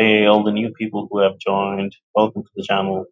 Hey, all the new people who have joined, welcome to the channel.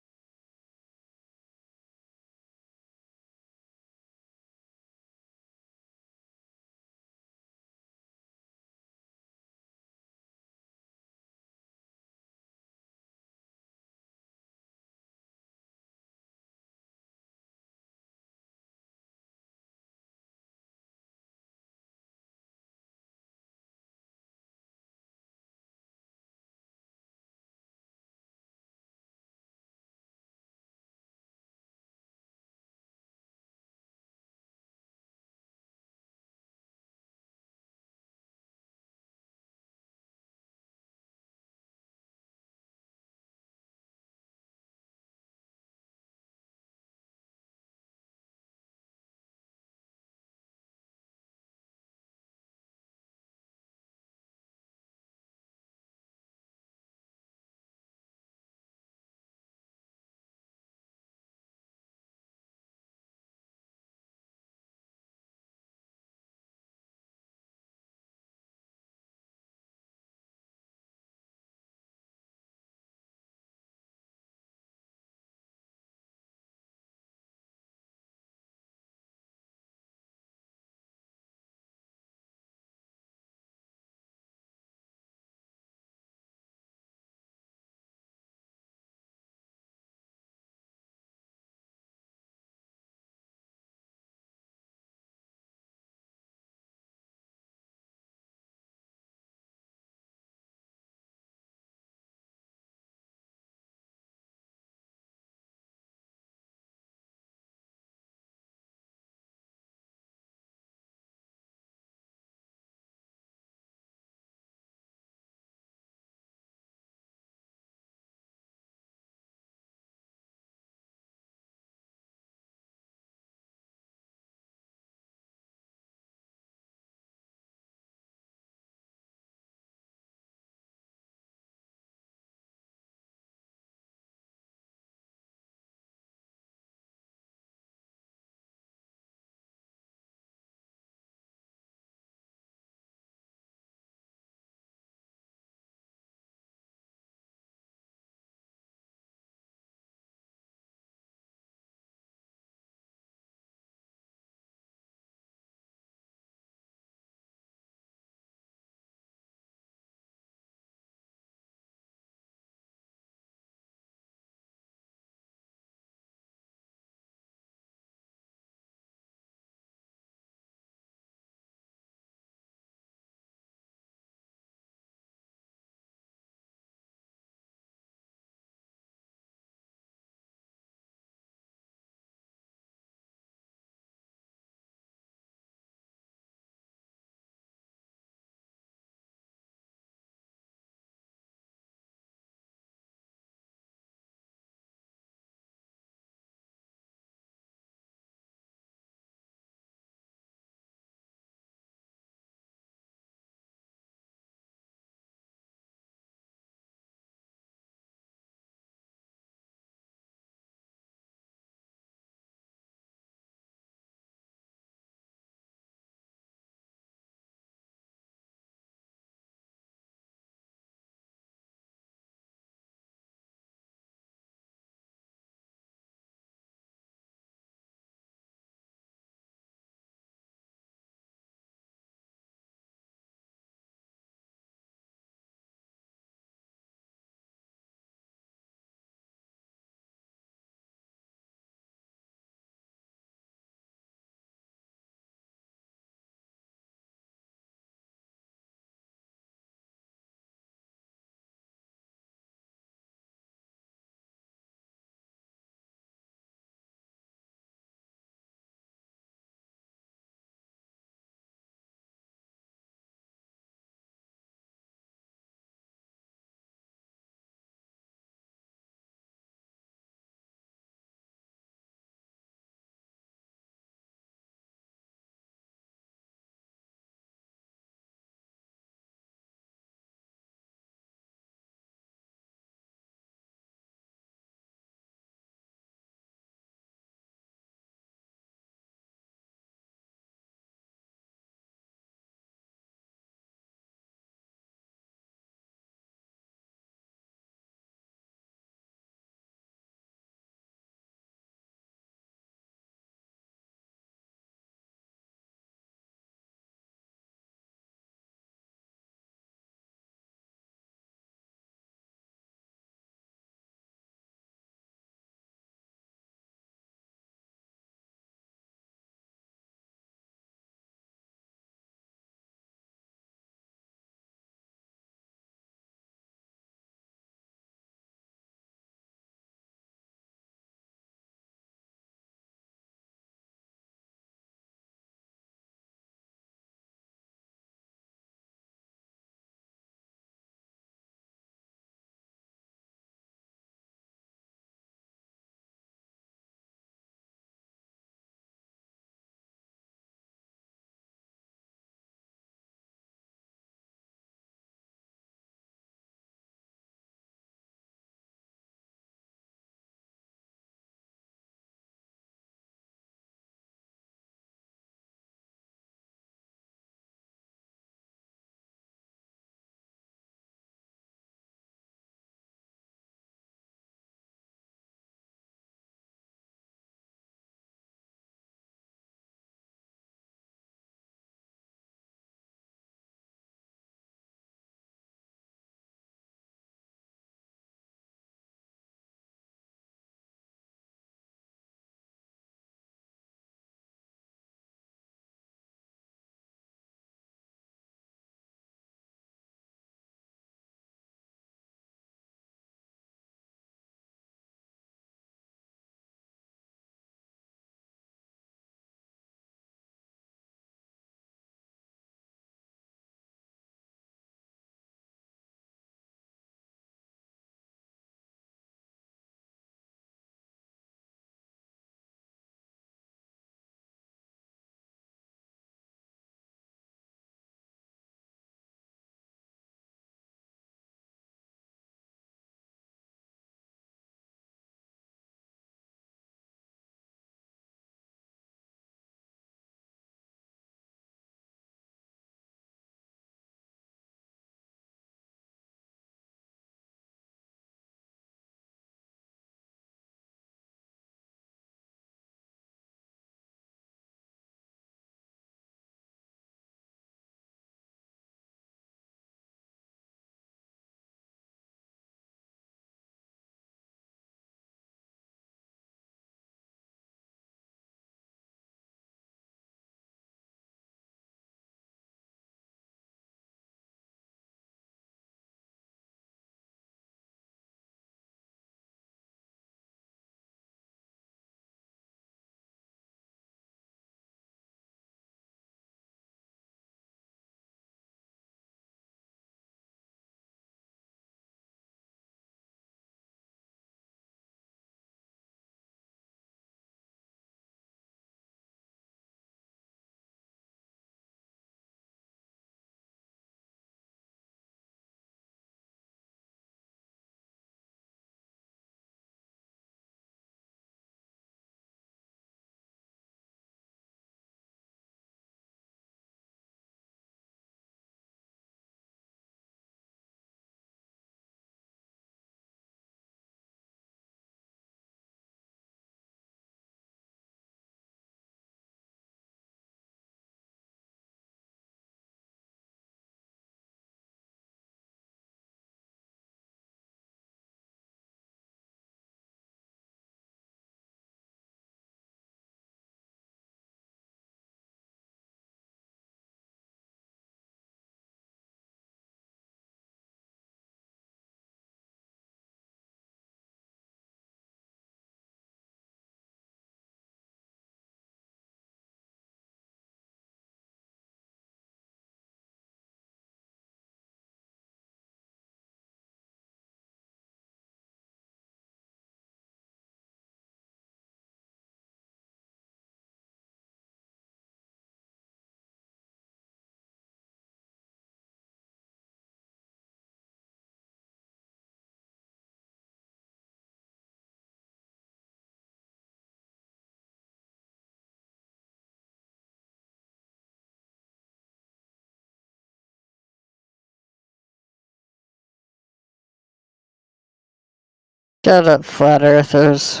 Shut up, flat earthers.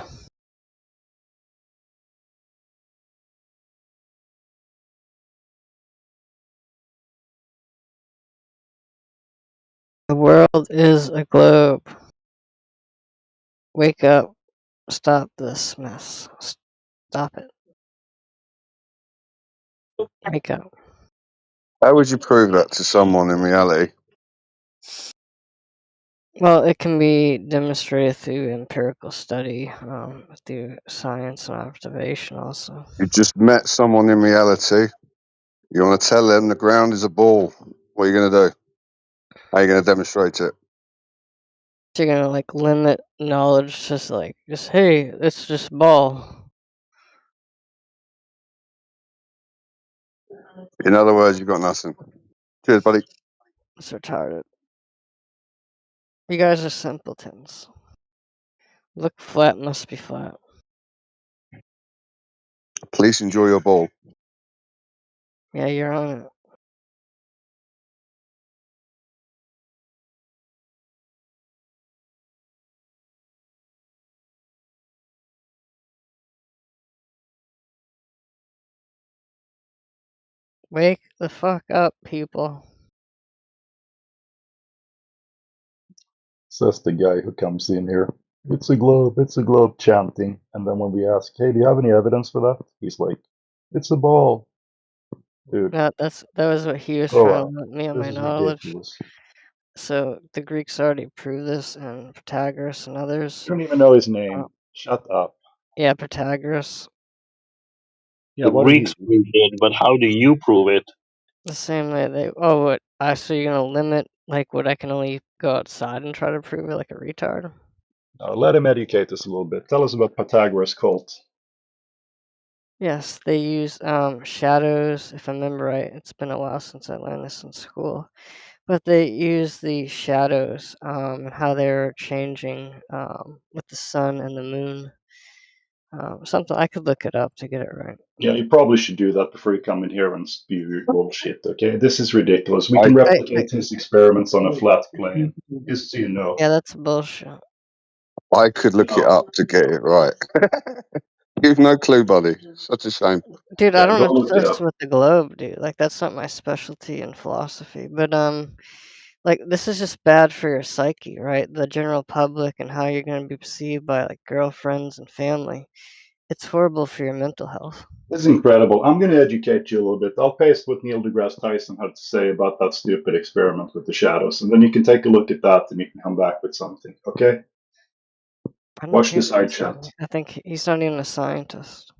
The world is a globe. Wake up. Stop this mess. Stop it. Wake up. How would you prove that to someone in reality? Well, it can be demonstrated through empirical study, through science and observation also. You just met someone in reality. You want to tell them the ground is a ball. What are you going to do? How are you going to demonstrate it? So you're gonna like limit knowledge to just hey, it's just ball. In other words, you've got nothing. Cheers, buddy. It's retarded. You guys are simpletons. Look flat must be flat. Please enjoy your ball. Yeah, you're on it. Wake the fuck up, people. Says the guy who comes in here. It's a globe, chanting. And then when we ask, hey, do you have any evidence for that? He's like, it's a ball. Dude, That was what he was grow trying up. to limit me on This my is knowledge. ridiculous. So the Greeks already proved this, and Pythagoras and others. You don't even know his Uh, name. Shut up. yeah, Pythagoras. Yeah, The what did he Greeks do? proved it, but how do you prove it? The same way they. Oh, what? So you're gonna limit like what I can only go outside and try to prove it like a retard? Let him educate us a little bit. Tell us about Pythagoras' cult. Yes, they use shadows. If I remember right, it's been a while since I learned this in school. But they use the shadows and how they're changing with the sun and the moon. Something I could look it up to get it right. Yeah, you probably should do that before you come in here and spew your bullshit, okay? This is ridiculous. We I can Wait. replicate his experiments on a flat plane. Just so you know. Yeah, that's bullshit. I could look it No. up to get it right. You've no clue, buddy. Such a shame. Dude, I Yeah, don't go look it obsess up. with the globe, dude. Like that's not my specialty in philosophy. But like this is just bad for your psyche, right? The general public and how you're gonna be perceived by like girlfriends and family. It's horrible for your mental health. This is incredible. I'm going to educate you a little bit. I'll paste what Neil deGrasse Tyson had to say about that stupid experiment with the shadows, and then you can take a look at that and you can come back with something, okay? I don't Watch care the what side he's chat. saying. I think he's not even a scientist.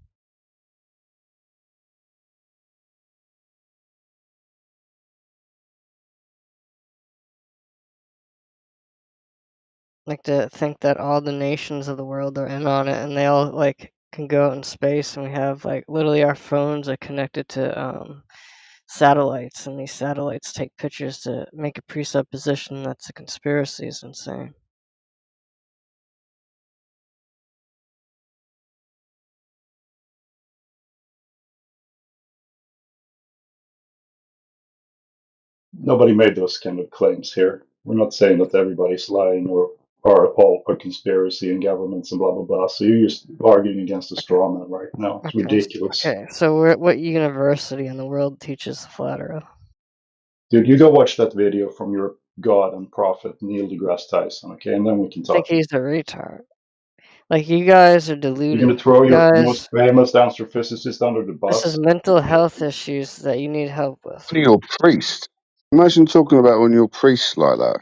Like to think that all the nations of the world are in on it and they all like can go out in space and we have like literally our phones are connected to satellites and these satellites take pictures to make a presupposition that's a conspiracy is insane. Nobody made those kind of claims here. We're not saying that everybody's lying or are all a conspiracy and governments and blah, blah, blah. So you're just arguing against a straw man right now. It's ridiculous. So what university in the world teaches the flat earth? Dude, you go watch that video from your god and prophet, Neil deGrasse Tyson, okay? And then we can I think talk. he's a retard. Like you guys are You're going deluded. to throw You your guys, most famous astrophysicist under the this is bus? mental health issues that you need help with. What are you, a priest? Imagine talking about when you're a priest like that.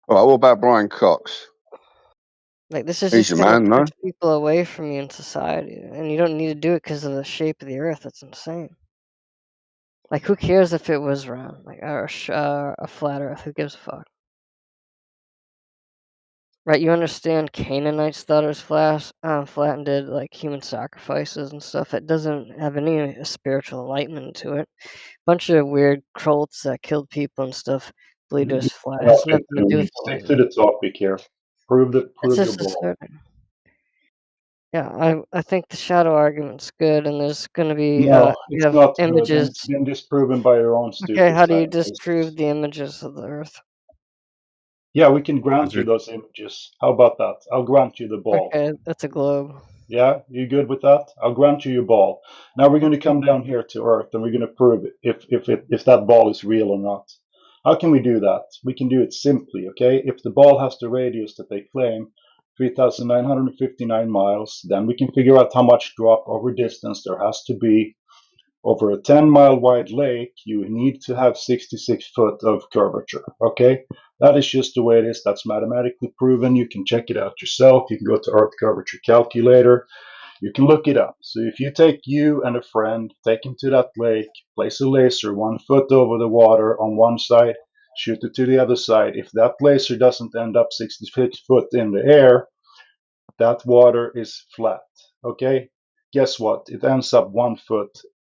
All right, what about Brian Cox? Like this is He's just your gonna man, no? push people away from you in society, and you don't need to do it because of the shape of the earth. That's insane. Like who cares if it was round, like or a flat earth? Who gives a fuck? Right? You understand Canaanites thought it was flat and did like human sacrifices and stuff. It doesn't have any spiritual enlightenment to it. Bunch of weird cults that killed people and stuff believed it was flat. It has Nothing nothing to to do do with with it. Stick to enlightenment. the topic here. Prove It's your just ball. asserting. Yeah, I think the shadow argument's good, and there's gonna be No, you it's have not good, and images. it's been disproven by your own Okay, stupid how do you disprove scientists. the images of the earth? Yeah, we can grant you those images. How about that? I'll grant you the ball. Okay, that's a globe. Yeah, you good with that? I'll grant you your ball. Now we're going to come down here to Earth and we're going to prove if that ball is real or not. How can we do that? We can do it simply, okay? If the ball has the radius that they claim, 3,959 miles, then we can figure out how much drop over distance there has to be. Over a 10-mile wide lake, you need to have 66 foot of curvature, okay? That is just the way it is. That's mathematically proven. You can check it out yourself. You can go to Earth Curvature Calculator. You can look it up. So if you take you and a friend, take him to that lake, place a laser 1 foot over the water on one side, shoot it to the other side. If that laser doesn't end up 66 foot in the air, that water is flat, okay? Guess what? It ends up 1 foot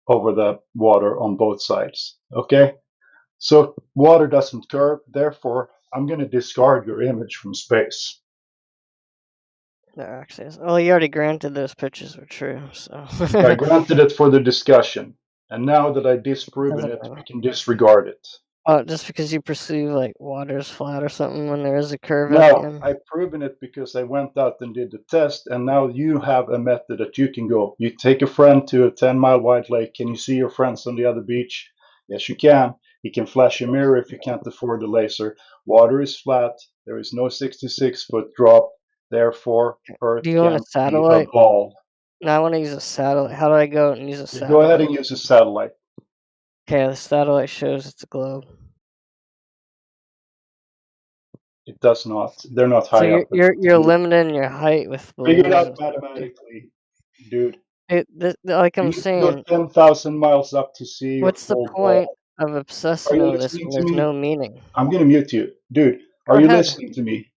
over the water on both sides, okay? So water doesn't curve, therefore I'm going to discard your image from space. There actually is. Well, you already granted those pictures were true, so. I granted it for the discussion, and now that I've disproven it, we can disregard it. Oh, just because you perceive like water's flat or something when there is a curve at the No, end? I've proven it because I went out and did the test, and now you have a method that you can go. You take a friend to a 10-mile wide lake. Can you see your friends on the other beach? Yes, you can. You can flash a mirror if you can't afford the laser. Water is flat. There is no 66-foot drop. Therefore, Earth Do you want a can't be a satellite? ball. No, I want to use a satellite. How do I go and use a You satellite? go ahead and use a satellite. Okay, the satellite shows it's a globe. It does not. They're not So high up. you're limiting your height with Figure it balloons out and stuff. mathematically, dude. Like You I'm need to go saying, 10,000 miles up to see your what's the full point ball. of Are obsessing you over this listening when to there's me? no meaning? I'm going to mute you. Dude, Go are you ahead. listening to me?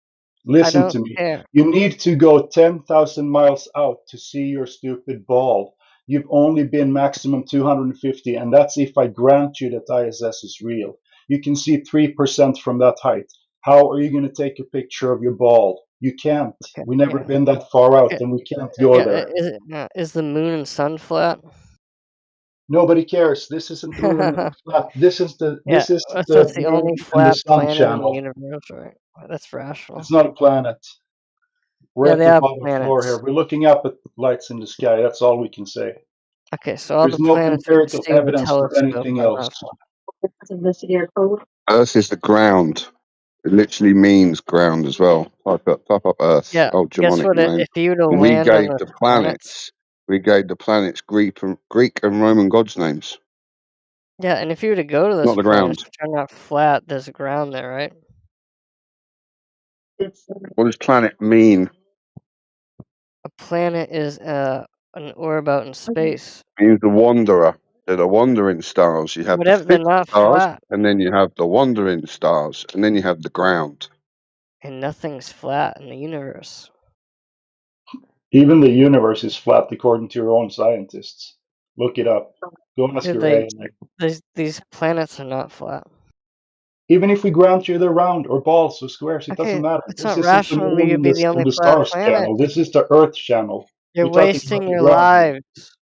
I Listen don't to me. care. You need to go 10,000 miles out to see your stupid ball. You've only been maximum 250, and that's if I grant you that ISS is real. You can see 3% from that height. How are you going to take a picture of your ball? You can't. Okay. We've never been that far out, Okay. and we can't go Okay. there. Is the moon and sun flat? Nobody cares. This isn't the moon and the flat. This is the Yeah, that's the only moon and the flat sun planet in the channel. universe, right? That's rational. It's not a planet. We're Yeah, at they the have bottom floor here. planets. We're looking up at lights in the sky. That's all we can say. Okay, so all There's the no planets we can empirical see with a evidence for telescope anything are else. not flat. Earth is the ground. It literally means ground as well. Type up Earth, Yeah, old guess Germanic what? name. If you were to And we land on gave those the planets, planets Greek and Roman gods' names, yeah, and if you were to go to those not the planets, ground. which are not flat, there's a ground there, right? What does planet mean? A planet is an orb out in space. It means the wanderer. They're the wandering stars. You have the Whatever, they're fixed not stars, flat, and then you have the wandering stars, and then you have the ground. and nothing's flat in the universe. Even the universe is flat according to your own scientists. Look it up. Go ask Dude, your AI. these planets are not flat. Even if we grant you they're round or balls or squares, it doesn't Okay, matter. it's This not isn't the rational for moon you to and be the only the flat stars planet. channel. This is the Earth channel. You're We're talking about wasting the your ground here. lives.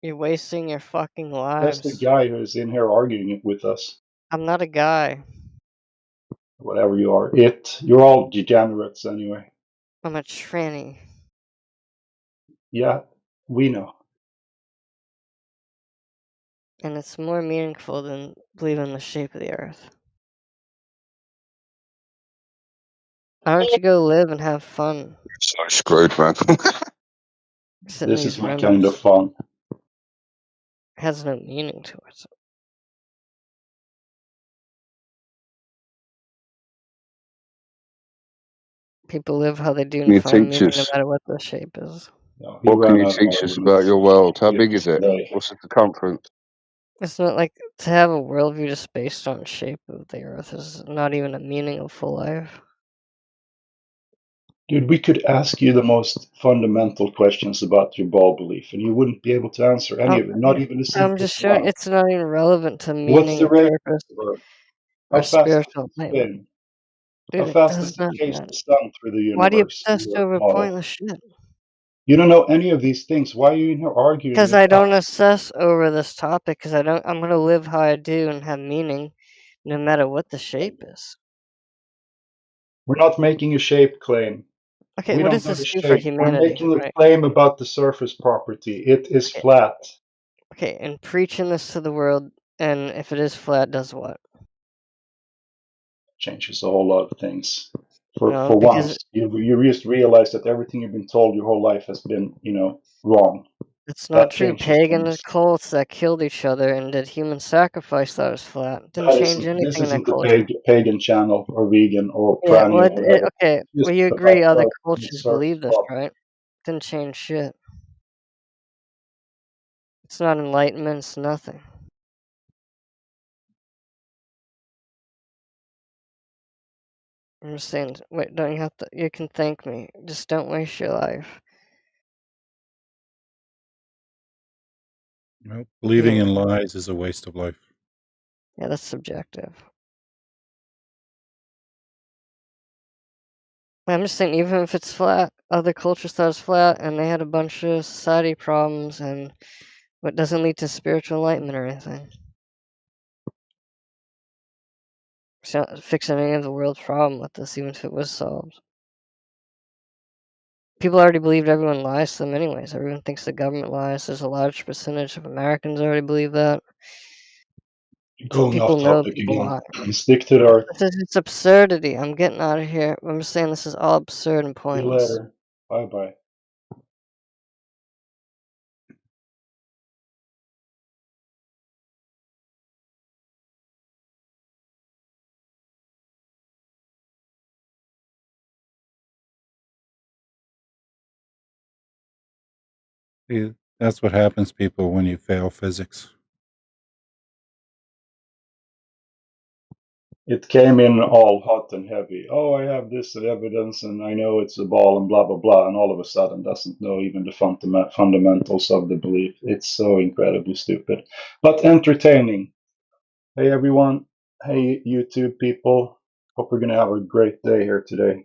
You're wasting your fucking That's the lives. guy who's in here arguing it with us. I'm not a guy. Whatever you are. You're all degenerates anyway. I'm a tranny. Yeah, we know. And it's more meaningful than believing the shape of the earth. Why don't you go live and have fun? So screwed, man. Sit in This these is my rooms. kind of fun. It has no meaning to it. People live how they do and Can you find teach meaning no us? matter what the shape is. No, he What can ran you out of teach us about arguments your world? How big is it? today. What's the circumference? It's not like to have a worldview just based on shape of the earth is not even a meaningful life. Dude, we could ask you the most fundamental questions about your ball belief, and you wouldn't be able to answer any of it. Not even the I'm simplest just showing one. it's not even relevant to What's meaning the or rate purpose of Earth? or How fast does spiritual it enlightenment. spin? How Dude, it fast does does it not chase matter. the sun through the Why do you universe in obsess your over model? pointless shit? You don't know any of these things. Why are you in here arguing Because this I don't out? obsess over this topic. Because I'm gonna live how I do and have meaning, no matter what the shape is. We're not making a shape claim. Okay, We what don't does know the this do for shape. We're humanity, making a right? claim about the surface property. It is Okay, flat. okay, and preaching this to the world, and if it is flat, does what? Changes a whole lot of things. No, For because once, you just realize that everything you've been told your whole life has been, wrong. it's not That true. changes Pagan things. cults that killed each other and did human sacrifice that was flat. Didn't change This anything in their isn't the culture. pagan channel or vegan or Yeah, prani well, or whatever. okay, It's well, you just about agree other the cultures surface believe this, problem. right? Didn't change shit. It's not enlightenment, it's nothing. I'm just saying, wait, don't you have to, you can thank me. Just don't waste your life. Well, believing Yeah, in lies is a waste of life. yeah, that's subjective. I'm just saying, even if it's flat, other cultures thought it's flat, and they had a bunch of society problems, and what doesn't lead to spiritual enlightenment or anything. It's not fixing any of the world's problem with this, even if it was solved. People already believed everyone lies to them anyways. Everyone thinks the government lies. There's a large percentage of Americans already believe that. So Going people off know topic people again. lie. Stick to the art. This is it's absurdity. I'm getting out of here. I'm just saying this is all absurd and See you pointless. later. Bye bye. See, that's what happens, people, when you fail physics. It came in all hot and heavy. Oh, I have this evidence and I know it's a ball and blah, blah, blah. And all of a sudden doesn't know even the fundamentals of the belief. It's so incredibly stupid, but entertaining. Hey, everyone. Hey, YouTube people. Hope we're going to have a great day here today.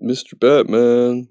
Mr. Batman.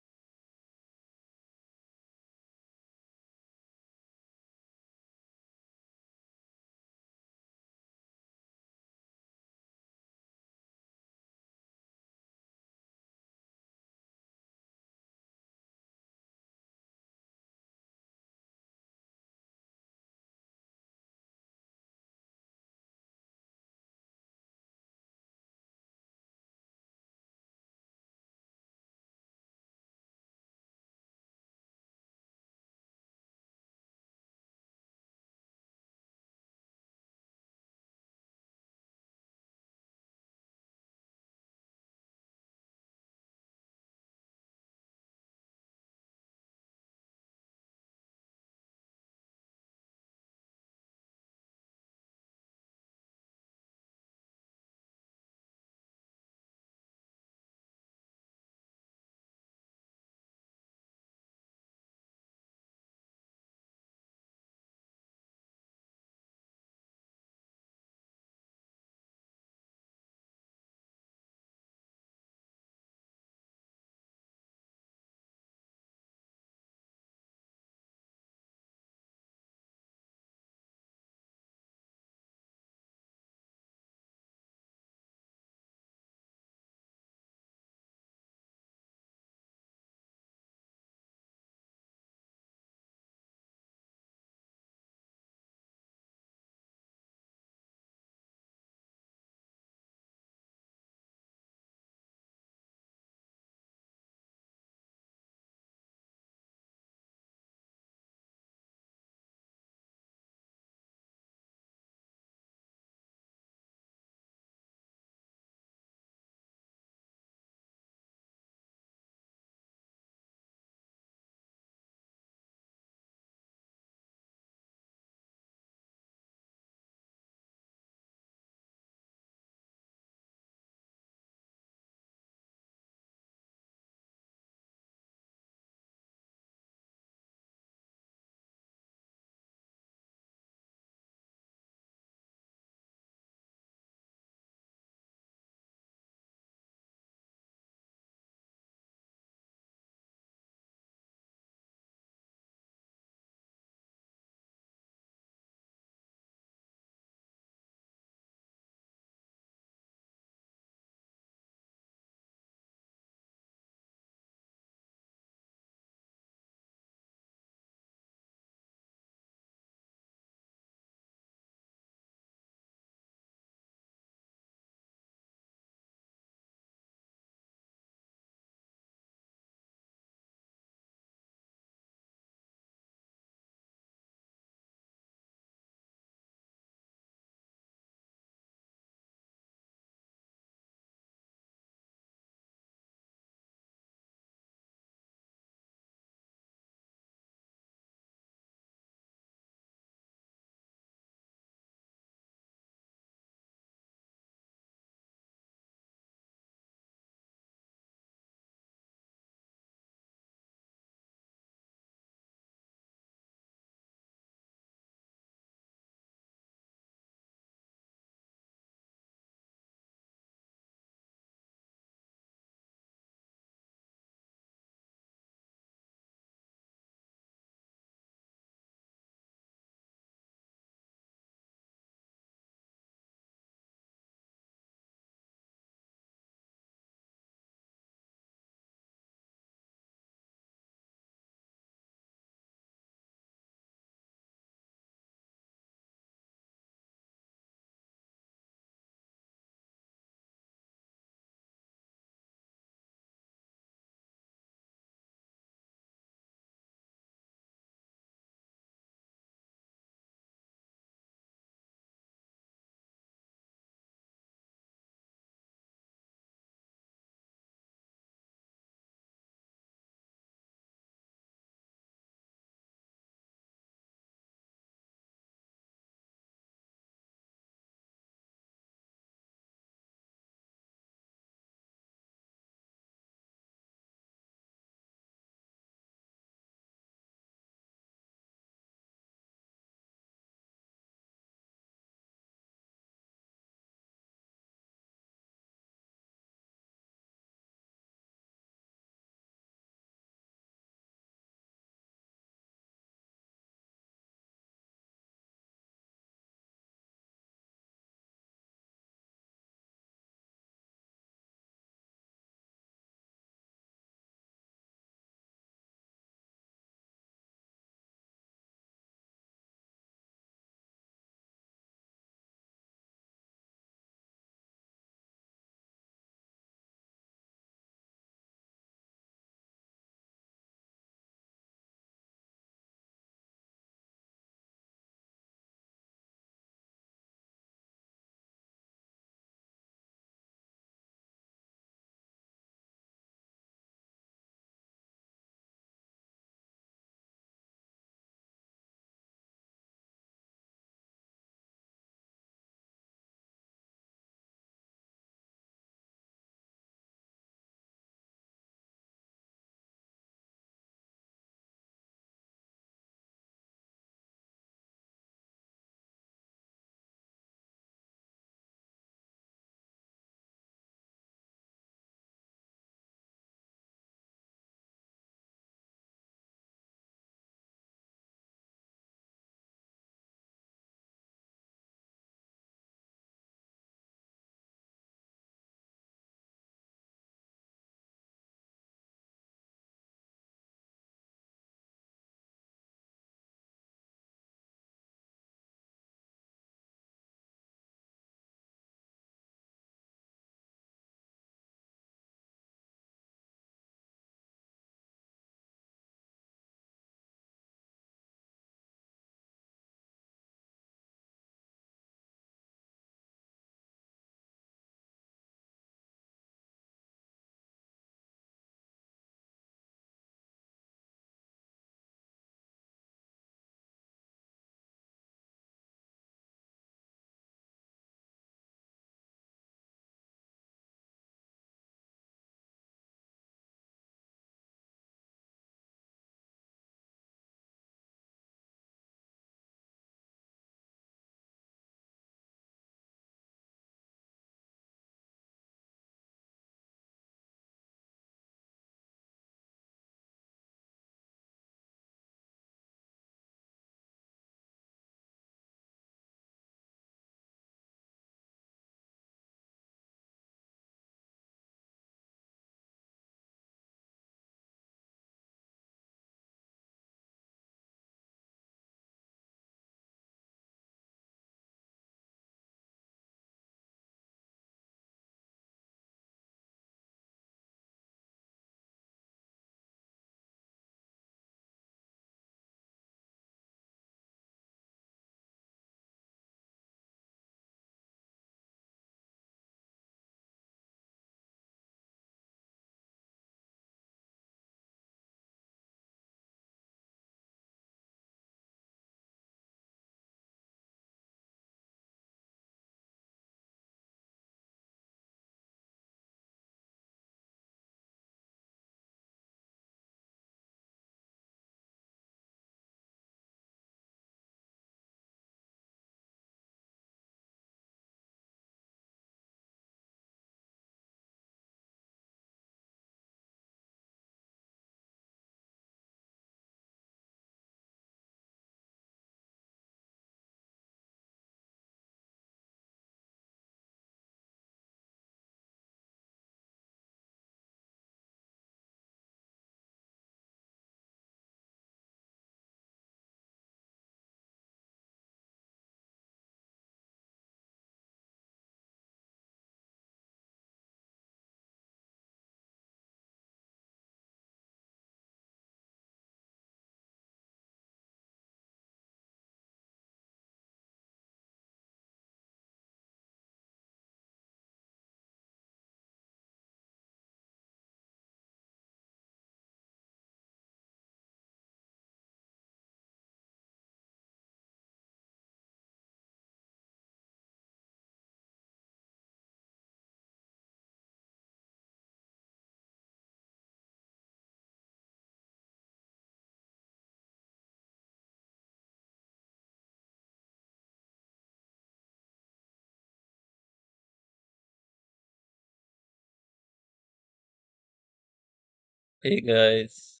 Hey guys.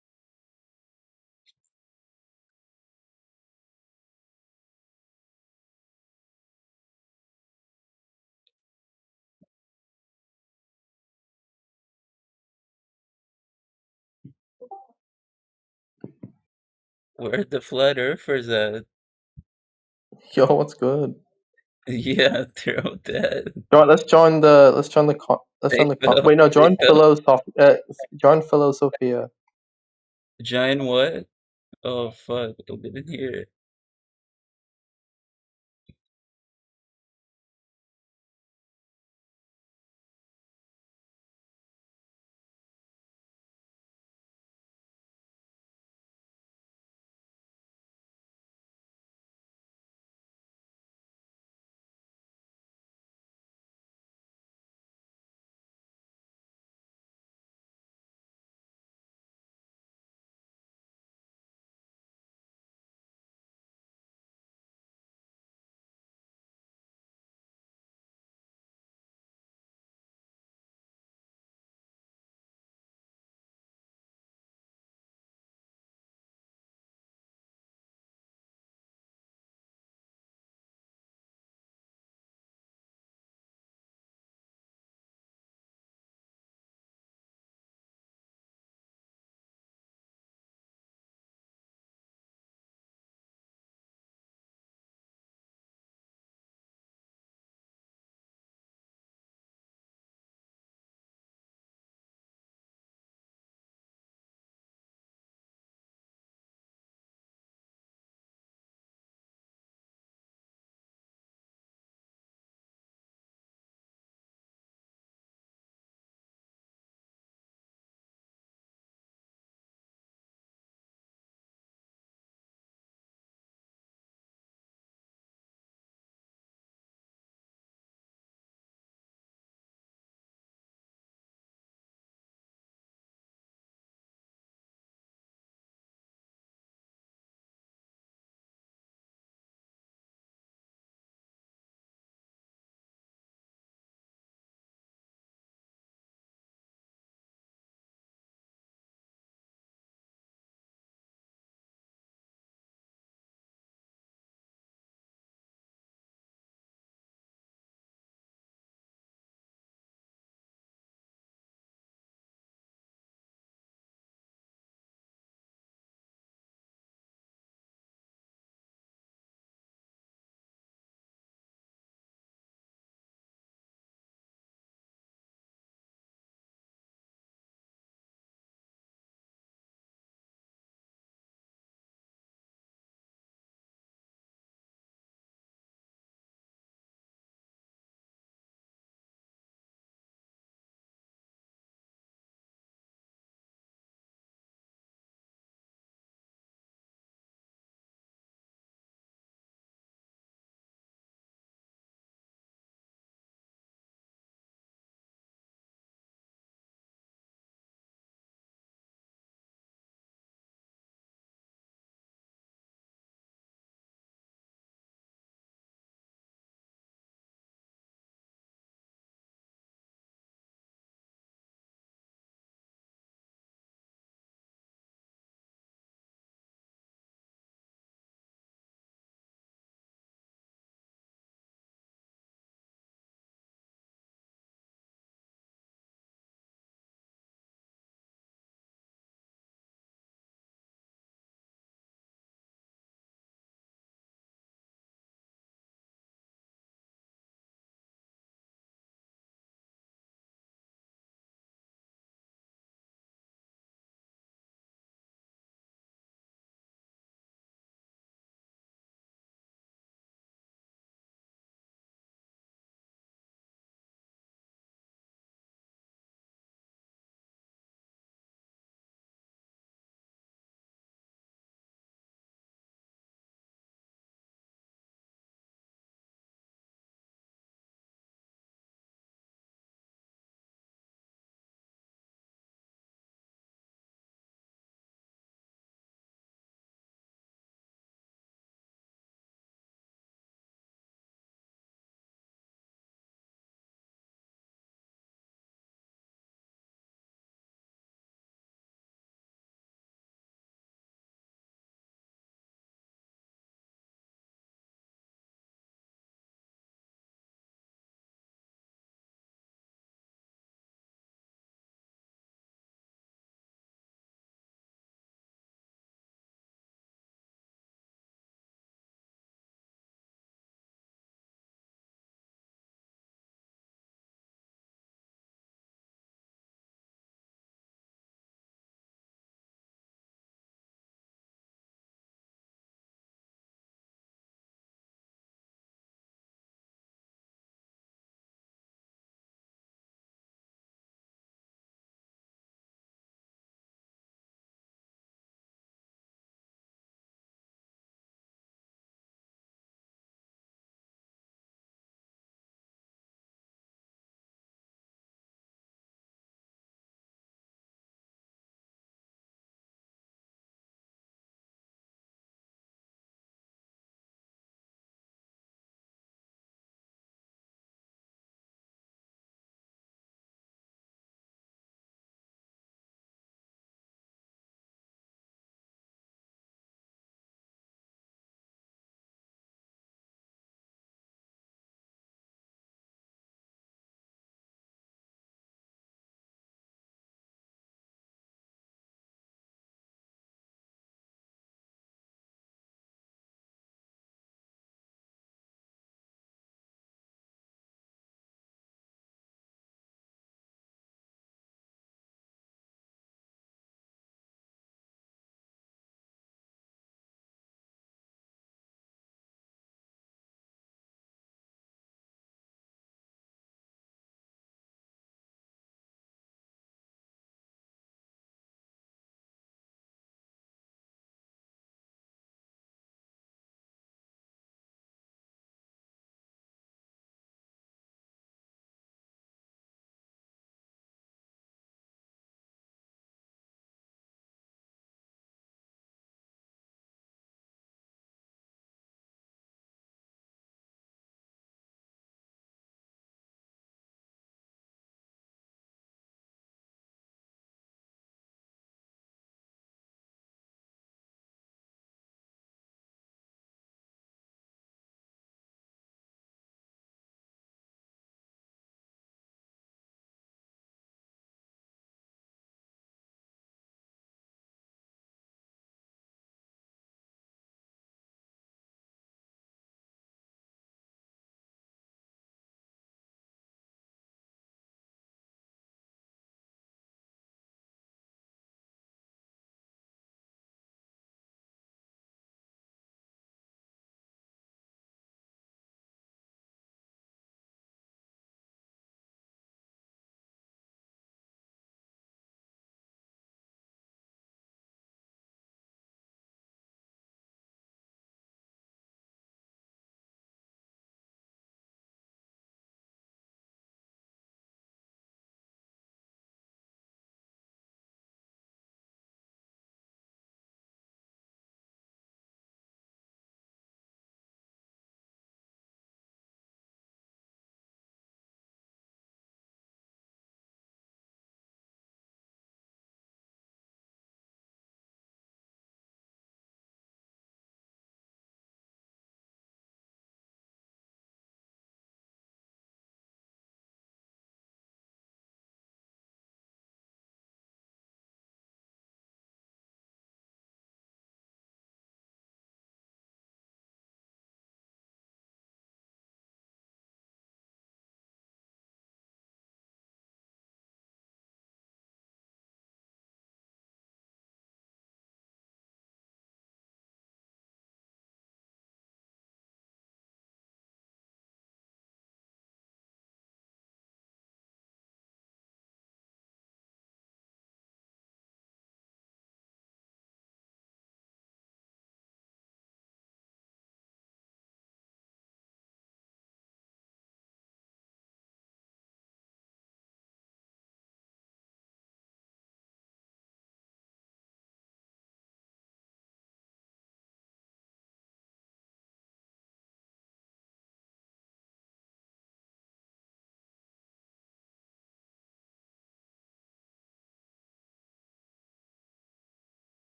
Where the flat earthers at? Yo, what's good? Yeah, they're all dead. Let's join the wait, no, They fell. join Philosophia. Giant what? Oh fuck, I didn't hear it.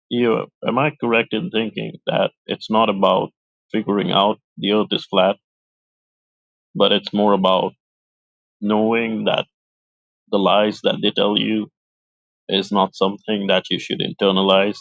You, am I correct in thinking that it's not about figuring out the Earth is flat, but it's more about knowing that the lies that they tell you is not something that you should internalize?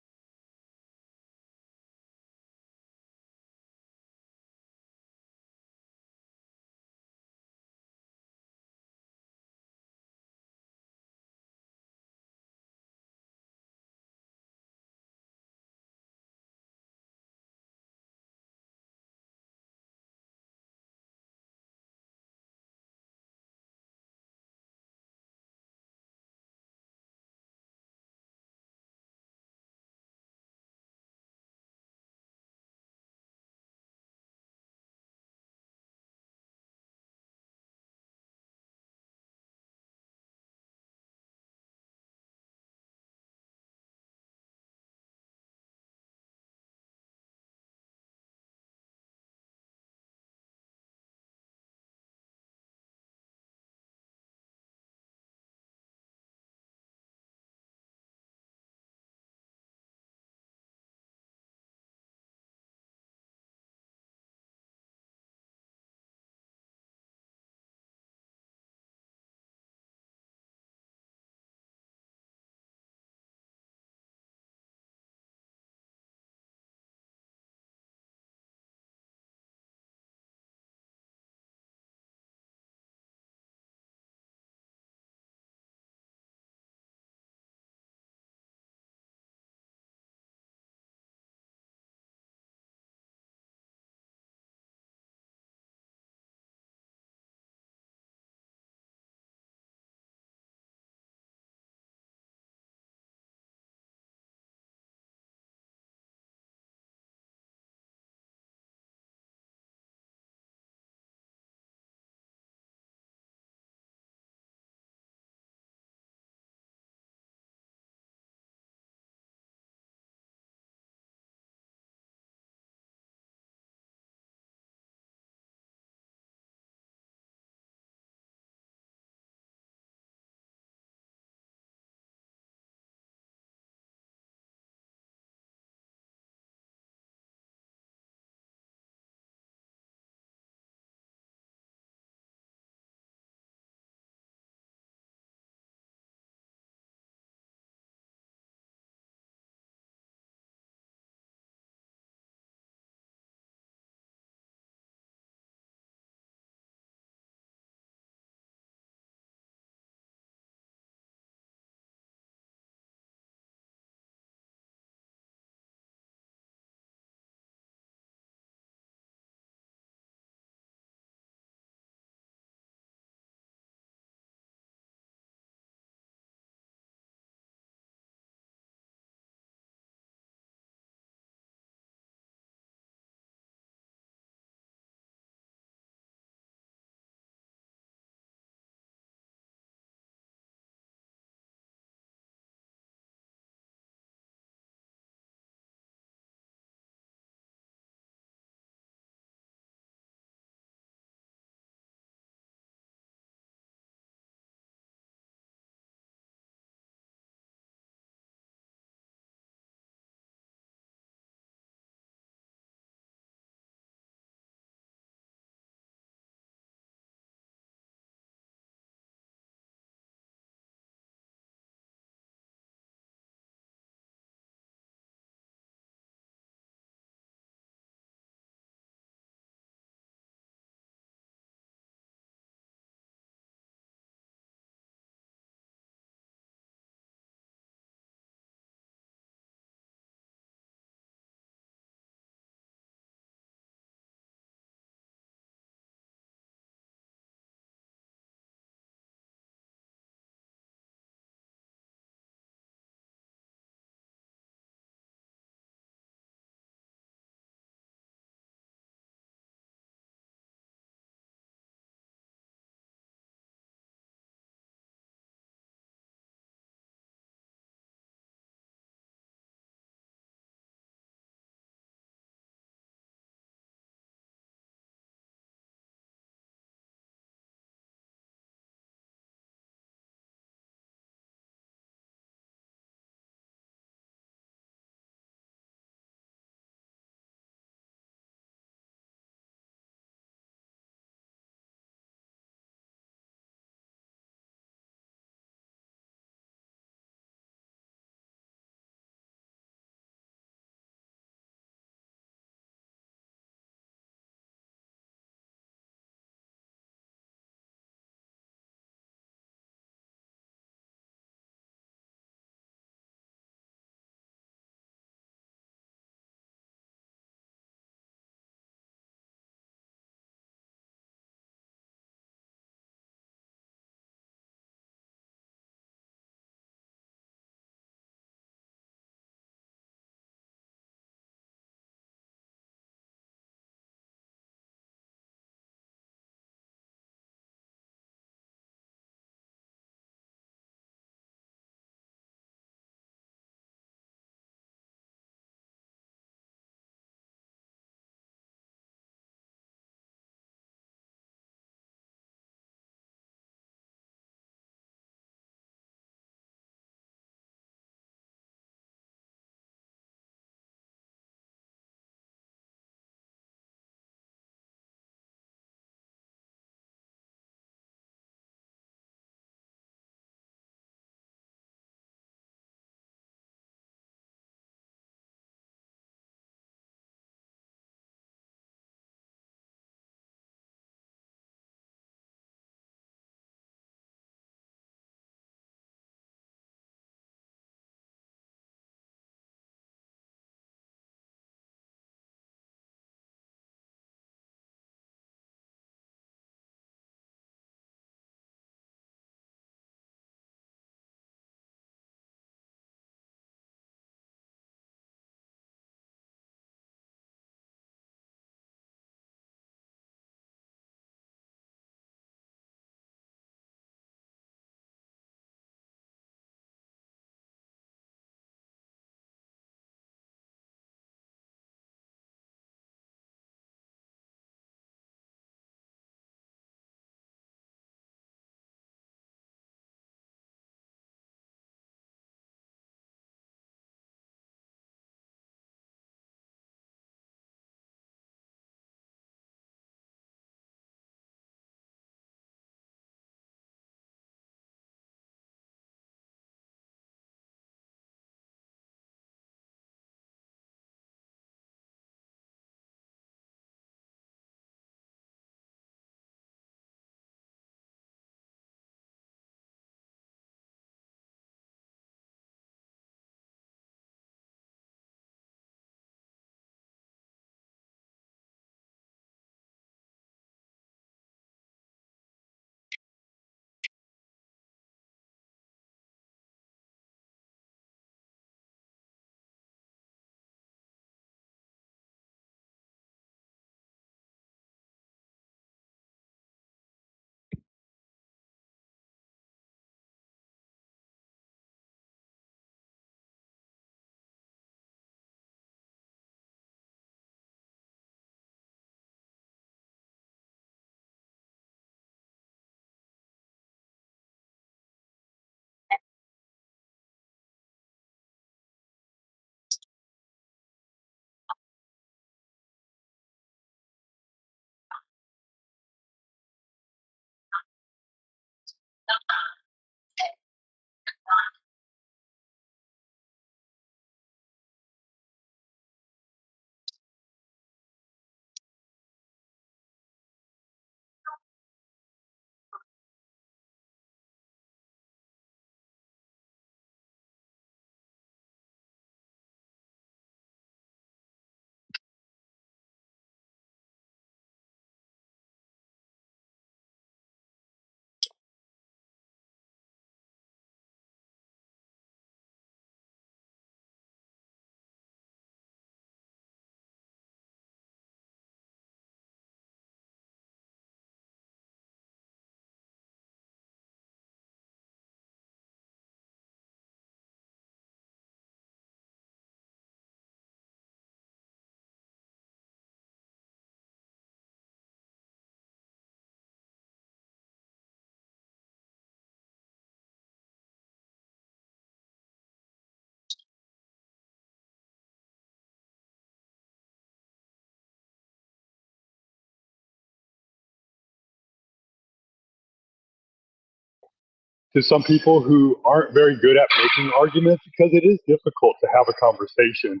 To some people who aren't very good at making arguments, because it is difficult to have a conversation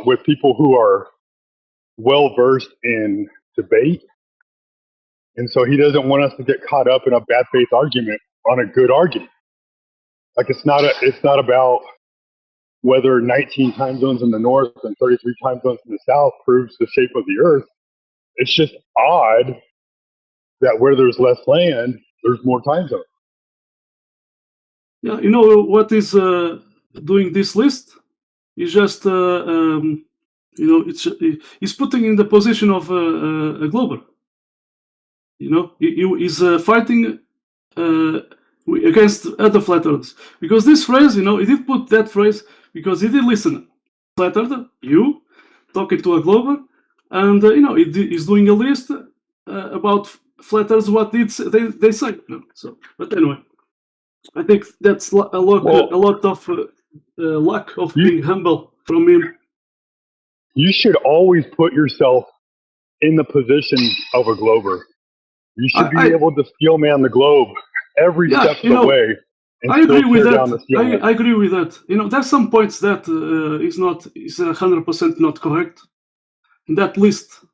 with people who are well versed in debate. And so he doesn't want us to get caught up in a bad faith argument on a good argument. Like it's not about whether 19 time zones in the north and 33 time zones in the south proves the shape of the earth. It's just odd that where there's less land, there's more time zones. Yeah, you know what is doing this list? Is just he's putting in the position of a glober. You know, he's fighting against other flat earthers, because this phrase, you know, he did put that phrase because he did listen. Flat earther, you talking to a glober, and you know, he's doing a list about flat earthers, what they say. You know, so, but anyway, I think that's a lot of lack of being humble from him. You should always put yourself in the position of a glober. You should be able to steel man the globe every step of the way. And I agree with that. I agree with that. You know, there's some points that is 100% not correct in that list.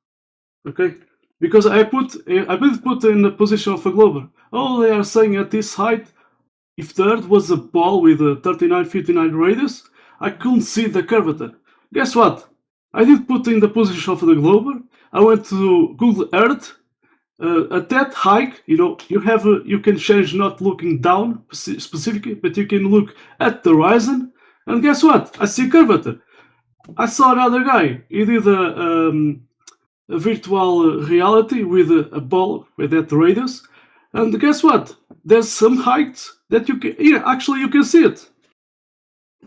Okay, because I will put in the position of a glober. Oh, they are saying at this height, if the Earth was a ball with a 3959 radius, I couldn't see the curvature. Guess what? I did put in the position of the glober. I went to Google Earth. At that height, you know, you can change not looking down specifically, but you can look at the horizon. And guess what? I see curvature. I saw another guy. He did a virtual reality with a ball with that radius. And guess what? There's some heights that you can see it.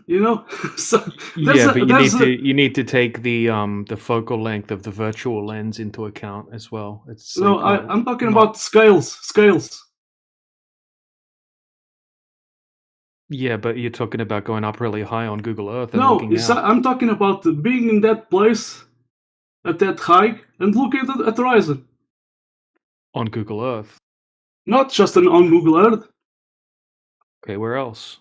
You know, so you need to take the focal length of the virtual lens into account as well. It's I'm talking about scales. Yeah, but you're talking about going up really high on Google Earth and looking out. I'm talking about being in that place at that height and looking at the horizon on Google Earth. Not just on Google Earth. Okay, where else?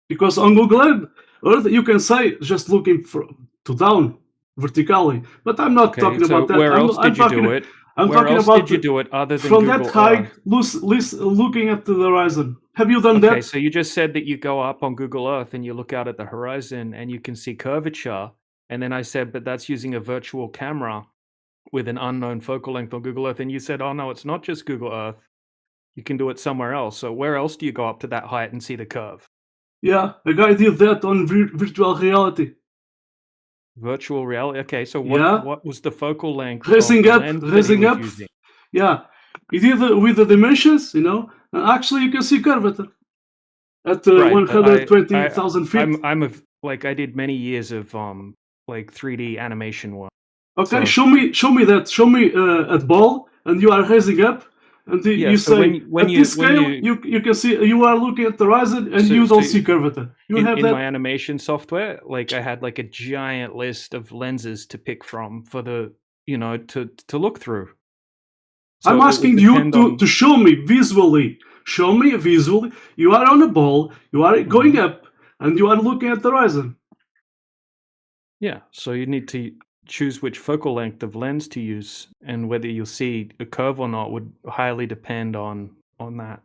Because on Google Earth, you can say just looking to down vertically, but I'm not talking about that. Where else did you do it? I'm where talking else about did you do it other than from Google that height, Earth? looking at the horizon. Have you done that? Okay, so you just said that you go up on Google Earth and you look out at the horizon and you can see curvature. And then I said, but that's using a virtual camera with an unknown focal length on Google Earth. And you said, oh no, it's not just Google Earth. You can do it somewhere else. So where else do you go up to that height and see the curve? Yeah, a guy did that on virtual reality. Virtual reality. Okay, so what was the focal length? Raising up. Yeah, he did with the dimensions, you know. And actually, you can see curvature at 120,000 feet. I did many years of 3D animation work. Okay, show me that. Show me a ball, and you are raising up. And you say, at this scale, you can see, you are looking at the horizon and you don't see curvature. In my animation software, I had a giant list of lenses to pick from for the, to look through. So I'm it would asking you depend on. to show me visually. Show me visually. You are on a ball. You are going up, and you are looking at the horizon. Yeah, so you need to choose which focal length of lens to use, and whether you'll see a curve or not would highly depend on that.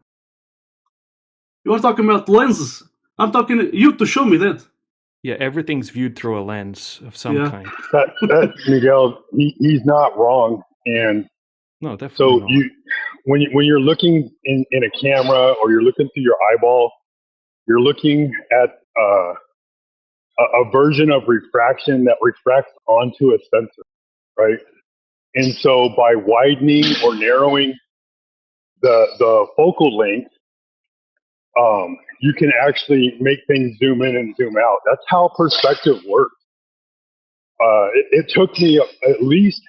You are talking about lenses. I'm talking you to show me that. Yeah, everything's viewed through a lens of some kind. That Miguel, he's not wrong, and No, definitely so not. when you're looking in a camera or you're looking through your eyeball, you're looking at a version of refraction that refracts onto a sensor, right? And so by widening or narrowing the focal length, you can actually make things zoom in and zoom out. That's how perspective works. It took me at least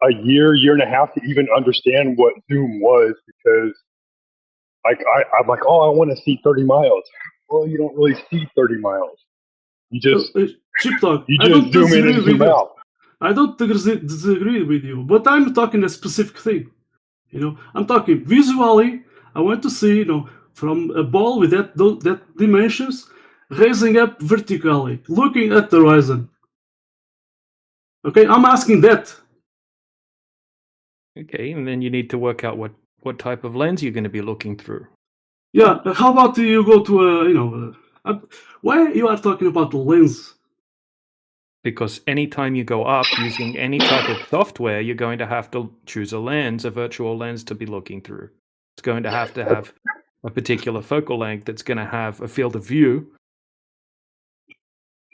a year and a half to even understand what zoom was, because I'm like, oh, I want to see 30 miles. Well, you don't really see 30 miles. You just Sheepdog, you I just don't zoom in disagree and with zoom you. out. I don't disagree with you, but I'm talking a specific thing. I'm talking visually. I want to see, from a ball with that dimensions, raising up vertically, looking at the horizon. Okay, I'm asking that. Okay, and then you need to work out what type of lens you're going to be looking through. Yeah, how about you go to why you are talking about the lens? Because anytime you go up using any type of software, you're going to have to choose a lens, a virtual lens to be looking through. It's going to have a particular focal length that's going to have a field of view.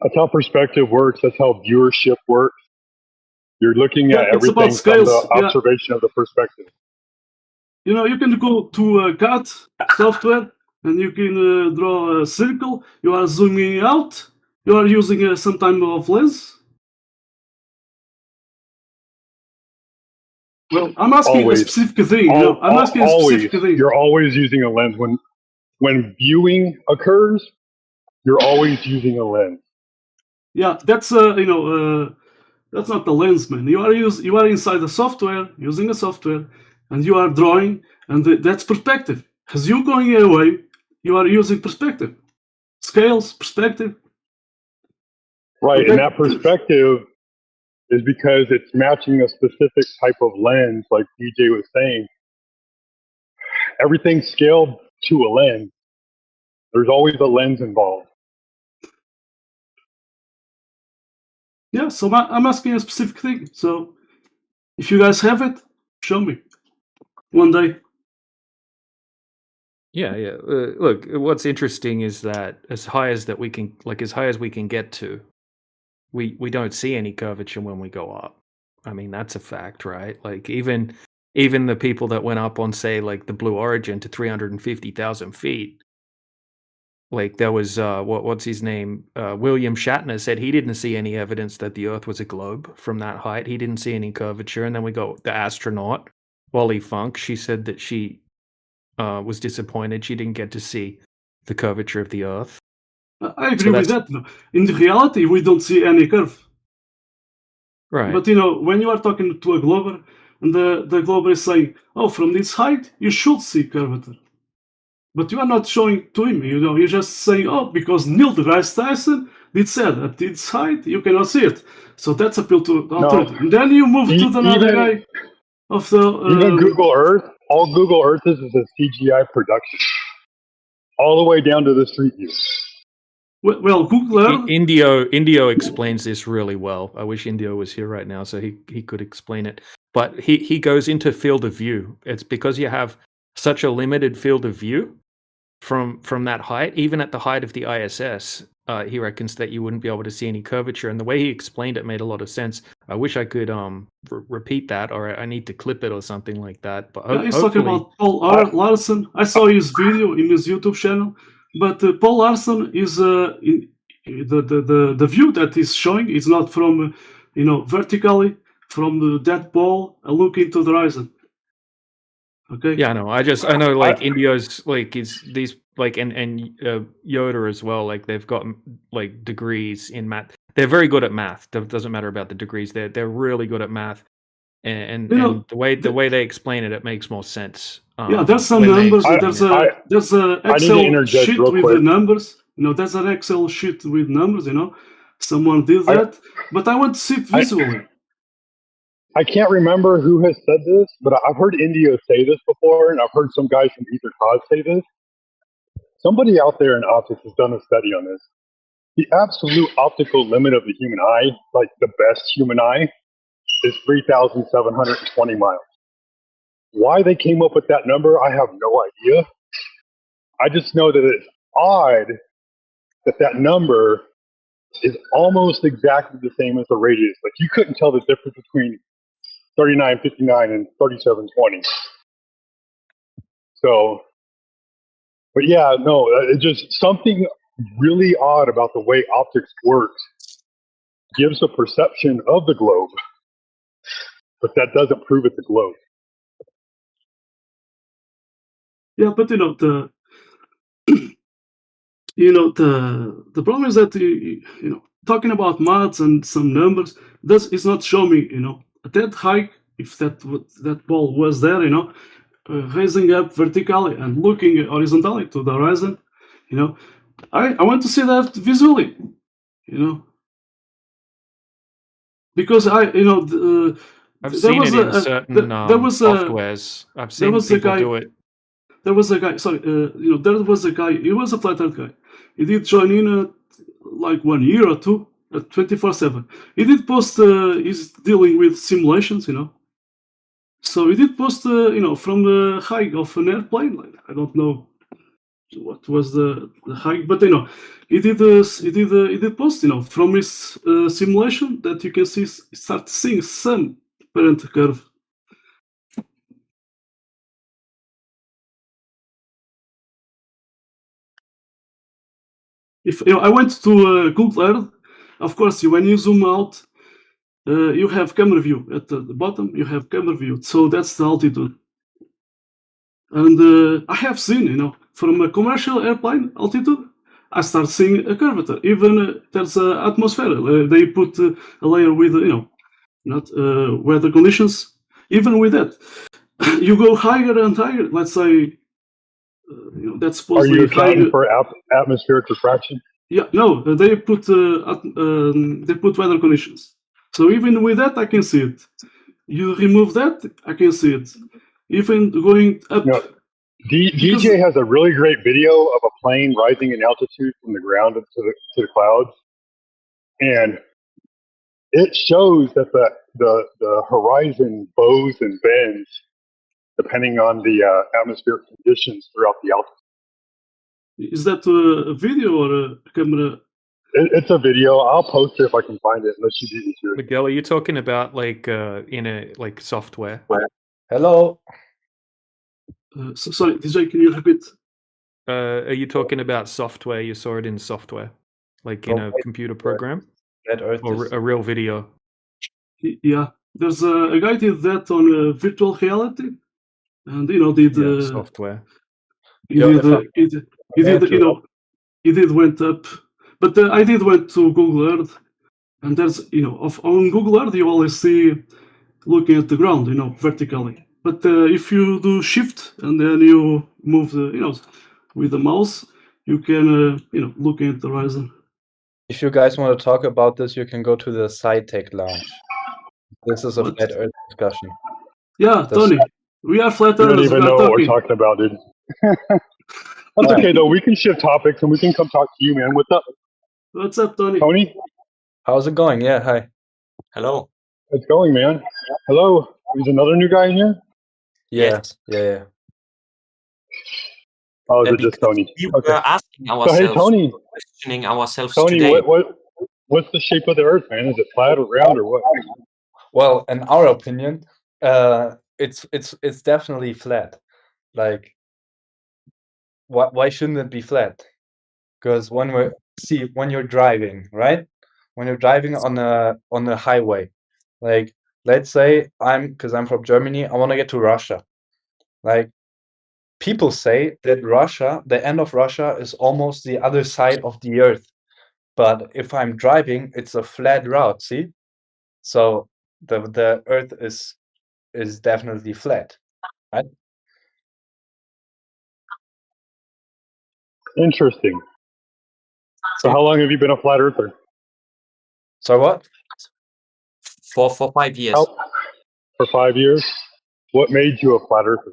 That's how perspective works. That's how viewership works. You're looking at It's about everything from the scales. Yeah. observation of the perspective. You can go to CAD software and you can draw a circle. You are zooming out. You are using some type of lens. Well, I'm asking a specific thing. I'm asking a specific thing. You're always using a lens. When viewing occurs, you're always using a lens. Yeah, that's that's not the lens, man. You are inside the software, using a software, and you are drawing, and that's perspective. As you going away, you are using perspective, scales, perspective. Right, Okay. and that perspective is because it's matching a specific type of lens, like DJ was saying. Everything's scaled to a lens. There's always a lens involved. Yeah, so I'm asking a specific thing. So if you guys have it, show me one day. Yeah. Look, what's interesting is that as high as we can get to, we don't see any curvature when we go up. I mean, that's a fact, right? Like even the people that went up on, say, like the Blue Origin to 350,000 feet, like there was what's his name? William Shatner said he didn't see any evidence that the Earth was a globe from that height. He didn't see any curvature. And then we got the astronaut Wally Funk. She said that she was disappointed she didn't get to see the curvature of the Earth. I agree with that. In reality, we don't see any curve. Right. But when you are talking to a glober, and the glober is saying, "Oh, from this height, you should see curvature," but you are not showing to him. You're just saying, "Oh, because Neil deGrasse Tyson did said at this height you cannot see it." So that's appeal to authority. And then you move to another guy of the even Google Earth. All Google Earth is a CGI production, all the way down to the street view. Well, Google Earth. Indio explains this really well. I wish Indio was here right now so he could explain it. But he goes into field of view. It's because you have such a limited field of view from that height, even at the height of the ISS. He reckons that you wouldn't be able to see any curvature, and the way he explained it made a lot of sense. I wish I could repeat that, or I need to clip it or something like that. But he's talking about Paul Larson. I saw his video in his YouTube channel, but Paul Larson is the view that he's showing is not from vertically from that ball looking to the horizon. Okay. Yeah, I know. I know, like Indio's like is these like and Yoda as well. Like they've got like degrees in math. They're very good at math. It doesn't matter about the degrees. They're really good at math. and You know, and the way they explain it, it makes more sense. yeah, there's some when they numbers. explain it. There's a I need to Excel interject sheet real with quick. the numbers. You know, there's an Excel sheet with numbers. You know, someone did that, but I want to see it visually. I can't remember who has said this, but I've heard Indio say this before, and I've heard some guys from Ether Cause say this. Somebody out there in optics has done a study on this. The absolute optical limit of the human eye, like the best human eye, is 3,720 miles. Why they came up with that number, I have no idea. I just know that it's odd that that number is almost exactly the same as the radius. Like you couldn't tell the difference between 3959 and 3720. So, but yeah, no, it's just something really odd about the way optics works. Gives a perception of the globe, but that doesn't prove it's a globe. Yeah, but you know the problem is that you know, talking about maths and some numbers is not show me, you know, at that height, if that ball was there, you know, raising up vertically and looking horizontally to the horizon, you know, I want to see that visually, you know, because I've seen it in certain softwares. I've seen people do it. There was a guy. Sorry, you know, there was a guy. He was a flat earth guy. He did join in like 1 year or two, 24/7. He did post. He's dealing with simulations, you know. So he did post, you know, from the height of an airplane. Like, I don't know what was the height, but you know, he did post, you know, from his simulation that you can start seeing some parent curve. If you know, I went to Google Earth, of course, when you zoom out, you have camera view at the bottom. You have camera view, so that's the altitude. And I have seen, you know, from a commercial airplane altitude, I start seeing a curvature. Even there's an atmosphere. They put a layer with, you know, not weather conditions. Even with that, you go higher and higher. Let's say, you know, that's supposed to be higher. Are you accounting for atmospheric refraction? Yeah, no, they put weather conditions. So even with that, I can see it. You remove that, I can see it. Even going up. You know, DJ has a really great video of a plane rising in altitude from the ground to the clouds, and it shows that the horizon bows and bends depending on the atmospheric conditions throughout the altitude. Is that a video or a camera? It's a video. I'll post it if I can find it, unless you beat me to it. Miguel, are you talking about like in a like software? Hello. Sorry, DJ, can you repeat? Are you talking about software? You saw it in software, like in a computer program, or a real video? Yeah, there's a guy did that on virtual reality, and you know did software. He did went up, but I did went to Google Earth, and there's, you know, on Google Earth you always see looking at the ground, you know, vertically. But if you do shift and then you move the, you know, with the mouse, you can, you know, look at the horizon. If you guys want to talk about this, you can go to the SciTech Lounge. This is a flat Earth discussion. Yeah, Tony, we are flat Earthers. You don't even know what we're talking about, dude. That's okay though. We can shift topics and we can come talk to you, man. What's up? What's up, Tony? Tony, how's it going? Yeah, hi. Hello. It's going, man. Hello. There's another new guy in here? Yes. Yeah. Oh, is it just Tony? We were asking ourselves, so, hey, Tony. questioning ourselves Tony, today. what's the shape of the Earth, man? Is it flat or round or what? Well, in our opinion, it's definitely flat. Like, why shouldn't it be flat? Because when you're driving, right? When you're driving on a highway, like let's say because I'm from Germany, I want to get to Russia. Like, people say that Russia, the end of Russia, is almost the other side of the Earth. But if I'm driving, it's a flat route. See, so the Earth is is definitely flat, right? Interesting. So how long have you been a flat earther? So what? For 5 years. For 5 years? What made you a flat earther?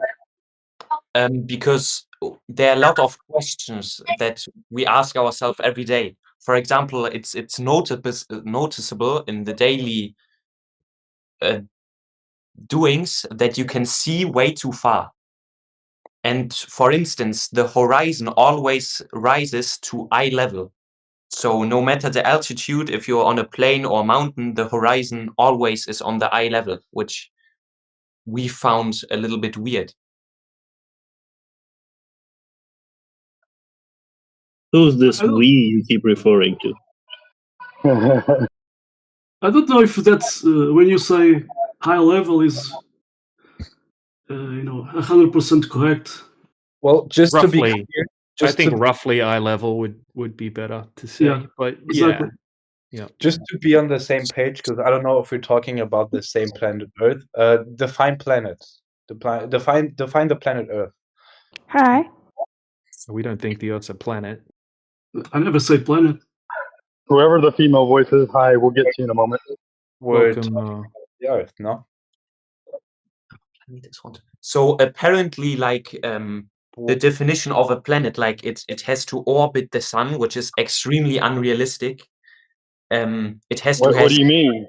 Because there are a lot of questions that we ask ourselves every day. For example, it's noticeable in the daily doings that you can see way too far. And for instance, the horizon always rises to eye level. So no matter the altitude, if you're on a plain or mountain, the horizon always is on the eye level, which we found a little bit weird. Who's this we you keep referring to? I don't know if that's when you say high level is 100% correct. Well, just roughly, to be clear, I think roughly eye level would be better to say. Yeah, but exactly. yeah. Just to be on the same page, because I don't know if we're talking about the same planet Earth. Define planets. Define the planet Earth. Hi. We don't think the Earth's a planet. I never say planet. Whoever the female voice is, hi, we'll get to you in a moment. Welcome, the Earth, no? So apparently, like the definition of a planet, like it has to orbit the sun, which is extremely unrealistic. It has to. What do you mean?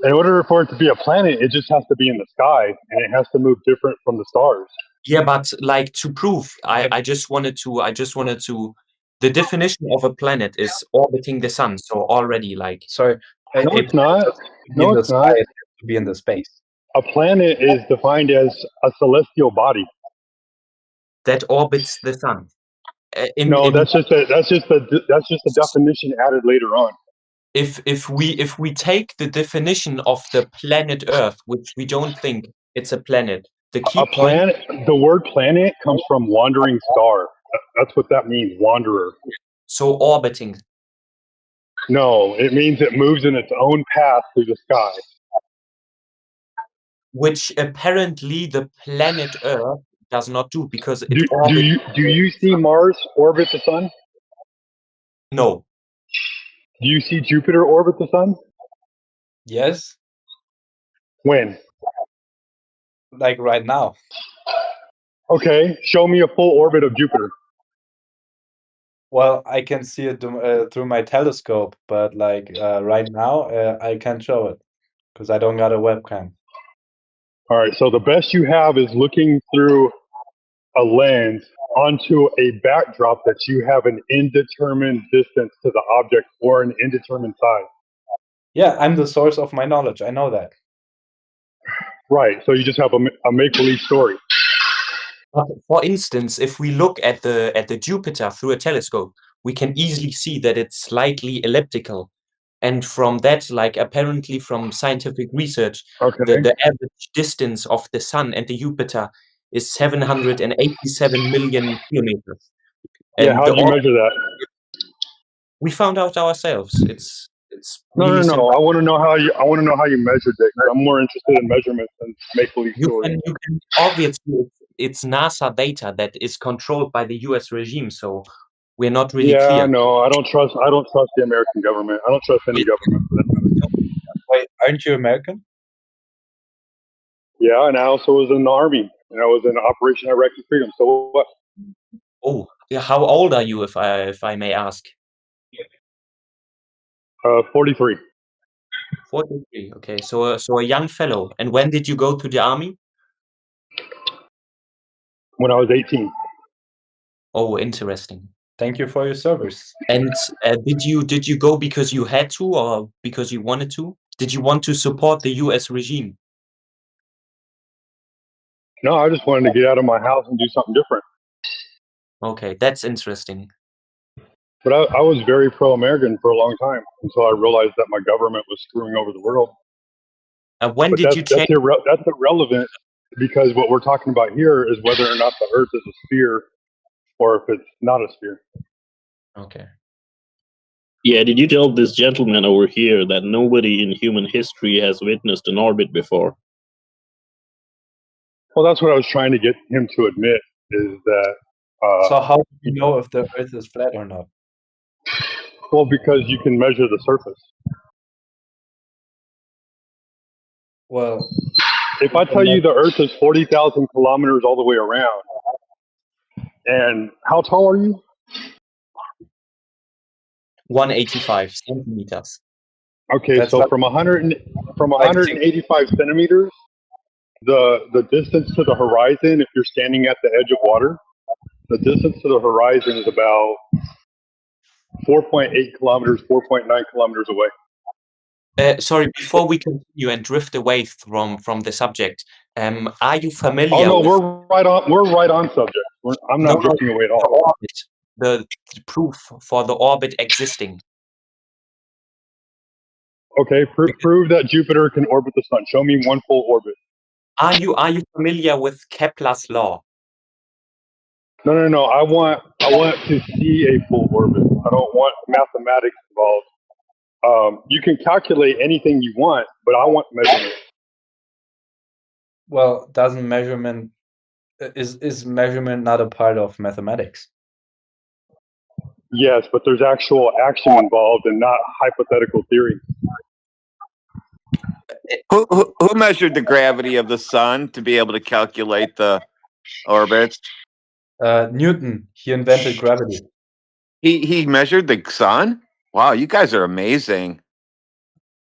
In order for it to be a planet, it just has to be in the sky, and it has to move different from the stars. Yeah, but like to prove, I just wanted to. The definition of a planet is orbiting the sun. So already, like, sorry, no, it's not. No, it's not. It has to be in the space. A planet is defined as a celestial body that orbits the sun. That's just a definition added later on. If we take the definition of the planet Earth, which we don't think it's a planet, the key planet, the word planet comes from wandering star. That's what that means, wanderer. So orbiting. No, it means it moves in its own path through the sky. Which apparently the planet Earth does not do, because it do you see Mars orbit the sun? No. Do you see Jupiter orbit the sun? Yes. When? Like right now. Okay, show me a full orbit of Jupiter. Well, I can see it through my telescope, but like right now, I can't show it because I don't got a webcam. All right, so the best you have is looking through a lens onto a backdrop that you have an indeterminate distance to the object or an indeterminate size. Yeah, I'm the source of my knowledge. I know that. Right, so you just have a make-believe story. For instance, if we look at the Jupiter through a telescope, we can easily see that it's slightly elliptical. And from that, like apparently from scientific research, the average distance of the Sun and the Jupiter is 787 million kilometers. And yeah, how did you measure that? We found out ourselves. It's really no. Simple. I want to know how you measured it. I'm more interested in measurements than make believe stories. You can obviously it's NASA data that is controlled by the U.S. regime, so we're not really clear. Yeah, no, I don't trust the American government. I don't trust any government for that matter. Wait, aren't you American? Yeah, and I also was in the Army, and I was in Operation Iraqi Freedom. So what? Oh, yeah. How old are you, if I may ask? 43. 43. Okay, so a young fellow. And when did you go to the army? When I was 18. Oh, interesting. Thank you for your service. And did you go because you had to, or because you wanted to? Did you want to support the U.S. regime? No, I just wanted to get out of my house and do something different. Okay, that's interesting. But I was very pro-American for a long time until I realized that my government was screwing over the world. When did you change? That's irrelevant, because what we're talking about here is whether or not the Earth is a sphere or if it's not a sphere. Okay. Yeah, did you tell this gentleman over here that nobody in human history has witnessed an orbit before? Well, that's what I was trying to get him to admit, is that, So how do we know if the Earth is flat or not? well, because you can measure the surface. Well, If I tell you the Earth is 40,000 kilometers all the way around, and how tall are you? 185 centimeters. Okay, that's so like, from like 185 centimeters, the distance to the horizon, if you're standing at the edge of water, the distance to the horizon is about 4.8 kilometers, 4.9 kilometers away. Sorry, before we continue and drift away from the subject, are you Oh familiar no, with we're right on subject. I'm not drifting away at the all. orbit, the proof for the orbit existing? Okay, prove that Jupiter can orbit the sun. Show me one full orbit. Are you familiar with Kepler's law? No. I want to see a full orbit. I don't want mathematics involved. You can calculate anything you want, but I want measurement. well, doesn't measurement is measurement not a part of mathematics? Yes, but there's actual action involved and not hypothetical theory. Who measured the gravity of the sun to be able to calculate the orbits? Newton, he invented gravity. He measured the sun? Wow, you guys are amazing.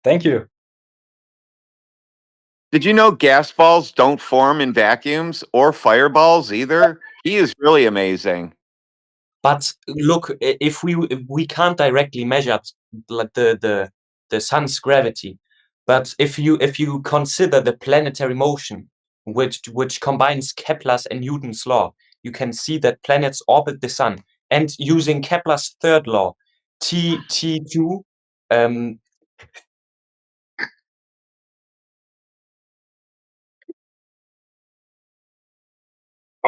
Thank you. Did you know gas balls don't form in vacuums or fireballs either? He is really amazing. But look, if we can't directly measure like the sun's gravity, but if you consider the planetary motion, which combines Kepler's and Newton's law, you can see that planets orbit the sun. And using Kepler's third law, T2,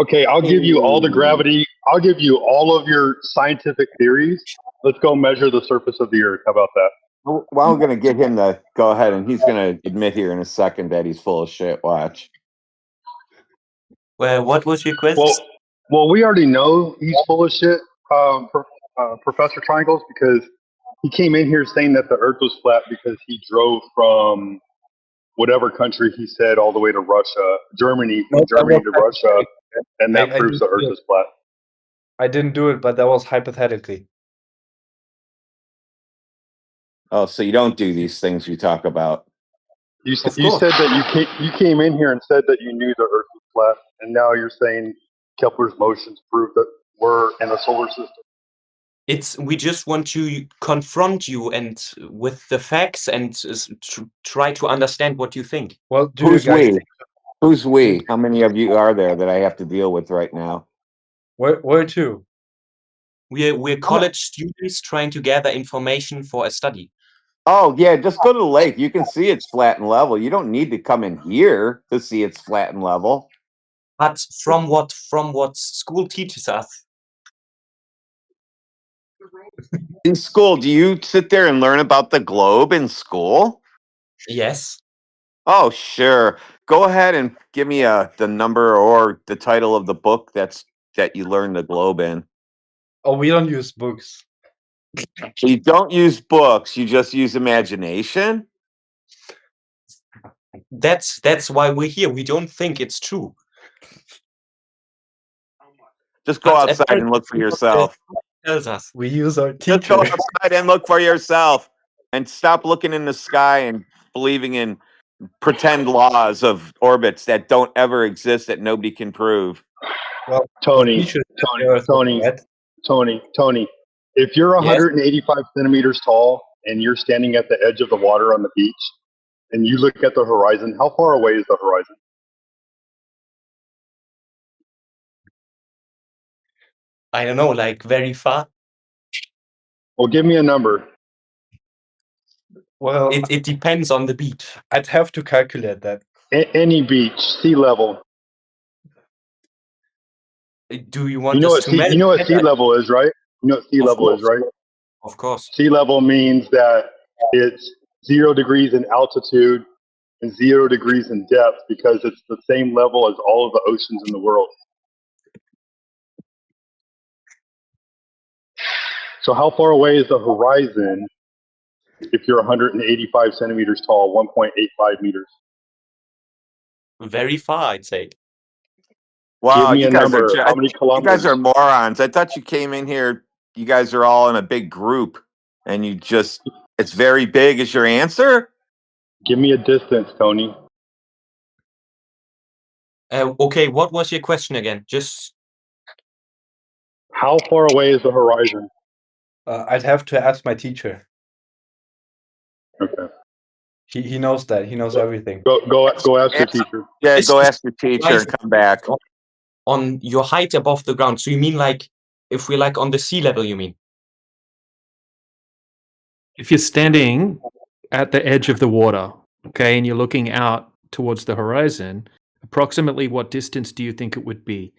Okay, I'll give you all the gravity. I'll give you all of your scientific theories. Let's go measure the surface of the Earth. How about that? Well, I'm going to get him to go ahead, and he's going to admit here in a second that he's full of shit. Watch. Well, what was your question? Well, we already know he's full of shit, Professor Triangles, because he came in here saying that the Earth was flat because he drove from whatever country he said all the way to Russia, Germany, from Germany to Russia, and that proves the Earth is flat. I didn't do it, but that was hypothetically. Oh, so you don't do these things we talk about. You said that you came in here and said that you knew the Earth was flat, and now you're saying Kepler's motions prove that we're in a solar system. We just want to confront you and with the facts and try to understand what you think. Well, who's we? Who's we? How many of you are there that I have to deal with right now? Where to? We're college students trying to gather information for a study. Oh yeah, just go to the lake. You can see it's flat and level. You don't need to come in here to see it's flat and level. But from what school teaches us. In school, do you sit there and learn about the globe in school? Yes. Oh, sure. Go ahead and give me the number or the title of the book that you learned the globe in. Oh, we don't use books. You don't use books, you just use imagination? That's why we're here. We don't think it's true. Just go outside and look for yourself. Tells us. We use our teacher. Just go outside and look for yourself and stop looking in the sky and believing in pretend laws of orbits that don't ever exist that nobody can prove. Well, Tony, if you're 185 centimeters tall and you're standing at the edge of the water on the beach and you look at the horizon, how far away is the horizon? I don't know, like very far. Well, give me a number. Well, it depends on the beach. I'd have to calculate that. Any beach, sea level. Do you want you know what sea level is, right? You know what sea level is, right? Of course. Sea level means that it's 0 degrees in altitude and 0 degrees in depth because it's the same level as all of the oceans in the world. So how far away is the horizon if you're 185 centimeters tall, 1.85 meters? Very far, I'd say. Wow, Give me you a guys are number. How many you guys are kilometers? morons. I thought you came in here. You guys are all in a big group, and you just it's very big. Is your answer? Give me a distance, Tony. Okay, what was your question again? Just How far away is the horizon? I'd have to ask my teacher. Okay. He knows that. He knows everything. Go ask your teacher. Yeah, go Distance ask your teacher and come back. on your height above the ground. So you mean like if we're like on the sea level, you mean? If you're standing at the edge of the water, okay, and you're looking out towards the horizon, approximately what distance do you think it would be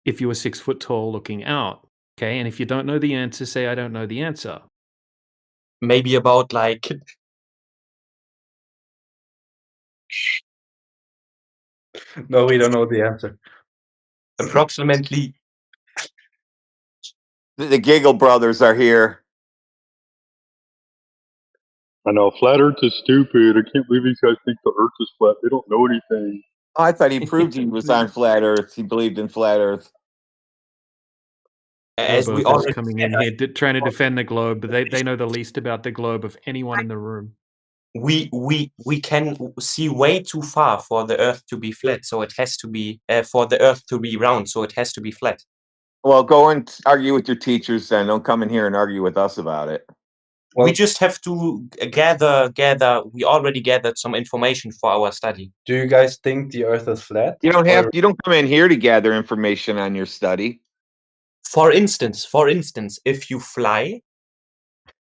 if you were 6 foot tall looking out? Okay, and if you don't know the answer, say I don't know the answer. Maybe about like No, we don't know the answer. approximately. The Giggle Brothers are here. I know, flat Earth is stupid. I can't believe these guys think the Earth is flat. They don't know anything. Oh, I thought he proved he was on flat Earth. He believed in flat Earth. As we Globe Earthers already coming said, in here trying to defend the globe, but they know the least about the globe of anyone in the room. we can see way too far for the Earth to be flat, so it has to be for the Earth to be round, so it has to be flat. Well, go and argue with your teachers then. Don't come in here and argue with us about it. We just have to gather. We already gathered some information for our study. Do you guys think the Earth is flat? You don't come in here to gather information on your study. For instance, if you fly.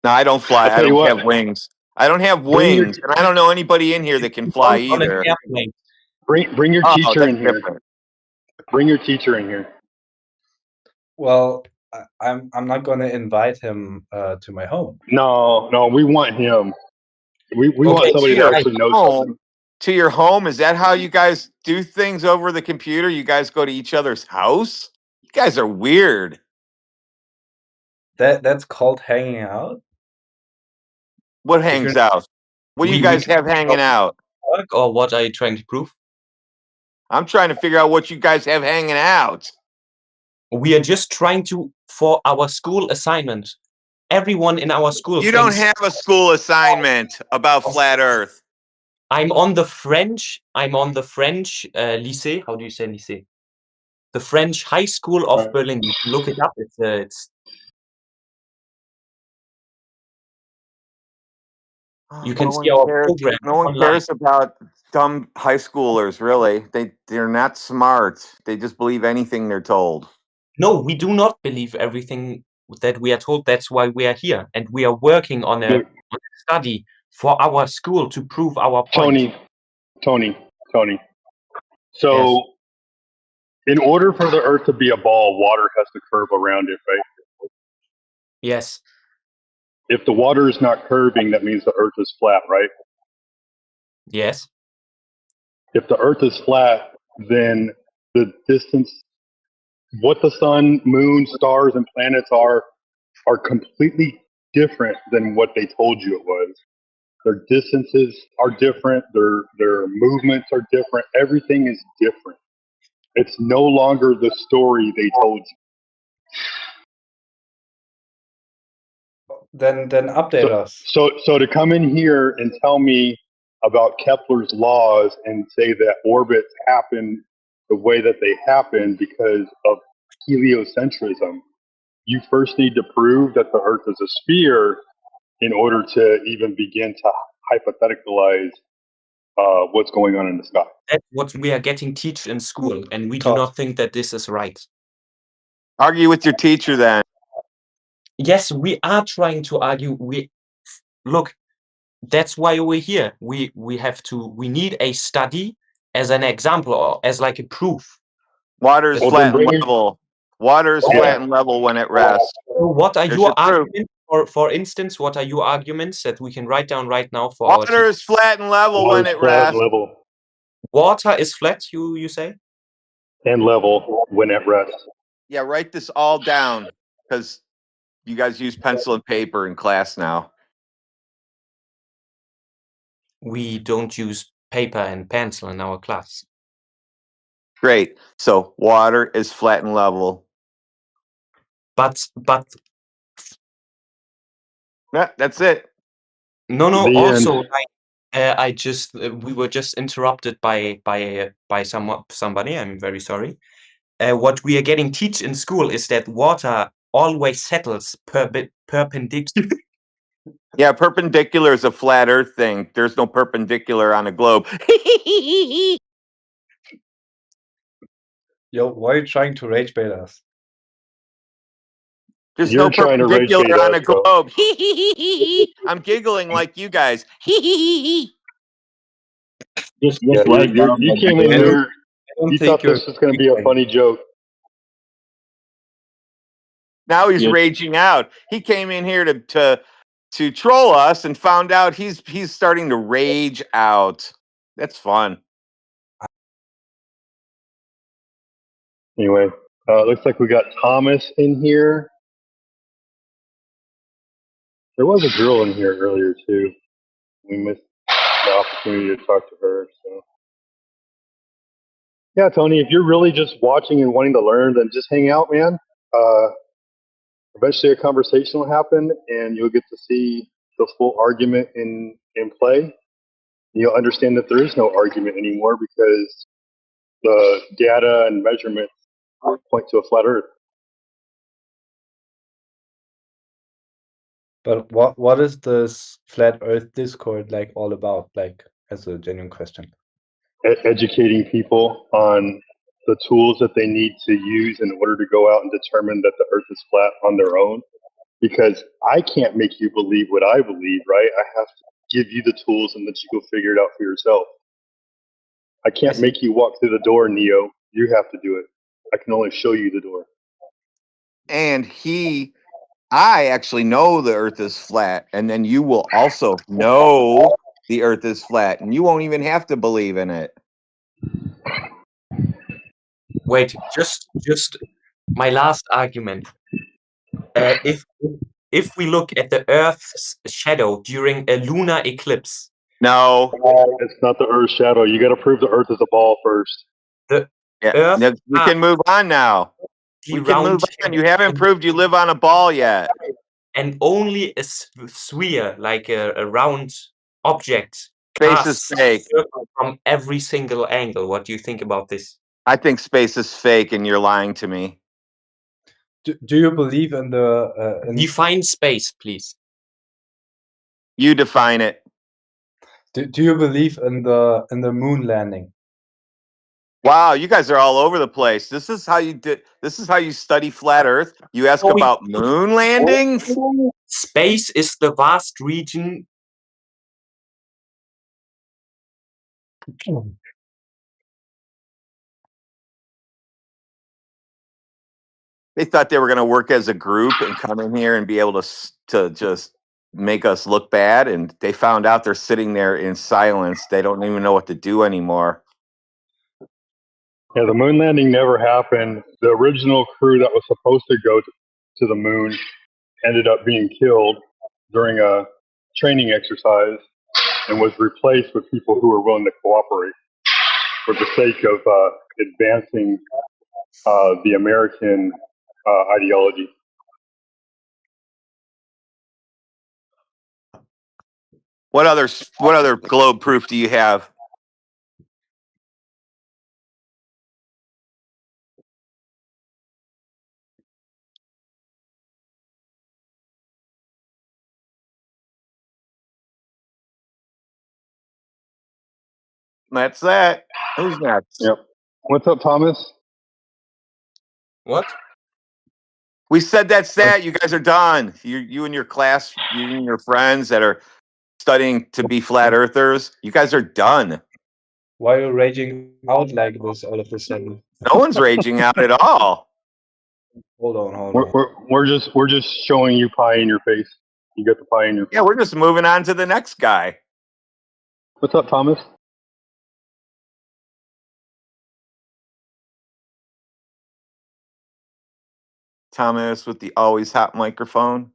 No, I don't fly. I don't have wings. I don't have wings, and I don't know anybody in here that can fly either. Bring your teacher in here. Different. Bring your teacher in here. Well, I'm not going to invite him to my home. No, we want him. We want somebody that actually knows something. To your home? Is that how you guys do things over the computer? You guys go to each other's house? You guys are weird. That's called hanging out? What hangs out? What do you guys have hanging out? Or what are you trying to prove? I'm trying to figure out what you guys have hanging out. We are just trying to, for our school assignment, everyone in our school You don't have a school assignment about flat Earth. I'm on the French lycée. How do you say lycée? The French High School of Berlin. You can look it up. It's you can see our program. No one cares about dumb high schoolers, really. They're not smart. They just believe anything they're told. No, we do not believe everything that we are told. That's why we are here, and we are working on a study for our school to prove our point. Tony. So, in order for the Earth to be a ball, water has to curve around it, right? Yes. If the water is not curving, that means the Earth is flat, right? Yes. If the Earth is flat, then the distance, what the sun, moon, stars, and planets are completely different than what they told you it was. Their distances are different. Their movements are different. Everything is different. It's no longer the story they told you. Then update us. So to come in here and tell me about Kepler's laws and say that orbits happen the way that they happen because of heliocentrism, you first need to prove that the Earth is a sphere in order to even begin to hypotheticalize what's going on in the sky. That's what we are getting taught in school, and we do not think that this is right. Argue with your teacher then. Yes, we are trying to argue. Look, that's why we're here. We need a study as an example or as like a proof. Water is flat and level. Water is flat and level when it rests. So what are your arguments for instance, what are your arguments that we can write down right now for our Water is flat and level when Water's it flat and rests. level. water is flat, you say? And level when at rest. Yeah, write this all down because you guys use pencil and paper in class now. We don't use paper and pencil in our class. Great. So water is flat and level. But Yeah, that's it. no, The also end. like, we were just interrupted by somebody. I'm very sorry. What we are getting teach in school is that water always settles perpendicular. Yeah, perpendicular is a flat Earth thing. There's no perpendicular on a globe. Yo, why are you trying to rage bait us? There's You're no trying to rage perpendicular bait on us, a bro. globe. I'm giggling like you guys. Just Yeah, write down you that came in I the here. don't You think thought you're this was going to be a funny joke. Now he's Yes. raging out. He came in here to troll us and found out he's starting to rage out. That's fun. Anyway, looks like we got Thomas in here. There was a girl in here earlier too. We missed the opportunity to talk to her. So yeah, Tony, if you're really just watching and wanting to learn, then just hang out, man. Eventually, a conversation will happen, and you'll get to see the full argument in play. You'll understand that there is no argument anymore because the data and measurements point to a flat Earth. But what is this flat Earth Discord like all about? Like, as a genuine question. Educating people on the tools that they need to use in order to go out and determine that the Earth is flat on their own. Because I can't make you believe what I believe, right? I have to give you the tools and let you go figure it out for yourself. I can't see. make you walk through the door, Neo. You have to do it. I can only show you the door. And I actually know the Earth is flat, and then you will also know the Earth is flat, and you won't even have to believe in it. Wait, just my last argument. If we look at the Earth's shadow during a lunar eclipse, No. It's not the Earth's shadow. You got to prove the Earth is a ball first. the Yeah, Earth no, we can move on now. We can move on. You haven't proved you live on a ball yet. and only a sphere, like a round object, Space is casts fake. a circle from every single angle. What do you think about this? I think space is fake, and you're lying to me. Do you believe in the Define space, please. You define it. do you believe in the moon landing? Wow, you guys are all over the place. This is how you study flat Earth. You ask about moon landings? Space is the vast region. They thought they were going to work as a group and come in here and be able to just make us look bad, and they found out they're sitting there in silence. They don't even know what to do anymore. Yeah, the moon landing never happened. The original crew that was supposed to go to the moon ended up being killed during a training exercise and was replaced with people who were willing to cooperate for the sake of advancing the American ideology. What other globe proof do you have? That's that. Who's next? Yep. What's up, Thomas? What? We said that's that. You guys are done. You and your class, you and your friends that are studying to be flat earthers, you guys are done. Why are you raging out like this all of a sudden? No one's raging out at all. Hold on. We're just showing you pie in your face. You got the pie in your face. Yeah, we're just moving on to the next guy. What's up, Thomas? Thomas with the always hot microphone.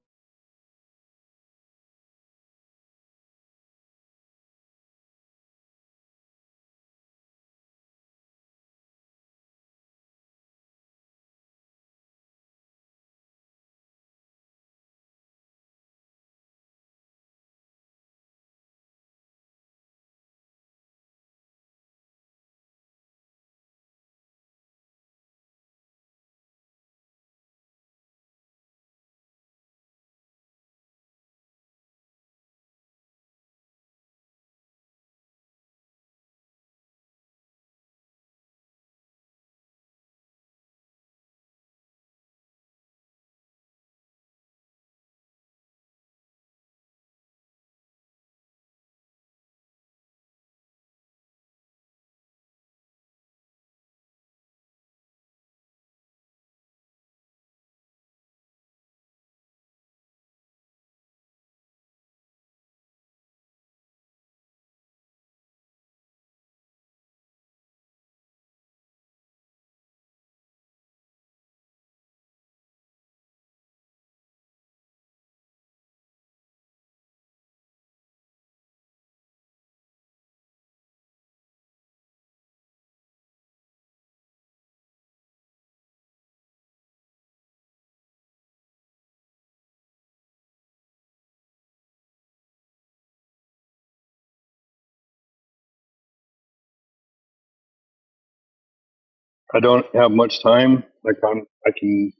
I don't have much time. Like I can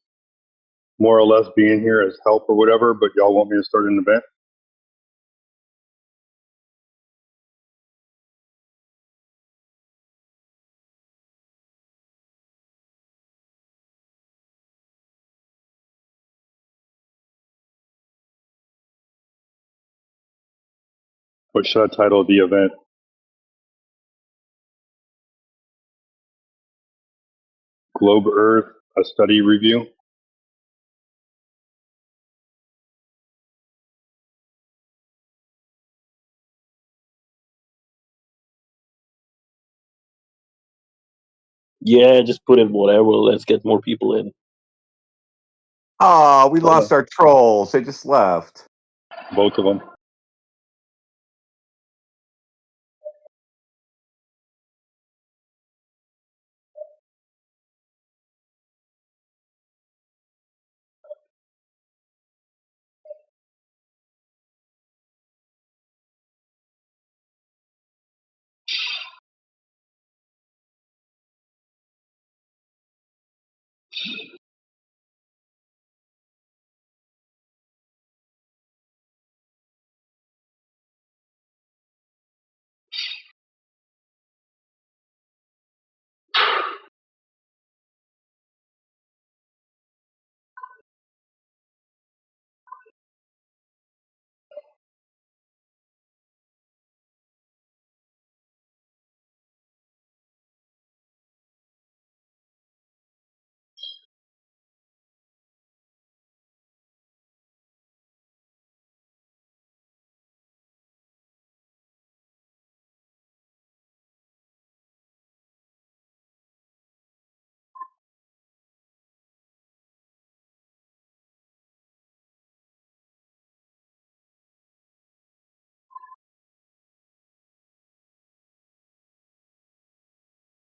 more or less be in here as help or whatever, but y'all want me to start an event? What should I title the event? Globe Earth, a study review? Yeah, just put in whatever. Let's get more people in. Oh, we lost our trolls. They just left. Both of them.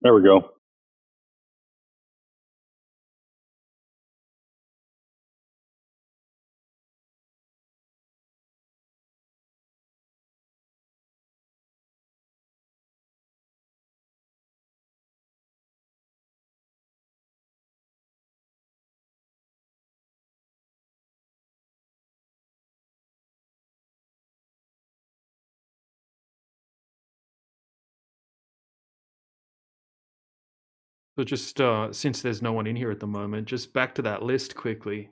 There we go. So just since there's no one in here at the moment, just back to that list quickly.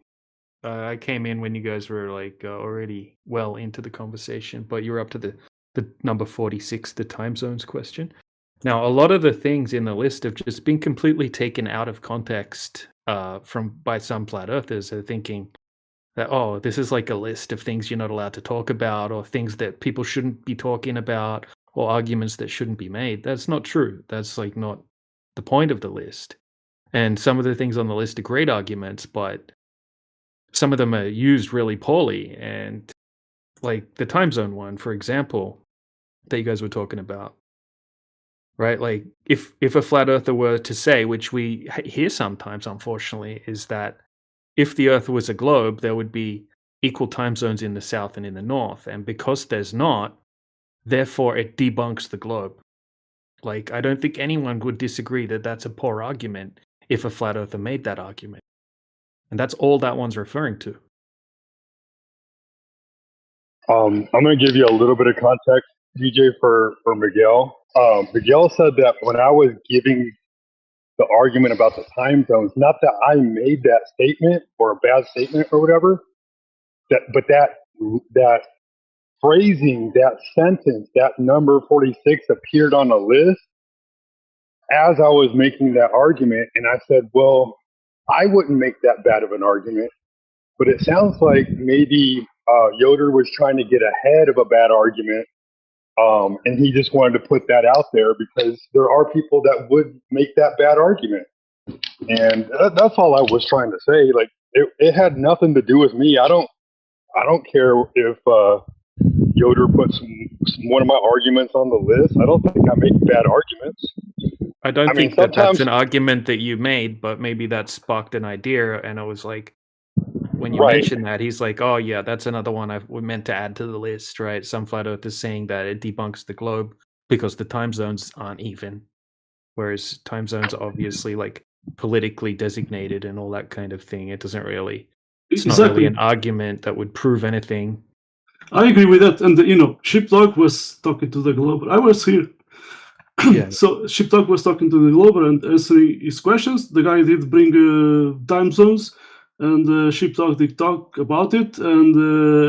I came in when you guys were like already well into the conversation, but you're up to the number 46, the time zones question. Now, a lot of the things in the list have just been completely taken out of context by some flat earthers are thinking that, oh, this is like a list of things you're not allowed to talk about, or things that people shouldn't be talking about, or arguments that shouldn't be made. That's not true. That's like not the point of the list. And some of the things on the list are great arguments, but some of them are used really poorly. And like the time zone one, for example, that you guys were talking about, right? Like if a flat earther were to say, which we hear sometimes, unfortunately, is that if the Earth was a globe, there would be equal time zones in the south and in the north. And because there's not, therefore it debunks the globe. Like, I don't think anyone would disagree that that's a poor argument if a flat earther made that argument. And that's all that one's referring to. I'm going to give you a little bit of context, DJ, for Miguel. Miguel said that when I was giving the argument about the time zones, not that I made that statement or a bad statement or whatever, but that phrasing, that sentence, that number 46 appeared on a list as I was making that argument. And I said, well, I wouldn't make that bad of an argument, but it sounds like maybe Yoder was trying to get ahead of a bad argument. And he just wanted to put that out there because there are people that would make that bad argument. And that's all I was trying to say. Like it had nothing to do with me. I don't care if Yoder puts one of my arguments on the list. I don't think I make bad arguments. I don't think that that's an argument that you made, but maybe that sparked an idea. And I was like, when you mentioned that, he's like, oh yeah, that's another one we meant to add to the list, right? Some flat earthers saying that it debunks the globe because the time zones aren't even, whereas time zones are obviously like politically designated and all that kind of thing. It doesn't really, it's not really an argument that would prove anything. I agree with that. And Sheepdog was talking to the Glober. I was here. Yeah. So Sheepdog was talking to the Glober and answering his questions. The guy did bring time zones, and Sheepdog did talk about it. And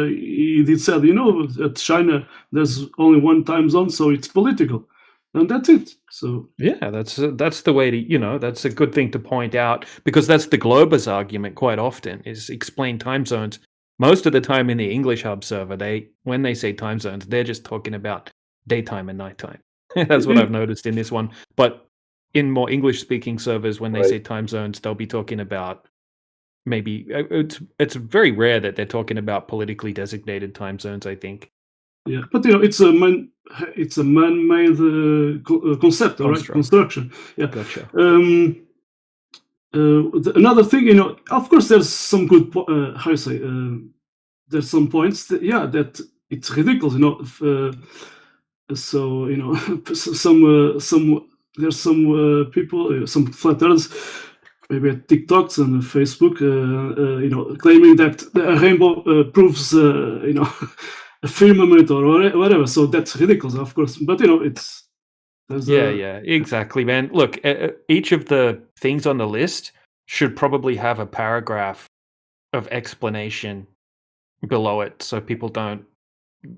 he did said, at China there's only one time zone, so it's political, and that's it. So yeah, that's the way to, that's a good thing to point out, because that's the Glober's argument quite often, is explain time zones. Most of the time in the English Hub server, when they say time zones, they're just talking about daytime and nighttime. That's what I've noticed in this one. But in more English-speaking servers, when they say time zones, they'll be talking about maybe it's very rare that they're talking about politically designated time zones, I think. Yeah, but it's a man-made concept, all right? Construction. Yeah. Gotcha. Another thing, of course, there's some good. How you say? There's some points that it's ridiculous, so there's some people, some flat earthers, maybe at TikToks and Facebook, claiming that the rainbow proves, a firmament or whatever. So that's ridiculous, of course. But yeah, exactly, man. Look, each of the things on the list should probably have a paragraph of explanation below it, so people don't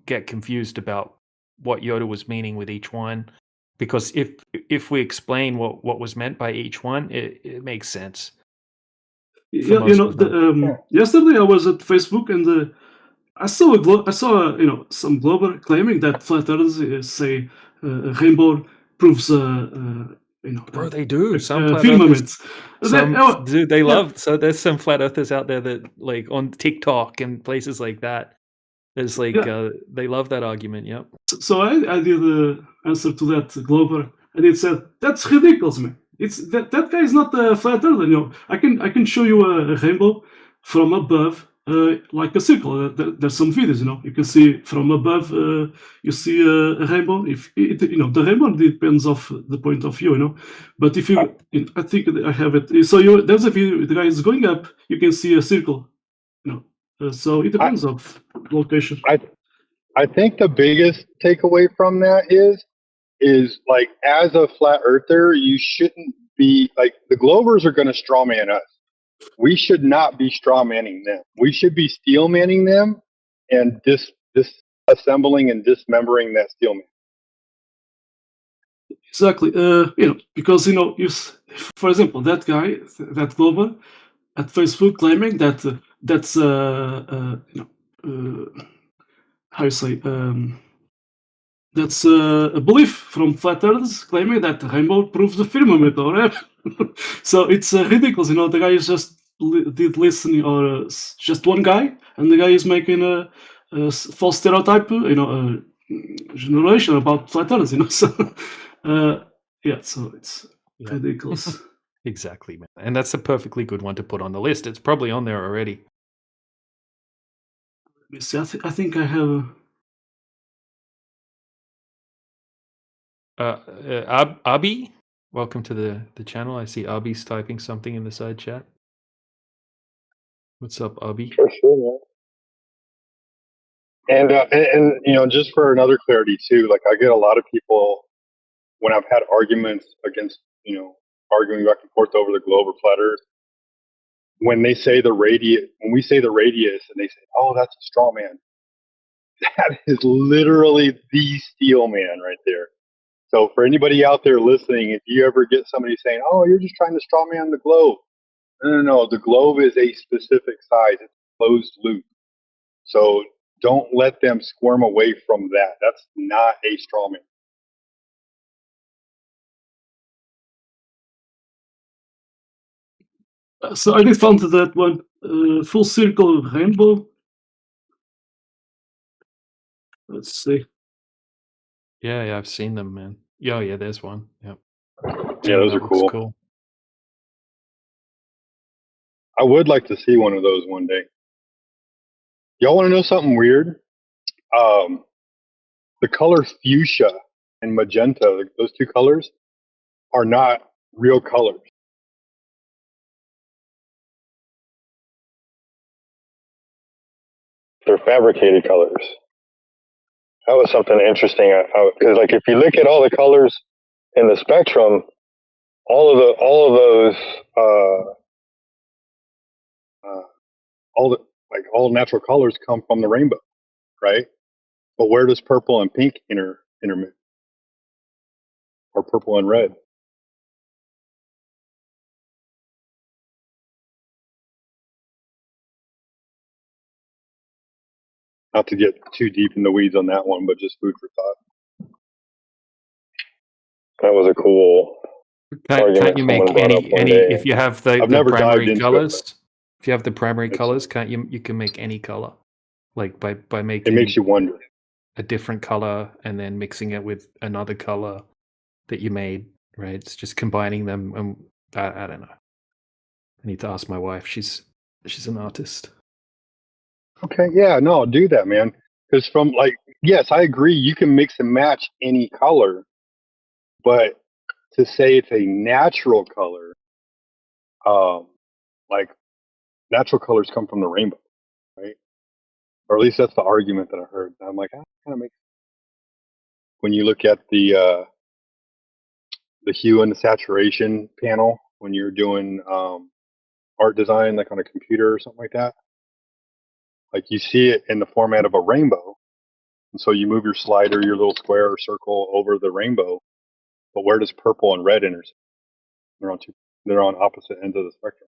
get confused about what Yoda was meaning with each one. Because if we explain what was meant by each one, it makes sense. Yeah, yesterday I was at Facebook and I saw some Glober claiming that flat earthers say a rainbow proves bro, they do. Some flat firmaments. Dude, they love. So there's some flat earthers out there that, like, on TikTok and places like that. There's like they love that argument. Yep. So I did answer to that Glober, and it said that's ridiculous, man. It's that guy is not a flat earther. I can show you a rainbow from above, like a circle. There's some videos, you can see from above. You see a rainbow. If the rainbow depends off the point of view, But if you, I think I have it. So there's a video. The guy is going up. You can see a circle. So it depends of location. I think the biggest takeaway from that is like, as a flat earther, you shouldn't be like, the Glovers are going to straw man us. We should not be straw manning them. We should be steel manning them and disassembling and dismembering that steel man. Exactly. Because for example, that guy, that Glover, at Facebook claiming that that's how you say that's a belief from flat earthers claiming that the rainbow proves the firmament or whatever. So it's ridiculous. The guy is just did listening or just one guy, and the guy is making a false stereotype. Generation about flat earthers. So yeah, so it's Yeah. ridiculous. Exactly, man. And that's a perfectly good one to put on the list. It's probably on there already. Let me see. I think I have. Abi, welcome to the channel. I see Abi's typing something in the side chat. What's up, Abi? For sure, man. And just for another clarity too, like I get a lot of people when I've had arguments against, arguing back and forth over the globe or flat Earth, when they say when we say the radius, and they say, "Oh, that's a straw man," that is literally the steel man right there. So for anybody out there listening, if you ever get somebody saying, "Oh, you're just trying to straw man the globe," no. The globe is a specific size. It's closed loop. So don't let them squirm away from that. That's not a straw man. So I did found that one full circle rainbow. Let's see. Yeah, I've seen them, man. Yeah, there's one. Yep. Yeah, those that are looks cool. cool. I would like to see one of those one day. Y'all want to know something weird? The colors fuchsia and magenta, those two colors, are not real colors. They're fabricated colors. That was something interesting. Because, like, if you look at all the colors in the spectrum, all of those, all natural colors come from the rainbow, right? But where does purple and pink intermix, or purple and red? Not to get too deep in the weeds on that one, but just food for thought. That was a cool Can't you make any if you have the primary colors? If you have the primary colors, can't you can make any color, like by making. It makes you wonder. A different color and then mixing it with another color that you made, right? It's just combining them. And I don't know. I need to ask my wife. She's an artist. Okay, yeah, no, do that, man. Because yes, I agree. You can mix and match any color, but to say it's a natural color, like natural colors come from the rainbow, right? Or at least that's the argument that I heard. And I'm like, that kind of makes sense. When you look at the hue and the saturation panel when you're doing art design, like on a computer or something like that, like you see it in the format of a rainbow. And so you move your slider, your little square or circle over the rainbow. But where does purple and red intersect? They're on opposite ends of the spectrum.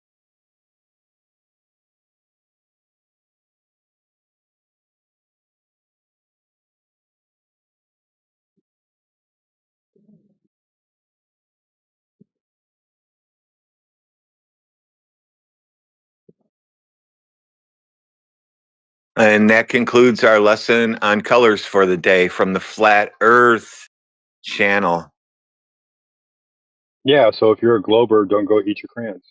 And that concludes our lesson on colors for the day from the Flat Earth channel. Yeah, so if you're a glober, don't go eat your crayons.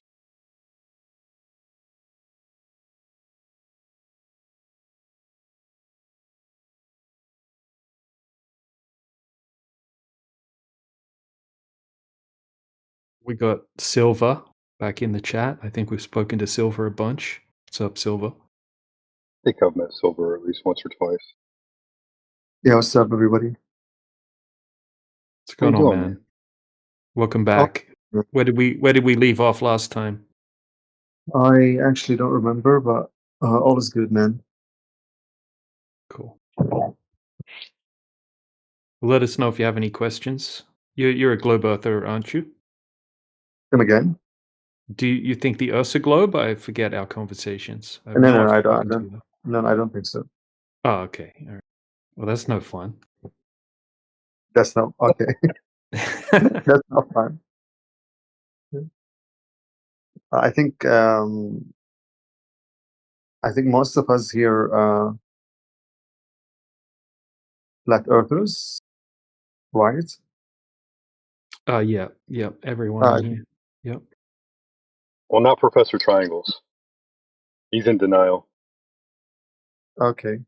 We got Silver back in the chat. I think we've spoken to Silver a bunch. What's up, Silver? I think I've met Silver at least once or twice. Yeah, what's up, everybody? What's going on, man? Welcome back. Oh. Where did we leave off last time? I actually don't remember, but all is good, man. Cool. Let us know if you have any questions. You're a globe earther, aren't you? Come again? Do you think the Earth's a globe? I forget our conversations. I No, know no, I've I spoken to don't. you. No, I don't think so. Oh, okay. All right. Well, that's no fun. That's not okay. That's not fun. I think most of us here flat earthers, right? Yeah, everyone in here. Yep. Well, not Professor Triangles. He's in denial. Okay.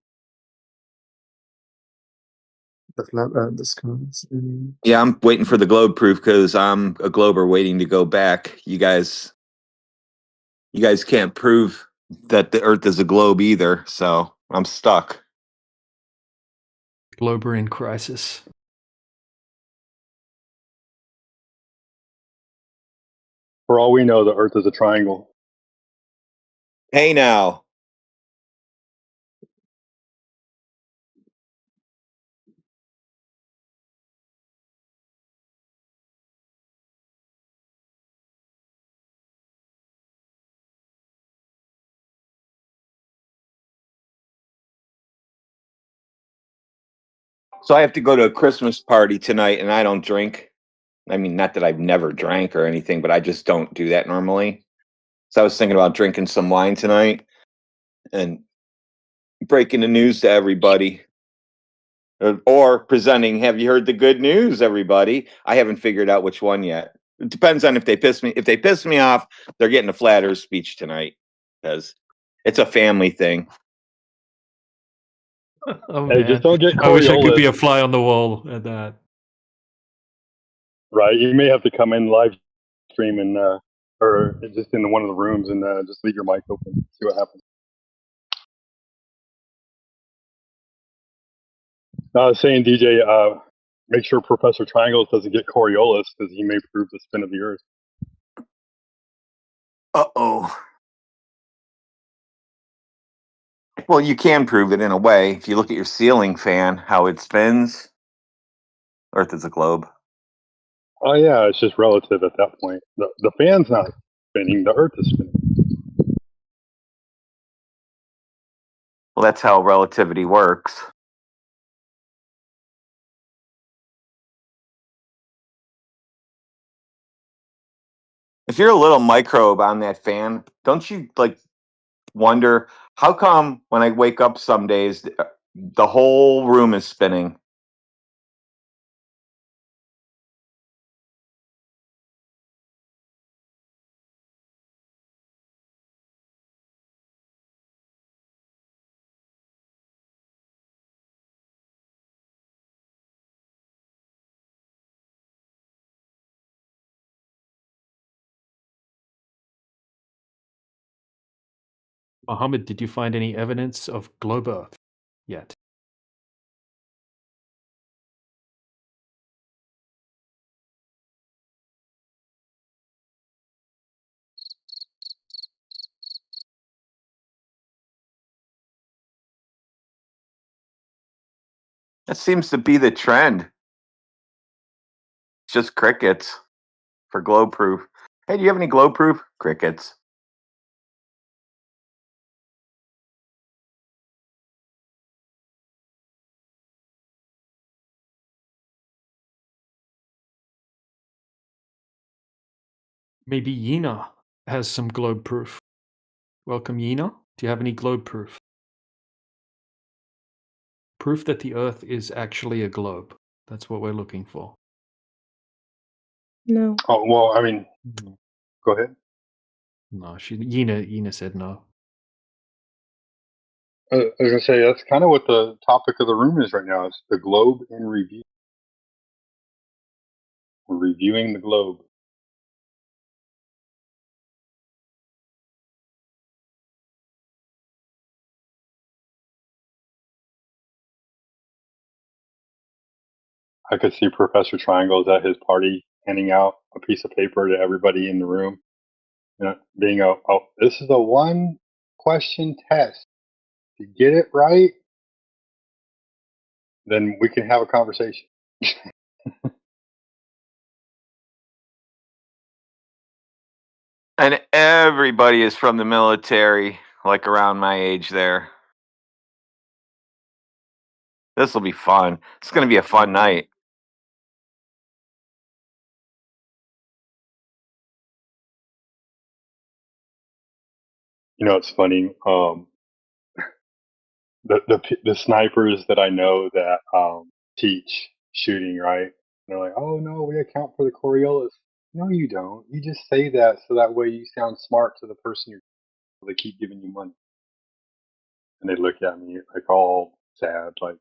The flat this comes in. Yeah, I'm waiting for the globe proof because I'm a glober waiting to go back. You guys can't prove that the Earth is a globe either, so I'm stuck. Glober in crisis. For all we know, the Earth is a triangle. Hey now. So I have to go to a Christmas party tonight and I don't drink. I mean, not that I've never drank or anything, but I just don't do that normally. So I was thinking about drinking some wine tonight and breaking the news to everybody. Or presenting, have you heard the good news, everybody? I haven't figured out which one yet. It depends on if they piss me. If they piss me off, they're getting a flat earth speech tonight because it's a family thing. Oh Hey, man, just don't get I wish I could be a Coriolis, fly on the wall at that. right? You may have to come in live stream and or just in one of the rooms and just leave your mic open. See what happens. No, I was saying, DJ, make sure Professor Triangles doesn't get Coriolis because he may prove the spin of the Earth. Uh-oh. Well, you can prove it in a way. If you look at your ceiling fan, how it spins, Earth is a globe. Oh yeah, it's just relative at that point. The fan's not spinning; the Earth is spinning. Well, that's how relativity works. If you're a little microbe on that fan, don't you wonder how come when I wake up some days the whole room is spinning? Mohammed, did you find any evidence of globe Earth yet? That seems to be the trend. It's just crickets for globe proof. Hey, do you have any globe proof? Crickets. Maybe Yina has some globe proof. Welcome, Yina. Do you have any globe proof? Proof that the Earth is actually a globe. That's what we're looking for. No. Oh well, I mean, go ahead. No, Yina said no. I was gonna say that's kind of what the topic of the room is right now. It's the globe in review. We're reviewing the globe. I could see Professor Triangles at his party handing out a piece of paper to everybody in the room. You know, being this is a one question test. If you get it right, then we can have a conversation. And everybody is from the military, like around my age there. This will be fun. It's going to be a fun night. You know, it's funny. The snipers that I know that teach shooting, right? They're like, oh no, we account for the Coriolis. No, you don't. You just say that so that way you sound smart to the person you're. They keep giving you money, and they look at me like all sad, like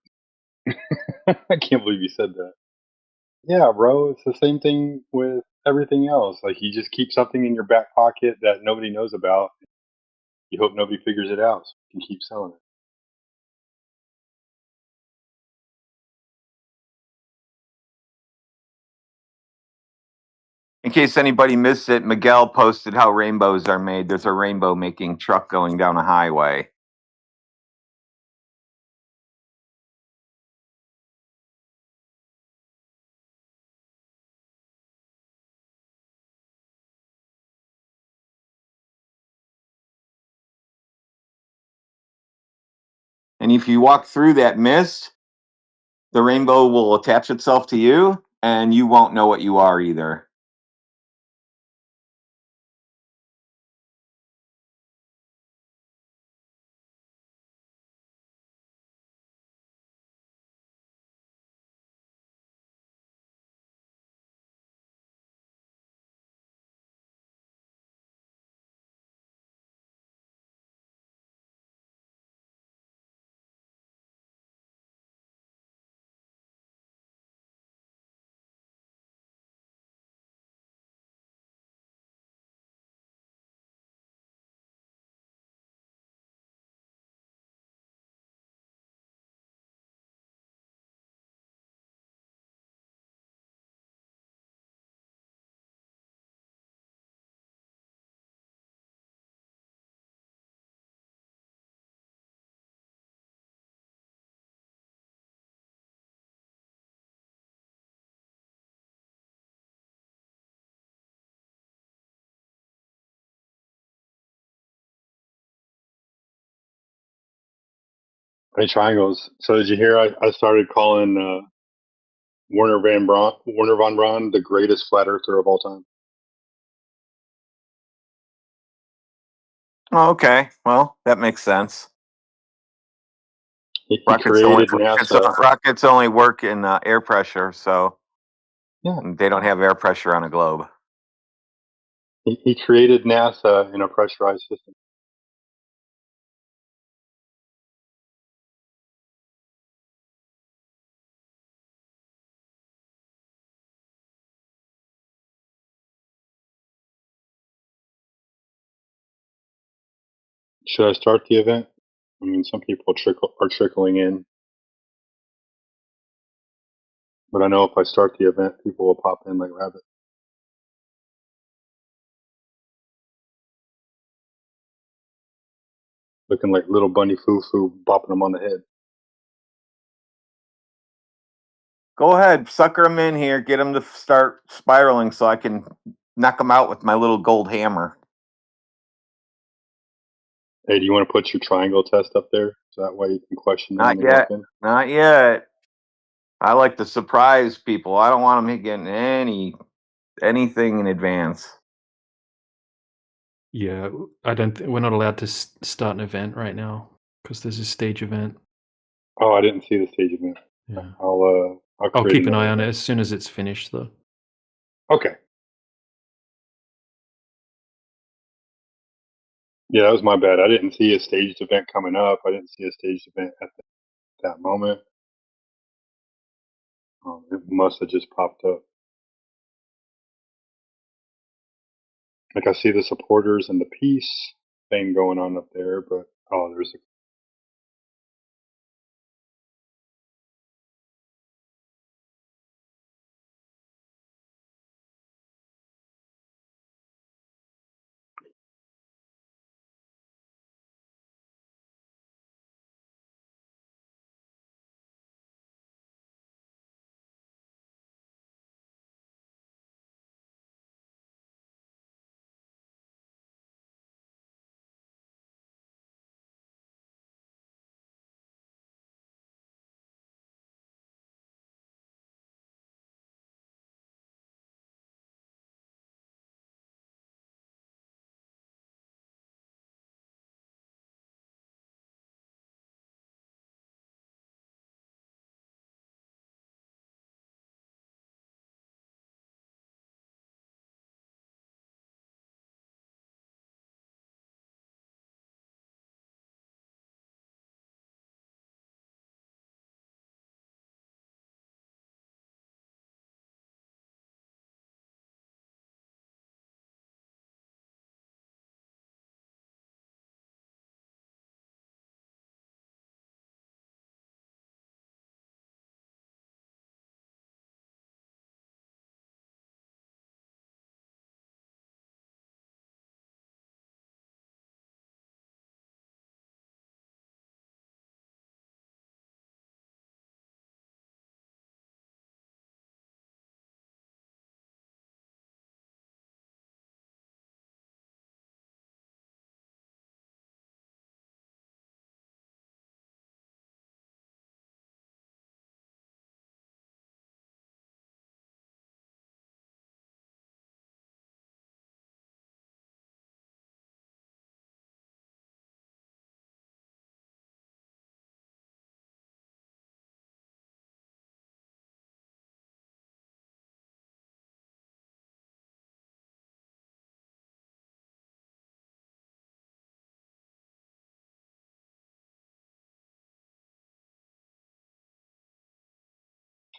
I can't believe you said that. Yeah, bro, it's the same thing with everything else. Like you just keep something in your back pocket that nobody knows about. You hope nobody figures it out, so you can keep selling it. In case anybody missed it, Miguel posted how rainbows are made. There's a rainbow making truck going down a highway. And if you walk through that mist, the rainbow will attach itself to you, and you won't know what you are either. Hey, triangles. So did you hear? I started calling Werner von Braun the greatest flat earther of all time. Oh, okay, well, that makes sense. He created NASA. Rockets only work in air pressure, so Yeah, they don't have air pressure on a globe. he created NASA in a pressurized system. Should I start the event? I mean, some people are trickling in, but I know if I start the event, people will pop in like rabbits. Looking like little bunny foo-foo, bopping them on the head. Go ahead, sucker them in here. Get them to start spiraling so I can knock them out with my little gold hammer. Hey, do you want to put your triangle test up there so that way you can question them when Not they walk yet. in? Not yet. I like to surprise people. I don't want them getting anything in advance. Yeah, I don't. We're not allowed to start an event right now because there's a stage event. Oh, I didn't see the stage event. Yeah, I'll I'll create keep an another eye on it event. as soon as it's finished, though. Okay. Yeah, that was my bad. I didn't see a staged event coming up. I didn't see a staged event at that moment. It must have just popped up. Like I see the supporters and the peace thing going on up there, but oh, there's a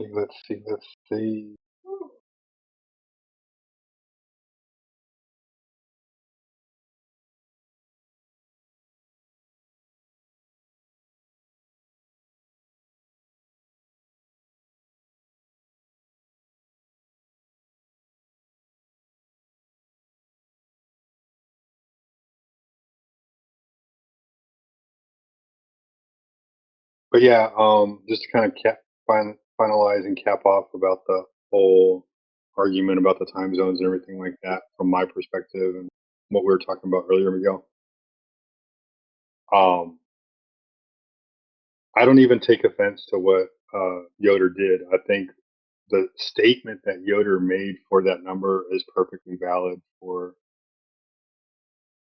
Let's see. But yeah, just to kind of finalize and cap off about the whole argument about the time zones and everything like that from my perspective and what we were talking about earlier, Miguel. I don't even take offense to what Yoder did. I think the statement that Yoder made for that number is perfectly valid for,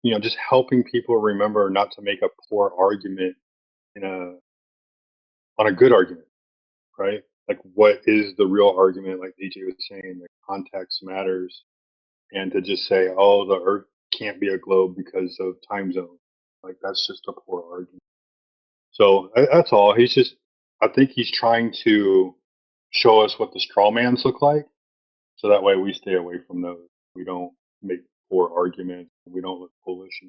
you know, just helping people remember not to make a poor argument on a good argument, right? Like, what is the real argument? Like DJ was saying, like, context matters, and to just say, "Oh, the Earth can't be a globe because of time zone," like that's just a poor argument. So that's all. I think he's trying to show us what the straw mans look like, so that way we stay away from those. We don't make poor arguments. We don't look foolish.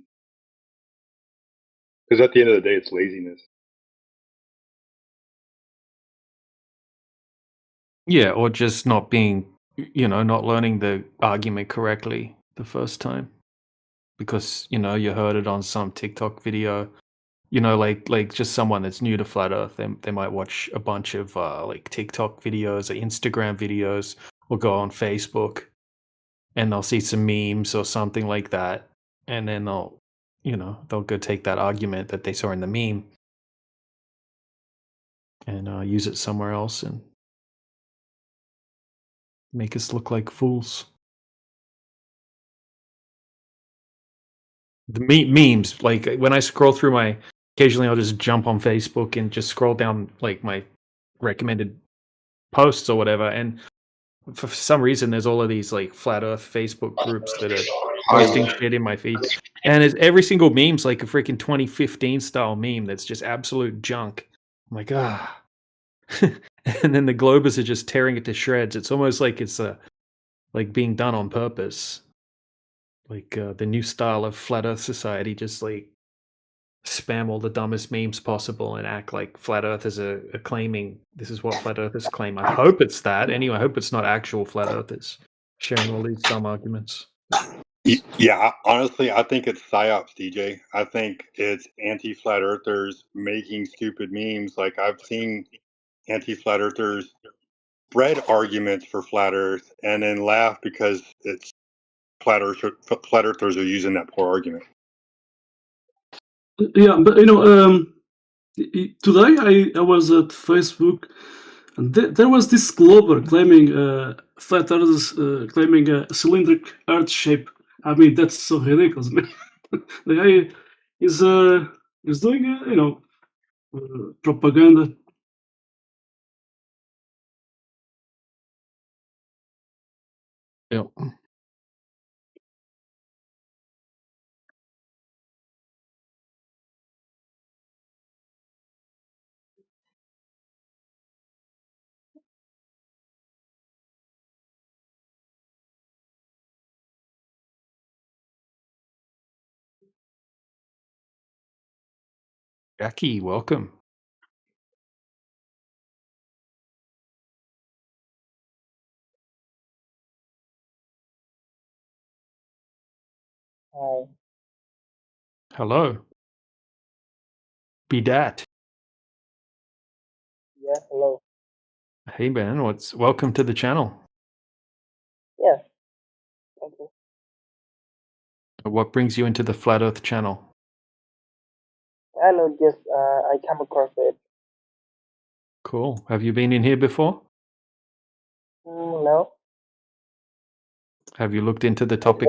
Because at the end of the day, it's laziness. Yeah, or just not being, not learning the argument correctly the first time because, you heard it on some TikTok video. Like just someone that's new to flat Earth, they might watch a bunch of like TikTok videos or Instagram videos or go on Facebook and they'll see some memes or something like that, and then they'll go take that argument that they saw in the meme and use it somewhere else and make us look like fools. The memes, like when I scroll through occasionally I'll just jump on Facebook and just scroll down like my recommended posts or whatever, and for some reason there's all of these like flat Earth Facebook groups that are posting shit in my feed, and every single meme's like a freaking 2015 style meme that's just absolute junk. I'm like, and then the Globers are just tearing it to shreds. It's almost like it's like being done on purpose. Like the new style of flat Earth society, just like spam all the dumbest memes possible and act like flat earthers are claiming this is what flat earthers claim. I hope it's that. Anyway, I hope it's not actual flat earthers sharing all these dumb arguments. Yeah, honestly, I think it's psyops, DJ. I think it's anti-flat earthers making stupid memes. Like, I've seen anti-flat earthers spread arguments for flat Earth and then laugh because it's flat earthers are using that poor argument. Yeah, but today I was at Facebook, and there was this Glober claiming flat Earth, claiming a cylindric Earth shape. I mean, that's so ridiculous, man. The guy is doing propaganda. Yeah. Jackie, welcome. Hi. Hello. Be dat. Yeah, hello. Hey man, welcome to the channel. Yeah, thank you. What brings you into the Flat Earth channel? I know, just I come across it. Cool. Have you been in here before? No, Have you looked into the topic?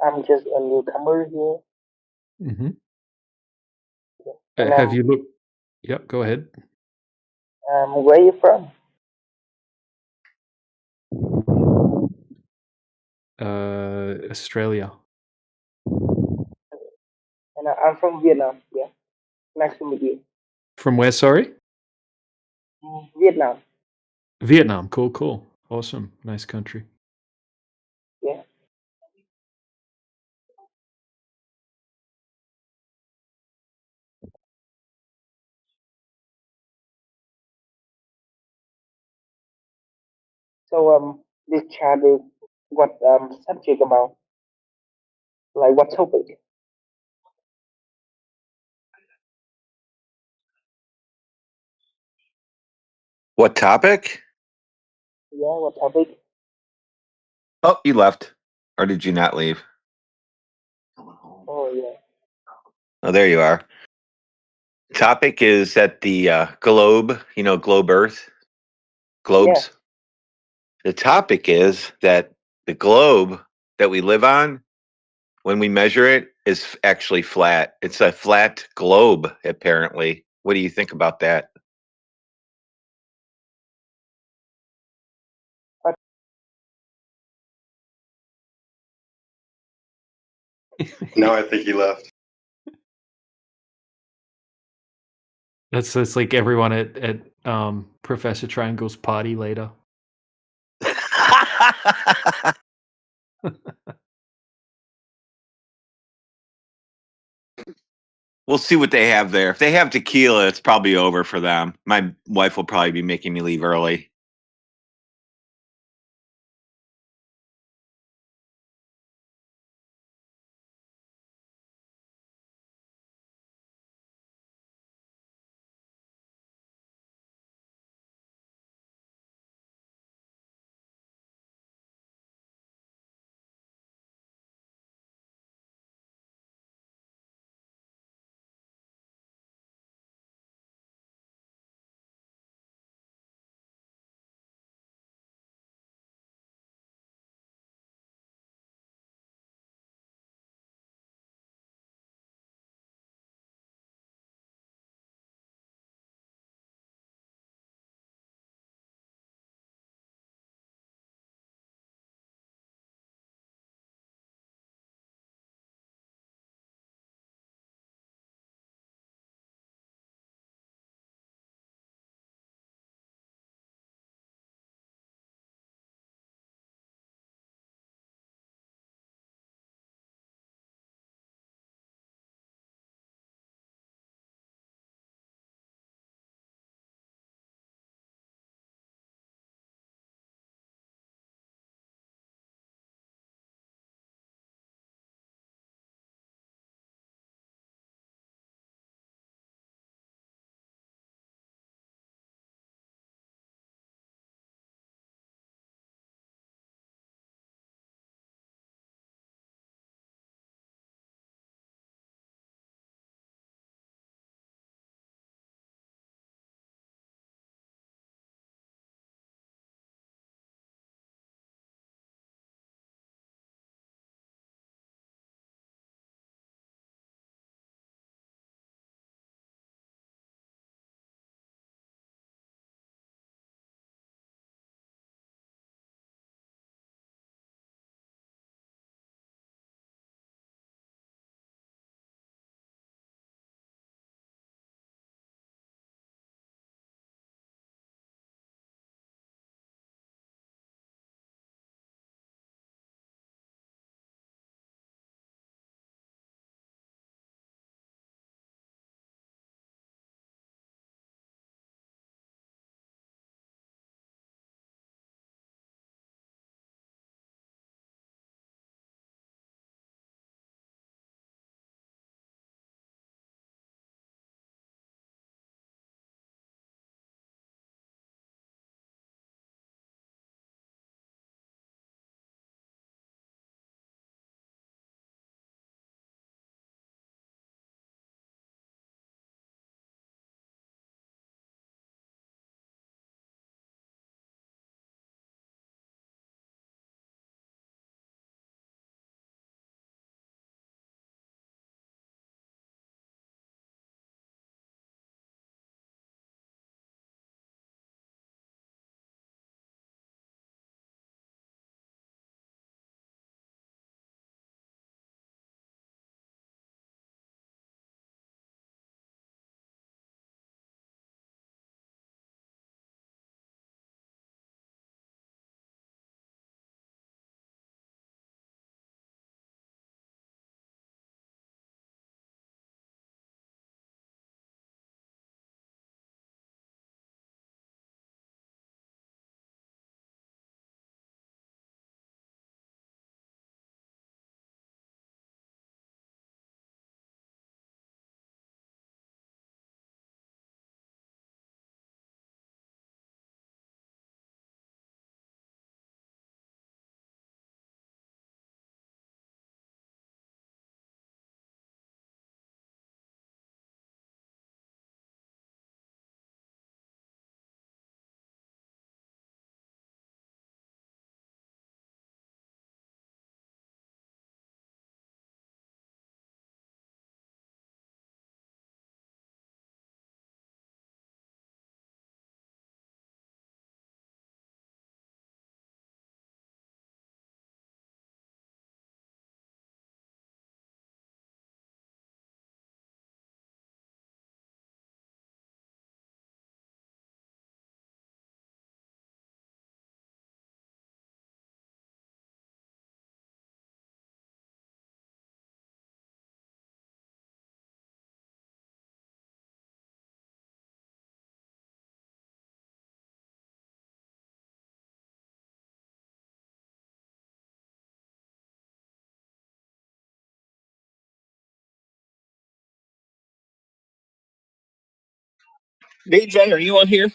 I'm just a newcomer here. Mm-hmm. And Have you looked? Yep, go ahead. where are you from? Australia. And I'm from Vietnam. Yeah, nice to meet you. From where, sorry? Vietnam. Vietnam. Cool, cool. Awesome. Nice country. Yeah. So this chat is what subject about? Like what topic? What topic? Yeah, what topic? Oh, you left. Or did you not leave? Oh yeah. Oh, there you are. Topic is that the globe, globe Earth, Yeah. globes. The topic is that the globe that we live on, when we measure it, is actually flat. It's a flat globe, apparently. What do you think about that? But No, I think he left. That's like everyone at Professor Triangle's party later. We'll see what they have there. If they have tequila, it's probably over for them. My wife will probably be making me leave early. DJ, are you on here?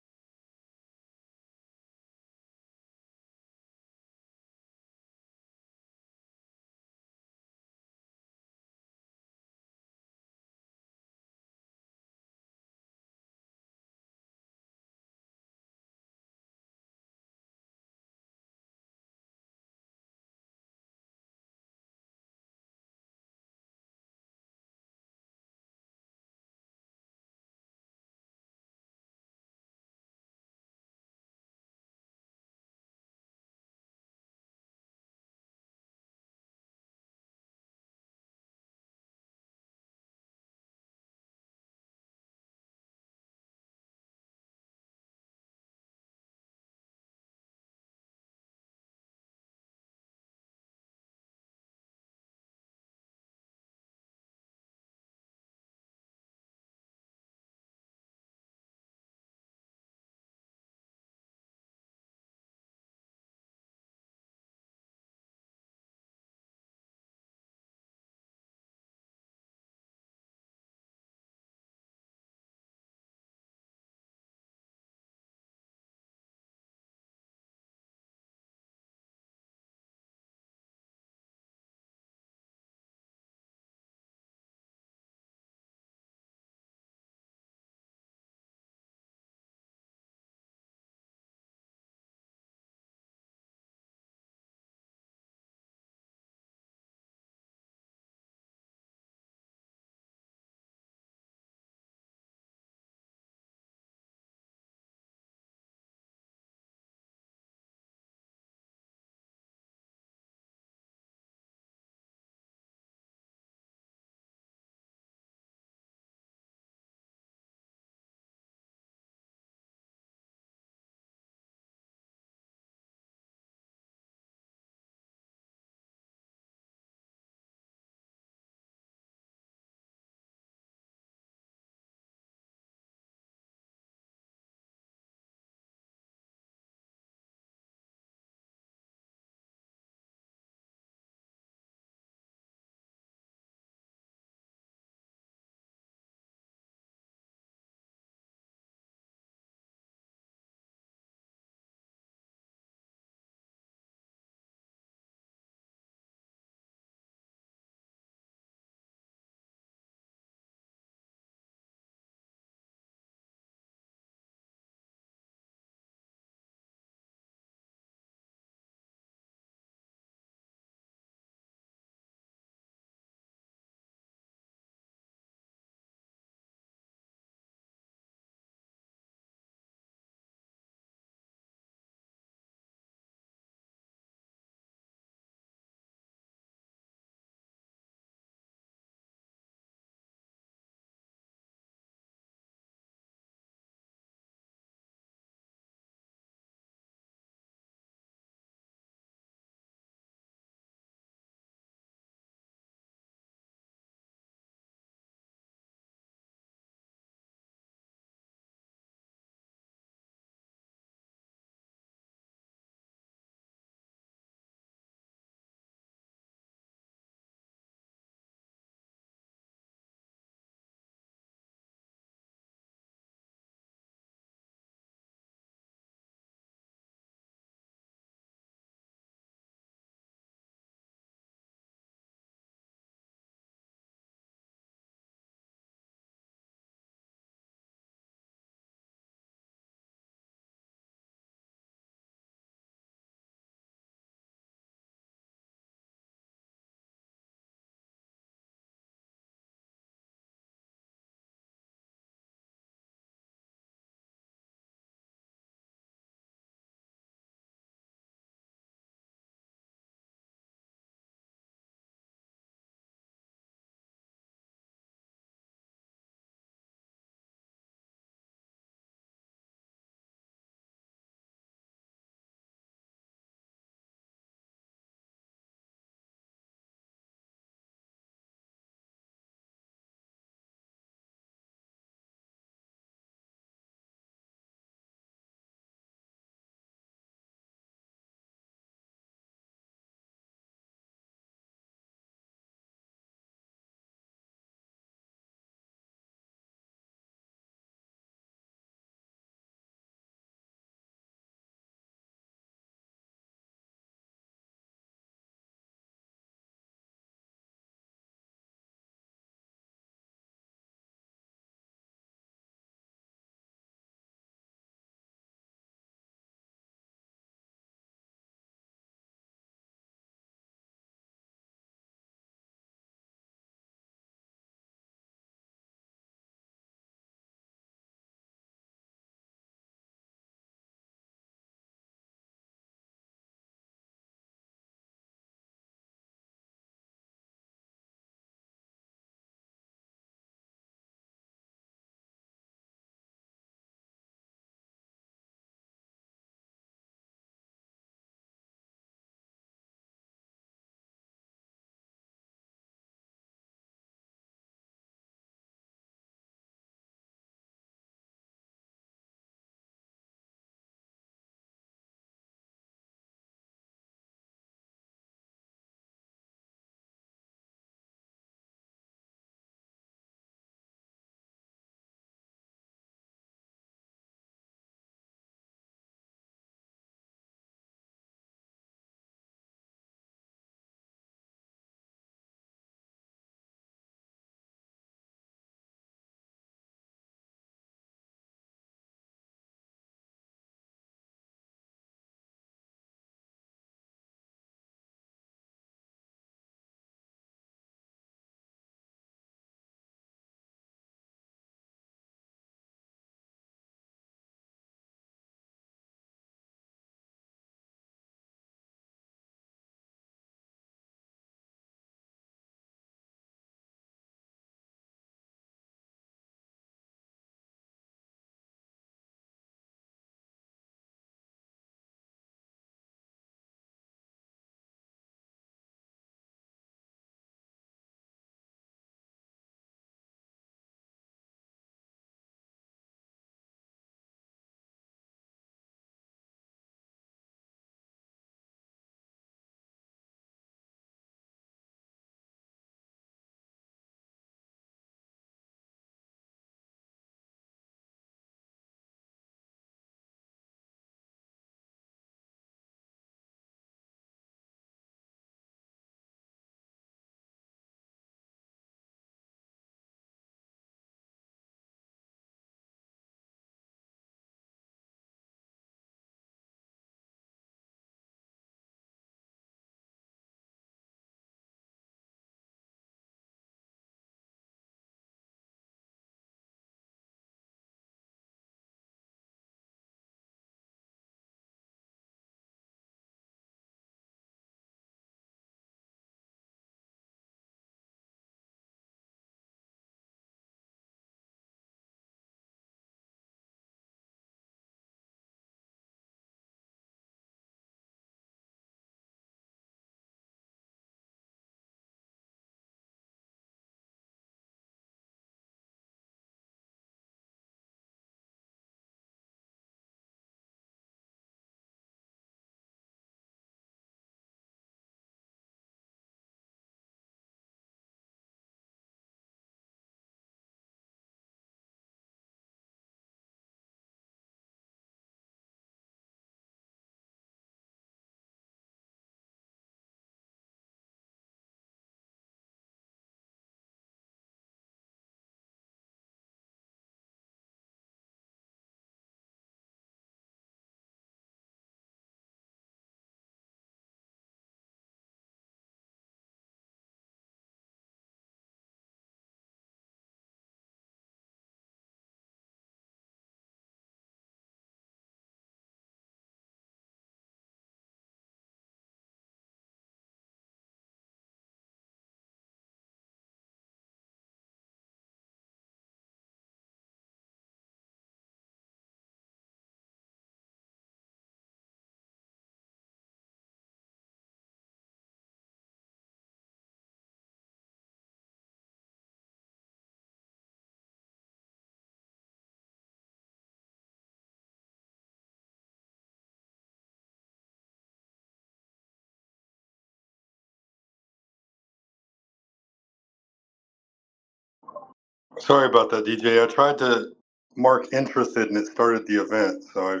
Sorry about that, DJ. I tried to mark interested and it started the event, so I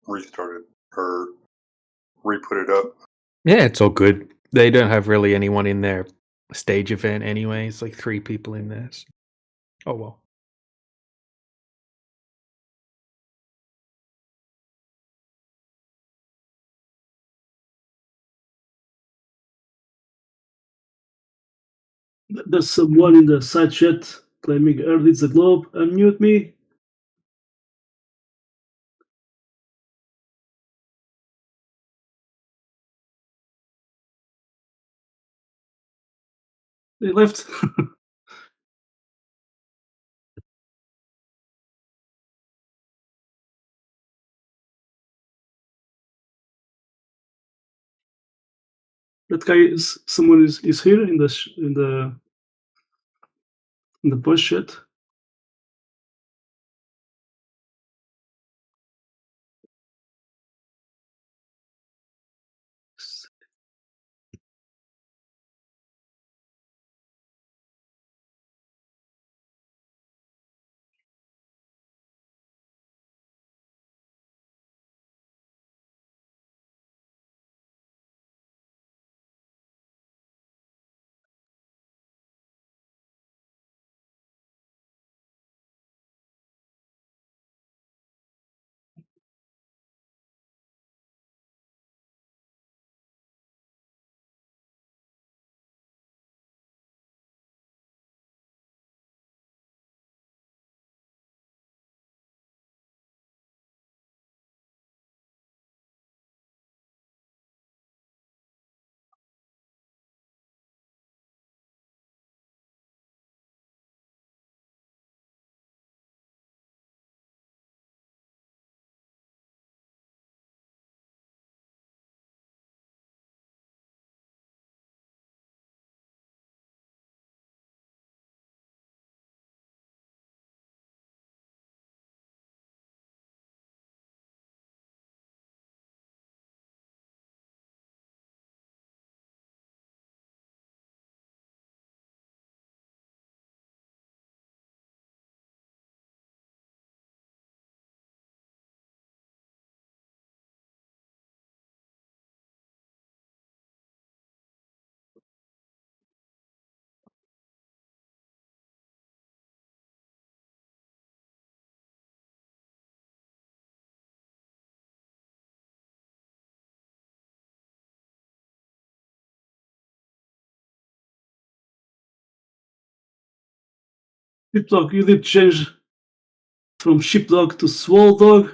restarted or re-put it up. Yeah, it's all good. They don't have really anyone in their stage event anyway. It's like 3 people in there. So. Oh well. There's someone in the side chat claiming Earth is a globe. Unmute me. They left. That guy is someone is here in the voice chat. Sheepdog, you did change from sheepdog to swole dog.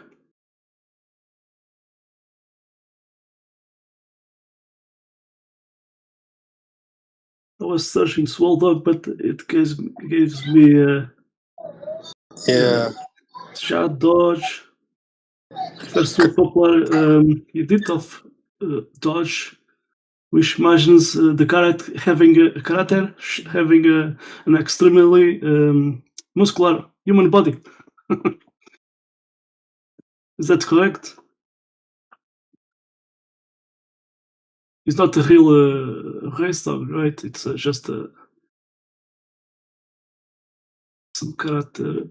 I was searching swole dog, but it gives me shot dodge. Refers to a popular edit of dodge, which imagines the character having an extremely muscular human body. Is that correct? It's not a real race dog, right? It's just some character.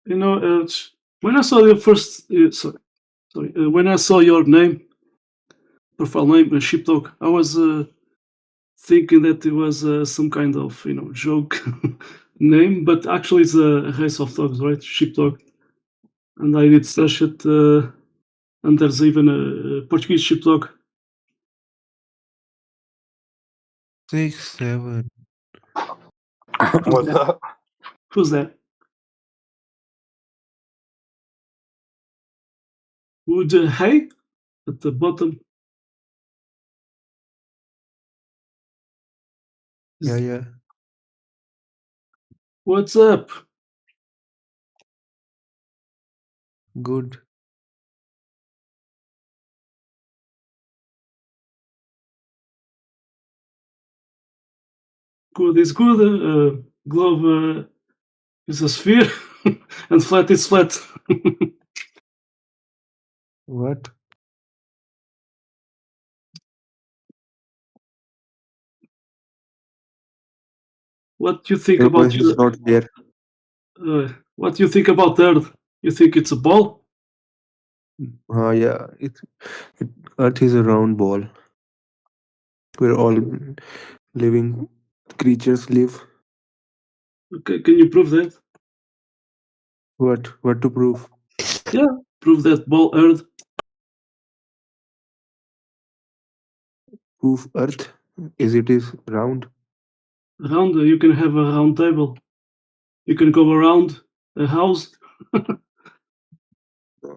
When I saw your first, when I saw your name, profile name, Sheepdog, I was thinking that it was some kind of joke name, but actually it's a race of dogs, right? Sheepdog. And I did search it, and there's even a Portuguese sheepdog. 6, 7. What's up? Who's that? Would hey at the bottom? Yeah. What's up? Good. Good is good. Globe is a sphere, and flat is flat. What? What do you think Your about voice is not clear. what do you think about Earth? You think it's a ball? Yeah, it, Earth is a round ball where all living creatures live. Okay, can you prove that? What? What to prove? Yeah, prove that ball Earth. Prove Earth is round. Round. You can have a round table. You can go around a house.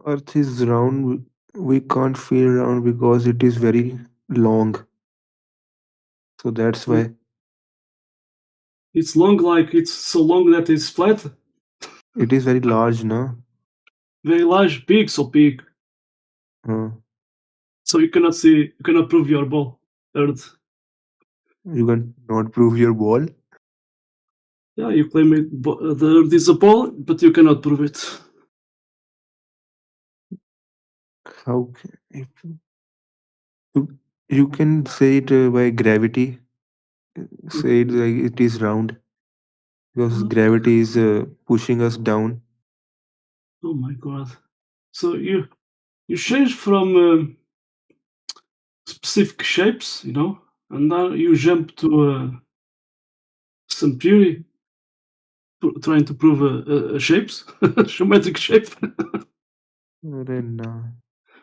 Earth is round. We can't feel round because it is very long. So that's why It's long, like it's so long that it's flat. it is very large, no? Very large, big, so big. So you cannot see, you cannot prove your ball Earth. You can not prove your ball. Yeah, you claim it. The Earth is a ball, but you cannot prove it. How if you can say it by gravity? Say it like it is round because gravity is pushing us down. Oh my god! So you change from specific shapes, and now you jump to some theory, trying to prove shapes, geometric shape.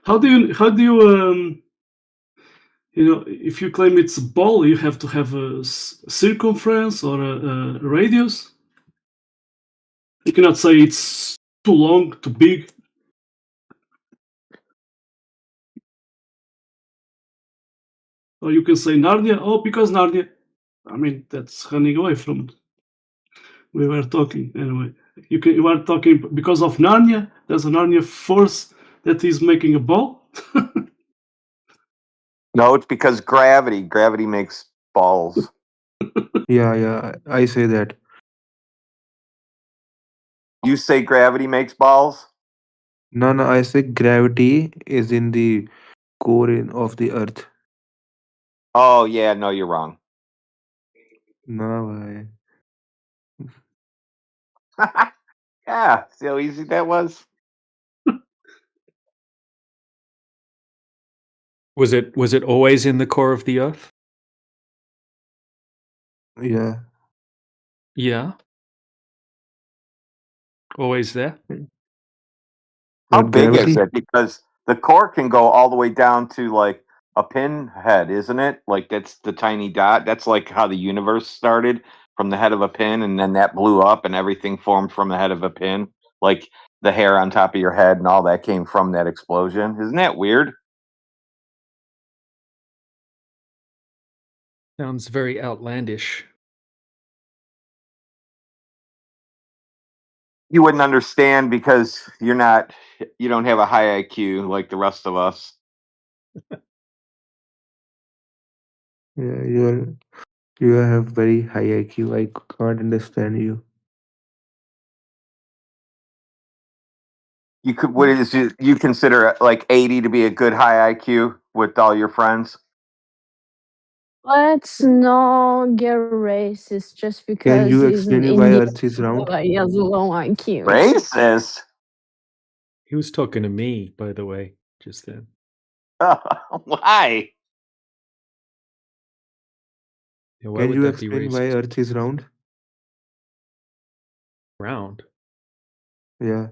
How do you if you claim it's a ball, you have to have a circumference or a radius. You cannot say it's too long, too big. Or you can say Narnia. Oh, because Narnia. I mean, that's running away from we were talking anyway. You are talking because of Narnia. There's a Narnia force that is making a ball. No, it's because gravity. Gravity makes balls. Yeah, I say that. You say gravity makes balls? No, I say gravity is in the core of the earth. Oh yeah, no, you're wrong. No, Yeah, see how easy that was? Was it always in the core of the Earth? Yeah. Yeah. Always there? How What, big is gravity? it? Because the core can go all the way down to like a pinhead, isn't it? Like that's the tiny dot. That's like how the universe started from the head of a pin, and then that blew up, and everything formed from the head of a pin. Like the hair on top of your head and all that came from that explosion. Isn't that weird? Sounds very outlandish. You wouldn't understand because you don't have a high IQ like the rest of us. Yeah, you have very high IQ. I can't understand you. You could what is it, you consider like 80 to be a good high IQ with all your friends? Let's not get racist just Can because you he's an explain me why Indian Earth is round? boy. He has a low IQ. Racist? He was talking to me, by the way, just then. Why? Yeah, why Can would you that be explain why racist? Earth is round? Round? Yeah.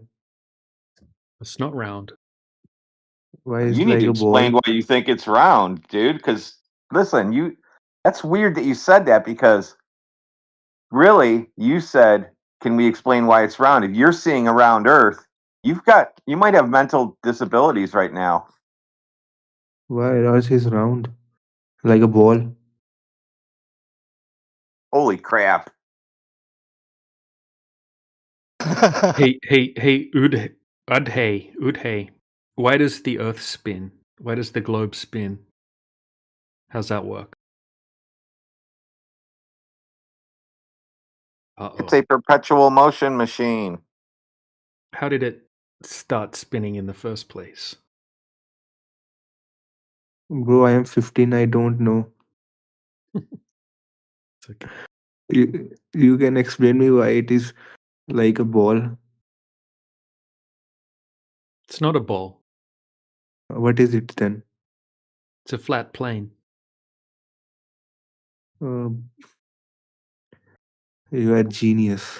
It's not round. Why You is need like to a explain ball? why you think it's round, dude. Because listen, that's weird that you said that because really you said, "Can we explain why it's round?" If you're seeing a round Earth, you might have mental disabilities right now. Why Earth is round? Like a ball? Holy crap! Hey, Udhe. Why does the Earth spin? Why does the globe spin? How's that work? It's a perpetual motion machine. How did it start spinning in the first place? Bro, I am 15. I don't know. It's okay. You can explain me why it is like a ball. It's not a ball. What is it then? It's a flat plane. You are genius.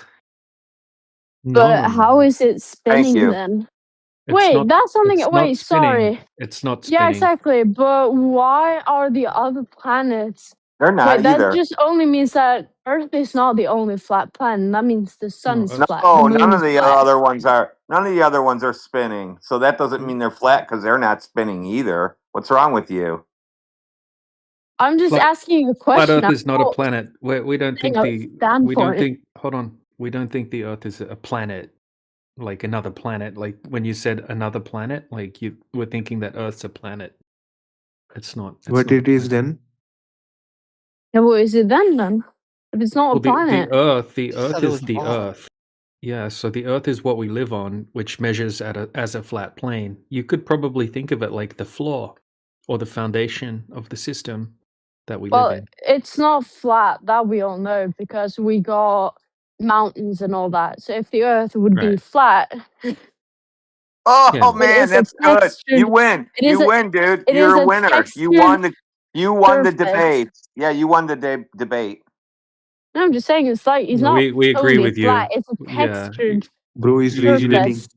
But how is it spinning you. then? It's Wait, not- that's something. it's not Wait, spinning. sorry. It's not Yeah, spinning. exactly. But why are the other planets? They're not Wait, that either. just only means that Earth is not the only flat planet. That means the sun is flat. The No, moon none of is the flat. other ones are. None of the other ones are spinning. So that doesn't mean they're flat because they're not spinning either. What's wrong with you? I'm just Flat- asking a Flat question. Earth is not a planet. We don't think saying a we don't standpoint. think. Hold on. We don't think the Earth is a planet, like another planet. Like when you said another planet, like you were thinking that Earth's a planet. It's not. It's What not a it is planet. then? Yeah, what is it then? If it's not Well, a planet. the Earth said it is was the ball. Earth. Yeah, so the Earth is what we live on, which measures as a flat plane. You could probably think of it like the floor or the foundation of the system that we live Well, in. it's not flat, that we all know, because we got mountains and all that. So if the Earth would be Right. flat, Oh Yeah. it man, is a that's good. textured. You win. It is You a. win, dude. It You're is a a winner. You textured won the surface. debate. Yeah, you won the debate. No, I'm just saying it's like it's No, not we agree totally with flat. you. It's a Yeah. textured Bro is You rage baiting. surface.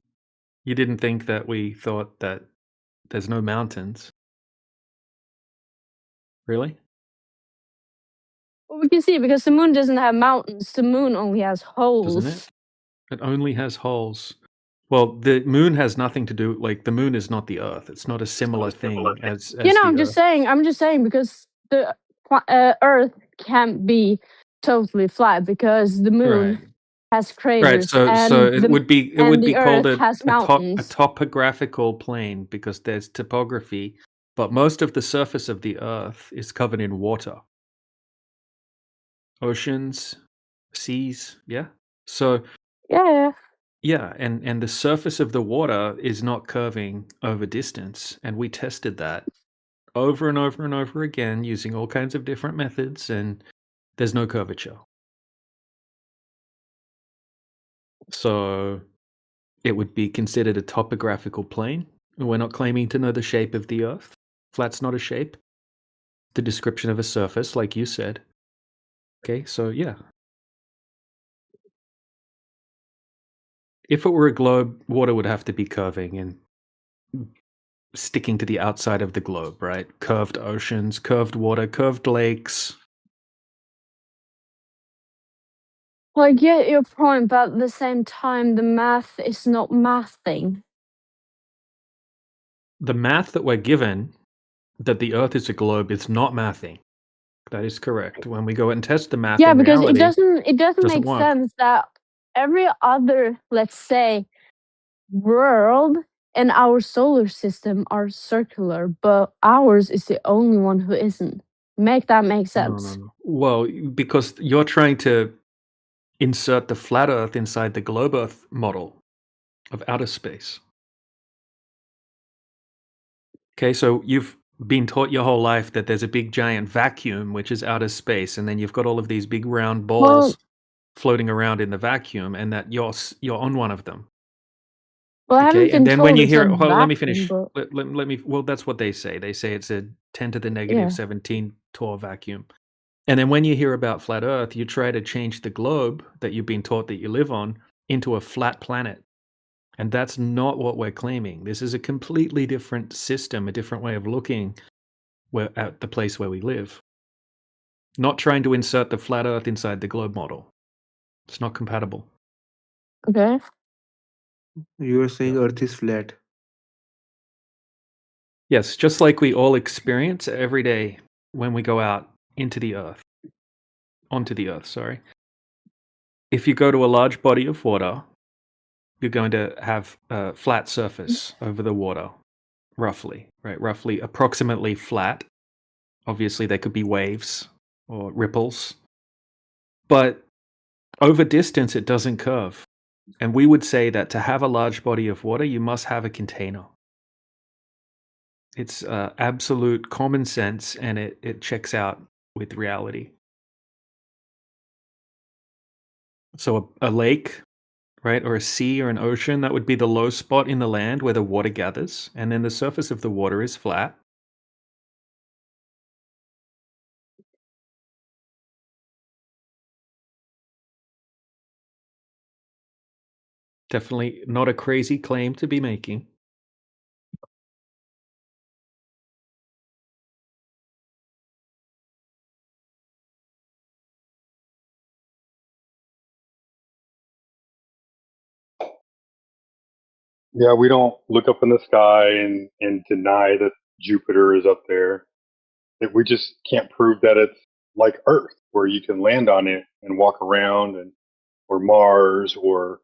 you didn't think that we thought that there's no mountains. Really? Well, we can see because the moon doesn't have mountains. The moon only has holes. Doesn't it? It only has holes. Well, the moon has nothing to do. Like the moon is not the Earth. It's not a similar thing as You know, the I'm Earth. just saying. I'm just saying because the Earth can't be totally flat because the moon Right. has Right. craters So and it would be the called Earth has a mountains. topographical plane because there's topography, but most of the surface of the Earth is covered in water. Oceans, seas, yeah. So Yeah. yeah, and the surface of the water is not curving over distance, and we tested that over and over and over again using all kinds of different methods, and there's no curvature. So it would be considered a topographical plane. We're not claiming to know the shape of the Earth. Flat's not a shape. The description of a surface, like you said. Okay, so yeah. If it were a globe, water would have to be curving and sticking to the outside of the globe, right? Curved oceans, curved water, curved lakes. Well, I get your point, but at the same time, the math is not mathing. The math that we're given, that the Earth is a globe, is not mathing. That is correct. When we go and test the math Yeah, in because reality, it doesn't make work. sense that every other, let's say, world in our solar system are circular, but ours is the only one who isn't. Make that make sense. No. Well, because you're trying to insert the flat Earth inside the globe Earth model of outer space. Okay, so you've been taught your whole life that there's a big giant vacuum, which is outer space, and then you've got all of these big round balls floating around in the vacuum, and that you're on one of them. Well, I haven't Okay, been and then when told you it's hear, a well, let me vacuum, finish. but Let me. Well, that's what they say. They say it's a 10 to the yeah. negative 17 torr vacuum. And then when you hear about flat Earth, you try to change the globe that you've been taught that you live on into a flat planet. And that's not what we're claiming. This is a completely different system, a different way of looking at the place where we live. Not trying to insert the flat Earth inside the globe model. It's not compatible. Okay. You are saying Earth is flat. Yes, just like we all experience every day when we go out into the Earth. Onto the Earth, sorry. If you go to a large body of water, you're going to have a flat surface over the water, roughly, right? Roughly, approximately flat. Obviously, there could be waves or ripples. But Over distance, it doesn't curve. And we would say that to have a large body of water, you must have a container. It's absolute common sense, and it checks out with reality. So a lake, right, or a sea or an ocean, that would be the low spot in the land where the water gathers, and then the surface of the water is flat. Definitely not a crazy claim to be making. Yeah, we don't look up in the sky and deny that Jupiter is up there. We just can't prove that it's like Earth, where you can land on it and walk around, and or Mars or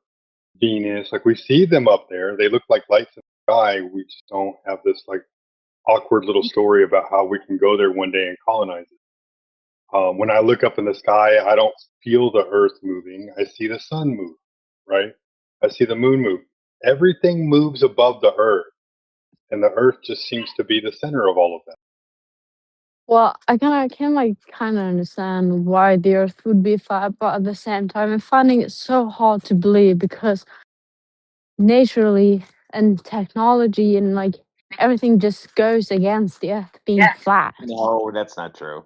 Venus. Like we see them up there. They look like lights in the sky. We just don't have this like awkward little story about how we can go there one day and colonize it. When I look up in the sky, I don't feel the Earth moving. I see the sun move, right? I see the moon move. Everything moves above the Earth, and the Earth just seems to be the center of all of that. Well, I can like kind of understand why the Earth would be flat, but at the same time, I'm finding it so hard to believe because naturally and technology and like everything just goes against the Earth being flat. No, that's not true.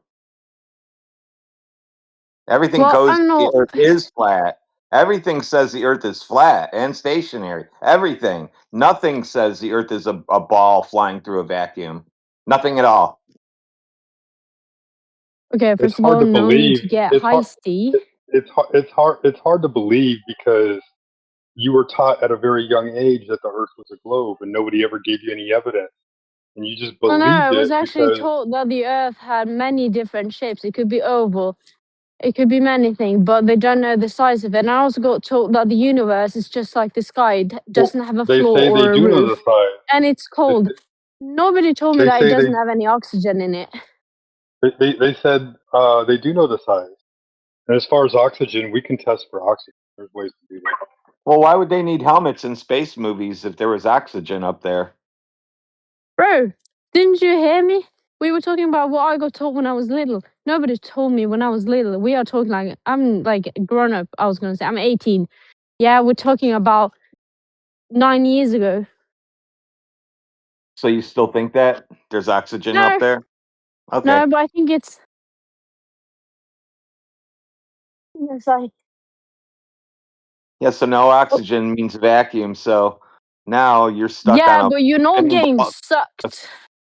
Everything Well, goes, I'm the not. earth is flat. Everything says the earth is flat and stationary. Everything. Nothing says the earth is a ball flying through a vacuum. Nothing at all. Okay, It's first of hard all, to no need believe. to get It's hard. heisty. It's hard to believe because you were taught at a very young age that the Earth was a globe, and nobody ever gave you any evidence, and you just Well, no, I believed was it actually because. told that the Earth had many different shapes. It could be oval, it could be many things, but they don't know the size of it. And I also got told that the universe is just like the sky, it Well, doesn't have a they floor say they or a do know the roof, size. and it's cold. Nobody told me They that it say doesn't have any oxygen in it. they said they do know the size. And as far as oxygen, we can test for oxygen. There's ways to do that. Well, why would they need helmets in space movies if there was oxygen up there? Bro, didn't you hear me? We were talking about what I got told when I was little. Nobody told me when I was little. We are talking like, I'm like grown up, I was going to say. I'm 18. Yeah, we're talking about 9 years ago. So you still think that there's oxygen up No, there? Okay. no, but I think it's like, Yeah, so no oxygen means vacuum. So now you're stuck yeah, on but you're not spinning getting ball. sucked.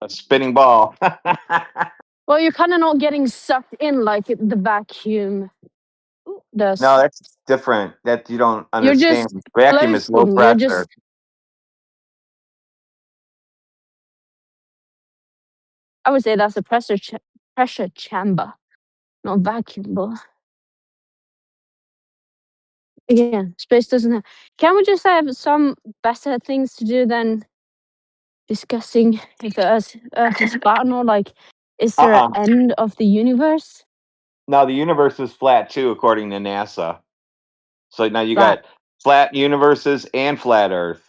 A spinning ball. Well, you're kind of not getting sucked in like the vacuum does. No, that's different. That you don't You're understand. just Vacuum is low floating. You're pressure. just, I would say that's a pressure chamber, not vacuum. But again, space doesn't have. Can we just have some better things to do than discussing if the Earth is flat or not? Like, is there an end of the universe? No, the universe is flat too, according to NASA. So now you Flat. got flat universes and flat Earth.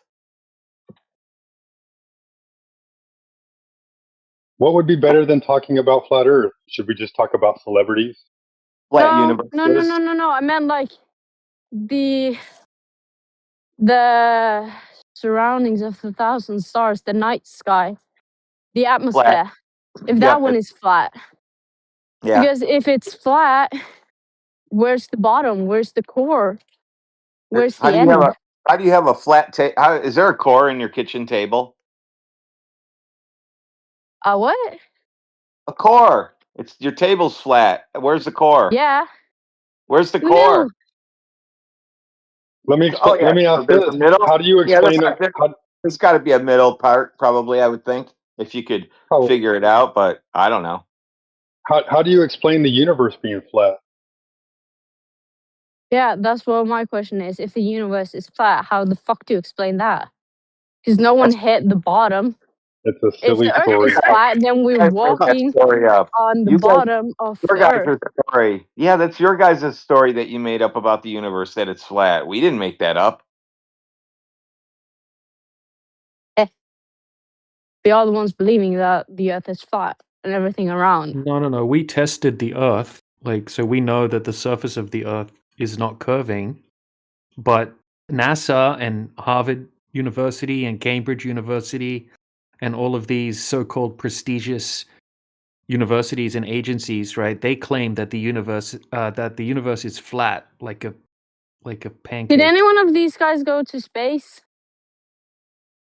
What would be better than talking about flat Earth? Should we just talk about celebrities? Flat No, universes. no. I meant like the surroundings of the thousand stars, the night sky, the atmosphere. If that one is flat. Yeah. Because if it's flat, where's the bottom? Where's the core? Where's How the do you have end? how do you have a flat table? Is there a core in your kitchen table? A what? A core. It's your table's flat. Where's the core? Yeah. Where's the Middle. core? Let me Oh explain. yeah. Let me So ask there's this: a middle. How do you Yeah, explain it? there's got to be a middle part, probably. I would think if you could figure it out, but I don't know. How do you explain the universe being flat? Yeah, that's what my question is. If the universe is flat, how the fuck do you explain that? Because no one hit the bottom. It's a If silly the Earth story. is flat, then we're You guys make that walking story up. on the You guys, bottom of your the Earth. guys' story. Yeah, that's your guys' story that you made up about the universe that it's flat. We didn't make that up. We are the ones believing that the Earth is flat and everything around. No. We tested the Earth, so we know that the surface of the Earth is not curving. But NASA and Harvard University and Cambridge University and all of these so-called prestigious universities and agencies, right? They claim that the universe is flat, like a pancake. Did any one of these guys go to space?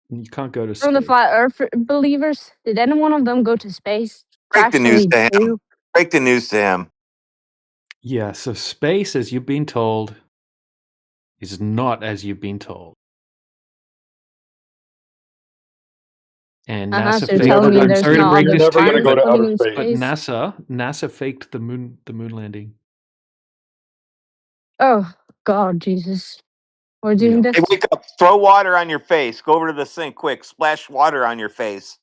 You can't go to From the space. flat Earth believers, did any one of them go to space? Break the news to him. Do? Break the news to him. Yeah, so space, as you've been told, is not as you've been told. And NASA So you're faked. telling me I'm there's sorry to no break other this to never gonna you, go planets to living outer in space. but space? NASA faked the moon landing. Oh God, Jesus! We're doing Yeah. Hey, this. wake up. Throw water on your face. Go over to the sink quick. Splash water on your face.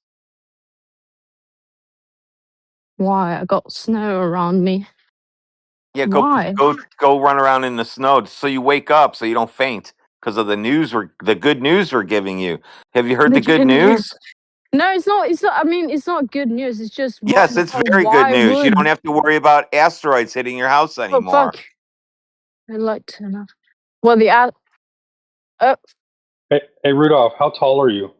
Why? I got snow around me. Yeah, Why? go run around in the snow so you wake up so you don't faint because of the good news we're giving you. Have you heard the good news? No, it's not. It's not. I mean, it's not good news. It's just Yes, it's very good why news. You would? don't have to worry about asteroids hitting your house Oh anymore. fuck! I'd like to know. Well, Hey, Rudolph, how tall are you?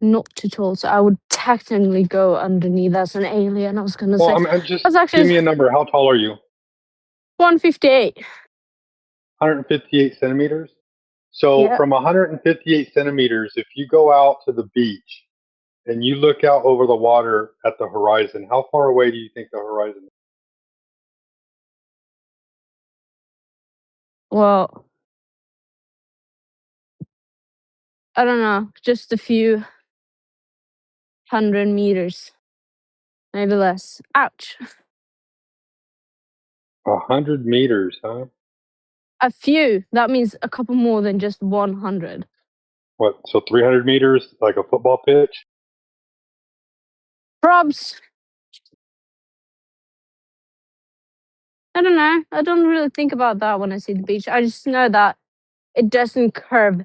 not too tall, so I would technically go underneath as an alien. I was gonna Well, say. I'm just I was give actually me a number. How tall are you? 158. 158 centimeters. So Yeah. from 158 centimeters, if you go out to the beach and you look out over the water at the horizon, how far away do you think the horizon is? Well, I don't know. Just a few 100 meters, maybe less. Ouch. 100 meters, huh? A few. That means a couple more than just 100. What? So 300 meters, like a football pitch? Probs. I don't know. I don't really think about that when I see the beach. I just know that it doesn't curve.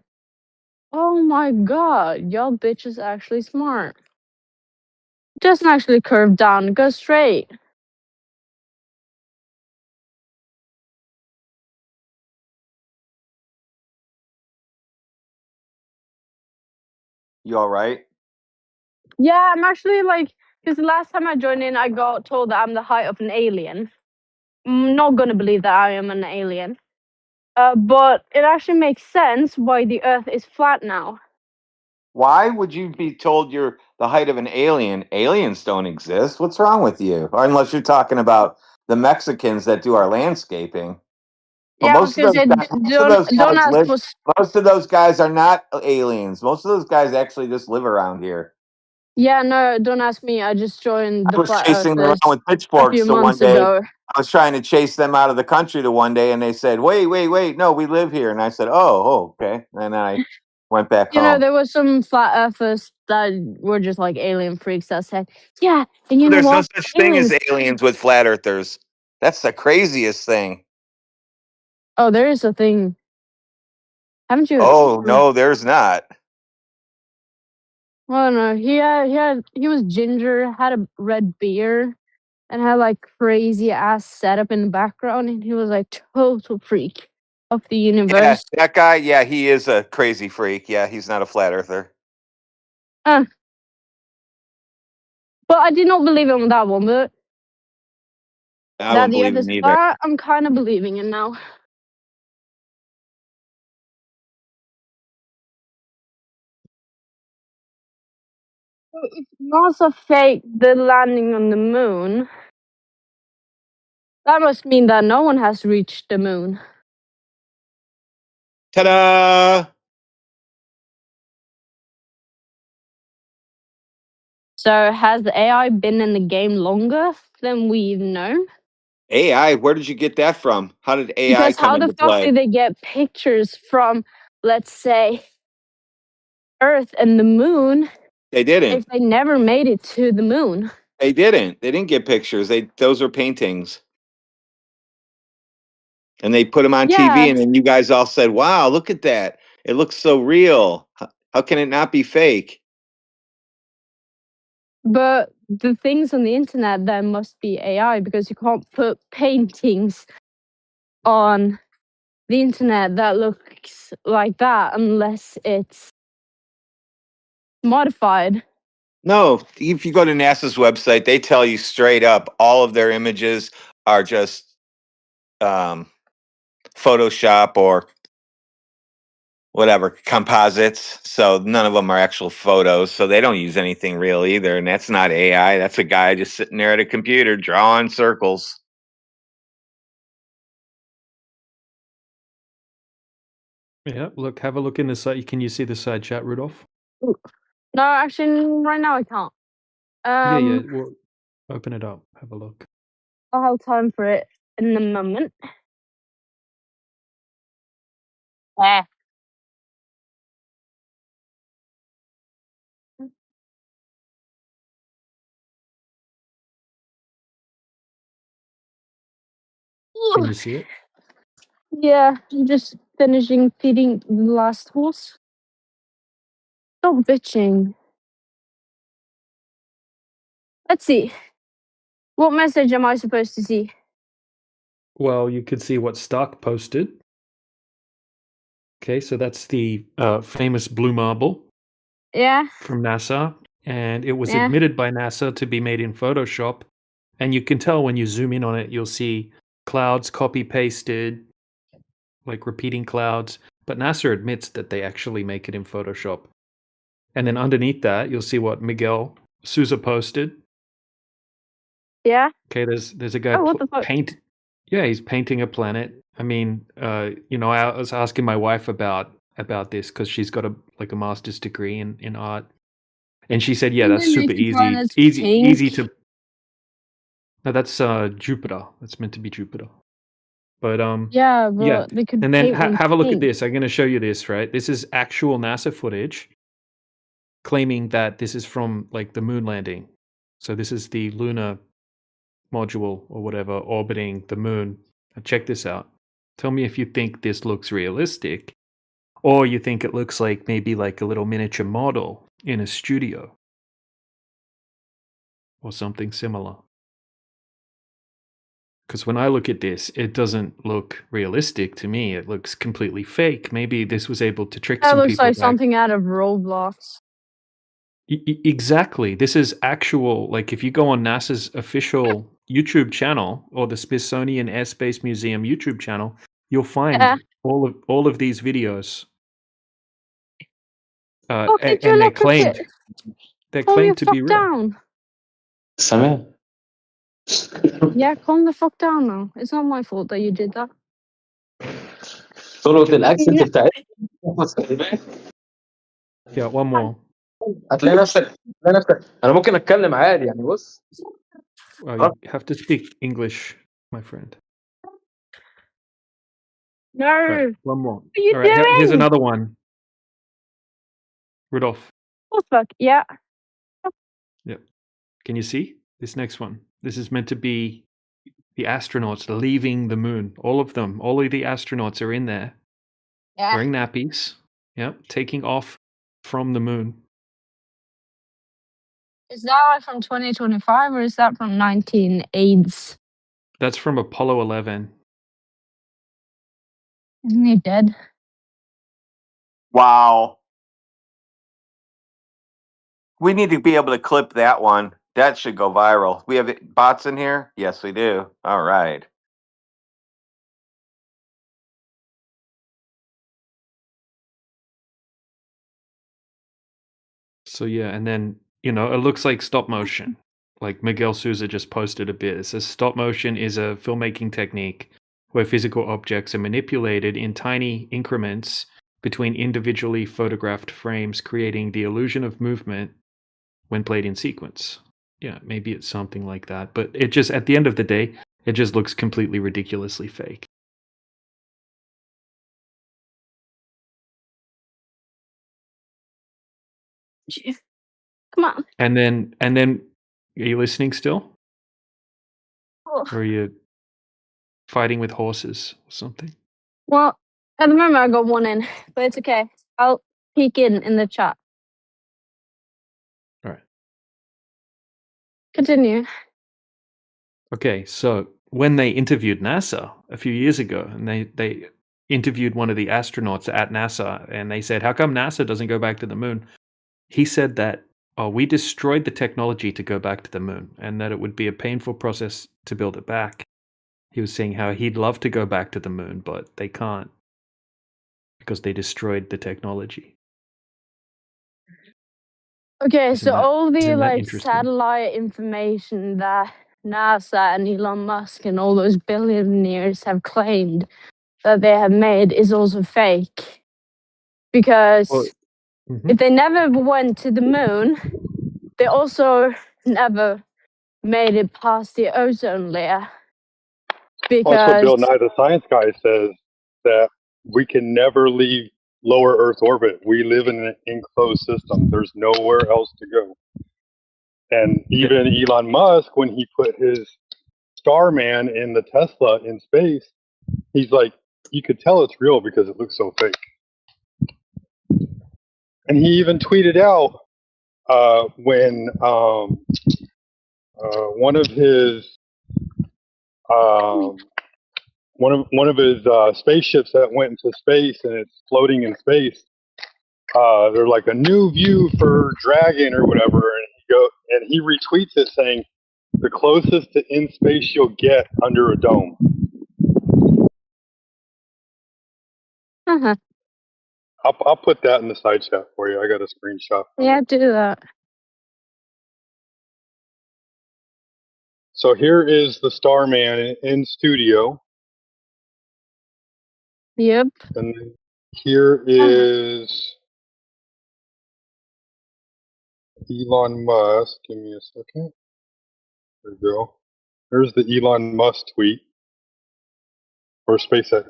Oh my god, y'all bitches actually smart. It doesn't actually curve down. It goes straight. You all right? Yeah, I'm actually like, because the last time I joined in, I got told that I'm the height of an alien. I'm not gonna believe that I am an alien. But it actually makes sense why the Earth is flat now. Why would you be told you're the height of an alien? Aliens don't exist. What's wrong with you? Unless you're talking about the Mexicans that do our landscaping. But Yeah, I was gonna say, don't ask for. Most of those guys are not aliens. Most of those guys actually just live around here. Yeah, no, don't ask me. I just joined I the was Flat chasing them around Earthers with a few pitchforks the one months day. ago. I was trying to chase them out of the country the one day, and they said, "Wait, no, we live here." And I said, "Oh, okay." And I went back You know, home. there were some Flat Earthers that were just like alien freaks that said, yeah, and you know There's no what? such thing as Aliens. aliens with flat earthers. That's the craziest thing. Oh, there is a thing. Haven't you? Oh no, there's not. Oh no, he was ginger, had a red beard, and had like crazy ass setup in the background, and he was like total freak of the Yeah, universe. that guy. Yeah, he is a crazy freak. Yeah, he's not a flat earther. Uh, but I did not believe him on that one, but I that wouldn't the believe Earth him is either. flat, I'm kind of believing it now. If NASA faked the landing on the moon, that must mean that no one has reached the moon. Ta-da! So has the AI been in the game longer than we've known? AI, where did you get that from? How did AI Because come how the into fuck play? did they get pictures from, let's say, Earth and the moon They didn't. If they never made it to the moon. They didn't. They didn't get pictures. Those are paintings. And they put them on TV, and then you guys all said, "Wow, look at that! It looks so real. How can it not be fake?" But the things on the internet then must be AI, because you can't put paintings on the internet that looks like that unless it's modified. No, if you go to NASA's website, they tell you straight up all of their images are just Photoshop or whatever composites. So none of them are actual photos. So they don't use anything real either. And that's not AI. That's a guy just sitting there at a computer drawing circles. Yeah, look, have a look in the side. Can you see the side chat, Rudolph? No, actually, right now I can't. Yeah. Well, open it up. Have a look. I'll have time for it in a moment. Can you see it? Yeah, I'm just finishing feeding the last horse. Stop bitching. Let's see. What message am I supposed to see? Well, you could see what Stark posted. Okay, so that's the famous blue marble. Yeah. From NASA, and it was Yeah. admitted by NASA to be made in Photoshop. And you can tell when you zoom in on it, you'll see clouds copy pasted, like repeating clouds. But NASA admits that they actually make it in Photoshop. And then underneath that, you'll see what Miguel Souza posted. Yeah. Okay, there's a guy what the fuck? Yeah, he's painting a planet. I mean, I was asking my wife about this because she's got a master's degree in art, and she said, "Yeah, Can that's they super make the easy, planets easy pink? to." No, that's Jupiter. That's meant to be Jupiter. But Yeah, yeah. but they could And then paint one have a look at pink. this. I'm going to show you this. Right, this is actual NASA footage, claiming that this is from like the moon landing. So this is the lunar module or whatever orbiting the moon. Now check this out. Tell me if you think this looks realistic, or you think it looks like maybe like a little miniature model in a studio, or something similar. Because when I look at this, it doesn't look realistic to me. It looks completely fake. Maybe this was able to trick That some looks people like back. something out of Roblox. Exactly. This is actual. Like if you go on NASA's official YouTube channel or the Smithsonian Airspace Museum YouTube channel, you'll find all of these videos. Did you And look at it? they're Calm your claimed to fuck be real. down. Yeah, calm the fuck down now. It's not my fault that you did that. صورة الاكسنت Yeah. بتاعتها خلي بالك. Yeah, one more. هتلاقي نفسك انا ممكن اتكلم عادي يعني بص. You have to speak English, my friend. No. Right, one more. What are you All right, here's doing? another one. Rudolph. What the fuck? Yeah. Yep. Can you see this next one? This is meant to be the astronauts leaving the moon. All of them. All of the astronauts are in there. Yeah. Wearing nappies. Yep. Taking off from the moon. Is that like from 2025 or is that from 1980s? That's from Apollo 11. Isn't he dead? Wow. We need to be able to clip that one. That should go viral. We have bots in here? Yes, we do. All right. So yeah, and then, it looks like stop motion. Like Miguel Souza just posted a bit. It says stop motion is a filmmaking technique where physical objects are manipulated in tiny increments between individually photographed frames, creating the illusion of movement when played in sequence. Yeah, maybe it's something like that. But it just, at the end of the day, it just looks completely ridiculously fake. Come on. And then, are you listening still, Oh. or are you fighting with horses or something? Well, at the moment I got one in, but it's okay. I'll peek in the chat. All right. Continue. Okay, so when they interviewed NASA a few years ago, and they interviewed one of the astronauts at NASA, and they said, "How come NASA doesn't go back to the moon?" He said that, "Oh, we destroyed the technology to go back to the moon, and that it would be a painful process to build it back." He was saying how he'd love to go back to the moon, but they can't because they destroyed the technology. Okay, Isn't so that all the isn't that like interesting? satellite information that NASA and Elon Musk and all those billionaires have claimed that they have made is also fake. Because Well, mhm. if they never went to the moon, they also never made it past the ozone layer. Well, that's what Because Bill Nye the Science Guy says, that we can never leave lower Earth orbit. We live in an enclosed system. There's nowhere else to go. And even Elon Musk, when he put his Starman in the Tesla in space, he's like, you could tell it's real because it looks so fake. And he even tweeted out when one of his one of his spaceships that went into space and it's floating in space. They're like a new view for Dragon or whatever, and he retweets it saying, "The closest to in space you'll get under a dome." uh-huh. I'll put that in the side chat for you. I got a screenshot. Yeah, do that. So here is the Starman in studio. Yep. And here is Elon Musk. Give me a second. There we go. Here's the Elon Musk tweet for SpaceX.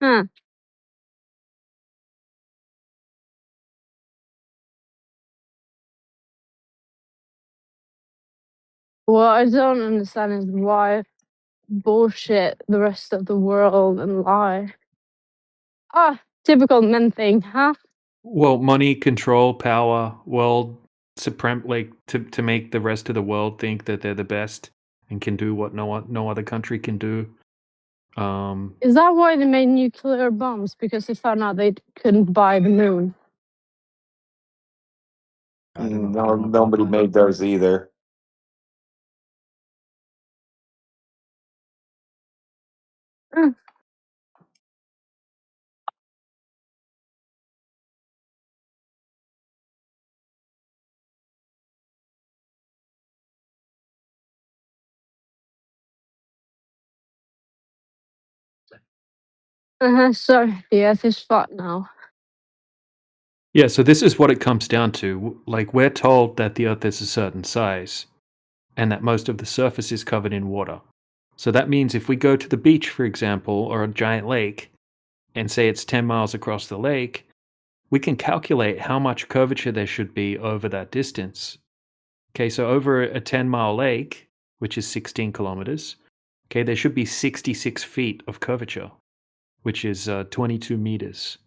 Huh. What I don't understand is why bullshit the rest of the world and lie. Ah, typical men thing, huh? Well, money, control, power, world like to make the rest of the world think that they're the best and can do what no other country can do. Is that why they made nuclear bombs? Because they found out they couldn't buy the moon. No, nobody made those either. Uh. So the Earth is flat now. Yeah, so this is what it comes down to. Like, we're told that the Earth is a certain size and that most of the surface is covered in water. So that means if we go to the beach, for example, or a giant lake, and say it's 10 miles across the lake, we can calculate how much curvature there should be over that distance. Okay, so over a 10-mile lake, which is 16 kilometers, okay, there should be 66 feet of curvature, which is 22 meters.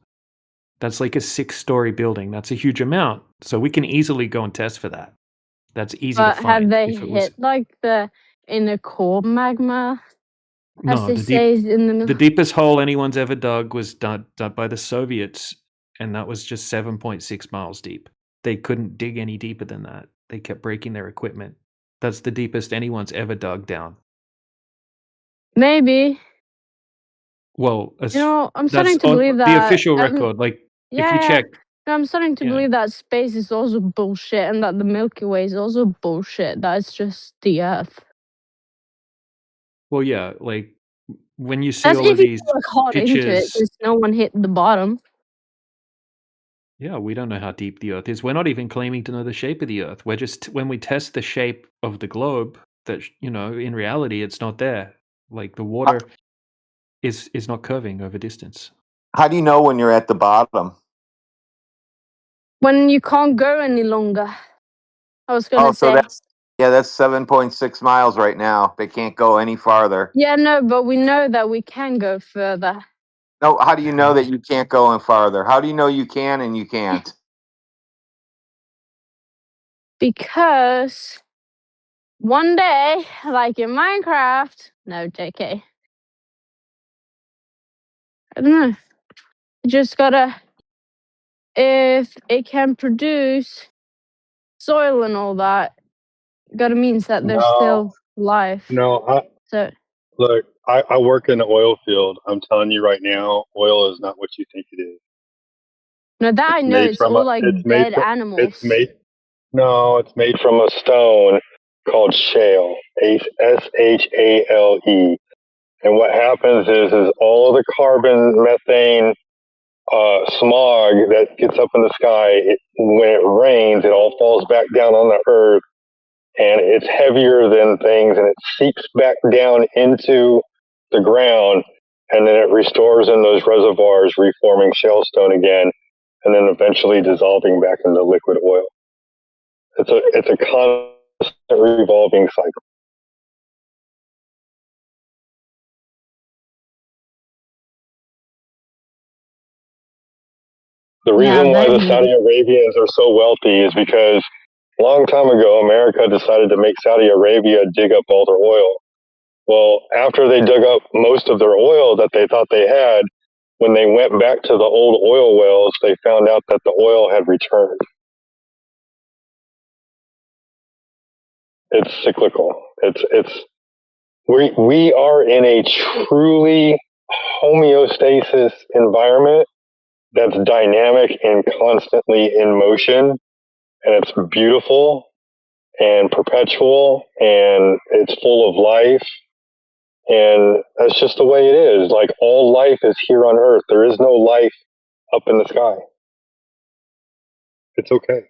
That's like a 6-story building. That's a huge amount. So we can easily go and test for that. That's easy to But have find. they If it was hit like the inner core magma, as no, they say in the the middle? deepest hole anyone's ever dug was dug by the Soviets, and that was just 7.6 miles deep. They couldn't dig any deeper than that. They kept breaking their equipment. That's the deepest anyone's ever dug down. Maybe. Well, You know, I'm that's starting to on believe the that. official record. Like, if you check, No, I'm starting to yeah. believe that space is also bullshit and that the Milky Way is also bullshit. That it's just the Earth. Well, yeah, like when you see That's all if of you these look hard into it, pictures. because no one hit the bottom. Yeah, we don't know how deep the Earth is. We're not even claiming to know the shape of the Earth. We're just, when we test the shape of the globe, that, in reality, it's not there. Like, the water is not curving over distance. How do you know when you're at the bottom? When you can't go any longer. I was Oh, gonna so say. that's 7.6 miles right now. They can't go any farther. Yeah, no, but we know that we can go further. No, how do you know that you can't go any farther? How do you know you can and you can't? Because one day, like in Minecraft, no, JK. I don't know. You just gotta, if it can produce soil and all that, gotta means that there's No, still life. no. So, Look, I work in the oil field. I'm telling you right now, oil is not what you think it is. no, that I It's know made it's from all a. like It's made dead from. It's animals. made. No, it's made from a stone called shale. Shale. And what happens is all of the carbon, methane, smog that gets up in the sky, when it rains, it all falls back down on the earth, and it's heavier than things, and it seeps back down into the ground, and then it restores in those reservoirs, reforming shellstone again, and then eventually dissolving back into liquid oil. It's a constant revolving cycle. The Yeah, reason why they the need Saudi it. Arabians are so wealthy is because a long time ago, America decided to make Saudi Arabia dig up all their oil. Well, after they dug up most of their oil that they thought they had, when they went back to the old oil wells, they found out that the oil had returned. It's cyclical. We are in a truly homeostasis environment that's dynamic and constantly in motion, and it's beautiful and perpetual, and it's full of life, and that's just the way it is. Like, all life is here on earth. There is no life up in the sky. It's okay.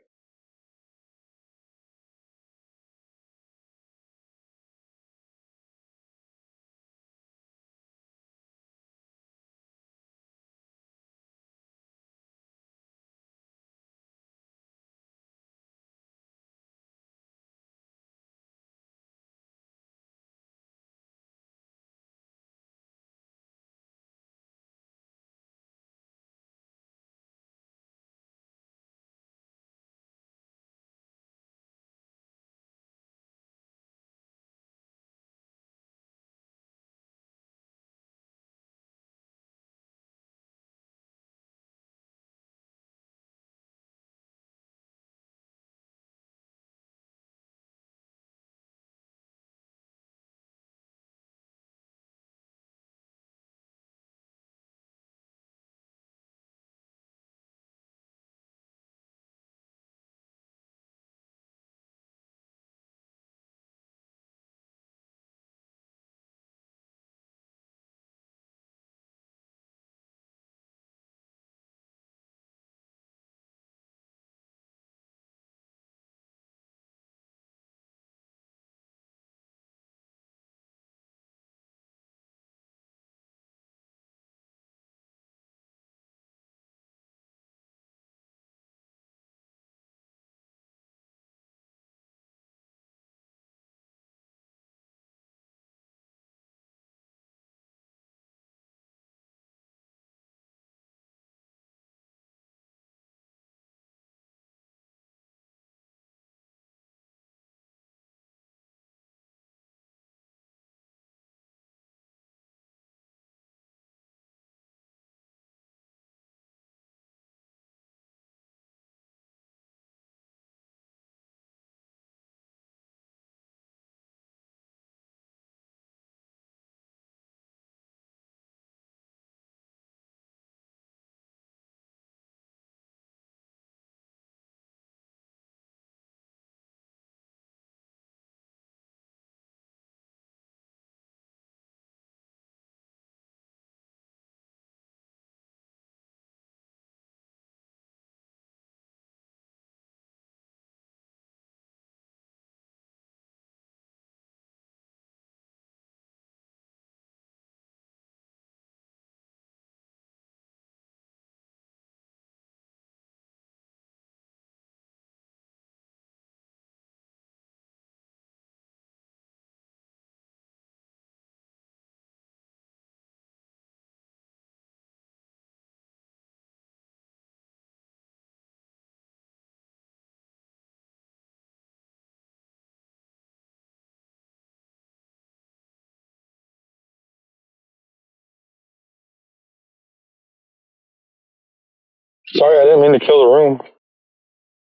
Sorry, I didn't mean to kill the room.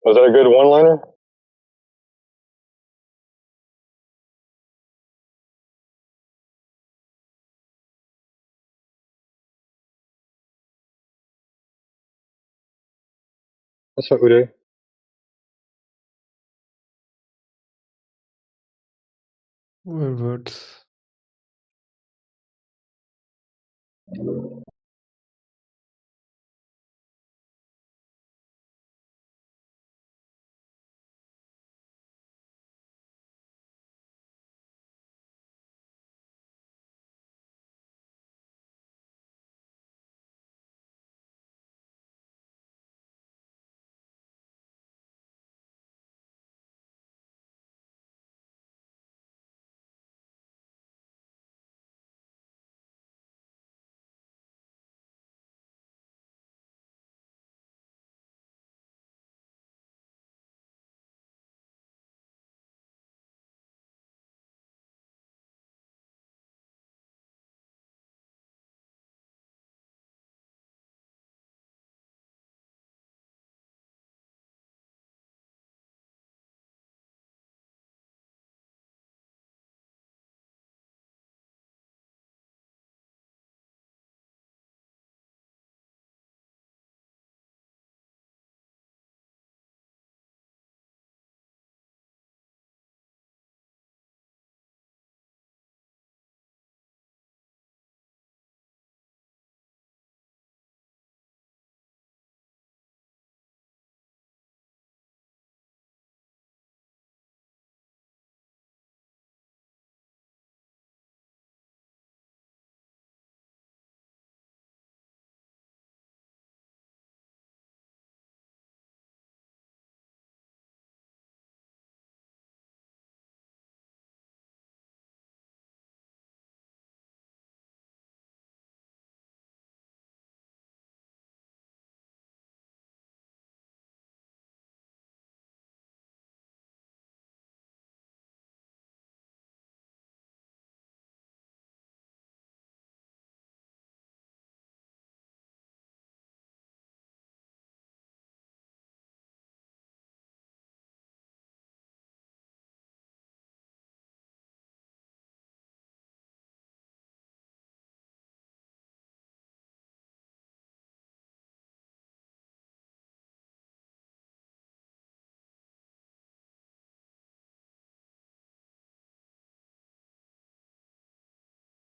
Was that a good one-liner? That's what we do. Well, words.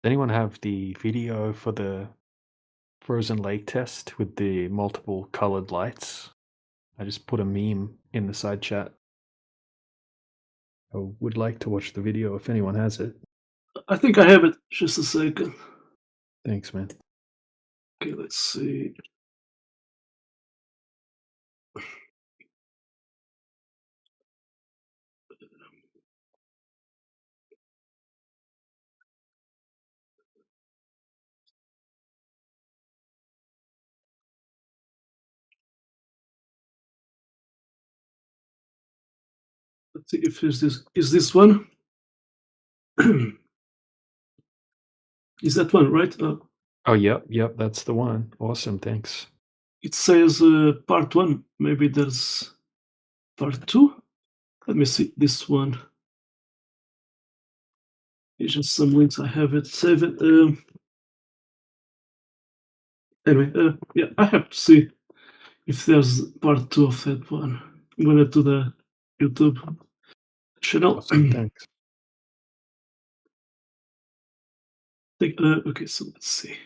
Does anyone have the video for the frozen lake test with the multiple colored lights? I just put a meme in the side chat. I would like to watch the video if anyone has it. I think I have it. Just a second. Thanks, man. Okay, let's see. Let's see if is this one. Is that one right? Oh, yep, that's the one. Awesome, thanks. It says part one. Maybe there's part two. Let me see this one. It's just some links. I have it. Save it. Anyway, yeah, I have to see if there's part two of that one. I'm gonna do the YouTube channel. Awesome, thanks. Okay, so let's see.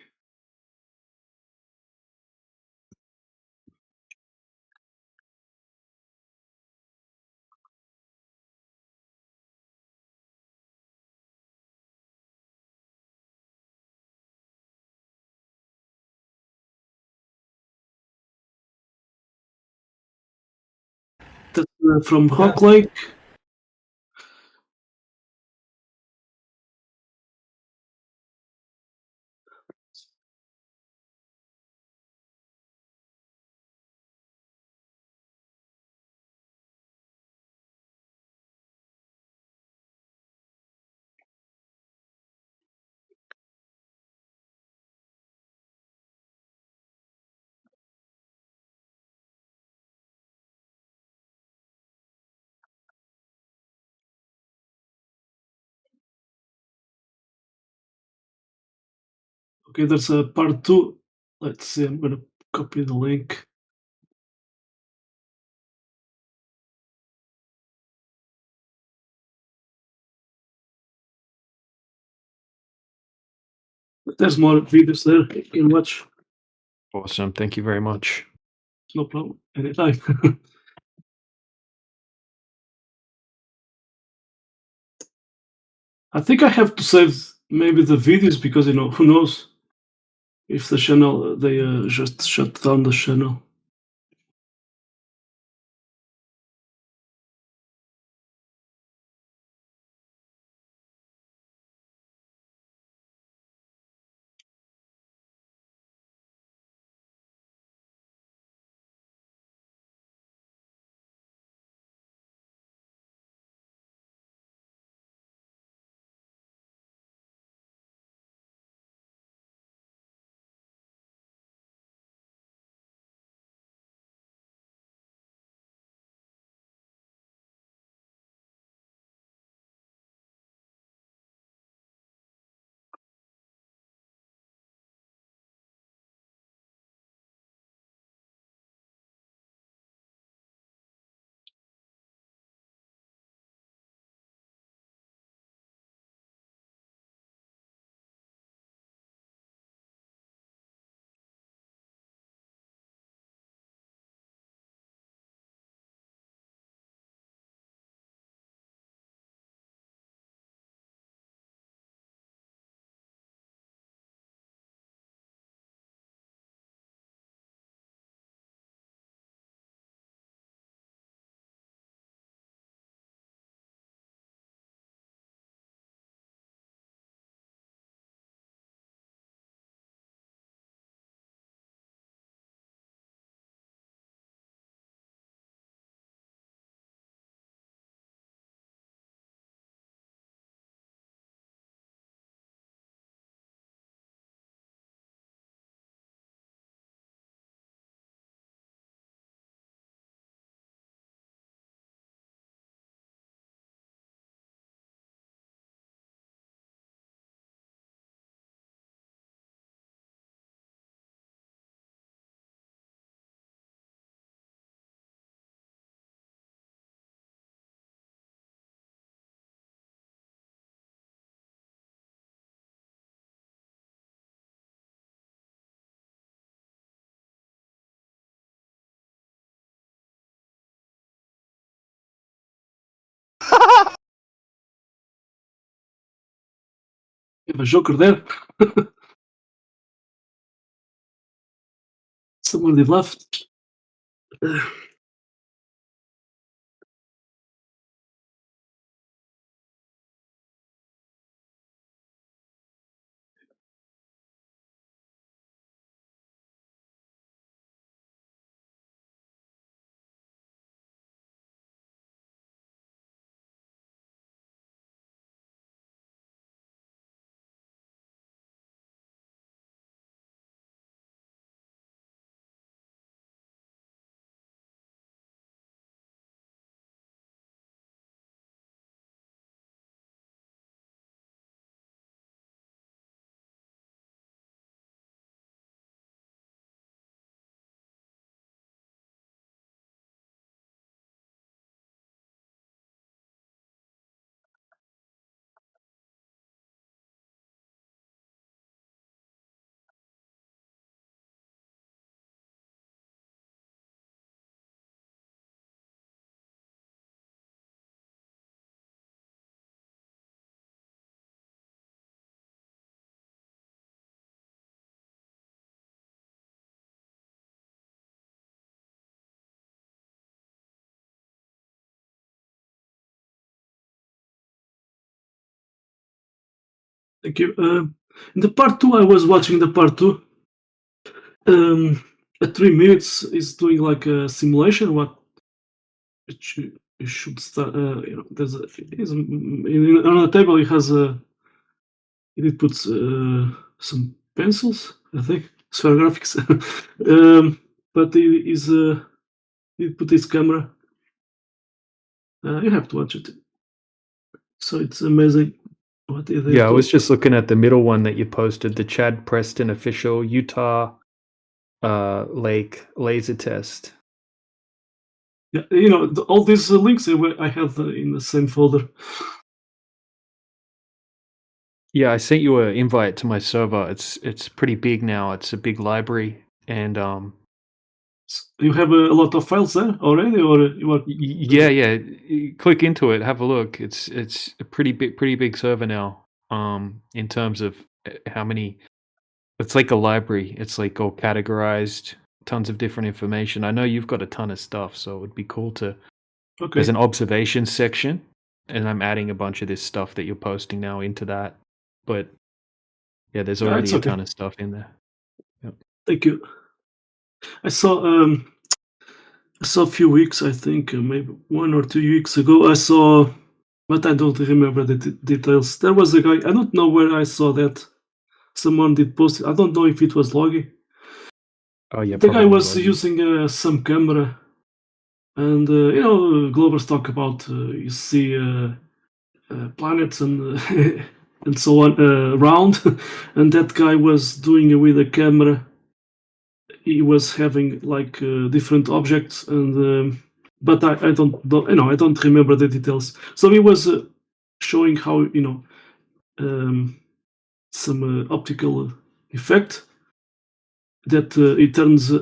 That's from Rock Lake. Okay, there's a part 2. Let's see. I'm gonna copy the link. There's more videos there you can watch. Awesome. Thank you very much. No problem. Anytime. I think I have to save maybe the videos because who knows if the channel they just shut down the channel. You have a joker there. Somebody left. Thank you. In the part 2, I was watching the part 2. At 3 minutes, is doing like a simulation. What it should start. There's on the table. He has a. He did put some pencils. I think Sphere graphics. But he put his camera. You have to watch it. So it's amazing What did they Yeah, I was talk? just looking at the middle one that you posted, the Chad Preston official Utah lake laser test. Yeah, all these links I have in the same folder. Yeah, I sent you an invite to my server. It's pretty big now. It's a big library, and You have a lot of files there already, or you are? yeah, click into it, have a look. It's a pretty big server now. In terms of how many, it's like a library. It's like all categorized, tons of different information. I know you've got a ton of stuff, so it would be cool to. Okay. There's an observation section, and I'm adding a bunch of this stuff that you're posting now into that. But yeah, there's already it's a okay. ton of stuff in there. Yep. Thank you. I saw a few weeks, I think, maybe 1 or 2 weeks ago. I saw, but I don't remember the details. There was a guy. I don't know where I saw that. Someone did post it. I don't know if it was Logi. Oh yeah, The guy probably was Logi. using some camera, and Globers talk about you see planets and and so on around, and that guy was doing it with a camera. He was having like different objects, and but I don't remember the details. So he was showing how some optical effect that it turns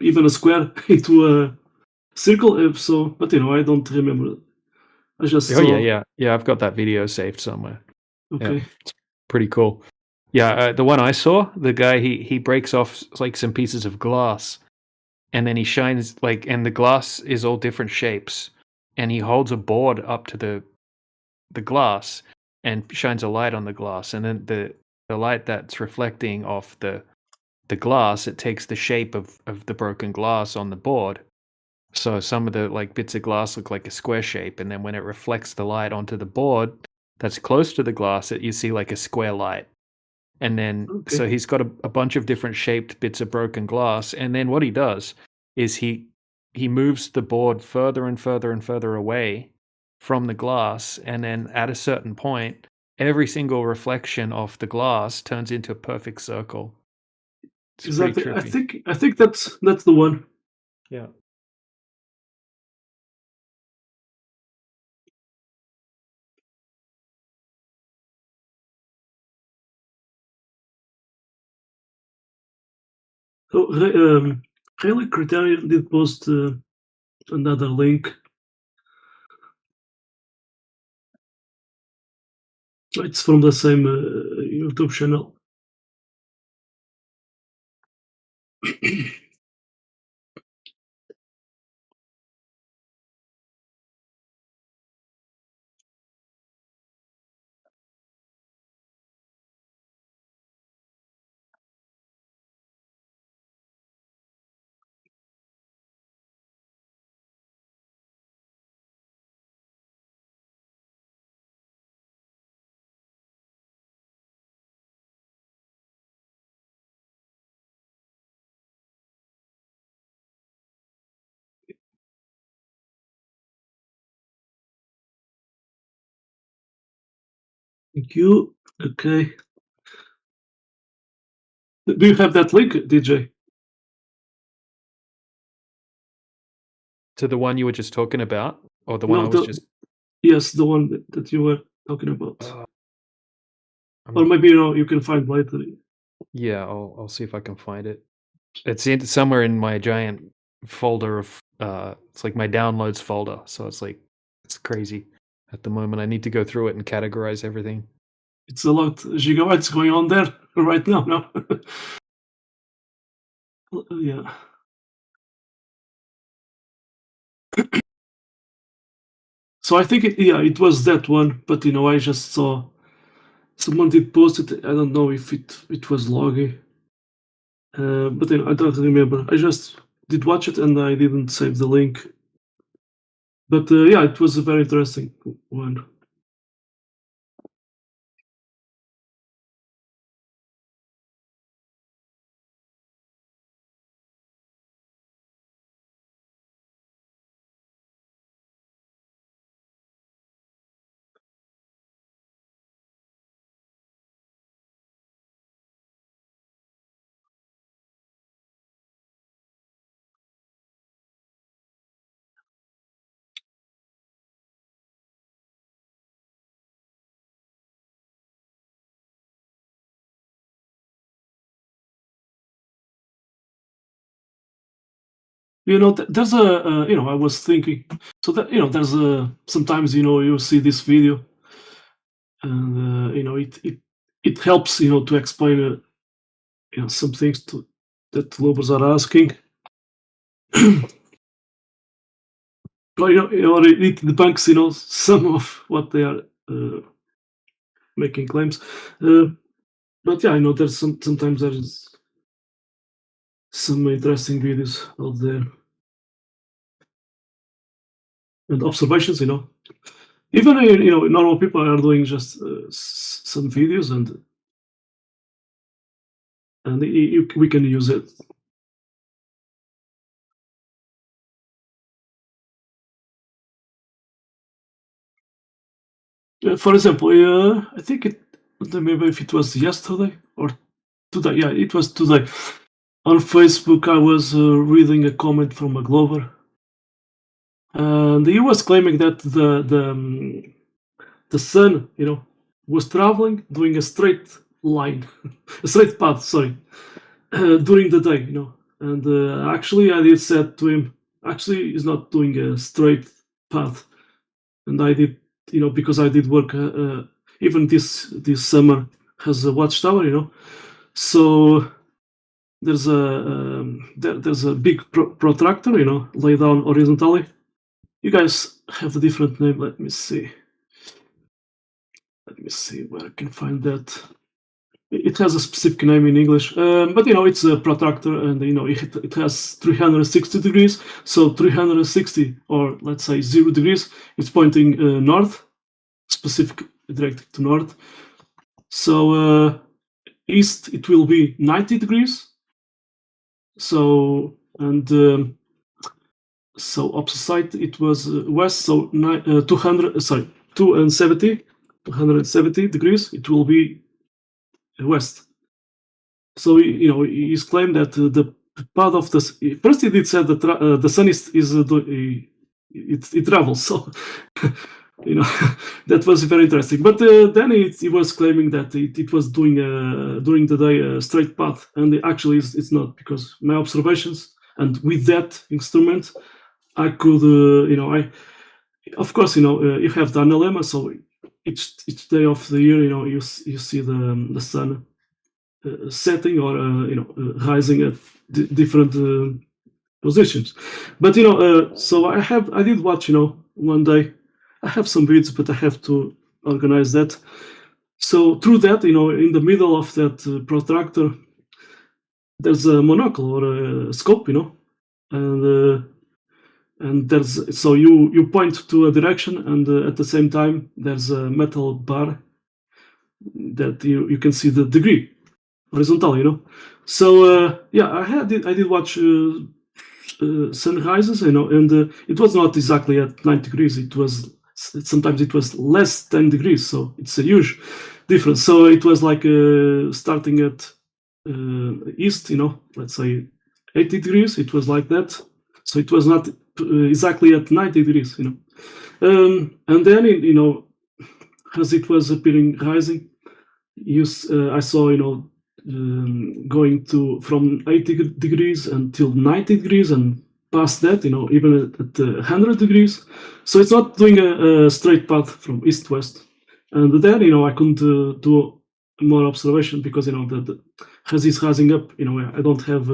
even a square into a circle. But I don't remember. I just Oh saw. yeah. I've got that video saved somewhere. Okay. Yeah, it's pretty cool. Yeah, the one I saw, the guy he breaks off like some pieces of glass, and then he shines and the glass is all different shapes, and he holds a board up to the glass and shines a light on the glass, and then the light that's reflecting off the glass, it takes the shape of the broken glass on the board. So some of the bits of glass look like a square shape, and then when it reflects the light onto the board that's close to the glass, you see like a square light. And then so Okay. he's got a bunch of different shaped bits of broken glass, and then what he does is he moves the board further and further and further away from the glass, and then at a certain point, every single reflection of the glass turns into a perfect circle. It's pretty Exactly. trippy. I think that's the one. Yeah. So, Rayleigh Criterion did post another link. It's from the same YouTube channel. Thank you. Okay. Do you have that link, DJ? To the one you were just talking about, or the one I No, was just. yes, the one that you were talking about. Or Not, maybe you can find later. yeah, I'll see if I can find it. It's somewhere in my giant folder of it's like my downloads folder. So it's crazy at the moment. I need to go through it and categorize everything. It's a lot gigabytes going on there right now. No. Yeah. So I think it was that one, but I just saw someone did post it. I don't know if it was Logi, but I don't remember. I just did watch it and I didn't save the link. But yeah, it was a very interesting one. There's a I was thinking, so that there's sometimes you see this video, and it helps to explain some things that lovers are asking. Well, it debunks some of what they are making claims, but yeah, I know there's sometimes there's some interesting videos out there and observations. Even normal people are doing just some videos, and we can use it. For example, I think maybe if it was yesterday or today. Yeah, it was today. On Facebook, I was reading a comment from a Glover, and he was claiming that the sun, was traveling, doing a straight line, a straight path. Sorry, during the day, And actually, I did said to him, actually, he's not doing a straight path, and I did, because I did work. Even this summer has a watchtower, so there's a big protractor, laid down horizontally. You guys have a different name. Let me see where I can find that. It has a specific name in English, but it's a protractor, and it has 360 degrees. So 360, or let's say 0 degrees, it's pointing north, specific directed to north. So east it will be 90 degrees. So so opposite side it was west. So 270 degrees. It will be west. So he's claimed that the path of the first he did say that the sun it travels. So that was very interesting. But then he was claiming that it was doing during the day a straight path, and actually it's not, because my observations, and with that instrument I could of course you have the analemma, so each day of the year you see the sun setting or rising at different positions. But so I did watch one day. I have some videos, but I have to organize that. So through that, in the middle of that protractor, there's a monocle or a scope, and there's, so you point to a direction, and at the same time there's a metal bar that you can see the degree horizontal. So yeah, I did watch sunrises, and it was not exactly at 90 degrees. It was sometimes it was less 10 degrees, so it's a huge difference. So it was like starting at east, let's say 80 degrees. It was like that. So it was not exactly at 90 degrees, and then as it was appearing rising, I saw going to from 80 degrees until 90 degrees, and past that, even at 100 degrees. So it's not doing a straight path from east to west. And then I couldn't do more observation, because as it's rising up, I don't have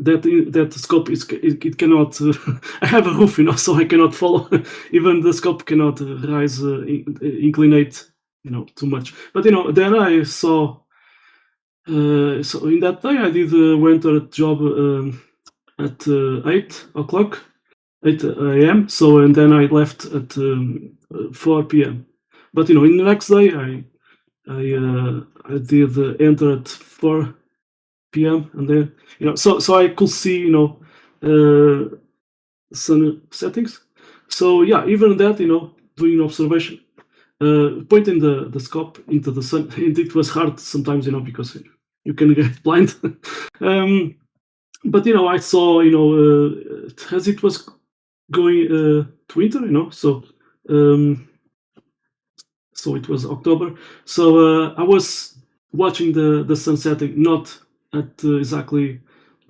that scope. It cannot. I have a roof, so I cannot follow. Even the scope cannot rise, inclinate, too much. But then I saw. So in that day, I did went to a job at 8 o'clock, 8 a.m. So, and then I left at 4 p.m. But in the next day, I did enter at 4 p.m. and then so I could see sun settings. So yeah, even that doing observation, pointing the scope into the sun, it was hard sometimes, because you can get blind. But I saw as it was going to winter, so so it was October. So I was watching the sun setting, not at exactly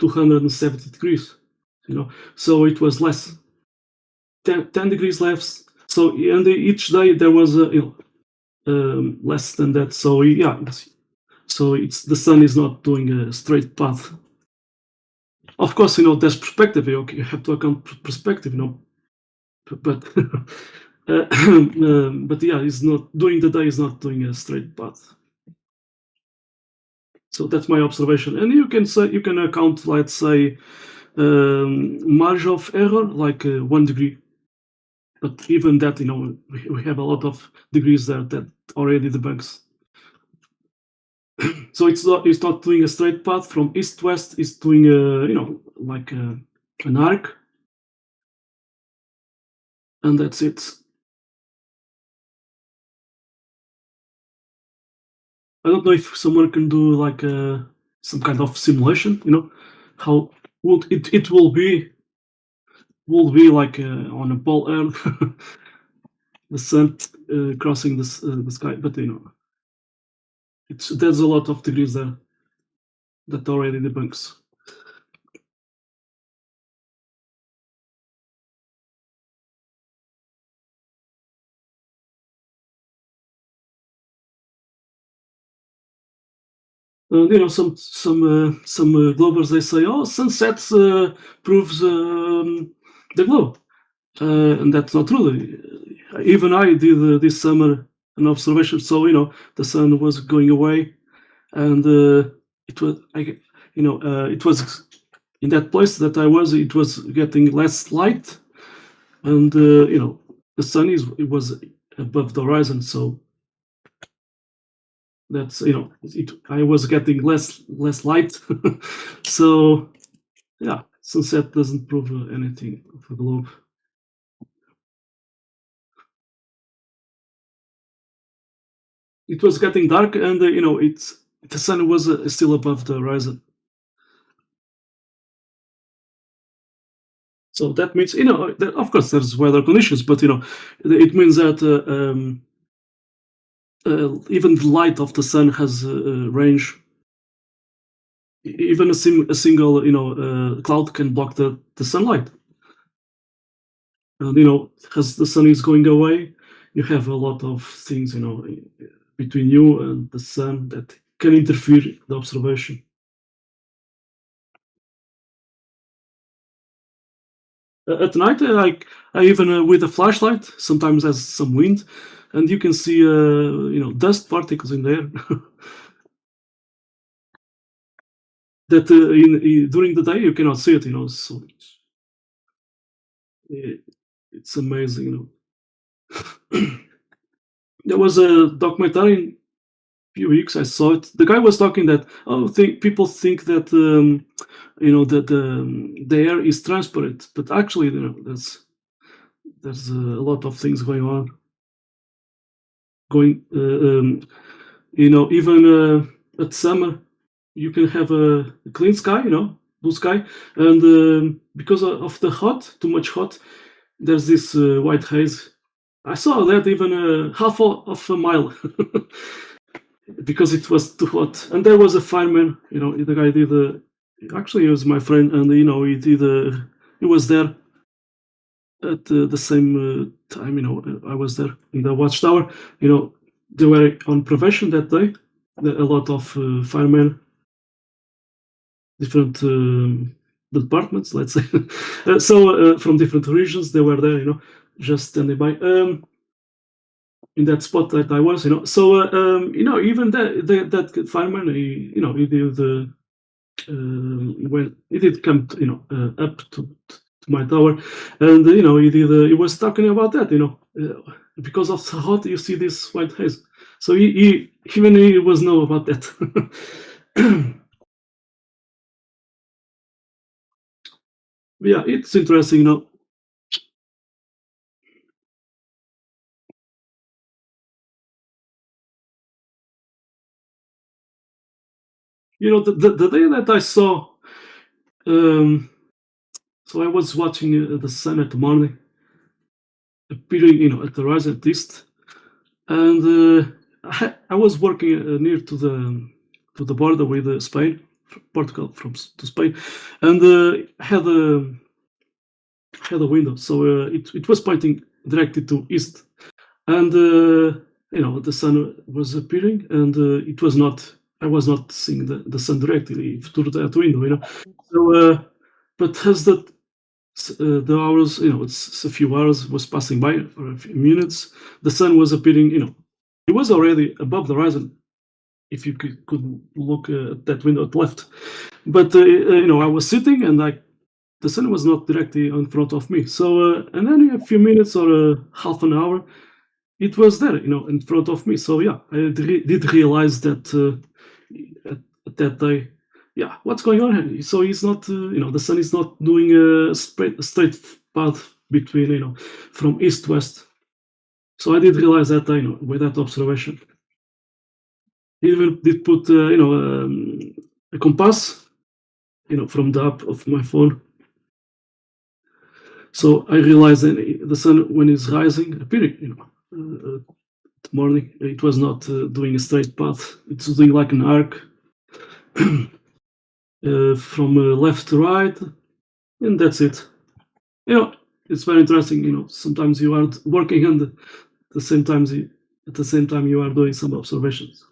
270 degrees, so it was less, 10 degrees less. So and each day there was less than that. So yeah, so the sun is not doing a straight path. Of course, there's perspective. You have to account perspective, but but yeah, it's not during the day. Is not doing a straight path. So that's my observation, and you can account, let's say, margin of error like 1 degree. But even that, we have a lot of degrees there that already debunks. So it's not doing a straight path from east to west. It's doing like an arc, and that's it. I don't know if someone can do like some kind of simulation. How would it will be like on a pole Earth, the sun crossing the sky, but there's a lot of degrees there that already debunks. Some Globers, they say, oh, sunsets proves the globe, and that's not true. Even I did this summer an observation. So the sun was going away, and it was it was in that place that I was. It was getting less light, and the sun was above the horizon. So that's I was getting less light. So yeah, sunset doesn't prove anything of the globe. It was getting dark, and the sun was still above the horizon. So that means that of course there's weather conditions, but it means that even the light of the sun has range. Even a single cloud can block the sunlight. And as the sun is going away, you have a lot of things between you and the sun that can interfere the observation. At night, I even with a flashlight sometimes has some wind, and you can see dust particles in there. That during the day you cannot see it. So it's amazing. There was a documentary in a few weeks. I saw it. The guy was talking that people think that that the air is transparent, but actually there's a lot of things going on. Even at summer, you can have a clean sky, blue sky, and because of the too much hot, there's this white haze. I saw that even half of a mile because it was too hot. And there was a fireman, the guy did actually he was my friend, and he was there at the same time. I was there in the watchtower. They were on prevention that day. A lot of firemen, different departments, let's say. So from different regions, they were there, just standing by. In that spot that I was, so even that fireman, he did when he did come, up to my tower, and he was talking about that, because of the hot, you see this white haze. So he was know about that. Yeah, it's interesting, the day that I saw, so I was watching the sun at the morning, appearing, at the horizon at least, and I was working near to the border with Spain, Portugal to Spain, and had a window, so it was pointing directly to east, and the sun was appearing, and it was not. I was not seeing the sun directly through that window. So, but as the hours, it's a few hours was passing by, or a few minutes, the sun was appearing. It was already above the horizon. If you could look at that window at the left, but I was sitting, and the sun was not directly in front of me. So, and then a few minutes or half an hour, it was there, in front of me. So yeah, I did realize that at that day, yeah, what's going on here? So it's not, the sun is not doing a straight path between, from east to west. So I did realize that, with that observation. Even did put, a compass, from the app of my phone. So I realized that the sun, when it's rising, appearing, morning, it was not doing a straight path. It's doing like an arc from left to right, and that's it. It's very interesting. Sometimes you are working, and at the same time you are doing some observations.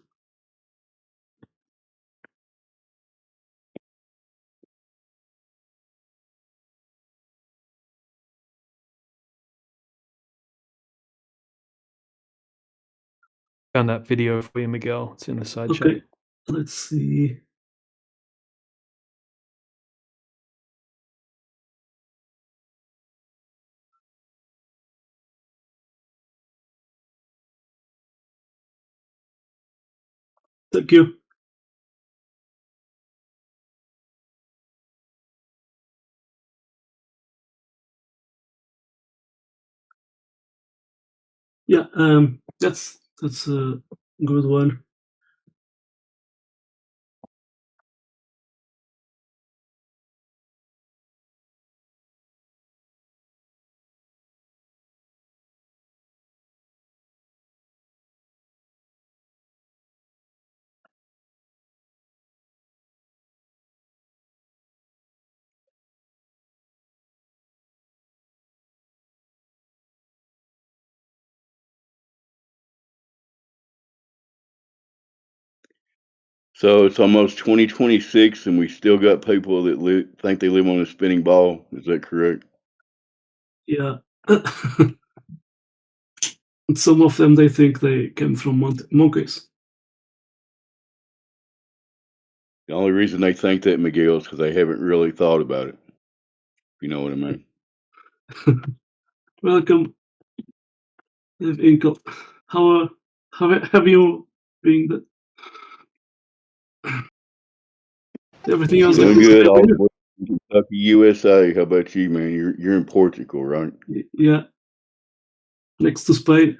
Found that video for you, Miguel. It's in the side chat. Okay, let's see. Thank you. Yeah, that's a good one. So it's almost 2026, and we still got people that think they live on a spinning ball. Is that correct? Yeah. And some of them, they think they came from monkeys. The only reason they think that, Miguel, is because they haven't really thought about it. You know what I mean? Welcome, Inkle. How have you been? Everything else Doing goes good. okay All with the you? way from Kentucky, USA. How about you, man? You're in Portugal, right? Yeah, next to Spain.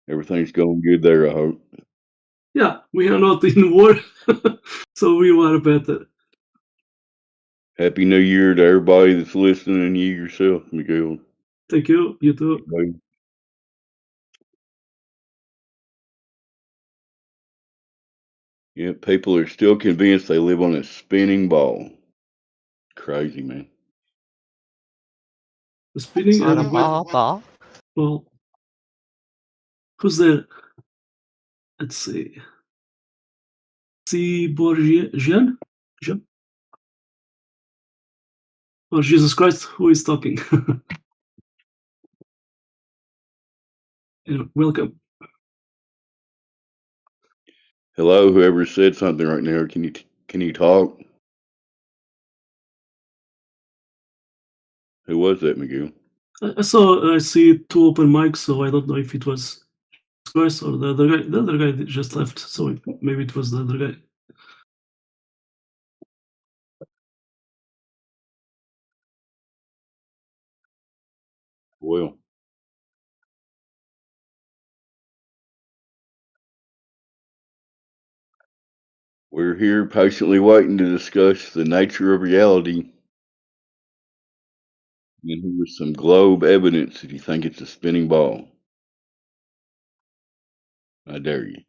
Everything's going good there, I hope. Yeah, we are not in war, so we are better. Happy New Year to everybody that's listening, and you yourself, Miguel. Thank you. You too. Bye. Yeah, people are still convinced they live on a spinning ball. Crazy, man. The spinning On a and with ball. well, who's there? Let's see. See Jean? Jean? Or Jesus Christ, who is talking? Welcome. Hello, whoever said something right now. Can you talk? Who was that, Miguel? I see two open mics, so I don't know if it was Christ or the other guy. The other guy just left, so maybe it was the other guy. Well, we're here patiently waiting to discuss the nature of reality. And here's some globe evidence if you think it's a spinning ball. I dare you.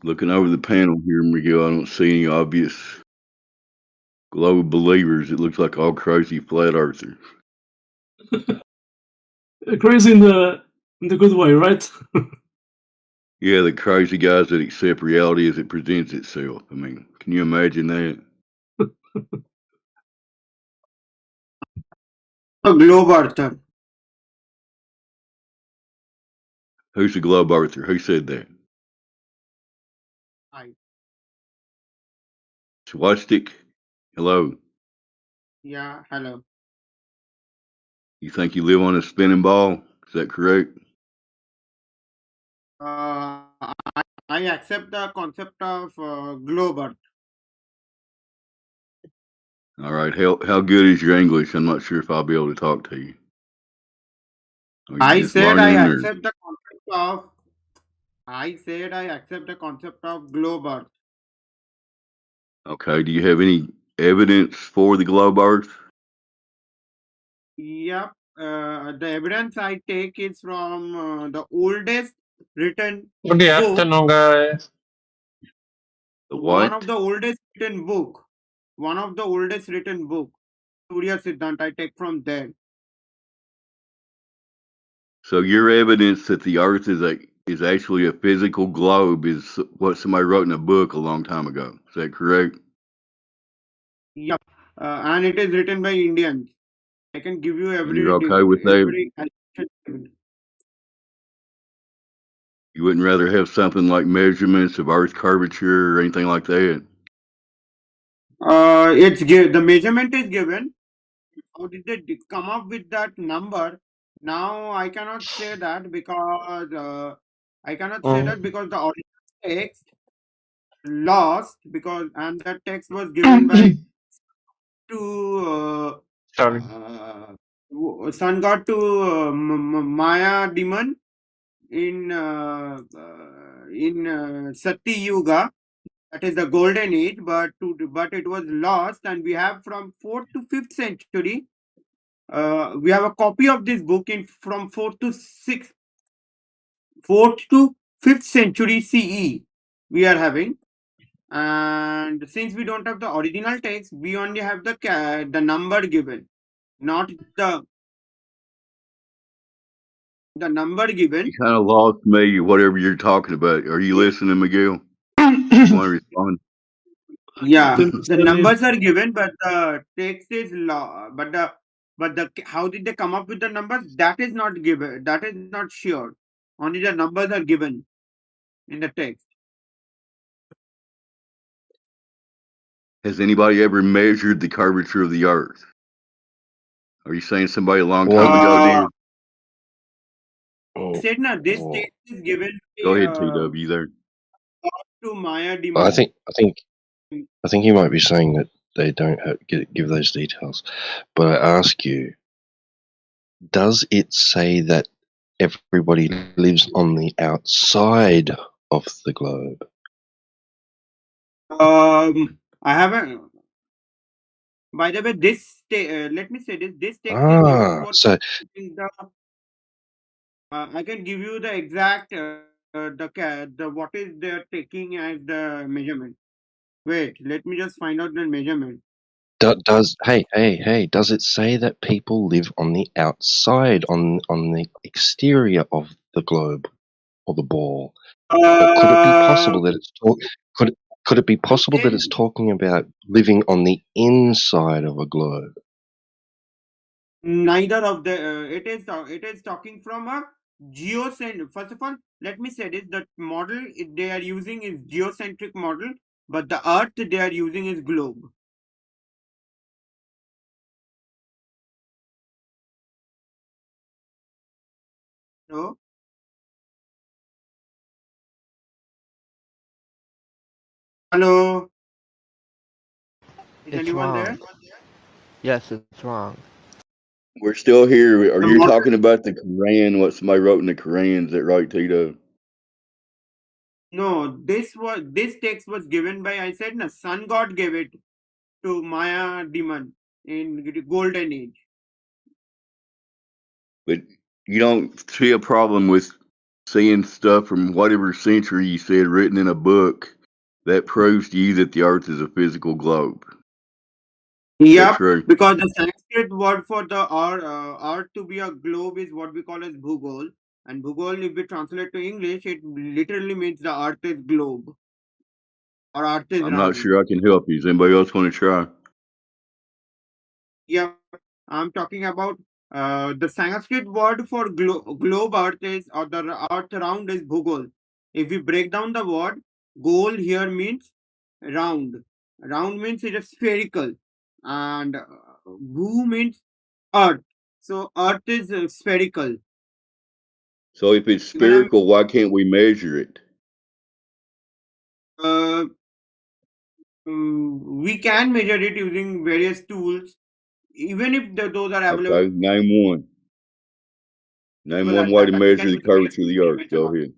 Looking over the panel here, Miguel, I don't see any obvious globe believers. It looks like all crazy flat earthers. Crazy in the good way, right? Yeah, the crazy guys that accept reality as it presents itself. I mean, can you imagine that? A globe earther. Who's the globe earther? Who said that? I. Swastik? Hello. Yeah, hello. You think you live on a spinning ball? Is that correct? Uh, I accept the concept of globe earth. All right. How good is your English? I'm not sure if I'll be able to talk to you. Are you I just said I learning, or accept the concept of. I said I accept the concept of globe earth. okay? Do you have any evidence for the globe Earth? Yep. The evidence I take is from the oldest written Good book. afternoon, guys. The One what? of the oldest written book. One of the oldest written book. Surya Siddhant. I take from there. So your evidence that the Earth is actually a physical globe is what somebody wrote in a book a long time ago. Is that correct? Yep. And it is written by Indians. I can give you And you're okay with that? every. You wouldn't rather have something like measurements of Earth curvature or anything like that? The measurement is given. How did they come up with that number? Now I cannot say that because the original text lost because and that text was given by to Sorry. sun god to Maya demon in Sati Yuga. That is the golden age, but it was lost, and we have from 4th to 5th century. We have a copy of this book in from 4th to 5th century CE. We are having, and since we don't have the original text, we only have the number given, not the number given. You kind of lost me, whatever you're talking about. Are you listening, Miguel? You want to respond? Yeah, Then the tell him. numbers are given, but the text is law. But the how did they come up with the numbers? That is not given. That is not sure. Only the numbers are given in the text. Has anybody ever measured the curvature of the Earth? Are you saying somebody a long Well, time ago did? I said now this well, text is given Go by, ahead, TW. There. to Maya I demon. think I think I think you might be saying that they don't give those details, but I ask you, does it say that everybody lives on the outside of the globe? I haven't. By the way, let me say this. This text is used Ah, for so calculating the. I can give you the exact the what is they're taking as the measurement. Wait, let me just find out the measurement. does hey, does it say that people live on the outside, on the exterior of the globe or the ball? Or could it be Uh, possible that could it be I possible that said it's talking about living on the inside of a globe? neither of the. It is talking from a geocentric. First of all, let me say this: the model they are using is geocentric model, but the Earth they are using is globe. So, hello, is It's anyone wrong. there? Yes, it's wrong. We're still here. Are The you model. talking about the Quran? What somebody wrote in the Quran? Is that right, Tito? No, this text was given by I said na sun god gave it to Maya demon in golden age. But you don't see a problem with seeing stuff from whatever century you said written in a book that proves to you that the Earth is a physical globe. Is that Yep, true? because the Sanskrit word for the earth to be a globe is what we call as bhugol, and bhugol, if we translate to English, it literally means the earth is globe or earth is I'm not round. sure I can help you. Does anybody else want to try? Yep, I'm talking about the Sanskrit word for globe earth is, or the earth round is bhugol. If we break down the word, goal here means round. Round means it is spherical, and bhu means earth. So earth is spherical. So if it's Even I'm spherical, why can't we measure it? uh, we can measure it using various tools, even if those are available Okay, name one. Name one at way that to time. We measure can the use various curvature of the Earth. measurements and Go all. ahead.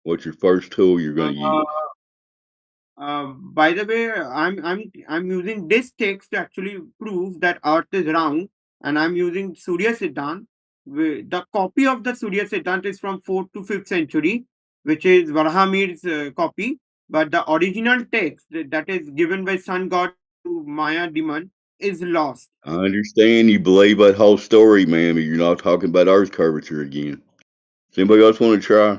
What's your first tool you're going to Uh, use? by the way, I'm using this text to actually prove that Earth is round, and I'm using Surya Siddhant. The copy of the Surya Siddhant is from 4th to 5th century, which is Varahamir's copy. But the original text that is given by sun god to Maya demon is lost. I understand you believe that whole story, man, but you're not talking about Earth curvature again. Does anybody else want to try?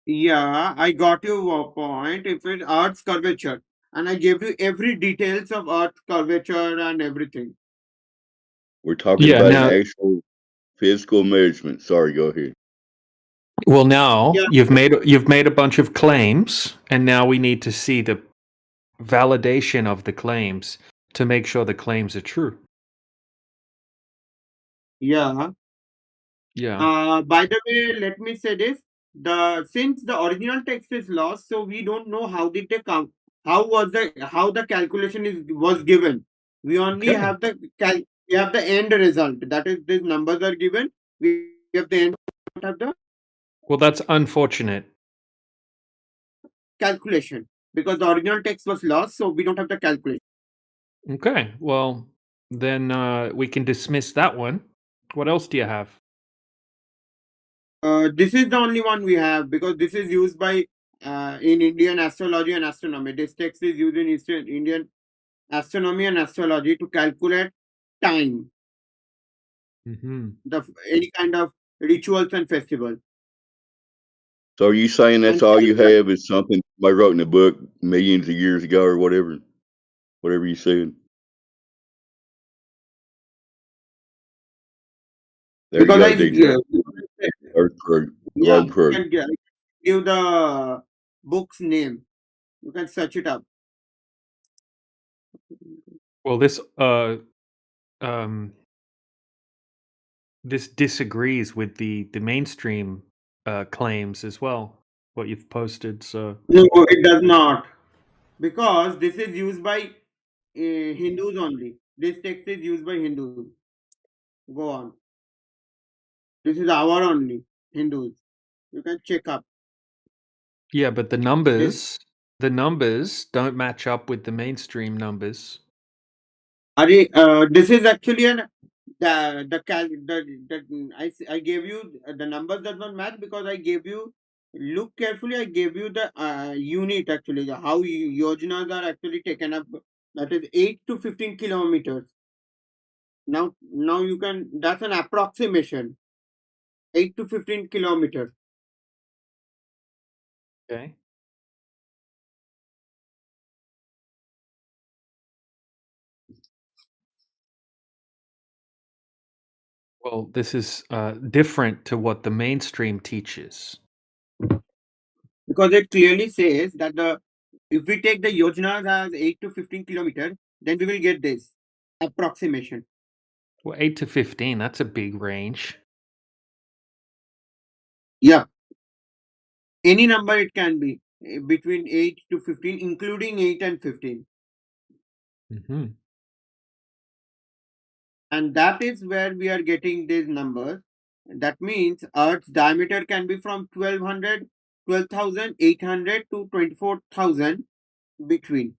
Yeah, I got your point. If it's Earth's curvature, and I gave you every details of Earth's curvature and everything. We're talking Yeah. about an Now, actual physical measurement. Sorry, go ahead. well, now Yeah, you've made a bunch of claims, and now we need to see the validation of the claims to make sure the claims are true. yeah. Yeah. By the way, let me say this: the since the original text is lost, so we don't know how did they come, how the calculation is was given. We only Okay. have we have the end result. That is, these numbers are given. We have the end. We don't have the Well, that's unfortunate. calculation because the original text was lost, so we don't have the calculation. Okay. Well, then we can dismiss that one. What else do you have? This is the only one we have because this is used by in Indian astrology and astronomy. This text is used in Eastern Indian astronomy and astrology to calculate time, Hmm. any kind of rituals and festivals. So are you saying that's And all you have is something somebody wrote in a book millions of years ago or whatever? Whatever you said. There you because go, DJ. Earth proof, yeah, globe proof. you can give the book's name. You can search it up. Well, um this disagrees with the mainstream claims as well. What you've posted. So No, it does not because this is used by Hindus only. This text is used by Hindus. Go on. This is our only Hindus. You can check up yeah, but the this. numbers don't match up with the mainstream numbers. This is actually an I gave you the numbers does not match because I gave you look carefully. I gave you the unit actually how yojanas are actually taken up. That is 8 to 15 kilometers. Now you can that's an approximation 8 to 15 kilometers. Okay. Well, this is different to what the mainstream teaches. Because it clearly says that the if we take the yojanas as 8 to 15 kilometers, then we will get this approximation. Well, 8 to 15, that's a big range. Yeah, any number it can be between 8 to 15, including 8 and 15, Hmm. and that is where we are getting these numbers. That means Earth's diameter can be from 12,800 to 24,000 between.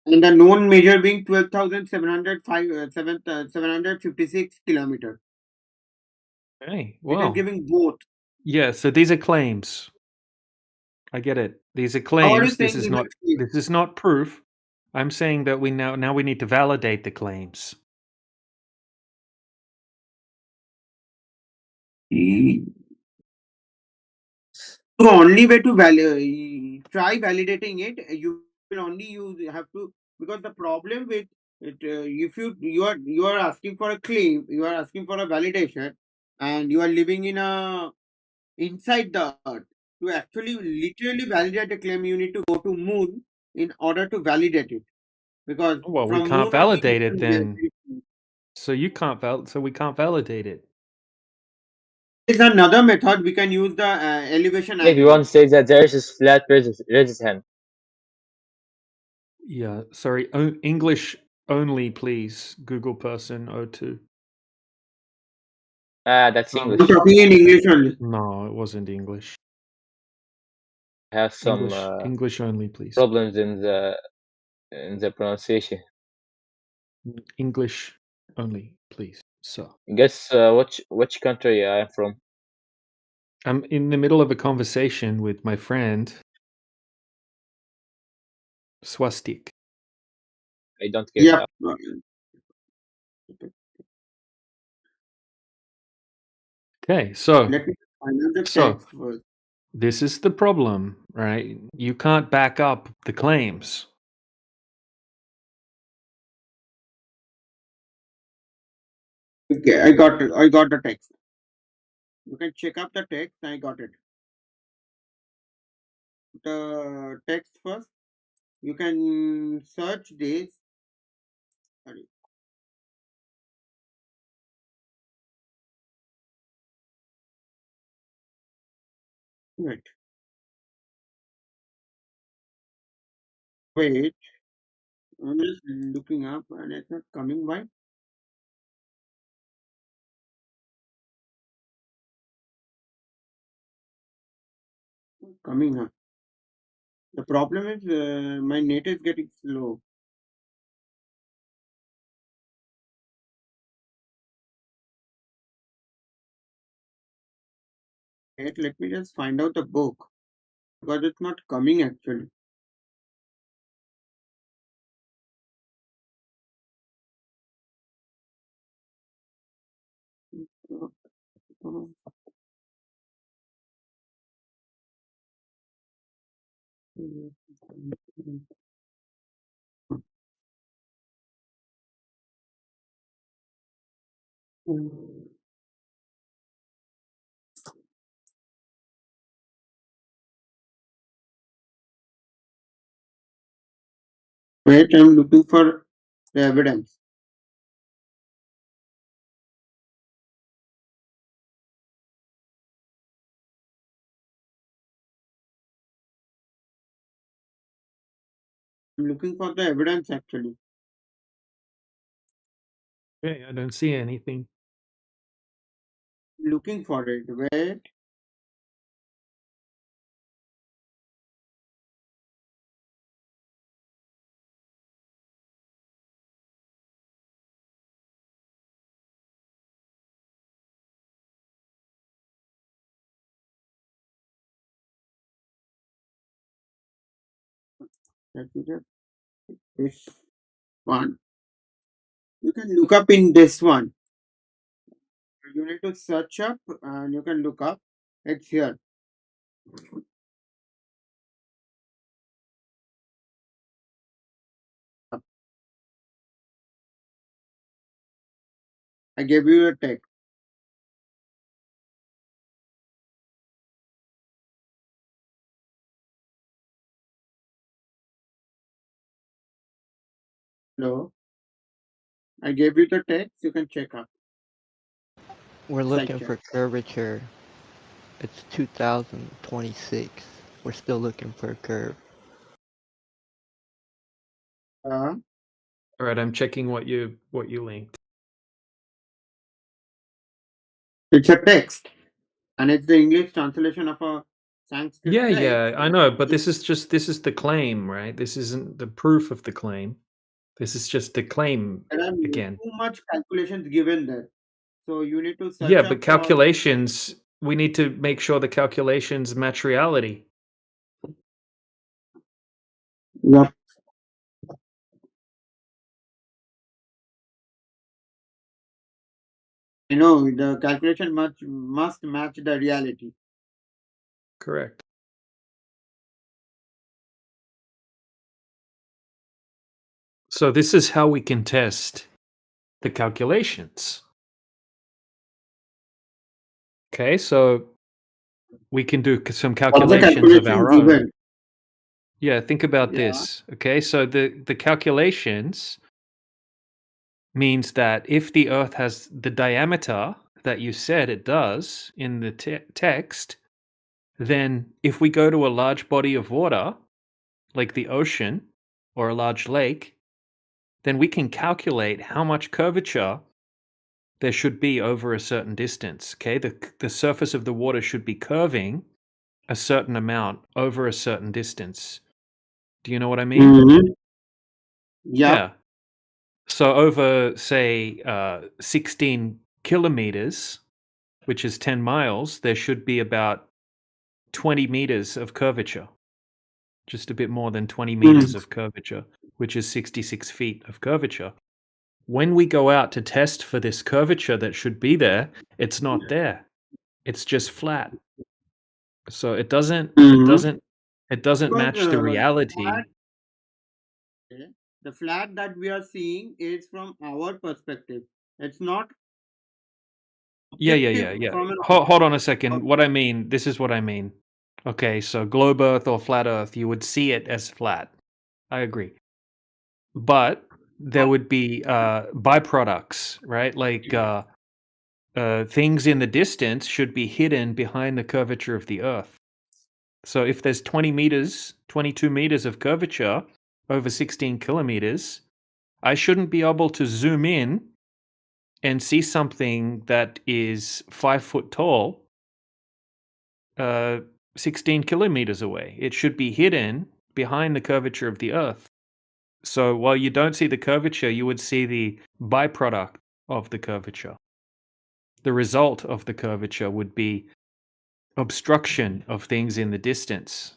And the known measure being 12,756 kilometers. Hey, It is well, giving both. yeah. So these are claims. I get it. These are How are you claims. saying these are claims? This is not proof. I'm saying that we now we need to validate the claims. The only way to try validating it, you will only have to, because the problem with it, if you are asking for a claim, you are asking for a validation, and you are living in a inside the earth. To actually literally validate a claim, you need to go to moon in order to validate it, because Well, we from can't moon only you validate it can then. So you can't so we can't validate it. There's another method. We can use the elevation If you angle. want to say that the Earth is flat, raise his hand. Yeah, sorry. English only, please. Google person 02. That's I'm English. talking in English only. No, it wasn't English. Have some English only, please. problems in the pronunciation. English only, please. So Guess which country I am from? I'm in the middle of a conversation with my friend Swastik. I don't get Yep. Okay, so Let me find out the so text first. this is the problem, right? You can't back up the claims. Okay, I got it. I got the text. You can check up the text. I got it. The text first. You can search this. Sorry. Wait. Wait. I'm just looking up and it's not coming by. Coming up. The problem is my net is getting slow. Wait, let me just find out the book, because it's not coming actually. Wait, I'm looking for the evidence. I'm looking for the evidence actually. Okay, I don't see anything. Looking for it. Wait. Let me just this one. You can look up in this one. You need to search up and you can look up. It's here. I gave you a text. Hello. I gave you the text. You can check up. We're Side looking chat. for curvature. It's 2026. We're still looking for a curve. All right, I'm checking what you linked. It's a text, and it's the English translation of a Thanks to Yeah, text. I know, but this is the claim, right? This isn't the proof of the claim. This is just the claim There are again. too much calculations given there. So you need to Yeah, search but up for. calculations, we need to make sure the calculations match reality. Yep. You know, the calculation must match the reality. Correct. So this is how we can test the calculations. Okay, so we can do some What's the calculations of calculation our own. given? Yeah, think about Yeah. this. Okay, so the calculations means that if the Earth has the diameter that you said it does in the text, then if we go to a large body of water, like the ocean or a large lake, then we can calculate how much curvature there should be over a certain distance. Okay, the surface of the water should be curving a certain amount over a certain distance. Do you know what I mean? Mm-hmm. Yep. Yeah. So over, say, 16 kilometers, which is 10 miles, there should be about 20 meters of curvature. Just a bit more than 20 meters of curvature, which is 66 feet of curvature. When we go out to test for this curvature that should be there, it's not there. It's just flat. So it doesn't Because match the reality. the flat that we are seeing is from our perspective. It's not Yeah. objective from an Hold on a second. What I mean, this is what I mean. Okay, so globe Earth or flat Earth, you would see it as flat. I agree. But there would be byproducts, right? Like things in the distance should be hidden behind the curvature of the Earth. So if there's 20 meters, 22 meters of curvature over 16 kilometers, I shouldn't be able to zoom in and see something that is 5 foot tall, 16 kilometers away. It should be hidden behind the curvature of the Earth. So while you don't see the curvature, you would see the byproduct of the curvature. The result of the curvature would be obstruction of things in the distance.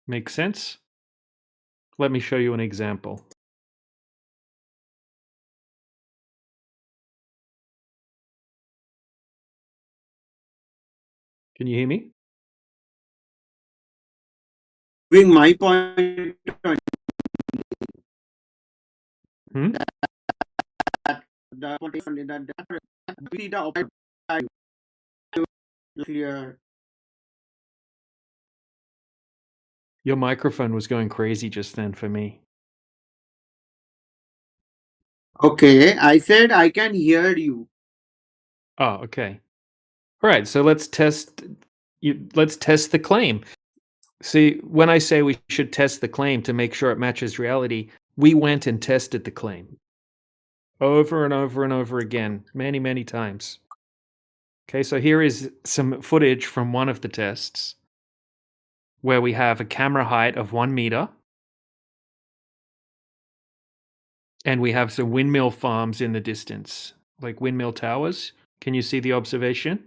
Make sense? Let me show you an example. Can you hear me? Being my point on the point that clear. Your microphone was going crazy just then for me. Okay, I said I can hear you. Oh, okay. All right, so let's test the claim. See, when I say we should test the claim to make sure it matches reality, we went and tested the claim over and over and over again, many, many times. Okay, so here is some footage from one of the tests where we have a camera height of 1 meter and we have some windmill farms in the distance, like windmill towers. Can you see the observation?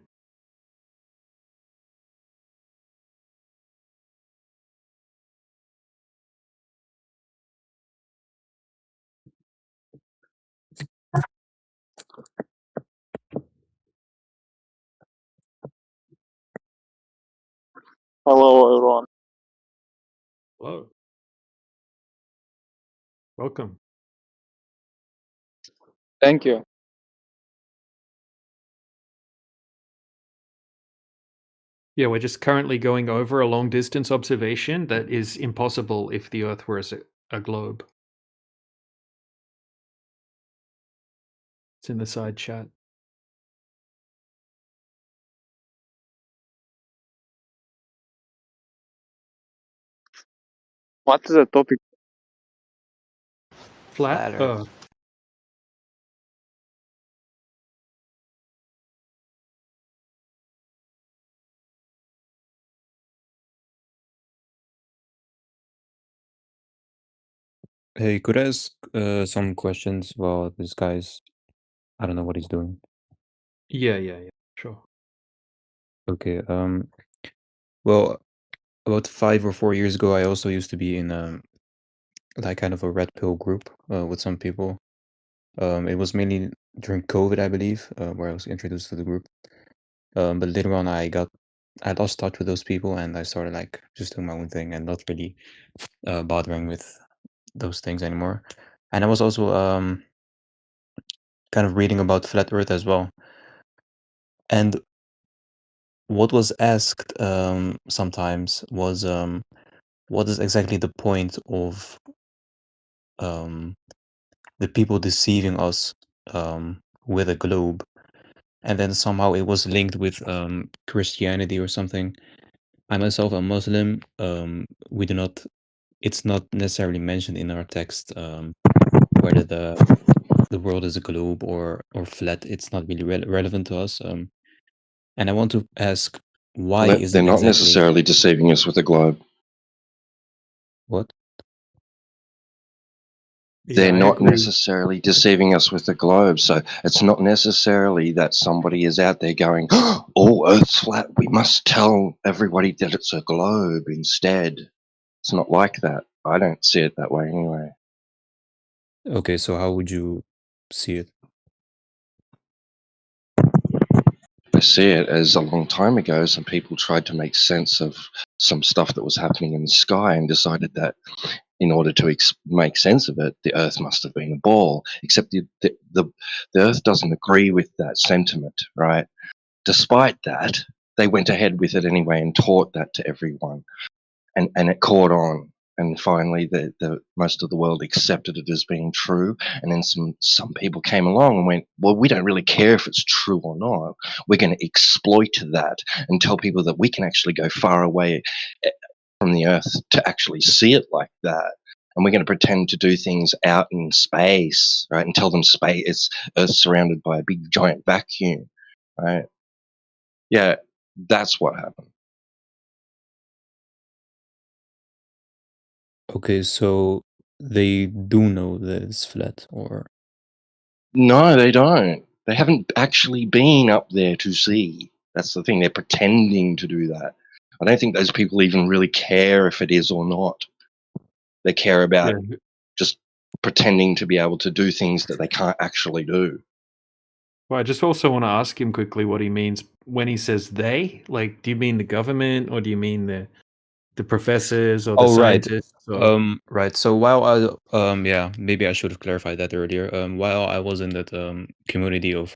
Hello, everyone. Hello. Welcome. Thank you. Yeah, we're just currently going over a long distance observation that is impossible if the Earth were a globe. It's in the side chat. What is the topic? Flat Earth. Hey, could I ask some questions while this guy's, I don't know what he's doing. Yeah, sure. Okay, well, about 5 or 4 years ago, I also used to be in like kind of a red pill group with some people. It was mainly during COVID, I believe, where I was introduced to the group. But later on, I lost touch with those people, and I started like just doing my own thing and not really bothering with those things anymore. And I was also kind of reading about flat Earth as well. And what was asked sometimes was what is exactly the point of the people deceiving us with a globe? And then somehow it was linked with Christianity or something. I myself am Muslim. We do not. It's not necessarily mentioned in our text whether the world is a globe or flat. It's not really relevant to us. And I want to ask, why is They're it not exactly necessarily deceiving us with a globe. what? They're Yeah, I not agree. necessarily deceiving us with the globe. So it's not necessarily that somebody is out there going, oh, Earth's flat. We must tell everybody that it's a globe instead. It's not like that. I don't see it that way anyway. Okay, so how would you see it? I see it as a long time ago, some people tried to make sense of some stuff that was happening in the sky and decided that in order to make sense of it, the Earth must have been a ball. Except the Earth doesn't agree with that sentiment, right? Despite that, they went ahead with it anyway and taught that to everyone, and it caught on. And finally, the most of the world accepted it as being true. And then some people came along and went, "Well, we don't really care if it's true or not. We're going to exploit that and tell people that we can actually go far away from the Earth to actually see it like that. And we're going to pretend to do things out in space, right? And tell them space is Earth's surrounded by a big giant vacuum, right? Yeah, that's what happened. Okay, so they do know that it's flat, or No, they don't. They haven't actually been up there to see. That's the thing. They're pretending to do that. I don't think those people even really care if it is or not. They care about Yeah. just pretending to be able to do things that they can't actually do. Well, I just also want to ask him quickly what he means when he says they. Like, do you mean the government, or do you mean the professors or the oh, right. scientists? Or Right. So while yeah, maybe I should have clarified that earlier. While I was in that community of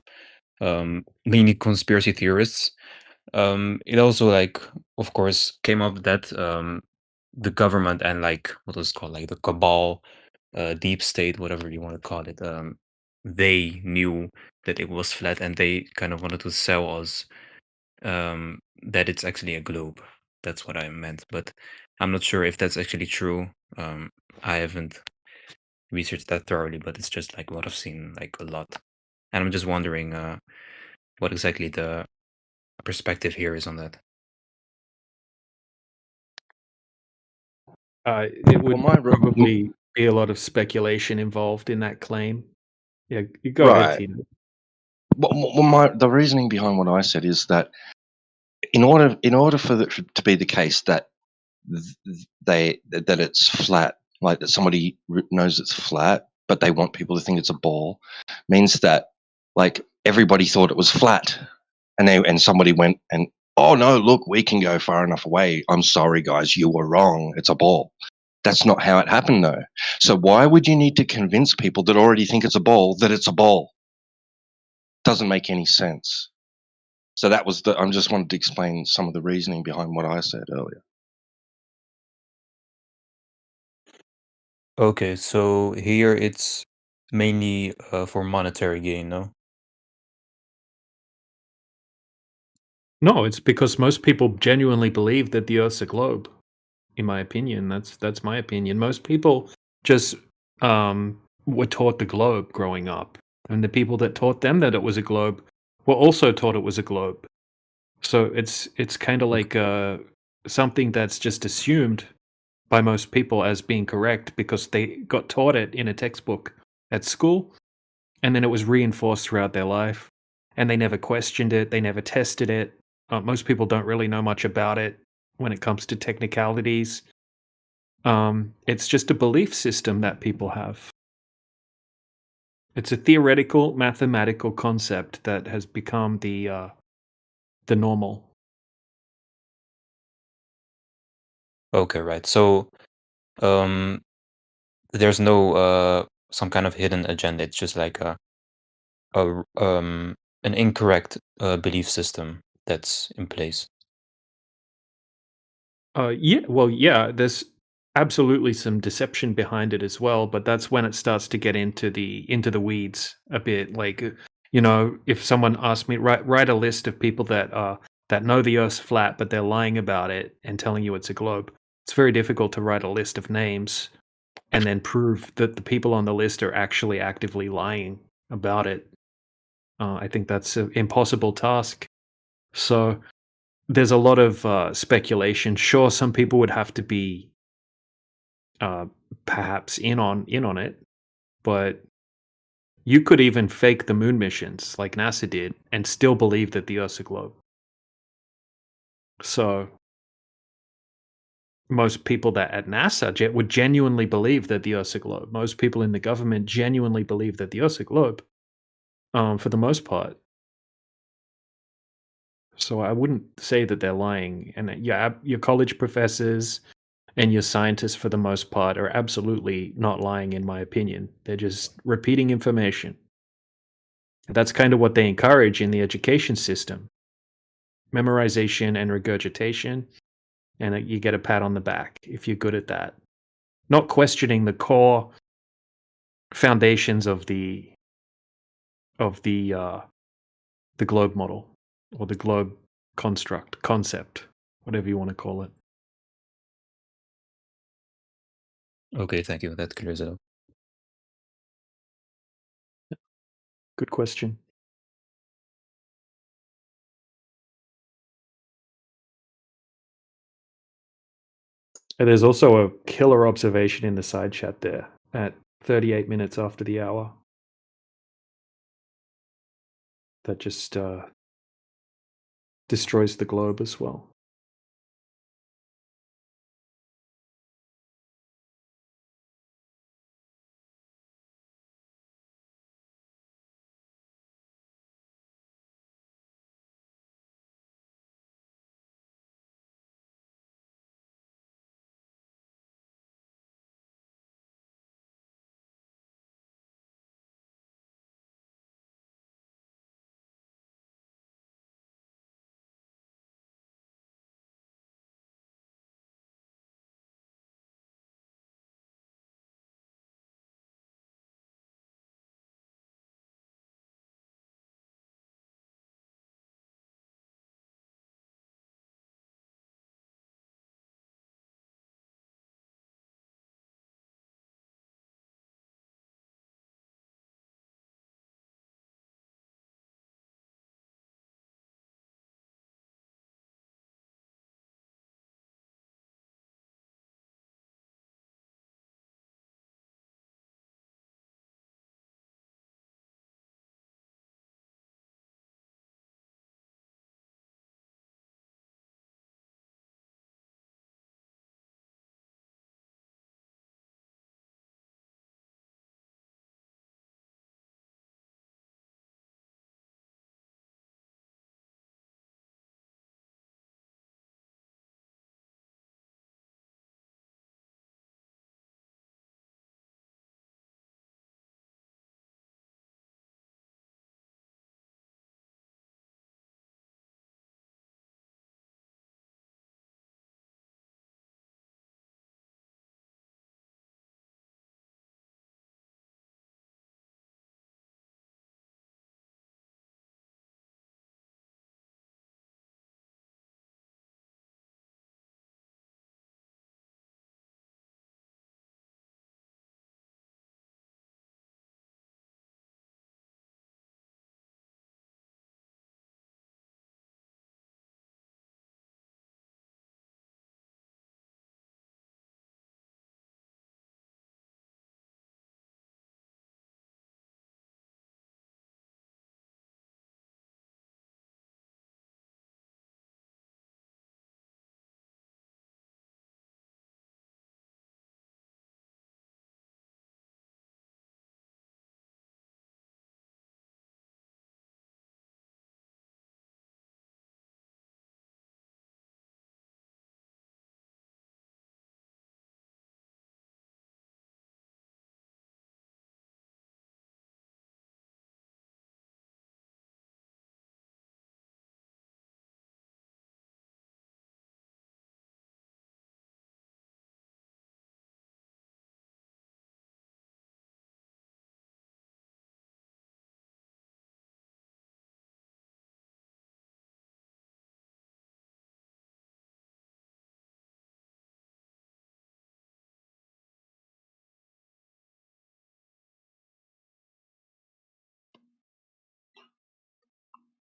mainly conspiracy theorists, it also like, of course, came up that the government and like what was it called, like the cabal, deep state, whatever you want to call it, they knew that it was flat and they kind of wanted to sell us that it's actually a globe. That's what I meant, but I'm not sure if that's actually true. I haven't researched that thoroughly, but it's just like what I've seen like a lot, and I'm just wondering what exactly the perspective here is on that. it Well, would probably be a lot of speculation involved in that claim. Yeah, you go ahead, right. Tino. Well, the reasoning behind what I said is that in order for it to be the case that that it's flat, like that somebody knows it's flat, but they want people to think it's a ball, means that like everybody thought it was flat, and somebody went and, oh no, look, we can go far enough away. I'm sorry, guys, you were wrong. It's a ball. That's not how it happened, though. So why would you need to convince people that already think it's a ball that it's a ball? Doesn't make any sense. So that was I just wanted to explain some of the reasoning behind what I said earlier. Okay, so here it's mainly for monetary gain, no? No, it's because most people genuinely believe that the Earth's a globe. In my opinion, that's my opinion. Most people just were taught the globe growing up, and the people that taught them that it was a globe were also taught it was a globe. So it's kind of like something that's just assumed by most people as being correct because they got taught it in a textbook at school, and then it was reinforced throughout their life, and they never questioned it, they never tested it. Most people don't really know much about it when it comes to technicalities. It's just a belief system that people have. It's a theoretical, mathematical concept that has become the normal. Okay, right. So, there's no some kind of hidden agenda. It's just like an incorrect belief system that's in place. Yeah, there's absolutely some deception behind it as well, but that's when it starts to get into the weeds a bit. Like, if someone asked me write a list of people that know the Earth's flat, but they're lying about it and telling you it's a globe. It's very difficult to write a list of names and then prove that the people on the list are actually actively lying about it. I think that's an impossible task. So there's a lot of speculation. Sure, some people would have to be uh, perhaps in on it, but you could even fake the moon missions like NASA did and still believe that the Earth's a globe. So most people that at NASA would genuinely believe that the Earth's a globe. Most people in the government genuinely believe that the Earth's a globe, for the most part. So I wouldn't say that they're lying. And your college professors and your scientists, for the most part, are absolutely not lying, in my opinion. They're just repeating information. That's kind of what they encourage in the education system: memorization and regurgitation, and you get a pat on the back if you're good at that. Not questioning the core foundations of the globe model or the globe concept, whatever you want to call it. Okay, thank you. That clears it up. Good question. And there's also a killer observation in the side chat there at 38 minutes after the hour that just destroys the globe as well.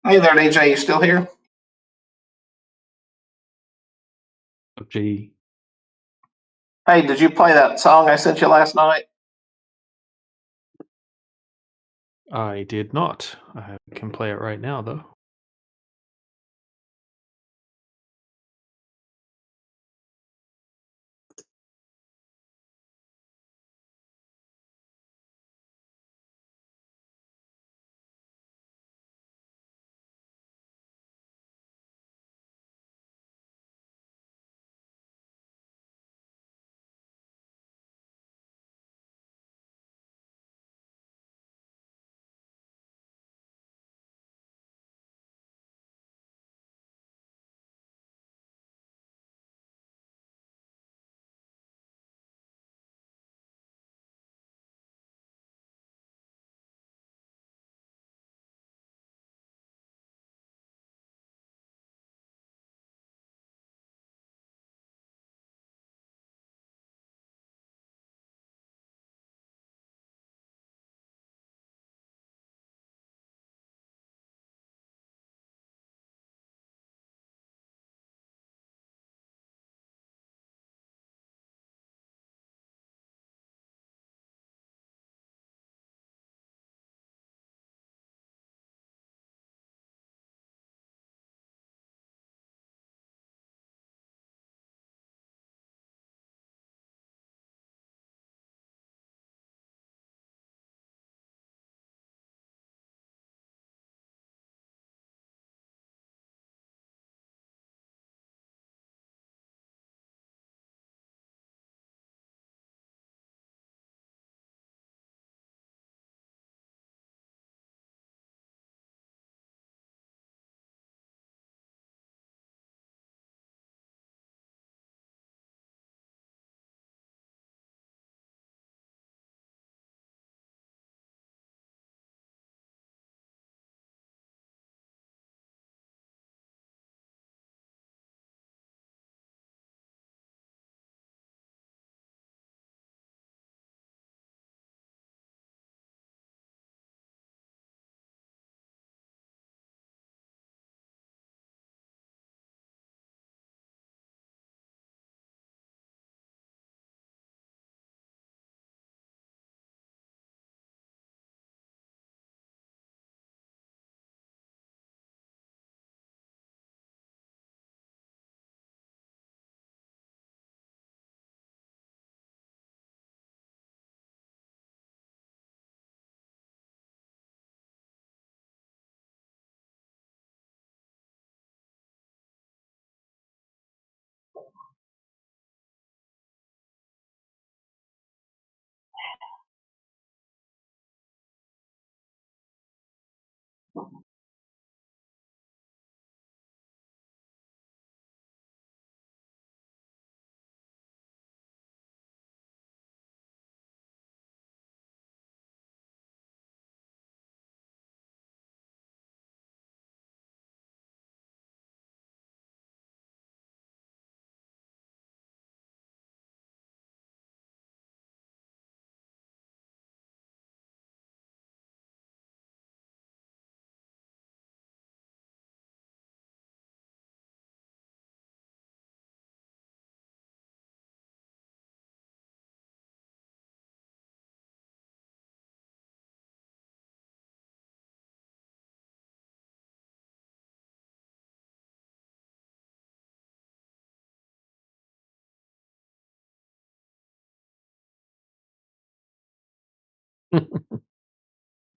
Hey there, DJ. You still here? Gee. Hey, did you play that song I sent you last night? I did not. I can play it right now, though.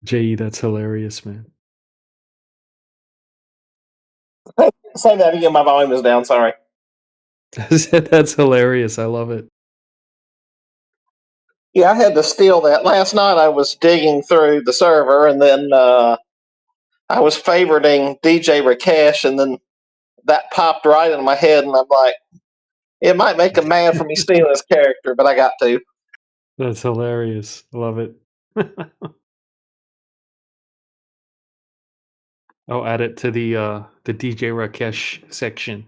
Gee, that's hilarious, man. Say that again. My volume is down. Sorry. I said that's hilarious. I love it. Yeah, I had to steal that. Last night I was digging through the server and then I was favoriting DJ Rakesh and then that popped right in my head and I'm like, it might make him mad for me stealing his character, but I got to. That's hilarious. Love it. I'll add it to the DJ Rakesh section.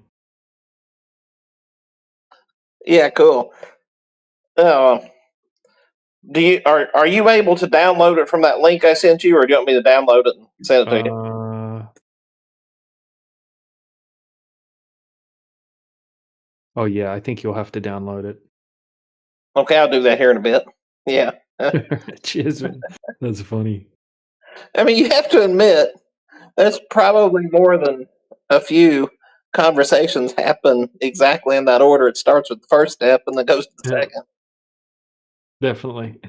Yeah, cool. Uh, are you able to download it from that link I sent you, or do you want me to download it and send it to you? Oh yeah, I think you'll have to download it. Okay, I'll do that here in a bit. Yeah. Cheers, man. That's funny. I mean, you have to admit, there's probably more than a few conversations happen exactly in that order. It starts with the first step and then goes to the Yeah. second. Definitely.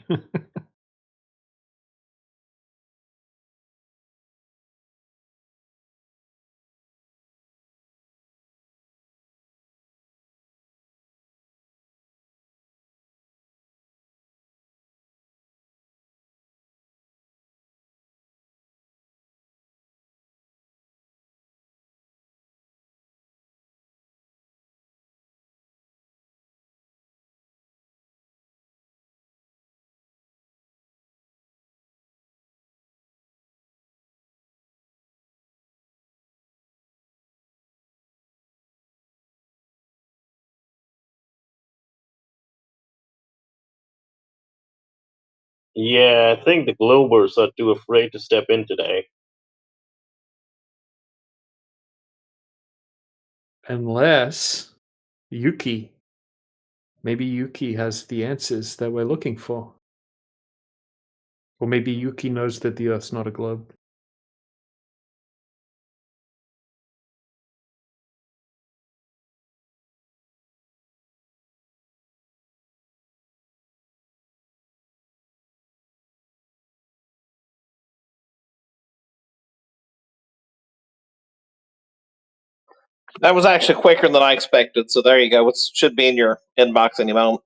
Yeah, I think the Globers are too afraid to step in today. Unless Yuki. Maybe Yuki has the answers that we're looking for. Or maybe Yuki knows that the Earth's not a globe. That was actually quicker than I expected. So there you go. It should be in your inbox any moment.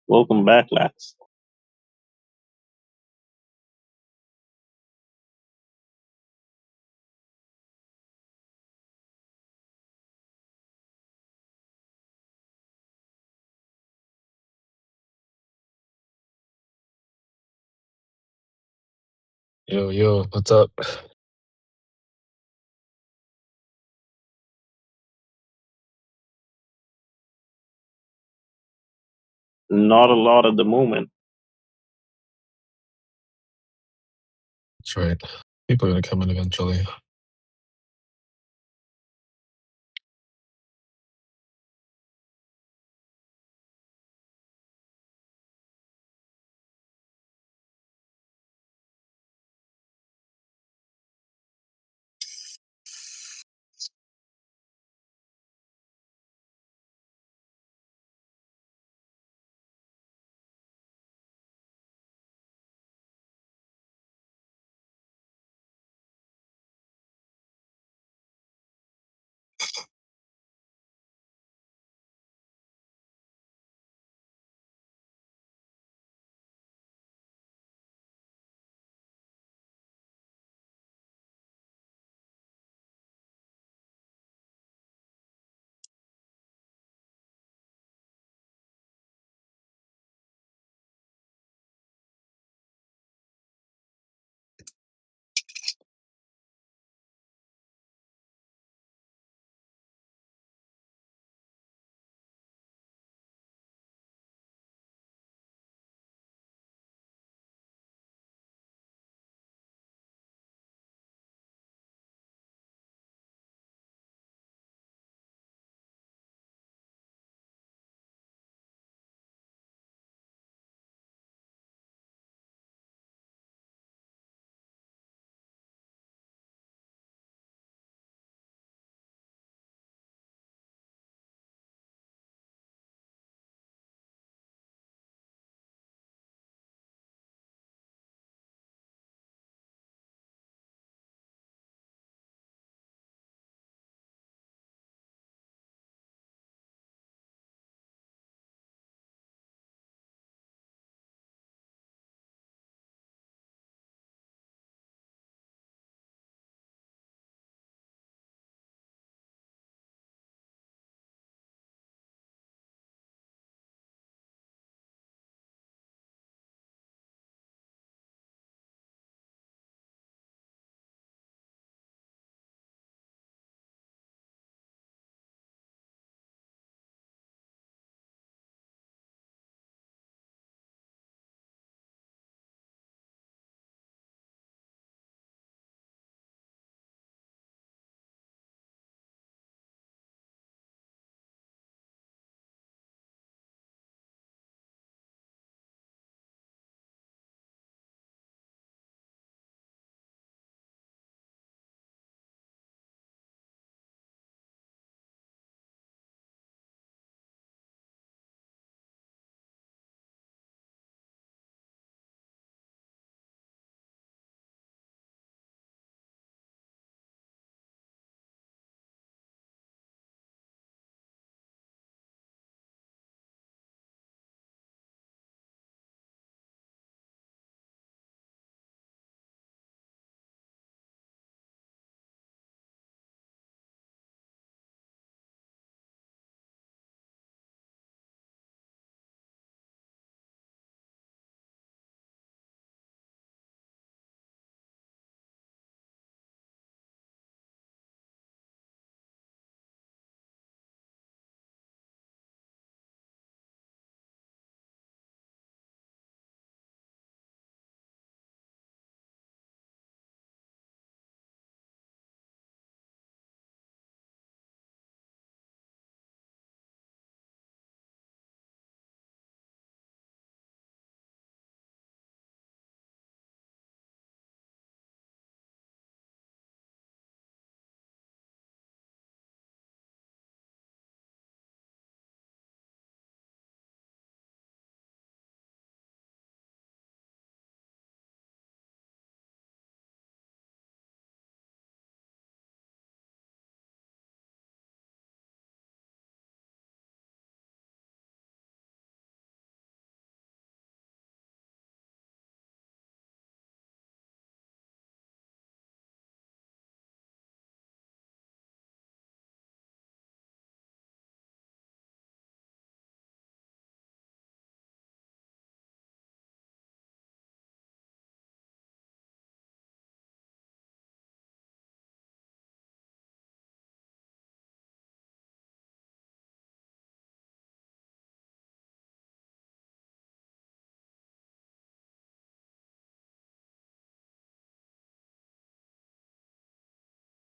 Welcome back, lads. Yo, what's up? Not a lot at the moment. That's right. People are gonna come in eventually.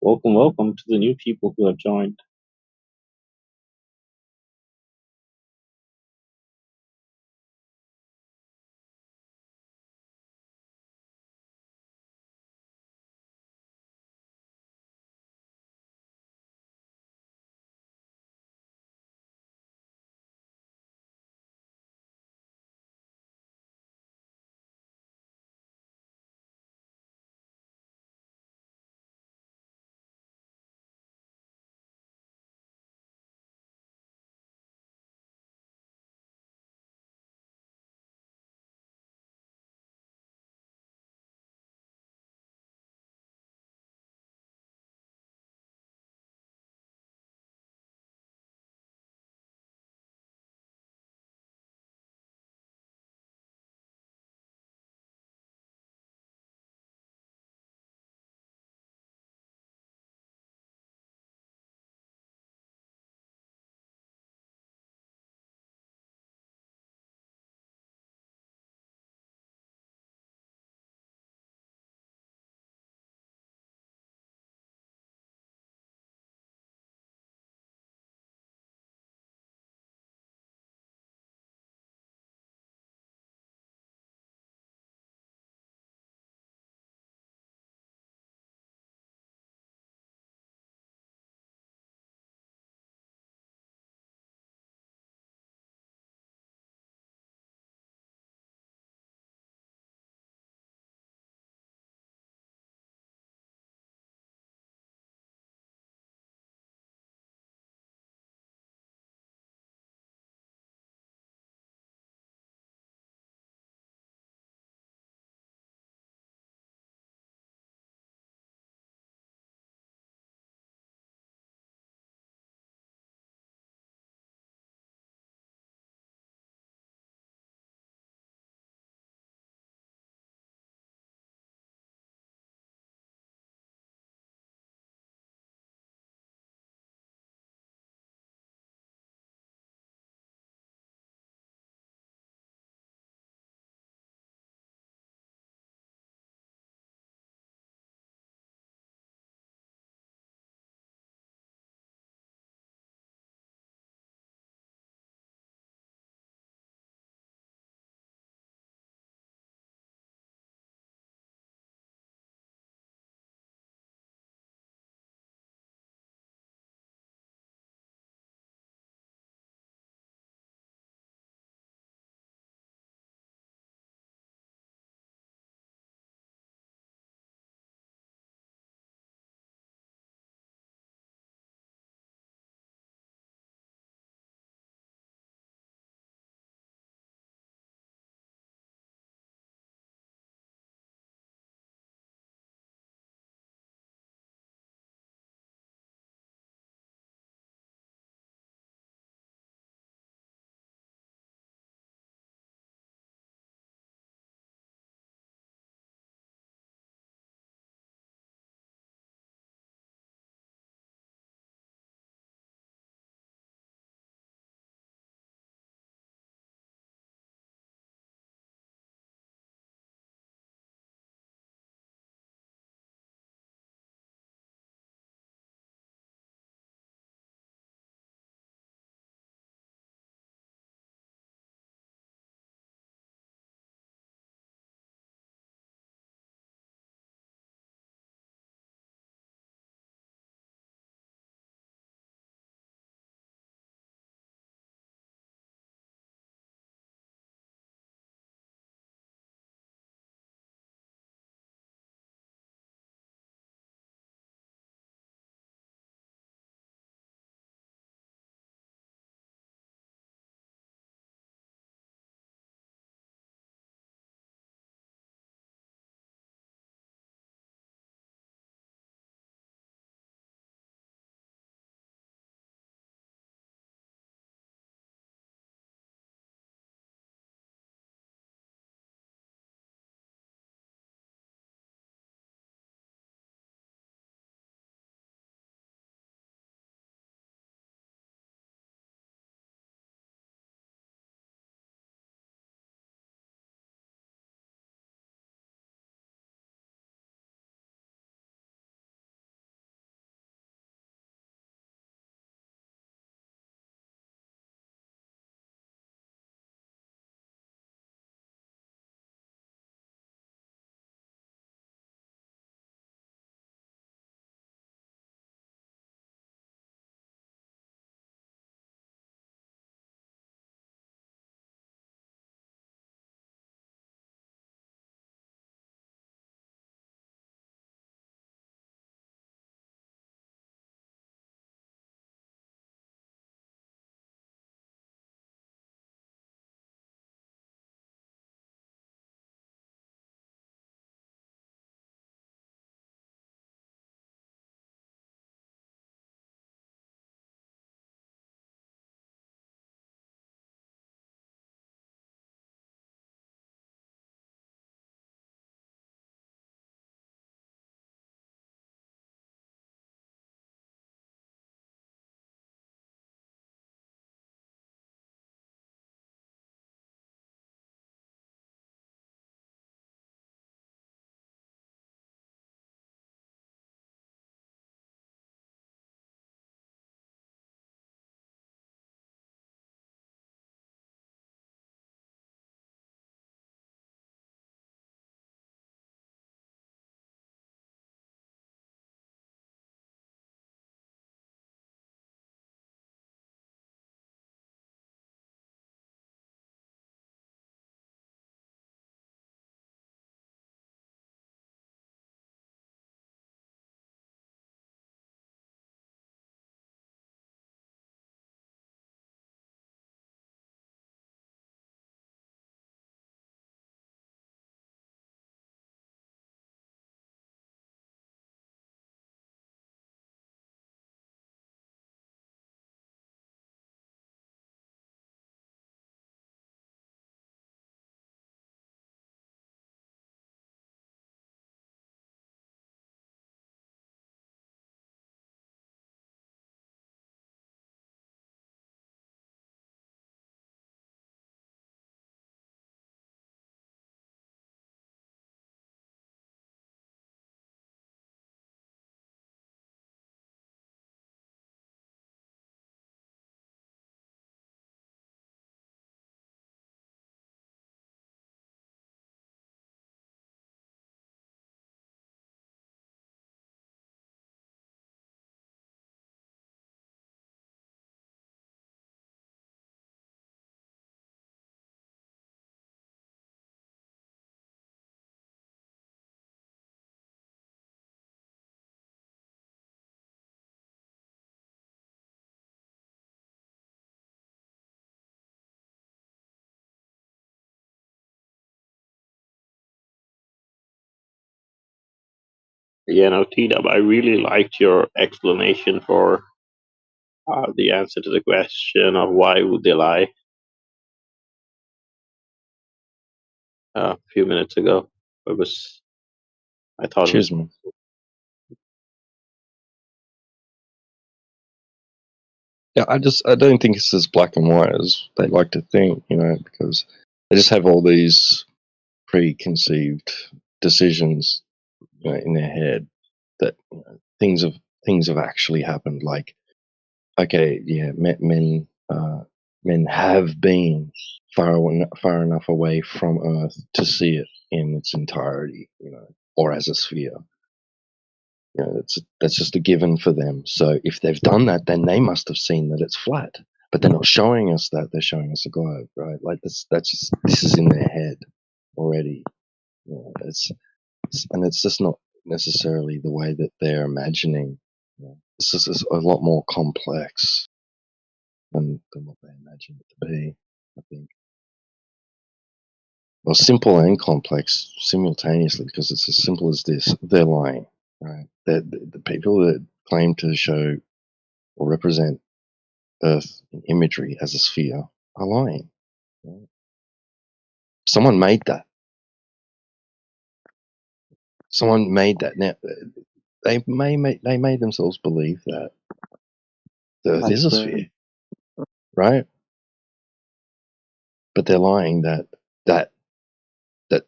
Welcome, welcome to the new people who have joined. Yeah, no, T-Dub, I really liked your explanation for the answer to the question of why would they lie a few minutes ago. I thought it was. Cheers, man. Yeah, I don't think it's as black and white as they like to think, because they just have all these preconceived decisions, in their head that things have actually happened. Like, okay, yeah, men have been far enough away from Earth to see it in its entirety, or as a sphere. That's just a given for them. So if they've done that, then they must have seen that it's flat. But they're not showing us that; they're showing us a globe, right? Like this is in their head already. It's just not necessarily the way that they're imagining. This is a lot more complex than what they imagine it to be. I think. Well, simple and complex simultaneously, because it's as simple as this: they're lying, right? The people that claim to show or represent Earth in imagery as a sphere are lying. Right? Someone made that. Someone made that. Now they made themselves believe that the Earth is a sphere, right? But they're lying that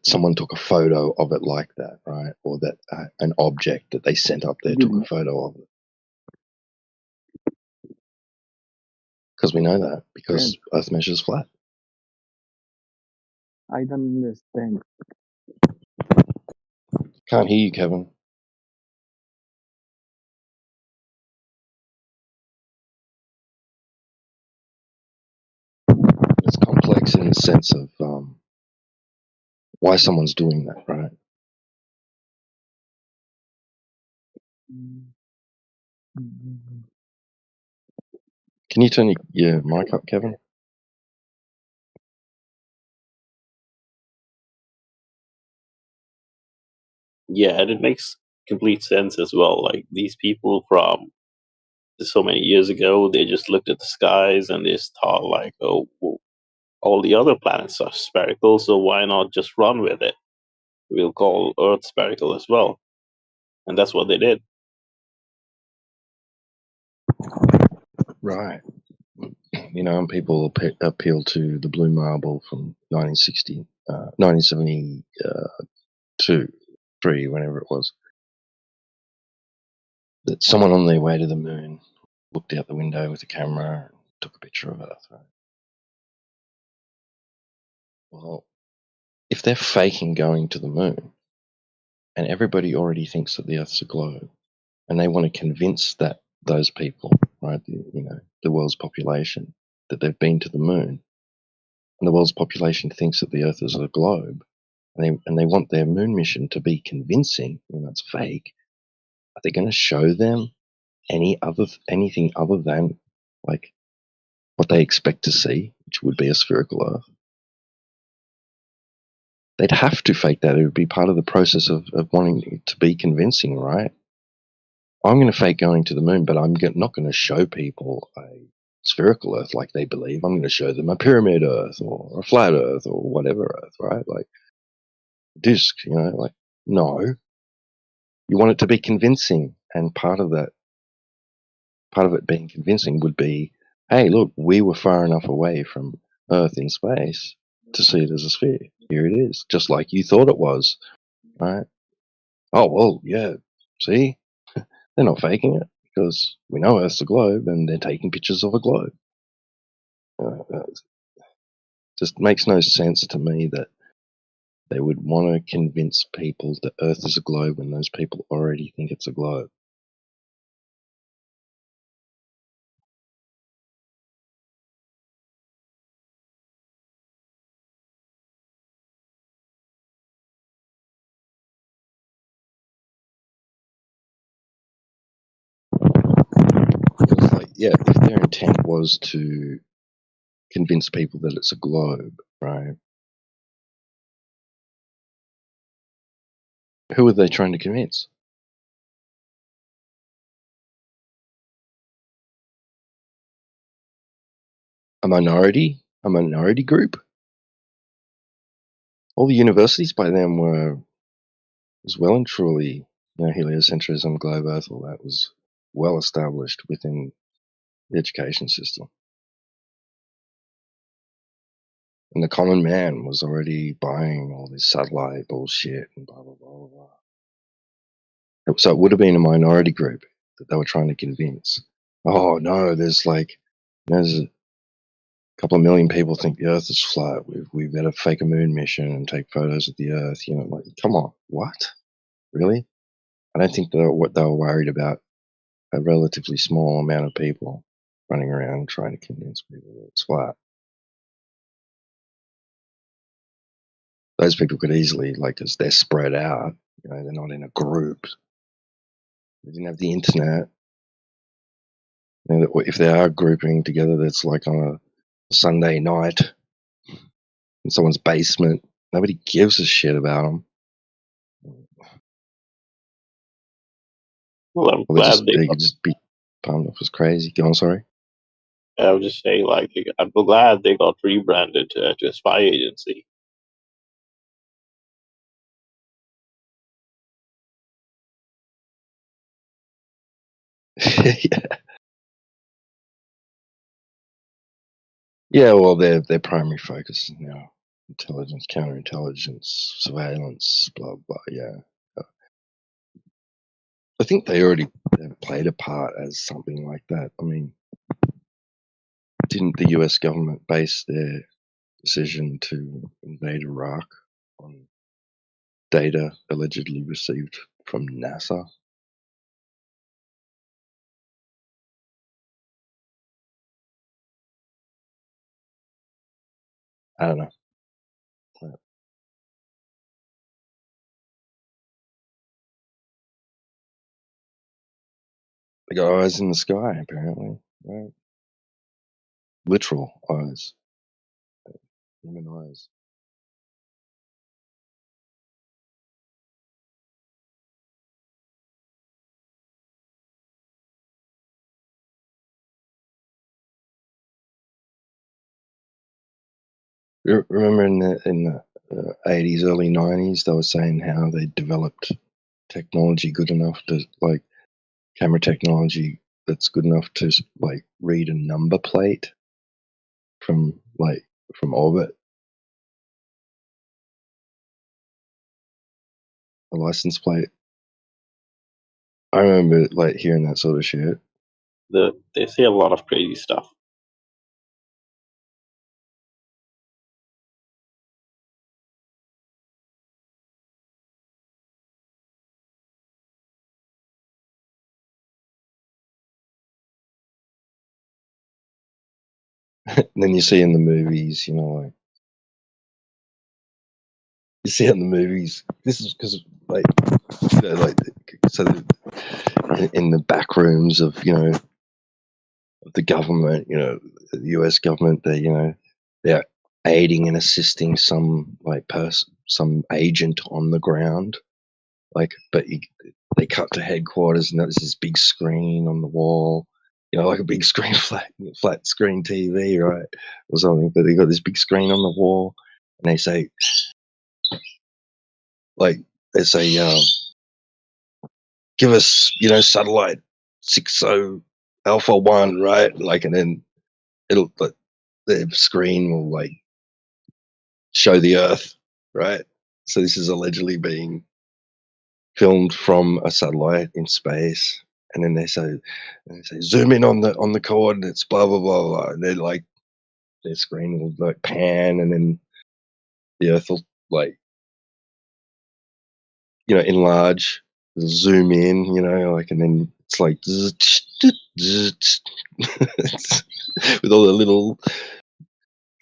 someone took a photo of it like that, right? Or that an object that they sent up there took a photo of it. Because we know that, because Earth measures flat. I don't understand. Can't hear you, Kevin. It's complex in the sense of why someone's doing that, right? Can you turn your mic up, Kevin? Yeah, and it makes complete sense as well. Like these people from so many years ago, they just looked at the skies and they just thought like, oh, well, all the other planets are spherical, so why not just run with it? We'll call Earth spherical as well, and that's what they did. Right. And people appeal to the blue marble from 1972, 3, whenever it was, that someone on their way to the moon looked out the window with a camera and took a picture of Earth. Right? Well, if they're faking going to the moon, and everybody already thinks that the Earth's a globe, and they want to convince those people, right, the world's population, that they've been to the moon, and the world's population thinks that the Earth is a globe, and they want their moon mission to be convincing, it's fake. Are they going to show them anything other than like what they expect to see, which would be a spherical Earth? They'd have to fake that. It would be part of the process of wanting it to be convincing, right? I'm going to fake going to the moon, but I'm not going to show people a spherical Earth like they believe. I'm going to show them a pyramid Earth or a flat Earth or whatever Earth, right? Like disc, like no. You want it to be convincing, and part of it being convincing would be, hey, look, we were far enough away from Earth in space to see it as a sphere. Here it is, just like you thought it was, right? Oh, well, yeah, see? They're not faking it because we know Earth's a globe and they're taking pictures of a globe. Just makes no sense to me that they would want to convince people that Earth is a globe when those people already think it's a globe. Because, if their intent was to convince people that it's a globe, right? Who are they trying to convince? a minority group. All the universities by then was well and truly, heliocentrism, globe Earth, all that was well established within the education system. And the common man was already buying all this satellite bullshit and blah, blah, blah, blah. So it would have been a minority group that they were trying to convince. Oh, no, there's a couple of million people think the Earth is flat. We better fake a moon mission and take photos of the Earth. Come on, what? Really? I don't think what they were worried about a relatively small amount of people running around trying to convince people that it's flat. Those people could easily, because they're spread out, they're not in a group. They didn't have the internet. If they are grouping together, that's like on a Sunday night in someone's basement. Nobody gives a shit about them. Well, I'm glad they could just be palmed off as crazy. Go on, sorry. I would just say, I'm glad they got rebranded to a spy agency. Yeah, well, their primary focus is now intelligence, counterintelligence, surveillance, blah blah. Yeah, I think they already played a part as something like that. I mean, didn't the U.S. government base their decision to invade Iraq on data allegedly received from NASA? I don't know. They got eyes in the sky, apparently. Right? Literal eyes. Human eyes. Remember in the 80s, early 90s, they were saying how they developed technology good enough to, camera technology that's good enough to, read a number plate from orbit, a license plate. I remember, hearing that sort of shit. They say a lot of crazy stuff. And then you see in the movies, you see in the movies, this is because, so in the back rooms of, of the government, the US government, they're aiding and assisting some, some agent on the ground. But they cut to headquarters and there's this big screen on the wall, like a big screen, flat screen TV, right? Or something. But they got this big screen on the wall and they say, give us, satellite 60 Alpha 1, right? And then it'll, the screen will, show the Earth, right? So this is allegedly being filmed from a satellite in space, and then they say zoom in on the coordinates, blah blah blah blah, and then their screen will pan, and then the Earth will enlarge, it'll zoom in, and then it's with all the little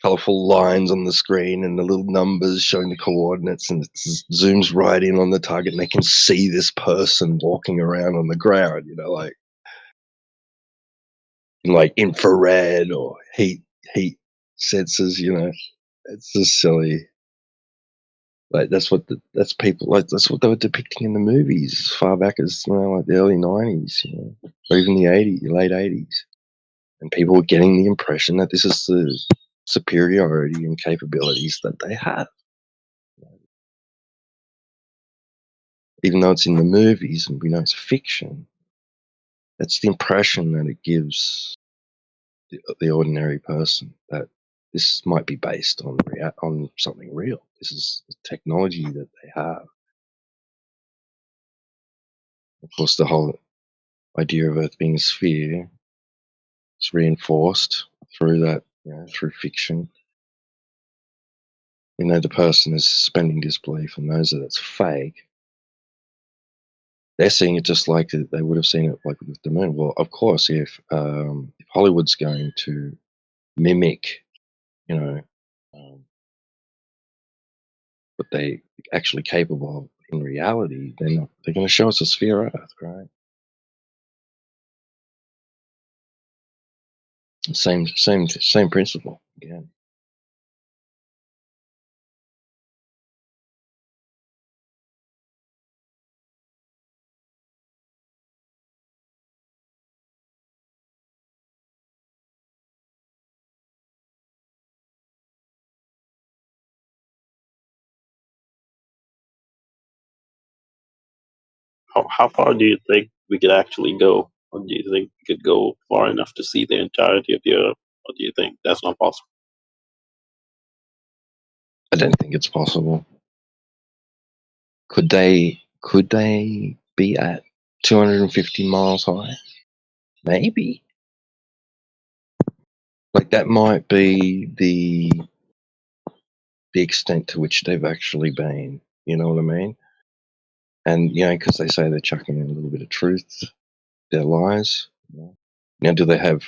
colorful lines on the screen and the little numbers showing the coordinates, and it zooms right in on the target, and they can see this person walking around on the ground, in infrared or heat sensors, it's just silly. That's what people that's what they were depicting in the movies as far back as the early 90s, or even the late 80s. and people were getting the impression that this is the superiority and capabilities that they have. Even though it's in the movies and we know it's fiction, that's the impression that it gives the ordinary person, that this might be based on something real. This is the technology that they have. Of course, the whole idea of Earth being a sphere is reinforced through that, through fiction. The person is suspending disbelief and knows that it's fake. They're seeing it just like they would have seen it like with the moon. Well, of course, if Hollywood's going to mimic, what they actually capable of in reality, they're going to show us a sphere Earth, right? Same principle again. How far do you think we could actually go? Or do you think we could go far enough to see the entirety of the Earth? Or do you think that's not possible? I don't think it's possible. Could they be at 250 miles high? Maybe. Like that might be the extent to which they've actually been. You know what I mean? And because they say they're chucking in a little bit of truth, their lies. Now, do they have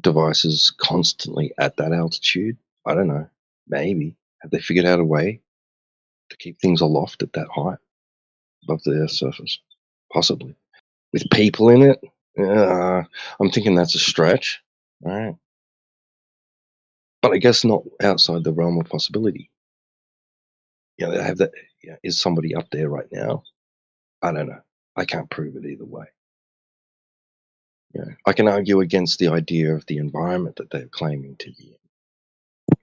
devices constantly at that altitude? I don't know. Maybe. Have they figured out a way to keep things aloft at that height above the Earth's surface? Possibly. With people in it, I'm thinking that's a stretch, right? But I guess not outside the realm of possibility. They have that. Is somebody up there right now? I don't know. I can't prove it either way. I can argue against the idea of the environment that they're claiming to be in,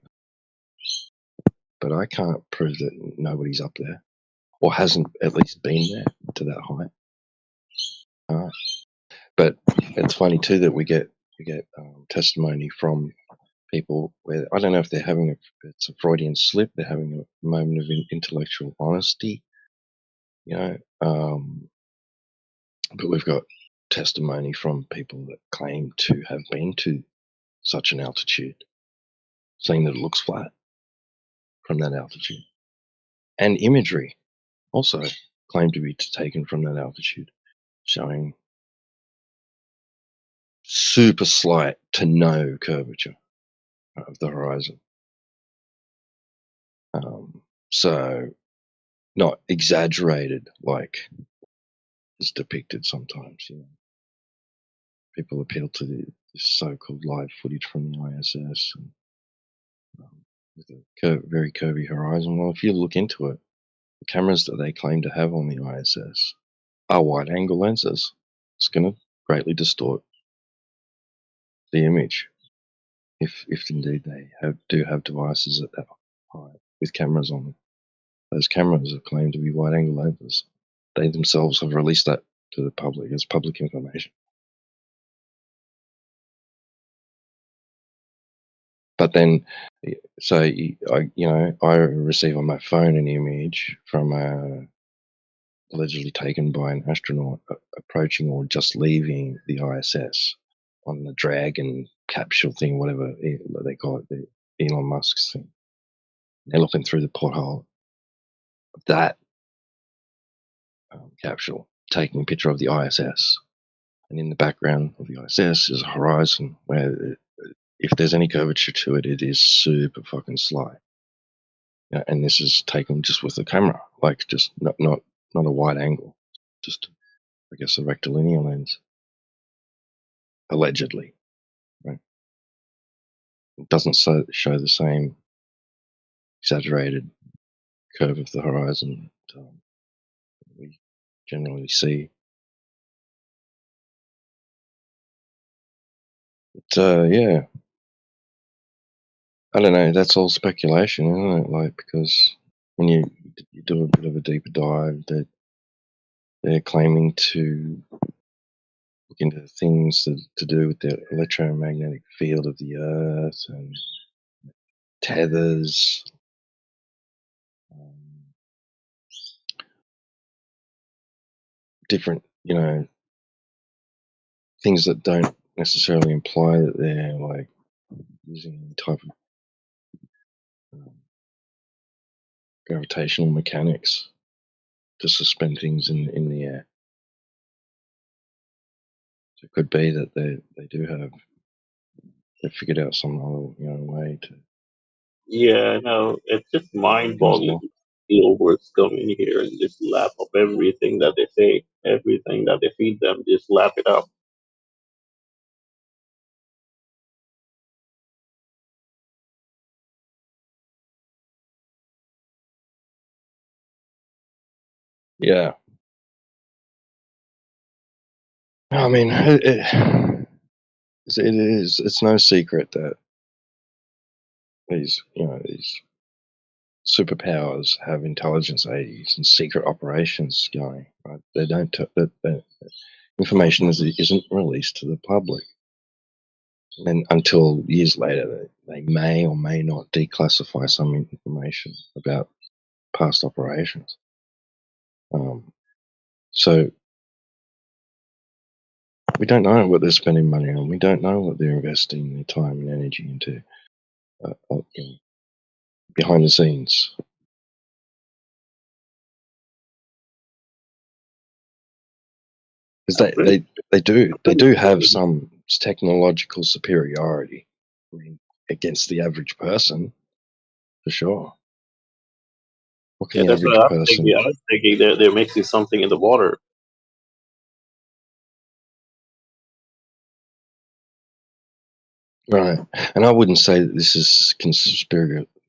but I can't prove that nobody's up there or hasn't at least been there to that height. But it's funny too that we get testimony from people where I don't know if they're having it's a Freudian slip. They're having a moment of intellectual honesty, but we've got testimony from people that claim to have been to such an altitude, saying that it looks flat from that altitude, and imagery also claimed to be taken from that altitude, showing super slight to no curvature of the horizon. So not exaggerated like is depicted sometimes. People appeal to this so-called live footage from the ISS and, with a very curvy horizon. Well, if you look into it, the cameras that they claim to have on the ISS are wide-angle lenses. It's going to greatly distort the image if indeed they do have devices at that height with cameras on them. Those cameras are claimed to be wide-angle lenses. They themselves have released that to the public as public information. But then, so I receive on my phone an image from allegedly taken by an astronaut approaching or just leaving the ISS on the Dragon capsule thing, whatever they call it, the Elon Musk's thing. They're looking through the porthole of that capsule, taking a picture of the ISS. And in the background of the ISS is a horizon where, if there's any curvature to it, it is super fucking slight. And this is taken just with the camera, like just not a wide angle, just I guess a rectilinear lens, allegedly. Right? It doesn't show the same exaggerated curve of the horizon that we generally see. yeah, I don't know. That's all speculation, isn't it? Like, because when you do a bit of a deeper dive, that they're claiming to look into things to do with the electromagnetic field of the Earth and tethers, different, things that don't necessarily imply that they're like using any type of gravitational mechanics to suspend things in the air. So it could be that they do have they figured out some other way to. Yeah, no, it's just mind-boggling to see Over's coming here and just lap up everything that they say, everything that they feed them, just lap it up. Yeah, I mean, it's no secret that these superpowers have intelligence agencies and secret operations going. Right? They don't. That information isn't released to the public, and until years later, they may or may not declassify some information about past operations. So we don't know what they're spending money on. We don't know what they're investing their time and energy into behind the scenes. Because they do have some technological superiority, against the average person, for sure. What can Yeah, the that's what average I was person? thinking. I was thinking they're mixing something in the water. Right, and I wouldn't say that this is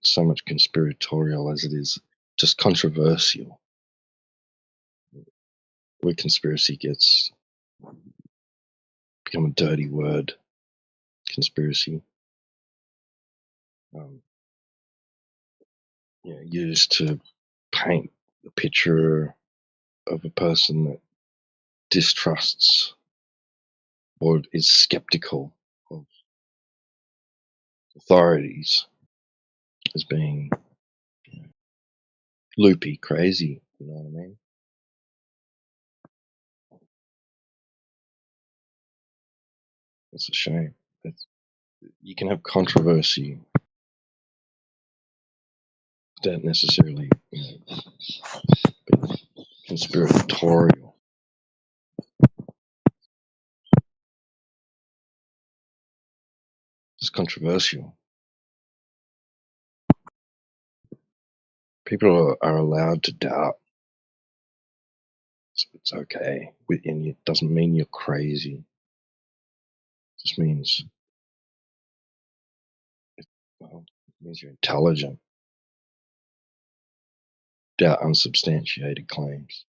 so much conspiratorial as it is just controversial. Where conspiracy gets become a dirty word, conspiracy, used to paint the picture of a person that distrusts or is skeptical of authorities as being loopy, crazy. You know what I mean? It's a shame. You can have controversy without necessarily being conspiratorial. It's controversial. People are allowed to doubt. It's okay. And it doesn't mean you're crazy. It just means, it means you're intelligent. Doubt unsubstantiated claims.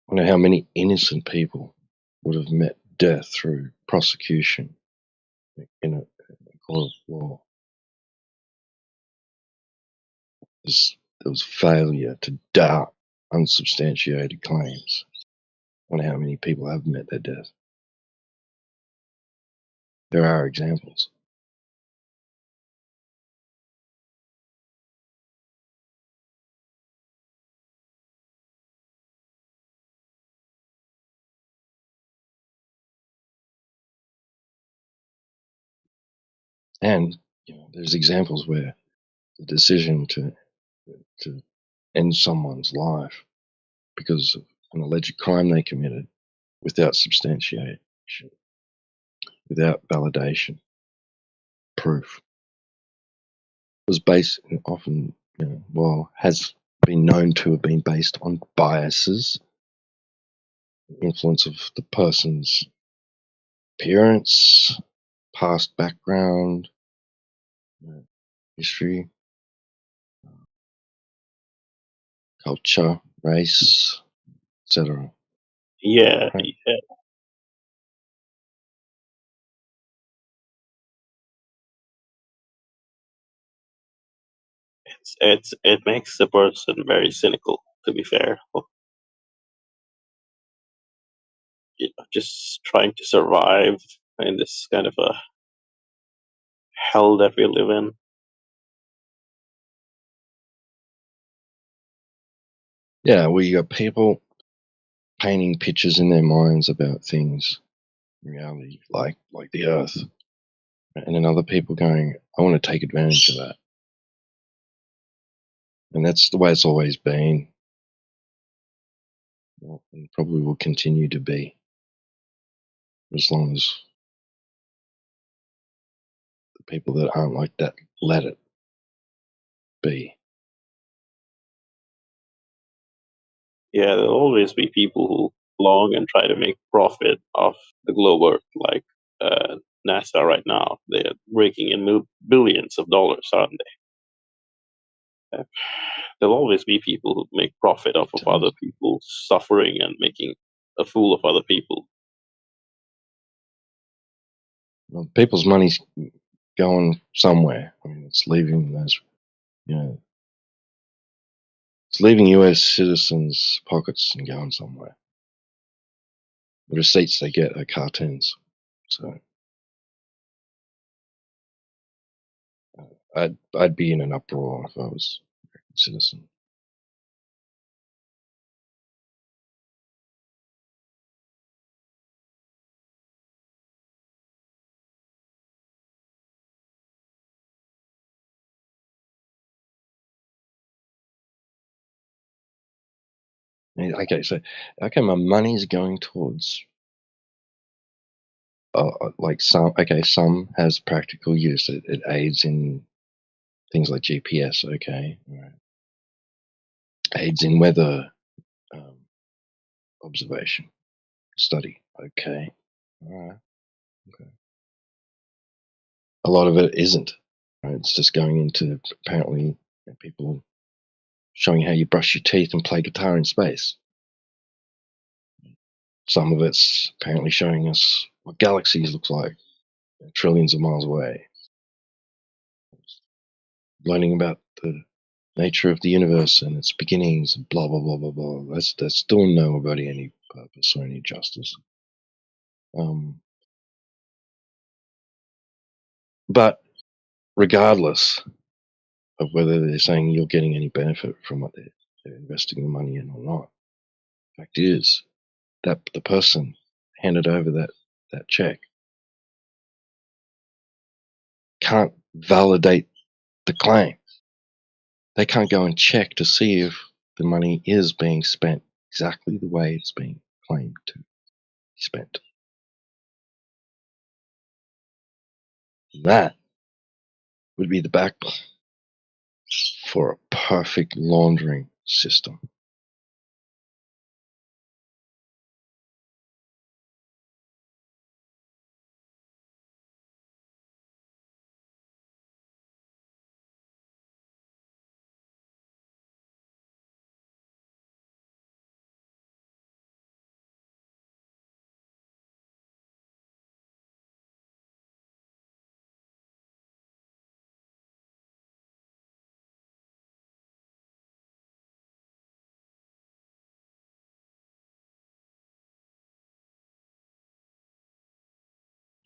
I wonder how many innocent people would have met death through prosecution in a court of law. There was failure to doubt unsubstantiated claims. I wonder how many people have met their death. There are examples. And there's examples where the decision to end someone's life because of an alleged crime they committed without substantiation, without validation, proof, was based often, has been known to have been based on biases, influence of the person's appearance, past background, history, culture, race, etc. Yeah, Right. yeah. It makes the person very cynical. To be fair, just trying to survive in this kind of a hell that we live in. Yeah, we got people painting pictures in their minds about things, reality, like the Earth, and then other people going, "I want to take advantage of that," and that's the way it's always been, and probably will continue to be, as long as the people that aren't like that let it be. Yeah, there'll always be people who long and try to make profit off the globe Earth, like NASA right now. They're raking in billions of dollars, aren't they? There'll always be people who make profit off of other people's suffering and making a fool of other people. Well, people's money's going somewhere. I mean, it's leaving those, it's leaving U.S. citizens' pockets and going somewhere. The receipts they get are cartoons. So I'd be in an uproar if I was a American citizen. Okay, so okay, my money's going towards like some has practical use. It aids in things like GPS. Okay, right. Aids in weather um, observation study. Okay, all right. Okay. A lot of it isn't. Right? It's just going into apparently people showing how you brush your teeth and play guitar in space. Some of it's apparently showing us what galaxies look like trillions of miles away. Learning about the nature of the universe and its beginnings, and blah blah blah blah blah. That's doing nobody any purpose or any justice. But regardless of whether they're saying you're getting any benefit from what they're investing the money in or not, the fact is that the person handed over that check can't validate the claim. They can't go and check to see if the money is being spent exactly the way it's being claimed to be spent. That would be the backbone for a perfect laundering system.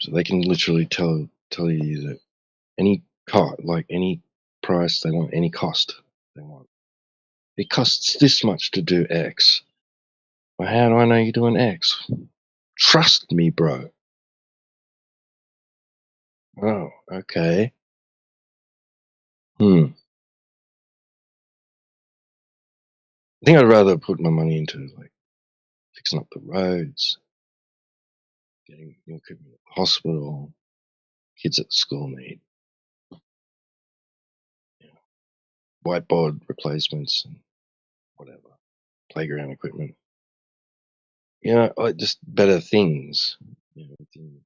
So they can literally tell you that any any price they want, any cost they want. It costs this much to do X. Well, how do I know you're doing X? Trust me, bro. Oh, okay. I think I'd rather put my money into like fixing up the roads, getting new equipment at the hospital, kids at the school need whiteboard replacements and whatever, playground equipment. Like just better things, within the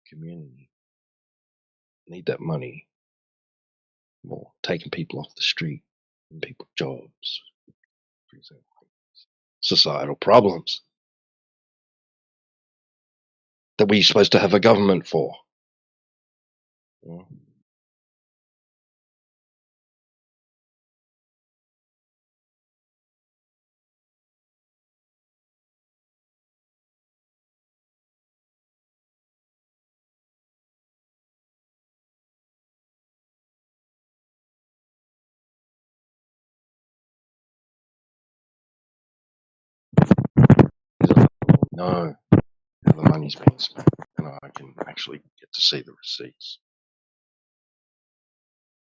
community. Need that money more, taking people off the street, and people jobs, countries and societal problems that we're supposed to have a government for. Yeah. No, how the money's being spent, and I can actually get to see the receipts.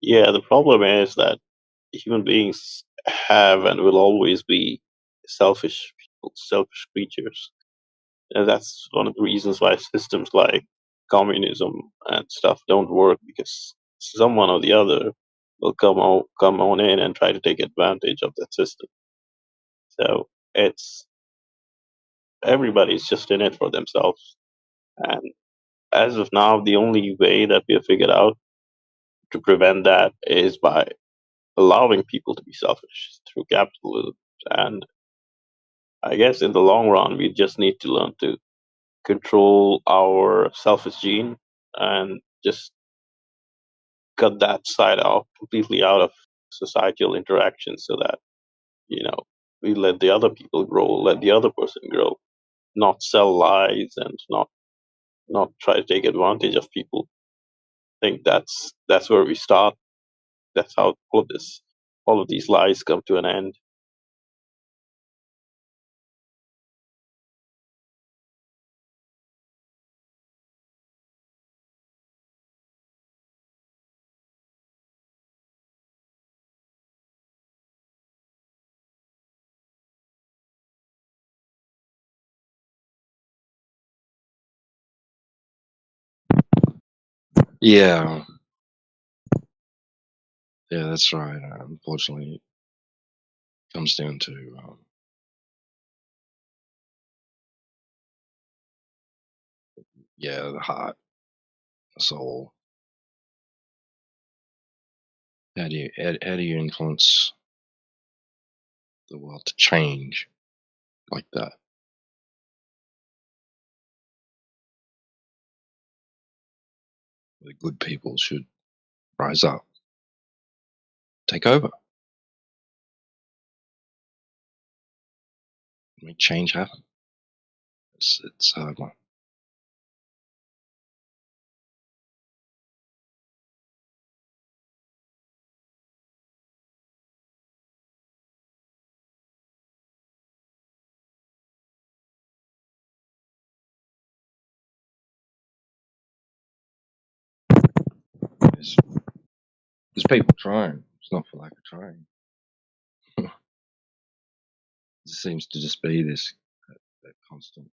Yeah, the problem is that human beings have and will always be selfish people, selfish creatures. And that's one of the reasons why systems like communism and stuff don't work, because someone or the other will come on in and try to take advantage of that system. So it's everybody's just in it for themselves. And as of now, the only way that we have figured out to prevent that is by allowing people to be selfish through capitalism. And I guess in the long run, we just need to learn to control our selfish gene and just cut that side out completely out of societal interactions, so that, you know, we let the other people grow, let the other person grow, not sell lies and not try to take advantage of people. I think that's where we start. That's how all of these lies come to an end. Yeah, yeah, that's right. Unfortunately, it comes down to the heart, the soul. How do you influence the world to change like that? The good people should rise up, take over, make change happen. It's a hard one. There's people trying. It's not for lack of trying. There seems to just be that constant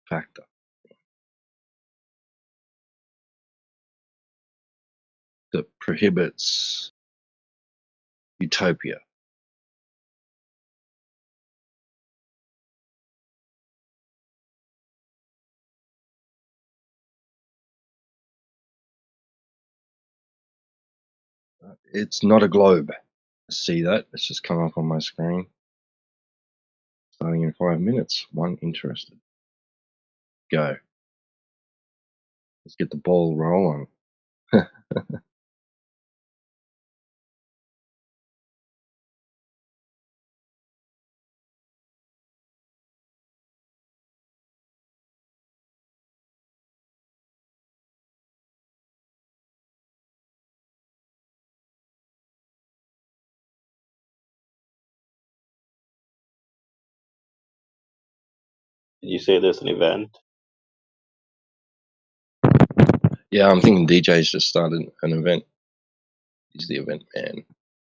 factor that prohibits utopia. It's not a globe. See that? It's just come up on my screen. Starting in 5 minutes. One interested. Go. Let's get the ball rolling. Did you say there's an event? Yeah, I'm thinking DJ's just started an event. He's the event man.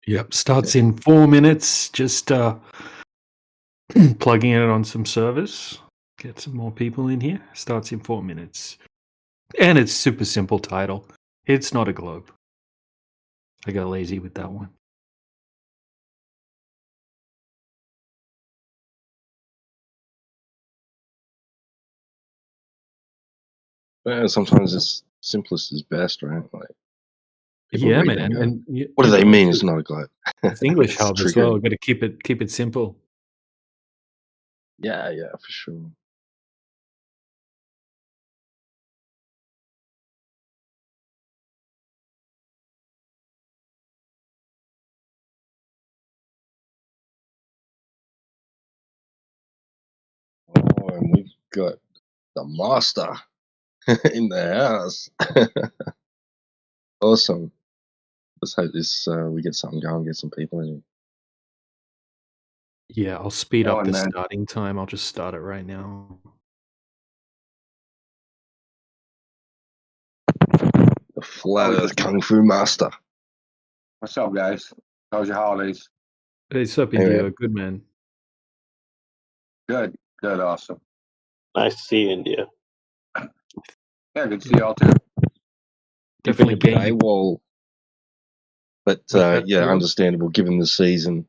Yep, starts in 4 minutes. Just plugging it on some servers. Get some more people in here. Starts in 4 minutes. And it's super simple title. It's not a globe. I got lazy with that one. Well, sometimes it's simplest is best, right? Like People Yeah, read that man, and go, and what do you they know, mean it's not a globe? it's English It's hub as well. triggering. We've got to keep it simple. Yeah, for sure. Oh, and we've got the master in the house. Awesome. Let's hope this we get something going, get some people in. Yeah, I'll speed Oh, up and the then starting time. I'll just start it right now. The flat earth kung fu master. what's up, guys? How was your holidays? Hey, sup, Hey, India? man. Good man. Good, awesome. Nice to see you, India. Yeah, good to see y'all too. You've been Definitely a bit gaining. AWOL, but What's that, yeah, Rob? understandable given the season.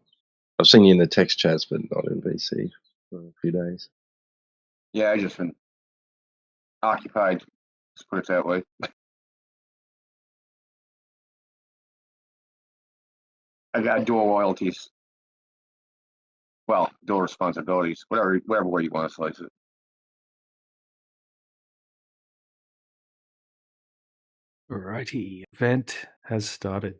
I've seen you in the text chats, but not in VC for a few days. Yeah, I just been occupied. Let's put it that way. I got dual loyalties. Well, dual responsibilities. Whatever way you want to slice it. Alrighty, event has started.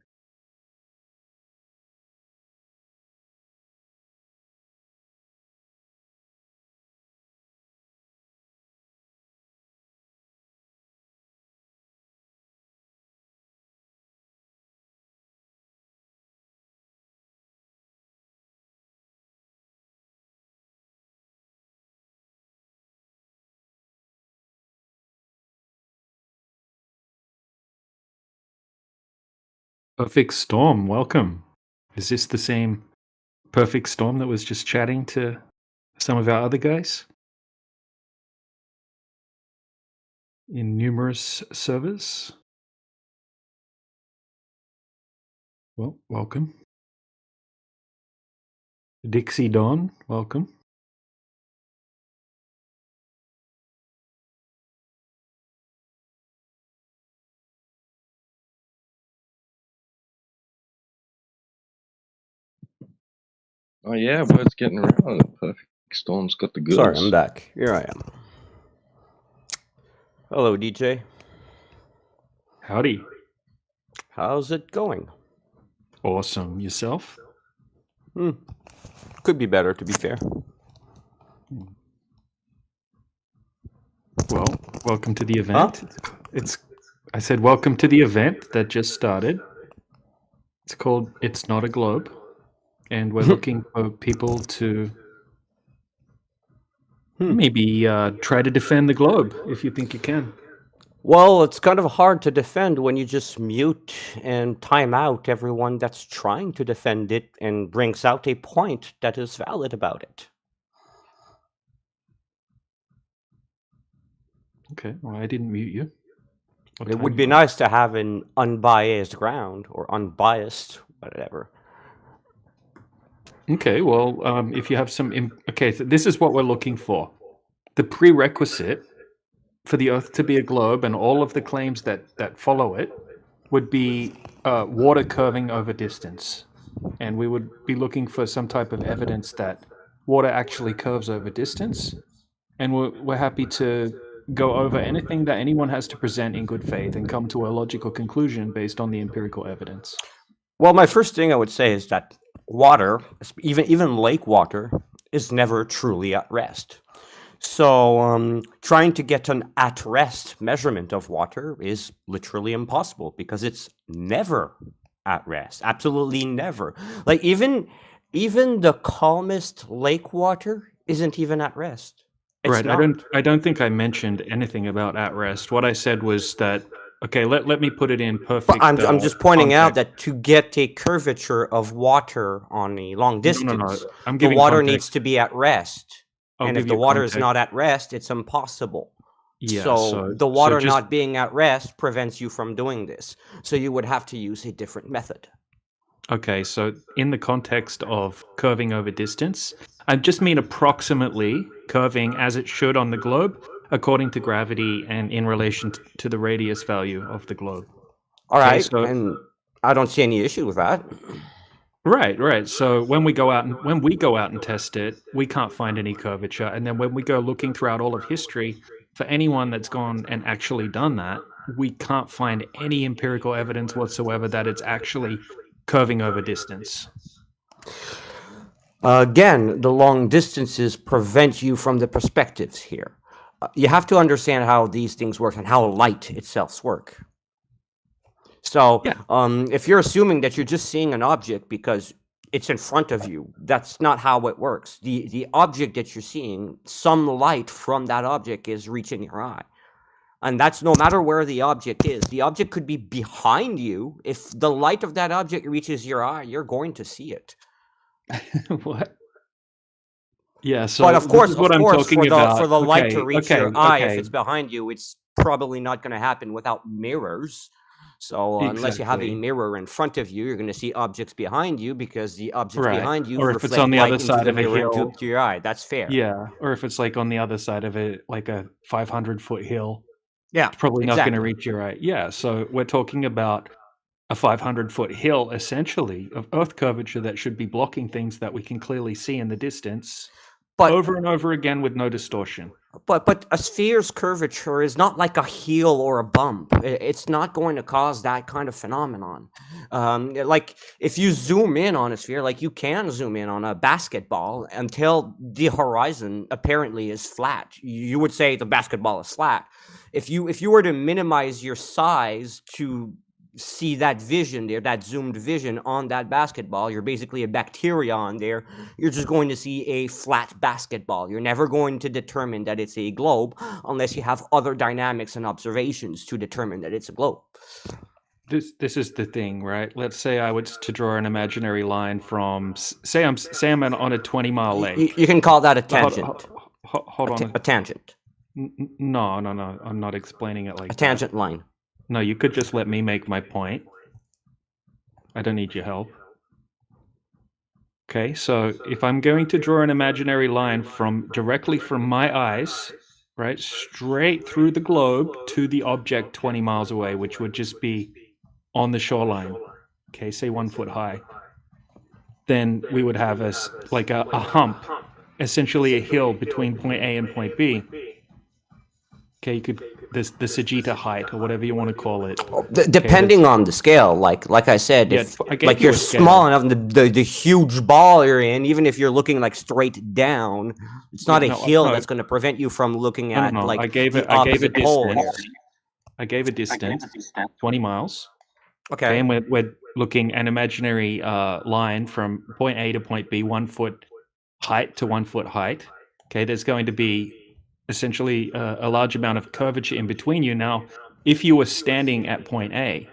Perfect Storm, welcome. Is this the same Perfect Storm that was just chatting to some of our other guys in numerous servers? Well, welcome. Dixie Dawn, welcome. Oh yeah, word's getting around. Perfect Storm's got the goods. Sorry, I'm back. Here I am. Hello, DJ. Howdy. How's it going? Awesome. Yourself? Could be better, to be fair. Well, welcome to the event. Huh? I said welcome to the event that just started. It's called It's Not a Globe. And we're looking for people to maybe try to defend the globe if you think you can. Well, it's kind of hard to defend when you just mute and time out everyone that's trying to defend it and brings out a point that is valid about it. Okay, well, I didn't mute you. It would be nice to have an unbiased ground or unbiased whatever. Okay, well, if you have some... Okay, so this is what we're looking for. The prerequisite for the Earth to be a globe and all of the claims that follow it would be water curving over distance. And we would be looking for some type of evidence that water actually curves over distance. And we're happy to go over anything that anyone has to present in good faith and come to a logical conclusion based on the empirical evidence. Well, my first thing I would say is that water, even lake water, is never truly at rest. So trying to get an at-rest measurement of water is literally impossible because it's never at rest. Absolutely never. Like even the calmest lake water isn't even at rest. It's right. not. I don't think I mentioned anything about at rest. What I said was that, okay, let me put it in perfect. But I'm just pointing context. out that to get a curvature of water on a long distance, I'm the giving water context. needs to be at rest. And if the water is not at rest, it's impossible. Yeah, so the water not being at rest prevents you from doing this. So you would have to use a different method. Okay, so in the context of curving over distance, I just mean approximately curving as it should on the globe, according to gravity and in relation to the radius value of the globe. All right, so, and I don't see any issue with that. Right. So when we go out and test it, we can't find any curvature. And then when we go looking throughout all of history, for anyone that's gone and actually done that, we can't find any empirical evidence whatsoever that it's actually curving over distance. Again, the long distances prevent you from the perspectives here. You have to understand how these things work and how light itself work. So, if you're assuming that you're just seeing an object because it's in front of you, that's not how it works. The object that you're seeing, some light from that object is reaching your eye. And that's no matter where the object is. The object could be behind you. If the light of that object reaches your eye, you're going to see it. What? Yeah, so but of course, what I'm talking for about. the light to reach your eye, if okay. it's behind you, it's probably not going to happen without mirrors. So unless you have a Exactly. mirror in front of you, you're going to see objects behind you because the objects Right. behind you Or if it's reflect on the light other into side the of a mirror hill. to your eye. That's fair. Yeah, or if it's like on the other side of it, like a 500-foot hill. Yeah, it's probably not going to exactly. reach your eye. Yeah, so we're talking about a 500-foot hill, essentially, of Earth curvature that should be blocking things that we can clearly see in the distance, over and over again with no distortion. But a sphere's curvature is not like a heel or a bump. It's not going to cause that kind of phenomenon. Like if you zoom in on a sphere, like you can zoom in on a basketball until the horizon apparently is flat. You would say the basketball is flat. If you were to minimize your size to see that vision there, that zoomed vision on that basketball, you're basically a bacteria on there. You're just going to see a flat basketball. You're never going to determine that it's a globe unless you have other dynamics and observations to determine that it's a globe. This is the thing, right? Let's say I was to draw an imaginary line from, say I'm on a 20-mile lake. You can call that a tangent. Hold on. A tangent. No, I'm not explaining it like a tangent line. No, you could just let me make my point. I don't need your help. Okay, so if I'm going to draw an imaginary line directly from my eyes, right, straight through the globe to the object 20 miles away, which would just be on the shoreline, okay, say 1 foot high, then we would have a hump, essentially a hill between point A and point B. Okay, you could the Sagitta height or whatever you want to call it. Depending on the scale, like I said, if like you're small enough, the huge ball you're in, even if you're looking like straight down, it's not a hill that's going to prevent you from looking at like I gave the a opposite pole here. I gave a distance, 20 miles. Okay. And we're looking an imaginary line from point A to point B, 1 foot height to 1 foot height. Okay, there's going to be essentially a large amount of curvature in between you. Now, if you were standing at point A,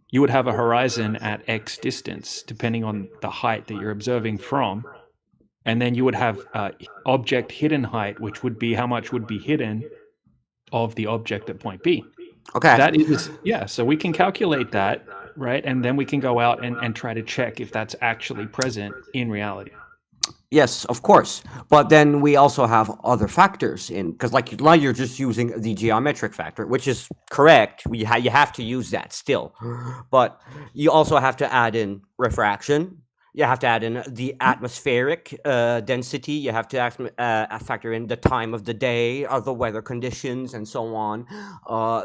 you would have a horizon at X distance, depending on the height that you're observing from. And then you would have object hidden height, which would be how much would be hidden of the object at point B. Okay. That is, so we can calculate that, right? And then we can go out and try to check if that's actually present in reality. Yes, of course. But then we also have other factors in, because like now you're just using the geometric factor, which is correct. You have to use that still. But you also have to add in refraction. You have to add in the atmospheric density. You have to factor in the time of the day, the weather conditions, and so on.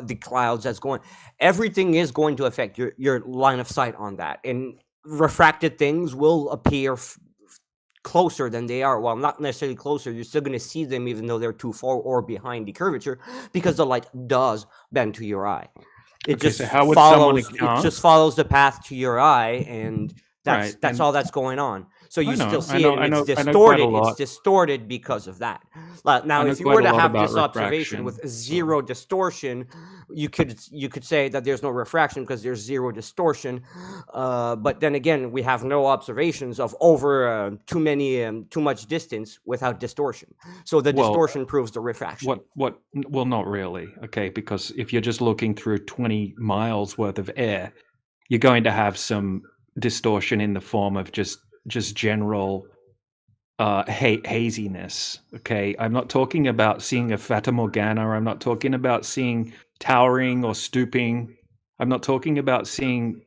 The clouds that's going. Everything is going to affect your line of sight on that. And refracted things will appear closer than they are. Well, not necessarily closer. You're still going to see them even though they're too far or behind the curvature because the light does bend to your eye. It Okay, just so how would someone account? It just follows the path to your eye, and that's Right, all that's going on. So you still see I it, know- and I know- it's I know quite a distorted. lot. It's distorted because of that. Now, I know if you quite were a to lot have about this observation refraction, with zero distortion, you could say that there's no refraction because there's zero distortion. But then again, we have no observations of over too much distance without distortion. So the Well, distortion proves the refraction. Well, not really. Okay, because if you're just looking through 20 miles worth of air, you're going to have some distortion in the form of just general haziness. Okay, I'm not talking about seeing a Fata Morgana. I'm not talking about seeing towering or stooping. I'm not talking about seeing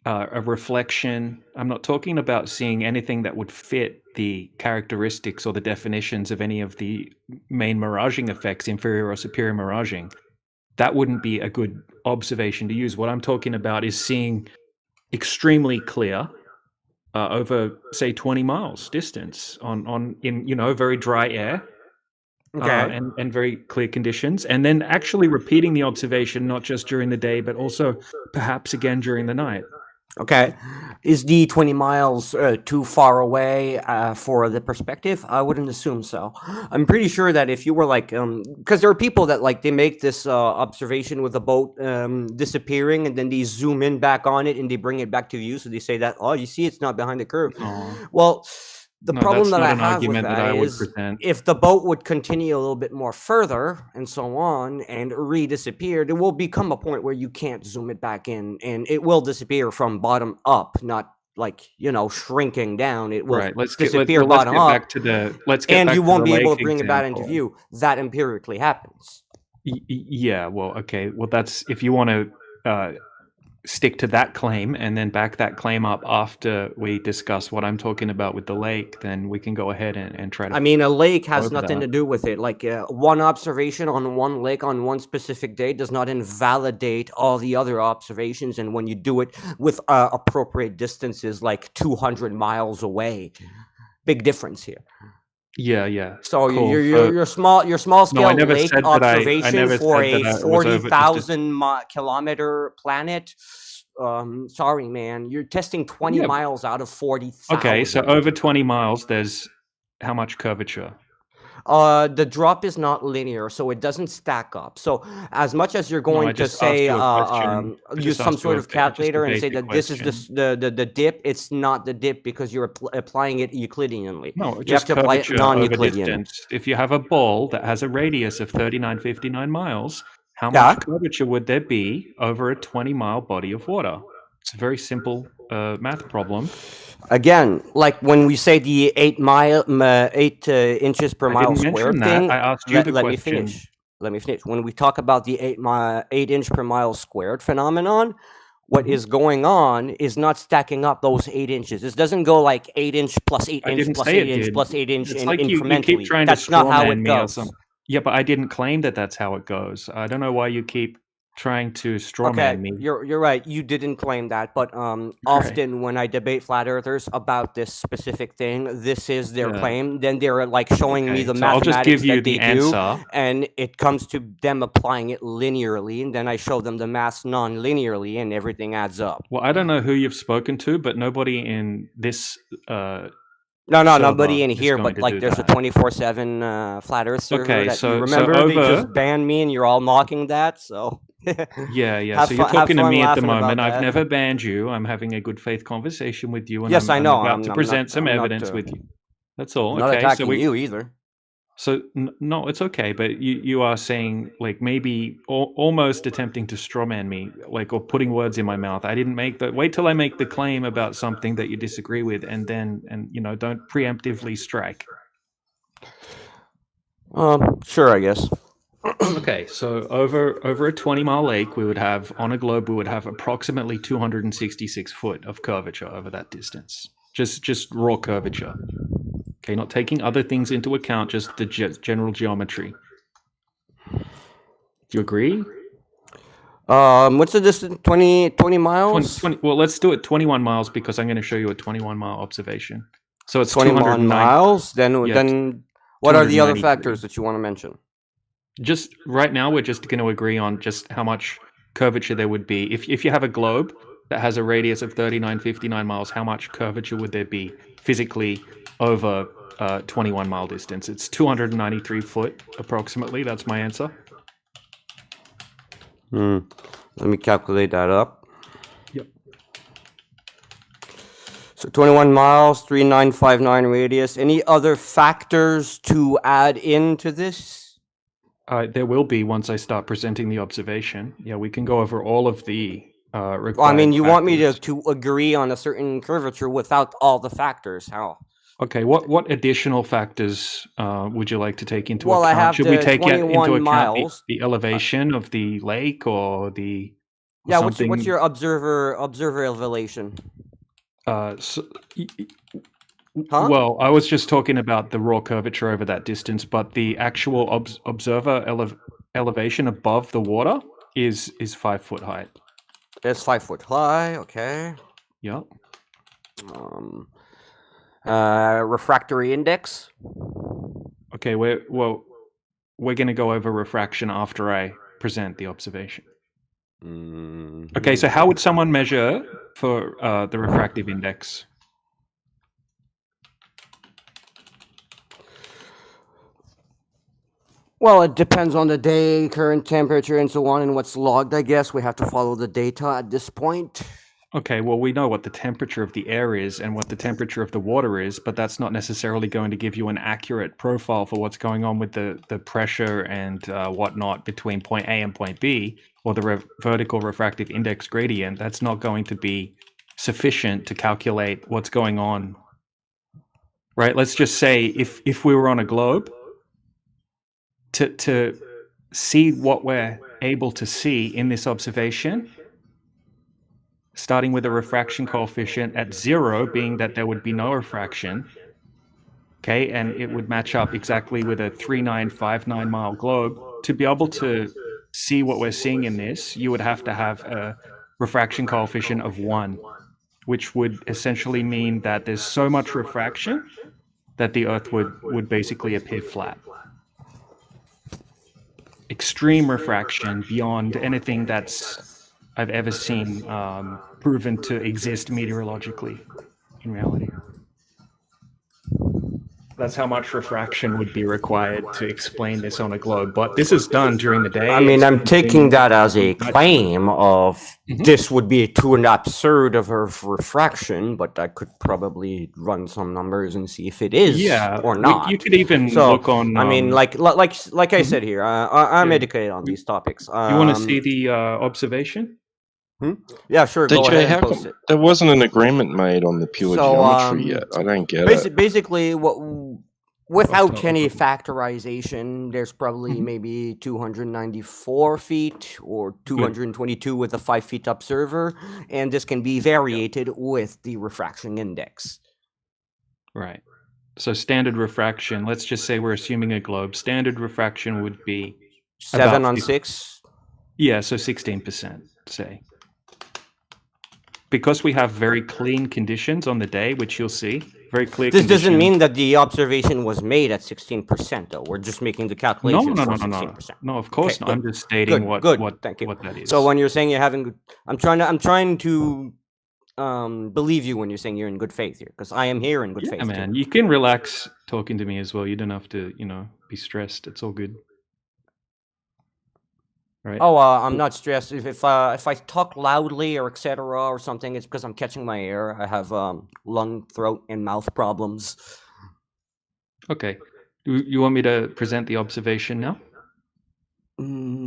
a reflection. I'm not talking about seeing anything that would fit the characteristics or the definitions of any of the main miraging effects, inferior or superior miraging. That wouldn't be a good observation to use. What I'm talking about is seeing extremely clear over, say, 20 miles distance in very dry air. Okay. And very clear conditions, and then actually repeating the observation not just during the day, but also perhaps again during the night. Okay. Is the 20 miles too far away for the perspective? I wouldn't assume so. I'm pretty sure that if you were like, because there are people that like they make this observation with a boat disappearing and then they zoom in back on it and they bring it back to view. So they say that, oh, you see, it's not behind the curve. Well, the No, problem that's that not I an have with argument that that I would is present. if the boat would continue a little bit more further and so on and re-disappear, there will become a point where you can't zoom it back in and it will disappear from bottom up, not like, shrinking down. It will disappear let's bottom get up. back to the And you won't be able lake to bring it back into example. view. That empirically happens. Yeah, well, okay. Well, that's if you want to stick to that claim and then back that claim up after we discuss what I'm talking about with the lake, then we can go ahead and try to. I mean, a lake has over nothing that. to do with it. Like one observation on one lake on one specific day does not invalidate all the other observations. And when you do it with appropriate distances, like 200 miles away, big difference here. Yeah. So cool. your small scale No, I never lake said that observation I never for said a that it was over just 40,000 kilometer planet. Sorry, man, you're testing 20 Yeah. miles out of 40,000. Okay, so over 20 miles, there's how much curvature? The drop is not linear, so it doesn't stack up. So as much as you're going to say use some sort of calculator and say that this is the dip, it's not the dip because you're applying it Euclideanly. No, you just have to apply it curvature over non-Euclidean. distance. If you have a ball that has a radius of 3959 miles, how much curvature would there be over a 20-mile body of water? It's a very simple math problem. Again, like when we say the 8 inches per mile squared thing, I asked you the let question. Let me finish. When we talk about the 8 inch per mile squared phenomenon, what is going on is not stacking up those 8 inches. This doesn't go like 8 inch plus 8 inch plus 8 inch plus 8 inch It's like incrementally. you keep trying that's to not how strawman it me or goes. something. Yeah, but I didn't claim that that's how it goes. I don't know why you keep trying to strawman me. You're right. You didn't claim that, but often when I debate flat earthers about this specific thing, this is their claim. Then they're like showing me the so I'll mathematics just give you that they the answer. do, and it comes to them applying it linearly, and then I show them the math non-linearly, and everything adds up. Well, I don't know who you've spoken to, but nobody in this. Nobody in here, but like there's a 24/7 flat Earth server that you remember. They just banned me, and you're all mocking that. So yeah. So you're talking to me at the moment. I've never banned you. I'm having a good faith conversation with you, and yes, I know. I'm about to present some evidence with you. That's all. I'm not attacking you either. So no, it's okay. But you are saying like maybe almost attempting to strawman me, like or putting words in my mouth. I didn't make that. Wait till I make the claim about something that you disagree with, and then don't preemptively strike. Sure, I guess. Okay, so over a 20-mile lake, we would have on a globe we would have approximately 266 foot of curvature over that distance. Just raw curvature. Okay, not taking other things into account, just the general geometry. Do you agree? What's the distance? 20 miles? 20, well, let's do it 21 miles because I'm going to show you a 21-mile observation. So it's 21 miles? Then what are the other factors that you want to mention? Just right now, we're just going to agree on just how much curvature there would be. If you have a globe that has a radius of 3959 miles, how much curvature would there be physically over 21-mile distance? It's 293 foot approximately. That's my answer. Let me calculate that up. Yep. So 21 miles, 3959 radius. Any other factors to add into this? There will be once I start presenting the observation. Yeah, we can go over all of the required well, I mean, you factors. want me to agree on a certain curvature without all the factors. How? Okay, what additional factors would you like to take into account? I have Should we take into account miles. the elevation of the lake or the Yeah, what's something. your observer elevation? So, Huh? well, I was just talking about the raw curvature over that distance, but the actual observer elevation above the water is 5 foot height. It's 5 foot high. Okay. Yep. Refractory index. Okay. We're going to go over refraction after I present the observation. Okay. So how would someone measure for the refractive index? Well, it depends on the day, current temperature, and so on, and what's logged. I guess we have to follow the data at this point. Okay, well, we know what the temperature of the air is and what the temperature of the water is, but that's not necessarily going to give you an accurate profile for what's going on with the pressure and whatnot between point A and point B, or the vertical refractive index gradient. That's not going to be sufficient to calculate what's going on. Right? Let's just say if we were on a globe, to see what we're able to see in this observation, starting with a refraction coefficient at 0, being that there would be no refraction, okay, and it would match up exactly with a 3959 mile globe. To be able to see what we're seeing in this, you would have to have a refraction coefficient of 1, which would essentially mean that there's so much refraction that the Earth would basically appear flat. Extreme refraction beyond anything that's I've ever seen proven to exist meteorologically in reality. That's how much refraction would be required to explain this on a globe. But this is done during the day. I mean, I'm taking that as a claim of this would be too absurd of a refraction, but I could probably run some numbers and see if it is or not. You could even look on. I mean, like I said here, I'm educated on these topics. You want to see the observation? Yeah, sure. Go DJ, ahead how and post come it. there wasn't an agreement made on the pure geometry yet? I don't get it. Basically, without any factorization, there's probably maybe 294 feet or 222 with a 5 feet observer, and this can be variated with the refraction index. Right. So standard refraction, let's just say we're assuming a globe. Standard refraction would be 7 on 6? Yeah, so 16%, say. Because we have very clean conditions on the day, which you'll see, very clear This conditions. doesn't mean that the observation was made at 16%, though. We're just making the calculation for 16%. No, of course not. I'm just stating what that is. So when you're saying you're having, I'm trying to believe you when you're saying you're in good faith here, because I am here in good faith. Yeah, man, you can relax talking to me as well. You don't have to, be stressed. It's all good. Right. Oh, I'm not stressed. If I talk loudly or etc. or something, it's because I'm catching my air. I have lung, throat, and mouth problems. Okay. You want me to present the observation now?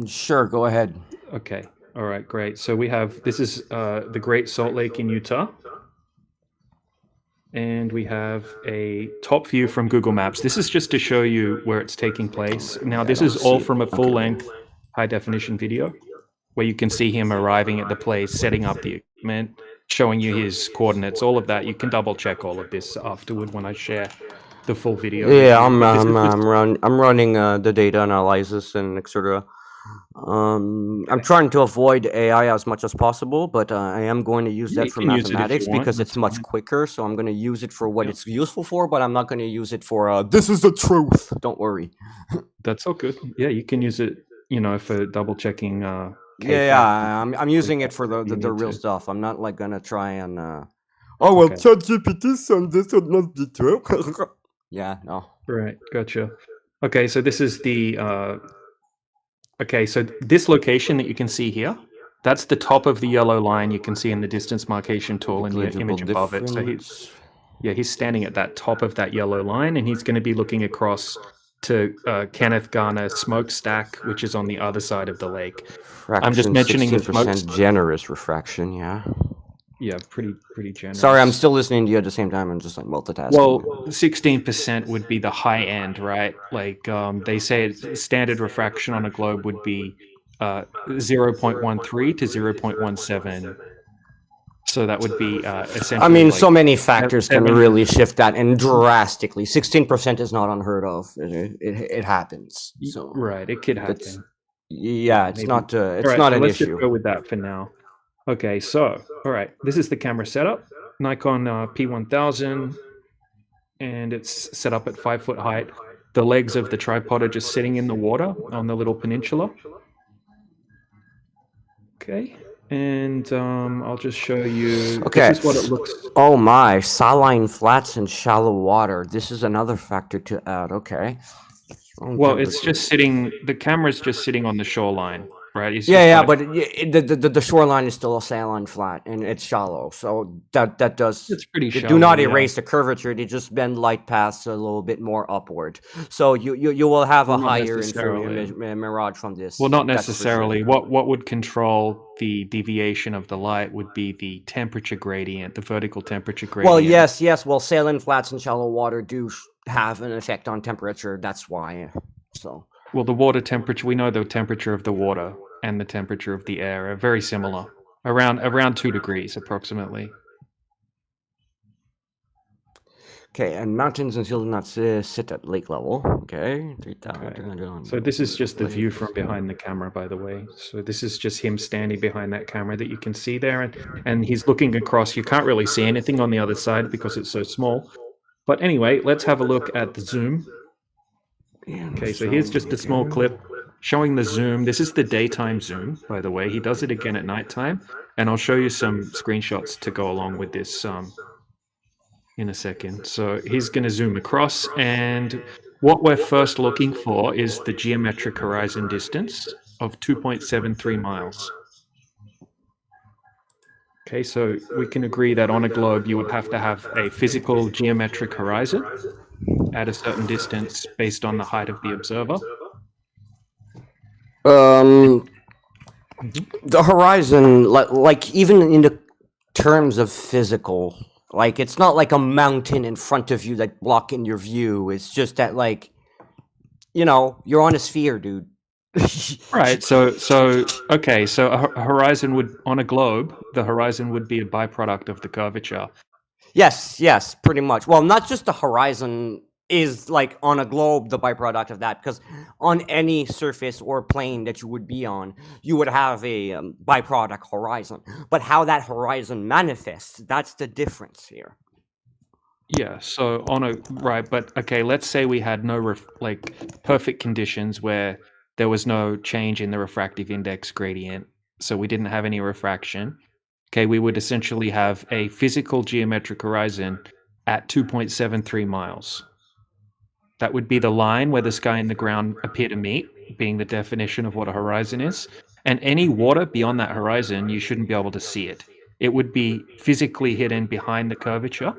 Sure, go ahead. Okay. All right, great. So this is the Great Salt Lake in Utah. And we have a top view from Google Maps. This is just to show you where it's taking place. Now, this is all from a full-length high-definition video where you can see him arriving at the place, setting up the equipment, showing you his coordinates, all of that. You can double-check all of this afterward when I share the full video. Yeah, I'm running the data analysis and etc. I'm trying to avoid AI as much as possible, but I am going to use that for mathematics because it's much quicker. So I'm going to use it for what it's useful for, but I'm not going to use it for this is the truth. Don't worry. That's all good. Yeah, you can use it, for double checking. I'm using it for the real stuff. I'm not like gonna try and ChatGPT said this would not be true. Yeah, no. Right, gotcha. Okay, so this is the so this location that you can see here, that's the top of the yellow line you can see in the distance markation tool in the image above it. So he's standing at that top of that yellow line, and he's going to be looking across to Kenneth Garner smokestack, which is on the other side of the lake. I'm just mentioning the smokestack. Generous refraction, yeah. Yeah, pretty generous. Sorry, I'm still listening to you at the same time. I'm just like multitasking. Well, 16% would be the high end, right? Like they say standard refraction on a globe would be 0.13 to 0.17. So that would be essentially. I mean, like so many factors can 7. really shift that, and drastically. 16% is not unheard of. It happens. So Right, it could that's happen. yeah, it's Maybe. not All it's right, not so an let's just issue. go with that for now. Okay, so all right, this is the camera setup. Nikon P1000, and it's set up at 5-foot height. The legs of the tripod are just sitting in the water on the little peninsula. Okay, and I'll just show you. Okay. This is what it looks. Oh my, saline flats and shallow water. This is another factor to add. Okay. Well, it's just sitting. The camera's just sitting on the shoreline, right? It's Yeah, just but the shoreline is still a saline flat and it's shallow, so that does. It's pretty they shallow. do not yeah. erase the curvature; they just bend light paths a little bit more upward. So you will have Well, a not higher necessarily. infrared mirage from this. Well, not that's for sure. necessarily. What would control the deviation of the light would be the temperature gradient, the vertical temperature gradient. Well, yes. Well, saline flats and shallow water do have an effect on temperature. That's why. So. Well, the water temperature. We know the temperature of the water and the temperature of the air are very similar, around 2 degrees approximately. Okay, and mountains and hills do not sit at lake level. Okay, 3,300. So this is just the view from behind the camera, by the way. So this is just him standing behind that camera that you can see there, and he's looking across. You can't really see anything on the other side because it's so small. But anyway, let's have a look at the zoom. Okay, so here's just a small clip showing the zoom. This is the daytime zoom, by the way. He does it again at nighttime, and I'll show you some screenshots to go along with this in a second. So he's going to zoom across, and what we're first looking for is the geometric horizon distance of 2.73 miles. Okay, so we can agree that on a globe you would have to have a physical geometric horizon at a certain distance based on the height of the observer. The horizon, like even in the terms of physical, like it's not like a mountain in front of you that blocking your view. It's just that, like, you're on a sphere, dude. Right. So okay. So a horizon would, on a globe, the horizon would be a byproduct of the curvature. Yes, pretty much. Well, not just the horizon is like on a globe the byproduct of that, because on any surface or plane that you would be on, you would have a byproduct horizon. But how that horizon manifests, that's the difference here. Yeah, so but okay, let's say we had no perfect conditions where there was no change in the refractive index gradient, so we didn't have any refraction. Okay, we would essentially have a physical geometric horizon at 2.73 miles. That would be the line where the sky and the ground appear to meet, being the definition of what a horizon is. And any water beyond that horizon, you shouldn't be able to see it. It would be physically hidden behind the curvature.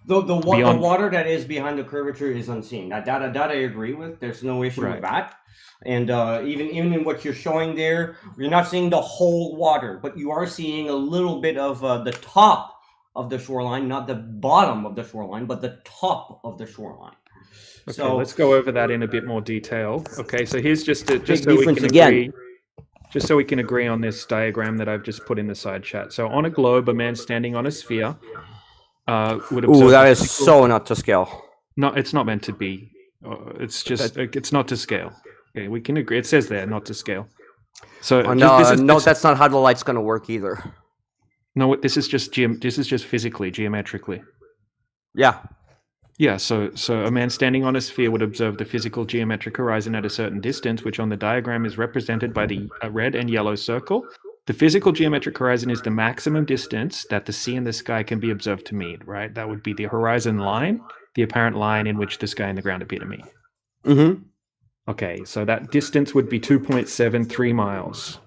The water that is behind the curvature is unseen. That I agree with. There's no issue with that. And even in what you're showing there, you're not seeing the whole water, but you are seeing a little bit of the top of the shoreline, not the bottom of the shoreline, but the top of the shoreline. Okay, so let's go over that in a bit more detail. Okay, so here's just so we can agree on this diagram that I've just put in the side chat. So on a globe, a man standing on a sphere would observe. Ooh, that is so not to scale. No, it's not meant to be. It's just it's not to scale. Okay, we can agree. It says there, not to scale. So that's not how the light's going to work either. No, this is just physically, geometrically. Yeah. Yeah, so a man standing on a sphere would observe the physical geometric horizon at a certain distance, which on the diagram is represented by the red and yellow circle. The physical geometric horizon is the maximum distance that the sea and the sky can be observed to meet, right? That would be the horizon line, the apparent line in which the sky and the ground appear to meet. Mm-hmm. Okay, so that distance would be 2.73 miles.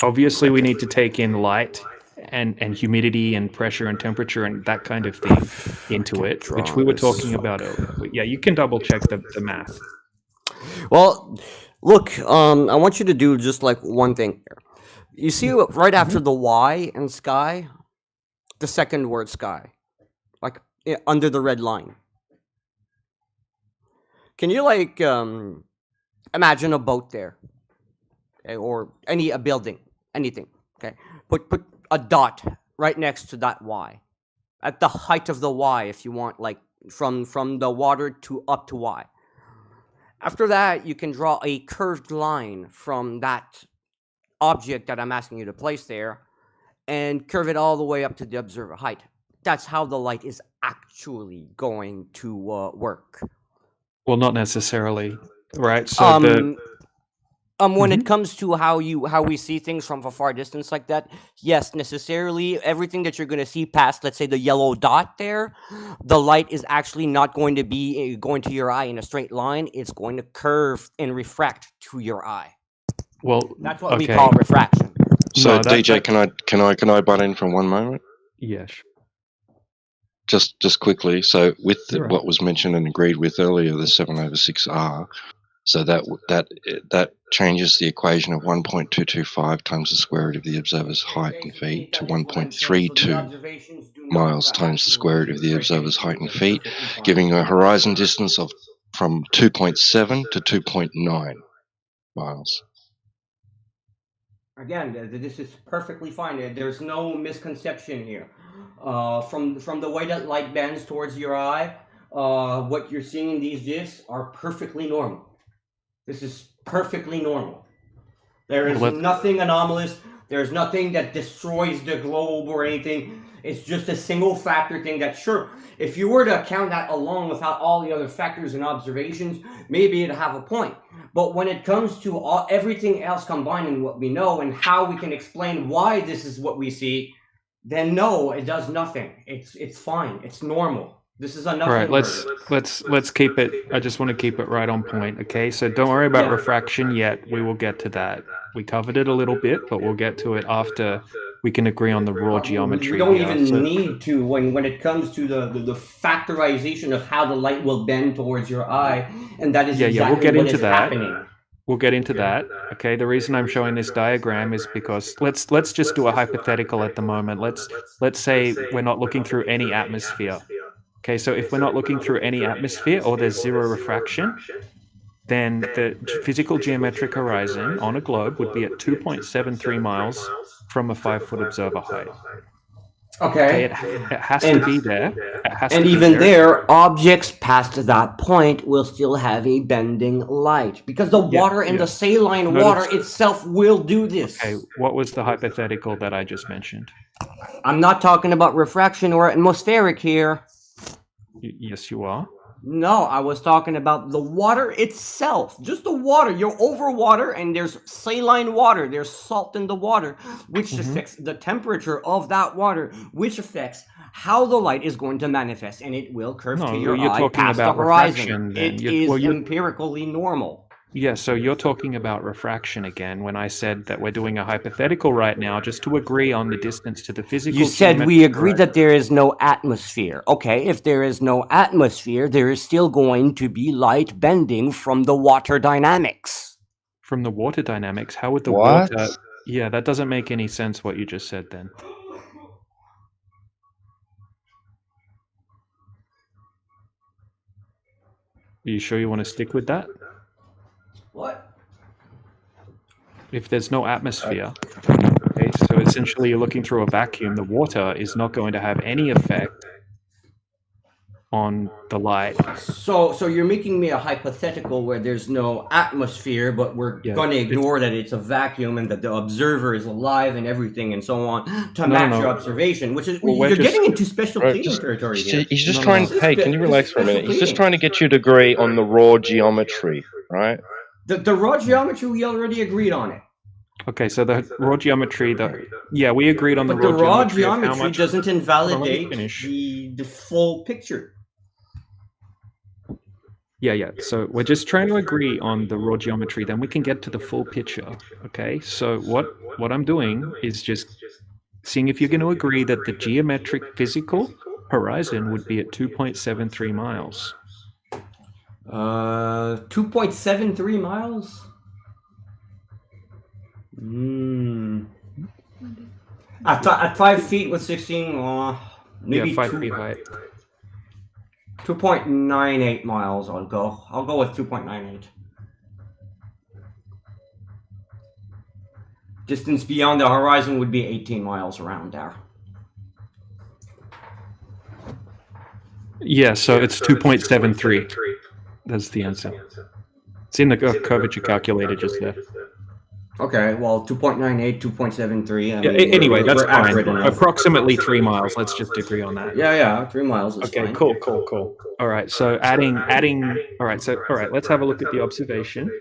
Obviously, we need to take in light and humidity and pressure and temperature and that kind of thing into it, which we were talking about earlier. But yeah, you can double check the math. Well, look, I want you to do just like one thing here. You see right after the Y in sky, the second word sky, like under the red line. Can you imagine a boat there? okay, or a building, anything. Okay, put a dot right next to that y, at the height of the y, if you want, like from the water to up to y. After that, you can draw a curved line from that object that I'm asking you to place there, and curve it all the way up to the observer height. That's how the light is actually going to work. Well, not necessarily, right? So when it comes to how we see things from a far distance like that, yes, necessarily everything that you're going to see past, let's say, the yellow dot there, the light is actually not going to be going to your eye in a straight line. It's going to curve and refract to your eye. Well, that's what we call refraction. So No, DJ, can I butt in for one moment? Yes. Just quickly. So with what was mentioned and agreed with earlier, the 7/6R. So that changes the equation of 1.225 times the square root of the observer's height in feet to 1.32 miles times the square root of the observer's height in feet, giving a horizon distance of from 2.7 to 2.9 miles. Again, this is perfectly fine. There's no misconception here. From the way that light bends towards your eye, what you're seeing in these GIFs are perfectly normal. This is perfectly normal. There is nothing anomalous. There's nothing that destroys the globe or anything. It's just a single factor thing that, sure, if you were to account that alone without all the other factors and observations, maybe it'd have a point. But when it comes to everything else combined and what we know and how we can explain why this is what we see, then no, it does nothing. It's fine. It's normal. This is a nothing. All right, let's keep it. I just want to keep it right on point. Okay, so don't worry about refraction yet. We will get to that. We covered it a little bit, but we'll get to it after we can agree on the raw geometry. We don't even need to when it comes to the factorization of how the light will bend towards your eye, and that is exactly we'll get what into is that. happening. We'll get into that. Okay, the reason I'm showing this diagram is because let's just do a hypothetical at the moment. Let's say we're not looking through any atmosphere. Okay, so if we're not looking through any atmosphere or there's zero refraction, then the physical geometric horizon on a globe would be at 2.73 miles from a 5-foot observer height. Okay, it has to be there. It has and to be even there, objects past that point will still have a bending light because the water and the saline water itself will do this. Okay, what was the hypothetical that I just mentioned? I'm not talking about refraction or atmospheric here. Yes, you are. No, I was talking about the water itself. Just the water. You're over water and there's saline water. There's salt in the water, which affects the temperature of that water, which affects how the light is going to manifest. And it will curve to your eye past the horizon. It is empirically normal. Yeah, so you're talking about refraction again when I said that we're doing a hypothetical right now just to agree on the distance to the physical. You said we agreed that there is no atmosphere. Okay, if there is no atmosphere, there is still going to be light bending from the water dynamics. From the water dynamics? How would the water... Yeah, that doesn't make any sense what you just said then. Are you sure you want to stick with that? What? If there's no atmosphere, okay, so essentially you're looking through a vacuum, the water is not going to have any effect on the light. So you're making me a hypothetical where there's no atmosphere, but we're going to ignore that it's a vacuum and that the observer is alive and everything and so on to match your observation, which is you're getting into special pleading territory here. He's just trying. Hey, can you relax for a minute? He's just trying to get you to agree on the raw geometry, right? The raw geometry, we already agreed on it. Okay, so the raw geometry, we agreed on the raw geometry. But the raw geometry doesn't invalidate the full picture. Yeah. So we're just trying to agree on the raw geometry, then we can get to the full picture. Okay, so what I'm doing is just seeing if you're going to agree that the geometric physical horizon would be at 2.73 miles. 2.73 miles? At 5 feet with 16, maybe 5 feet height. 2.98 miles. I'll go with 2.98. Distance beyond the horizon would be 18 miles around there. Yeah, so it's 2.73. That's the answer. It's in the curvature calculator just there. Okay, well, 2.98, 2.73. Yeah, anyway, that's fine. Approximately 3 miles. Let's just agree on that. Yeah, 3 miles is okay, fine. cool. All right, so adding. All right, let's have a look at the observation.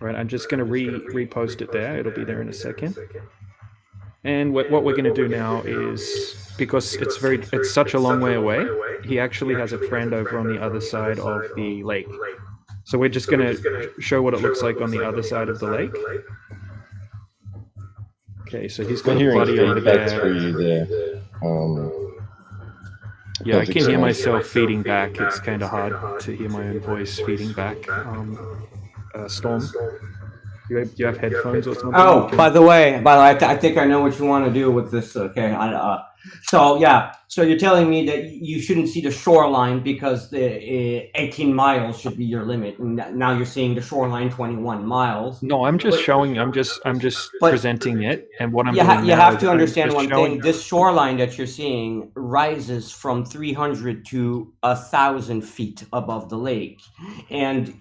All right, I'm just going to repost it there. It'll be there in a second. And what we're going to do now is, because it's such a long way away, he actually has a friend over on the other side of the lake. So we're just going to show what it looks like on the other side of the lake. Okay, so he's got a buddy over there. Through you there. Yeah, I can hear myself feeding back. It's kind of hard to hear my own voice feeding back. Storm, do you have headphones or something? Oh, by the way, I think I know what you want to do with this. Okay, so you're telling me that you shouldn't see the shoreline because the 18 miles should be your limit, and now you're seeing the shoreline 21 miles. No, I'm just showing. I'm just presenting it, and what I'm doing. You have to understand one thing. This shoreline that you're seeing rises from 300 to 1,000 feet above the lake, and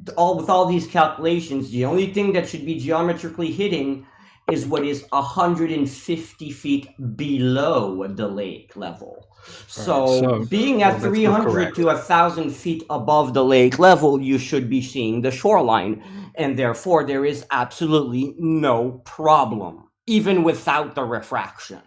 with all these calculations, the only thing that should be geometrically hitting is what is 150 feet below the lake level. So being at 300 to 1,000 feet above the lake level, you should be seeing the shoreline, and therefore there is absolutely no problem, even without the refraction.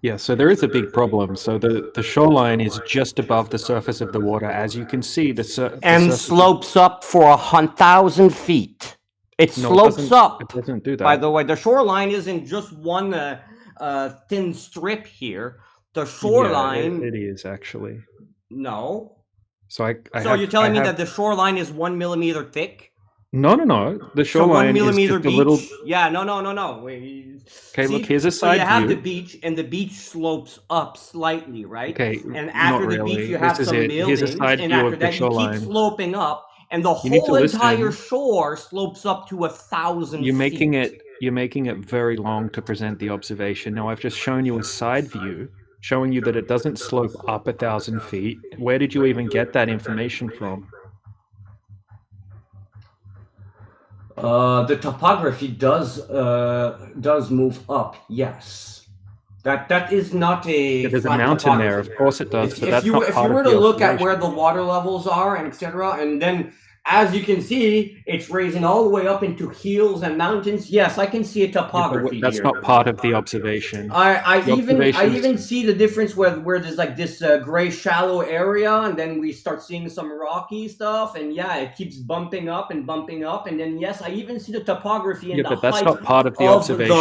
Yeah, so there is a big problem. So the shoreline is just above the surface of the water, as you can see. And slopes up for 1,000 feet. It slopes up. It doesn't do that. By the way, the shoreline isn't just one thin strip here. The shoreline. Yeah, it is actually. No. So you're telling me that the shoreline is 1 millimeter thick? No. The shoreline 1 millimeter is just beach. a little. Yeah, no. Okay, look, here's a side view. So you have view. the beach, and the beach slopes up slightly, right? Okay, and after the beach, you have some buildings, and after that, you keep sloping up. And the whole entire shore slopes up to 1,000 feet. You're making it very long to present the observation. Now, I've just shown you a side view, showing you that it doesn't slope up 1,000 feet. Where did you even get that information from? The topography does move up. Yes. That is not a. There's a mountain there, of course it does. But if you were to look at where the water levels are and etc., and then as you can see, it's raising all the way up into hills and mountains. Yes, I can see a topography. Yeah, that's not part of the observation. I even see the difference where there's like this gray shallow area, and then we start seeing some rocky stuff, and it keeps bumping up, and then yes, I even see the topography and but that's not part of the observation.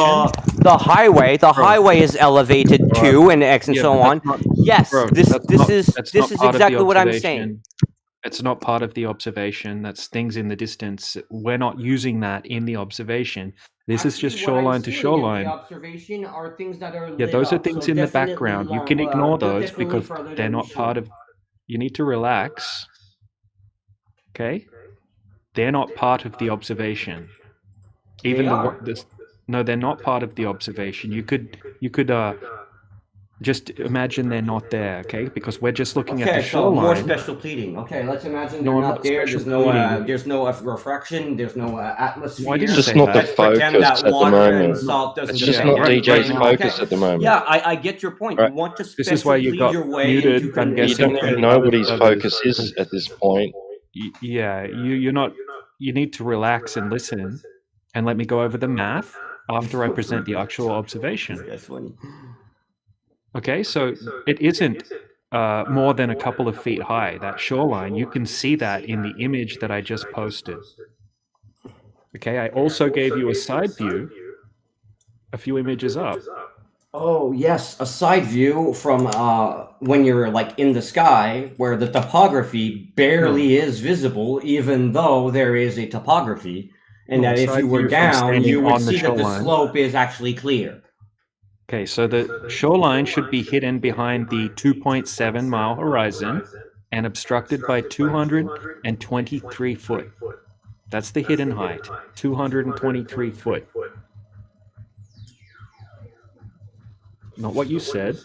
The highway. The highway is elevated too, and X and so on. This is exactly what I'm saying. It's not part of the observation. That's things in the distance. We're not using that in the observation. This is just shoreline to shoreline. The observation are things that are those are things in the background. You can ignore those because they're not part of. You need to relax. Okay, they're not part of the observation. Even no, they're not part of the observation. You could just imagine they're not there, okay? Because we're just looking at the shoreline. More special pleading. Okay, let's imagine they're not there. There's no refraction. There's no atmosphere. It's just not the focus at the moment. It's just not DJ's focus at the moment. Yeah, I get your point. You want to specially lead your way muted. into you don't really know what his focus is at this point. Yeah, you're not. You need to relax and listen, and let me go over the math after I present the actual observation. That's funny. Okay, so it isn't more than a couple of feet high, that shoreline. You can see that in the image that I just posted. Okay, I also gave you a side view a few images up. Oh, yes, a side view from when you're like in the sky where the topography barely is visible, even though there is a topography. And that if you were down, you would see that the slope is actually clear. Okay, so the shoreline should be hidden behind the 2.7 mile horizon and obstructed by 223 foot. That's the hidden height, 223 foot. not what you said.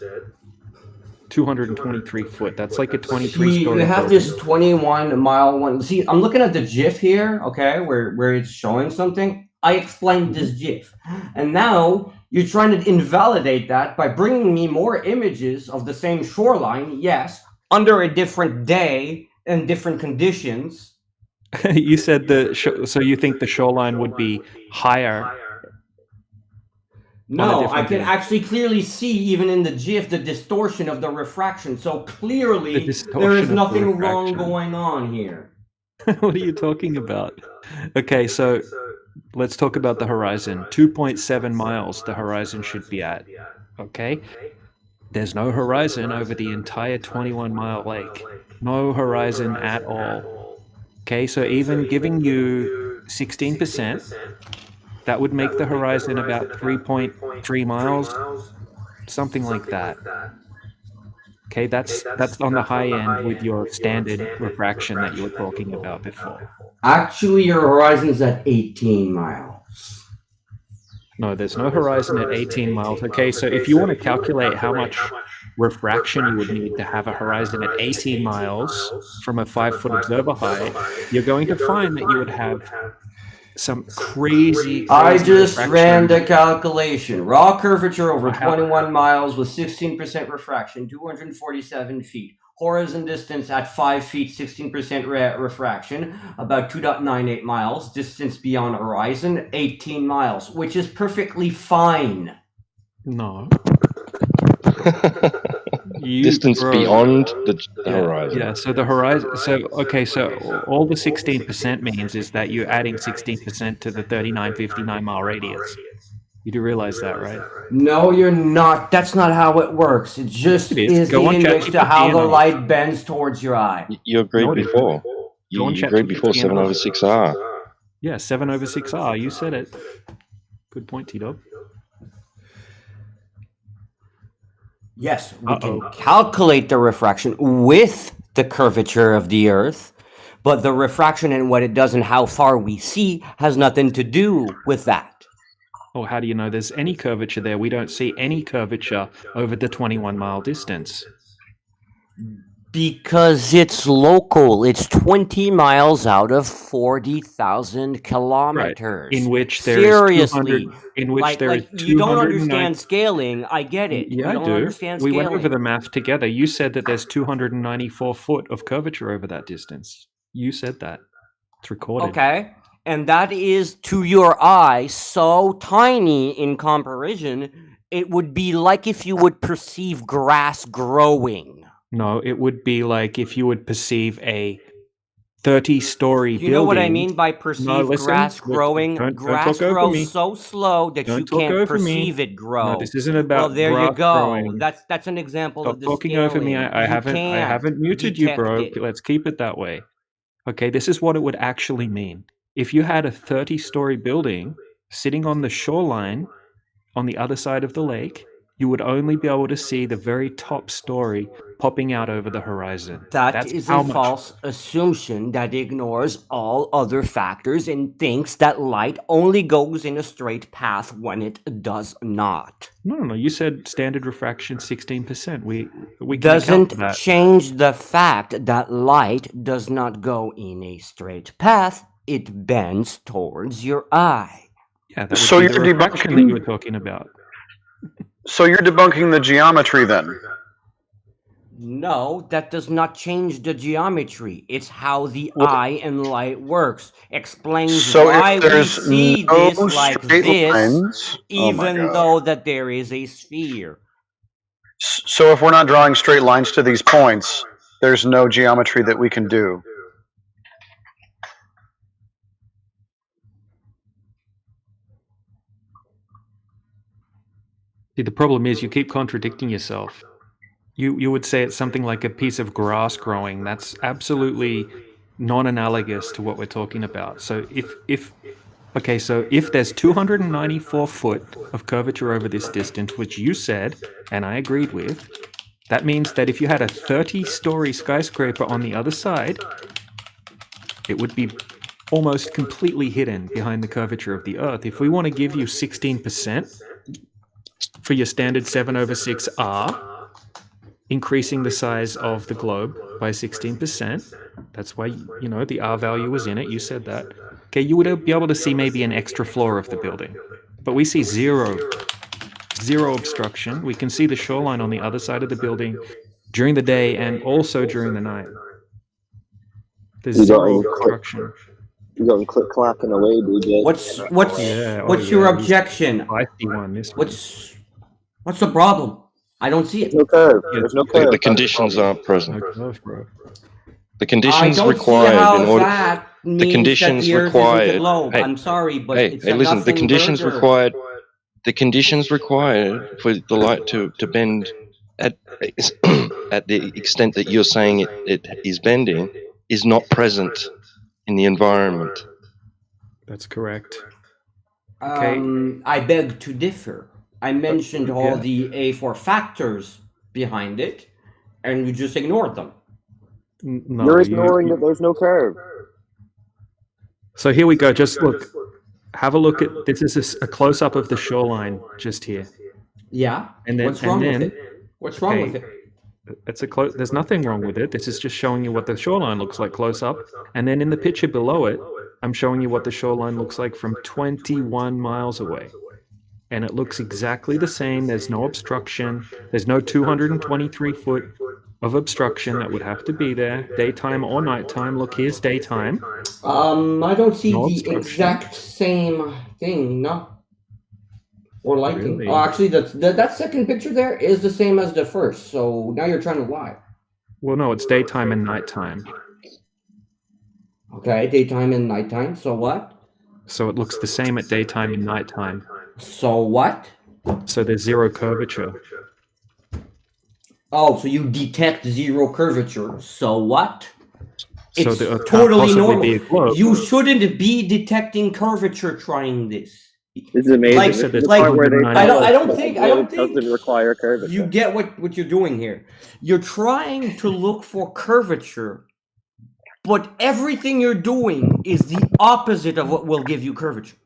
223 foot. That's like a See, 23-story you have building. this 21-mile one. See, I'm looking at the GIF here, okay, where it's showing something. I explained this GIF, and now you're trying to invalidate that by bringing me more images of the same shoreline. Yes, under a different day and different conditions. You said so you think the shoreline would be higher? No, I can actually clearly see, even in the GIF, the distortion of the refraction. So clearly, there is nothing wrong going on here. What are you talking about? Okay, so let's talk about the horizon. 2.7 miles the horizon should be at. Okay? There's no horizon over the entire 21-mile lake. No horizon at all. Okay, so even giving you 16%, that would make the horizon about 3.3 miles, something like that. Okay, that's on the high end with your standard refraction that you were talking about before. Actually, your horizon is at 18 miles. No, there's no horizon at 18 miles. Okay, so if you want to calculate how much refraction you would need to have a horizon at 18 miles from a 5-foot observer height, you're going to find that you would have some crazy I just refraction. ran the calculation. Raw curvature over 21 miles with 16% refraction, 247 feet. Horizon distance at 5 feet, 16% refraction, about 2.98 miles. Distance beyond horizon, 18 miles, which is perfectly fine. No. Distance beyond the horizon. Yeah, so the horizon. So okay, so all the 16% means is that you're adding 16% to the 3959 mile radius. You do realize that, right? No, you're not. That's not how it works. It just is the index to how the light bends towards your eye. You agreed before. You agreed before 7/6R. Yeah, 7/6R. You said it. Good point, T-Dog. Yes, we can calculate the refraction with the curvature of the Earth, but the refraction and what it does and how far we see has nothing to do with that. Or how do you know there's any curvature there? We don't see any curvature over the 21-mile distance. Because it's local. It's 20 miles out of 40,000 kilometers. Right. In which there is 200. In which there is 209. You don't understand scaling. I get it. Yeah, you don't understand we scaling. went over the math together. You said that there's 294 foot of curvature over that distance. You said that. It's recorded. Okay. And that is, to your eye, so tiny in comparison, it would be like if you would perceive grass growing. No, it would be like if you would perceive a 30-story building. You know what I mean by perceive grass growing? Grass grows so slow that you can't perceive it grow. No, this isn't about. Well, there you go. Growing. That's an example of the talking scaling. over me. I haven't muted you, bro. Let's keep it that way. Okay, this is what it would actually mean. If you had a 30-story building sitting on the shoreline on the other side of the lake, you would only be able to see the very top story popping out over the horizon. That's a false assumption that ignores all other factors and thinks that light only goes in a straight path when it does not. No. You said standard refraction 16%. We doesn't change the fact that light does not go in a straight path. It bends towards your eye. Yeah, that would be the refraction that you were talking about. So you're debunking the geometry then? No, that does not change the geometry. It's how the eye and light works. Explains why we see this like this, even though that there is a sphere. So if we're not drawing straight lines to these points, there's no geometry that we can do. See, the problem is you keep contradicting yourself. You would say it's something like a piece of grass growing. That's absolutely non-analogous to what we're talking about. So if there's 294 foot of curvature over this distance, which you said, and I agreed with, that means that if you had a 30-story skyscraper on the other side, it would be almost completely hidden behind the curvature of the Earth. If we want to give you 16%, for your standard 7/6R, increasing the size of the globe by 16%. That's why, you know, the R value was in it. You said that. Okay, you would be able to see maybe an extra floor of the building. But we see zero obstruction. We can see the shoreline on the other side of the building during the day and also during the night. There's zero obstruction. You got him click clacking away, DJ. What's your objection? What's the problem? I don't see it. There's no curve. There's no curve. The conditions aren't present. The I conditions don't required see how in order. that means The conditions that the Earth required. isn't a globe. Hey, I'm sorry, but hey, it's hey, a listen. The nothing conditions burger. required. The conditions required for the light to bend at the extent that you're saying it is bending is not present in the environment. That's correct. I beg to differ. I mentioned all the A4 factors behind it, and you just ignored them. No, You're ignoring that there's no curve. So here we go. Just look. Have a look at this. Is a close up of the shoreline just here. Yeah. And then, What's wrong with it? What's wrong with it? It's a close. There's nothing wrong with it. This is just showing you what the shoreline looks like close up. And then in the picture below it, I'm showing you what the shoreline looks like from 21 miles away. And it looks exactly the same. There's no obstruction. There's no 223 foot of obstruction that would have to be there, daytime or nighttime. Look, here's daytime. I don't see No the obstruction. exact same thing, no. Or lighting. Really? Oh, actually, that second picture there is the same as the first, so now you're trying to lie. Well, no, it's daytime and nighttime. Okay, daytime and nighttime, so what? So it looks the same at daytime and nighttime. So what? So there's zero curvature. Oh, so you detect zero curvature. So what? So It's there can't totally possibly normal. be a globe. You shouldn't be detecting curvature trying this. This is amazing. Like- This is the like- part where they I tell us don't that think- the I don't globe doesn't require curvature. You get what you're doing here. You're trying to look for curvature, but everything you're doing is the opposite of what will give you curvature.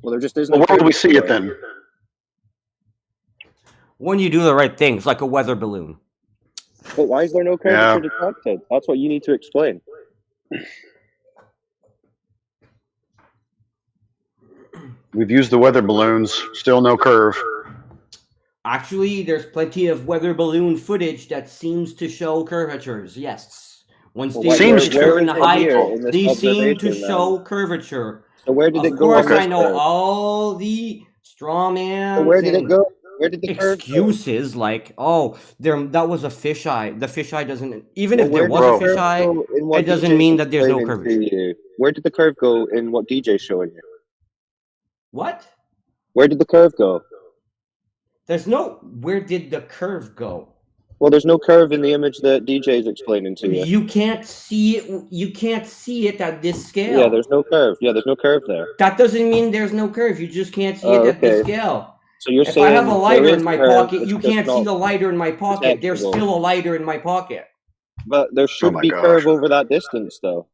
Well, there just isn't. Well, where do we see it then? When you do the right things, like a weather balloon. But why is there no curvature detected? That's what you need to explain. We've used the weather balloons. Still no curve. Actually, there's plenty of weather balloon footage that seems to show curvatures. Yes. Once they Seems reach a to. certain Where is it height, here in this they seem to observation, then? show curvature. So where did it Of go on course, this I know curve? all the straw man. So where did it go? Where did the curve go? Excuses like, oh, that was a fisheye. The fisheye doesn't. Even Well, if there where was did a the curve go fisheye, in what it doesn't DJ's mean that there's no explaining curvature. to you? Where did the curve go in what DJ's showing you? What? Where did the curve go? There's no. Where did the curve go? Well, there's no curve in the image that DJ's explaining to you. You can't see it. You can't see it at this scale. Yeah, there's no curve. Yeah, there's no curve there. That doesn't mean there's no curve. You just can't see Oh, it at this okay. scale. So you're If saying I have a lighter there in is my curve, pocket, it's you just can't see not the lighter in my pocket. There's detectable. still a lighter in my pocket. But there should my be gosh. curve over that distance, though.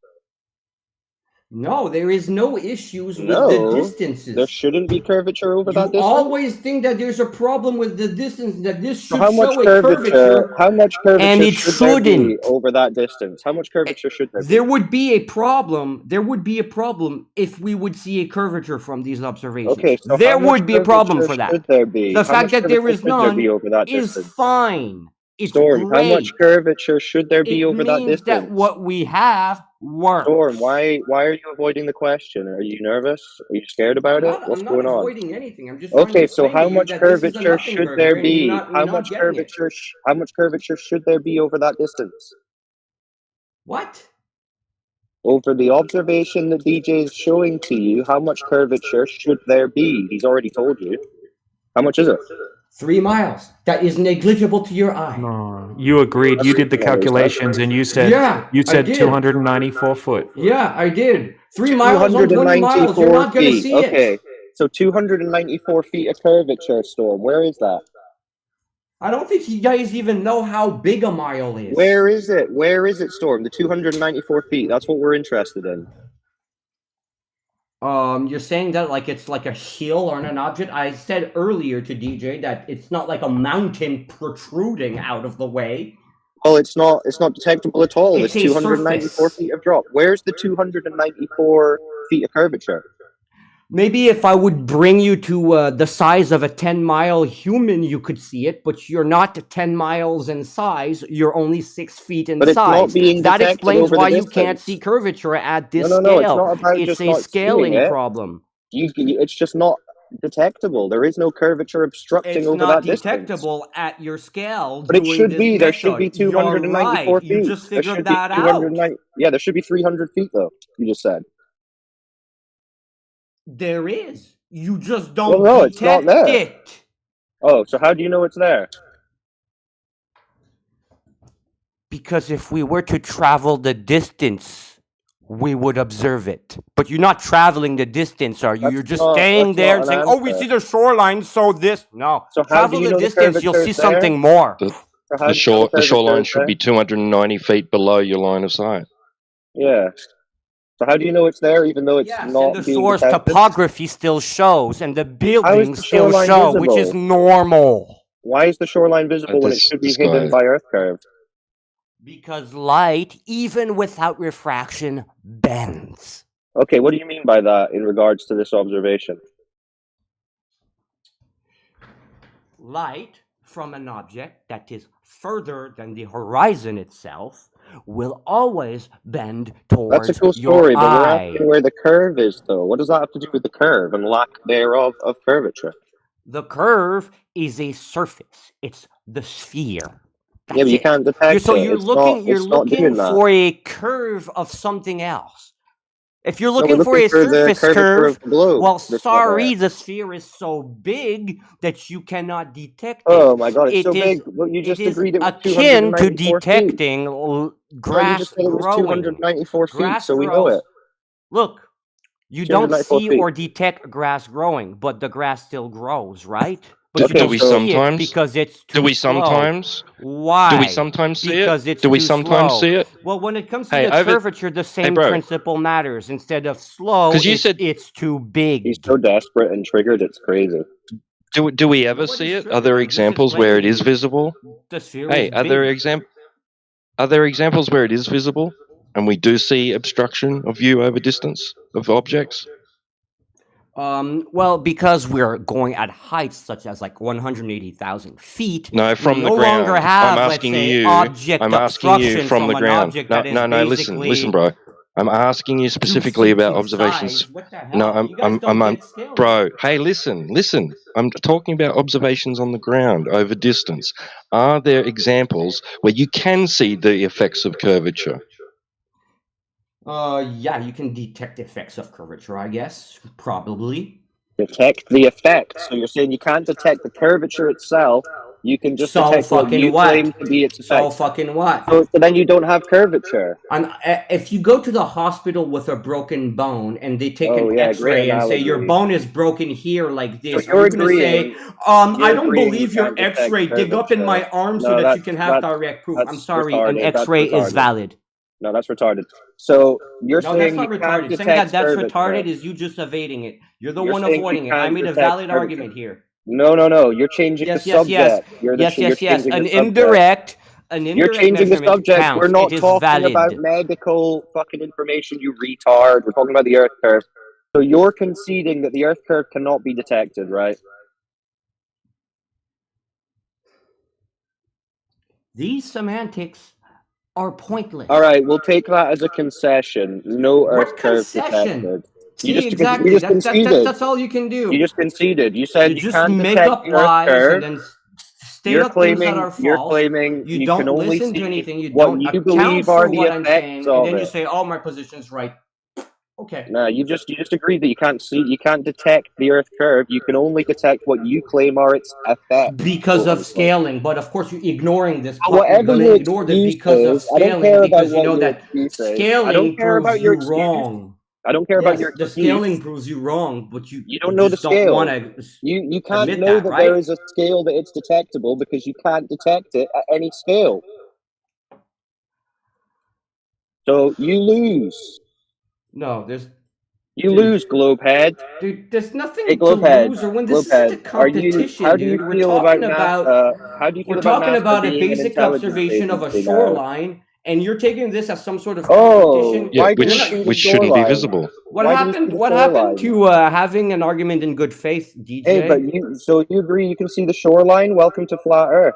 No, there is no issues with the No, distances. there shouldn't be curvature over that You distance. always think that there's a problem with the distance, that this So should how much show a curvature? curvature, How much curvature and it should there be shouldn't. over that distance? How much curvature should there be? There would be a problem. There would be a problem if we would see a curvature from these observations. Okay, so There how much would be a problem curvature for that. should there be? The How fact much that there curvature is should there be none over that is distance? fine. It's Storm, how much great. curvature should there be It over that means that distance? what we have works. Storm, why are you avoiding the question? Are you nervous? Are you scared about it? What's I'm not going on? avoiding anything. I'm just trying to Okay, so explain how to you much that this is a curvature nothing should burger, there and you're be? not getting it. How much curvature should there be over that distance? What? Over the observation that DJ is showing to you, how much curvature should there be? He's already told you. How much is it? 3 miles. That is negligible to your eye. No, you agreed. You did the calculations, and you said Yeah, I 294 foot. Yeah, I did. 3 miles on 20 miles. You're not going to feet. see Okay, it. so 294 feet of curvature, Storm. Where is that? I don't think you guys even know how big a mile is. Where is it? Where is it, Storm? The 294 feet. That's what we're interested in. You're saying that like it's like a hill on an object. I said earlier to DJ that it's not like a mountain protruding out of the way. Well, it's not detectable at all. It's There's a 294 surface. feet of drop. Where's the 294 feet of curvature? Maybe if I would bring you to the size of a 10-mile human, you could see it, but you're not 10 miles in size. You're only 6 feet in But it's not size. being That detected explains over why the you can't distance. see curvature at this No, it's scale. not about It's just a not seeing scaling it. problem. It's just not detectable. There is no curvature obstructing It's over not that distance. detectable at your scale But it doing should this be. method. There should be You're 294 right. feet. You just There figured should be that out. 290. Yeah, there should be 300 feet though. You just said. There is. You just Well, don't no, it's not detect there. it. Oh, so how do you know it's there? Because if we were to travel the distance, we would observe it. But you're not traveling the distance, are you? You're just staying there and saying, "Oh, we see the shoreline, so this." No. So how Travel do you the know the distance, you'll curvature see is there? something more. So how do you know The shoreline is should there? be 290 feet below your line of sight. Yeah. So how do you know it's there, even though it's Yes, and not the being shore's detected? topography still shows, and the How is buildings the still shoreline show, which is visible? normal. Why is the shoreline visible when it should be hidden by Earth curve? Because light, even without refraction, bends. Okay, what do you mean by that in regards to this observation? Light from an object that is further than the horizon itself will always bend towards That's a cool your story, but we're eye. asking where the curve is, though. What does that have to do with the curve and lack thereof of curvature? The curve is a surface. It's the sphere. That's Yeah, but you it. can't detect So it. you're It's not looking doing that. for a curve of something else. If you're No, we're looking for looking a for the surface curvature curve, of the globe. well, That's not sorry, there. the sphere is so big that you cannot detect it. Oh my god, it's It so is, big. Well, you just it is agreed it was akin to 294 feet. detecting No, you grass just said it was growing. 294 feet, Grass so we know grows. it. Look, you don't 294 see feet. or detect grass growing, but the grass still grows, right? But Do we sometimes? because it's too Do we slow. sometimes? Why? Do we sometimes see Because it? it's Do we too sometimes slow. see it? Well, when it comes to Hey, the over. curvature, the same bro. principle matters. Instead of slow, 'Cause you said- it's too big. He's so desperate and triggered, it's crazy. Do we ever see it? Are there examples where it is visible? The sphere Hey, is are there big. Are there examples where it is visible and we do see obstruction of view over distance of objects? Well, because we're going at heights such as like 180,000 feet, No, from we the no ground. longer have, I'm let's asking say, you. object I'm asking you obstruction from the an ground. object No, that is no, basically listen, bro. I'm asking you 2 specifically feet about in observations. size. What the hell? No, You guys don't get scaling. bro. Hey, listen. I'm talking about observations on the ground over distance. Are there examples where you can see the effects of curvature? Yeah, you can detect effects of curvature, I guess. Probably. Detect the effects. So you're saying you can't detect the curvature itself. You can just detect what you claim to be its effect. So fucking what? So then you don't have curvature. If you go to the hospital with a broken bone and they take an great X-ray and say your analogy. bone is broken here like this, So you're are you going to say, agreeing- I don't agreeing believe you your can't detect X-ray. Dig up in my curvature. arm No, so that you that's- can have that's- direct proof. I'm that's sorry, an retarded. That's X-ray is retarded. valid. No, that's retarded. So you're No, that's saying not you can't retarded. detect Saying that that's curvature. retarded is you just evading it. You're the You're one saying you avoiding it. I can't made a detect valid curvature. argument here. No. You're changing Yes, the yes, subject. yes. You're Yes. changing An the subject. indirect You're changing the measurement subject. counts. We're not It is talking valid. about medical fucking information, you retard. We're talking about the Earth curve. So you're conceding that the Earth curve cannot be detected, right? These semantics are pointless. All right, we'll take that as a concession. No Earth What curve concession? detected. See, exactly. You just conceded. That's all you can do. You just conceded. You said You you just can't make detect up the Earth lies curve. and then state up things that are You're false. claiming You you don't can only listen to see anything. You what don't you account believe for are the what I'm effects saying, of and then you it. say, "Oh, my position's right." Okay. No, you just agreed that you can't detect the Earth curve. You can only detect what you claim are its effects. Because quote, of unquote. scaling, but of course you're ignoring this But part. You're whatever going your to ignore the excuse because of is, I don't scaling care about because you what know your that excuse is. I scaling don't care proves about your you excuse. wrong. I don't care about your The excuse. scaling proves you wrong, but you don't know the just don't scale. want to You can't admit know that, that right? there is a scale that it's detectable because you can't detect it at any scale. So you lose. No, there's You lose, Globehead. Dude, there's nothing Hey, to Globehead. lose or win. This isn't a Globehead. competition, How do you dude. We're feel about talking about How do you we're feel about talking NASA about a being an basic intelligence observation of a agency now? shoreline, and you're taking this as some sort of Oh, competition. Yeah, why do we You're not. see the which shouldn't be shoreline? visible. What Why do we see happened? the What happened shoreline? to having an argument in good faith, Hey, but DJ? so you agree you can see the shoreline? Welcome to Flat Earth.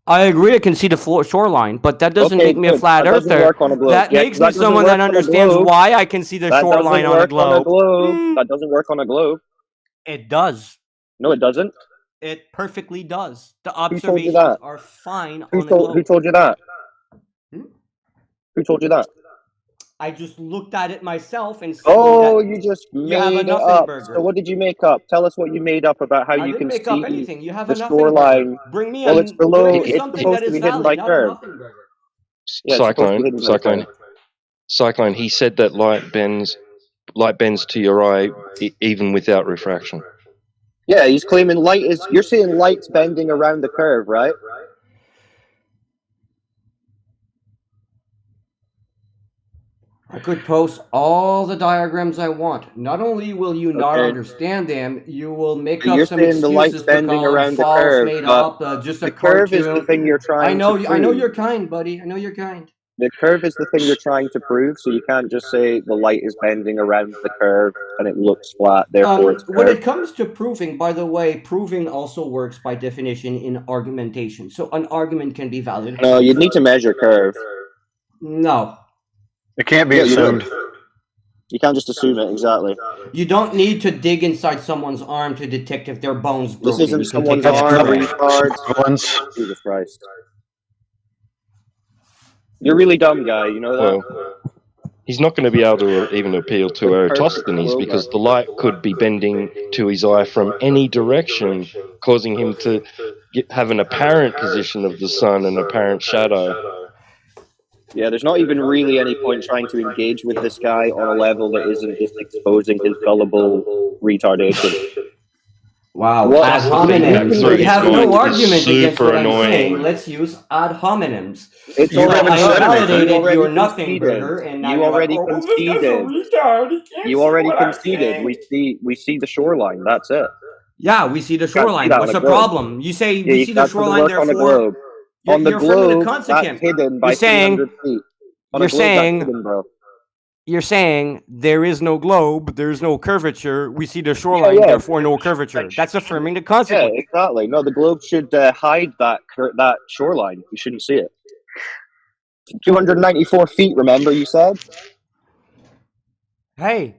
I agree I can see the shoreline, but that doesn't Okay, make me a good. flat That doesn't earther. work on a globe. That Yeah, makes 'cause me that doesn't someone work that on a understands globe. why I can see the That shoreline doesn't on a work on a globe. globe. That doesn't work on a globe. It does. No, it doesn't. It perfectly does. The Who told you observations that? are fine Who on a globe. told you that? Hmm? Who told you that? I just looked at it myself and seen Oh, that you just you have a made it nothing up. burger. So what did you make up? Tell us what you made up about how I you didn't can make up see anything. You have the a nothing burger. shoreline. Bring me Well, it's below. me It's something that supposed to is be hidden valid, by not a curve. nothing burger. Yeah, it's supposed to be hidden by the curve. Cyclone. He said that light bends to your eye even without refraction. Yeah, he's claiming light is. You're saying light's bending around the curve, right? I could post all the diagrams I want. Not only will you not Okay. understand them, you will make So up you're some saying the light's excuses to bending call them around the false, curve, made but up, just a the curve is the cartoon. thing you're trying to prove. I know you're kind, buddy. I know you're kind. The curve is the thing you're trying to prove, so you can't just say the light is bending around the curve and it looks flat, therefore it's When curved. it comes to proving, by the way, proving also works by definition in argumentation. So an argument can be valid. No, you'd need to measure curve. No. It can't be assumed. You can't just assume it, exactly. You don't need to dig inside someone's arm to detect if their bone's broken. This isn't You can someone's take that arm, anywhere. retards. Jesus Christ. You're a really dumb guy, you know that? Well, he's not going to be able to even appeal to Eratosthenes because the light could be bending to his eye from any direction, causing him to have an apparent position of the sun and apparent shadow. Yeah, there's not even really any point trying to engage with this guy on a level that isn't just exposing his gullible retardation. Wow, What? ad hominems. Really You have no argument against what I'm annoying. saying. Let's use ad hominems. It's So already I done. validated You already your nothing conceded. burger, and now You you're already like, oh, this guy's a conceded. retard. He can't You see already what I'm conceded. saying. We see the shoreline. That's it. Yeah, we see the Can't see shoreline. that What's on a the globe. problem? You say Yeah, we see the that doesn't shoreline, work on a therefore globe. On the you're affirmative globe, that's consequent. hidden by You're saying 300 feet. On you're a globe, that's saying hidden, bro. you're saying there is no globe, there is no curvature. We see the shoreline, yeah. therefore no curvature. That's affirming the Yeah, consequent. exactly. No, the globe should hide that shoreline. You shouldn't see it. 294 feet, remember you said? Hey,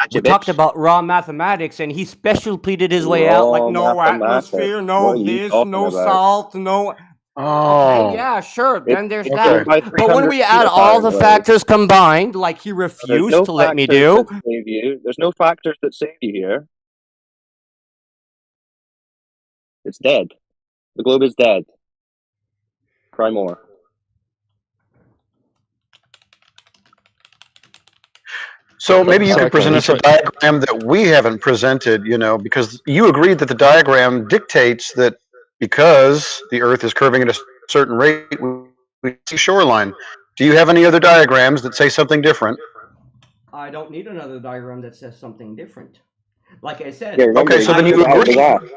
Gotcha, we bitch. talked about raw mathematics, and he special pleaded his way out like Raw no mathematics. atmosphere, What no are you this, talking no about? salt, no. Okay, yeah, sure. Then there's It's that. by But when 300 we feet, add all the apparently. factors combined, like he There's refused no to let me factors do, that save you. There's no factors that save you here. It's dead. The globe is dead. Cry more. So maybe you could present us a Cyclone. diagram that we haven't presented, because you agreed that the diagram dictates that because the Earth is curving at a certain rate, we see shoreline. Do you have any other diagrams that say something different? I don't need another diagram that says something different. Like I said, Yeah, remember, Okay, so then you agree.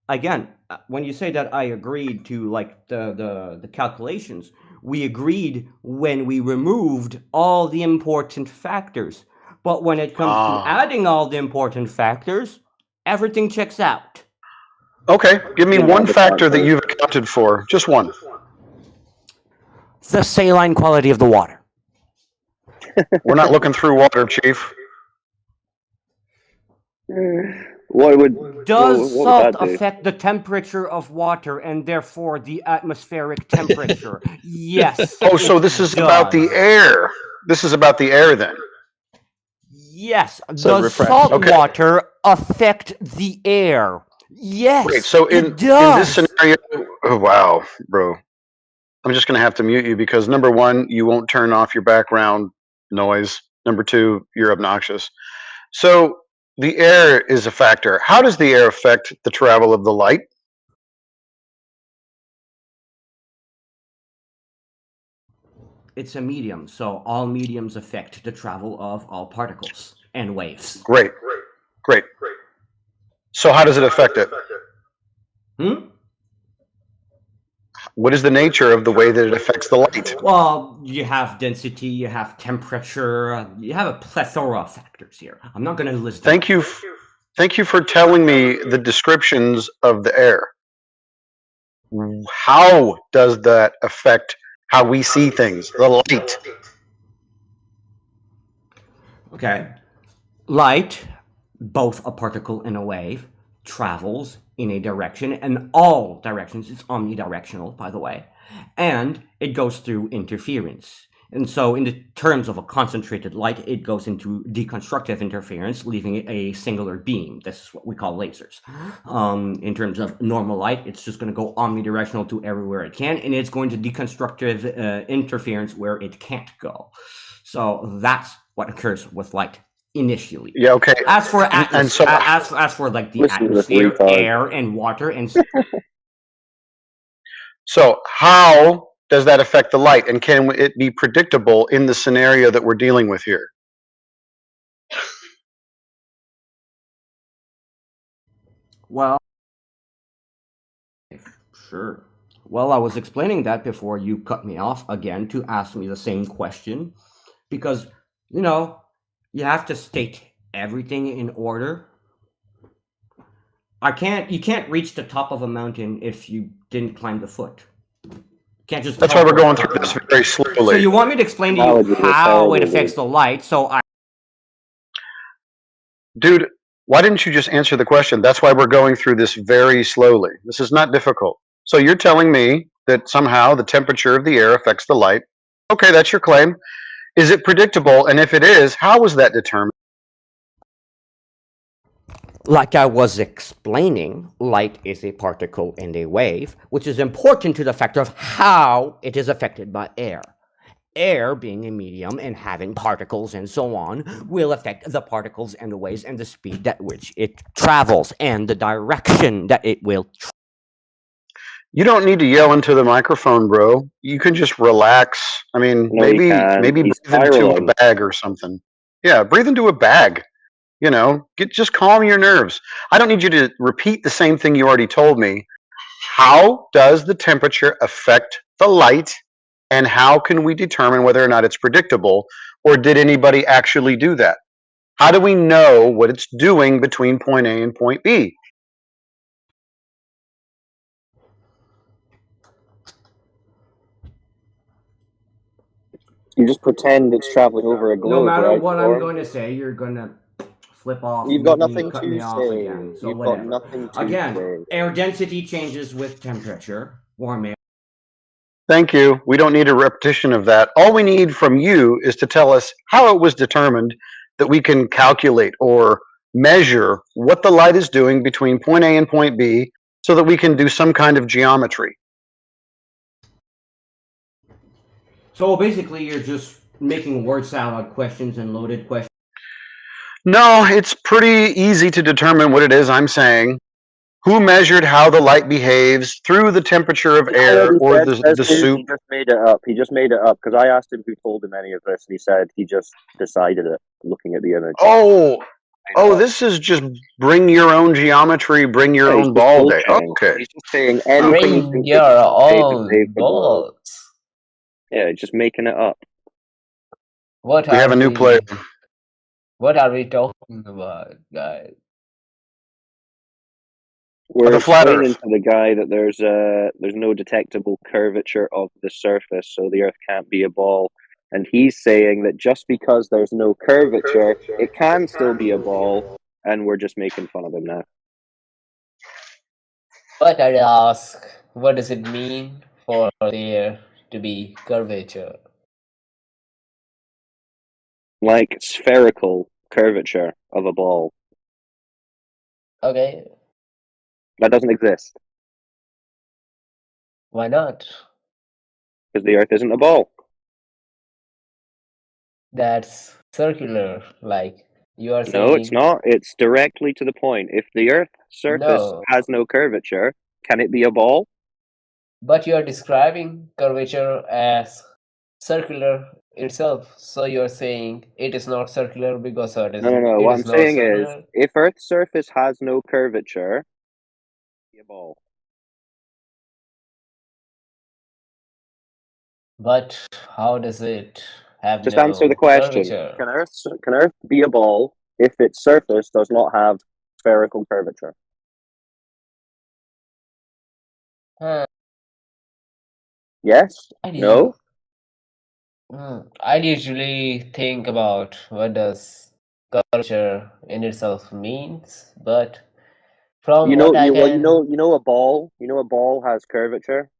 Again, when you say that I agreed to like the calculations, we agreed when we removed all the important factors. But when it comes to adding all the important factors, everything checks out. Okay, give me Yeah, one the factor that factors. you've accounted for. Just one. The saline quality of the water. We're not looking through water, Chief. What would Does what salt would that do? affect the temperature of water and therefore the atmospheric temperature? Yes. Oh, so it this is about the does. air. This is about the air then. Yes. So Does refract- salt okay. water affect the air? Yes. Great. So in this scenario, oh wow, bro, I'm just gonna have to mute you because number one, you won't turn off your background noise. Number two, you're obnoxious. So the air is a factor. How does the air affect the travel of the light? it's a medium, so all mediums affect the travel of all particles and waves. Great. So how does it affect it? What is the nature of the way that it affects the light? Well, you have density, you have temperature, you have a plethora of factors here. I'm not going to list them. Thank you for telling me the descriptions of the air. How does that affect how we see things, the light? Okay. Light, both a particle and a wave, travels in a direction, and all directions, it's omnidirectional, by the way, and it goes through interference. And so in the terms of a concentrated light, it goes into deconstructive interference, leaving a singular beam. This is what we call lasers. In terms of normal light, it's just going to go omnidirectional to everywhere it can, and it's going to deconstructive interference where it can't go. So that's what occurs with light initially. Yeah, okay. As for and so, as for like the atmosphere, air, and water, and so how does that affect the light, and can it be predictable in the scenario that we're dealing with here? Well, sure. Well, I was explaining that before you cut me off again to ask me the same question, because you know you have to state everything in order. You can't reach the top of a mountain if you didn't climb the foot. You can't just. That's why we're going through this very slowly. So you want me to explain to you how it affects the light? Dude, why didn't you just answer the question? That's why we're going through this very slowly. This is not difficult. So you're telling me that somehow the temperature of the air affects the light. Okay, that's your claim. Is it predictable? And if it is, how was that determined? Like I was explaining, light is a particle and a wave, which is important to the factor of how it is affected by air. Air, being a medium and having particles and so on, will affect the particles and the waves and the speed at which it travels and the direction that it will You don't need to yell into the microphone, bro. You can just relax. I mean, No, maybe He's breathe into spiraling. a bag or something. Yeah, breathe into a bag. You know, just calm your nerves. I don't need you to repeat the same thing you already told me. How does the temperature affect the light, and how can we determine whether or not it's predictable, or did anybody actually do that? How do we know what it's doing between point A and point B? You just pretend it's traveling over a globe. No matter right, what Storm? I'm going to say, you're going to flip off. You've got mute me, nothing cut to me off say. again. So You've whatever. got nothing to Again, say. air density changes with temperature. Warm air. Thank you. We don't need a repetition of that. All we need from you is to tell us how it was determined that we can calculate or measure what the light is doing between point A and point B so that we can do some kind of geometry. So basically, you're just making word salad questions and loaded questions. No, it's pretty easy to determine what it is I'm saying. Who measured how the light behaves through the temperature of air or the soup? He just made it up. He just made it up because I asked him who told him any of this, and he said he just decided it looking at the image. Oh, this is just bring your own geometry, bring your own ball day. Okay. He's just saying anything he thinks your own save the globe. balls. Yeah, just making it up. What We have a new player. What are we talking about, guys? We're The flat explaining Earth. to the guy that there's no detectable curvature of the surface, so the Earth can't be a ball. And he's saying that just because there's no curvature, it can still be a ball, and we're just making fun of him now. But I ask, what does it mean for there to be curvature? Like spherical curvature of a ball. Okay, That doesn't exist. why not? Because the Earth isn't a ball. That's circular, like you are saying. No, it's not. It's directly to the point. If the Earth's surface No. has no curvature, can it be a ball? But you are describing curvature as circular itself. So you're saying it is not circular because it is No. it What is I'm not saying is, circular. if Earth's surface has no curvature, be a ball. But how does it have Just answer the no question. curvature? Can Earth be a ball if its surface does not have spherical curvature? Huh. Yes? No? I'd usually think about what does curvature in itself means, but from You know, what I you can, know a ball. You know a ball has curvature.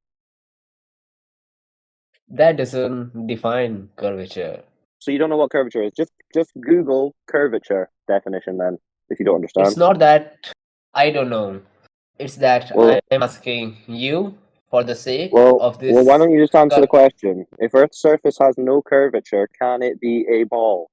that doesn't define curvature. So you don't know what curvature is. Just Google curvature definition then, if you don't understand. It's not that I don't know. It's that Well, I am asking you for the sake well, of well. Why this. don't you just answer the question? If Earth's surface has no curvature, can it be a ball?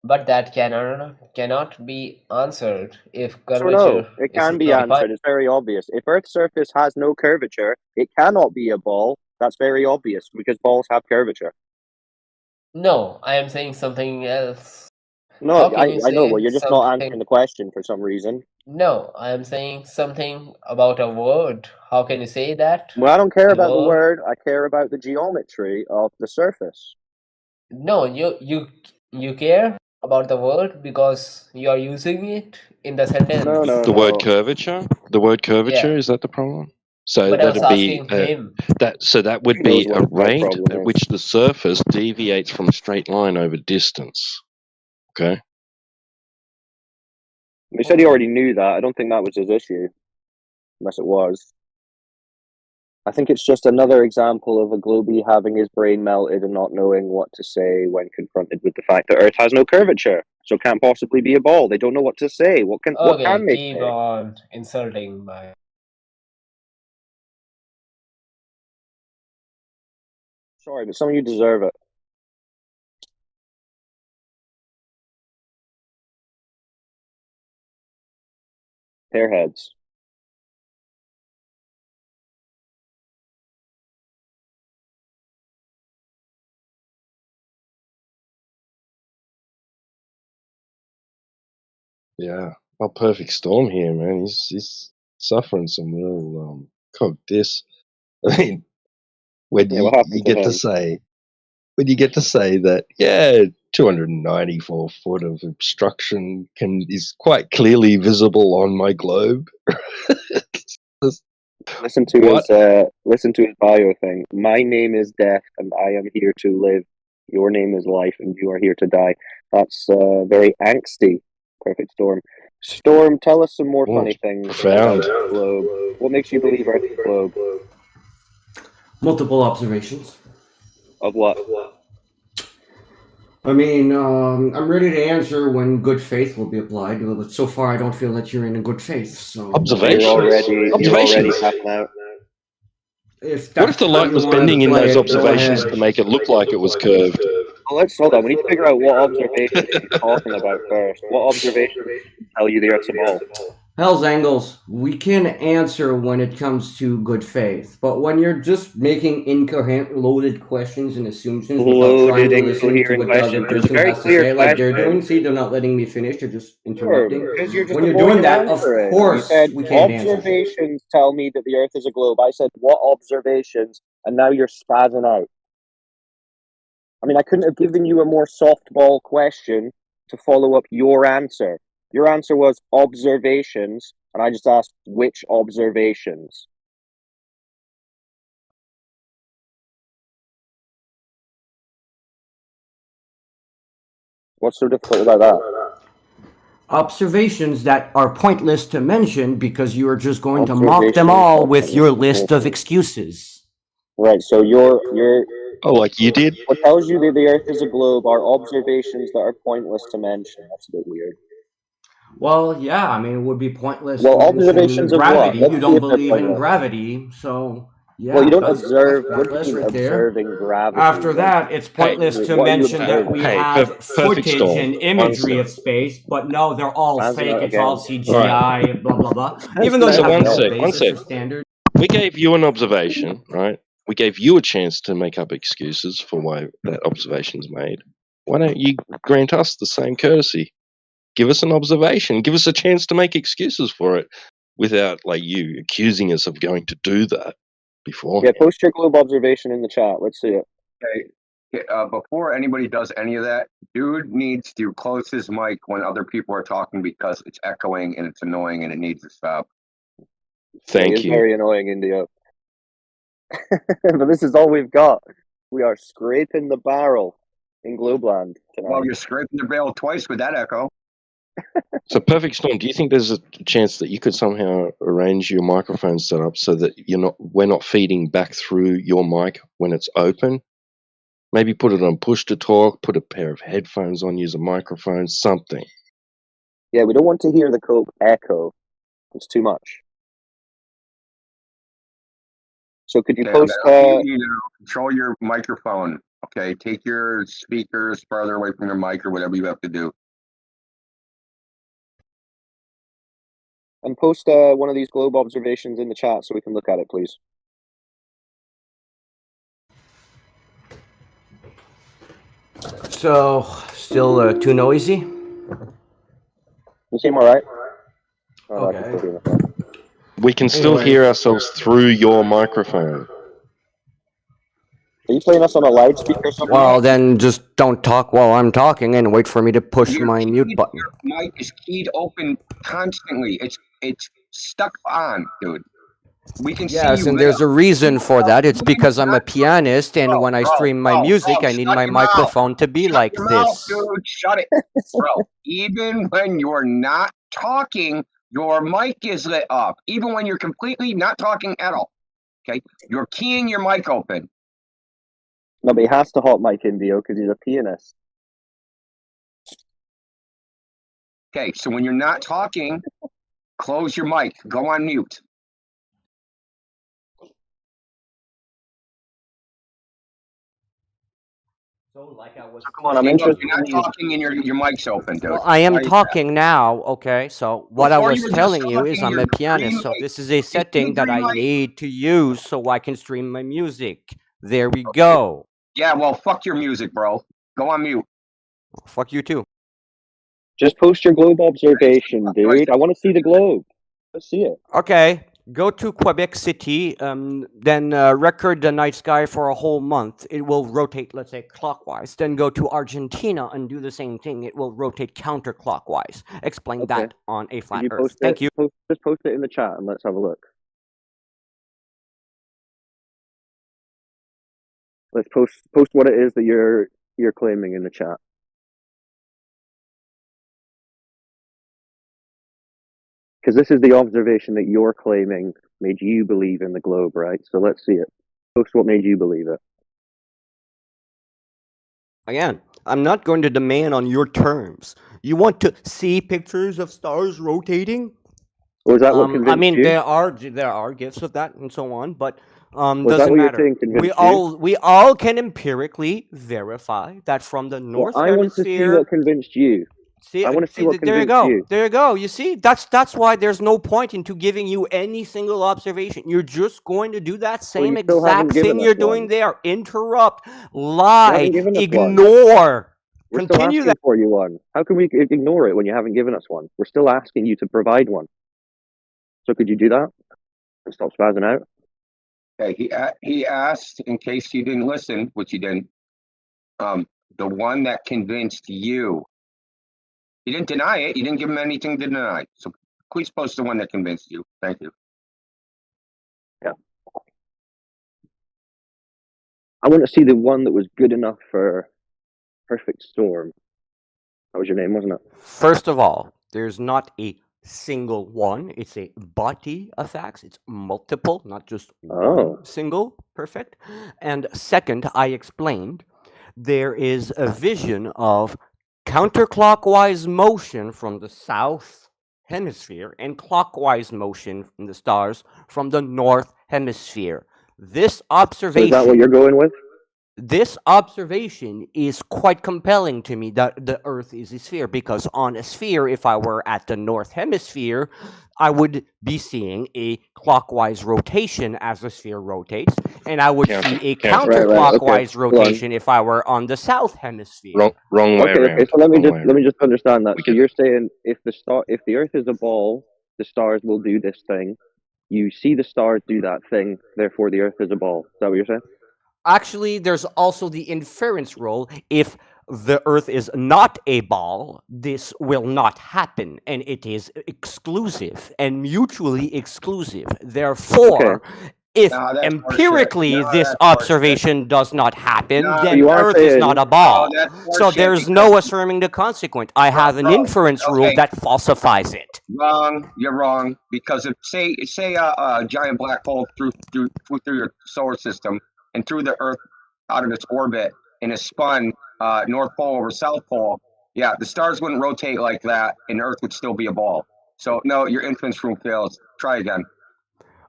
But that cannot be answered if So curvature no, it is can be not defined. answered. It's very obvious. If Earth's surface has no curvature, it cannot be a ball. That's very obvious because balls have curvature. No, I am saying something else. No, How can you I know. say Well, you're just not answering the question for some reason. No, I am saying something about a word. How can you say that? Well, I don't care about the Word? word. I care about the geometry of the surface. No, you care about the word because you are using it in the sentence. The word curvature. The word curvature, Yeah. is that the problem? So But I was that'd be asking him. that would Who knows be what a my rate problem at is? which the surface deviates from a straight line over distance. Okay. He said he already knew that. I don't think that was his issue, unless it was. I think it's just another example of a globie having his brain melted and not knowing what to say when confronted with the fact that Earth has no curvature, so can't possibly be a ball. They don't know what to say. What can Okay, they keep say? on insulting my. Sorry, but some of you deserve it. Hairheads. Yeah. Oh, perfect storm here, man. He's suffering some real cog dis. I mean, when Yeah, what you happened to get to him? say that, yeah, 294 foot of obstruction is quite clearly visible on my globe. Listen to What? his bio thing. My name is death, and I am here to live. Your name is life, and you are here to die. That's very angsty. Perfect storm. Storm, tell us some more funny things profound. about the globe. What makes you believe Earth is a globe? Multiple observations. Of what? I mean, I'm ready to answer when good faith will be applied, but so far I don't feel that you're in a good faith. So Observations. You're already tapping out. What if the light was bending in those observations to make it look like it was curved? Well, let's hold on. We need to figure out what observations he's talking about first. What observations tell you the Earth's a ball? Hell's angles. We can answer when it comes to good faith, but when you're just making incoherent, loaded questions and assumptions without trying to listen to what the other person has to say, like they're doing, see, they're not letting me finish. They're just interrupting. Because you're just When you're avoiding doing that, of answering. course, You said we can't answer. observations tell me that the Earth is a globe. I said what observations, and now you're spazzing out. I mean, I couldn't have given you a more softball question to follow up your answer. Your answer was observations, and I just asked which observations. What's so difficult about that? Observations that are pointless to mention because you are just going to mock them all with your list of excuses. Right, so you're Oh, like you did? What tells you that the Earth is a globe are observations that are pointless to mention. That's a bit weird. Well, yeah, I mean, it would be pointless Well, to mention observations of gravity. what? You Let's see don't if they're believe in pointless. gravity, so yeah. Well, you don't that's observe. What do pointless you mean right there. observing gravity? After that, it's pointless to what are you mention that we observing? have perfect footage storm. and imagery of space, but no, they're all fake. It's all CGI, blah blah blah. Even though you So have one no sec. basis or standard. We gave you an observation, right? We gave you a chance to make up excuses for why that observation's made. Why don't you grant us the same courtesy? Give us an observation. Give us a chance to make excuses for it without like you accusing us of going to do that beforehand. Yeah, post your globe observation in the chat. Let's see it. Okay. Before anybody does any of that, dude needs to close his mic when other people are talking because it's echoing and it's annoying and it needs to stop. Thank you. Very annoying, India. But this is all we've got. We are scraping the barrel in Globeland tonight. Well, you're scraping the barrel twice with that echo. So, Perfect Storm, do you think there's a chance that you could somehow arrange your microphone setup so that we're not feeding back through your mic when it's open? Maybe put it on push to talk, put a pair of headphones on, use a microphone, something. Yeah, we don't want to hear the Coke echo. It's too much. So could you post... control your microphone, okay? Take your speakers farther away from your mic or whatever you have to do. And post one of these globe observations in the chat so we can look at it, please. So, still too noisy? You seem all right. Okay. We can still hear ourselves through your microphone. Are you playing us on a loudspeaker somewhere? Well, then just don't talk while I'm talking and wait for me to push my mute button. Your mic is keyed open constantly. It's stuck on, dude. We can see you. Yes, and there's a reason for that. It's because I'm a pianist, and when I stream my music, I need my microphone to be like this. Dude, shut it, bro. Even when you're not talking, your mic is lit up. Even when you're completely not talking at all. Okay, you're keying your mic open. No, but he has to hot mic in Dio because he's a pianist. Okay, so when you're not talking, close your mic. Go on mute. So, like I was. Come on, I'm interested. You're not talking and your mic's open, dude. Well, I am talking now, okay? So what I was telling you is I'm a pianist, so this is a setting that I need to use so I can stream my music. There we go. Yeah, well, fuck your music, bro. Go on mute. Fuck you too. Just post your globe observation, dude. I want to see the globe. Let's see it. Okay. Go to Quebec City, then record the night sky for a whole month. It will rotate, let's say, clockwise. Then go to Argentina and do the same thing. It will rotate counterclockwise. Explain that on a flat Earth. Thank you. Just post it in the chat and let's have a look. Let's post what it is that you're claiming in the chat. Because this is the observation that you're claiming made you believe in the globe, right? So let's see it. Post what made you believe it. Again, I'm not going to demand on your terms. You want to see pictures of stars rotating? Was that what convinced I mean, you? there are gifts of that and so on, but Was doesn't that what matter. you're saying convinced We all can empirically verify that from the North I want to see Hemisphere. what convinced you. I want to see what There you convinced go. you. There you go. You see, that's why there's no point into giving you any single observation. You're just going to do that same you still haven't exact given thing us you're doing one. there. Interrupt, lie, given us one. ignore. We're still Continue asking that. for you one. How can we ignore it when you haven't given us one? We're still asking you to provide one. So could you do that and stop spazzing out? Okay, he asked, in case you didn't listen, which you didn't, the one that convinced you. You didn't deny it. You didn't give him anything to deny. So please post the one that convinced you. Thank you. Yeah. I want to see the one that was good enough for Perfect Storm. That was your name, wasn't it? First of all, there's not a single one. It's a body of facts. It's multiple, not just one single perfect. And second, I explained there is a vision of counterclockwise motion from the south hemisphere and clockwise motion from the stars from the north hemisphere. This observation. So is that what you're going with? this observation is quite compelling to me that the Earth is a sphere, because on a sphere, if I were at the North Hemisphere, I would be seeing a clockwise rotation as the sphere rotates, and I would see a counterclockwise rotation if I were on the South Hemisphere. Wrong way around. Okay, so let me just understand that. So you're saying if the Earth is a ball, the stars will do this thing. You see the stars do that thing, therefore the Earth is a ball. Is that what you're saying? Actually, there's also the inference rule. If the Earth is not a ball, this will not happen, and it is exclusive and mutually exclusive. Therefore, if empirically this observation does not happen, then Earth is not a ball. So there's no affirming the consequent. I have an inference rule that falsifies it. Wrong. You're wrong. Because if say a giant black hole through your solar system and through the Earth out of its orbit and is spun North Pole over South Pole, yeah, the stars wouldn't rotate like that, and Earth would still be a ball. So no, your inference rule fails. Try again.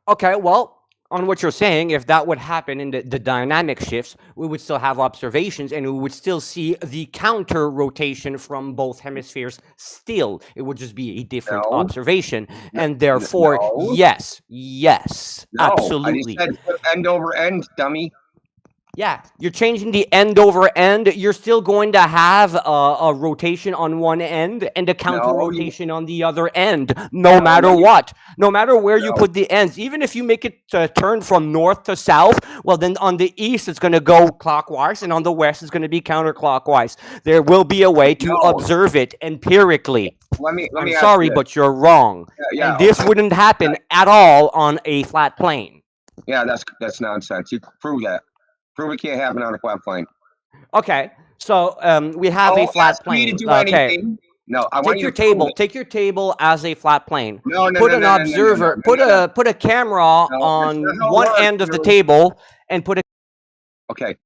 Okay, well, on what you're saying, if that would happen in the dynamic shifts, we would still have observations and we would still see the counter rotation from both hemispheres still. It would just be a different observation. And therefore, yes, absolutely. I just said end over end, dummy. Yeah, you're changing the end over end. You're still going to have a rotation on one end and a counter rotation on the other end, no matter what. No matter where you put the ends. Even if you make it turn from north to south, well, then on the east, it's going to go clockwise, and on the west, it's going to be counterclockwise. There will be a way to observe it empirically. I'm sorry, but you're wrong. And this wouldn't happen at all on a flat plane. Yeah, that's nonsense. You prove that. Prove it can't happen on a flat plane. Okay, so we have a flat plane. Okay. No, I want you to table. Take your table as a flat plane. No, put an observer. Put a camera on one end of the table and put a. Okay.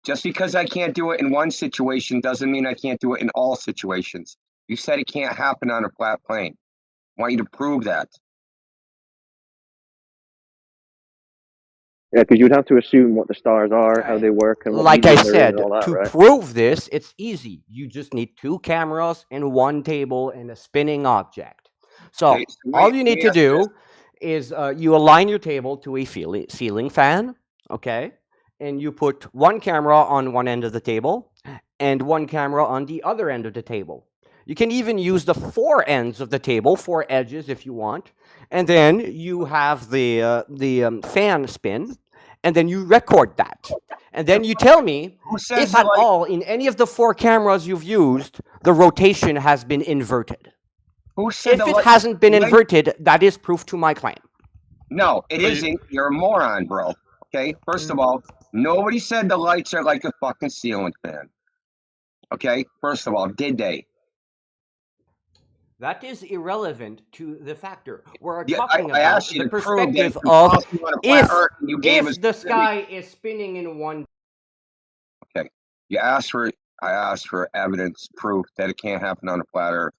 Just because I can't do it in one situation doesn't mean I can't do it in all situations. You said it can't happen on a flat plane. I want you to prove that. Yeah, because you'd have to assume what the stars are, how they work, and what like I said, and all that, to right? prove this, it's easy. You just need two cameras and one table and a spinning object. So all you need to do is you align your table to a ceiling fan, okay? And you put one camera on one end of the table and one camera on the other end of the table. You can even use the four ends of the table, four edges if you want. And then you have the fan spin, and then you record that. And then you tell me if at all in any of the four cameras you've used, the rotation has been inverted. If it hasn't been inverted, that is proof to my claim. No, it isn't. You're a moron, bro. Okay, first of all, nobody said the lights are like a fucking ceiling fan. Okay, first of all, did they? That is irrelevant to the factor. We're talking about the perspective of if the sky is spinning in one. Okay, I asked for evidence, proof that it can't happen on a flat Earth.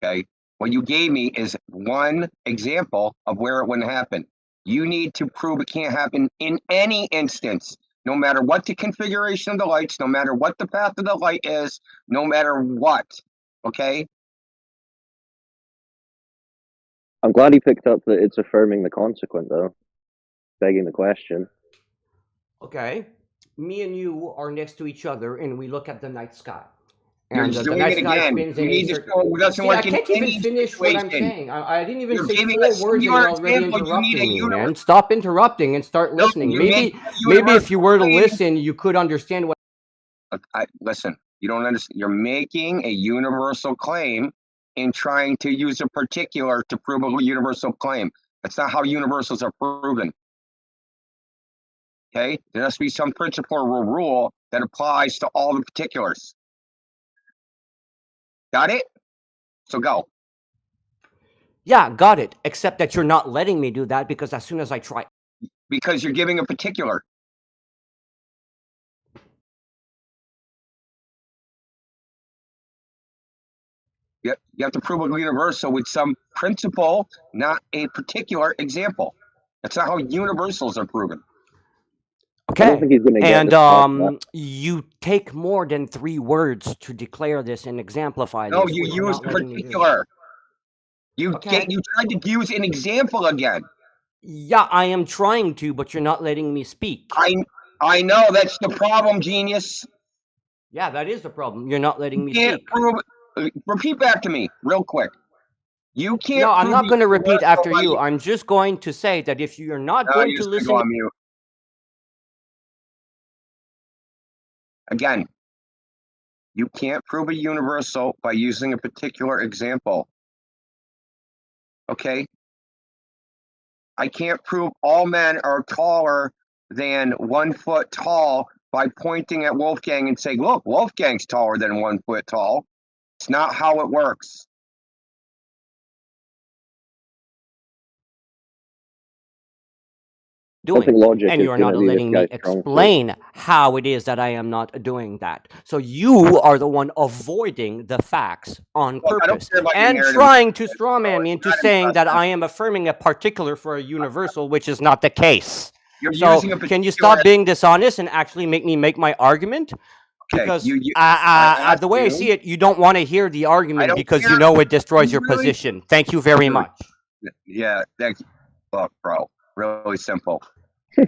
Okay, what you gave me is one example of where it wouldn't happen. You need to prove it can't happen in any instance, no matter what the configuration of the lights, no matter what the path of the light is, no matter what. Okay. I'm glad he picked up that it's affirming the consequent, though. Begging the question. Okay. Me and you are next to each other, and we look at the night sky. And the night sky spins in a certain... See, I can't even finish what I'm saying. I didn't even say 4 words, and you're already interrupting me, man. Stop interrupting and start listening. Maybe if you were to listen, you could understand what... Listen, you don't understand. You're making a universal claim in trying to use a particular to prove a universal claim. That's not how universals are proven. Okay? There has to be some principle or rule that applies to all the particulars. Got it? So go. Yeah, got it. Except that you're not letting me do that because as soon as I try... Because you're giving a particular. You have to prove a universal with some principle, not a particular example. That's not how universals are proven. I don't think he's going to get And this past you take more than 3 words to declare this and exemplify No, this, you which you're used not letting me do. particular. You Okay. you tried to use an example again. Yeah, I am trying to, but you're not letting me speak. I know that's the problem, genius. Yeah, that is the problem. You're not letting me You can't speak. prove. Repeat back to me, real quick. You can't. No, I'm prove not going to repeat universal after by you. I'm just going to say that if you're not No, going you're to just gonna listen, go on mute. Again, you can't prove a universal by using a particular example. Okay? I can't prove all men are taller than 1 foot tall by pointing at Wolfgang and saying, look, Wolfgang's taller than 1 foot tall. It's not how it works. Something doing, logic and is you're going not to be this letting me guy's strong suit. explain how it is that I am not doing that. So you are the one avoiding the facts on Look, I don't purpose care about your and narrative. trying to So strawman me it's into not saying that impressive. I am affirming a particular for a universal, which is not the case. You're So using a can you particular. stop being dishonest and actually make me make my argument? Okay, Because I asked the way I you. see it, you don't want to hear the I argument don't because you care. know it destroys You your really. position. Thank you very Really? much. Yeah, thank you. Look, bro, really simple.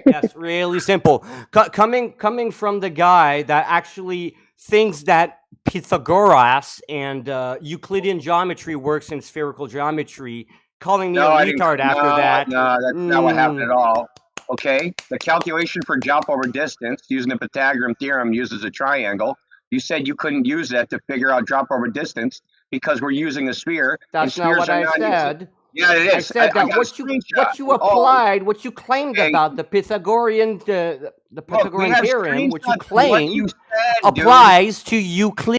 Yes, really simple. Coming from the guy that actually thinks that Pythagoras and Euclidean geometry works in spherical geometry, calling me No, a I didn't. retard after that. No, that's not what happened at all. Okay, the calculation for jump over distance using the Pythagorean theorem uses a triangle. You said you couldn't use that to figure out drop over distance because we're using a sphere. That's and not what spheres are I not used. said. Yeah, it is. I said that got a what screenshot. you applied, what you claimed Okay. about the Pythagorean the Look, we Pythagorean have theorem, which you screenshots of what you claimed said, dude. applies to Euclid.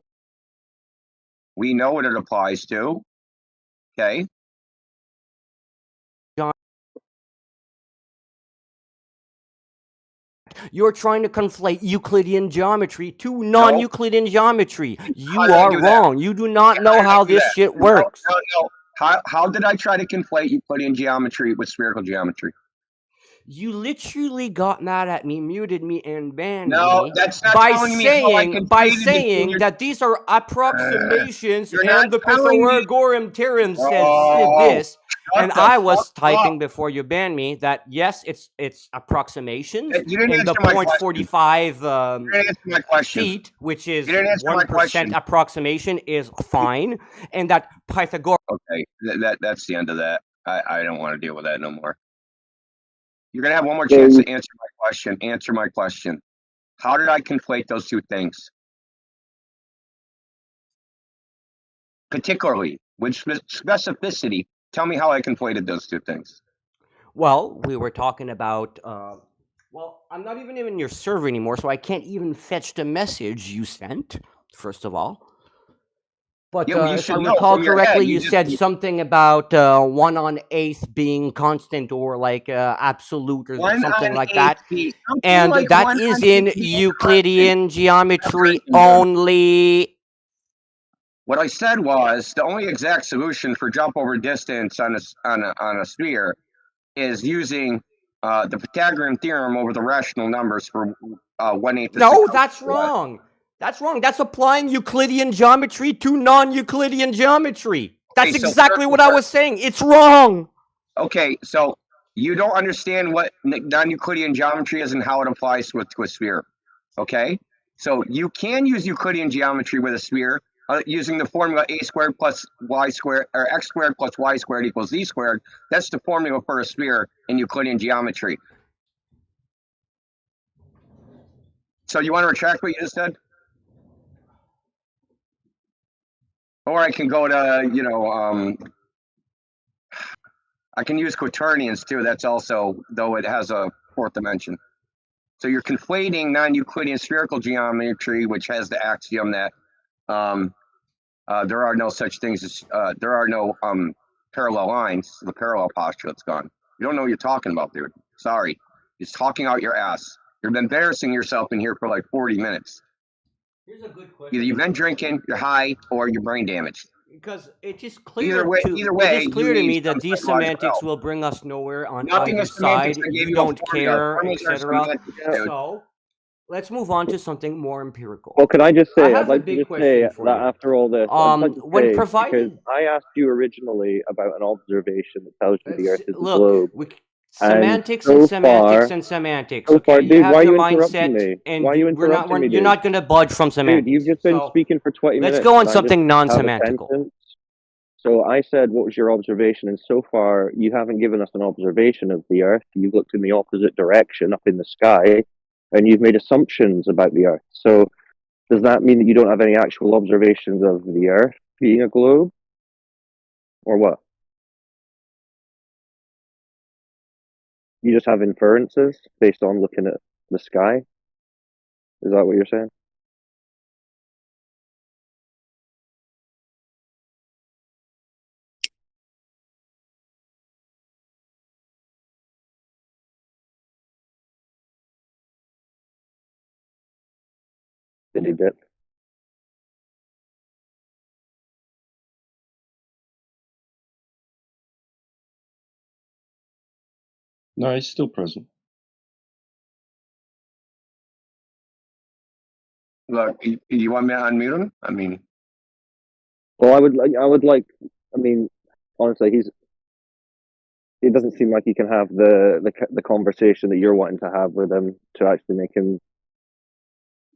We know what it applies to. Okay. You're trying to conflate Euclidean geometry to non-Euclidean geometry. You did I are do that? wrong. You do not How know did I how do this that? shit works. No. How did I try to conflate Euclidean geometry with spherical geometry? You literally got mad at me, muted me, and banned No, me that's not by telling me how I saying conflated that these are approximations you're not and the telling me. Pythagorean theorem says Oh, this. shut And the I was fuck typing up. before you banned me that yes, it's approximations You didn't and the answer my question. 0.45 You didn't answer my question. feet, which is You didn't answer my 1% question. approximation, is fine, and that Pythagoras. Okay, that's the end of that. I don't want to deal with that no more. You're gonna have one more chance to answer my question. Answer my question. How did I conflate those two things? Particularly with specificity, tell me how I conflated those two things. Well, we were talking about. Well, I'm not even in your server anymore, so I can't even fetch the message you sent. First of all. But Yeah, well, you if I should know recall from your head. correctly, You you just said something about 1/8 being constant or like absolute or 1 something on like 8 that. feet. Something And like that 1 is on in 8 feet is Euclidean geometry constant, dude. only. What I said was the only exact solution for jump over distance on a sphere is using the Pythagorean theorem over the rational numbers for 1/8. No, that's wrong. That's wrong. That's applying Euclidean geometry to non-Euclidean geometry. That's Okay, so exactly what I was saying. It's wrong. Okay, so you don't understand what non-Euclidean geometry is and how it applies to a sphere. Okay, so you can use Euclidean geometry with a sphere using the formula a squared plus y squared, or x squared plus y squared equals z squared. That's the formula for a sphere in Euclidean geometry. So you want to retract what you just said? Or I can go to, I can use quaternions too. That's also, though it has a fourth dimension. So you're conflating non-Euclidean spherical geometry, which has the axiom that there are no such things as there are no parallel lines. The parallel postulate's gone. You don't know what you're talking about, dude. Sorry, just talking out your ass. You've been embarrassing yourself in here for like 40 minutes. Here's a good question. Either you've been drinking, you're high, or you're brain damaged. Because it is clear Either way, to me that these semantics will bring us nowhere on Nothing either is semantics. side. I gave You you a don't formula. care, Formulas are etc. semantics, dude. So let's move on to something more empirical. Well, can I just say, I I'd have a like to big just say question for that you. after all this, I'd like to When say, because provided, I asked you originally about an observation that tells you the Earth is a look, globe. semantics And and so semantics far, and semantics. so far, Okay, you dude, have why are your you interrupting mindset, me? and Why are you we're not. interrupting me, You're dude? not going to budge from Dude, semantics. you've just been So speaking for 20 let's minutes. go on and I just something have a non-semantical. sentence. So I said, what was your observation? And so far, you haven't given us an observation of the Earth. You've looked in the opposite direction, up in the sky, and you've made assumptions about the Earth. So does that mean that you don't have any actual observations of the Earth being a globe? Or what? You just have inferences based on looking at the sky? Is that what you're saying? Did he dip? No, he's still present. Look, you want me to unmute him? I mean, Well, I would like. I mean, honestly, it doesn't seem like you can have the conversation that you're wanting to have with him to actually make him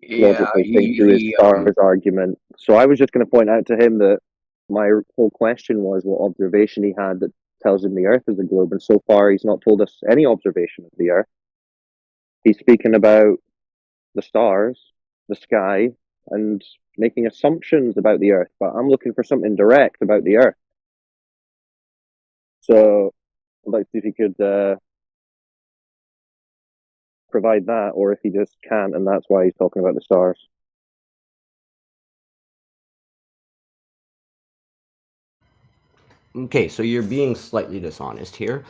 logically think through his stars argument. So I was just going to point out to him that my whole question was what observation he had that tells him the Earth is a globe, and so far he's not told us any observation of the Earth. He's speaking about the stars, the sky, and making assumptions about the Earth. But I'm looking for something direct about the Earth. So I'd like to see if he could provide that, or if he just can't, and that's why he's talking about the stars. Okay, so you're being slightly dishonest here.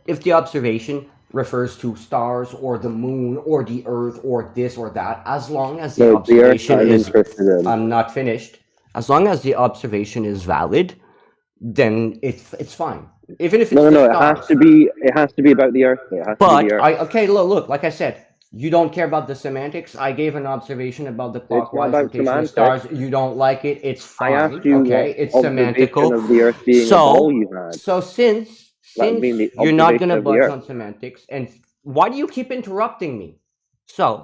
If the observation refers to stars or the moon or the Earth or this or that, as long as the observation is, I'm not finished. As long as the observation is valid, then it's fine. Even if it's no, the it stars. has to be about the Earth. It has to be the Earth. Okay, look, like I said, you don't care about the semantics. I gave an observation about the clockwise rotation of stars. You don't like it. It's fine. I asked you okay, what it's observation semantical. of the Earth being a ball you had. So since you're not going to budge on semantics, and why do you keep interrupting me? So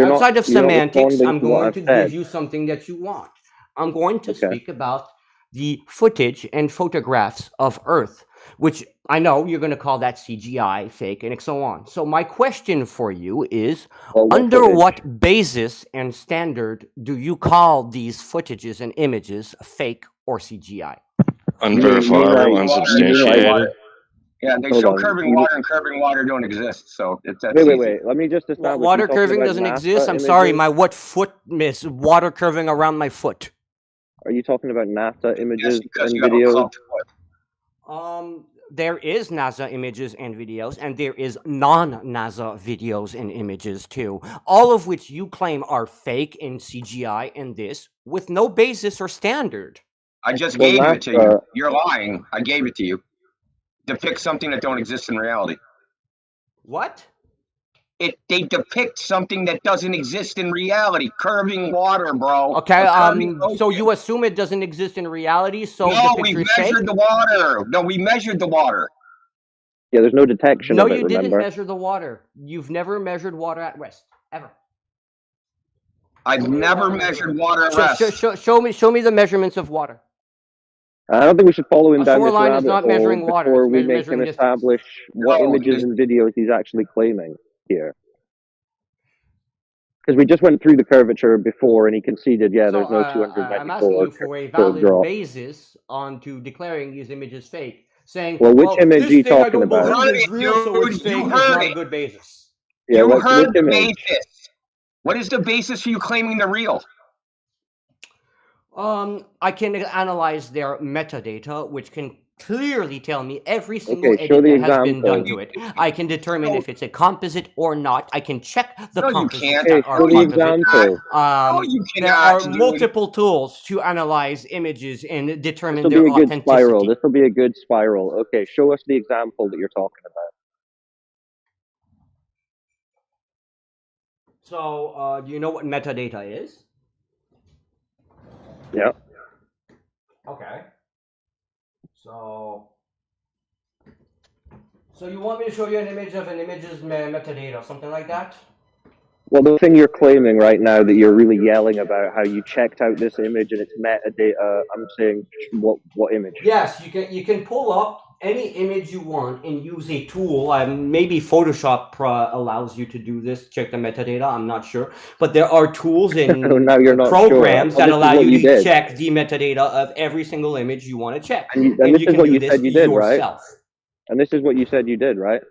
outside of semantics, I'm going to give you something that you want. I'm going to speak about the footage and photographs of Earth, which I know you're going to call that CGI, fake, and so on. So my question for you is, under what basis and standard do you call these footages and images fake or CGI? Unverifiable, unsubstantiated. Yeah, they show curving water, and curving water don't exist. So that's wait. Let me just establish. Water curving doesn't exist. I'm sorry, my what foot miss? Water curving around my foot. Are you talking about NASA images and videos? There is NASA images and videos, and there is non-NASA videos and images too, all of which you claim are fake and CGI and this, with no basis or standard. I just gave it to you. You're lying. I gave it to you. Depict something that don't exist in reality. What? They depict something that doesn't exist in reality. Curving water, bro. Okay, so you assume it doesn't exist in reality, so no, the we picture is measured fake? the water. No, we measured the water. Yeah, there's no detection of it, you didn't remember? measure the water. You've never measured water at rest, ever. I've never measured water at rest. Show me the measurements of water. I don't think we should follow him down this shoreline is rabbit not hole measuring water, before it's we make measuring him distance. establish what images and videos he's actually claiming here. Because we just went through the curvature before, and he conceded, yeah, there's no 294. I'm asking you for a valid basis to declaring these images fake. Saying, well, which image this are you thing I talking don't about? believe is real, so it's fake, is not a good basis. Yeah, you heard the image? basis. What is the basis for you claiming they're real? I can analyze their metadata, which can clearly tell me every single Okay, show edit the that has been done example. to it. I can determine if it's a composite or not. I can check the No, you composites can't. Okay, that are show the part of it. example. No, you There cannot, are dude. multiple tools to analyze images and This determine will their be a good spiral. authenticity. This will be a good spiral. Okay, show us the example that you're talking about. So, do you know what metadata is? Yeah. Okay. So you want me to show you an image of an image's metadata, something like that? Well, the thing you're claiming right now that you're really yelling about how you checked out this image and it's metadata. I'm saying what image? Yes, you can pull up any image you want and use a tool. Maybe Photoshop allows you to do this. Check the metadata. I'm not sure, but there are tools in Now you're not programs sure. that This is allow what you you to did. check the metadata of every single image you want to check, And and this you is can what do you this said you did, right? yourself. And this is what you said you did, right?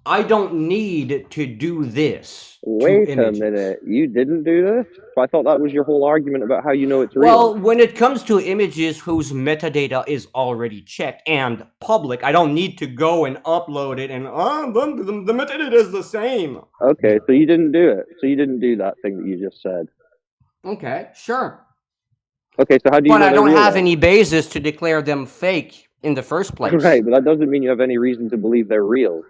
I don't need to do this to Wait a images. minute. You didn't do this? So I thought that was your whole argument about how you know it's Well, real. when it comes to images whose metadata is already checked and public, I don't need to go and upload it and the metadata is the same. Okay, so you didn't do it. So you didn't do that thing that you just said. Okay, sure. Okay, so how do you But know I they're don't real have then? any basis to declare them fake in the first place. Right, but that doesn't mean you have any reason to believe they're real.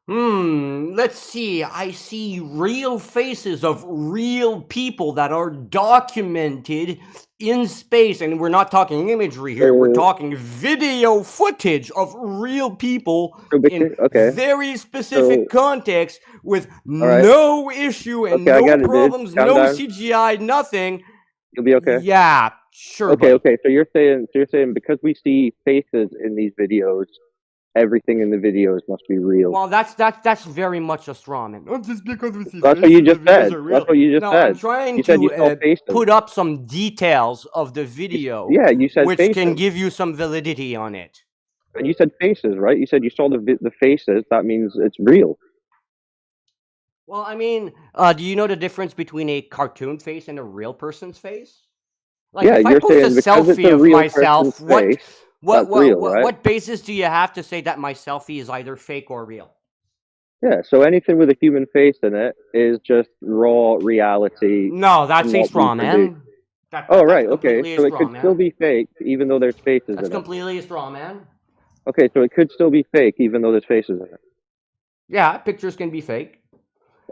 Let's see. I see real faces of real people that are documented in space. And we're not talking imagery here. We're talking video footage of real people in Okay. very specific context with right. no issue and Okay, I no get it, dude. problems, Calm no down. CGI, nothing. You'll be okay. Yeah, sure. Okay, buddy. okay. So you're saying because we see faces in these videos, everything in the videos must be real. Well, that's very much a straw man. Just because we see That's what you faces, just the videos said. are real. That's what you just No, said. I'm trying You said you saw to faces. put up some details of the video. Yeah, you said which faces. can give you some validity on it. And you said faces, right? You said you saw the faces. That means it's real. Well, I mean, do you know the difference between a cartoon face and a real person's face? Like, Yeah, if I you're post a saying because it's selfie a of real myself, person's face, that's real, right? what basis do you have to say that my selfie is either fake or real? Yeah, so anything with a human face in it is just raw reality. No, that's a what straw we produce. man. Oh, right, okay. completely a So it straw could still man. be fake even though there's faces That's in it. completely a straw man. Okay, so it could still be fake even though there's faces in it. Yeah, pictures can be fake.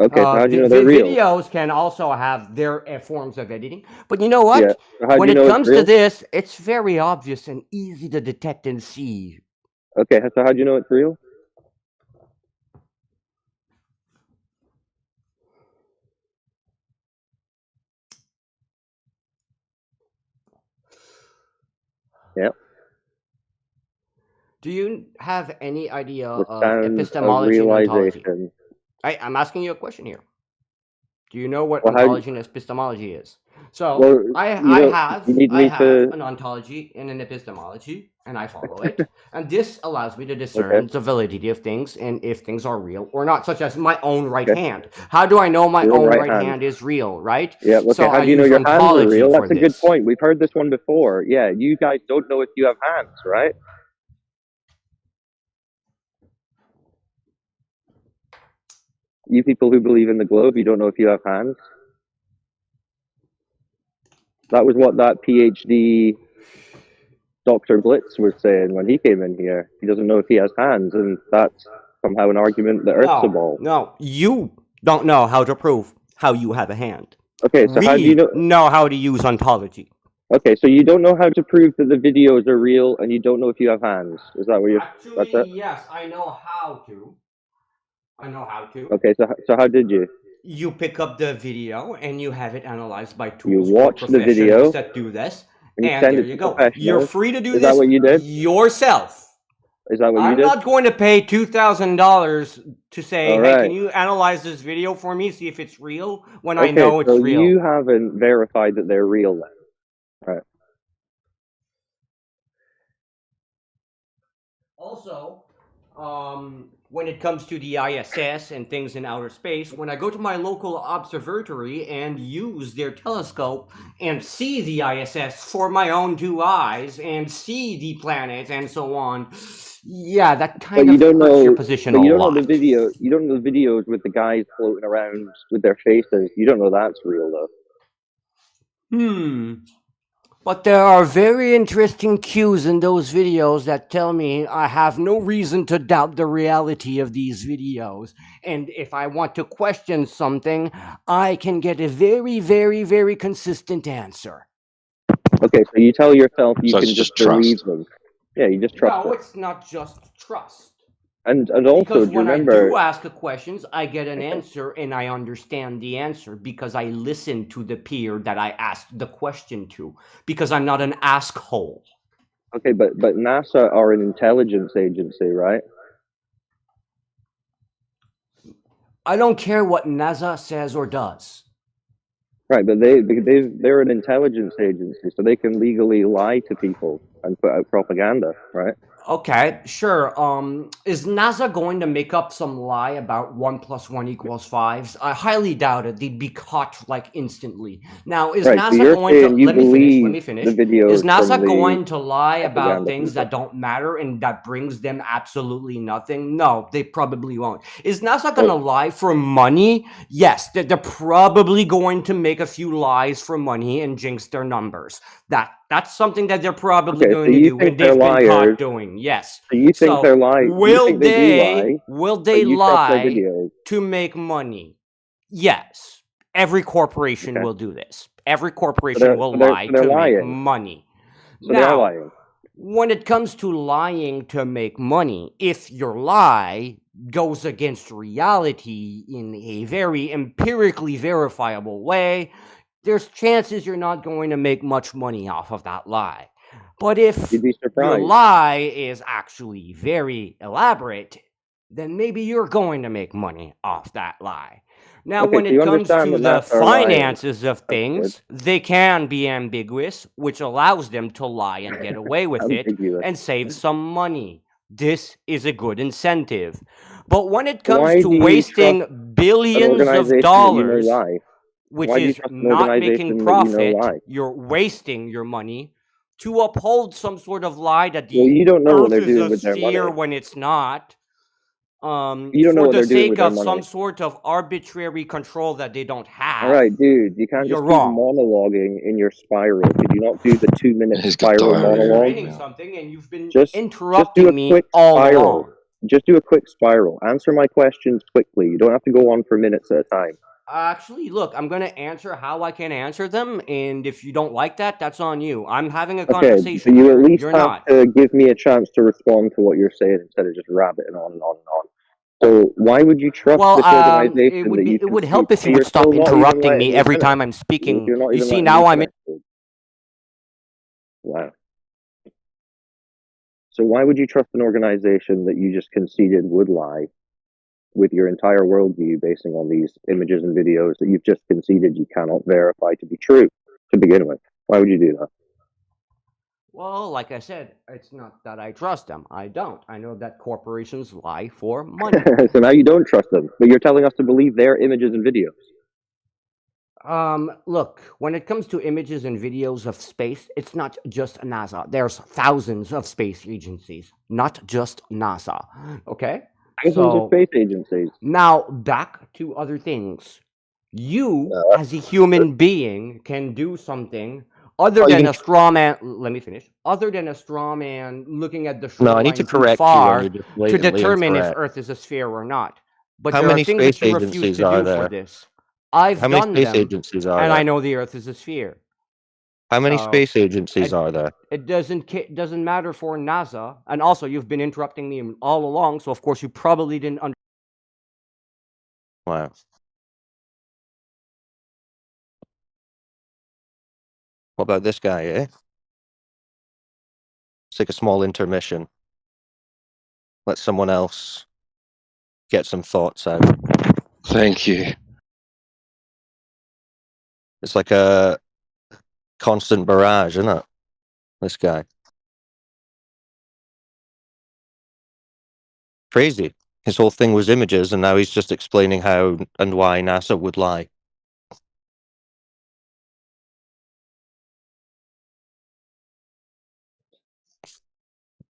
Okay, so how do you know they're real? Videos can also have their forms of editing. But you know what? Yeah. So how do when you it know it's comes to real? this, it's very obvious and easy to detect and see. Okay, so how do you know it's real? Yeah. Do you have any idea The of sound of epistemology and ontology? realization. I'm asking you a question here. Do you know what Well, how- ontology and epistemology is? So Well, I you have an ontology and an epistemology, and I follow it. And this allows me to discern the validity of things and if things are real or not, such as my own right hand. How do I know my Your own right right hand. hand is real, right? Yeah, okay, So how I do you know use your hands are ontology real? for That's a good this. point. We've heard this one before. Yeah, you guys don't know if you have hands, right? You people who believe in the globe, you don't know if you have hands. That was what that PhD Dr. Blitz was saying when he came in here. He doesn't know if he has hands, and that's somehow an argument that Earth's a ball. No, you don't know how to prove how you have a hand. Okay, so how do you know how to use ontology? Okay, so you don't know how to prove that the videos are real, and you don't know if you have hands. Is that what you're? That's it. Yes, I know how to. Okay, so how did you? You pick up the video and you have it analyzed by You tools or watch the video, professionals that do this, and you and send there it you to go. professionals. You're free to do Is this that what you did? yourself. Is that what you I'm did? not going to pay $2,000 to say, All hey, right. can you analyze this video for me, see if it's real, when I Okay, know it's so real. you haven't verified that they're real then. Right. Also, when it comes to the ISS and things in outer space, when I go to my local observatory and use their telescope and see the ISS for my own two eyes and see the planet and so on, yeah, that kind But you of don't hurts your know. position But a you don't know lot. the video. You don't know the videos with the guys floating around with their faces. You don't know that's real though. But there are very interesting cues in those videos that tell me I have no reason to doubt the reality of these videos. And if I want to question something, I can get a very, very, very consistent answer. Okay, so you tell yourself you So it's can just just trust. believe them. Yeah, you just trust No, it. it's not just trust. And also, Because do you when I remember? do ask questions, I get an Okay. answer and I understand the answer because I listen to the peer that I asked the question to. Because I'm not an asshole. Okay, but NASA are an intelligence agency, right? I don't care what NASA says or does. Right, but they're an intelligence agency, so they can legally lie to people and put out propaganda, right? Okay, sure. Is NASA going to make up some lie about 1 + 1 = 5? I highly doubt it. They'd be caught like instantly. Now, is Right, so NASA you're going to saying you let me finish? Let believe me the finish. videos Is NASA from the going to lie about propaganda things people. that don't matter and that brings them absolutely nothing? No, they probably won't. Is NASA going to lie for money? Yes, they're probably going to make a few lies for money and jinx their numbers. That's something that they're probably Okay, so going to you do, think and they're they've been liars. caught doing. Yes. So you think they're lying. You think they do lie, Will but they you trust their lie videos. to make money? Yes. Every corporation Okay. will do this. Every corporation they're- will so they're- lie so they're to make lying. money. So they are Now, lying. when it comes to lying to make money, if your lie goes against reality in a very empirically verifiable way, there's chances you're not going to make much money off of that lie. But if You'd be your surprised. lie is actually very elaborate, then maybe you're going to make money off that lie. Now, Okay, when so it you comes understand to that the NASA are lying. finances of That's good. things, they can be ambiguous, which allows them to lie and get away with it Ambiguous. and save some money. This is a good incentive. But when it comes Why to do you wasting trust an billions of organization that you know dollars, lie? which Why do you is trust an not making organization that you know profit, lie? you're wasting your money to uphold some sort of lie that Well, the you don't know what earth they're is doing a with their sphere money. when it's not, You don't know for what the they're doing sake with their of some money. sort of arbitrary control that they don't have. All right, dude, you can't You're just keep wrong. monologuing in your spiral. Could you not do the 2-minute He's got spiral diarrhea monologue? right Explaining now. something, and you've been Just do a interrupting me quick all spiral. along. Just do a quick spiral. Answer my questions quickly. You don't have to go on for minutes at a time. Actually, look, I'm going to answer how I can answer them, and if you don't like that, that's on you. I'm having a Okay, conversation but you here. at least You're have not. to give me a chance to respond to what you're saying instead of just rabbiting on and on and on. So why would you trust Well, this organization that you it would can help see? if you You're would stop still not even interrupting letting me me every finish. time I'm speaking. You're not You even see, letting now me I'm in. finish. Wow. So why would you trust an organization that you just conceded would lie with your entire worldview basing on these images and videos that you've just conceded you cannot verify to be true to begin with? Why would you do that? Well, like I said, it's not that I trust them. I don't. I know that corporations lie for money. So now you don't trust them, but you're telling us to believe their images and videos. Look, when it comes to images and videos of space, it's not just NASA. There's thousands of space agencies, not just NASA. Okay? Thousands of So space agencies. now back to other things. You, as a human being, can do something other Oh, you than can. a straw man. Let me finish. Other than a straw man looking at the No, I need to shoreline too correct you when you're far just to blatantly determine if incorrect. Earth is a sphere or not. But How there are many things space that you refuse agencies to are do for there? this. I've How many done space them, agencies are and I there? know the Earth is a sphere. How many So space agencies it are there? it doesn't matter for NASA. And also, you've been interrupting me all along, so of course you probably didn't understand. Wow. What about this guy, eh? Let's take a small intermission. Let someone else get some thoughts out. Thank you. It's like a constant barrage, isn't it? This guy. Crazy. His whole thing was images, and now he's just explaining how and why NASA would lie.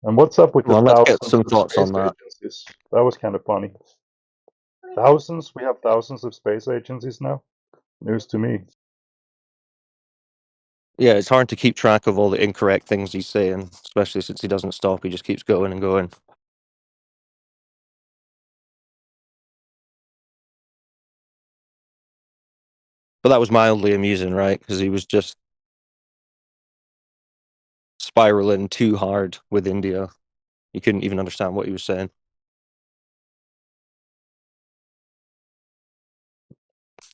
And what's up with the Well, let's get thousands some of thoughts space on that. agencies? That was kind of funny. Thousands? We have thousands of space agencies now? News to me. Yeah, it's hard to keep track of all the incorrect things he's saying, especially since he doesn't stop. He just keeps going and going. But that was mildly amusing, right? Because he was just spiraling too hard with India. You couldn't even understand what he was saying.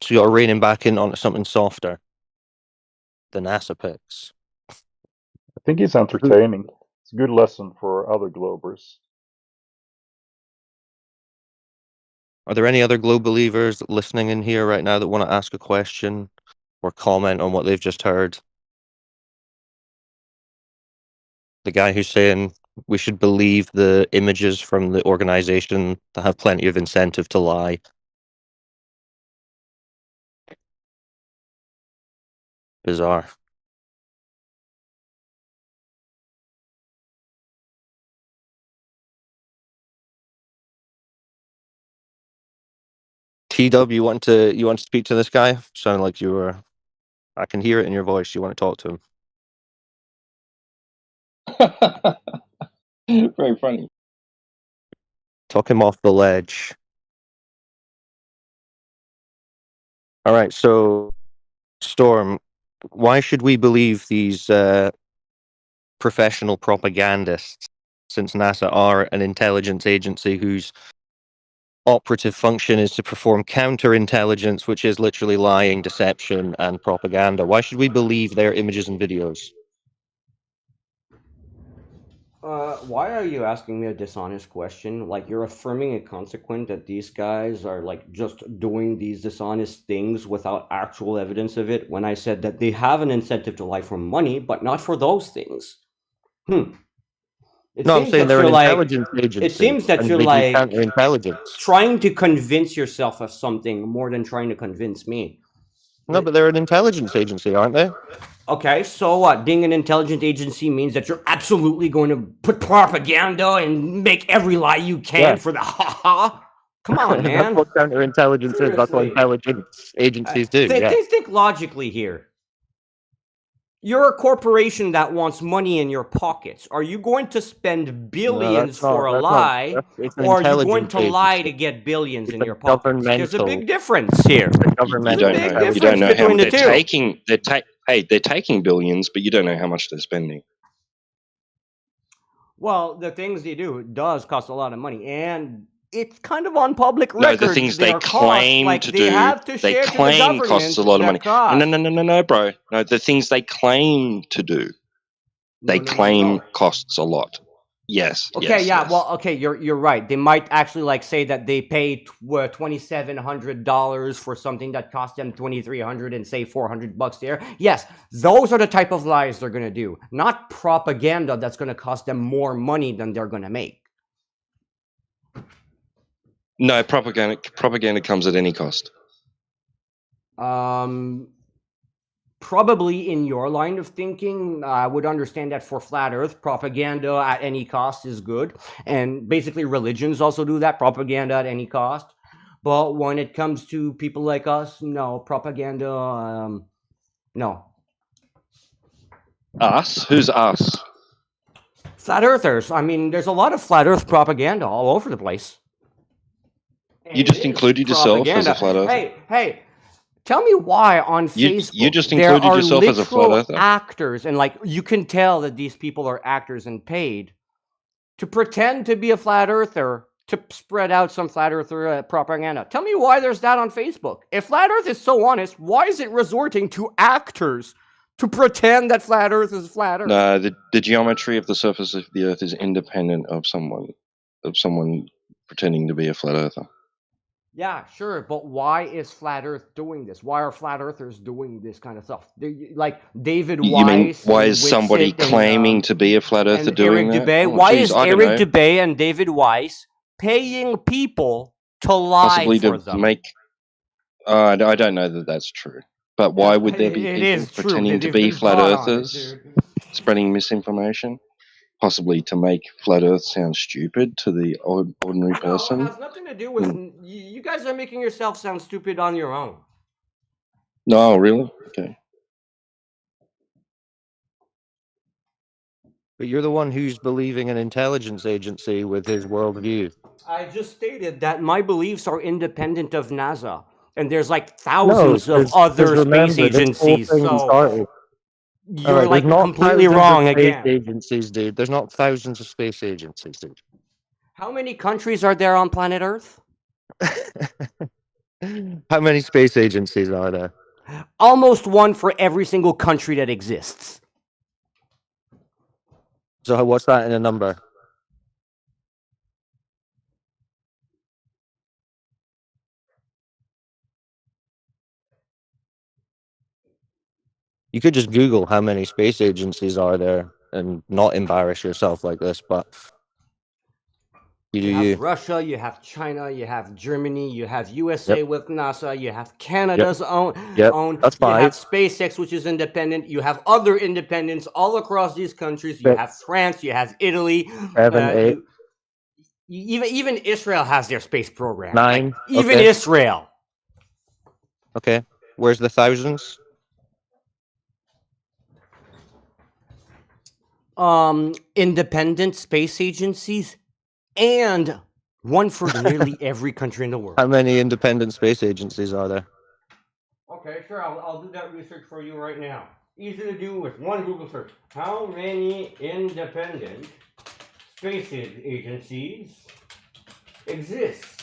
So you got to rein him back in onto something softer. The NASA picks. I think he's entertaining. It's a good lesson for other Globers. Are there any other globe believers listening in here right now that want to ask a question or comment on what they've just heard? The guy who's saying we should believe the images from the organization that have plenty of incentive to lie. Bizarre. TW, you want to speak to this guy? Sounded like you were. I can hear it in your voice. You want to talk to him? Very funny. Talk him off the ledge. All right, so Storm, why should we believe these professional propagandists, since NASA are an intelligence agency whose operative function is to perform counterintelligence, which is literally lying, deception, and propaganda? Why should we believe their images and videos? Why are you asking me a dishonest question? Like, you're affirming a consequent that these guys are like just doing these dishonest things without actual evidence of it, when I said that they have an incentive to lie for money, but not for those things. No, I'm saying they're an intelligence agency. It seems that and you're they do like counterintelligence. trying to convince yourself of something more than trying to convince me. No, but they're an intelligence agency, aren't they? Okay, so what? Being an intelligence agency means that you're absolutely going to put propaganda and make every lie you can for the ha-ha? Come on, man. That's what counterintelligence is. That's what intelligence agencies do, Think logically here. You're a corporation that wants money in your pockets. Are you going to spend billions for a lie, or are you going to lie to get billions in your pockets? There's a big difference here. You don't know how they're taking. They're taking billions, but you don't know how much they're spending. Well, the things they do does cost a lot of money, and it's kind of on public record. No, the things they claim to do, they claim costs a lot of money. No, bro. No, the things they claim to do, they claim costs a lot. Yes. Okay. Yes. Well, okay. You're right. They might actually like say that they paid $2,700 for something that cost them $2,300 and say $400 there. Yes, those are the type of lies they're gonna do, not propaganda that's gonna cost them more money than they're gonna make. No, propaganda comes at any cost. Probably in your line of thinking, I would understand that for flat Earth, propaganda at any cost is good, and basically religions also do that, propaganda at any cost. But when it comes to people like us, no, propaganda, no. Us? Who's us? Flat Earthers. I mean, there's a lot of flat Earth propaganda all over the place. You just included yourself as a flat earther. Hey, tell me why on Facebook you just included yourself as a flat earther? Actors, and like you can tell that these people are actors and paid to pretend to be a flat earther to spread out some flat earther propaganda. Tell me why there's that on Facebook. If flat Earth is so honest, why is it resorting to actors to pretend that flat Earth is flat Earth? No, the geometry of the surface of the Earth is independent of someone pretending to be a flat earther. Yeah, sure, but why is Flat Earth doing this? Why are Flat Earthers doing this kind of stuff? Like David Weiss. You mean, why is somebody claiming to be a flat earther doing Eric that? Dubay. Why is Eric Dubay and David Weiss paying people to lie Possibly for to them. make. I don't know that that's true. But why would there be It people is true. pretending to They've be been flat caught on it, earthers, dude. spreading misinformation? Possibly to make flat Earth sound stupid to the ordinary No, it person. has nothing to do with. You guys are making yourself sound stupid on your own. No, really? Okay. But you're the one who's believing an intelligence agency with his worldview. I just stated that my beliefs are independent of NASA, and there's like No, thousands of other space remember, this whole agencies. thing So started. you're Alright, there's like not completely thousands wrong of space again. agencies, dude. There's not thousands of space agencies, dude. How many countries are there on planet Earth? How many space agencies are there? Almost one for every single country that exists. So what's that in a number? You could just Google how many space agencies are there and not embarrass yourself like this, but You have Russia, you have China, you have Germany, you have USA with NASA, you have Canada's own. That's You have five. SpaceX, which is independent. You have other independents all across these countries. You Six. have France, you have Italy. 7, 8. Even Israel has their space program. 9. Like, even Okay. Israel. Okay. Where's the thousands? Independent space agencies and one for nearly every country in the world. How many independent space agencies are there? Okay, sure. I'll do that research for you right now. Easy to do with one Google search. How many independent space agencies exist?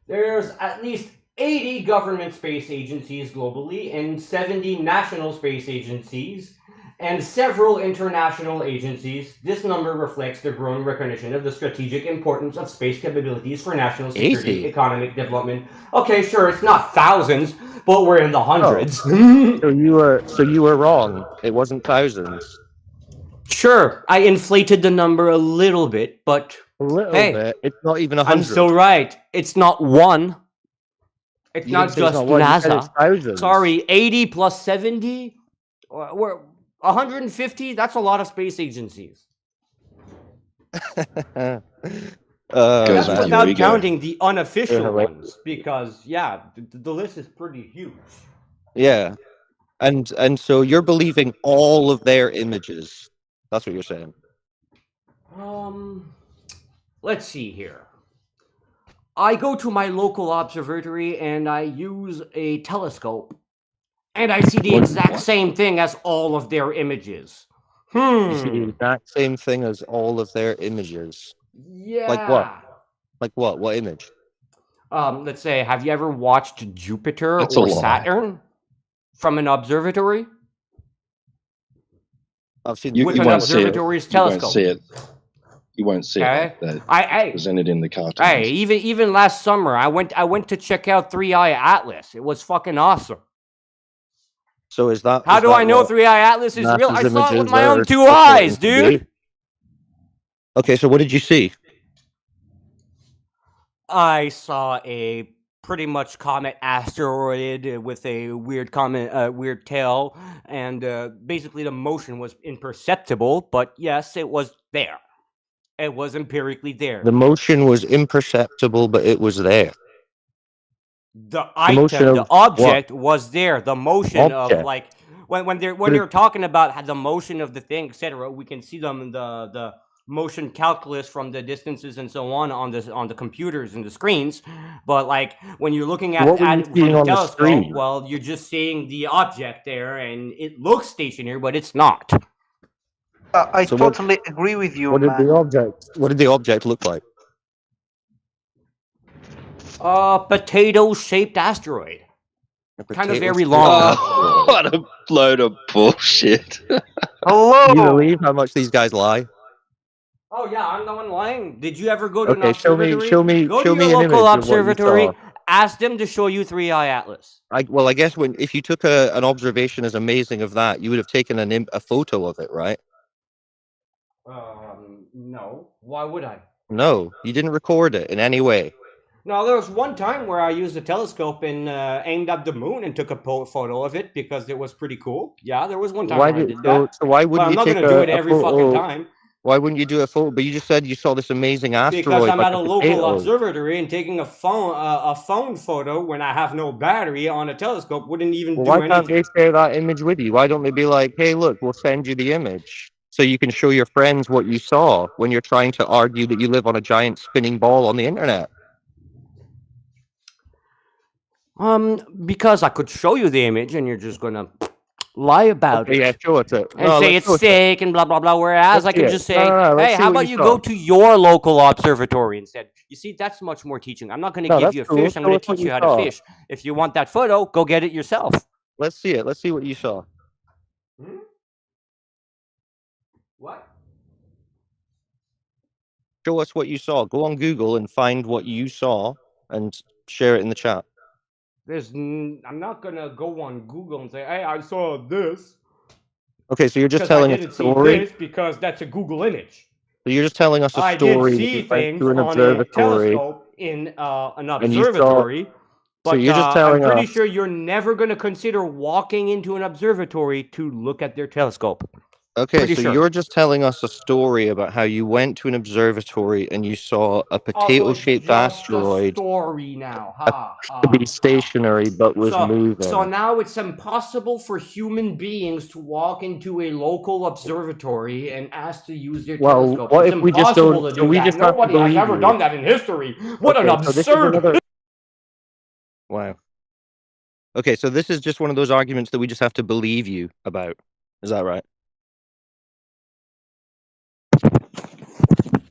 There's at least 80 government space agencies globally and 70 national space agencies and several international agencies. This number reflects the growing recognition of the strategic importance of space capabilities for national security, 80? economic development. Okay, sure, it's not thousands, but we're in the hundreds. So you were wrong. It wasn't thousands. Sure, I inflated the number a little bit, but A little hey, bit. It's not even 100. I'm still right. It's not one. It's You not didn't say it's just not one. You said it's NASA. thousands. Sorry, 80 plus 70? We're 150? That's a lot of space agencies. Goes That's with your without ego. counting the unofficial You're hilarious. ones, because yeah, the list is pretty huge. Yeah. And so you're believing all of their images. That's what you're saying. Let's see here. I go to my local observatory and I use a telescope, and I see the exact same thing as all of their images. You see the exact same thing as all of their images. Yeah. Like what? Like what? What image? Let's say, have you ever watched Jupiter That's a or lie. Saturn from an observatory? I've seen With an observatory's telescope. You won't see Okay. it like that presented in the cartoons. Hey, even last summer, I went to check out 3i Atlas. It was fucking awesome. So is that? How is do that I know what 3i Atlas is real? NASA's I saw it with images my are own two purporting eyes, to be? dude. Okay, so what did you see? I saw a pretty much comet asteroid with a weird weird tail, and basically the motion was imperceptible, but yes, it was there. It was empirically there. The motion was imperceptible, but it was there. The motion item, the of object what? was there. The motion of Object. like when they're talking about the motion of the thing, etc. We can see them the motion calculus from the distances and so on the computers and the screens. But like when you're looking at What were you from seeing the on the telescope, screen? well, you're just seeing the object there, and it looks stationary, but it's not. I So totally agree with you, What did man. the object look like? Potato-shaped asteroid. Kind of very potato-shaped long. Oh, what a load of bullshit. Hello. Can you believe how much these guys lie? Oh yeah, I'm the one lying. Did you ever go to an Okay, show observatory? me Go to your an local image of what you observatory. saw. Ask them to show you 3i Atlas. I guess if you took an observation as amazing of that, you would have taken a photo of it, right? No. Why would I? No, you didn't record it in any way. No, there was one time where I used a telescope and aimed at the moon and took a photo of it because it was pretty cool. Yeah, there was one time Why where I did did that. so why But wouldn't I'm you not take gonna do it a every fucking photo? time Why wouldn't you do a photo? But you just said you saw this amazing because asteroid I'm like at a a local potato. observatory and taking a phone photo when I have no battery on a telescope wouldn't even Well, do why can't anything. they share that image with you? Why don't they be like, hey, look, we'll send you the image so you can show your friends what you saw when you're trying to argue that you live on a giant spinning ball on the internet? Because I could show you the image and you're just gonna lie about Okay, yeah, it show it. and No, say let's it's show it. fake and blah blah blah. Whereas Let's I see could it. just say, No, hey, let's see how what about you you saw. go to your local observatory instead? You see, that's much more teaching. I'm not going to No, give that's you a cool. fish. I'm Show going us to what teach you you how to saw. fish. If you want that photo, go get it yourself. Let's see it. Let's see what you saw. What? Show us what you saw. Go on Google and find what you saw and share it in the chat. I'm not going to go on Google and say, hey, I saw this. Okay, so you're just Because I telling a didn't see story. this because that's a Google image. So you're just telling us a I did story that see you went things to an on a observatory telescope in an and you saw. observatory, So but you're just I'm telling pretty us. sure you're never going to consider walking into an observatory to look at their telescope. Okay, Pretty so sure. you're just telling us a story about how you went to an observatory and you saw a Although it's potato-shaped just a asteroid story now. to be stationary but was So moving. now it's impossible for human beings to walk into a local observatory and ask to use their Well, telescope. what It's if we just impossible don't? to So do we that. just have to Nobody has believe ever you. done that in history. What an Okay, so this is absurd. another. Wow. Okay, so this is just one of those arguments that we just have to believe you about. Is that right?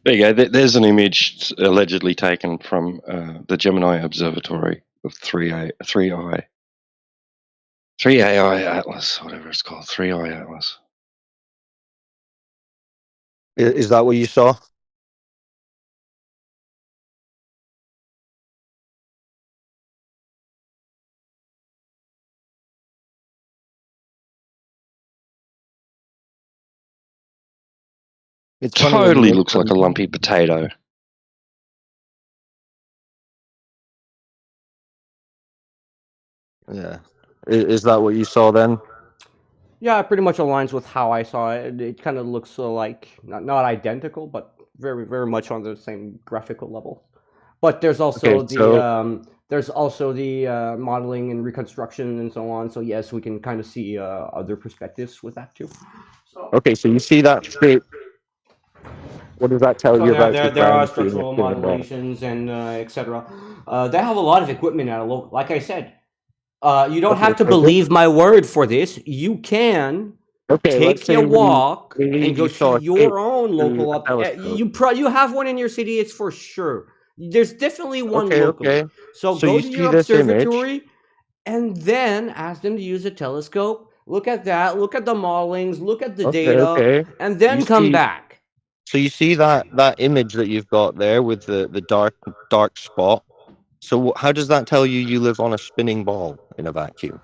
There you go. There's an image allegedly taken from the Gemini Observatory of 3AI Atlas, whatever it's called, 3i Atlas. Is that what you saw? It's funny when Totally looks like a lumpy potato. Yeah. Is that what you saw then? Yeah, it pretty much aligns with how I saw it. It kind of looks like not identical, but very very much on the same graphical level. But there's also Okay, so the modeling and reconstruction and so on. So yes, we can kind of see other perspectives with that too. okay, so you see that shape. What does that tell So you about the there are ground being a structural spinning ball? modulations and etc. They have a lot of equipment at a local. Like I said, you don't Okay, have to so believe my word for this. You can okay, let's take say your we walk and believe go you to saw a shape your own through local a telescope. you have one in your city, it's for sure. There's definitely one Okay, locally. okay. So So go you to see your this image. observatory and then ask them to use a telescope. Look at that, look at the modelings, look at the Okay, data, okay. and You then come see. back. So you see that image that you've got there with the dark spot. So how does that tell you you live on a spinning ball in a vacuum?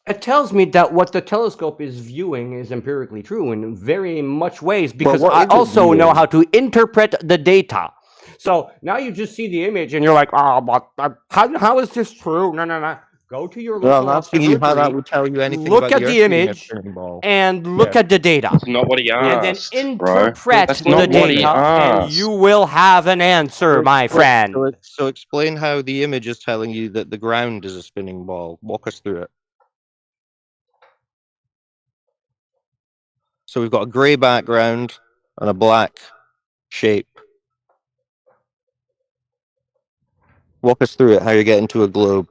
It tells me that what the telescope is viewing is empirically true in very much ways because what I is it also know viewing? how to interpret the data. So now you just see the image and you're like, oh, but how is this true? No. Go to your Well, I'm local asking you how that observatory, would tell you anything look about at the the Earth being a image, spinning ball. and Yeah. look at the data. That's not what he And then asked, bro. interpret That's the not what he data, and you asked. will have an answer, my friend. So explain how the image is telling you that the ground is a spinning ball. Walk us through it. So we've got a grey background and a black shape. Walk us through it, how you're getting to a globe.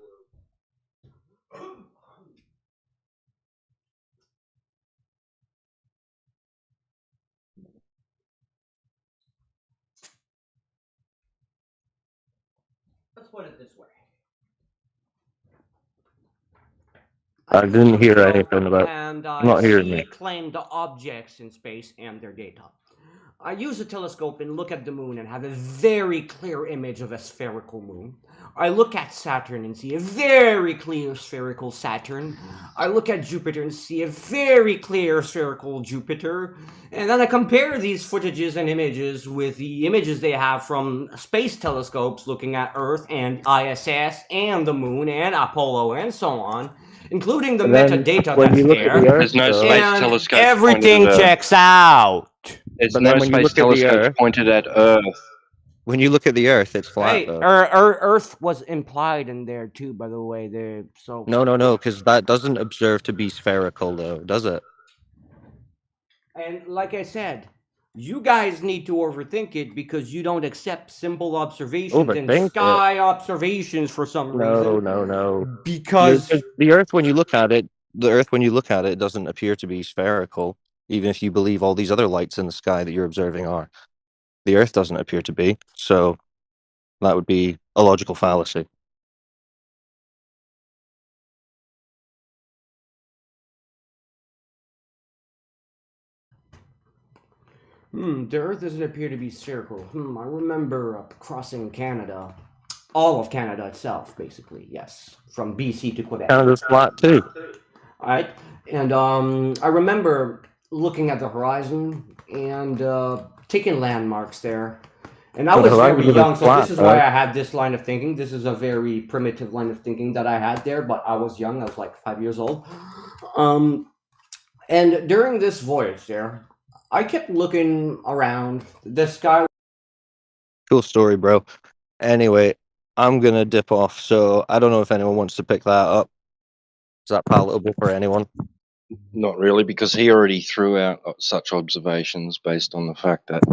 Let's put it this way. I didn't hear anything about. And I'm I not hearing see me. acclaimed objects in space and their data. I use a telescope and look at the moon and have a very clear image of a spherical moon. I look at Saturn and see a very clear spherical Saturn. I look at Jupiter and see a very clear spherical Jupiter. And then I compare these footages and images with the images they have from space telescopes looking at Earth and ISS and the moon and Apollo and so on, including the And then metadata when that's you look at there. the Earth, There's no though, space And telescopes pointed everything at Earth. checks out. There's but no then when you space look at the telescopes Earth, pointed at Earth. when you look at the Earth, it's flat Hey, though. Earth was implied in there too, by the way. There, so No, because that doesn't observe to be spherical though, does it? and like I said, you guys need to overthink it because you don't accept simple observations and Overthink it. sky observations for some reason. No. Because The Earth, when you look at it, it doesn't appear to be spherical, even if you believe all these other lights in the sky that you're observing are. The Earth doesn't appear to be, so that would be a logical fallacy. the Earth doesn't appear to be spherical. I remember crossing Canada, all of Canada itself, basically. Yes, from BC to Quebec. Canada's flat too. All right, and I remember looking at the horizon and taking landmarks there. And I But the was very horizon is young, so flat, this is why right? I had this line of thinking. This is a very primitive line of thinking that I had there, but I was young. I was like 5 years old. And during this voyage there, I kept looking around. The sky. Cool story, bro. Anyway, I'm gonna dip off, so I don't know if anyone wants to pick that up. Is that palatable for anyone? Not really, because he already threw out such observations based on the fact that,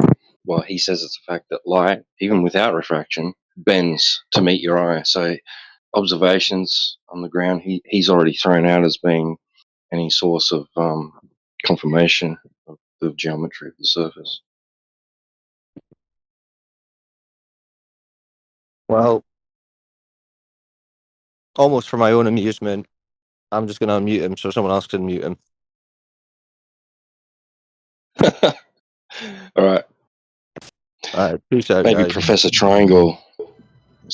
well, he says it's a fact that light, even without refraction, bends to meet your eye. So observations on the ground, he's already thrown out as being any source of confirmation of the geometry of the surface. Well, almost for my own amusement, I'm just gonna unmute him so someone else can mute him. All right. Peace out, Maybe guys. Professor Triangle.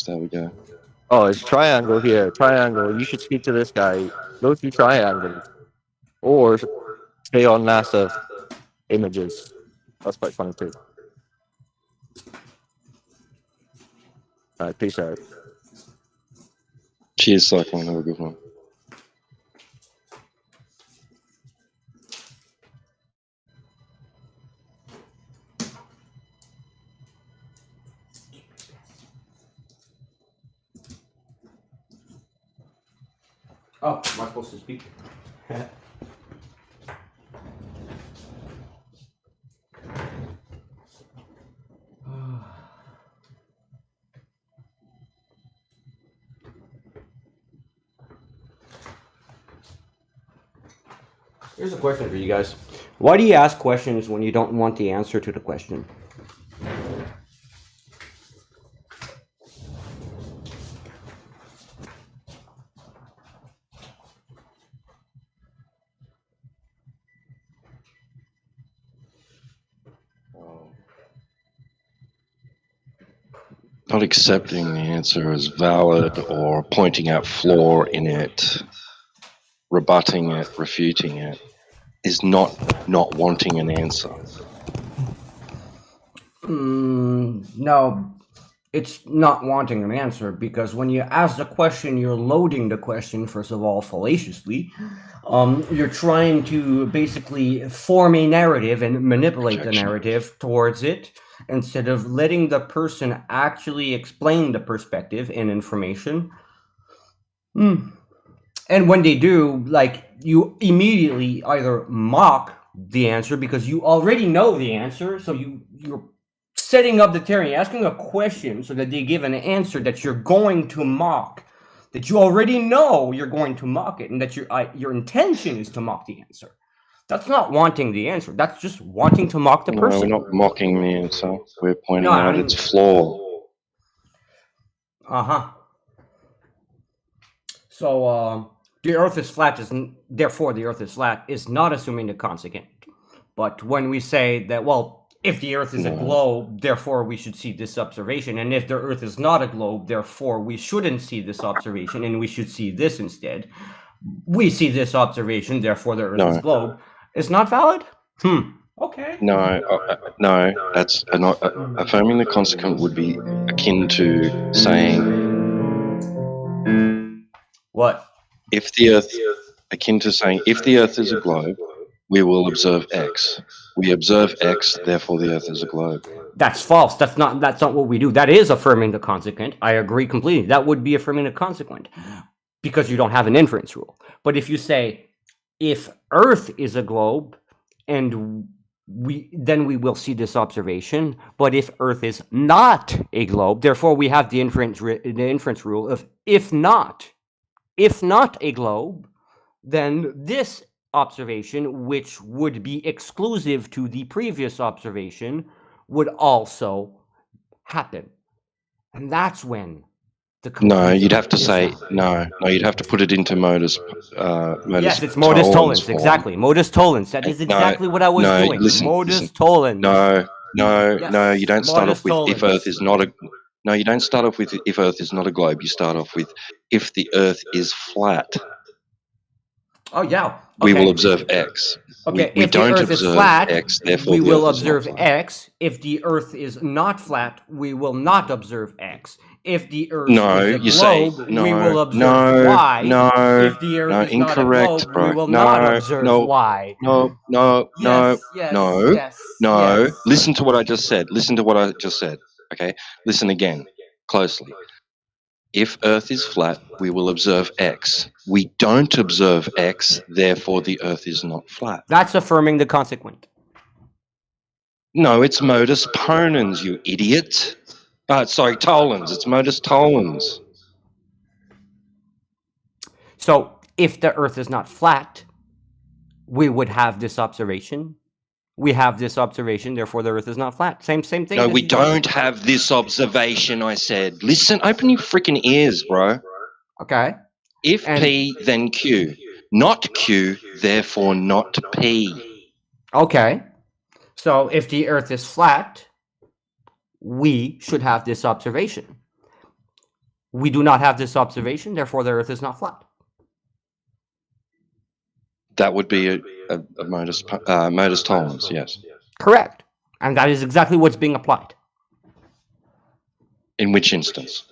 There we go. Oh, it's Triangle here. Triangle. You should speak to this guy. Go through Triangle. Or stay on NASA images. That's quite funny too. Alright, peace out. Cheers, Cyclone. Have a good one. Oh, am I supposed to speak? Here's a question for you guys. Why do you ask questions when you don't want the answer to the question? Not accepting the answer as valid or pointing out flaw in it, rebutting it, refuting it, is not wanting an answer. No, it's not wanting an answer, because when you ask the question, you're loading the question, first of all, fallaciously. You're trying to basically form a narrative and manipulate the narrative towards it, instead of letting the person actually explain the perspective and information. And when they do, like, you immediately either mock the answer because you already know the answer, so you're setting up the theory, asking a question so that they give an answer that you're going to mock, that you already know you're going to mock it, and that your intention is to mock the answer. That's not wanting the answer. That's just wanting to mock the person. No, we're not mocking the answer. We're pointing out its flaw. So the Earth is flat, therefore the Earth is flat is not assuming the consequent. But when we say that, well, If the Earth is a globe, therefore we should see this observation. And if the Earth is not a globe, therefore we shouldn't see this observation and we should see this instead. We see this observation, therefore the Earth is globe. It's not valid? Okay. No, no. That's not affirming the consequent would be akin to saying what? If the Earth, akin to saying, if the Earth is a globe, we will observe X. We observe X, therefore the Earth is a globe. That's false. That's not what we do. That is affirming the consequent. I agree completely. That would be affirming the consequent because you don't have an inference rule. But if you say, if Earth is a globe, and then we will see this observation. But if Earth is not a globe, therefore we have the inference rule of if not a globe, then this observation, which would be exclusive to the previous observation, would also happen. And that's when the No, you'd have to say no. You'd have to put it into modus. Yes, it's modus tollens. Exactly, modus tollens. That is exactly what I was doing. Modus tollens. No. You don't start off with if Earth is not a. No, you don't start off with if Earth is not a globe. You start off with if the Earth is flat. Oh yeah. We will observe X. Okay, we if the don't Earth is observe flat, X, therefore we the will Earth is not observe flat. X. If the Earth is not flat, we will not observe X. If the Earth No, is a you say globe, no, we will observe Y. no, If the Earth no, is not a incorrect, globe, bro. we will No, not observe no, Y. no. Yes. Listen to what I just said. Okay, listen again, closely. If Earth is flat, we will observe X. We don't observe X, therefore the Earth is not flat. That's affirming the consequent. No, it's modus ponens, you idiot. Sorry, tollens. It's modus tollens. So if the Earth is not flat, we would have this observation. We have this observation, therefore the Earth is not flat. Same thing. No, we don't have this observation, I said. Listen, open your freaking ears, bro. Okay. If P, then Q. Not Q, therefore not P. Okay. So if the Earth is flat, we should have this observation. We do not have this observation, therefore the Earth is not flat. That would be a modus tollens, yes. Correct. And that is exactly what's being applied. In which instance?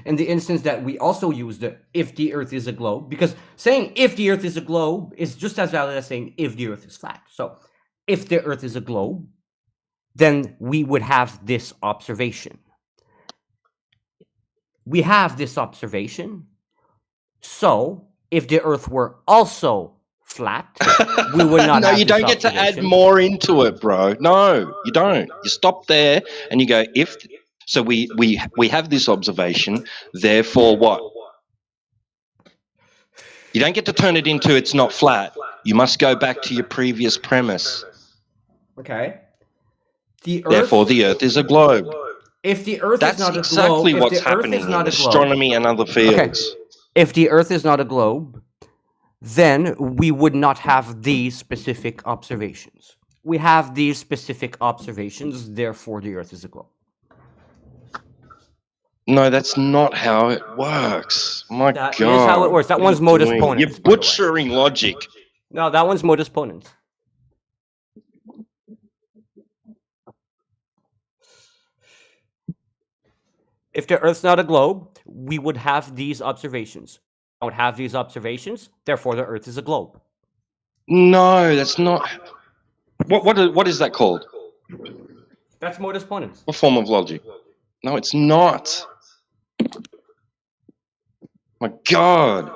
In the instance that we also use the if the Earth is a globe, because saying if the Earth is a globe is just as valid as saying if the Earth is flat. So if the Earth is a globe, then we would have this observation. We have this observation. So if the Earth were also flat, we would not No, have you this don't get to add observation. more into it, bro. No, you don't. You stop there and you go, if... So we have this observation, therefore what? You don't get to turn it into it's not flat. You must go back to your previous premise. Okay. The Earth, therefore the Earth is a globe. If the Earth That's is not a exactly globe, what's if the Earth happening is in not a globe, astronomy and other fields. Okay. If the Earth is not a globe, then we would not have these specific observations. We have these specific observations, therefore the Earth is a globe. No, that's not how it works. My That God. is how it works. That What are one's you modus doing? ponens. You're butchering logic. No, that one's modus ponens. If the Earth's not a globe, we would have these observations. We would have these observations, therefore the Earth is a globe. No, that's not... What is that called? That's modus ponens. What form of logic? No, it's not. My God.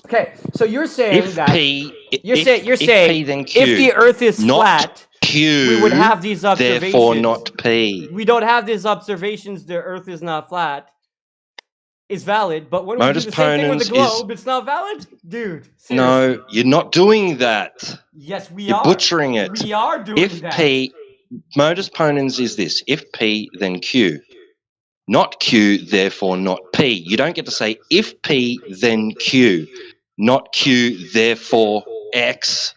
Okay, so you're saying If that P, you're if, saying if P, then Q. if the Earth is not flat, Q, we would have these observations. therefore not P. We don't have these observations. The Earth is not flat. Is valid, but when Modus we do the same thing with the ponens globe, it's not valid, dude. Seriously. No, you're not doing that. Yes, we You're are. butchering it. We are doing if that. P, modus ponens is this: if P, then Q. Not Q, therefore not P. You don't get to say if P, then Q. Not Q, therefore X.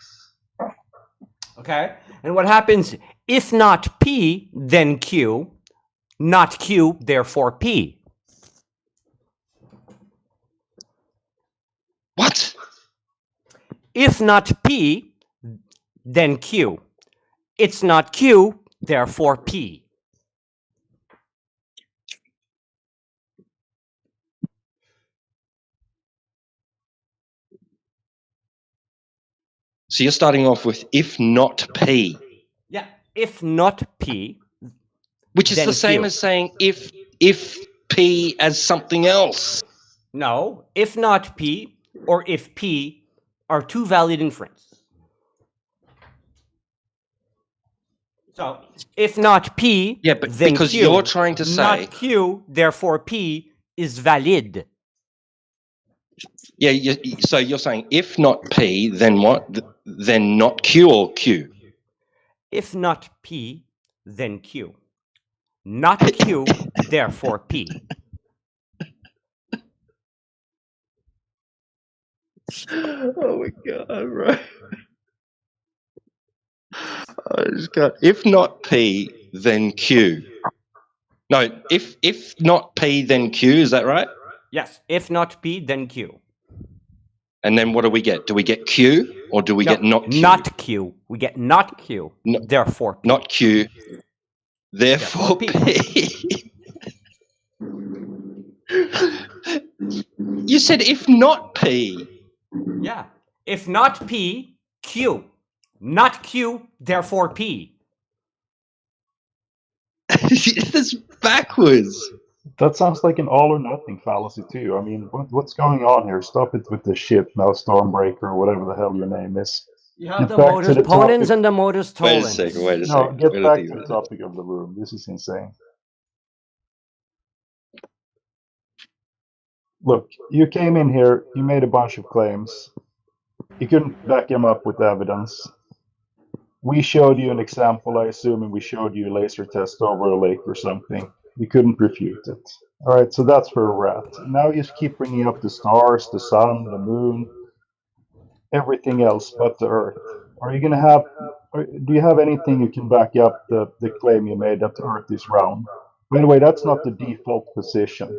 Okay? And what happens, if not P, then Q, not Q, therefore P. What? If not P, then Q. It's not Q, therefore P. So you're starting off with if not P. Yeah, if not P, which is then the same Q. as saying if P as something else. No, if not P or if P are two valid inferences. So if not P, Yeah, but then because Q. you're trying to say not Q, therefore P is valid. Yeah, so you're saying if not P, then what? Then not Q or Q? If not P, then Q. Not Q, therefore P. Oh my god, right. I just can't. If not P, then Q. No, if not P, then Q. Is that right? Yes. If not P, then Q. And then what do we get? Do we get Q or do we get not Q? Not Q. We get not Q. No, therefore P. Not Q. Therefore P. You said if not P. Yeah. If not P, Q. Not Q, therefore P. That's backwards. That sounds like an all or nothing fallacy too. I mean, what's going on here? Stop it with the shit now, Stormbreaker, or whatever the hell your name is. You have the Get back to modus the ponens topic. and the modus Wait a tollens. second, wait a No, second. get Wait a back second, to the wait a second. topic of the room. This is insane. Look, you came in here, you made a bunch of claims. You couldn't back them up with evidence. We showed you an example, I assume, and we showed you a laser test over a lake or something. You couldn't refute it. All right, so that's where we're at. Now you just keep bringing up the stars, the sun, the moon, everything else but the Earth. Are you going to have? Do you have anything you can back up the claim you made that the Earth is round? By the way, that's not the default position.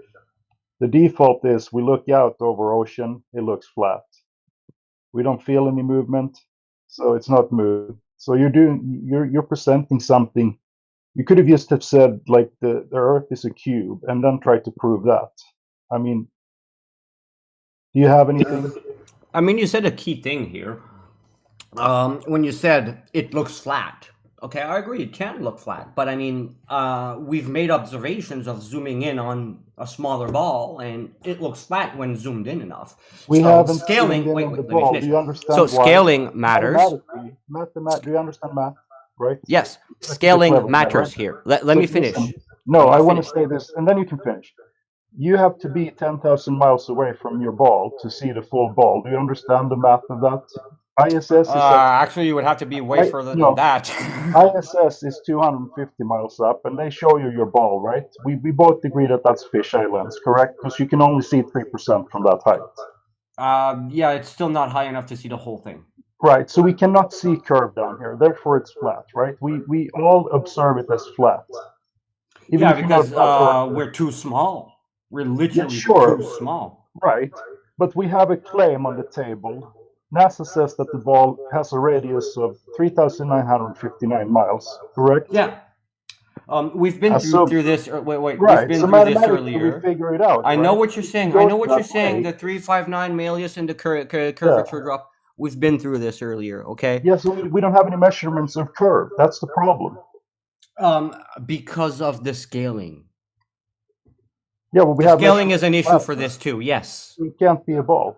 The default is we look out over ocean, it looks flat. We don't feel any movement, so it's not moving. So you're presenting something. You could have just have said like the Earth is a cube and then tried to prove that. I mean, do you have anything? I mean, you said a key thing here. When you said it looks flat. Okay, I agree, it can look flat. But I mean, we've made observations of zooming in on a smaller ball, and it looks flat when zoomed in enough. We so haven't scaling. zoomed in Wait, on the let me ball. finish. Do you understand So why? scaling matters. Do you understand math? Right? Yes, That's a scaling clever guy, matters right? here. Let So me finish. listen, no, I want to say this, and then you can finish. You have to be 10,000 miles away from your ball to see the full ball. Do you understand the math of that? ISS is Actually, you would have to be way further than that. ISS is 250 miles up, and they show you your ball, right? We both agree that that's fisheye lens, correct? Because you can only see 3% from that height. Yeah, it's still not high enough to see the whole thing. Right, so we cannot see curve down here, therefore it's flat, right? We all observe it as flat. Yeah, because we're too small. We're literally too small. Right, but we have a claim on the table. NASA says that the ball has a radius of 3,959 miles, correct? Yeah. We've been through this. Wait. Right, We've been so through this mathematically earlier. we figure it out. I know right? what you're saying. It I know goes what that you're saying. way. The 359 Malleus and the curvature drop. We've been through this earlier. Okay. Yeah, so we don't have any measurements of curve. That's the problem. Because of the scaling. Yeah, well, we the have scaling is an issue for this too. Yes. It can't be a ball.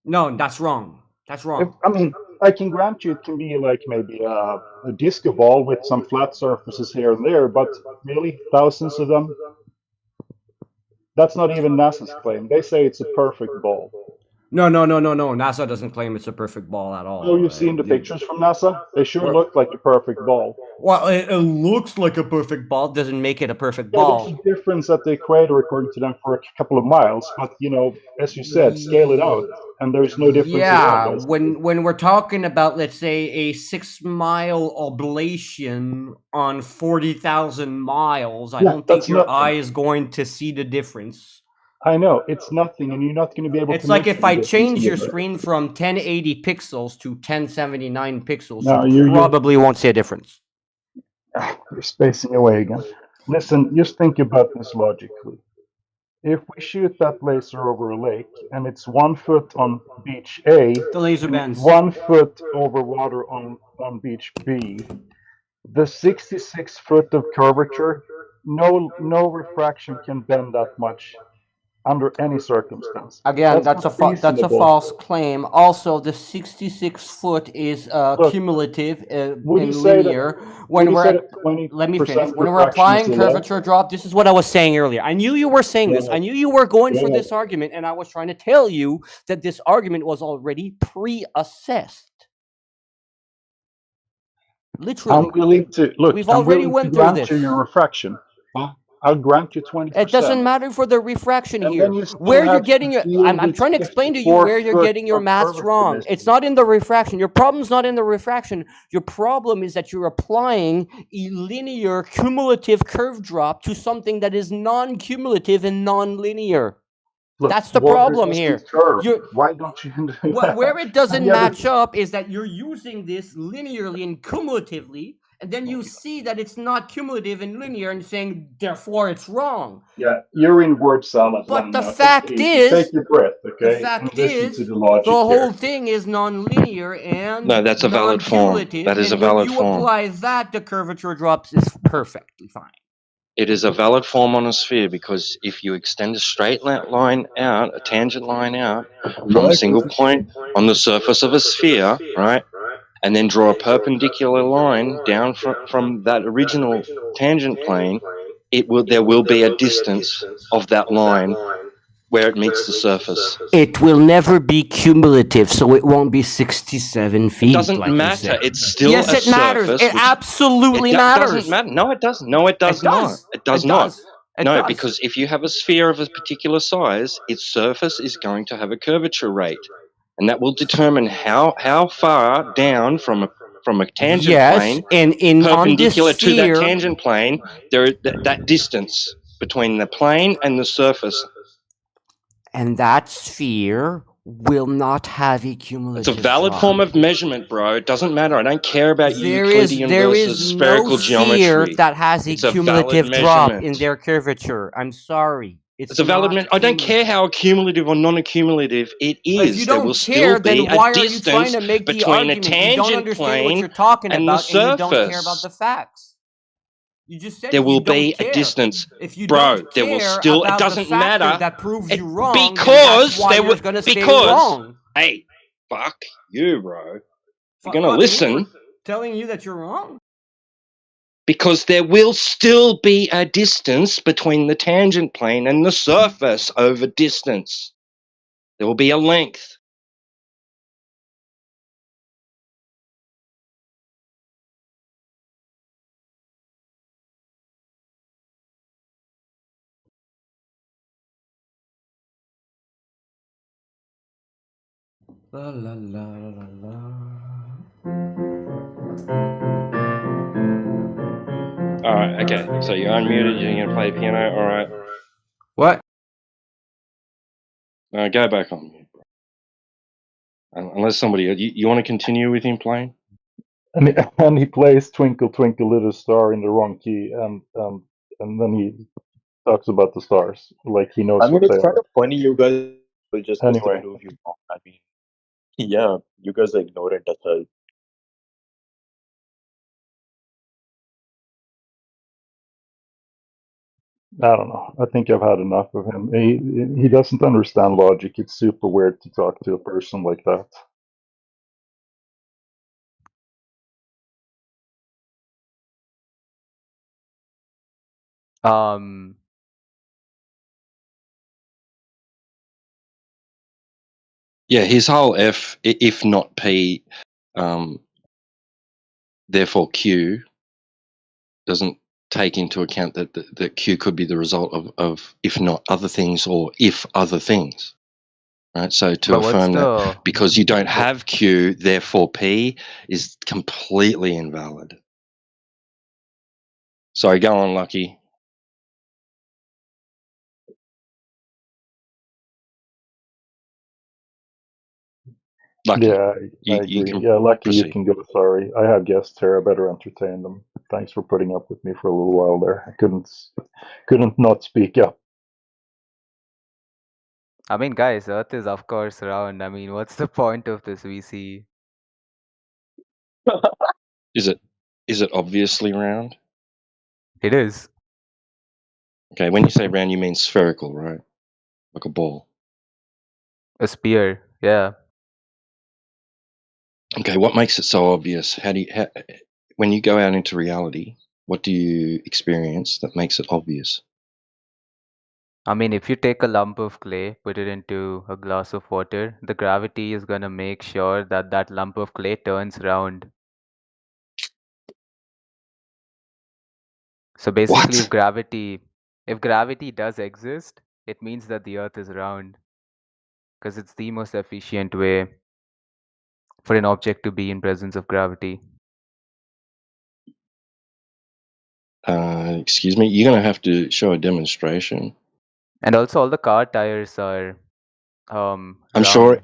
No, that's wrong. That's wrong. I mean, I can grant you it can be like maybe a disco ball with some flat surfaces here and there, but really, thousands of them? That's not even NASA's claim. They say it's a perfect ball. No. NASA doesn't claim it's a perfect ball at all. Oh, you've seen the pictures from NASA? They sure look like a perfect ball. Well, it looks like a perfect ball. Doesn't make it a perfect Yeah, there's ball. a difference at the equator according to them for a couple of miles, but as you said, scale it out, and there's no difference at all. Yeah, Basically. when we're talking about, let's say, a 6-mile oblation on 40,000 miles, I don't think that's your nothing. eye is going to see the difference. I know it's nothing, and you're not going to be able It's to. like measure if the I difference change your either. screen from 1080 pixels to 1079 pixels, No, you probably won't see a difference. You're spacing away again. Listen, just think about this logically. If we shoot that laser over a lake and it's 1 foot on beach A, The laser and bends. 1 foot over water on beach B, the 66 foot of curvature, no refraction can bend that much under any circumstance. Again, that's not a reasonable. false claim. Also, the 66 foot is Look, cumulative would you and say that- linear. would you say that Let me 20% finish. When we're refraction is applying too low? curvature drop, this is what I was saying earlier. I knew you were saying this. I knew you were going for this argument, and I was trying to tell you that this argument was already pre-assessed. Literally. I'm willing to look. We've I'm already willing to went through grant this. you your refraction. I'll grant you 20%. It doesn't matter for the refraction And here. then you still Where you're have to getting your, deal I'm with trying to explain to you 54 where you're foot getting your of maths curvature, wrong. basically. It's not in the refraction. Your problem's not in the refraction. Your problem is that you're applying a linear cumulative curve drop to something that is non-cumulative and non-linear. Look, That's the water problem doesn't here. curve. Why don't you do that? Where it doesn't And the other- match up is that you're using this linearly and cumulatively, and then you see that it's not cumulative and linear and saying, therefore, it's wrong. Yeah, you're in word salad But land the now. fact Take it easy. is, Take your breath, the okay? fact And listen is, to the logic the here. whole thing is non-linear and No, that's a valid form. non-cumulative. That is a and when valid you form. apply that, the curvature drops is perfectly fine. It is a valid form on a sphere because if you extend a straight line out, a tangent line out, from a single point on the surface of a sphere, right, and then draw a perpendicular line down from that original tangent plane, there will be a distance of that line where it meets the surface. It will never be cumulative, so it won't be 67 feet. It doesn't like matter. You said. It's still yes, a it matters. surface. It absolutely matters. Doesn't matter. No, it doesn't. No, it does not. It does not. No, because if you have a sphere of a particular size, its surface is going to have a curvature rate, and that will determine how far down from a tangent plane, and perpendicular on this to that sphere, tangent plane, that distance between the plane and the surface. And that sphere will not have a cumulative It's a valid drop. form of measurement, bro. It doesn't matter. I don't care about There Euclidean versus is spherical no sphere geometry. that has a It's a cumulative valid drop measurement. in their curvature. I'm sorry. It's a valid measurement. I don't care how accumulative or non-accumulative it is. If you There don't will care, still be then why a are you trying distance to make the between a argument? You don't tangent understand what plane you're talking and the about, and you don't care surface. about the facts. You just said There you will don't be care. a distance, If you bro. don't There will care still. It about the doesn't factor matter. that proves you wrong, then that's Because why there you're will. going to stay Because wrong. hey, fuck you, bro. You're gonna Fuck me listen. for telling you that you're wrong. Because there will still be a distance between the tangent plane and the surface over distance. There will be a length. La la la la la. All right, okay. So you're unmuted. You're gonna play piano. All right. What? Go back on mute, bro. Unless somebody, you want to continue with him playing? And he plays "Twinkle Twinkle Little Star" in the wrong key, and then he talks about the stars like he knows I mean, what they it's kind are. of funny you guys will just Anyway, prove you wrong. I mean, yeah, you guys are ignorant as well. I don't know. I think I've had enough of him. He doesn't understand logic. It's super weird to talk to a person like that. Um, Yeah, his whole if not P, therefore Q, doesn't take into account that Q could be the result of if not other things or if other things. Right? So to But what's affirm that the because you don't have Q, therefore P is completely invalid. Sorry, go on, Lucky. Lucky. Yeah, I You agree. can Yeah, Lucky, you proceed. can go. Sorry, I have guests here. I better entertain them. Thanks for putting up with me for a little while there. I couldn't not speak up. I mean, guys, Earth is of course round. I mean, what's the point of this VC? Is it obviously round? It is. Okay, when you say round, you mean spherical, right? Like a ball. A spear, yeah. Okay, what makes it so obvious? When you go out into reality, what do you experience that makes it obvious? I mean, if you take a lump of clay, put it into a glass of water, the gravity is gonna make sure that that lump of clay turns round. So basically, What? if gravity does exist, it means that the Earth is round, because it's the most efficient way for an object to be in presence of gravity. Excuse me, you're going to have to show a demonstration. And also, all the car tires are I'm round. sure,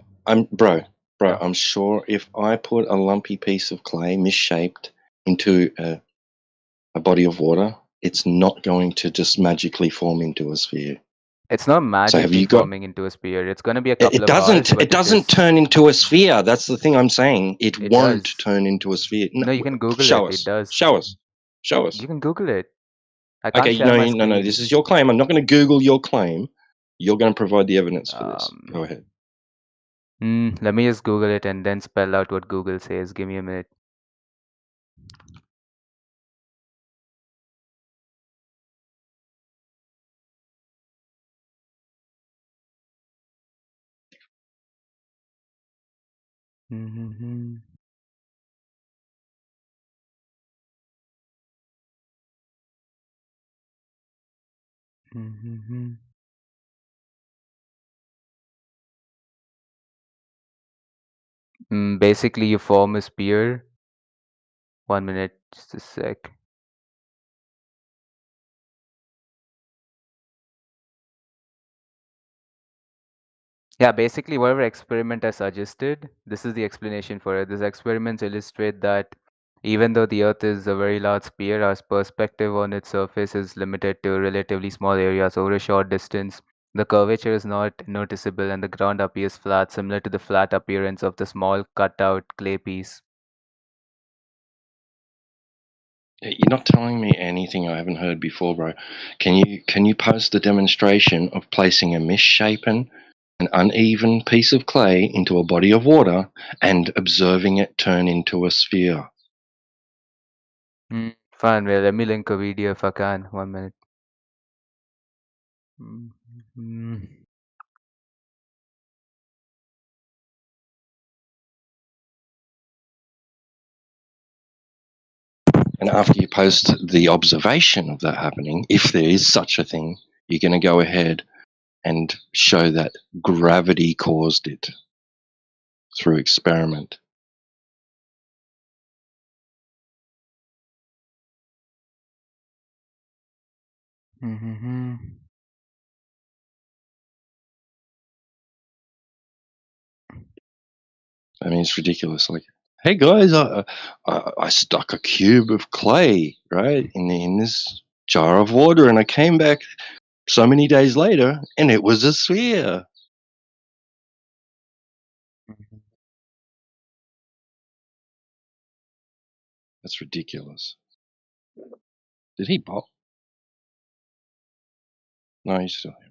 bro, Yeah. I'm sure if I put a lumpy piece of clay, misshaped, into a body of water, it's not going to just magically form into a sphere. It's not So have magically you got? forming into a sphere. It's gonna be a couple It of hours, doesn't. but It doesn't turn into a sphere. That's the thing I'm saying. It it won't does. turn into a sphere. No, No, you can Google show it. It us. does. Show us. Show us. You can Google it. I can't Okay, share my no. screen. This is your claim. I'm not going to Google your claim. You're going to provide the evidence for this. Go ahead. Let me just Google it and then spell out what Google says. Give me a minute. Mm-hmm. Mm-hmm. Basically, you form a spear. 1 minute, just a sec. Yeah, basically, whatever experiment I suggested, this is the explanation for it. These experiments illustrate that even though the Earth is a very large sphere, our perspective on its surface is limited to relatively small areas over a short distance. The curvature is not noticeable and the ground appears flat, similar to the flat appearance of the small cut-out clay piece. You're not telling me anything I haven't heard before, bro. Can you post the demonstration of placing a misshapen, an uneven piece of clay into a body of water and observing it turn into a sphere? Fine, well, let me link a video if I can. 1 minute. And after you post the observation of that happening, if there is such a thing, you're going to go ahead and show that gravity caused it through experiment. Mm-hmm. I mean, it's ridiculous. Like, hey guys, I stuck a cube of clay right in this jar of water, and I came back so many days later, and it was a sphere. That's ridiculous. Did he pop? No, he's still here.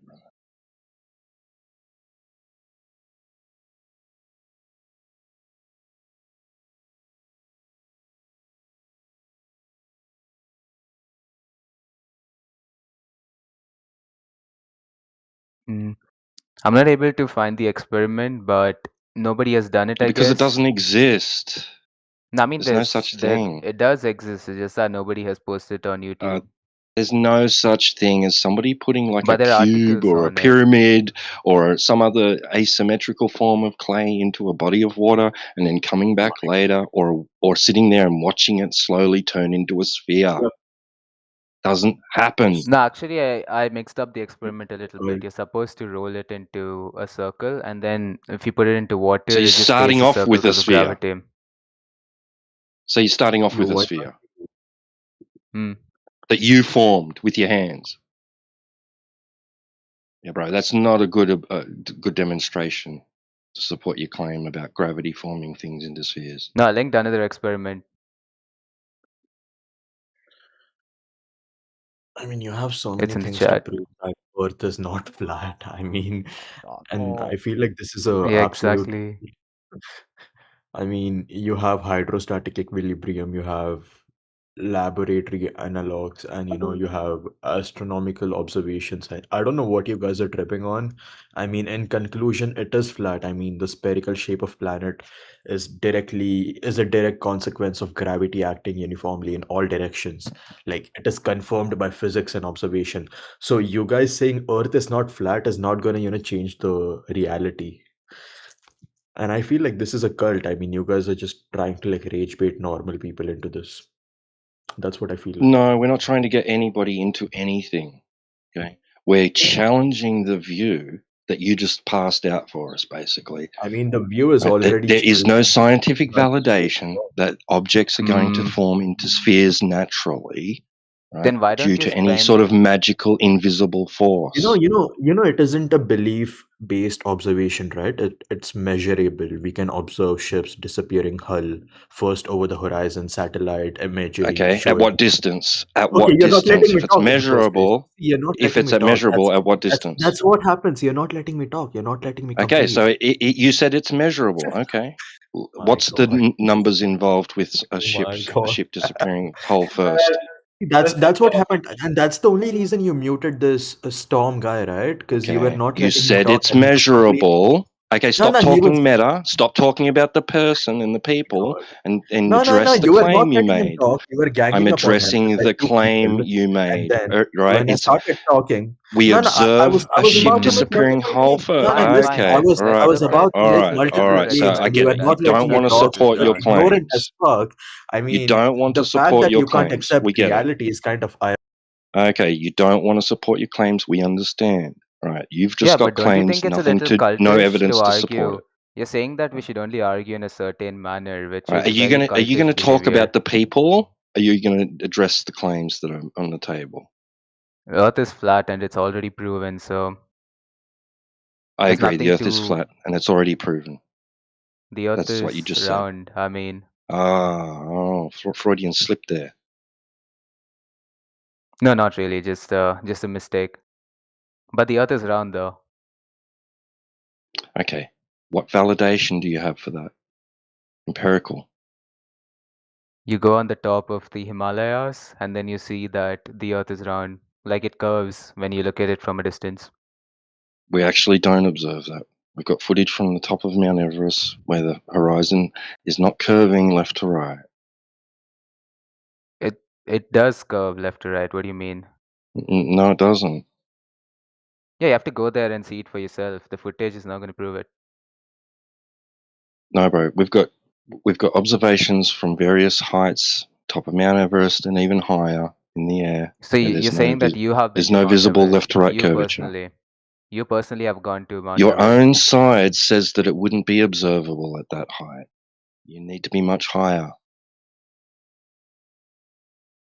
I'm not able to find the experiment, but Nobody has done it, I Because it guess. doesn't exist. No, I mean, There's no such thing. it does exist. It's just that nobody has posted it on YouTube. There's no such thing as somebody putting like But a there are cube articles or a on it. pyramid or some other asymmetrical form of clay into a body of water and then coming back later or sitting there and watching it slowly turn into a sphere. Doesn't happen. No, actually, I mixed up the experiment a little bit. You're supposed to roll it into a circle, and then if you put it into water, So you're it just starting creates a off circle with a because of sphere. gravity. So you're starting off with a What? sphere Hmm. that you formed with your hands. Yeah, bro, that's not a good demonstration to support your claim about gravity forming things into spheres. No, I linked another experiment. I mean, you have so It's many in the things to chat. prove that Earth is not flat. I mean, and I feel like this is a Yeah, absolute. exactly. I mean, you have hydrostatic equilibrium, you have laboratory analogs, and you have astronomical observations. I don't know what you guys are tripping on. I mean, in conclusion, it is flat. I mean, the spherical shape of planet is a direct consequence of gravity acting uniformly in all directions. Like it is confirmed by physics and observation. So you guys saying Earth is not flat is not gonna, change the reality. And I feel like this is a cult. I mean, you guys are just trying to like rage bait normal people into this. That's what I feel like. No, we're not trying to get anybody into anything. Okay, we're challenging the view that you just passed out for us, basically. I mean, the view is Right? already There is no scientific changed. validation that objects are going to form into spheres naturally, right? Then why don't Due you to just any claim sort of magical invisible force. It isn't a belief-based observation, right? It's measurable. We can observe ships disappearing hull first over the horizon, satellite imagery Okay, at showing. what distance? At Okay, what you're not letting distance? me If it's talk in the first place. measurable, You're not if letting it's me at talk. measurable, at what distance? That's what happens. You're not letting me talk. You're not letting me Okay, complete. so you said it's measurable. Okay, what's the numbers involved with a God. ship disappearing hull first? That's what happened, and that's the only reason you muted this Storm guy, right? Because you were Okay, not you letting me said talk, it's and he was complete. measurable. Okay, No, stop no, he was. talking meta. Stop talking about the person and the people, and No, no, no. address the You were not claim you letting him made. talk. You were I'm gagging upon him addressing like the two claim people. you And made. then Right? when I It's started talking, we no, no, observe I a was ship about to make disappearing multiple hull claims. No, first. no, listen. Okay, all I right, was about to make all multiple right. So claims, I and you get were it. You not don't letting me want to talk. support You're your ignorant as claims. fuck. I You mean, don't want the to fact support that your you can't claims. We accept get it. reality is kind of Okay, you don't want to support your claims. We understand. All right, you've just Yeah, got but don't you claims, think it's a nothing little to, no cultish evidence to to support argue? it. You're saying that we should only argue in a certain manner, which All right, is very are you gonna cultish talk behavior. about the people? Are you gonna address the claims that are on the table? Earth is flat and it's already proven, so I there's agree. The nothing Earth is to. flat, and it's already proven. The Earth That's what you is just said. round. I mean, Freudian slip there. no, not really. Just a mistake. But the Earth is round, though. Okay, what validation do you have for that? Empirical. You go on the top of the Himalayas, and then you see that the Earth is round, like it curves when you look at it from a distance. We actually don't observe that. We've got footage from the top of Mount Everest where the horizon is not curving left to right. It does curve left to right. What do you mean? No, it doesn't. Yeah, you have to go there and see it for yourself. The footage is not going to prove it. No, bro. We've got observations from various heights, top of Mount Everest, and even higher in the air. So Where you're saying that you have been there's to no Mount visible Everest. left to right curvature. You personally have gone to Mount Your Everest. own side says that it wouldn't be observable at that height. You need to be much higher.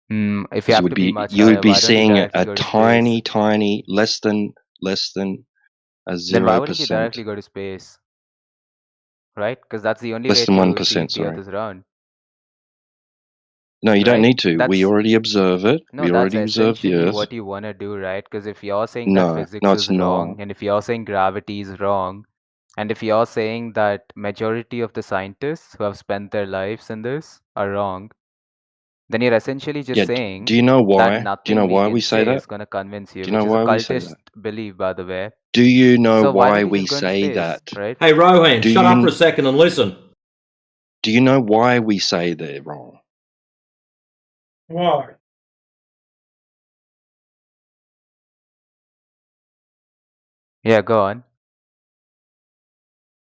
If you have to be much you would higher, be why don't you seeing directly a go to space? tiny, less than a 0%. Then why wouldn't you directly go to space? Right? Because that's the only Less way than to see 1%, if the Earth sorry. is round. No, you don't Right? need to. We already observe it. No, We that's already observe the essentially Earth. what you want to do, right? Because if you're saying that No, physics it's is wrong, not. and if you're saying gravity is wrong, and if you're saying that majority of the scientists who have spent their lives in this are wrong, then you're essentially just Yeah. saying Do you know that why? Do you nothing know we why can we say say is that? gonna convince you, Do you know which is a why we say cultist that? belief, by the way. Do you know So why why don't you we just go in say space, that? right? Hey, Rohan, Do shut up for a you second and listen. do you know why we say they're wrong? Why? Yeah, go on.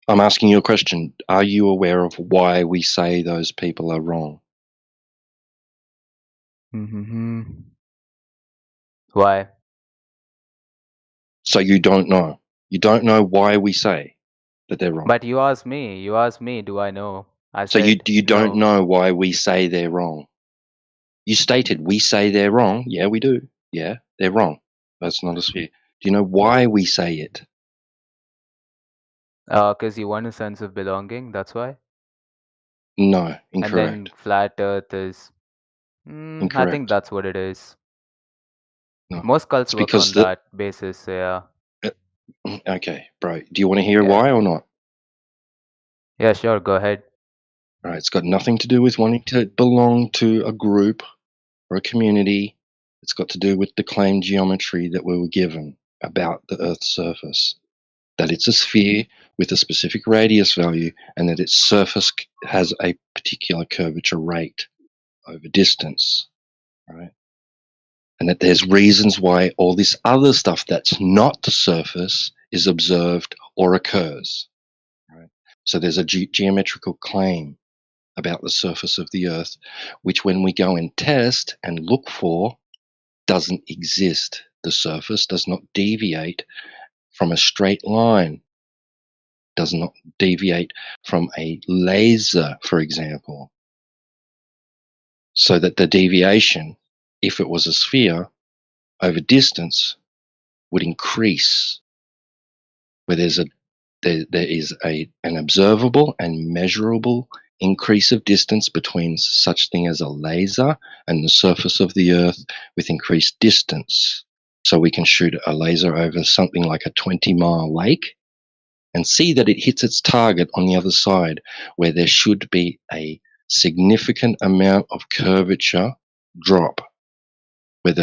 I'm asking you a question. Are you aware of why we say those people are wrong? Mm-hmm. Why? So you don't know. You don't know why we say that they're wrong. But you asked me. You asked me, do I know? I So said you don't no. know why we say they're wrong. You stated we say they're wrong. Yeah, we do. Yeah, they're wrong. That's not a sphere. Do you know why we say it? Because you want a sense of belonging. That's why. No, And incorrect. then flat Earth is. I think Incorrect. that's what it is. No. Most cults It's work because on that basis. So yeah. Okay, bro. Do you want to hear Yeah. why or not? Yeah, sure. Go ahead. All right, it's got nothing to do with wanting to belong to a group or a community. It's got to do with the claimed geometry that we were given about the Earth's surface. That it's a sphere with a specific radius value and that its surface has a particular curvature rate over distance, right? And that there's reasons why all this other stuff that's not the surface is observed or occurs, right? So there's a geometrical claim about the surface of the Earth, which when we go and test and look for, doesn't exist. The surface does not deviate from a straight line, does not deviate from a laser, for example. So that the deviation, if it was a sphere, over distance would increase, where there is an observable and measurable increase of distance between such thing as a laser and the surface of the Earth with increased distance. So we can shoot a laser over something like a 20-mile lake and see that it hits its target on the other side, where there should be a significant amount of curvature drop, where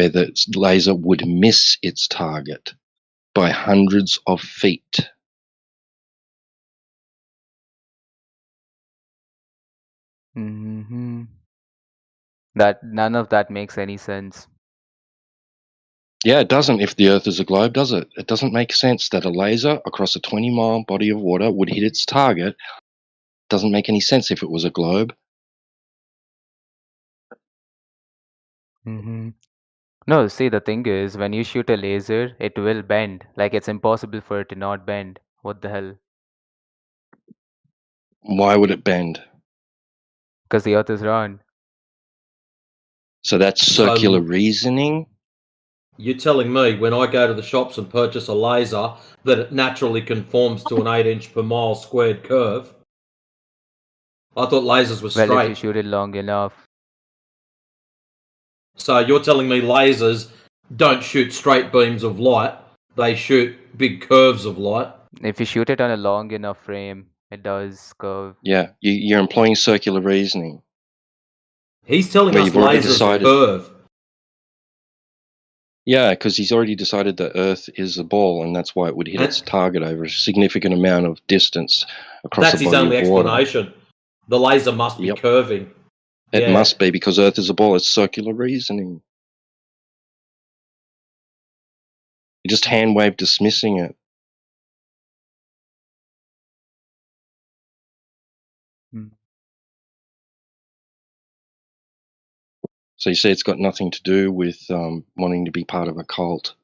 the laser would miss its target by hundreds of feet. Mm-hmm. That none of that makes any sense. Yeah, it doesn't if the Earth is a globe, does it? It doesn't make sense that a laser across a 20-mile body of water would hit its target. Doesn't make any sense if it was a globe. Mm-hmm. No, see, the thing is, when you shoot a laser, it will bend. Like, it's impossible for it to not bend. What the hell? Why would it bend? Because the Earth is round. So that's circular reasoning? You're telling me when I go to the shops and purchase a laser that it naturally conforms to an 8-inch per mile squared curve? I thought lasers were Well, if straight. you shoot it long enough. So you're telling me lasers don't shoot straight beams of light, they shoot big curves of light? If you shoot it on a long enough frame, it does curve. Yeah, you're employing circular reasoning. He's telling where us you've already lasers decided. curve. Yeah, because he's already decided that Earth is a ball, and that's why it would hit its target over a significant amount of distance across That's a his body only of water. explanation. The laser must be curving. It Yeah. must be because Earth is a ball. It's circular reasoning. You just hand wave dismissing it. So you see, it's got nothing to do with wanting to be part of a cult.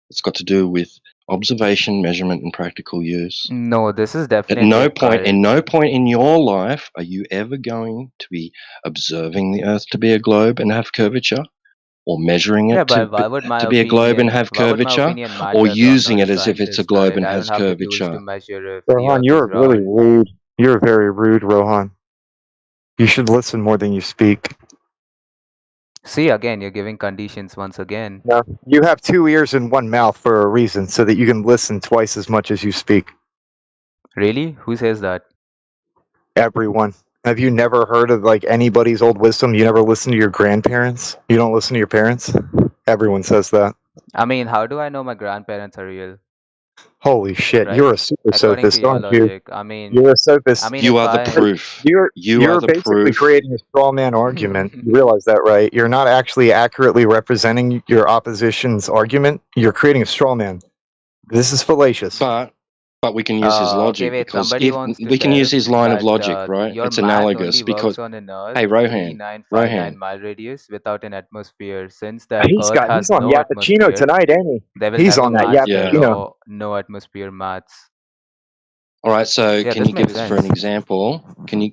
It's got to do with observation, measurement, and practical use. No, this is At definitely no a point, cult. in no point in your life, are you ever going to be observing the Earth to be a globe and have curvature, or measuring Yeah, it to but why would my be a globe and opinion? have Why would my curvature, opinion or matter, though? I'm using not a it as if it's a scientist, globe right? and I don't has have the tools to curvature? measure if the Rohan, Earth is you're really round. rude. You're very rude, Rohan. You should listen more than you speak. See, again, you're giving conditions once again. No, you have 2 ears and 1 mouth for a reason, so that you can listen twice as much as you speak. Really? Who says that? Everyone. Have you never heard of like anybody's old wisdom? You never listen to your grandparents? You don't listen to your parents? Everyone says that. I mean, how do I know my grandparents are real? Holy shit, Right? you're a super According to sophist, your aren't you? logic. I mean, You're a sophist. if You are the I proof. You're You are the basically proof. creating a straw man argument. You realize that, right? You're not actually accurately representing your opposition's argument. You're creating a straw man. This is fallacious. But we can use his okay, logic wait. because Somebody if wants to we can use tell his line of that logic, right? your It's math analogous only works because on an Earth hey, Rohan, 3959 mile radius without an atmosphere. Since that He's Earth he's has on no Yappuccino atmosphere, tonight, ain't he? they will He's never on that match the Yappuccino. raw no atmosphere maths. all right. So Yeah, can this you give makes us for an sense. example? Can you?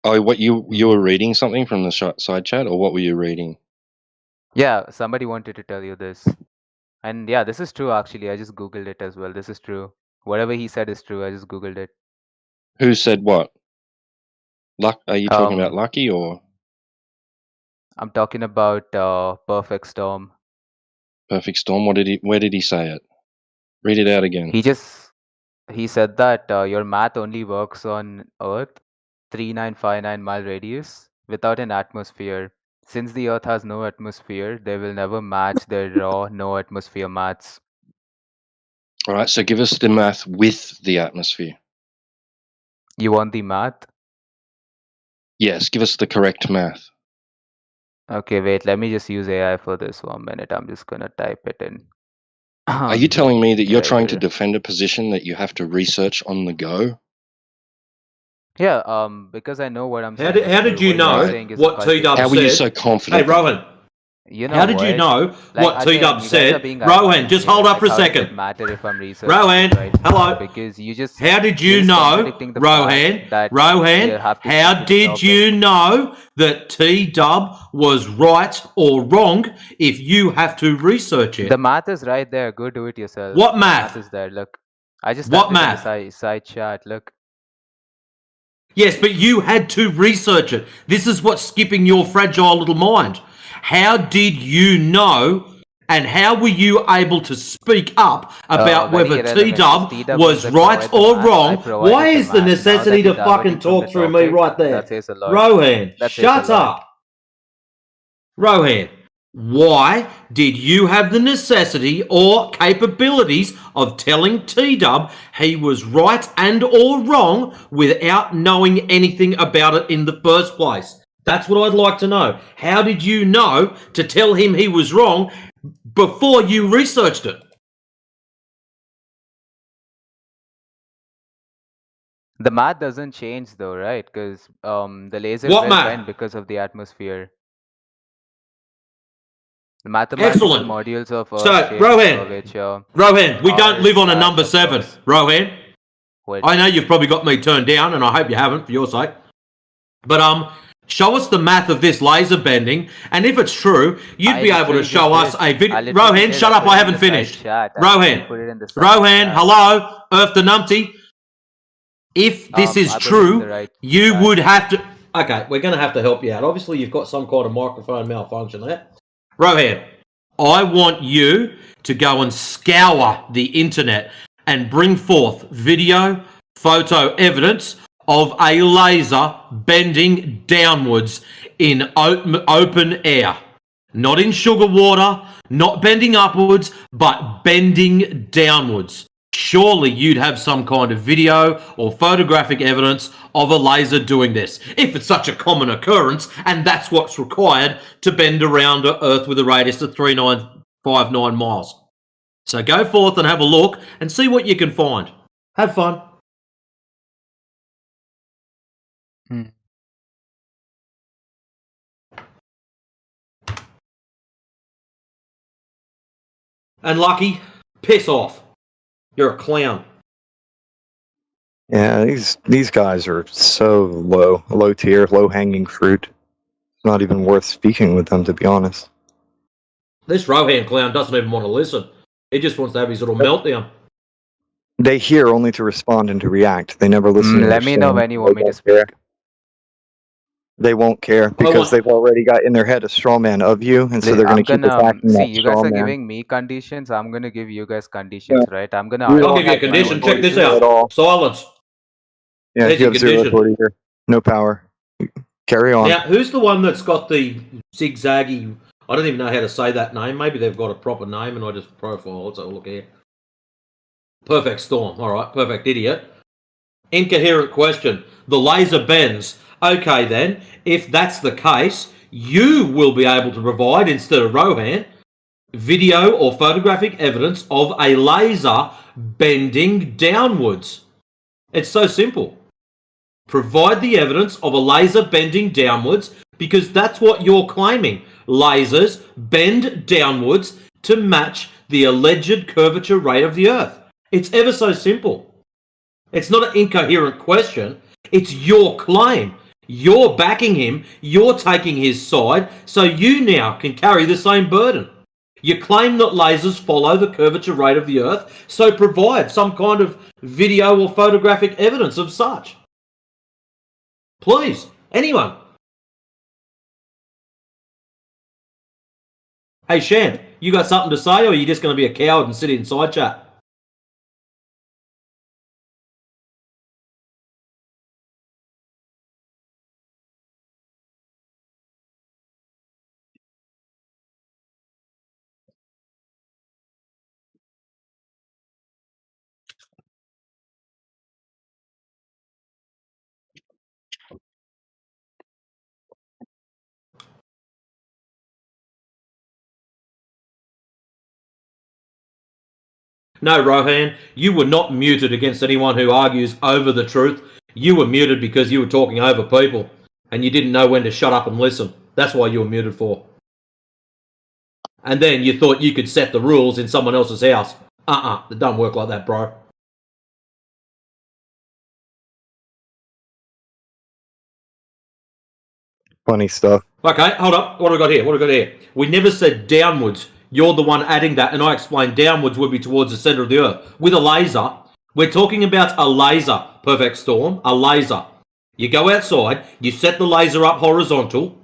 Oh, what you were reading something from the side chat, or what were you reading? Yeah, somebody wanted to tell you this. And yeah, this is true actually. I just Googled it as well. This is true. Whatever he said is true. I just Googled it. Who said what? Are you talking about Lucky or I'm talking about Perfect Storm. Perfect Storm? Where did he say it? Read it out again. He said that your math only works on Earth 3959 mile radius without an atmosphere. Since the Earth has no atmosphere, they will never match their raw no atmosphere maths. All right, so give us the math with the atmosphere. You want the math? Yes, give us the correct math. Okay, wait, let me just use AI for this 1 minute. I'm just gonna type it in. Are you telling me that you're trying to Treasure. defend a position that you have to research on the go? Yeah, because I know what I'm How saying. did you know what T-Dub How said? were you so confident? Hey, Rohan. You know How did you what? know Like, what T-Dub again, you guys are said? being Rohan, ironic just here. hold up Like, for a how does it second. matter if I'm researching Rohan, it right now? hello. Because you just How did you you're just know, contradicting the fact that Rohan, they have to how stick to the did topic. you know that T-Dub was right or wrong if you have to research it? The math is right there. Go do it yourself. What The math? math is there. Look, I just What typed it in math? the side chat. Look. Yes, but you had to research it. This is what's skipping your fragile little mind. How did you know and how were you able to speak up about Very whether irrelevant. T-Dub T-Dub was that right provide the or math. I wrong? provided Why the is the math. Now necessity that you're to fucking diverting from the talk through me topic, right there? that says a lot. Rohan, That says a shut lot. up. Rohan, why did you have the necessity or capabilities of telling T-Dub he was right and or wrong without knowing anything about it in the first place? That's what I'd like to know. How did you know to tell him he was wrong before you researched it? The math doesn't change though, right? Because the laser What will math? bend because of the atmosphere. The mathematical Excellent. modules of So, Earth shape and Rohan, curvature we don't are live on a flat number 7. across. Rohan, What? I know you've probably got me turned down, and I hope you haven't for your sake. But show us the math of this laser bending, and if it's true, you'd be able to show us a video. Rohan, shut up! I haven't finished. Rohan, hello, Earth the Numpty. If this is I put it in the true, right you chat. would have to. Okay, we're going to have to help you out. Obviously, you've got some kind of microphone malfunction there. Rohan, I want you to go and scour the internet and bring forth video, photo evidence of a laser bending downwards in open air. Not in sugar water, not bending upwards, but bending downwards. Surely you'd have some kind of video or photographic evidence of a laser doing this, if it's such a common occurrence, and that's what's required to bend around Earth with a radius of 3959 miles. So go forth and have a look and see what you can find. Have fun. And Lucky, piss off. You're a clown. Yeah, these guys are so low tier, low hanging fruit. It's not even worth speaking with them, to be honest. This Rohan clown doesn't even want to listen. He just wants to have his little meltdown. They hear only to respond and to react. They never listen to Let me know when you want me to speak. They won't care because they've already got in their head a straw man of you, and so they're going to keep attacking see, that you guys straw are man. giving me conditions. I'm gonna give you guys conditions, right? I'm gonna. I'll give you a condition. Check this out. Silence. Yeah, There's you your have zero condition. authority here. No power. Carry on. Now, who's the one that's got the zigzaggy? I don't even know how to say that name. Maybe they've got a proper name and I just profile. Let's have a look here. Perfect Storm. All right, perfect idiot. Incoherent question. The laser bends. Okay, then, if that's the case, you will be able to provide, instead of Rohan, video or photographic evidence of a laser bending downwards. It's so simple. Provide the evidence of a laser bending downwards, because that's what you're claiming. Lasers bend downwards to match the alleged curvature rate of the Earth. It's ever so simple. It's not an incoherent question. It's your claim. You're backing him. You're taking his side, so you now can carry the same burden. You claim that lasers follow the curvature rate of the Earth, so provide some kind of video or photographic evidence of such. Please, anyone. Hey, Shan, you got something to say, or are you just going to be a coward and sit in side chat? No, Rohan, you were not muted against anyone who argues over the truth. You were muted because you were talking over people and you didn't know when to shut up and listen. That's why you were muted for. And then you thought you could set the rules in someone else's house. It don't work like that, bro. Funny stuff. Okay, hold up. What have we got here? We never said downwards. You're the one adding that, and I explained downwards would be towards the center of the Earth. With a laser, we're talking about a laser, Perfect Storm, a laser. You go outside, you set the laser up horizontal,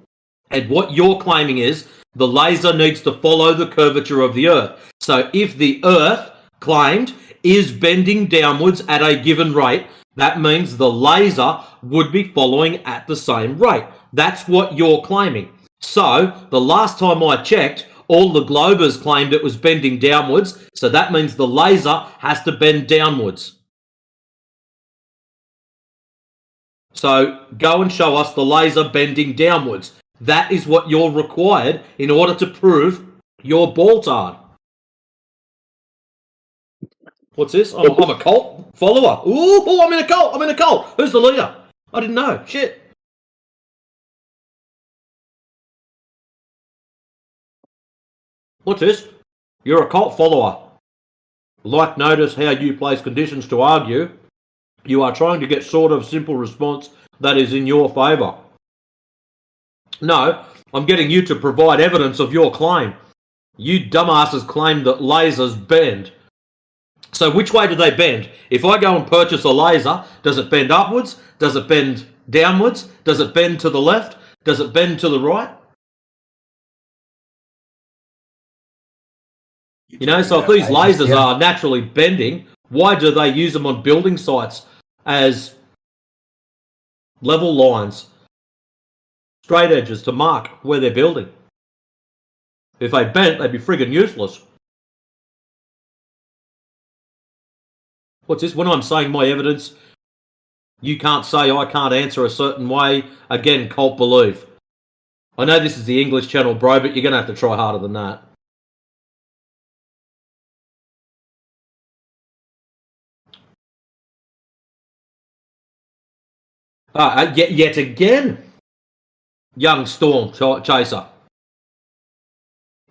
and what you're claiming is the laser needs to follow the curvature of the Earth. So if the Earth, claimed, is bending downwards at a given rate, that means the laser would be following at the same rate. That's what you're claiming. So the last time I checked, all the globers claimed it was bending downwards, so that means the laser has to bend downwards. So go and show us the laser bending downwards. That is what you're required in order to prove you're baltard. What's this? I'm a cult follower. Ooh, I'm in a cult. Who's the leader? I didn't know. Shit. What's this? You're a cult follower. Like, notice how you place conditions to argue. You are trying to get sort of simple response that is in your favour. No, I'm getting you to provide evidence of your claim. You dumbasses claim that lasers bend. So which way do they bend? If I go and purchase a laser, does it bend upwards? Does it bend downwards? Does it bend to the left? Does it bend to the right? You know, so if these lasers are naturally bending, why do they use them on building sites as level lines, straight edges to mark where they're building? If they bent, they'd be friggin' useless. What's this? When I'm saying my evidence, you can't say I can't answer a certain way. Again, cult belief. I know this is the English channel, bro, but you're going to have to try harder than that. Yet again, young storm chaser.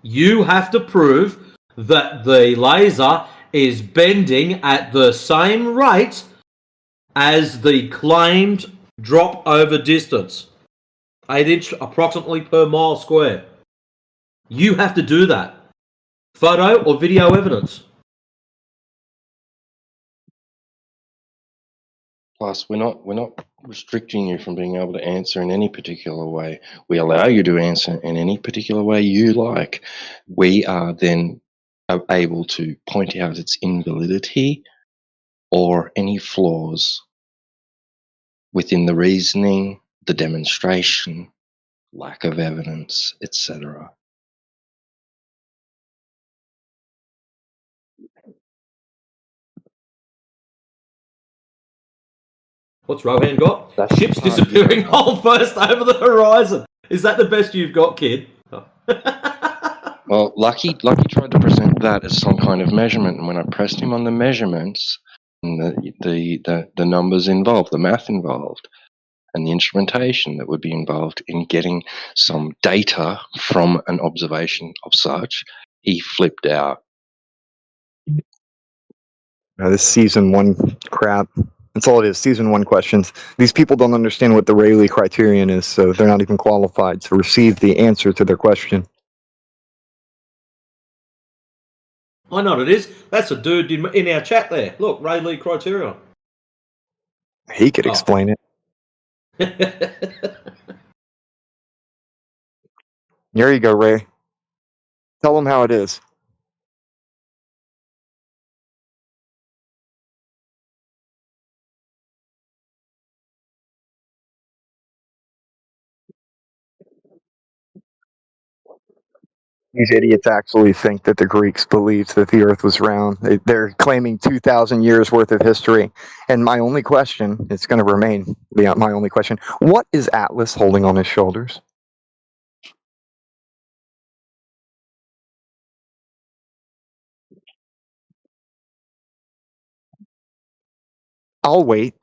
You have to prove that the laser is bending at the same rate as the claimed drop over distance. 8 inch approximately per mile square. You have to do that. Photo or video evidence. Plus, we're not restricting you from being able to answer in any particular way. We allow you to answer in any particular way you like. We are then able to point out its invalidity or any flaws. within the reasoning, the demonstration, lack of evidence, etc. What's Rohan got? That's the Ships part you disappearing don't hull first over the horizon. Is that the best you've got, kid? Oh. Well, Lucky tried to present that as some kind of measurement, and when I pressed him on the measurements and the numbers involved, the math involved, and the instrumentation that would be involved in getting some data from an observation of such, he flipped out. This season 1 crap. That's all it is. Season 1 questions. These people don't understand what the Rayleigh criterion is, so they're not even qualified to receive the answer to their question. I know what it is. That's a dude in our chat there. Look, Rayleigh criterion. He could explain it. There you go, Ray. Tell them how it is. These idiots actually think that the Greeks believed that the Earth was round. They're claiming 2,000 years worth of history. And my only question, it's going to remain my only question, what is Atlas holding on his shoulders? I'll wait.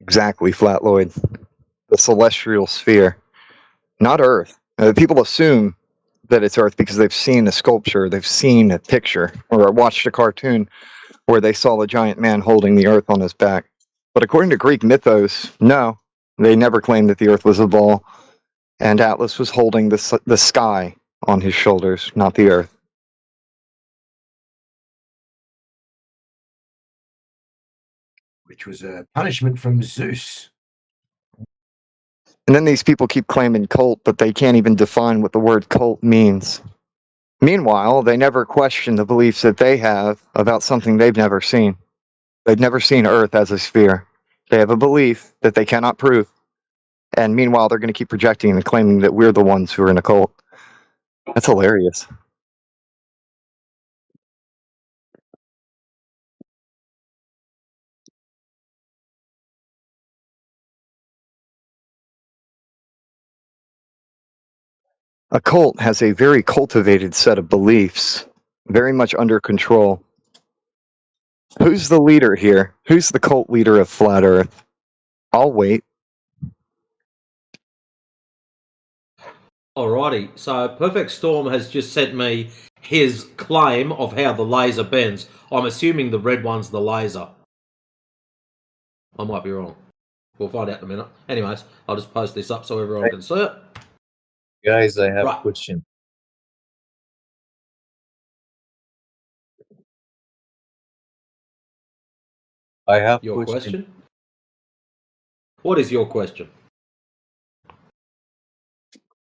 Exactly, Flat Lloyd. The celestial sphere, not Earth. People assume that it's Earth because they've seen a sculpture, they've seen a picture, or watched a cartoon where they saw a giant man holding the Earth on his back. But according to Greek mythos, no, they never claimed that the Earth was a ball, and Atlas was holding the sky on his shoulders, not the Earth. Which was a punishment from Zeus. And then these people keep claiming cult, but they can't even define what the word cult means. Meanwhile, they never question the beliefs that they have about something they've never seen. They've never seen Earth as a sphere. They have a belief that they cannot prove. And meanwhile, they're going to keep projecting and claiming that we're the ones who are in a cult. That's hilarious. A cult has a very cultivated set of beliefs, very much under control. Who's the leader here? Who's the cult leader of Flat Earth? I'll wait. Alrighty, so Perfect Storm has just sent me his claim of how the laser bends. I'm assuming the red one's the laser. I might be wrong. We'll find out in a minute. Anyways, I'll just post this up so everyone can see it. Guys, I have a question. I have your question. What is your question?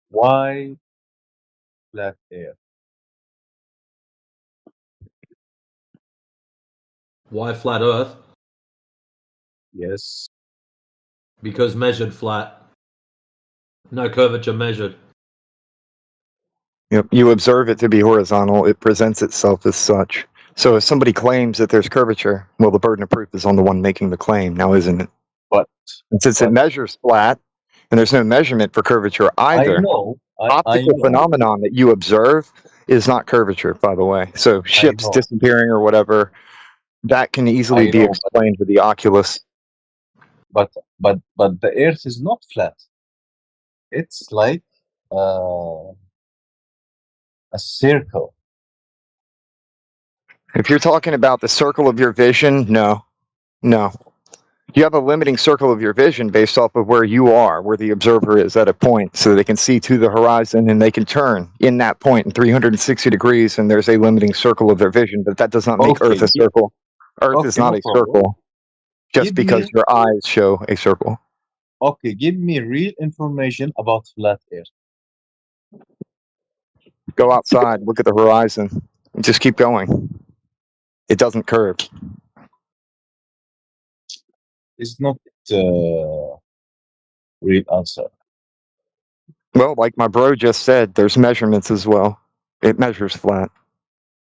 Why flat Earth? Why flat Earth? Yes. Because measured flat. No curvature measured. Yep. You observe it to be horizontal, it presents itself as such. So if somebody claims that there's curvature, well, the burden of proof is on the one making the claim, now isn't it? But and since it measures flat, and there's no measurement for curvature either, I know. optical know. phenomenon that you observe is not curvature, by the way. So ships know. disappearing or whatever, that can easily I be know, explained with the Oculus. But the Earth is not flat. It's like a circle. If you're talking about the circle of your vision, no. You have a limiting circle of your vision based off of where you are, where the observer is at a point, so they can see to the horizon and they can turn in that point in 360 degrees, and there's a limiting circle of their vision, but that does not make Earth a circle. Earth is Okay, not no a problem. circle just Give because me your eyes show a circle. okay. Give me real information about flat Earth. Go outside, look at the horizon, and just keep going. It doesn't curve. It's not real answer. Well, like my bro just said, there's measurements as well. It measures flat.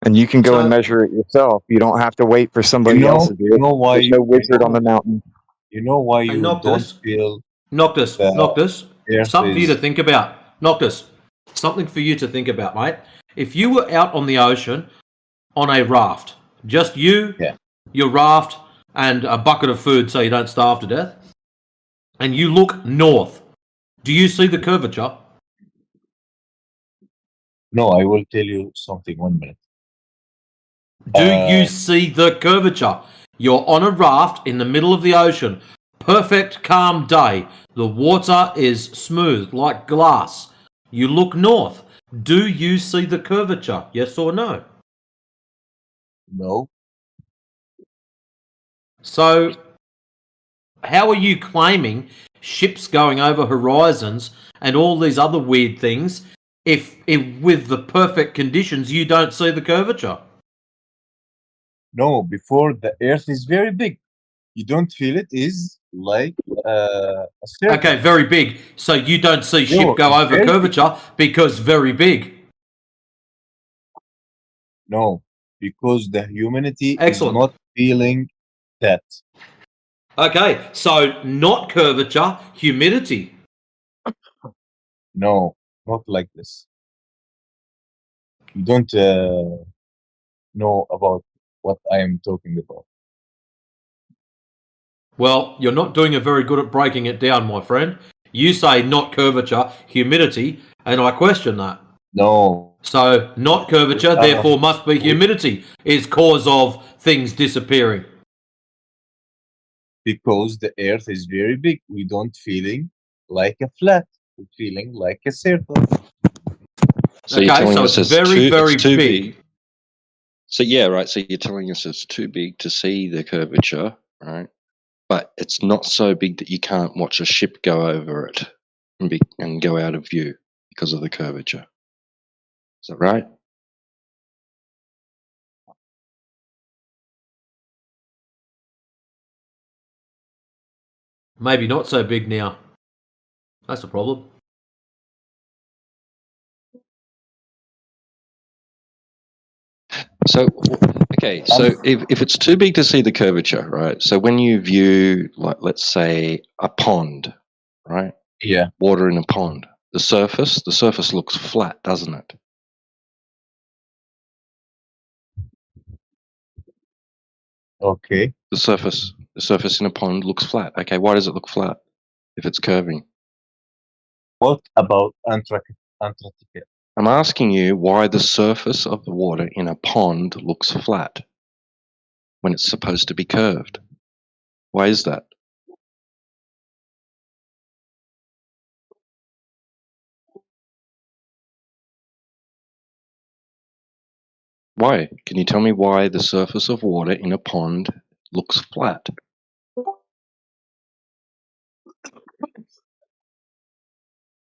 And you can go and So- measure it yourself. You don't have to wait for somebody else to do it. why There's no wizard on the mountain. You know why Hey, you don't Noctis. feel Noctis, that Noctis. Earth Something for you to is think about. Noctis, something for you to think about, mate. If you were out on the ocean on a raft, just you, your raft, and a bucket of food so you don't starve to death, and you look north, do you see the curvature? No, I will tell you something 1 minute. Do you see the curvature? You're on a raft in the middle of the ocean. Perfect calm day. The water is smooth like glass. You look north. Do you see the curvature? Yes or no? No. So, how are you claiming ships going over horizons and all these other weird things if with the perfect conditions you don't see the curvature? No, before the Earth is very big. You don't feel it is like a circle. Okay, very big. So you don't see No, ship go it's over very curvature because very big. No, because the humanity Excellent. is not feeling that. Okay, so not curvature, humidity. No, not like this. You don't know about what I am talking about. Well, you're not doing a very good at breaking it down, my friend. You say not curvature, humidity, and I question that. No. So not curvature, therefore must be humidity is cause of things disappearing. Because the Earth is very big. We don't feeling like a flat. We're feeling like a circle. So you're telling so us it's very, very it's too big. So yeah, right. So you're telling us it's too big to see the curvature, right? But it's not so big that you can't watch a ship go over it and go out of view because of the curvature. Is that right? Maybe not so big now. That's the problem. So okay, so if it's too big to see the curvature, right? So when you view, like, let's say a pond, right? Yeah. Water in a pond. The surface looks flat, doesn't it? Okay. The surface in a pond looks flat. Okay, why does it look flat if it's curving? What about Antarctica? I'm asking you why the surface of the water in a pond looks flat when it's supposed to be curved. Why is that? Why? Can you tell me why the surface of water in a pond looks flat?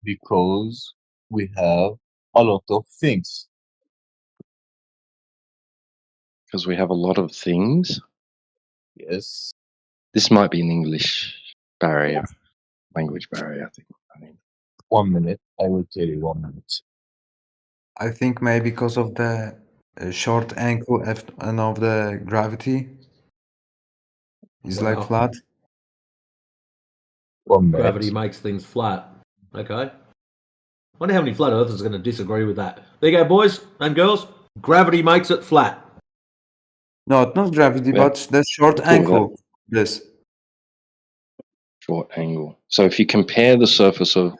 Because we have a lot of things. Because we have a lot of things? Yes. This might be an English barrier, language barrier, I think. 1 minute. I will tell you 1 minute. I think maybe because of the short angle and of the gravity. It's like Wow. flat. 1 minute. Gravity makes things flat. Okay. Wonder how many flat earthers are going to disagree with that. There you go, boys and girls. Gravity makes it flat. No, not gravity, Yeah. but the short Cool with angle. This. Short angle. So if you compare the surface of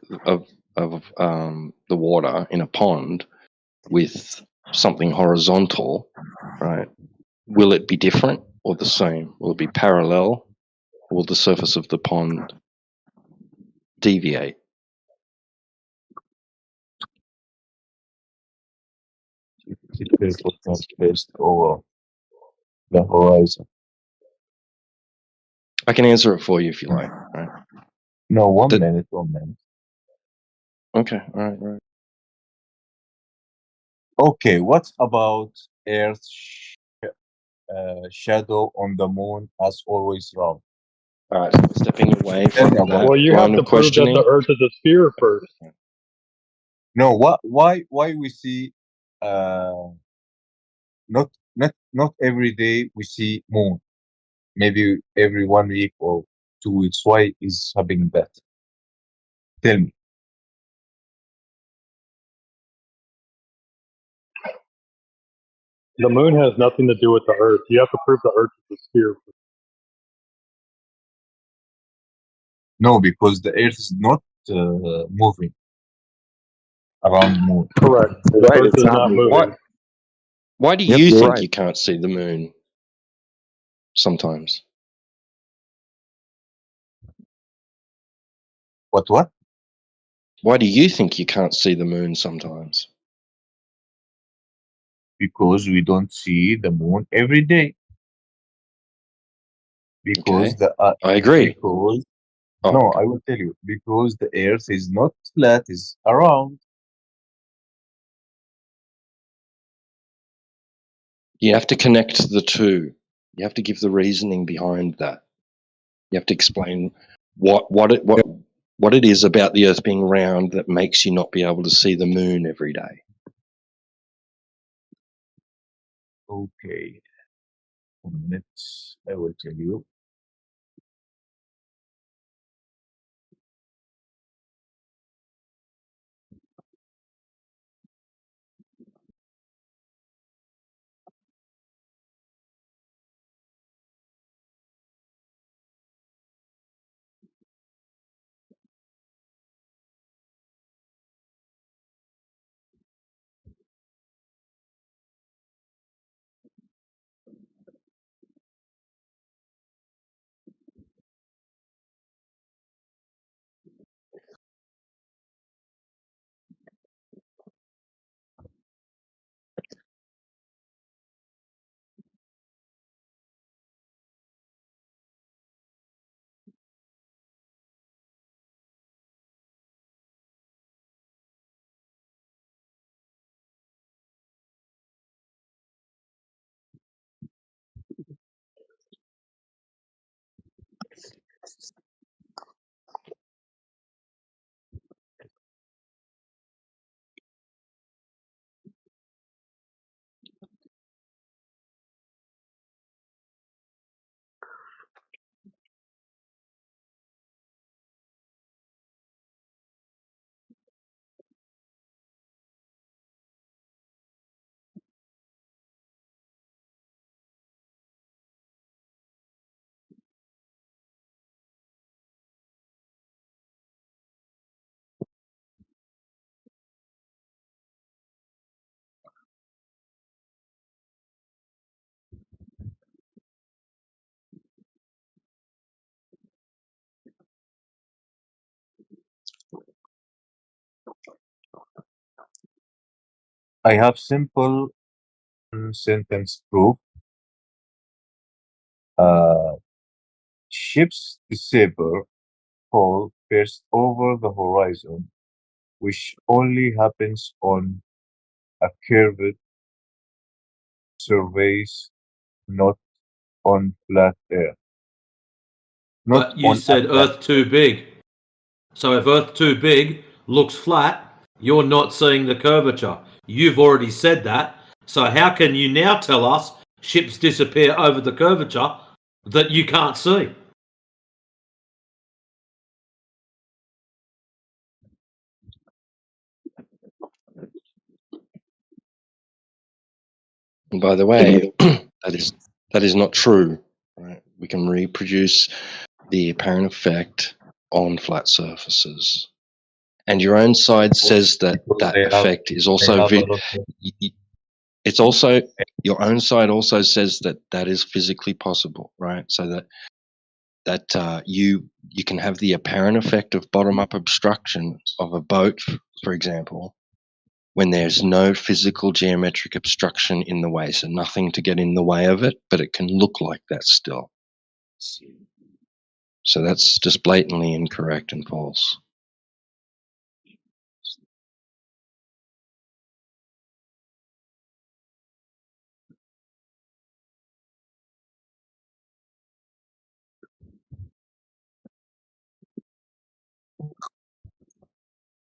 the water in a pond with something horizontal, right? Will it be different or the same? Will it be parallel, or will the surface of the pond deviate? Based over the horizon. I can answer it for you if you like. Right? No, 1 minute. Okay, all right. Okay, what about Earth's shadow on the moon as always round? All right, so stepping away from that Well, you have line to of prove that questioning. the Earth is a sphere first. No, why we see not every day we see moon. Maybe every 1 week or 2 weeks. Why is happening that? Tell me. The moon has nothing to do with the Earth. You have to prove the Earth is a sphere. No, because the Earth is not moving around the moon. Correct. The Earth is not moving. Why do Yep, you you're think right. you can't see the moon sometimes? What? Why do you think you can't see the moon sometimes? Because we don't see the moon every day. Because Okay, I agree. Because Oh, no, okay. I will tell you. Because the Earth is not flat; is around. You have to connect the two. You have to give the reasoning behind that. You have to explain what it is about the Earth being round that makes you not be able to see the moon every day. Okay. 1 minute. I will tell you. I have simple sentence proof. Ships disappear, fall first over the horizon, which only happens on a curved surface, not on flat Earth. Not But you on a said flat. Earth too big. So if Earth too big looks flat, you're not seeing the curvature. You've already said that. So how can you now tell us ships disappear over the curvature that you can't see? And by the way, that is not true. Right? We can reproduce the apparent effect on flat surfaces, and your own side says that Because that effect is also they have a lot of it's also your own side also says that that is physically possible, right? So that that you can have the apparent effect of bottom-up obstruction of a boat, for example, when there's no physical geometric obstruction in the way, so nothing to get in the way of it, but it can look like that still. So that's just blatantly incorrect and false.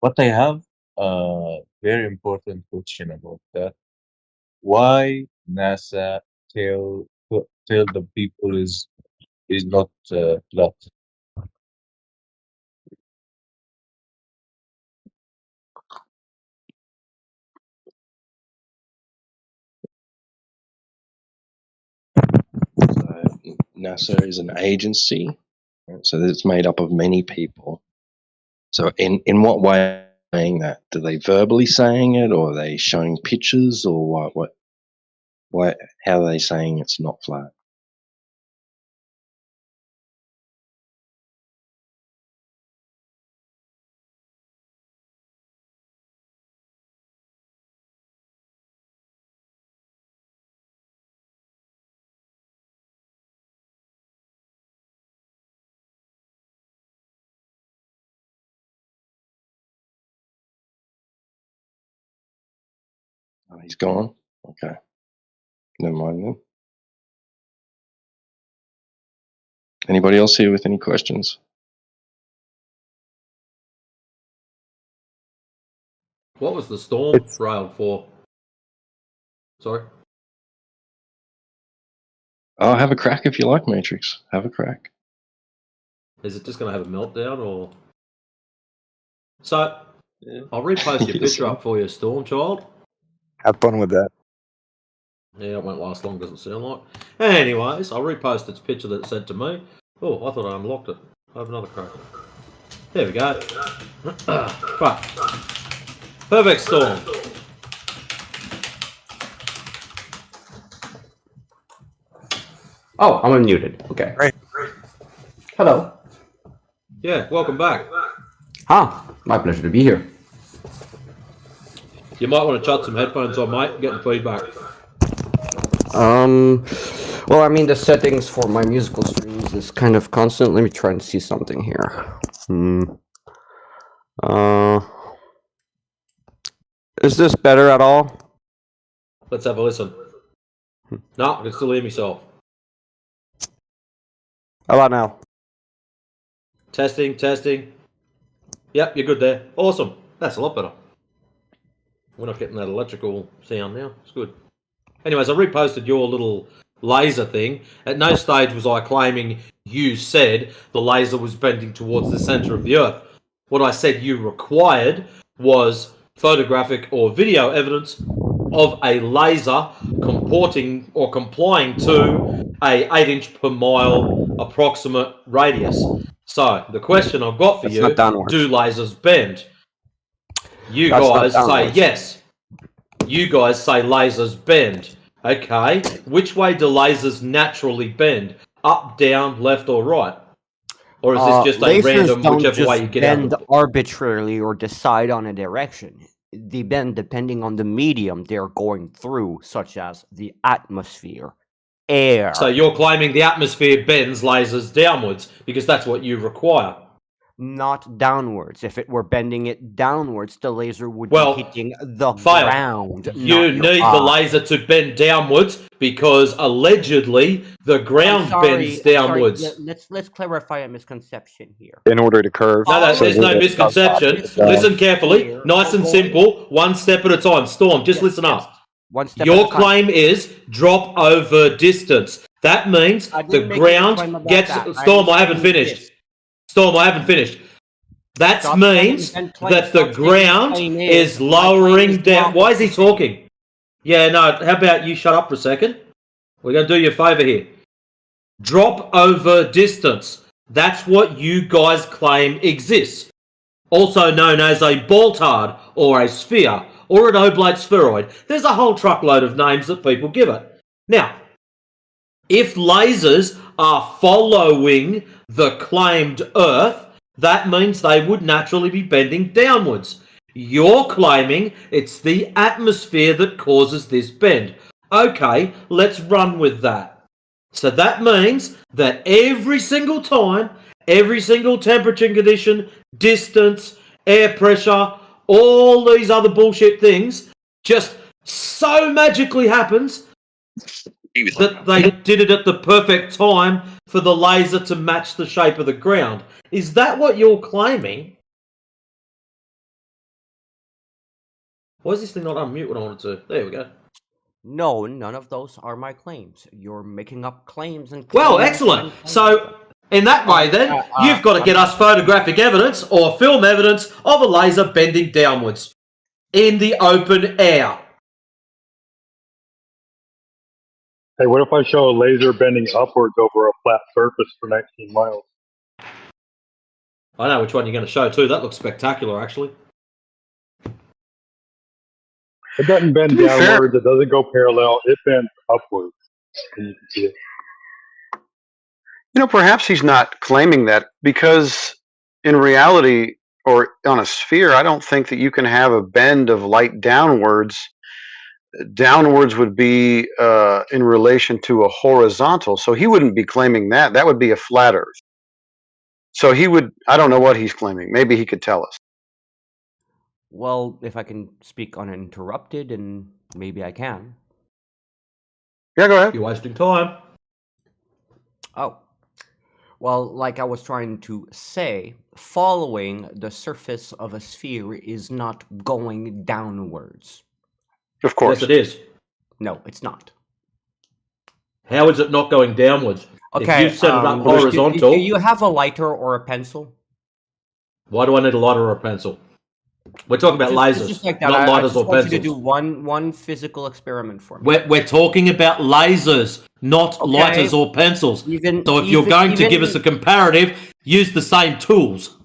But I have a very important question about that. Why NASA tell the people is not flat? NASA is an agency, right? So it's made up of many people. So in what way are they saying that? Do they verbally saying it, or are they showing pictures, or what? How are they saying it's not flat? Oh, he's gone? Okay. Never mind then. Anybody else here with any questions? What was the storm railed for? Sorry. Oh, have a crack if you like, Matrix. Have a crack. Is it just going to have a meltdown, or? So, I'll repost your Yes, picture sir. up for you, Stormchild. Have fun with that. Yeah, it won't last long, doesn't sound like. Anyways, I'll repost its picture that it sent to me. Oh, I thought I unlocked it. I have another crack. There we go. Right. Perfect Storm. Oh, I'm unmuted. Okay. Great. Hello. Yeah, welcome back. My pleasure to be here. You might want to chuck some headphones on, mate. Getting feedback. Well, I mean, the settings for my musical streams is kind of constant. Let me try and see something here. Is this better at all? Let's have a listen. No, I can still hear myself. How about now? Testing, testing. Yep, you're good there. Awesome. That's a lot better. We're not getting that electrical sound now. It's good. Anyways, I reposted your little laser thing. At no stage was I claiming you said the laser was bending towards the center of the Earth. What I said you required was photographic or video evidence of a laser comporting or complying to a 8-inch per mile approximate radius. So the question I've got for That's you: not downwards. do lasers bend? You That's not guys say downwards. yes. You guys say lasers bend. Okay. Which way do lasers naturally bend? Up, down, left, or right? Or is this just a Lasers random don't whichever way just you get out bend of it? arbitrarily or decide on a direction. They bend depending on the medium they're going through, such as the atmosphere, air. So you're claiming the atmosphere bends lasers downwards because that's what you require. Not downwards. If it were bending it downwards, the laser would Well, be hitting the fail. ground. You not your need the eye. laser to bend downwards because allegedly the ground bends downwards. Let's clarify a misconception here. In order to curve. No, so there's that no it misconception. does not- Listen carefully, Here, nice and going- simple, one step at a time. Storm, just listen up. One step Your at a time. claim is drop over distance. That means I the didn't make any claim ground about gets. that. Storm, I haven't saying finished. this. Storm, I haven't finished. That Stop means saying claim, that the stop saying ground claim is My claim lowering is down. not Why is he what you're saying. talking? Yeah, no, how about you shut up for a second? We're going to do you a favor here. Drop over distance. That's what you guys claim exists. Also known as a boltard or a sphere or an oblate spheroid. There's a whole truckload of names that people give it. Now, if lasers are following the claimed Earth, that means they would naturally be bending downwards. You're claiming it's the atmosphere that causes this bend. Okay, let's run with that. So that means that every single time, every single temperature condition, distance, air pressure, all these other bullshit things just so magically happens that they did it at the perfect time for the laser to match the shape of the ground. Is that what you're claiming? Why is this thing not unmute when I wanted to? There we go. No, none of those are my claims. You're making up claims and Well, claiming excellent. upon claims. So, in that way, then, you've got to get us photographic evidence or film evidence of a laser bending downwards in the open air. Hey, what if I show a laser bending upwards over a flat surface for 19 miles? I know which one you're going to show too. That looks spectacular, actually. It doesn't bend To be fair- downwards. It doesn't go parallel. It bends upwards. And you can see it. You know, perhaps he's not claiming that because in reality or on a sphere, I don't think that you can have a bend of light downwards. Downwards would be in relation to a horizontal. So he wouldn't be claiming that. That would be a flat Earth. So he would, I don't know what he's claiming. Maybe he could tell us. Well, if I can speak uninterrupted, and maybe I can. Yeah, go ahead. You're wasting time. Oh. Well, like I was trying to say, following the surface of a sphere is not going downwards. Of course. Yes, it is. No, it's not. How is it not going downwards? Okay, If you set it up do horizontal... you have a lighter or a pencil? Why do I need a lighter or a pencil? We're talking about lasers, Just like that. not I lighters just or want pencils. you to do one physical experiment for me. We're talking about lasers, not lighters or pencils. So if you're going to give us a comparative, use the same tools.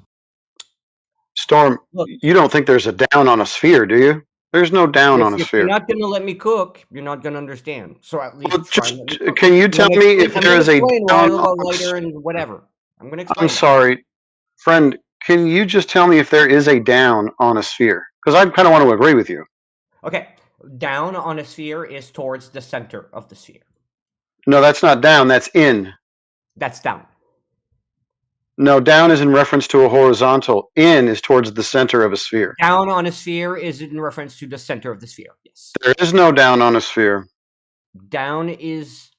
Storm, you don't think there's a down on a sphere, do you? There's no down on a If sphere. you're not going to let me cook, you're not going to understand. So at least try and let me cook. Can you tell me if there is a explain why I down look on a lighter and whatever. I'm going to explain. I'm sorry, friend. Can you just tell me if there is a down on a sphere? Because I kind of want to agree with you. Okay, down on a sphere is towards the center of the sphere. No, that's not down. That's in. That's down. No, down is in reference to a horizontal. In is towards the center of a sphere. Down on a sphere is in reference to the center of the sphere. Yes. There is no down on a sphere. Down is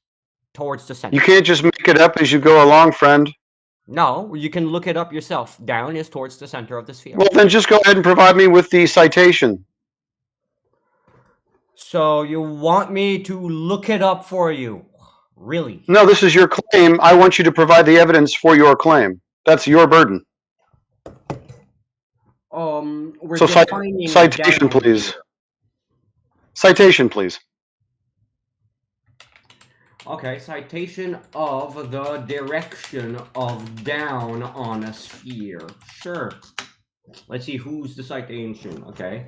towards the center. You can't just make it up as you go along, friend. No, you can look it up yourself. Down is towards the center of the sphere. Well, then just go ahead and provide me with the citation. So you want me to look it up for you? Really? No, this is your claim. I want you to provide the evidence for your claim. That's your burden. We're So defining citation, down. please. Citation, please. Okay, citation of the direction of down on a sphere. Sure. Let's see who's the citation. Okay.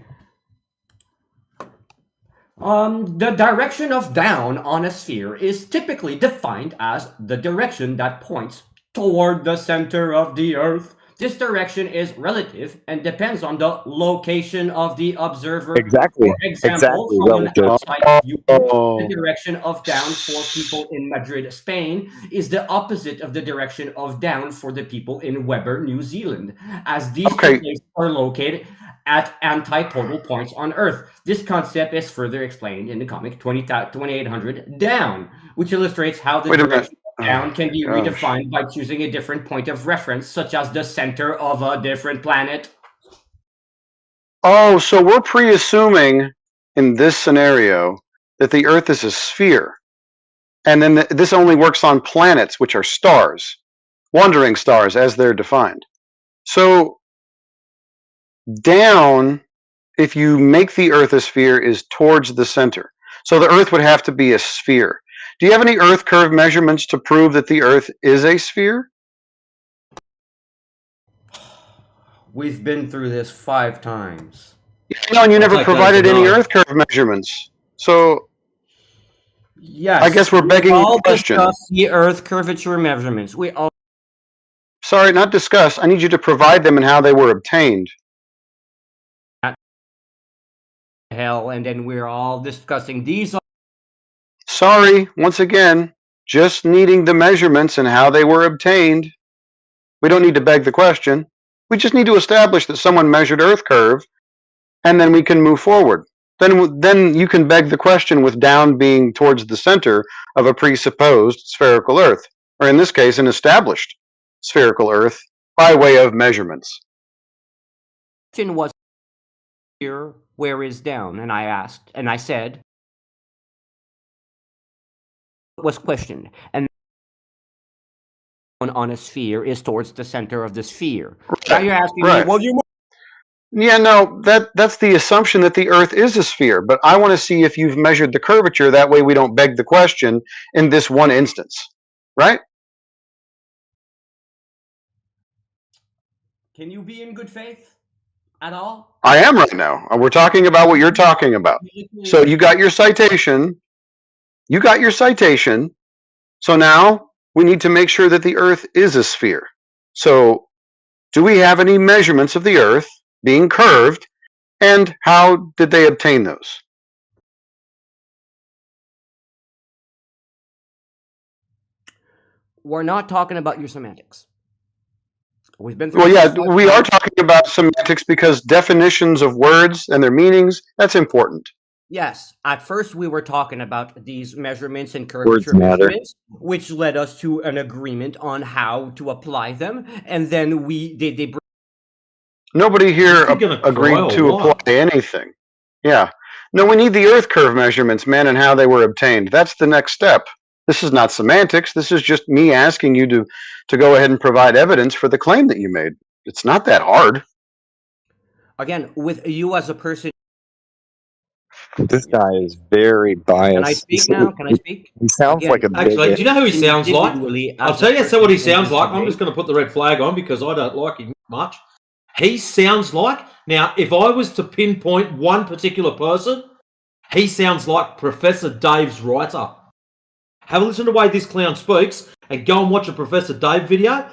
The direction of down on a sphere is typically defined as the direction that points toward the center of the Earth. This direction is relative and depends on the location of the observer. Exactly. For example, Exactly. from an Relative. outside view, the direction of down for people in Madrid, Spain, is the opposite of the direction of down for the people in Weber, New Zealand, as these two places are located at antipodal points on Earth. This concept is further explained in the comic 2800 Down, which illustrates how the direction of down can be redefined by choosing a different point of reference, such as the center of a different planet. Oh, so we're pre-assuming in this scenario that the Earth is a sphere. And then this only works on planets, which are stars, wandering stars as they're defined. So down, if you make the Earth a sphere, is towards the center. So the Earth would have to be a sphere. Do you have any Earth curve measurements to prove that the Earth is a sphere? We've been through this 5 times. No, and you never provided any Earth curve measurements. So yes, I guess we're begging all the question. discussed the Earth curvature measurements. We all Sorry, not discuss. I need you to provide them and how they were obtained. Hell, and then we're all discussing these. Sorry, once again, just needing the measurements and how they were obtained. We don't need to beg the question. We just need to establish that someone measured Earth curve, and then we can move forward. Then you can beg the question with down being towards the center of a presupposed spherical Earth, or in this case, an established spherical Earth by way of measurements. Question was here, where is down? And I asked, and I said, was questioned, and on a sphere is towards the center of the sphere. Now you're asking me, well, you. Yeah, no, that's the assumption that the Earth is a sphere, but I want to see if you've measured the curvature. That way we don't beg the question in this one instance, right? Can you be in good faith at all? I am right now. We're talking about what you're talking about. So you got your citation. You got your citation. So now we need to make sure that the Earth is a sphere. So do we have any measurements of the Earth being curved, and how did they obtain those? We're not talking about your semantics. We've been through. Well, yeah, we are talking about semantics because definitions of words and their meanings, that's important. Yes, at first we were talking about these measurements and Words curvature matter. measurements, which led us to an agreement on how to apply them, and then they Nobody here gonna agreed cry to or what? apply anything. Yeah. No, we need the Earth curve measurements, man, and how they were obtained. That's the next step. This is not semantics. This is just me asking you to go ahead and provide evidence for the claim that you made. It's not that hard. Again, with you as a person. This guy is very biased. Can I speak now? Can I speak? He sounds Again, like a Actually, bigot. do you know who he sounds like? Individually, I'll as tell a you what he person, sounds like. I'm disagree. just going to put the red flag on because I don't like him much. He sounds like, now, if I was to pinpoint one particular person, he sounds like Professor Dave's writer. Have a listen to the way this clown speaks and go and watch a Professor Dave video.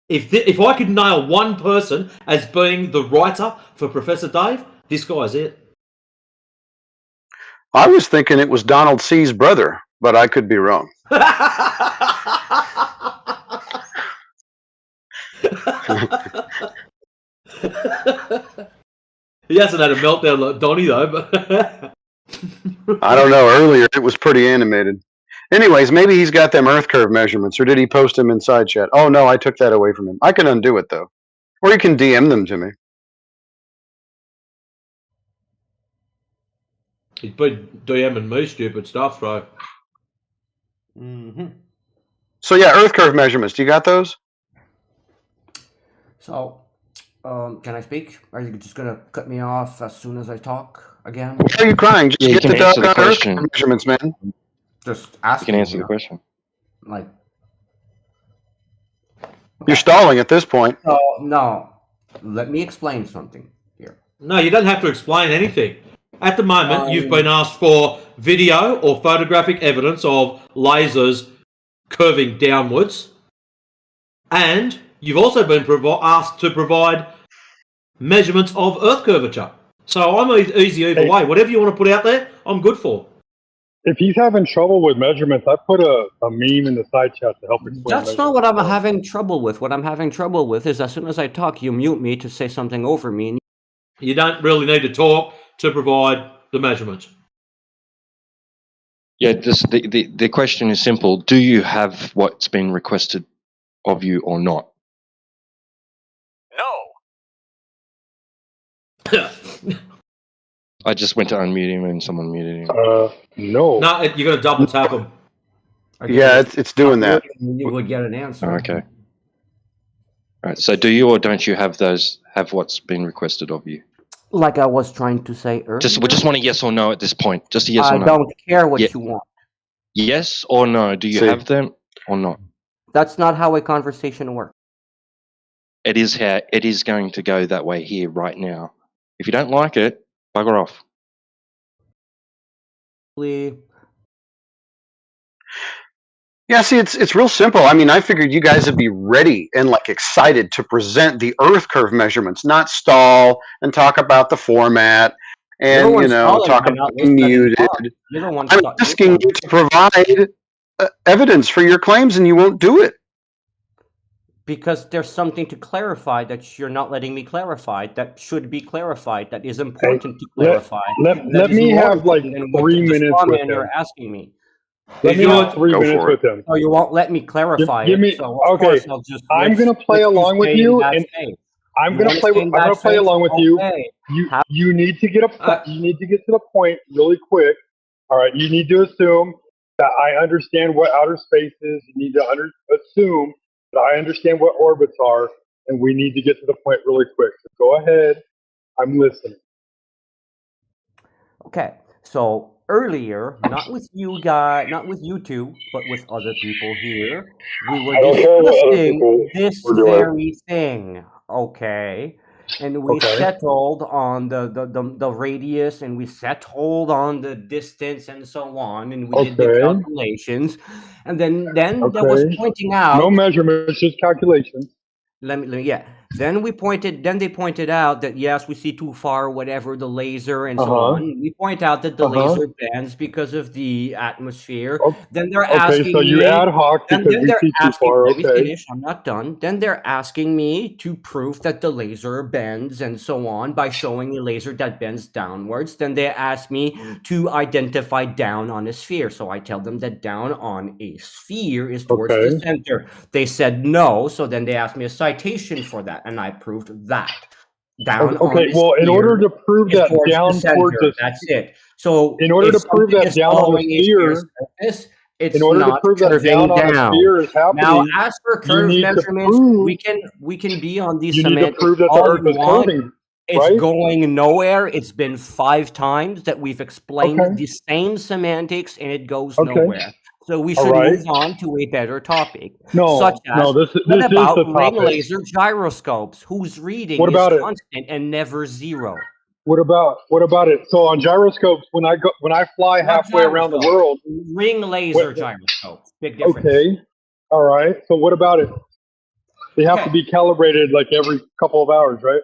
If I could nail one person as being the writer for Professor Dave, this guy's it. I was thinking it was Donald C's brother, but I could be wrong. He hasn't had a meltdown like Donnie, though. But I don't know. Earlier, it was pretty animated. Anyways, maybe he's got them Earth curve measurements, or did he post them in side chat? Oh, no, I took that away from him. I can undo it, though. Or you can DM them to me. he's been DMing me stupid stuff, so. Mm-hmm. So, yeah, Earth curve measurements. Do you got those? So, can I speak? Are you just gonna cut me off as soon as I talk again? Why are you crying? Just Yeah, you get can the answer the doggone Earth question. curve measurements, man. Just You asking. can answer the question. Like, You're stalling at this point. no. Let me explain something here. No, you don't have to explain anything. At the moment, you've been asked for video or photographic evidence of lasers curving downwards, and you've also been asked to provide measurements of Earth curvature. So I'm easy either way. Whatever you want to put out there, I'm good for. If he's having trouble with measurements, I put a meme in the side chat to help explain. That's not what I'm having trouble with. What I'm having trouble with is as soon as I talk, you mute me to say something over me. You don't really need to talk to provide the measurements. Yeah, the question is simple. Do you have what's been requested of you or not? I just went to unmute him and someone muted him. No. No, you got to double tap him. Yeah, it's doing that. You would get an answer. Okay. All right. So, do you or don't you have what's been requested of you? Like I was trying to say earlier. We just want a yes or no at this point. Just a yes or no. I don't care what you want. Yes or no? Do you have them or not? That's not how a conversation works. It is going to go that way here right now. If you don't like it, bugger off. Yeah, Yeah, see, it's real simple. I mean, I figured you guys would be ready and like excited to present the Earth curve measurements, not stall and talk about the format You're the and one stalling talk by about not being listening to muted. talk. You're the one I'm stuck. asking you to provide evidence for your claims, and you won't do it. Because there's something to clarify that you're not letting me clarify, that should be clarified, that is Hey, important to let clarify, that let is me more have like important than what 3 the minutes straw with man him. you're asking me. Let me have 3 Go minutes for it. with him. So you won't let me clarify Give it. me So of okay. course I'll just I'm gonna play let's along with stay in you, bad and faith. I'm You gonna want to play. stay in I'm bad gonna play faith? along with you. Okay. You need to get you need to get to the point really quick. All right. You need to assume that I understand what outer space is. You need to assume that I understand what orbits are, and we need to get to the point really quick. So go ahead. I'm listening. Okay. So earlier, not with you guys, not with you two, but with other people here, we were I don't care what other discussing people this were doing. very thing. Okay. And we Okay. settled on the radius, and we settled on the distance and so on, and we did the Okay. calculations. And then there was Okay. pointing No out measurements, just calculations. yeah. Then they pointed out that yes, we see too far, whatever, the laser and so Uh-huh. on. We point out that the Uh-huh. laser bends because of the atmosphere. Oh, Then they're okay, asking so you me. ad hoc And because then we they're see too asking. far. Let me Okay. finish. I'm not done. Then they're asking me to prove that the laser bends and so on by showing a laser that bends downwards. Then they ask me to identify down on a sphere. So I tell them that down on a sphere is towards the Okay. center. They said no. So then they asked me a citation for that, and I proved that. Down on Okay. a Well, in order sphere to prove is that towards the down towards center. the That's it. So in order if to prove something that is down on the following a sphere sphere, surface, in it's order to not prove that down curving on a down. sphere is Now, happening, as for you curve need to measurements, prove we can be on these you need to semantics prove that the all Earth you is want. curving, It's right? going nowhere. It's been 5 times that we've explained Okay. the same semantics, and it goes Okay. nowhere. So we All should right. move on to a better topic, No, such as this what is about the ring topic. laser gyroscopes, whose reading What is about it? constant and never zero? What about it? So on gyroscopes, when I fly Not halfway around the gyroscopes, world, ring laser what, gyroscopes. Big difference. okay, all right. So what about it? They have to Okay. be calibrated like every couple of hours, right?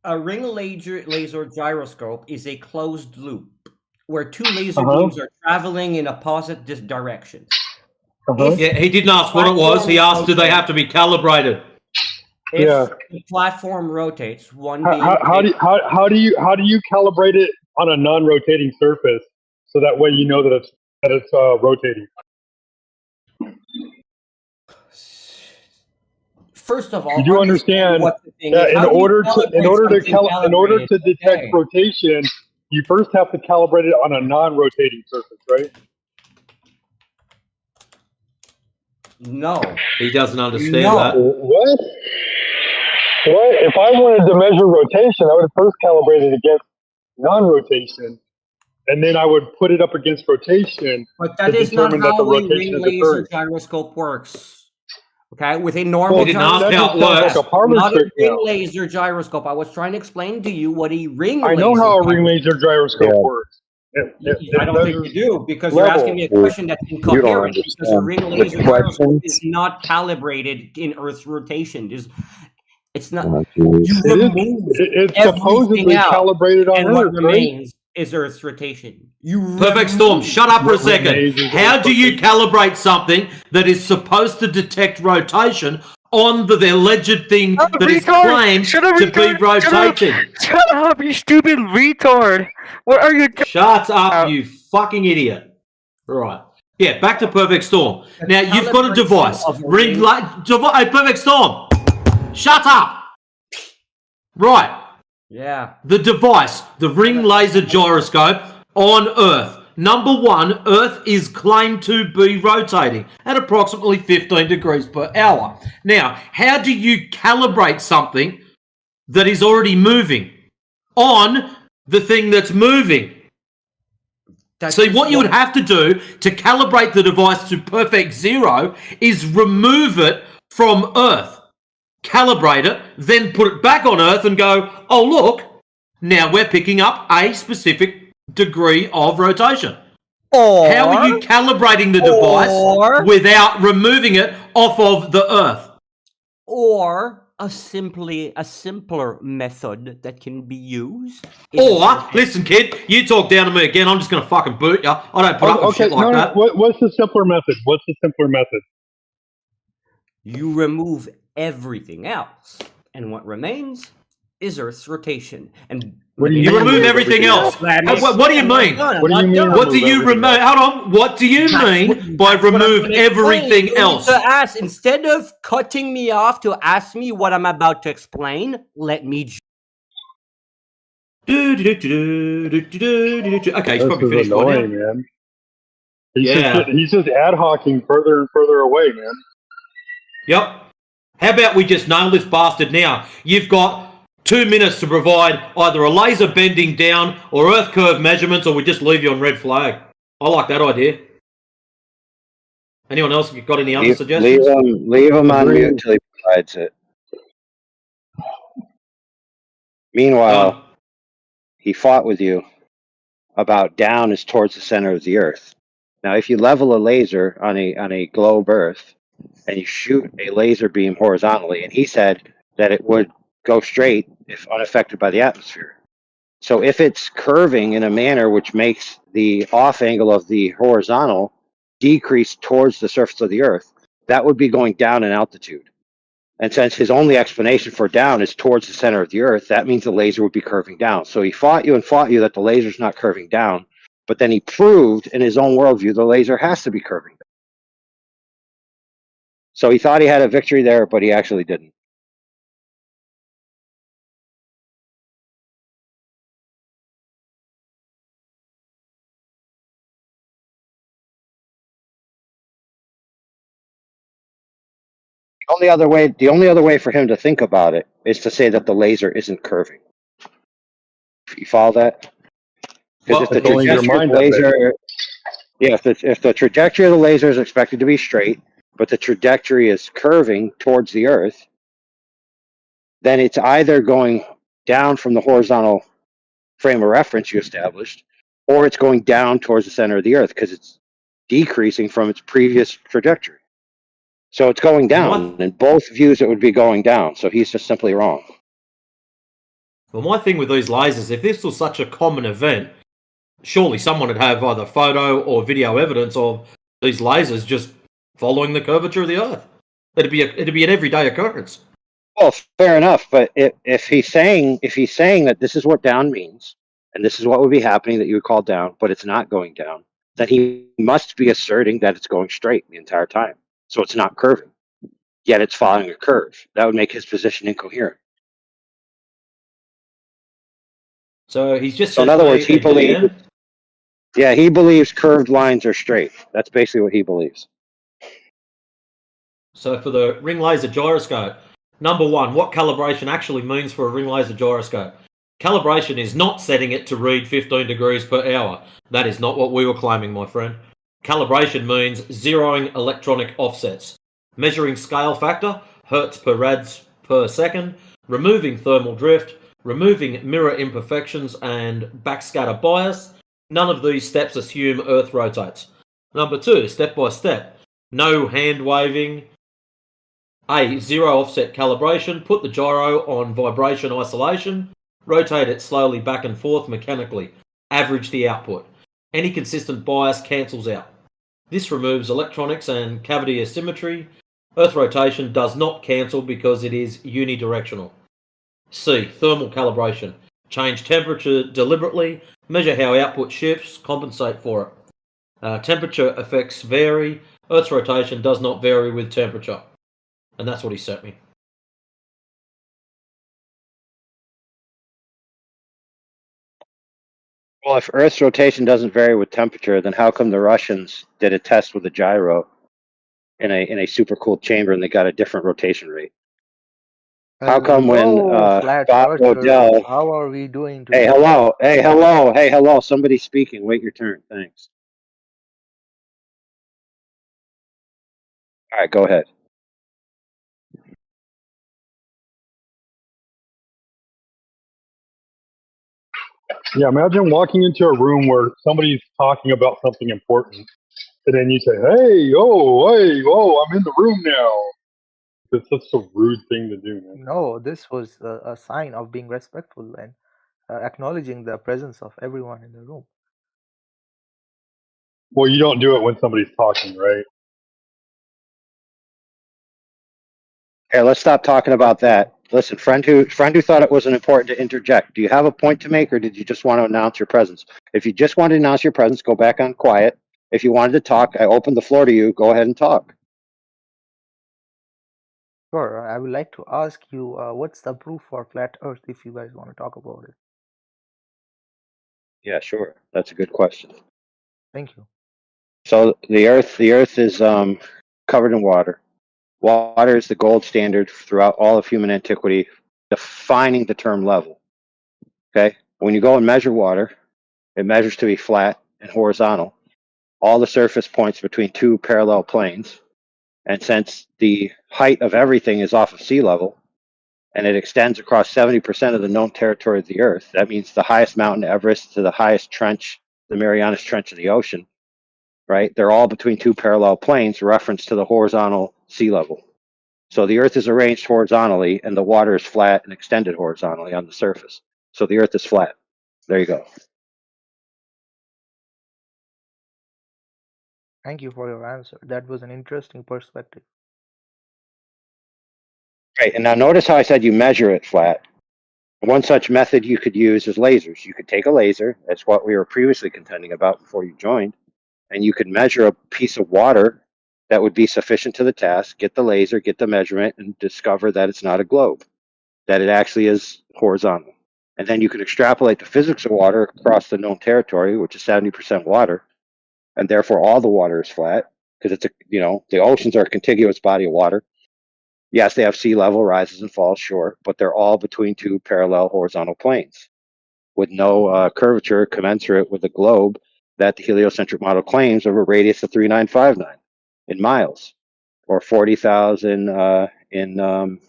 A ring laser gyroscope is a closed loop where 2 laser Uh-huh. beams are traveling in opposite directions. Uh-huh. Yeah, he didn't ask what it was. He asked, do they have to be calibrated? If Yeah. the platform rotates, one beam. How do you calibrate it on a non-rotating surface so that way you know that it's rotating? First of all, You do understand what the thing that is. How do you calibrate in order something to detect calibrated? rotation, you first have to calibrate it on a non-rotating surface, right? No. He doesn't understand No. that. What? What? If I wanted to measure rotation, I would first calibrate it against non-rotation, and then I would put it up against rotation But to that is not determine that the how a rotation ring is laser occurring. gyroscope works. Okay, with a normal Well, that just sounds like a parlor not a trick ring now. laser gyroscope. I was trying to explain to you what a ring I know laser how a ring laser gyroscope works. I don't think you do, because you're asking me a question that's You don't incoherent, because a understand. ring The laser gyroscope questions. is not calibrated in Earth's rotation. It's not. Oh, geez. You remove It's everything supposedly out, calibrated on and what Earth, right? remains is Earth's rotation. Perfect Storm, shut up for a second. remains is How Earth's do you calibrate something that is supposed to detect rotation on the alleged thing that is claimed to be rotating? Shut up, you stupid retard! What are you doing? Shut up, you fucking idiot. Right. Yeah, back to Perfect Storm. Now, you've got a device. Hey, Perfect Storm, shut up. Right. Yeah. The device, the ring laser gyroscope on Earth. Number 1, Earth is claimed to be rotating at approximately 15 degrees per hour. Now, how do you calibrate something that is already moving on the thing that's moving? See, what you would have to do to calibrate the device to perfect zero is remove it from Earth. Calibrate it, then put it back on Earth and go, oh, look, now we're picking up a specific degree of rotation. How are you calibrating the device without removing it off of the Earth? Or a simpler method that can be used. Or, listen, kid, you talk down to me again, I'm just going to fucking boot you. I don't put up with shit like that. What's the simpler method? What's the simpler method? You remove everything else, and what remains is Earth's rotation. And What do you You mean remove remove everything else. What do you mean? What do you mean What do you remove everything remove? Hold on. What do you mean by remove everything else? To ask, instead of cutting me off to ask me what I'm about to explain, let me. Okay, he's This probably is finished by now. annoying, man. Yeah. He's just ad hocking further and further away, man. Yep. How about we just nail this bastard now? You've got 2 minutes to provide either a laser bending down or Earth curve measurements, or we just leave you on red flag. I like that idea. Anyone else got any other suggestions? Leave him on mute until he provides it. Meanwhile, he fought with you about down is towards the center of the Earth. Now, if you level a laser on a globe Earth and you shoot a laser beam horizontally, and he said that it would go straight if unaffected by the atmosphere. So if it's curving in a manner which makes the off angle of the horizontal decrease towards the surface of the Earth, that would be going down in altitude. And since his only explanation for down is towards the center of the Earth, that means the laser would be curving down. So he fought you that the laser's not curving down, but then he proved in his own worldview the laser has to be curving down. So he thought he had a victory there, but he actually didn't. The only other way for him to think about it is to say that the laser isn't curving. You follow that? Because if the trajectory of the laser, if the trajectory of the laser is expected to be straight, but the trajectory is curving towards the Earth, then it's either going down from the horizontal frame of reference you established, or it's going down towards the center of the Earth because it's decreasing from its previous trajectory. So it's going down. In both views, it would be going down. So he's just simply wrong. Well, my thing with these lasers, if this was such a common event, surely someone would have either photo or video evidence of these lasers just following the curvature of the Earth. It'd be an everyday occurrence. Well, fair enough, but if he's saying that this is what down means, and this is what would be happening that you would call down, but it's not going down, then he must be asserting that it's going straight the entire time. So it's not curving, yet it's following a curve. That would make his position incoherent. So he's just. So in other words, he believes curved lines are straight. That's basically what he believes. So for the ring laser gyroscope, number one, what calibration actually means for a ring laser gyroscope? Calibration is not setting it to read 15 degrees per hour. That is not what we were claiming, my friend. Calibration means zeroing electronic offsets, measuring scale factor, hertz per rads per second, removing thermal drift, removing mirror imperfections and backscatter bias. None of these steps assume Earth rotates. Number two, step by step. No hand waving. Zero offset calibration. Put the gyro on vibration isolation. Rotate it slowly back and forth mechanically. Average the output. Any consistent bias cancels out. This removes electronics and cavity asymmetry. Earth rotation does not cancel because it is unidirectional. C. Thermal calibration. Change temperature deliberately. Measure how output shifts. Compensate for it. Temperature effects vary. Earth's rotation does not vary with temperature. And that's what he sent me. Well, if Earth's rotation doesn't vary with temperature, then how come the Russians did a test with a gyro in a supercooled chamber and they got a different rotation rate? How come when flat Bob earthers, Odell? how are we doing Hey, today? hello! Hey, hello! Hey, hello! Somebody's speaking. Wait your turn. Thanks. All right, go ahead. Yeah, imagine walking into a room where somebody's talking about something important, and then you say, "Hey, I'm in the room now." It's such a rude thing to do, man. No, this was a sign of being respectful and acknowledging the presence of everyone in the room. Well, you don't do it when somebody's talking, right? Here, let's stop talking about that. Listen, friend who thought it wasn't important to interject. Do you have a point to make, or did you just want to announce your presence? If you just wanted to announce your presence, go back on quiet. If you wanted to talk, I opened the floor to you. Go ahead and talk. Sure, I would like to ask you, what's the proof for flat Earth if you guys want to talk about it? Yeah, sure. That's a good question. Thank you. So the Earth is covered in water. Water is the gold standard throughout all of human antiquity, defining the term level. Okay, when you go and measure water, it measures to be flat and horizontal. All the surface points between two parallel planes. And since the height of everything is off of sea level, and it extends across 70% of the known territory of the Earth, that means the highest mountain, Everest, to the highest trench, the Marianas Trench of the ocean, right? They're all between two parallel planes, reference to the horizontal sea level. So the Earth is arranged horizontally, and the water is flat and extended horizontally on the surface. So the Earth is flat. There you go. Thank you for your answer. That was an interesting perspective. Right, and now notice how I said you measure it flat. One such method you could use is lasers. You could take a laser, that's what we were previously contending about before you joined, and you could measure a piece of water that would be sufficient to the task, get the laser, get the measurement, and discover that it's not a globe, that it actually is horizontal. And then you could extrapolate the physics of water across the known territory, which is 70% water, and therefore all the water is flat, because it's the oceans are a contiguous body of water. Yes, they have sea level rises and falls, sure, but they're all between two parallel horizontal planes with no curvature commensurate with the globe that the heliocentric model claims of a radius of 3959 in miles, or 40,000 in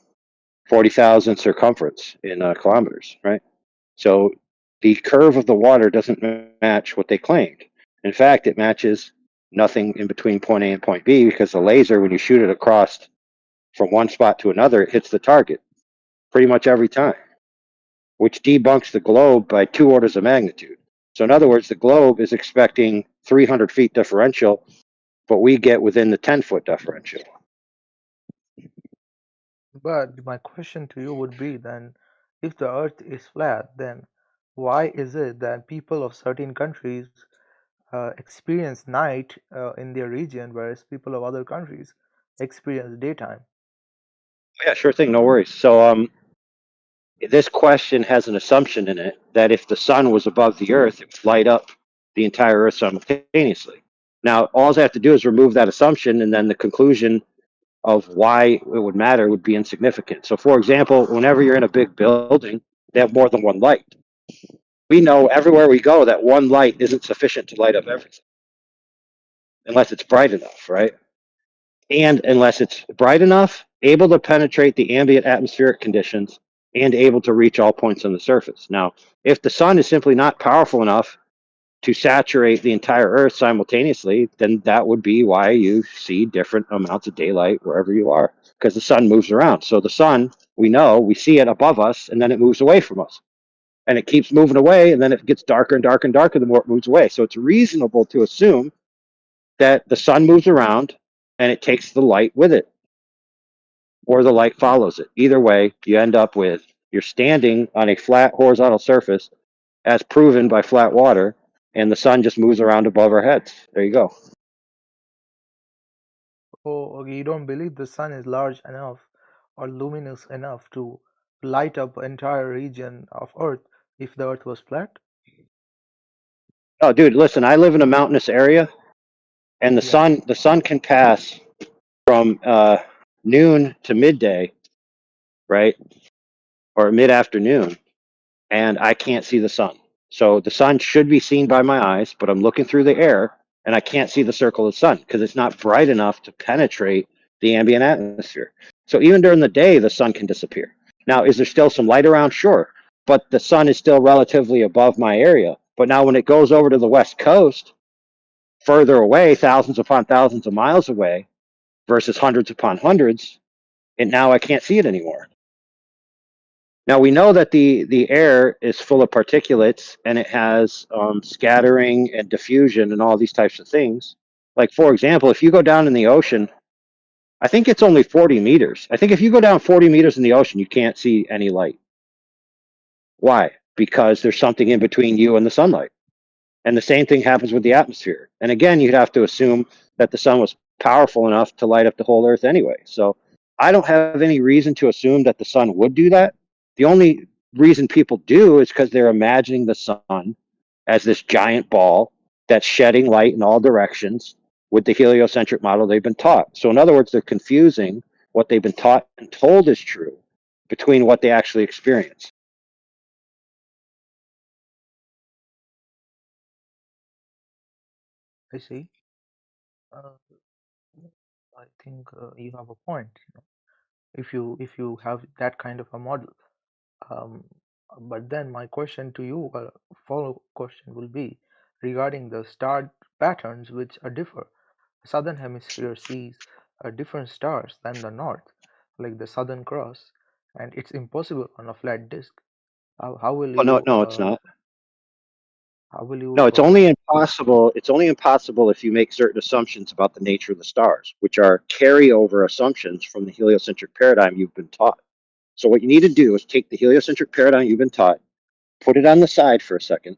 40,000 circumference in kilometers, right? So the curve of the water doesn't match what they claimed. In fact, it matches nothing in between point A and point B, because the laser, when you shoot it across from one spot to another, it hits the target pretty much every time, which debunks the globe by 2 orders of magnitude. So in other words, the globe is expecting 300 feet differential, but we get within the 10-foot differential. But my question to you would be then, if the Earth is flat, then why is it that people of certain countries experience night in their region, whereas people of other countries experience daytime? Yeah, sure thing, no worries. So this question has an assumption in it that if the sun was above the Earth, it would light up the entire Earth simultaneously. Now, all I have to do is remove that assumption, and then the conclusion of why it would matter would be insignificant. So, for example, whenever you're in a big building, they have more than one light. We know everywhere we go that one light isn't sufficient to light up everything, unless it's bright enough, right? And unless it's bright enough, able to penetrate the ambient atmospheric conditions, and able to reach all points on the surface. Now, if the sun is simply not powerful enough to saturate the entire Earth simultaneously, then that would be why you see different amounts of daylight wherever you are, because the sun moves around. So the sun, we see it above us, and then it moves away from us. And it keeps moving away, and then it gets darker and darker and darker the more it moves away. So it's reasonable to assume that the sun moves around and it takes the light with it, or the light follows it. Either way, you end up with, you're standing on a flat horizontal surface as proven by flat water, and the sun just moves around above our heads. There you go. Oh, you don't believe the sun is large enough or luminous enough to light up an entire region of Earth if the Earth was flat? Oh, dude, listen, I live in a mountainous area, and the sun can pass from noon to midday, right, or mid-afternoon, and I can't see the sun. So the sun should be seen by my eyes, but I'm looking through the air, and I can't see the circle of the sun because it's not bright enough to penetrate the ambient atmosphere. So even during the day, the sun can disappear. Now, is there still some light around? Sure. but the sun is still relatively above my area. But now when it goes over to the West Coast, further away, thousands upon thousands of miles away, versus hundreds upon hundreds, and now I can't see it anymore. Now we know that the air is full of particulates and it has scattering and diffusion and all these types of things. Like, for example, if you go down in the ocean, I think it's only 40 meters. I think if you go down 40 meters in the ocean, you can't see any light. Why? Because there's something in between you and the sunlight. And the same thing happens with the atmosphere. And again, you'd have to assume that the sun was powerful enough to light up the whole Earth anyway. So I don't have any reason to assume that the sun would do that. The only reason people do is because they're imagining the sun as this giant ball that's shedding light in all directions with the heliocentric model they've been taught. So in other words, they're confusing what they've been taught and told is true between what they actually experience. I see. I think you have a point. If you have that kind of a model, um, but then my question to you, follow question will be regarding the star patterns which are differ. The southern hemisphere sees different stars than the north, like the Southern Cross, and it's impossible on a flat disk. How will Oh, you? no, it's not. How will you? No, it's only impossible. It's only impossible if you make certain assumptions about the nature of the stars, which are carryover assumptions from the heliocentric paradigm you've been taught. So what you need to do is take the heliocentric paradigm you've been taught, put it on the side for a second,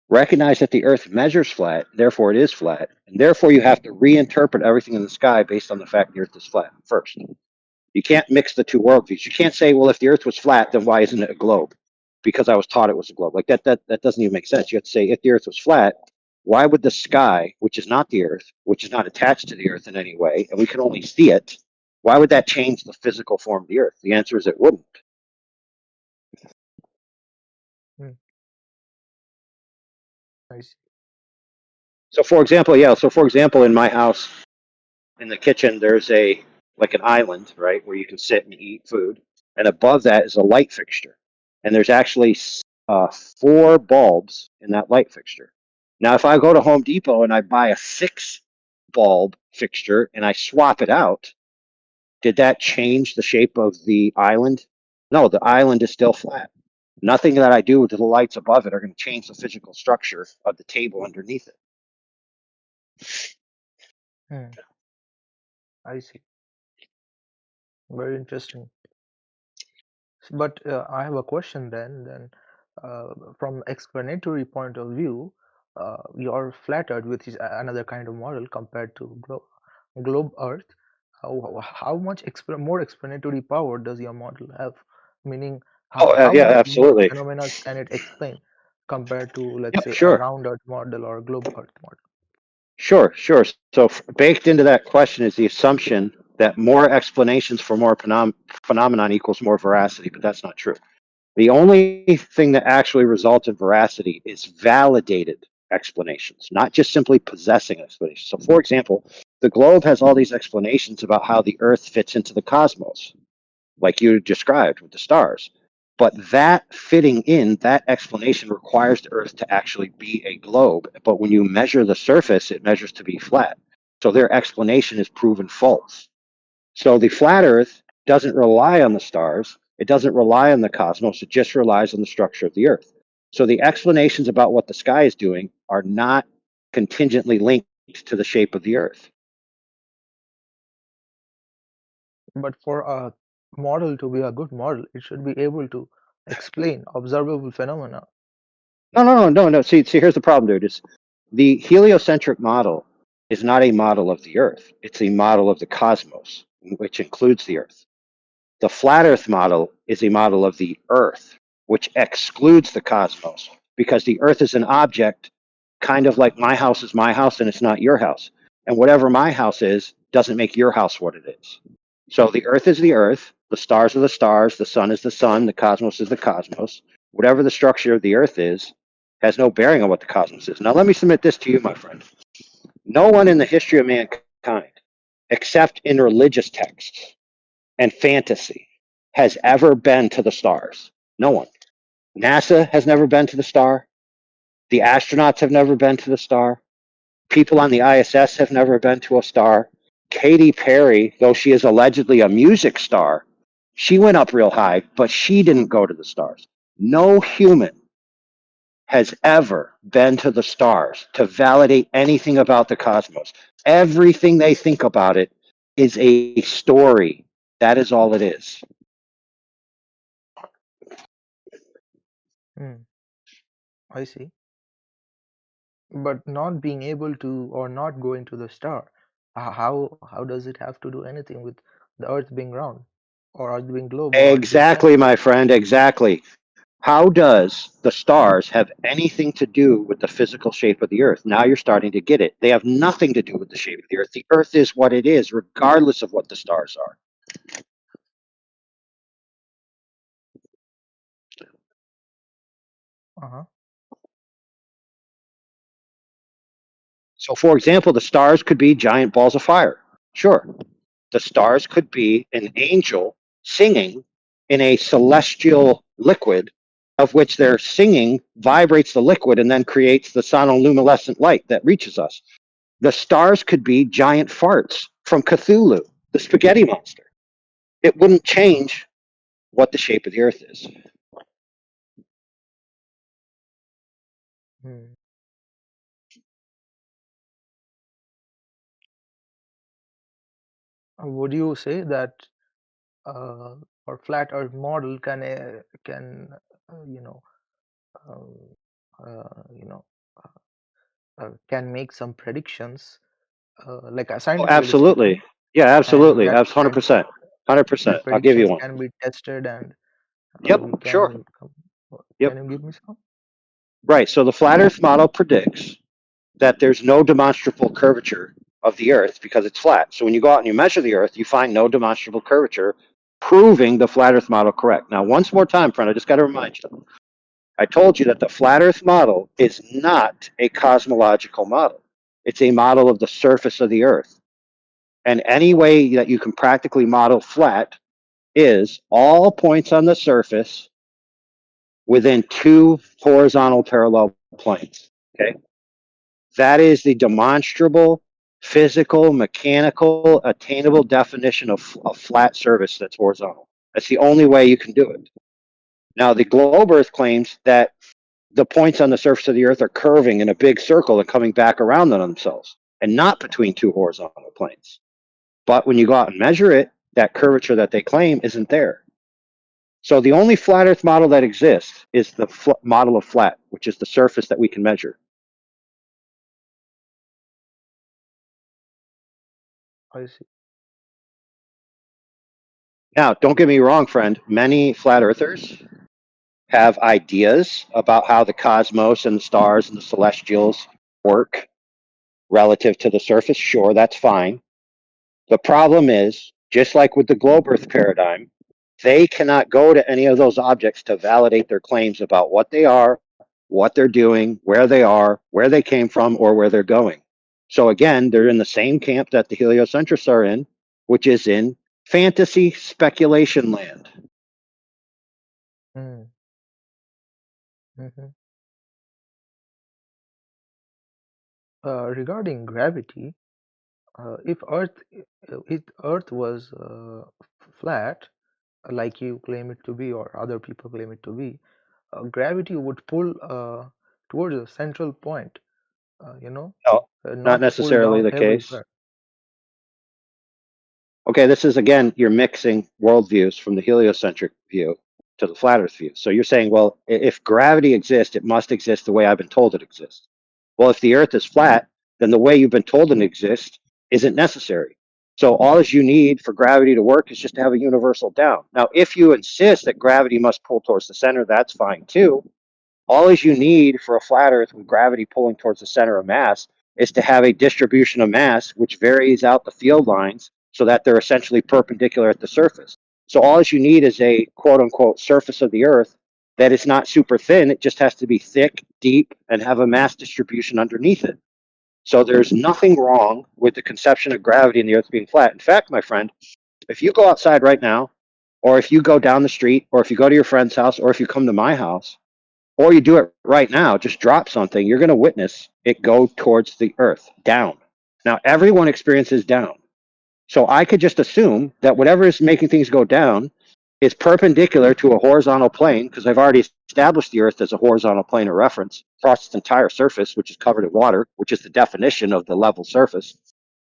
recognize that the Earth measures flat, therefore it is flat, and therefore you have to reinterpret everything in the sky based on the fact the Earth is flat first. You can't mix the two worldviews. You can't say, well, if the Earth was flat, then why isn't it a globe? Because I was taught it was a globe. Like that doesn't even make sense. You have to say, if the Earth was flat, why would the sky, which is not the Earth, which is not attached to the Earth in any way, and we can only see it, why would that change the physical form of the Earth? The answer is it wouldn't. I see. So for example, in my house, in the kitchen, there's like an island, right, where you can sit and eat food, and above that is a light fixture, and there's actually 4 bulbs in that light fixture. Now, if I go to Home Depot and I buy a 6 bulb fixture and I swap it out, did that change the shape of the island? No, the island is still flat. Nothing that I do with the lights above it are going to change the physical structure of the table underneath it. I see. Very interesting. But I have a question then. From explanatory point of view, you're flat Earth, which is another kind of model compared to globe Earth. How much more explanatory power does your model have? Meaning, how Yeah, much more absolutely. phenomena can it explain compared to, let's Yeah, say, a sure. round Earth model or a globe Earth model? Sure. So baked into that question is the assumption that more explanations for more phenomenon equals more veracity, but that's not true. The only thing that actually results in veracity is validated explanations, not just simply possessing explanations. So, for example, the globe has all these explanations about how the Earth fits into the cosmos, like you described with the stars. But that fitting in, that explanation requires the Earth to actually be a globe. But when you measure the surface, it measures to be flat. So their explanation is proven false. So the flat Earth doesn't rely on the stars. It doesn't rely on the cosmos. It just relies on the structure of the Earth. So the explanations about what the sky is doing are not contingently linked to the shape of the Earth. But for a model to be a good model, it should be able to explain observable phenomena. No. See, here's the problem, dude. Is the heliocentric model is not a model of the Earth. It's a model of the cosmos, which includes the Earth. The flat Earth model is a model of the Earth, which excludes the cosmos, because the Earth is an object, kind of like my house is my house and it's not your house. And whatever my house is doesn't make your house what it is. So the Earth is the Earth, the stars are the stars, the sun is the sun, the cosmos is the cosmos. Whatever the structure of the Earth is, has no bearing on what the cosmos is. Now, let me submit this to you, my friend. No one in the history of mankind, except in religious texts and fantasy, has ever been to the stars. No one. NASA has never been to the star. The astronauts have never been to the star. People on the ISS have never been to a star. Katy Perry, though she is allegedly a music star, she went up real high, but she didn't go to the stars. No human has ever been to the stars to validate anything about the cosmos. Everything they think about it is a story. That is all it is. I see. But not being able to or not going to the star, how does it have to do anything with the Earth being round or Earth being globe or Earth being flat? Exactly, my friend, exactly. How does the stars have anything to do with the physical shape of the Earth? Now you're starting to get it. They have nothing to do with the shape of the Earth. The Earth is what it is, regardless of what the stars are. Uh-huh. So, for example, the stars could be giant balls of fire. Sure. The stars could be an angel singing in a celestial liquid, of which their singing vibrates the liquid and then creates the sonoluminescent light that reaches us. The stars could be giant farts from Cthulhu, the spaghetti monster. It wouldn't change what the shape of the Earth is. Would you say that our flat Earth model can you know you know can make some predictions Oh, scientifically speaking, absolutely. Yeah, and absolutely. that That's 100%. 100%. that I'll give you predictions one. can be tested and Yep, we sure. can Yep. can you give me some? Right. So the flat Earth model predicts that there's no demonstrable curvature of the Earth because it's flat. So when you go out and you measure the Earth, you find no demonstrable curvature, proving the flat Earth model correct. Now, once more time, friend, I just got to remind you, I told you that the flat Earth model is not a cosmological model. It's a model of the surface of the Earth. And any way that you can practically model flat is all points on the surface within two horizontal parallel planes. Okay? That is the demonstrable, physical, mechanical, attainable definition of a flat surface that's horizontal. That's the only way you can do it. Now, the globe Earth claims that the points on the surface of the Earth are curving in a big circle and coming back around on themselves, and not between two horizontal planes. But when you go out and measure it, that curvature that they claim isn't there. So the only flat Earth model that exists is the model of flat, which is the surface that we can measure. I see. Now, don't get me wrong, friend. Many flat earthers have ideas about how the cosmos and the stars and the celestials work relative to the surface. Sure, that's fine. The problem is, just like with the globe Earth paradigm, they cannot go to any of those objects to validate their claims about what they are, what they're doing, where they are, where they came from, or where they're going. So again, they're in the same camp that the heliocentrists are in, which is in fantasy speculation land. Regarding gravity, if Earth was flat, like you claim it to be, or other people claim it to be, gravity would pull towards a central point, No, not not pull necessarily down the case. everywhere. Okay, this is again, you're mixing worldviews from the heliocentric view to the flat Earth view. So you're saying, well, if gravity exists, it must exist the way I've been told it exists. Well, if the Earth is flat, then the way you've been told it exists isn't necessary. So all you need for gravity to work is just to have a universal down. Now, if you insist that gravity must pull towards the center, that's fine too. All you need for a flat Earth with gravity pulling towards the center of mass is to have a distribution of mass which varies out the field lines so that they're essentially perpendicular at the surface. So all you need is a quote unquote surface of the Earth that is not super thin. It just has to be thick, deep, and have a mass distribution underneath it. So there's nothing wrong with the conception of gravity and the Earth being flat. In fact, my friend, if you go outside right now, or if you go down the street, or if you go to your friend's house, or if you come to my house, or you do it right now, just drop something, you're going to witness it go towards the earth, down. Now, everyone experiences down. So I could just assume that whatever is making things go down is perpendicular to a horizontal plane, because I've already established the earth as a horizontal plane of reference across its entire surface, which is covered in water, which is the definition of the level surface.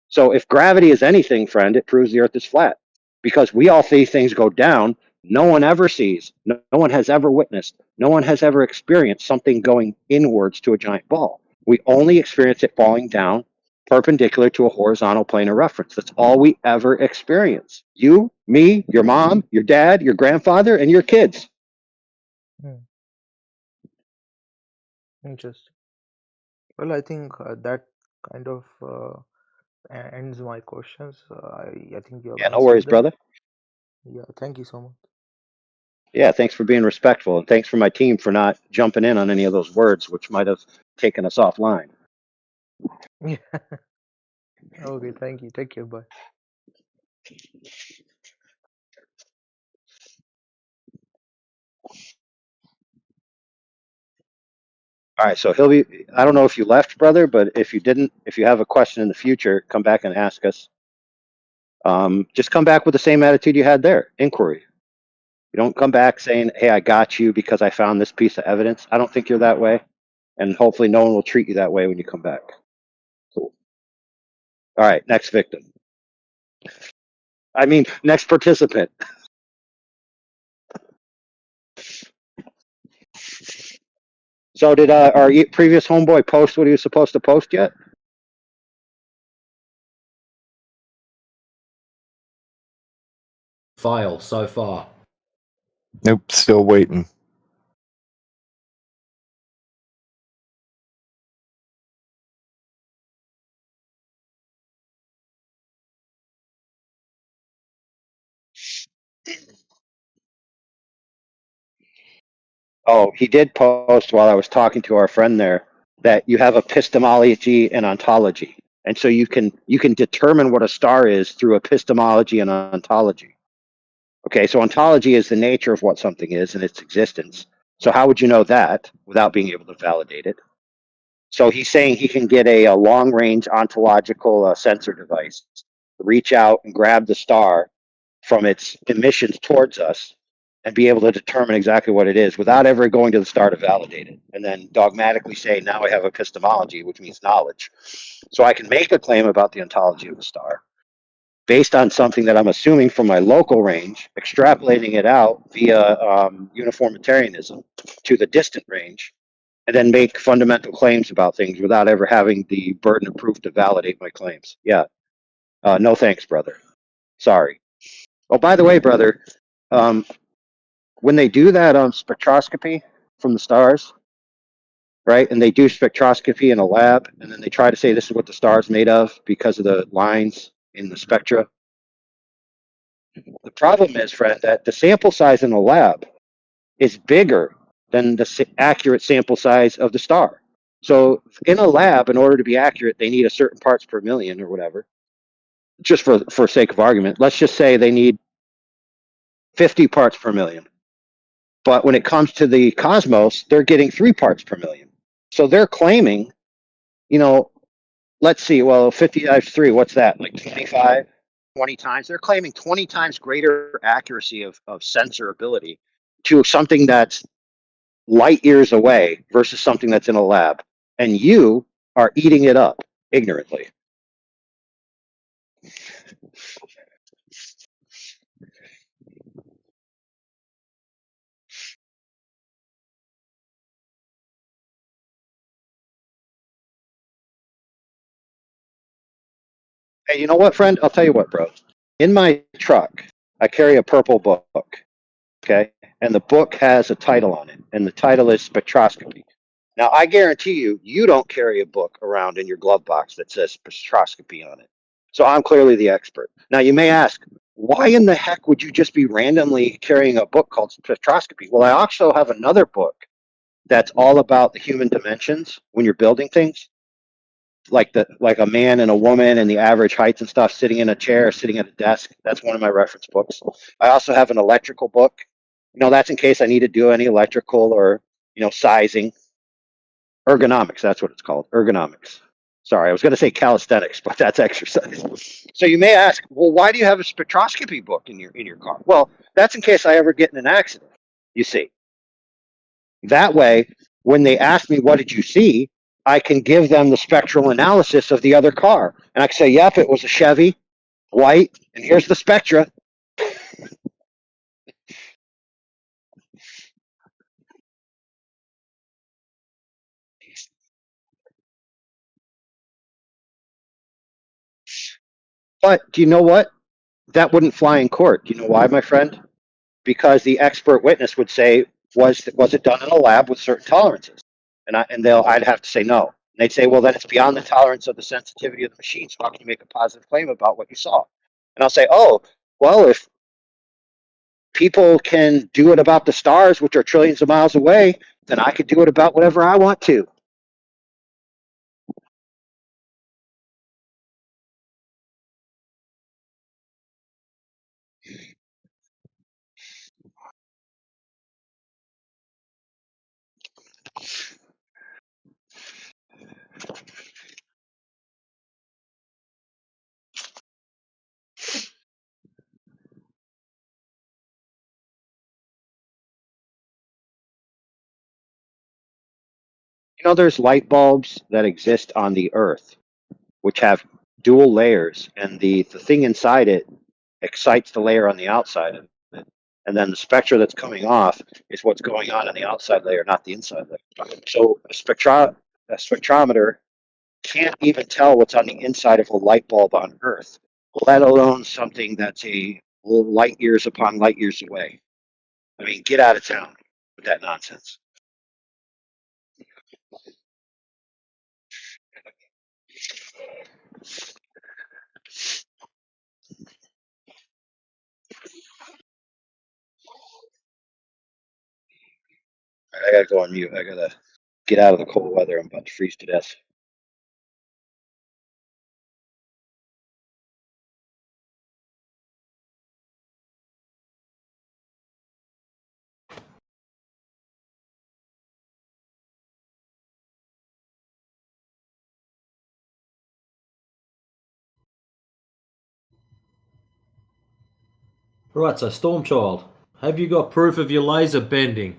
So if gravity is anything, friend, it proves the earth is flat, because we all see things go down. No one ever sees, no one has ever witnessed, no one has ever experienced something going inwards to a giant ball. We only experience it falling down perpendicular to a horizontal plane of reference. That's all we ever experience. You, me, your mom, your dad, your grandfather, and your kids. Interesting. Well, I think that kind of ends my questions. I think you have Yeah, no worries, answered them. brother. Yeah, thank you so much. Yeah, thanks for being respectful, and thanks for my team for not jumping in on any of those words, which might have taken us offline. Yeah. Okay, thank you. Take care. Bye. All right, so he'll be. I don't know if you left, brother, but if you didn't, if you have a question in the future, come back and ask us. Just come back with the same attitude you had there, inquiry. You don't come back saying, "Hey, I got you because I found this piece of evidence." I don't think you're that way, and hopefully, no one will treat you that way when you come back. Cool. All right, next victim. I mean, next participant. So, did our previous homeboy post what he was supposed to post yet? Fail so far. Nope, still waiting. Oh, he did post while I was talking to our friend there that you have epistemology and ontology, and so you can determine what a star is through epistemology and ontology. Okay, so ontology is the nature of what something is and its existence. So how would you know that without being able to validate it? So he's saying he can get a long-range ontological sensor device, reach out and grab the star from its emissions towards us, and be able to determine exactly what it is without ever going to the star to validate it, and then dogmatically say, now I have epistemology, which means knowledge. So I can make a claim about the ontology of the star based on something that I'm assuming from my local range, extrapolating it out via uniformitarianism to the distant range, and then make fundamental claims about things without ever having the burden of proof to validate my claims. Yeah. No thanks, brother. Sorry. Oh, by the way, brother, when they do that spectroscopy from the stars, right, and they do spectroscopy in a lab, and then they try to say this is what the star is made of because of the lines in the spectra. The problem is, friend, that the sample size in the lab is bigger than the accurate sample size of the star. So in a lab, in order to be accurate, they need a certain parts per million or whatever. Just for sake of argument, let's just say they need 50 parts per million. But when it comes to the cosmos, they're getting 3 parts per million. So they're claiming, let's see, well, 50 times 3, what's that? Like 25, 20 times? They're claiming 20 times greater accuracy of sensor ability to something that's light years away versus something that's in a lab. And you are eating it up ignorantly. Hey, you know what, friend? I'll tell you what, bro. In my truck, I carry a purple book, okay? And the book has a title on it, and the title is Spectroscopy. Now, I guarantee you, you don't carry a book around in your glove box that says spectroscopy on it. So I'm clearly the expert. Now, you may ask, why in the heck would you just be randomly carrying a book called spectroscopy? Well, I also have another book that's all about the human dimensions when you're building things, like a man and a woman and the average heights and stuff, sitting in a chair, sitting at a desk. That's one of my reference books. I also have an electrical book. That's in case I need to do any electrical or sizing, ergonomics. That's what it's called, ergonomics. Sorry, I was going to say calisthenics, but that's exercise. So you may ask, well, why do you have a spectroscopy book in your car? Well, that's in case I ever get in an accident. You see, that way, when they ask me what did you see, I can give them the spectral analysis of the other car, and I can say, yep, it was a Chevy, white, and here's the spectra. But do you know what? That wouldn't fly in court. Do you know why, my friend? Because the expert witness would say, was it done in a lab with certain tolerances? I'd have to say no. And they'd say, well, then it's beyond the tolerance of the sensitivity of the machine. So how can you make a positive claim about what you saw? And I'll say, oh, well, if people can do it about the stars, which are trillions of miles away, then I could do it about whatever I want to. There's light bulbs that exist on the Earth, which have dual layers, and the thing inside it excites the layer on the outside of it. And then the spectra that's coming off is what's going on in the outside layer, not the inside layer. So a spectrometer can't even tell what's on the inside of a light bulb on Earth, let alone something that's a light years upon light years away. I mean, get out of town with that nonsense. I gotta go on mute. I gotta get out of the cold weather. I'm about to freeze to death. Right, so Stormchild, have you got proof of your laser bending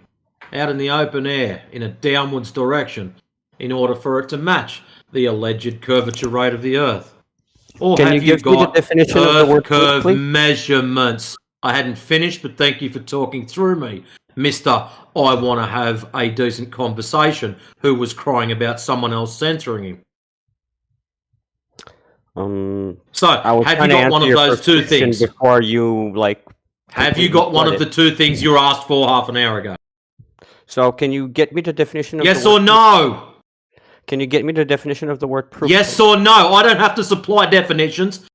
out in the open air in a downwards direction in order for it to match the alleged curvature rate of the Earth? Or Can you have you give me the got definition of the Earth word proof, curve please? measurements? I hadn't finished, but thank you for talking through me, Mister. I want to have a decent conversation. Who was crying about someone else censoring him? So, I was have trying you to got one answer of your those first two question things? before you Have you completely got one flooded. of the two things you asked for half an hour ago? So can you get me the definition of Yes the word or no? Can you get me the definition of the word proof? Yes or no? I don't have to supply definitions.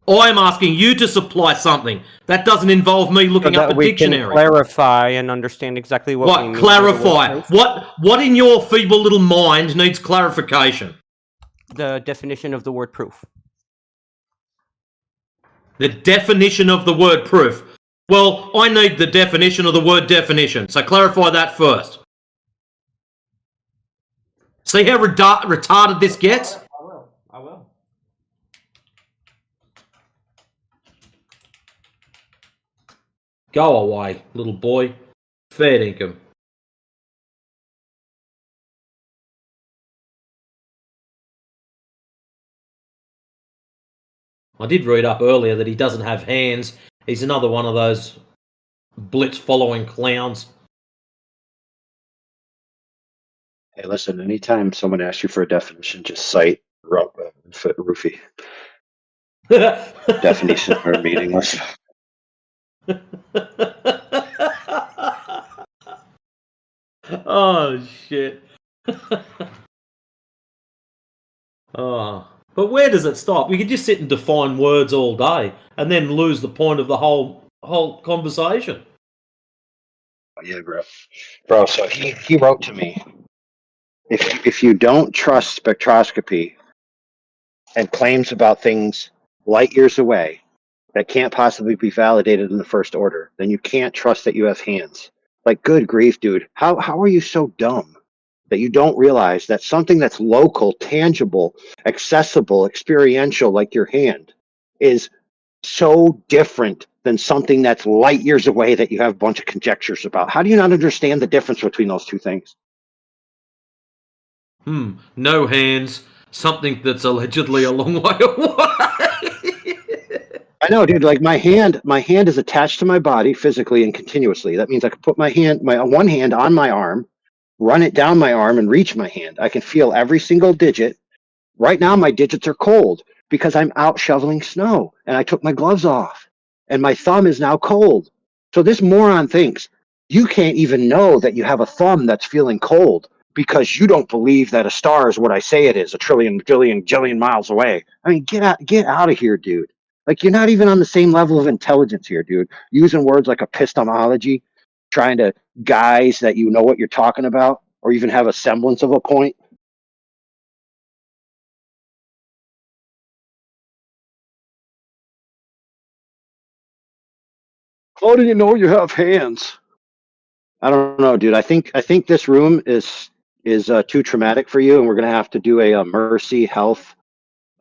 I'm asking you to supply something. That doesn't involve me So looking up that a we can dictionary. clarify and understand exactly what we What? mean by the word Clarify. proof. What in your feeble little mind needs clarification? The definition of the word proof. The definition of the word proof. Well, I need the definition of the word definition, so clarify that first. See how retarded this gets? I will. Go away, little boy. Fair dinkum. I did read up earlier that he doesn't have hands. He's another one of those blitz-following clowns. Hey, listen, anytime someone asks you for a definition, just cite Roofy. Definitions are meaningless. Oh, shit. Oh. But where does it stop? We could just sit and define words all day and then lose the point of the whole conversation. Yeah, bro. So he wrote to me. If you don't trust spectroscopy and claims about things light years away that can't possibly be validated in the first order, then you can't trust that you have hands. Like, good grief, dude. How are you so dumb that you don't realize that something that's local, tangible, accessible, experiential, like your hand, is so different than something that's light years away that you have a bunch of conjectures about? How do you not understand the difference between those two things? No hands, something that's allegedly a long way away. I know, dude. Like my hand is attached to my body physically and continuously. That means I can put my one hand on my arm, run it down my arm, and reach my hand. I can feel every single digit. Right now, my digits are cold because I'm out shoveling snow and I took my gloves off, and my thumb is now cold. So this moron thinks you can't even know that you have a thumb that's feeling cold because you don't believe that a star is what I say it is, a trillion, billion, jillion miles away. I mean, get out of here, dude. Like, you're not even on the same level of intelligence here, dude. Using words like epistemology, trying to guise that you know what you're talking about, or even have a semblance of a point. How do you know you have hands? I don't know, dude. I think this room is too traumatic for you, and we're gonna have to do a Mercy Health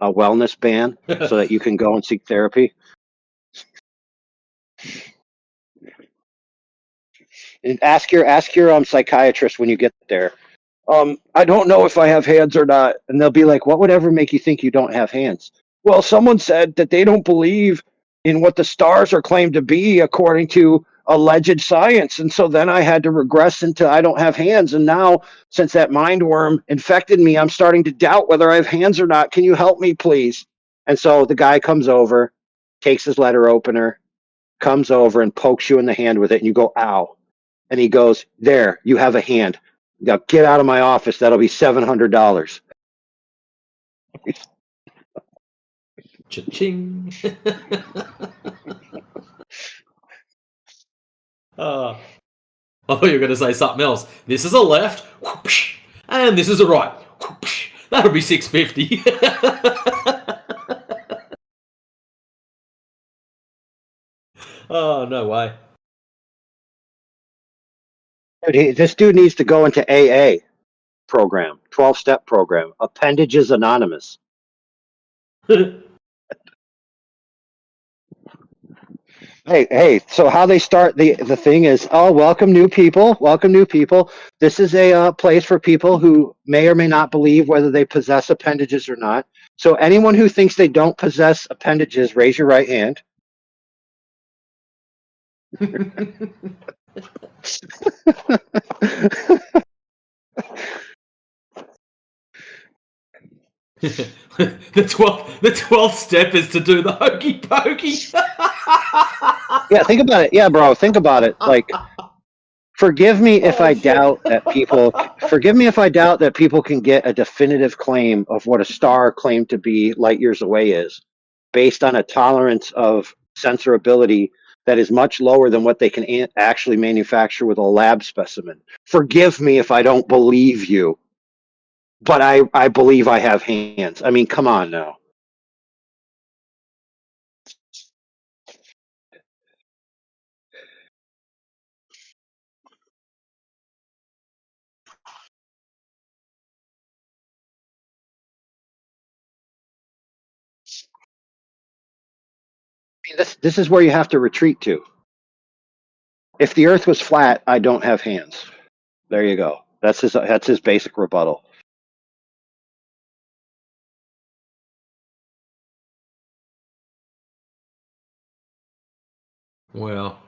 wellness ban so that you can go and seek therapy. And ask your psychiatrist when you get there. I don't know if I have hands or not, and they'll be like, "What would ever make you think you don't have hands?" Well, someone said that they don't believe in what the stars are claimed to be according to alleged science, and so then I had to regress into I don't have hands, and now since that mind worm infected me, I'm starting to doubt whether I have hands or not. Can you help me, please? And so the guy comes over, takes his letter opener, comes over and pokes you in the hand with it, and you go, "Ow." And he goes, "There, you have a hand. Now get out of my office. That'll be $700. Cha-ching. I thought you were going to say something else. This is a left, whoosh, and this is a right. Whoosh. That'll be $650. Oh, no way. Dude, this dude needs to go into AA program, 12-step program, Appendages Anonymous. Hey, so how they start the thing is, oh, welcome new people. This is a place for people who may or may not believe whether they possess appendages or not. So anyone who thinks they don't possess appendages, raise your right hand. The 12th step is to do the hokey pokey. Yeah, think about it. Yeah, bro, think about it. Like, forgive me if I doubt that people. Forgive me if I doubt that people can get a definitive claim of what a star claimed to be light years away is, based on a tolerance of censorability that is much lower than what they can actually manufacture with a lab specimen. Forgive me if I don't believe you, but I believe I have hands. I mean, come on now. This is where you have to retreat to. If the Earth was flat, I don't have hands. There you go. That's his basic rebuttal. Well.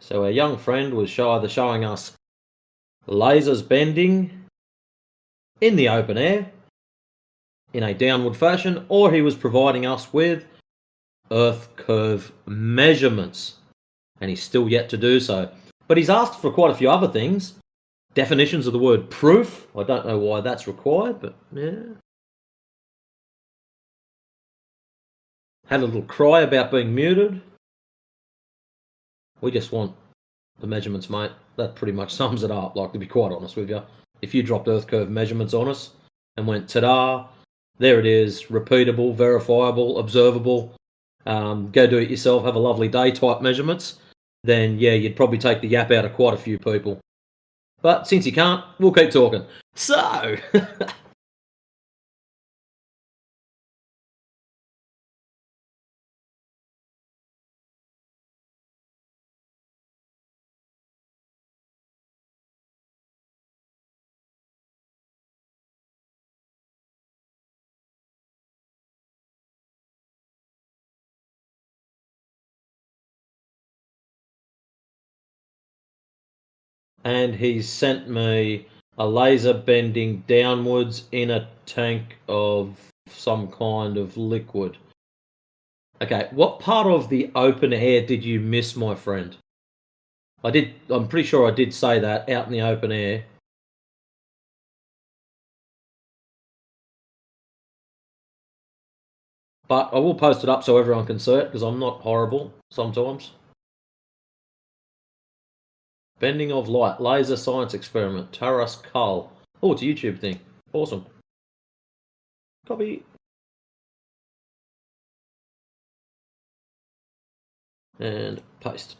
So our young friend was either showing us lasers bending in the open air in a downward fashion, or he was providing us with Earth curve measurements. And he's still yet to do so. But he's asked for quite a few other things. Definitions of the word proof. I don't know why that's required, but yeah. Had a little cry about being muted. We just want the measurements, mate. That pretty much sums it up, like, to be quite honest with you. If you dropped Earth curve measurements on us and went, ta-da, There it is, repeatable, verifiable, observable. Go do it yourself, have a lovely day type measurements. Then yeah, you'd probably take the yap out of quite a few people. But since you can't, we'll keep talking. So, and he's sent me a laser bending downwards in a tank of some kind of liquid. Okay, what part of the open air did you miss, my friend? I'm pretty sure I did say that, out in the open air. But I will post it up so everyone can see it, because I'm not horrible sometimes. Bending of light, laser science experiment, Taras Kull. Oh, it's a YouTube thing. Awesome. Copy. And paste.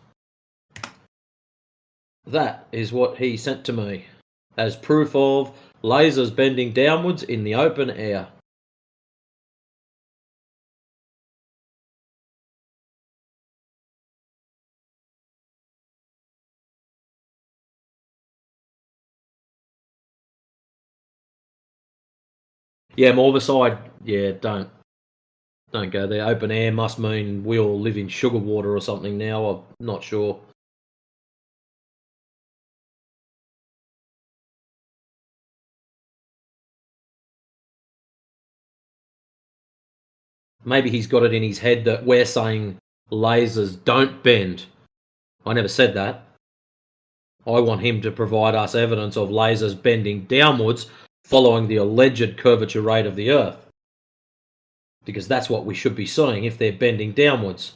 That is what he sent to me as proof of lasers bending downwards in the open air. Yeah, Morbicide, yeah, don't go there. Open air must mean we all live in sugar water or something now. I'm not sure. Maybe he's got it in his head that we're saying lasers don't bend. I never said that. I want him to provide us evidence of lasers bending downwards following the alleged curvature rate of the Earth. Because that's what we should be seeing if they're bending downwards.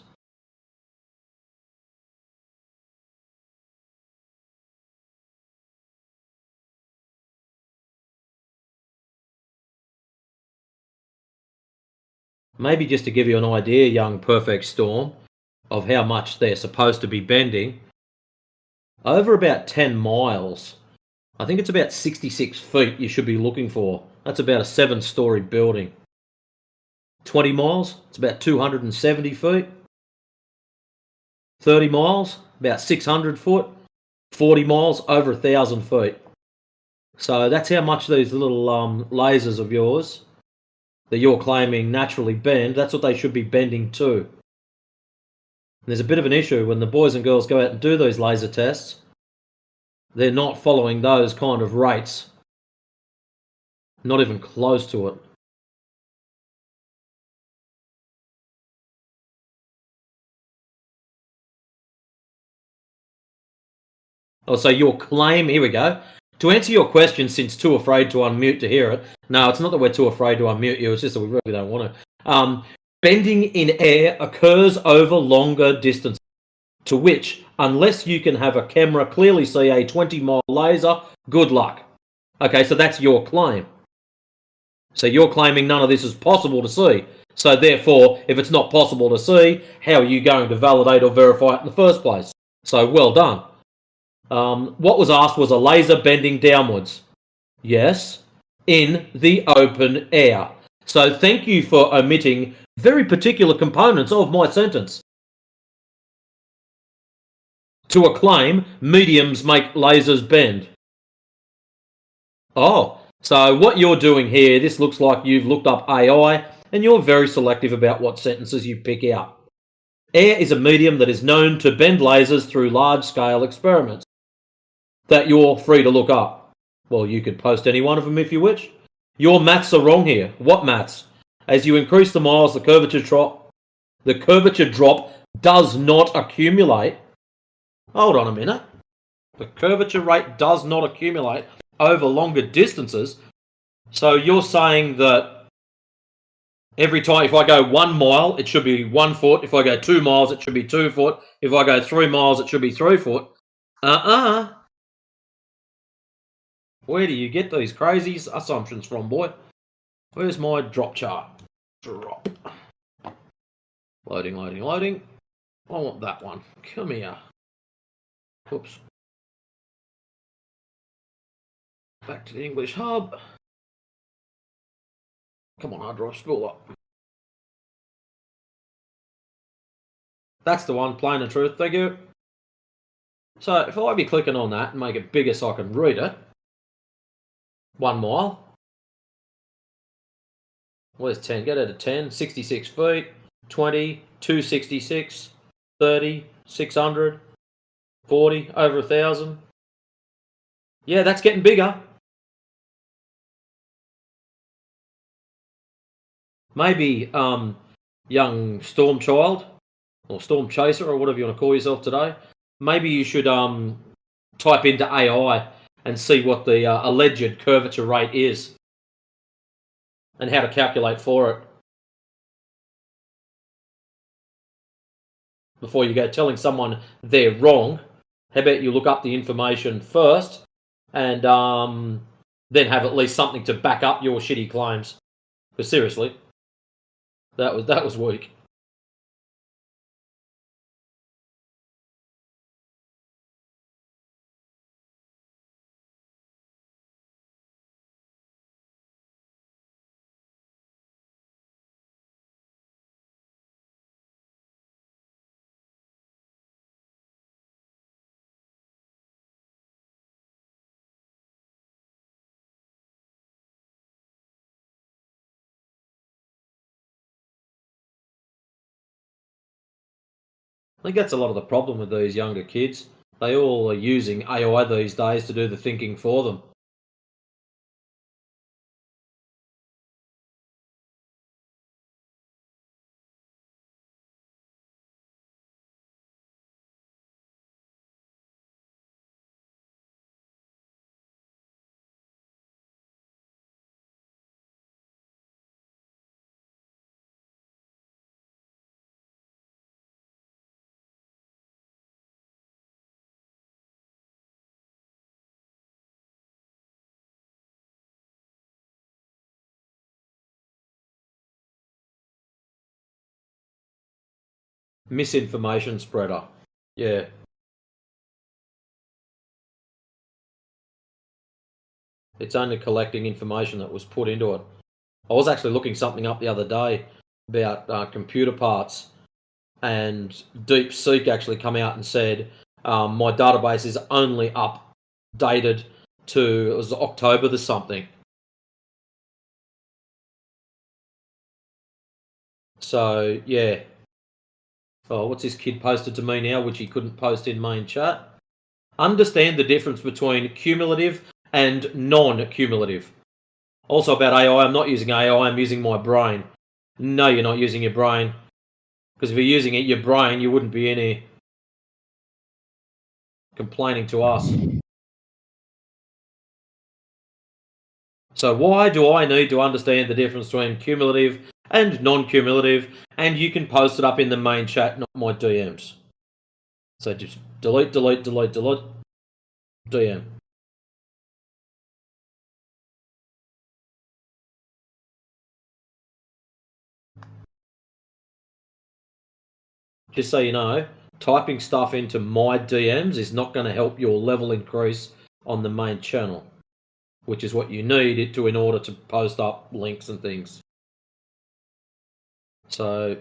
Maybe just to give you an idea, young Perfect Storm, of how much they're supposed to be bending, over about 10 miles, I think it's about 66 feet you should be looking for. That's about a 7-story building. 20 miles, it's about 270 feet. 30 miles, about 600 foot. 40 miles, over 1,000 feet. So that's how much these little lasers of yours that you're claiming naturally bend, that's what they should be bending to. And there's a bit of an issue when the boys and girls go out and do these laser tests. They're not following those kind of rates. Not even close to it. Oh, so your claim, here we go. To answer your question, since too afraid to unmute to hear it. No, it's not that we're too afraid to unmute you, it's just that we really don't want to. Bending in air occurs over longer distances, to which, unless you can have a camera clearly see a 20-mile laser, good luck. Okay, so that's your claim. So you're claiming none of this is possible to see. So therefore, if it's not possible to see, how are you going to validate or verify it in the first place? So well done. What was asked was a laser bending downwards. Yes, in the open air. So thank you for omitting very particular components of my sentence. To a claim, mediums make lasers bend. Oh, so what you're doing here, this looks like you've looked up AI and you're very selective about what sentences you pick out. Air is a medium that is known to bend lasers through large-scale experiments that you're free to look up. Well, you could post any one of them if you wish. Your maths are wrong here. What maths? As you increase the miles, the curvature drop does not accumulate. Hold on a minute. The curvature rate does not accumulate over longer distances. So you're saying that every time, if I go 1 mile, it should be 1 foot. If I go 2 miles, it should be 2 foot. If I go 3 miles, it should be 3 foot. Where do you get these crazy assumptions from, boy? Where's my drop chart? Drop. Loading. I want that one. Come here. Oops. Back to the English hub. Come on, hard drive, spool up. That's the one, plain and truth, thank you. So if I be clicking on that and make it bigger so I can read it, 1 mile. Where's 10? Get it to 10. 66 feet, 20, 266, 30, 600, 40, over 1,000. Yeah, that's getting bigger. Maybe young storm child or storm chaser or whatever you want to call yourself today. Maybe you should type into AI and see what the alleged curvature rate is and how to calculate for it before you go telling someone they're wrong. How about you look up the information first and then have at least something to back up your shitty claims? Because seriously, that was weak. I think that's a lot of the problem with these younger kids. They all are using AI these days to do the thinking for them. Misinformation spreader. Yeah. It's only collecting information that was put into it. I was actually looking something up the other day about computer parts, and DeepSeek actually come out and said my database is only updated to, it was October the something. So yeah. Oh, what's this kid posted to me now, which he couldn't post in main chat? Understand the difference between cumulative and non-cumulative. Also about AI, I'm not using AI, I'm using my brain. No, you're not using your brain. Because if you're using it, your brain, you wouldn't be in here complaining to us. So why do I need to understand the difference between cumulative and non-cumulative? And you can post it up in the main chat, not my DMs. So just delete, DM. Just so you know, typing stuff into my DMs is not going to help your level increase on the main channel, which is what you need it to in order to post up links and things. So,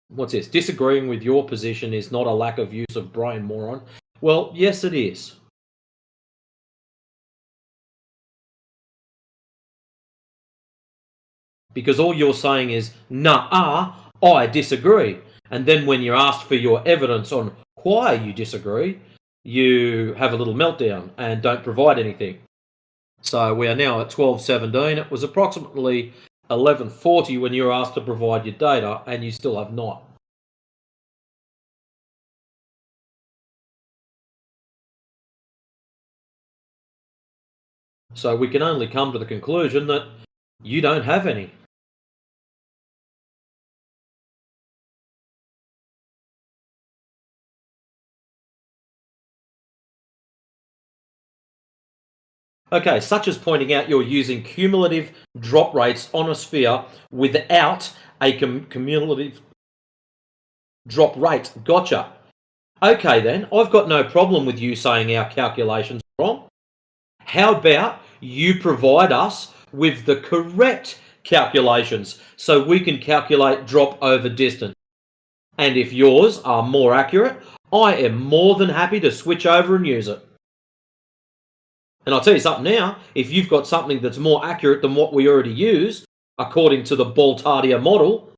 what's this? Disagreeing with your position is not a lack of use of brain, moron. Well, yes, it is. Because all you're saying is, nah, I disagree. And then when you're asked for your evidence on why you disagree, you have a little meltdown and don't provide anything. So we are now at 12:17. It was approximately 11:40 when you were asked to provide your data, and you still have not. So we can only come to the conclusion that you don't have any. Okay, such as pointing out you're using cumulative drop rates on a sphere without a cumulative drop rate. Gotcha. Okay then, I've got no problem with you saying our calculations are wrong. How about you provide us with the correct calculations so we can calculate drop over distance? And if yours are more accurate, I am more than happy to switch over and use it. And I'll tell you something now, if you've got something that's more accurate than what we already use, according to the Baltardia model,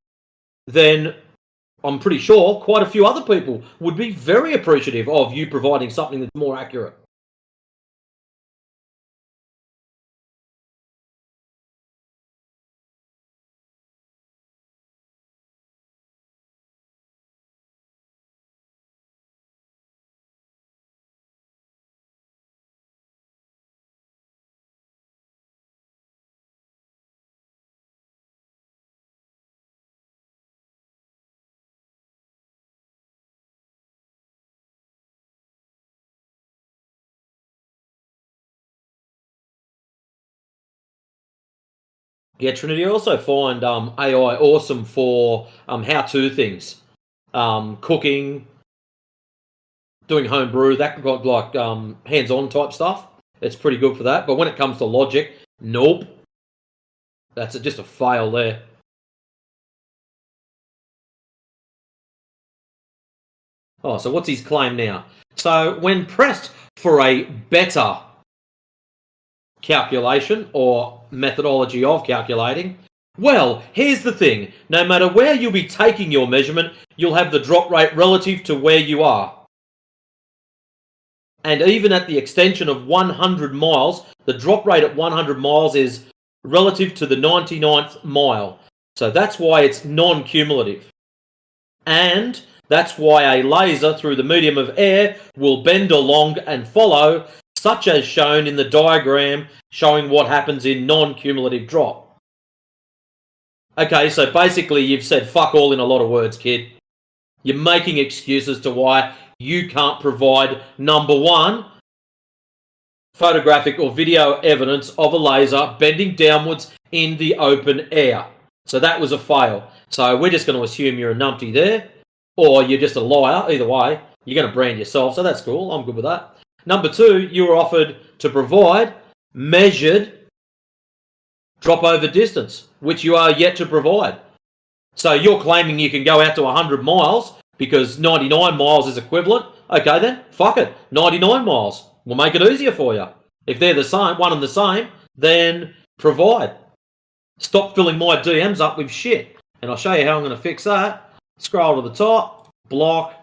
then I'm pretty sure quite a few other people would be very appreciative of you providing something that's more accurate. Yeah, Trinity, I also find AI awesome for how-to things. Cooking, doing homebrew, that got like hands-on type stuff. It's pretty good for that. But when it comes to logic, nope. That's just a fail there. Oh, so what's his claim now? So when pressed for a better calculation or methodology of calculating, well, here's the thing. No matter where you'll be taking your measurement, you'll have the drop rate relative to where you are. And even at the extension of 100 miles, the drop rate at 100 miles is relative to the 99th mile. So that's why it's non-cumulative. And that's why a laser through the medium of air will bend along and follow, such as shown in the diagram showing what happens in non-cumulative drop. Okay, so basically you've said fuck all in a lot of words, kid. You're making excuses to why you can't provide, number one, photographic or video evidence of a laser bending downwards in the open air. So that was a fail. So we're just going to assume you're a numpty there, or you're just a liar. Either way, you're going to brand yourself, so that's cool. I'm good with that. Number two, you were offered to provide measured drop over distance, which you are yet to provide. So you're claiming you can go out to 100 miles because 99 miles is equivalent. Okay then, fuck it. 99 miles. We'll make it easier for you. If they're the same, one and the same, then provide. Stop filling my DMs up with shit. And I'll show you how I'm going to fix that. Scroll to the top, block.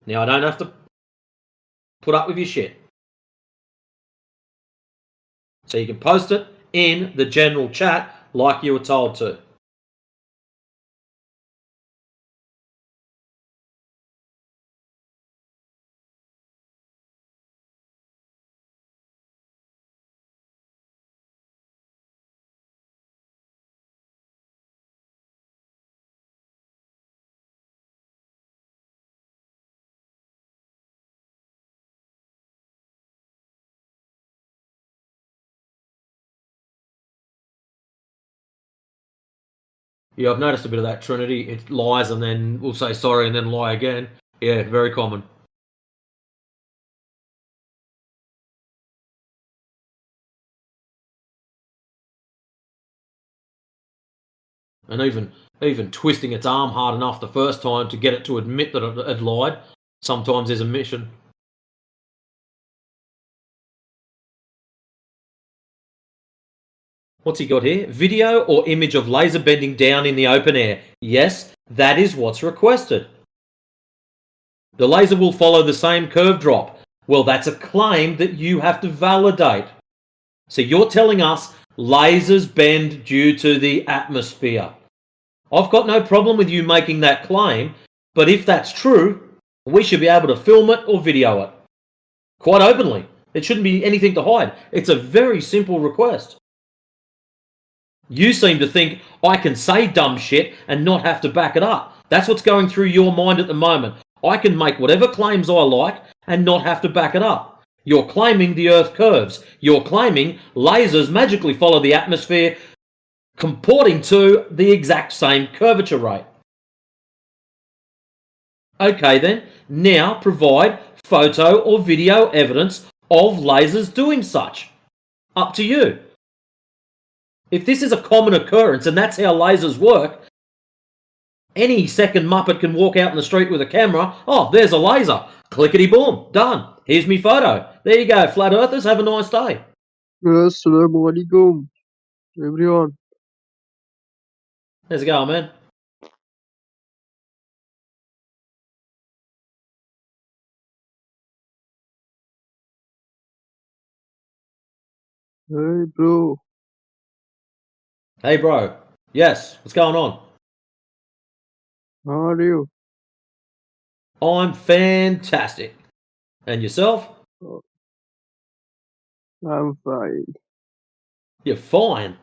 Now I don't have to put up with your shit. So you can post it in the general chat like you were told to. Yeah, I've noticed a bit of that, Trinity. It lies and then we'll say sorry and then lie again. Yeah, very common. And even twisting its arm hard enough the first time to get it to admit that it had lied, sometimes is a mission. What's he got here? Video or image of laser bending down in the open air. Yes, that is what's requested. The laser will follow the same curve drop. Well, that's a claim that you have to validate. So you're telling us lasers bend due to the atmosphere. I've got no problem with you making that claim, but if that's true, we should be able to film it or video it. Quite openly. It shouldn't be anything to hide. It's a very simple request. You seem to think I can say dumb shit and not have to back it up. That's what's going through your mind at the moment. I can make whatever claims I like and not have to back it up. You're claiming the Earth curves. You're claiming lasers magically follow the atmosphere, comporting to the exact same curvature rate. Okay then, now provide photo or video evidence of lasers doing such. Up to you. If this is a common occurrence and that's how lasers work, any second Muppet can walk out in the street with a camera. Oh, there's a laser. Clickety boom. Done. Here's me photo. There you go, flat earthers. Have a nice day. Assalamu alaikum, everyone. How's it going, man? Hey, bro. Hey, bro. Yes, what's going on? How are you? I'm fantastic. And yourself? Oh, I'm fine. You're fine.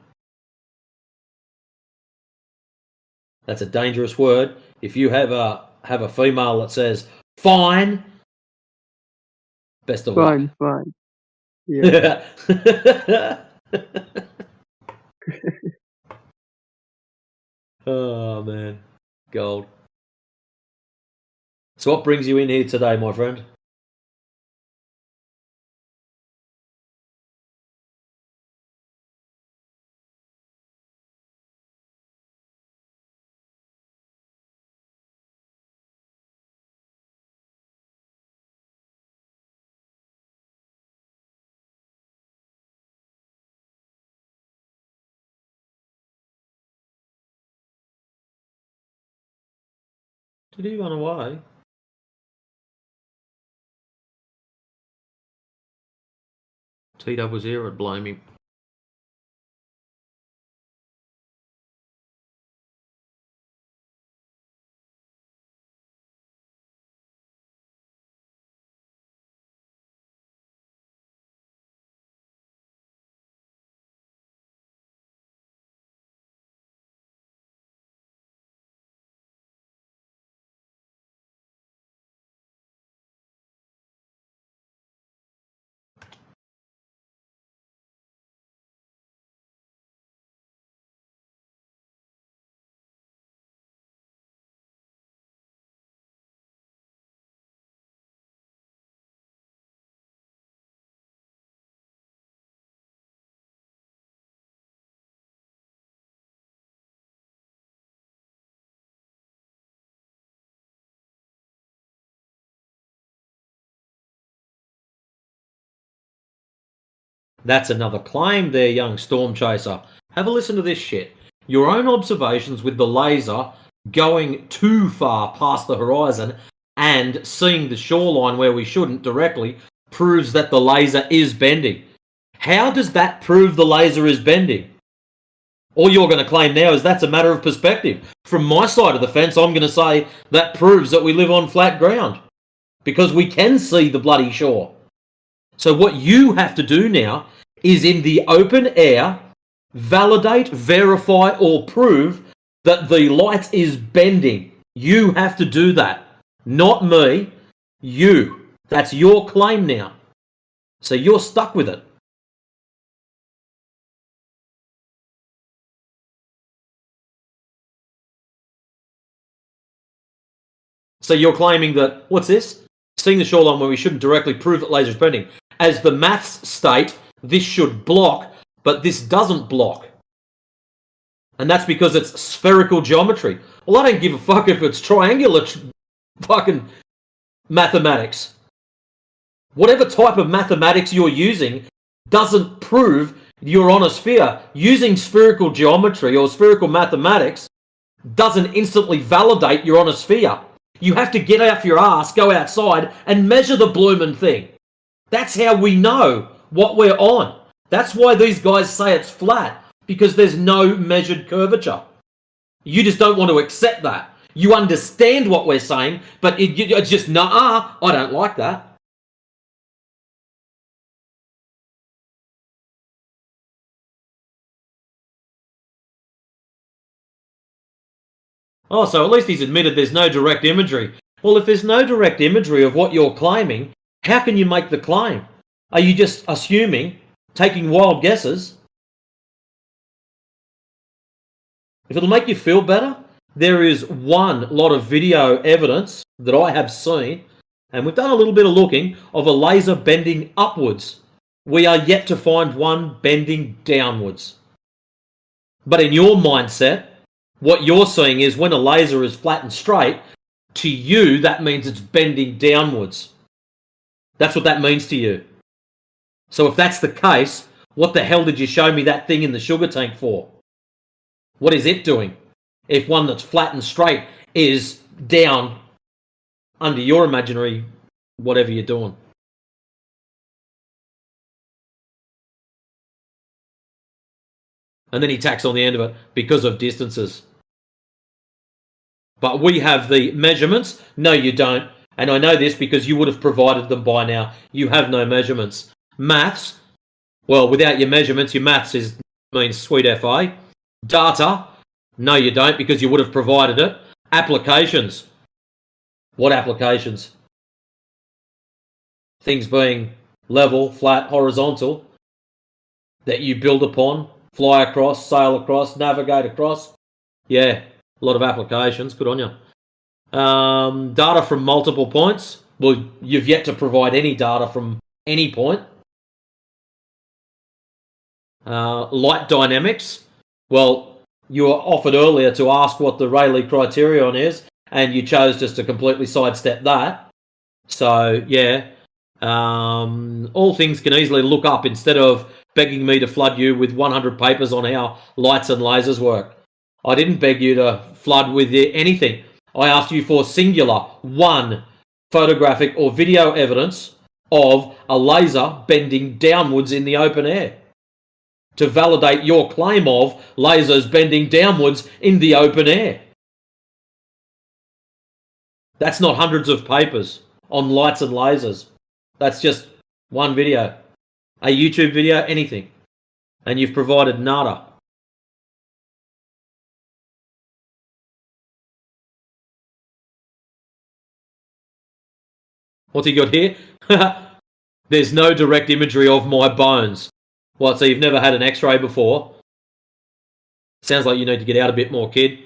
That's a dangerous word. If you have a female that says fine, best of luck. Fine. Yeah. Oh man, gold. So what brings you in here today, my friend? Did he run away? T-Dub was here, I'd blame him. That's another claim there, young storm chaser. Have a listen to this shit. Your own observations with the laser going too far past the horizon and seeing the shoreline where we shouldn't directly proves that the laser is bending. How does that prove the laser is bending? All you're going to claim now is that's a matter of perspective. From my side of the fence, I'm going to say that proves that we live on flat ground because we can see the bloody shore. So what you have to do now is in the open air, validate, verify, or prove that the light is bending. You have to do that. Not me. You. That's your claim now. So you're stuck with it. So you're claiming that, what's this? Seeing the shoreline where we shouldn't directly prove that laser is bending. As the maths state, this should block, but this doesn't block. And that's because it's spherical geometry. Well, I don't give a fuck if it's triangular fucking mathematics. Whatever type of mathematics you're using doesn't prove you're on a sphere. Using spherical geometry or spherical mathematics doesn't instantly validate you're on a sphere. You have to get off your ass, go outside, and measure the bloomin' thing. That's how we know what we're on. That's why these guys say it's flat, because there's no measured curvature. You just don't want to accept that. You understand what we're saying, but it's just, nah, I don't like that. Oh, so at least he's admitted there's no direct imagery. Well, if there's no direct imagery of what you're claiming, how can you make the claim? Are you just assuming, taking wild guesses? If it'll make you feel better, there is one lot of video evidence that I have seen, and we've done a little bit of looking, of a laser bending upwards. We are yet to find one bending downwards. But in your mindset, what you're seeing is when a laser is flat and straight, to you, that means it's bending downwards. That's what that means to you. So if that's the case, what the hell did you show me that thing in the sugar tank for? What is it doing? If one that's flat and straight is down under your imaginary whatever you're doing. And then he tacks on the end of it because of distances. But we have the measurements. No, you don't. And I know this because you would have provided them by now. You have no measurements. Maths, well, without your measurements, your maths means sweet FA. Data, no, you don't because you would have provided it. Applications. What applications? Things being level, flat, horizontal that you build upon, fly across, sail across, navigate across. Yeah, a lot of applications. Good on you. Data from multiple points. Well, you've yet to provide any data from any point. Light dynamics. Well, you were offered earlier to ask what the Rayleigh criterion is, and you chose just to completely sidestep that. So, yeah. All things can easily look up instead of begging me to flood you with 100 papers on how lights and lasers work. I didn't beg you to flood with anything. I asked you for singular, one photographic or video evidence of a laser bending downwards in the open air to validate your claim of lasers bending downwards in the open air. That's not hundreds of papers on lights and lasers. That's just one video. A YouTube video, anything. And you've provided nada. What's he got here? There's no direct imagery of my bones. What, so you've never had an x-ray before? Sounds like you need to get out a bit more, kid.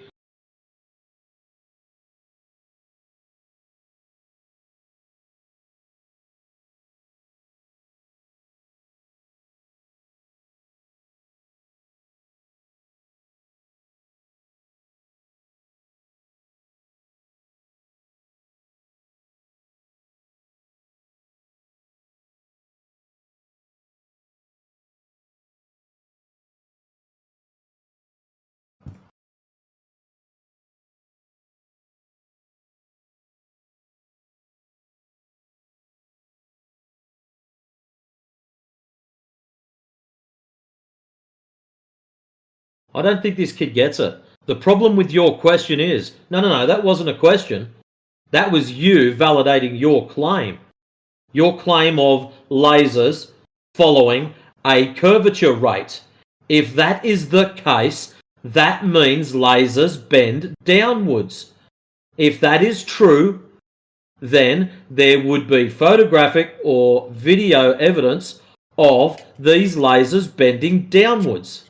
I don't think this kid gets it. The problem with your question is, no, that wasn't a question. That was you validating your claim. Your claim of lasers following a curvature rate. If that is the case, that means lasers bend downwards. If that is true, then there would be photographic or video evidence of these lasers bending downwards.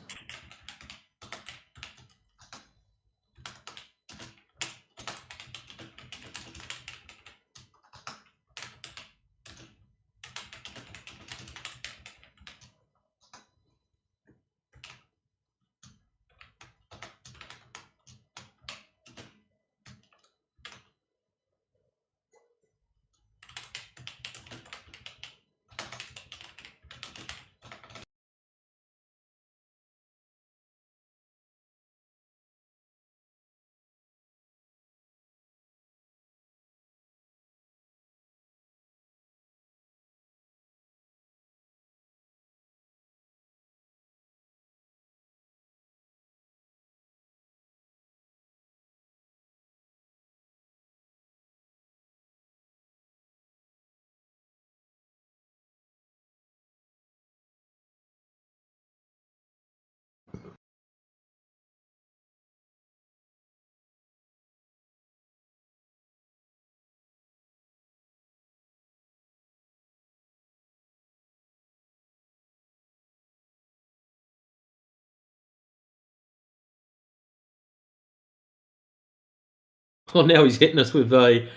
Well, now he's hitting us with a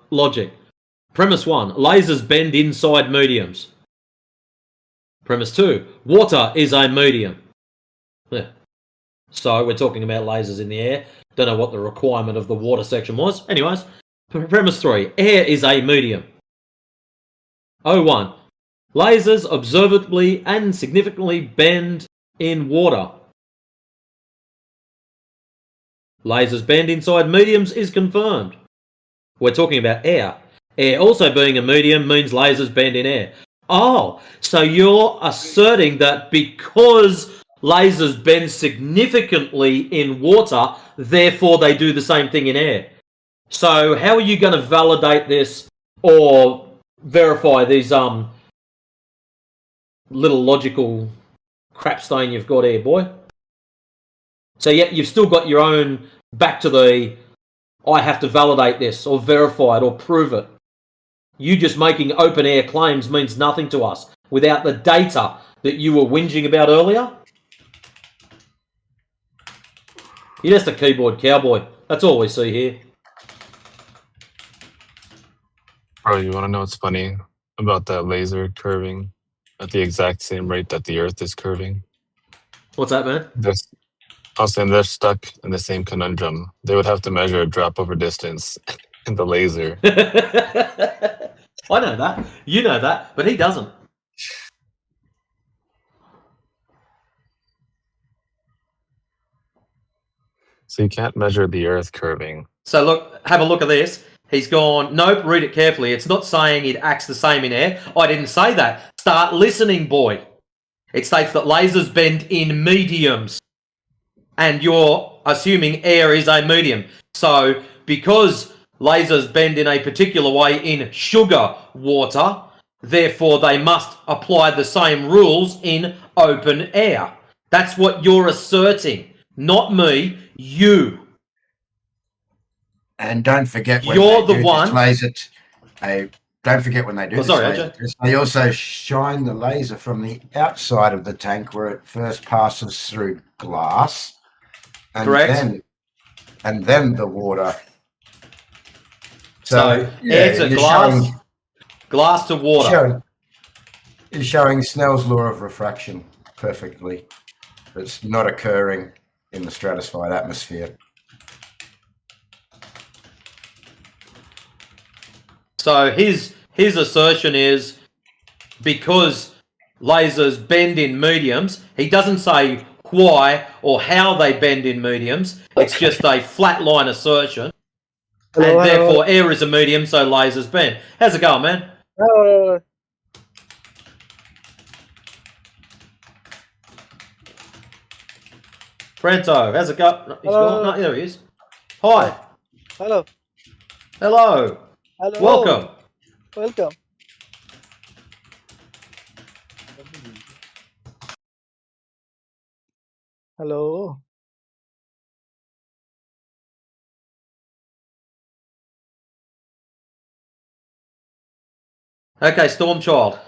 logic. Premise 1, lasers bend inside mediums. Premise 2, water is a medium. Yeah. So we're talking about lasers in the air. Don't know what the requirement of the water section was. Anyways, premise 3, air is a medium. 01, lasers observably and significantly bend in water. Lasers bend inside mediums is confirmed. We're talking about air. Air also being a medium means lasers bend in air. Oh, so you're asserting that because lasers bend significantly in water, therefore they do the same thing in air. So how are you going to validate this or verify these little logical crapstone you've got here, boy? So yeah, you've still got your own back to the I have to validate this or verify it or prove it. You just making open air claims means nothing to us without the data that you were whinging about earlier. You're just a keyboard cowboy. That's all we see here. Bro, you want to know what's funny about that laser curving at the exact same rate that the Earth is curving? What's that, man? I was saying they're stuck in the same conundrum. They would have to measure a drop over distance in the laser. I know that. You know that, but he doesn't. So you can't measure the Earth curving. So look, have a look at this. He's gone, nope, read it carefully. It's not saying it acts the same in air. I didn't say that. Start listening, boy. It states that lasers bend in mediums. And you're assuming air is a medium. So because lasers bend in a particular way in sugar water, therefore they must apply the same rules in open air. That's what you're asserting. Not me, you. And don't forget when You're they the do one. this laser. Don't forget when they do this laser test, they also shine the laser from the outside of the tank where it first passes through glass. And Correct. then the water. So air to glass, glass to water. You're showing Snell's law of refraction perfectly. It's not occurring in the stratified atmosphere. So his assertion is because lasers bend in mediums, he doesn't say why or how they bend in mediums. It's just a flat line assertion. Hello, and therefore hello. air is a medium, so lasers bend. How's it going, man? Franto, how's it going? He's gone. No, there he is. Hi. Hello. Hello. Hello. Welcome. Welcome. Hello. Okay, Stormchild.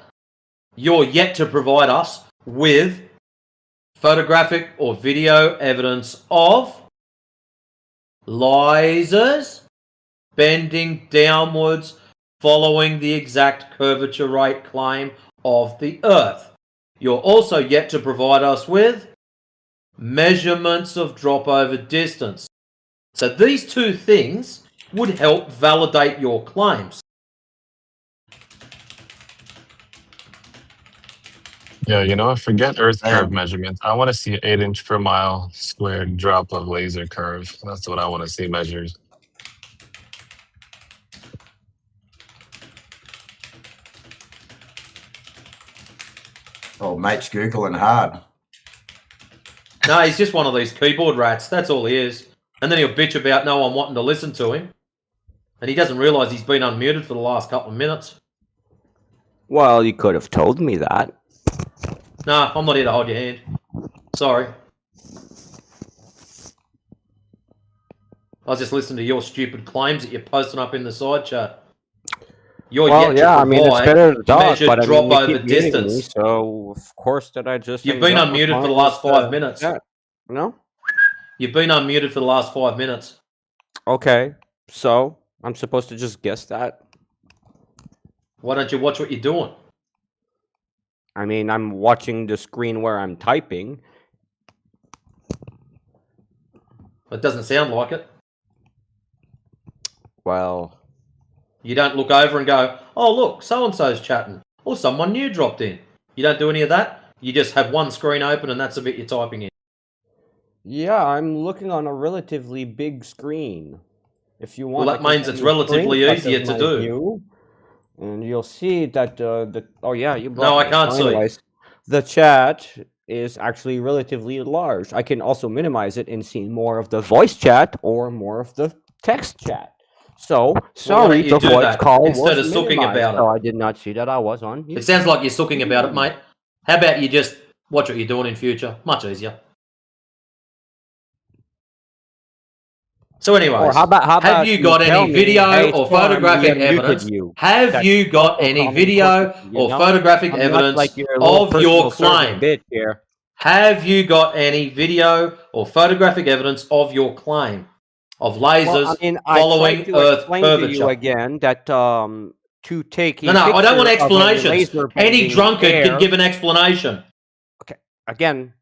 You're yet to provide us with photographic or video evidence of lasers bending downwards following the exact curvature rate claim of the Earth. You're also yet to provide us with measurements of drop over distance. So these two things would help validate your claims. Yeah, you know, forget Earth curve measurements. I want to see an 8-inch per mile squared drop of laser curve. That's what I want to see measured. Oh, mate's Googling hard. No, he's just one of these keyboard rats. That's all he is. And then he'll bitch about no one wanting to listen to him. And he doesn't realise he's been unmuted for the last couple of minutes. Well, you could have told me that. No, I'm not here to hold your hand. Sorry. I was just listening to your stupid claims that you're posting up in the side chat. You're Well, yet yeah, to I mean, it's better to talk, measured but I drop mean, you over keep muting distance. me, so of course did I just... You've been unmuted for the last 5 minutes. Yeah. No? You've been unmuted for the last 5 minutes. Okay, so I'm supposed to just guess that? Why don't you watch what you're doing? I mean, I'm watching the screen where I'm typing. It doesn't sound like it. Well, you don't look over and go, oh, look, so-and-so's chatting. Or someone new dropped in. You don't do any of that? You just have one screen open and that's the bit you're typing in. Yeah, I'm looking on a relatively big screen. If you want, Well, that means it's relatively easier to do. View, and you'll see that oh yeah, you brought No, I this. can't see. Anyways, the chat is actually relatively large. I can also minimize it and see more of the voice chat or more of the text chat. So, sorry, you the do voice that call instead was of sucking minimized. about it? Oh, I did not see that. I was on mute. It sounds like you're sucking about it, mate. How about you just watch what you're doing in future? Much easier. So anyways, Or how about have you got tell any me, video hey, or Storm, photographic we unmuted evidence? you. Have That's you got also any common video courtesy, you or know? photographic I'm not evidence like your little of your personal servant claim? bitch here. Have you got any video or photographic evidence of your claim of lasers Well, I mean, following I tried to Earth explain to you curvature? again that to take a No, I don't want picture of a explanations. laser Any bending drunkard air- can give an explanation. Okay, again.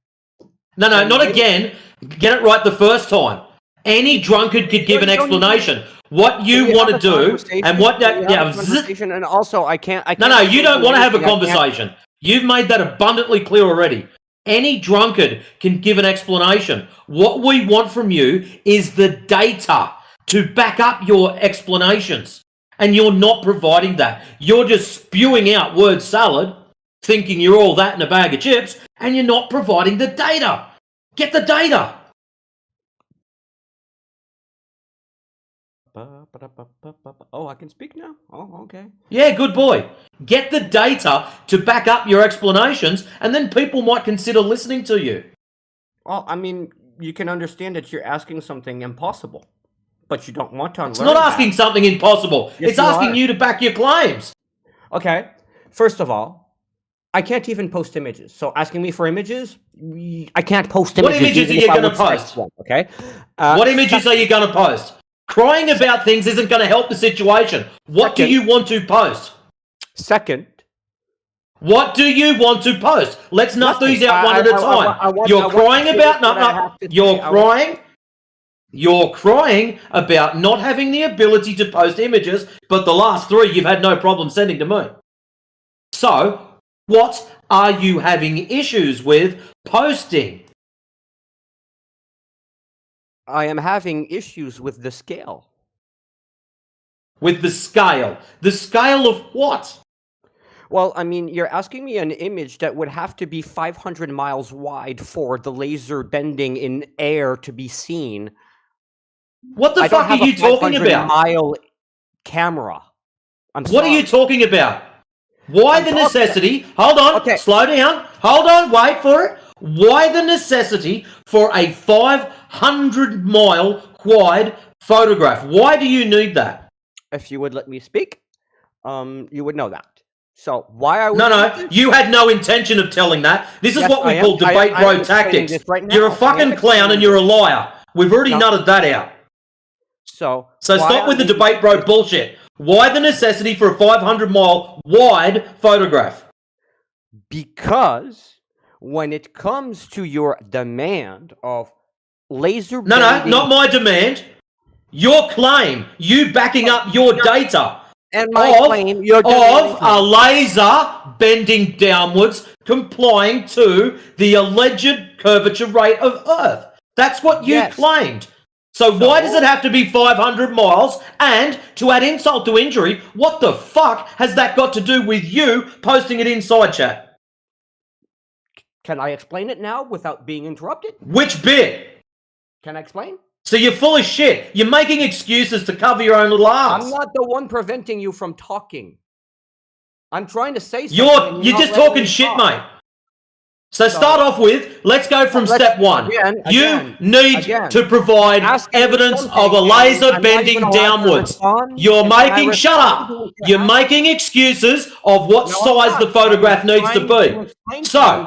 No, not again. Get it right the first time. Any drunkard could give an You don't even- explanation. What you Can we want to have a do conversation? and what Can that we have a zzz. conversation? And also, I can't. No, you don't want to have a anything. I can't- conversation. You've made that abundantly clear already. Any drunkard can give an explanation. What we want from you is the data to back up your explanations. And you're not providing that. You're just spewing out word salad, thinking you're all that in a bag of chips, and you're not providing the data. Get the data. Oh, I can speak now? Oh, okay. Yeah, good boy. Get the data to back up your explanations, and then people might consider listening to you. Well, I mean, you can understand that you're asking something impossible, but you don't want to unlearn It's not asking something impossible. Yes, It's you asking are. you to back your claims. Okay, first of all, I can't even post images. So asking me for images, I can't post What images. images are even you if I going to would post? text one, okay? What images are you going to post? Crying about things isn't going to help the situation. What do you want to post? Second. What do you want to post? Let's knock these out one at a time. You're crying about You're crying about not having the ability to post images, but the last three you've had no problem sending to me. So, what are you having issues with posting? I am having issues with the scale. With the scale? The scale of what? Well, I mean, you're asking me an image that would have to be 500 miles wide for the laser bending in air to be seen. What the I don't fuck are have a you talking about? 500-mile camera. What are you talking about? Why the necessity? Hold on, slow down. Hold on, wait for it. Why the necessity for a 500-mile wide photograph? Why do you need that? If you would let me speak, you would know that. So why are we? No, you had no intention of telling that. This is Yes, what we I call am. debate I am bro explaining tactics. this right You're a now. I fucking am clown and explaining you're a liar. We've already No. nutted that out. So So why stop are with the we- debate bro bullshit. Why the necessity for a 500-mile wide photograph? Because when it comes to your demand of laser No, bending, not my demand. Your claim. You backing up your data. And my claim, you're of a laser bending downwards, complying to the alleged curvature rate of Earth. That's what you claimed. So why does it have to be 500 miles? And to add insult to injury, what the fuck has that got to do with you posting it inside chat? Can I explain it now without being interrupted? Which bit? Can I explain? So you're full of shit. You're making excuses to cover your own little ass. I'm not the one preventing you from talking. I'm trying to say something. You're just talking shit, mate. So start off with, let's go from step one. You need to provide evidence of a laser bending downwards. You're making, shut up. You're making excuses of what size the photograph needs to be. So,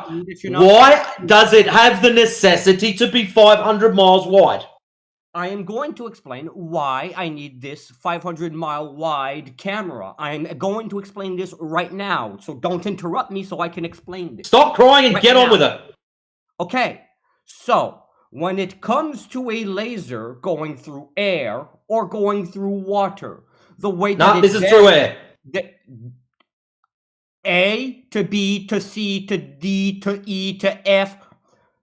why does it have the necessity to be 500 miles wide? I am going to explain why I need this 500-mile wide camera. I'm going to explain this right now, so don't interrupt me so I can explain this. Stop crying and get on with it. Okay, so when it comes to a laser going through air or going through water, the way that No, this is through air. A to B to C to D to E to F.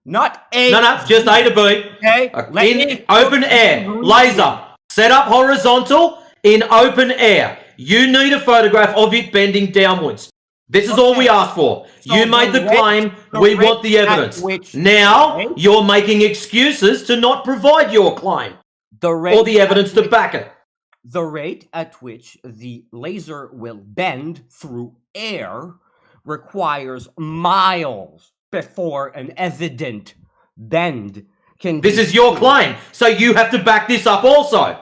Not A. No, just A to B. Okay. In open air. Laser. Set up horizontal in open air. You need a photograph of it bending downwards. This is all we asked for. So you made the claim. We want the evidence. Now you're making excuses to not provide your claim or the evidence to back it. The rate at which the laser will bend through air requires miles before an evident bend can be This is your seen. claim, so you have to back this up also.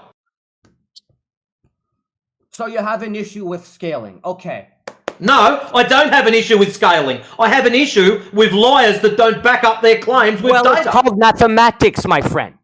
So you have an issue with scaling. Okay. No, I don't have an issue with scaling. I have an issue with liars that don't back up their claims with data. It's called mathematics, my friend.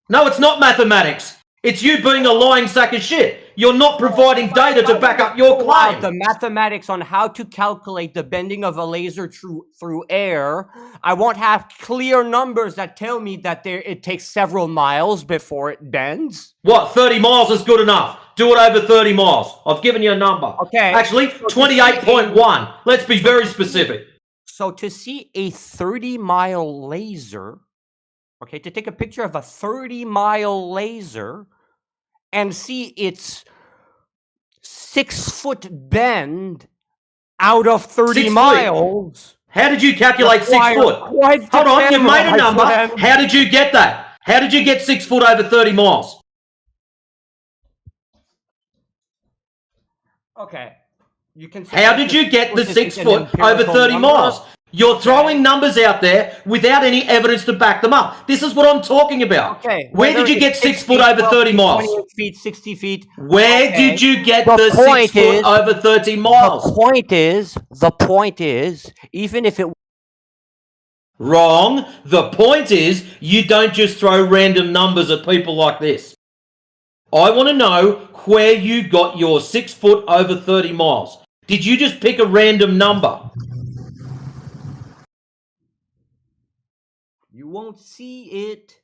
No, it's not mathematics. It's you being a lying sack of shit. You're not providing data to back up your claim. The mathematics on how to calculate the bending of a laser through air, I won't have clear numbers that tell me that it takes several miles before it bends. What, 30 miles is good enough? Do it over 30 miles. I've given you a number. Okay. Actually, 28.1. Let's be very specific. So to see a 30-mile laser, okay, to take a picture of a 30-mile laser and see its 6-foot bend out of 30 6 feet. miles. How did you calculate 6 foot? Hold on, you made a number. How did you get that? How did you get 6 foot over 30 miles? Okay. You can. How did you get the 6 foot over 30 miles? You're throwing numbers out there without any evidence to back them up. This is what I'm talking about. Okay. Where did you get 6 foot over 30 miles? 28 feet, 60 feet. Where did you get the 6 foot over 30 miles? The point is, even if it... Wrong. The point is, you don't just throw random numbers at people like this. I want to know where you got your 6 foot over 30 miles. Did you just pick a random number? You won't see it.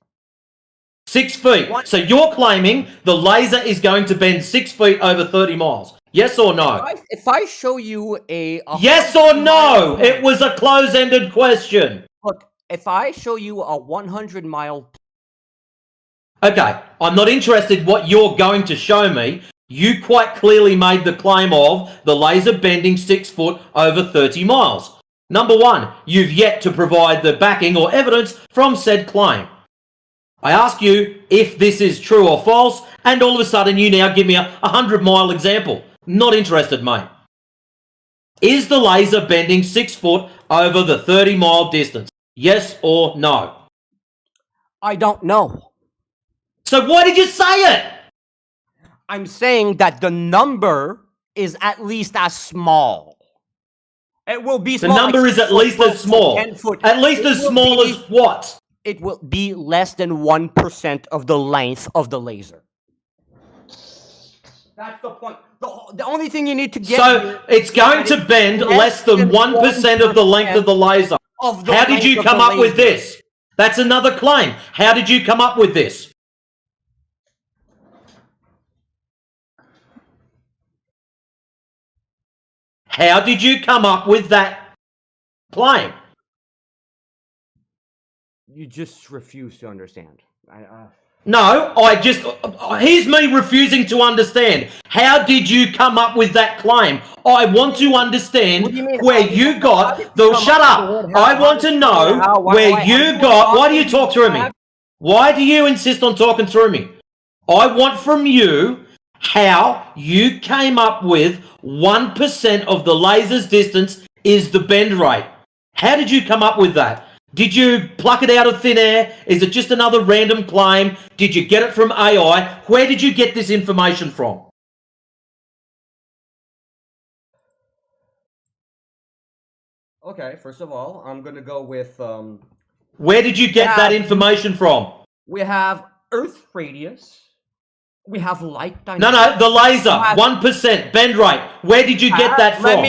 6 feet. So you're claiming the laser is going to bend 6 feet over 30 miles. Yes or no? If I show you a yes or no? It was a close-ended question. Look, if I show you a 100-mile... Okay, I'm not interested what you're going to show me. You quite clearly made the claim of the laser bending 6 foot over 30 miles. Number one, you've yet to provide the backing or evidence from said claim. I ask you if this is true or false, and all of a sudden you now give me a 100-mile example. Not interested, mate. Is the laser bending 6 foot over the 30-mile distance? Yes or no? I don't know. So why did you say it? I'm saying that the number is at least as small. It will be small. The number is at least as small. 10 foot. At least as small as what? It will be less than 1% of the length of the laser. That's the point. The only thing you need to get So it's going to bend less than 1% of the length of the laser. How did you come up with this? That's another claim. How did you come up with this? How did you come up with that claim? You just refuse to understand. No, here's me refusing to understand. How did you come up with that claim? I want to understand where you got the... Shut up! I want to know where you got... Why do you talk through me? Why do you insist on talking through me? I want from you how you came up with 1% of the laser's distance is the bend rate. How did you come up with that? Did you pluck it out of thin air? Is it just another random claim? Did you get it from AI? Where did you get this information from? Okay, first of all, I'm going to go with... Where did you get that information from? We have Earth radius. We have light No, dynamics. the laser, We have- 1% bend rate. Where did you get that from?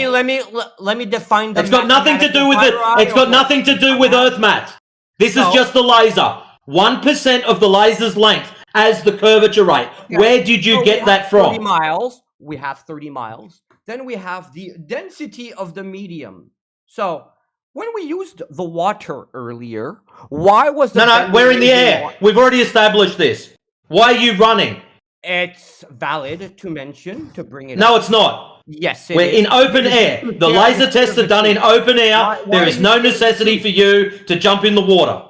Let me define the It's got nothing to do with it. It's got nothing to do with Earth math. This is just the laser. 1% of the laser's length as the curvature rate. Where did you get that from? 30 miles. We have 30 miles. Then we have the density of the medium. So when we used the water earlier, why was the No, we're in the air. We've already established this. Why are you running? It's valid to mention, to bring it No, up. it's not. Yes, We're in open air. The laser tests are done in open air. There is no necessity for you to jump in the water.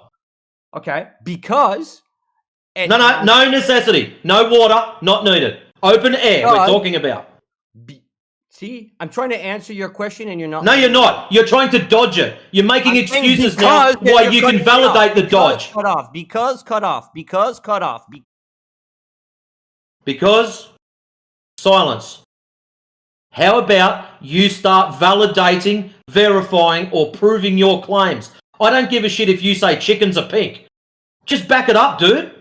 Okay, because... No necessity. No water, not needed. Open air we're talking about. See, I'm trying to answer your question and you're not... No, you're not. You're trying to dodge it. You're making excuses now why you can validate the dodge. Cut off. Because silence. How about you start validating, verifying, or proving your claims? I don't give a shit if you say chickens are pink. Just back it up, dude.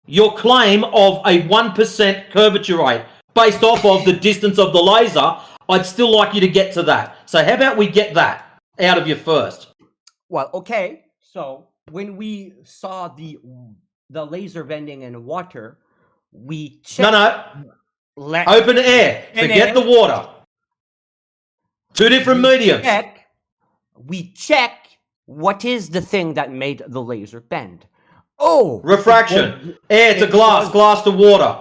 Your claim of a 1% curvature rate based off of the distance of the laser, I'd still like you to get to that. So how about we get that out of you first? Well, okay. So when we saw the laser bending in water, we checked... Open air. Forget the water. Two different mediums. We check what is the thing that made the laser bend. Oh! Refraction. Air to glass to water.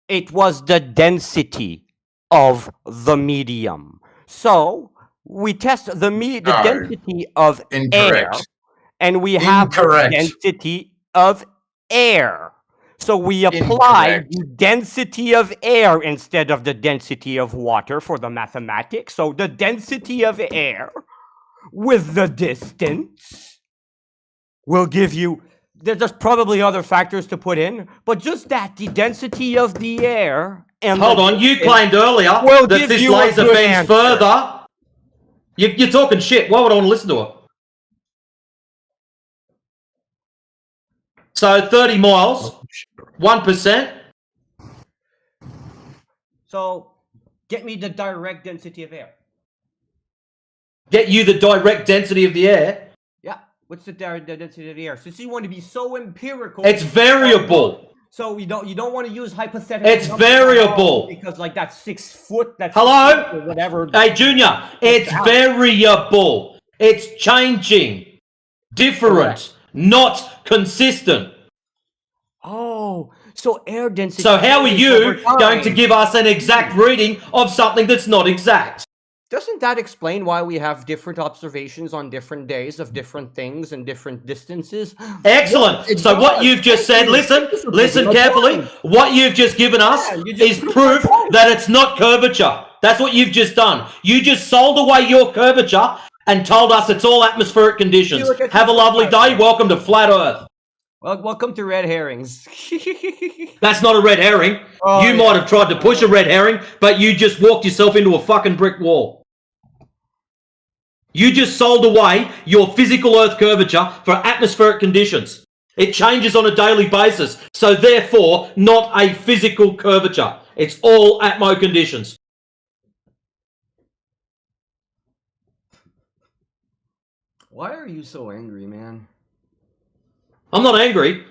It was the density of the medium. So we test the density of air, and we have the density of air. So we apply the density of air instead of the density of water for the mathematics. So the density of air with the distance will give you... There's probably other factors to put in, but just that, the density of the air... and Hold on, you claimed earlier that this laser bends further. You're talking shit. Why would I want to listen to it? So 30 miles, 1%. So get me the direct density of air. Get you the direct density of the air? Yeah. What's the density of the air? Since you want to be so empirical... It's variable. So you don't want to use hypothetical... It's variable. Because like that's 6 foot, that's... Hello? 6 foot or whatever. Hey, Junior, it's variable. It's changing. Different. Not consistent. Oh, so air density... So how are you going to give us an exact reading of something that's not exact? Doesn't that explain why we have different observations on different days of different things and different distances? Excellent. So what you've just said, listen carefully. What you've just given us is proof that it's not curvature. That's what you've just done. You just sold away your curvature and told us it's all atmospheric conditions. Have a lovely day. Welcome to Flat Earth. Well, welcome to Red Herrings. That's not a red herring. You might have tried to push a red herring, but you just walked yourself into a fucking brick wall. You just sold away your physical Earth curvature for atmospheric conditions. It changes on a daily basis, so therefore not a physical curvature. It's all atmo conditions. Why are you so angry, man? I'm not angry.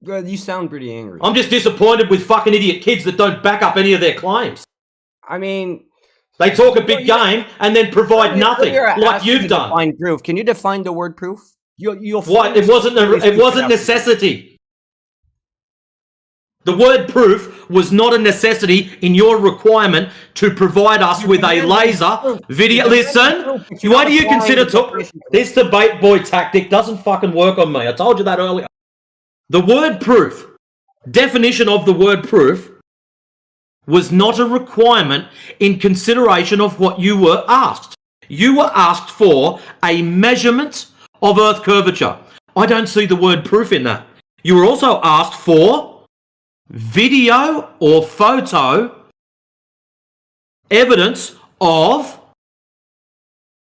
You sound pretty angry. I'm just disappointed with fucking idiot kids that don't back up any of their claims. I mean... They talk a big game and then provide nothing, like you've done. Define proof. Can you define the word proof? What? It wasn't necessity. The word proof was not a necessity in your requirement to provide us with a laser video. Listen, why do you consider this debate boy tactic doesn't fucking work on me? I told you that earlier. The word proof, definition of the word proof, was not a requirement in consideration of what you were asked. You were asked for a measurement of Earth curvature. I don't see the word proof in that. You were also asked for video or photo evidence of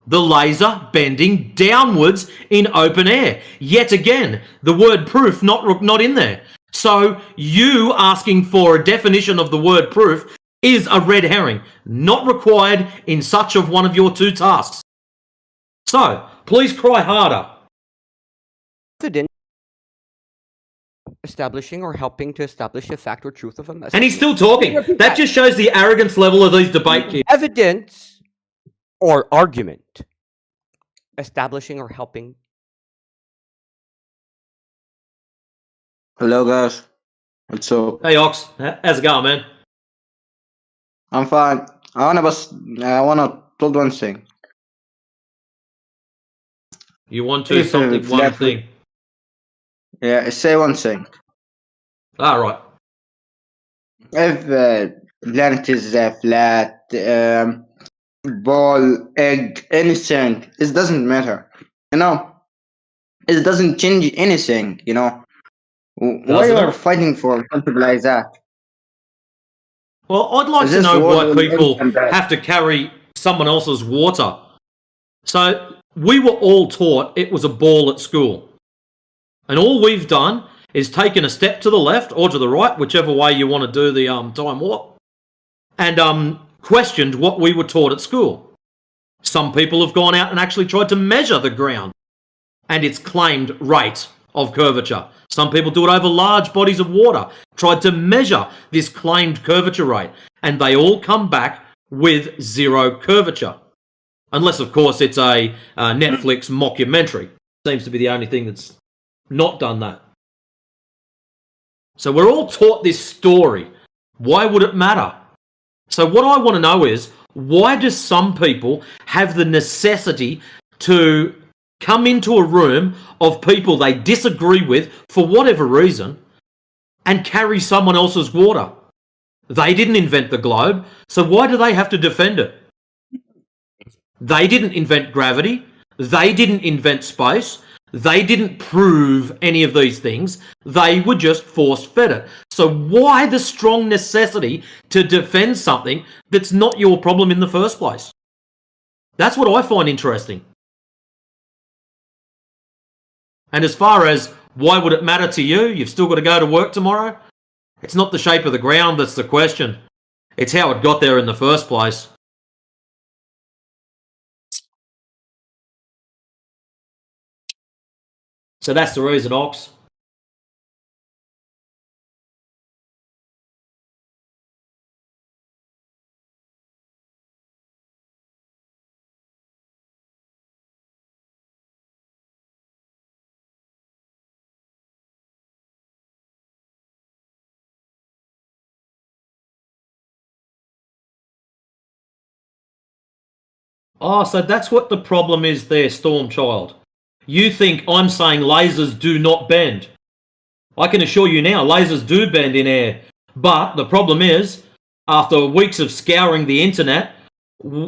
the laser bending downwards in open air. Yet again, the word proof not in there. So you asking for a definition of the word proof is a red herring, not required in such of one of your two tasks. So, please cry harder. Establishing or helping to establish a fact or truth of a message. And he's still talking. That just shows the arrogance level of these debate kids. Evidence or argument. Establishing or helping. Hello guys, what's up? Hey Ox, how's it going, man? I'm fine. I wanna told one thing. You want to something, one thing. Yeah, say one thing. All right. If planet is flat, ball, egg, anything, it doesn't matter. You know, it doesn't change anything. You know, why you are fighting for something like that? Well, I'd like to know why people have to carry someone else's water. So we were all taught it was a ball at school. And all we've done is taken a step to the left or to the right, whichever way you want to do the time warp, and questioned what we were taught at school. Some people have gone out and actually tried to measure the ground and its claimed rate of curvature. Some people do it over large bodies of water, tried to measure this claimed curvature rate, and they all come back with zero curvature. Unless, of course, it's a Netflix mockumentary. Seems to be the only thing that's not done that. So we're all taught this story. Why would it matter? So what I want to know is, why do some people have the necessity to come into a room of people they disagree with for whatever reason and carry someone else's water? They didn't invent the globe, so why do they have to defend it? They didn't invent gravity. They didn't invent space. They didn't prove any of these things. They were just force-fed it. So why the strong necessity to defend something that's not your problem in the first place? That's what I find interesting. And as far as why would it matter to you? You've still got to go to work tomorrow? It's not the shape of the ground that's the question. It's how it got there in the first place. So that's the reason, Ox. Oh, so that's what the problem is there, Stormchild. You think I'm saying lasers do not bend. I can assure you now, lasers do bend in air. But the problem is, after weeks of scouring the internet,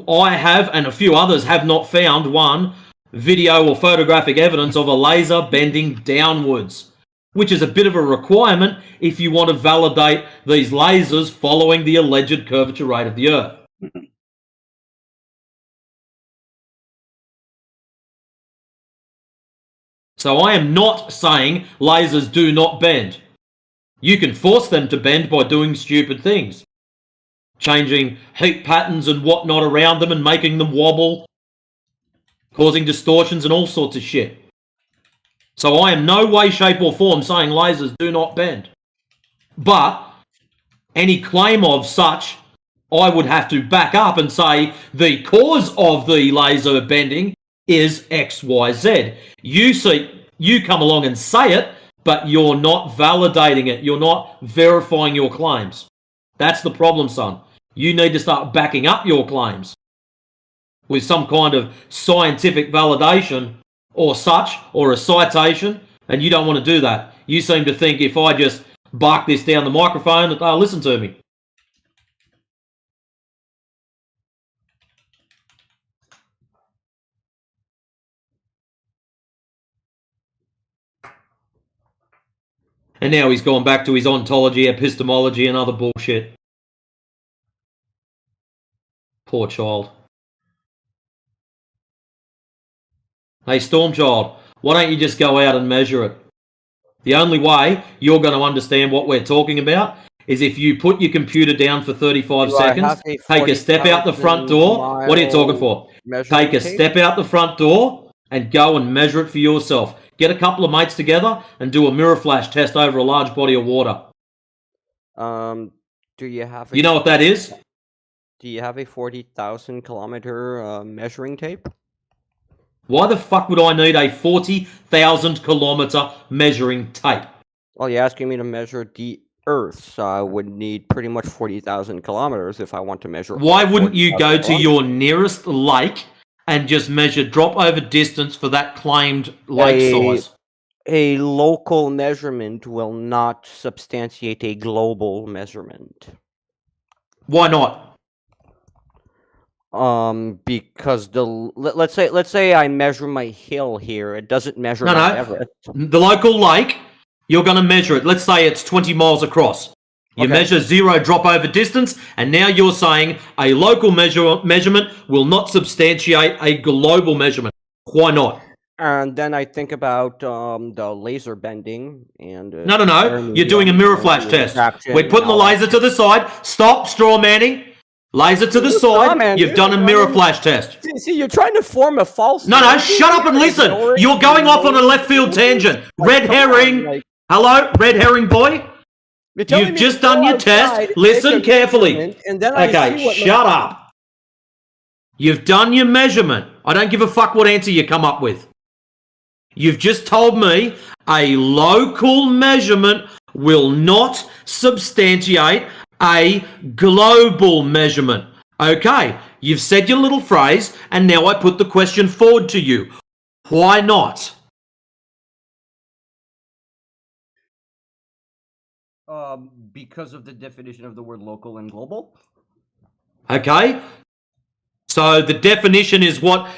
I have, and a few others have not found one video or photographic evidence of a laser bending downwards, which is a bit of a requirement if you want to validate these lasers following the alleged curvature rate of the Earth. So I am not saying lasers do not bend. You can force them to bend by doing stupid things. Changing heat patterns and whatnot around them and making them wobble. Causing distortions and all sorts of shit. So I am no way, shape or form saying lasers do not bend. But any claim of such, I would have to back up and say the cause of the laser bending is XYZ. You come along and say it, but you're not validating it. You're not verifying your claims. That's the problem, son. You need to start backing up your claims with some kind of scientific validation or such, or a citation, and you don't want to do that. You seem to think if I just bark this down the microphone that they'll listen to me. And now he's gone back to his ontology, epistemology, and other bullshit. Poor child. Hey, Stormchild, why don't you just go out and measure it? The only way you're going to understand what we're talking about is if you put your computer down for 35 Do I seconds, have a take a step out the front door. What are you talking for? 40,000 measuring Take a tape? step out the front door and go and measure it for yourself. Get a couple of mates together and do a mirror flash test over a large body of water. Do you have? You know what that is? Do you have a 40,000 kilometer measuring tape? Why the fuck would I need a 40,000 kilometer measuring tape? Well, you're asking me to measure the Earth, so I would need pretty much 40,000 kilometers if I want to measure. Why wouldn't you 40,000 go to kilometers. your nearest lake and just measure drop over distance for that claimed lake size? A local measurement will not substantiate a global measurement. Why not? Because let's say I measure my hill here, it doesn't measure Mount Everest. The local lake, you're going to measure it. Let's say it's 20 miles across. You measure zero drop over distance, and now you're saying a local measurement will not substantiate a global measurement. Why not? And then I think about the laser bending and No. You're doing a mirror flash test. We're putting the laser to the side. Stop straw manning. Laser to the side. You've done a mirror flash test. See, you're trying to form a false. No, shut up and listen. You're going off on a left field tangent. Red herring. Hello, red herring boy. You've just done your test. Listen carefully. And then Okay, shut up. You've done your measurement. I don't give a fuck what answer you come up with. You've just told me a local measurement will not substantiate a global measurement. Okay, you've said your little phrase, and now I put the question forward to you. Why not? Because of the definition of the word local and global. Okay, so the definition is what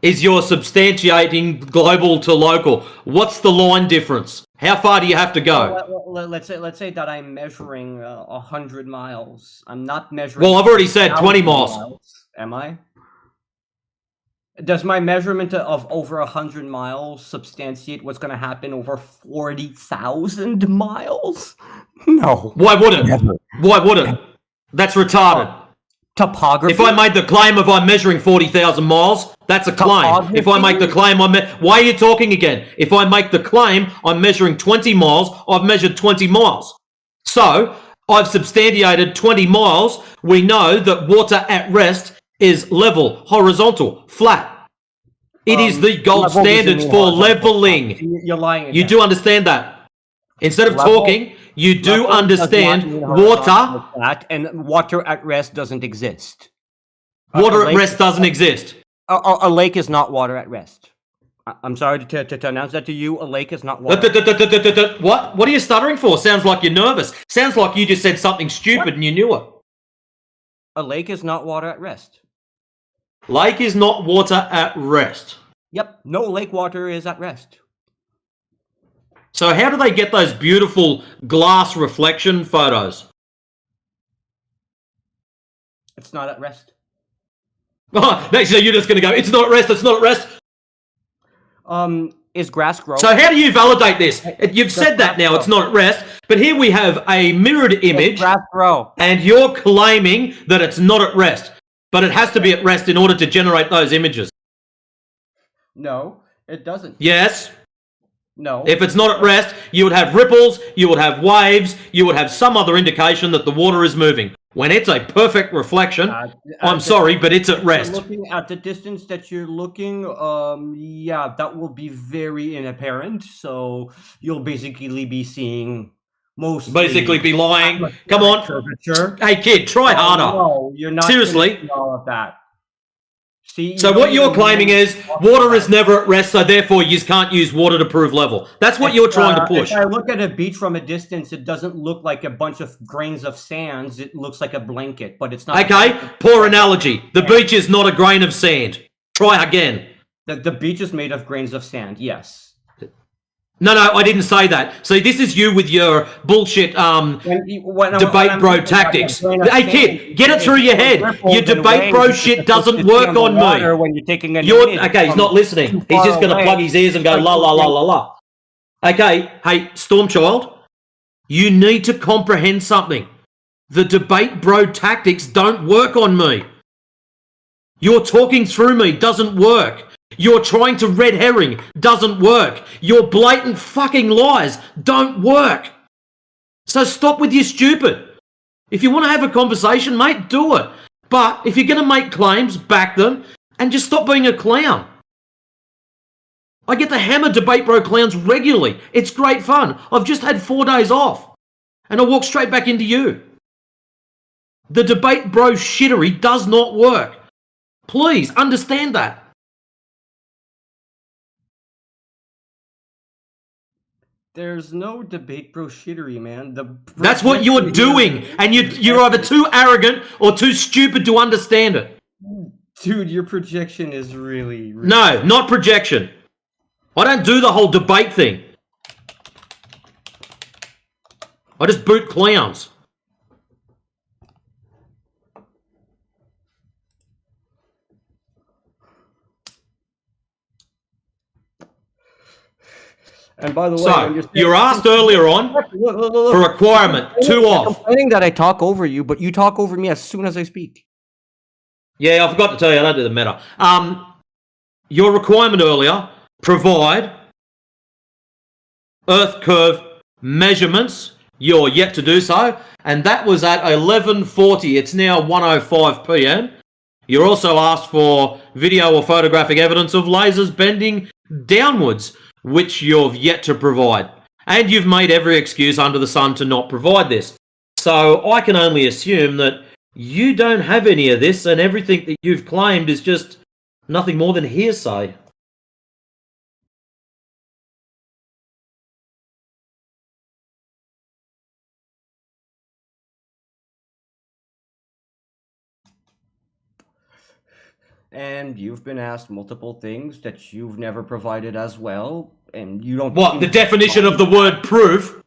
is your substantiating global to local. What's the line difference? How far do you have to go? Let's say that I'm measuring 100 miles. I'm not measuring. Well, I've already said 20 miles. Am I? Does my measurement of over 100 miles substantiate what's going to happen over 40,000 miles? No. Why wouldn't? Why wouldn't? That's retarded. Topography. If I made the claim of I'm measuring 40,000 miles, that's a claim. If I make the claim, why are you talking again? If I make the claim I'm measuring 20 miles, I've measured 20 miles. So I've substantiated 20 miles. We know that water at rest is level, horizontal, flat. It is the gold standards for leveling. You're lying again. You do understand that. Instead of talking, you do understand water. And water at rest doesn't exist. Water at rest doesn't exist. A lake is not water at rest. I'm sorry to announce that to you. A lake is not water. What? What are you stuttering for? Sounds like you're nervous. Sounds like you just said something stupid and you knew it. A lake is not water at rest. Lake is not water at rest. Yep, no lake water is at rest. So how do they get those beautiful glass reflection photos? It's not at rest. Oh, next year you're just going to go, it's not at rest, it's not at rest. Is grass growing? So how do you validate this? You've said that now, it's not at rest, but here we have a mirrored image, grass grow. And you're claiming that it's not at rest, but it has to be at rest in order to generate those images. No, it doesn't. Yes. No. If it's not at rest, you would have ripples, you would have waves, you would have some other indication that the water is moving. When it's a perfect reflection, I'm sorry, but it's at rest. Looking at the distance that you're looking, yeah, that will be very inapparent. So you'll basically be seeing most. Basically be lying. Come on. Curvature. Hey, kid, try harder. No, you're not. Seriously. All of that. See, So what you're claiming is water is never at rest, so therefore you can't use water to prove level. That's what you're trying to push. If I look at a beach from a distance, it doesn't look like a bunch of grains of sands. It looks like a blanket, but it's not. Okay, poor analogy. The beach is not a grain of sand. Try again. The beach is made of grains of sand, yes. No, I didn't say that. See, this is you with your bullshit debate bro tactics. Hey, kid, get it through your head. Your debate bro shit doesn't work on me. When you're taking Okay, he's not listening. He's just going to plug his ears and go la la la la la. Okay, hey, Stormchild, you need to comprehend something. The debate bro tactics don't work on me. You're talking through me, doesn't work. You're trying to red herring, doesn't work. Your blatant fucking lies don't work. So stop with your stupid. If you want to have a conversation, mate, do it. But if you're going to make claims, back them, and just stop being a clown. I get the hammer debate bro clowns regularly. It's great fun. I've just had 4 days off. And I walk straight back into you. The debate bro shittery does not work. Please understand that. There's no debate bro shittery, man. That's what you're doing, and you're either too arrogant or too stupid to understand it. Dude, your projection is really... No, not projection. I don't do the whole debate thing. I just boot clowns. And by the way, So, you're asked earlier on for requirement 2 off. I'm complaining that I talk over you, but you talk over me as soon as I speak. Yeah, I forgot to tell you, I don't do the meta. Your requirement earlier, provide Earth curve measurements. You're yet to do so. And that was at 11:40. It's now 1:05 p.m. You're also asked for video or photographic evidence of lasers bending downwards, which you've yet to provide. And you've made every excuse under the sun to not provide this. So I can only assume that you don't have any of this, and everything that you've claimed is just nothing more than hearsay. And you've been asked multiple things that you've never provided as well, and you don't... What, the definition of the word proof?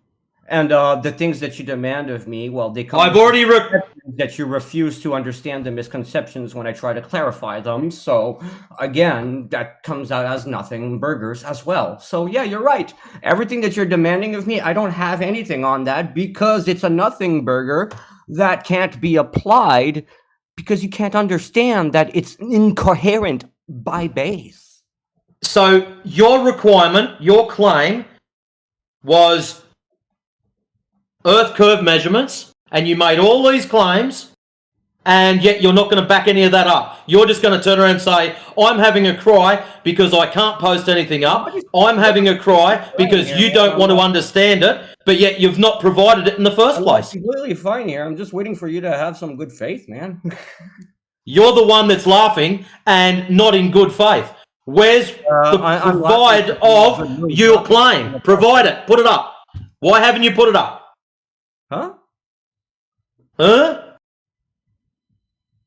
And the things that you demand of me, well, they come... I've already... that you refuse to understand the misconceptions when I try to clarify them, so, again, that comes out as nothing burgers as well. So, yeah, you're right. Everything that you're demanding of me, I don't have anything on that because it's a nothing burger that can't be applied because you can't understand that it's incoherent by base. So your requirement, your claim was Earth curve measurements, and you made all these claims, and yet you're not going to back any of that up. You're just going to turn around and say, I'm having a cry because I can't post anything up. I'm having a cry because you don't want to understand it, but yet you've not provided it in the first place. I'm completely fine here. I'm just waiting for you to have some good faith, man. You're the one that's laughing and not in good faith. Where's the provide of your claim? Provide it. Put it up. Why haven't you put it up? Huh? Huh?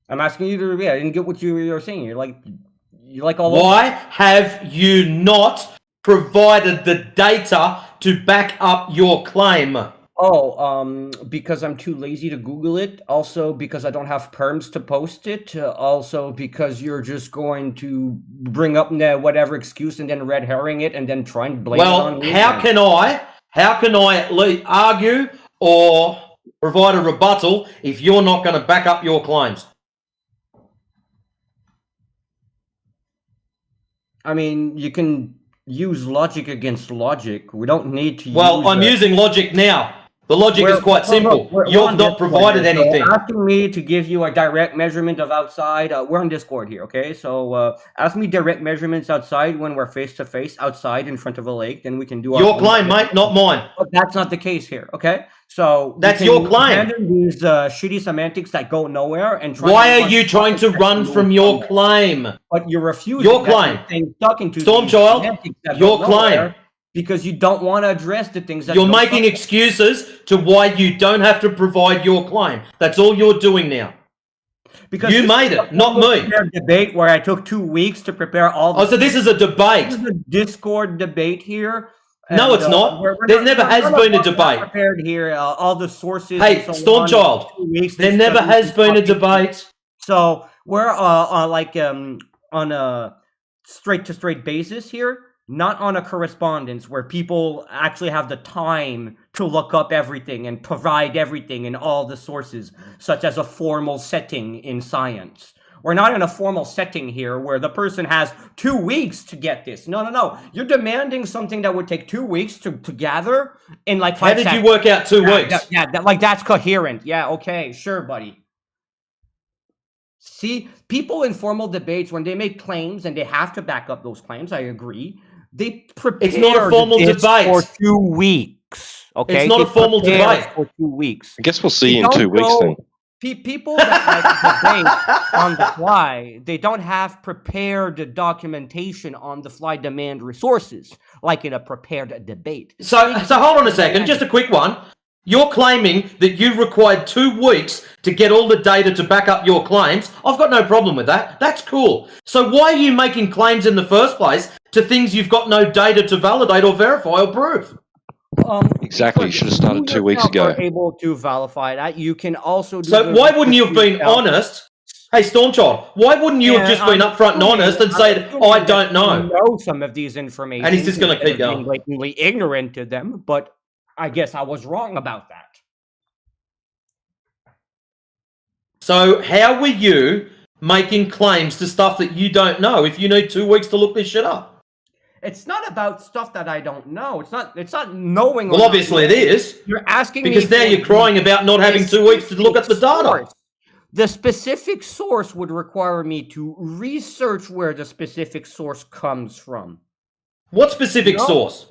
I'm asking you to repeat. I didn't get what you were saying. You're like all Why have you not provided the data to back up your claim? Oh, because I'm too lazy to Google it. Also, because I don't have perms to post it. Also, because you're just going to bring up whatever excuse and then red herring it and then try and blame it on me. How can I at least argue or provide a rebuttal if you're not going to back up your claims? I mean, you can use logic against logic. We don't need to Well, I'm using logic now. The logic is quite simple. You've not provided anything. Asking me to give you a direct measurement of outside. We're on Discord here, okay? So ask me direct measurements outside when we're face to face outside in front of a lake. Then we can do your claim, mate, not mine. But that's not the case here, okay? So that's your claim. These shitty semantics that go nowhere and try. Why are you trying to run from your claim? But you're refusing your claim. Stormchild, your claim. Because you don't want to address the things that you're making excuses to why you don't have to provide your claim. That's all you're doing now. Because you made it, not me. Debate where I took 2 weeks to prepare all. So this is a debate. This is a Discord debate here. No, it's not. There never has been a debate. Prepared here, all the sources. Hey, Stormchild. There never has been a debate. So we're on a straight to straight basis here. not on a correspondence where people actually have the time to look up everything and provide everything in all the sources, such as a formal setting in science. We're not in a formal setting here where the person has 2 weeks to get this. No. You're demanding something that would take 2 weeks to gather in like 5 How seconds. did you work out 2 weeks? Yeah, that's coherent. Yeah, okay, sure, buddy. See, people in formal debates, when they make claims and they have to back up those claims, I agree. They prepare. It's not a formal debate for 2 weeks. Okay, It's not a formal debate. for 2 weeks. I guess we'll see you in 2 weeks then. People that like debate on the fly, they don't have prepared documentation on the fly demand resources like in a prepared debate. So hold on a second, just a quick one. You're claiming that you required 2 weeks to get all the data to back up your claims. I've got no problem with that. That's cool. So why are you making claims in the first place to things you've got no data to validate or verify or prove? Exactly. You should have started 2 weeks Are ago. able to verify that. You can also do So why wouldn't you have been honest? Hey, Stormchild, why wouldn't you have just been upfront and honest and said, I don't know? Know some of these information. And he's just going to keep being going. blatantly ignorant to them, but I guess I was wrong about that. So how were you making claims to stuff that you don't know if you need 2 weeks to look this shit up? It's not about stuff that I don't know. It's not knowing. Well, obviously it is. You're asking me because now you're crying about not having 2 weeks to look at the data. The specific source would require me to research where the specific source comes from. What specific source?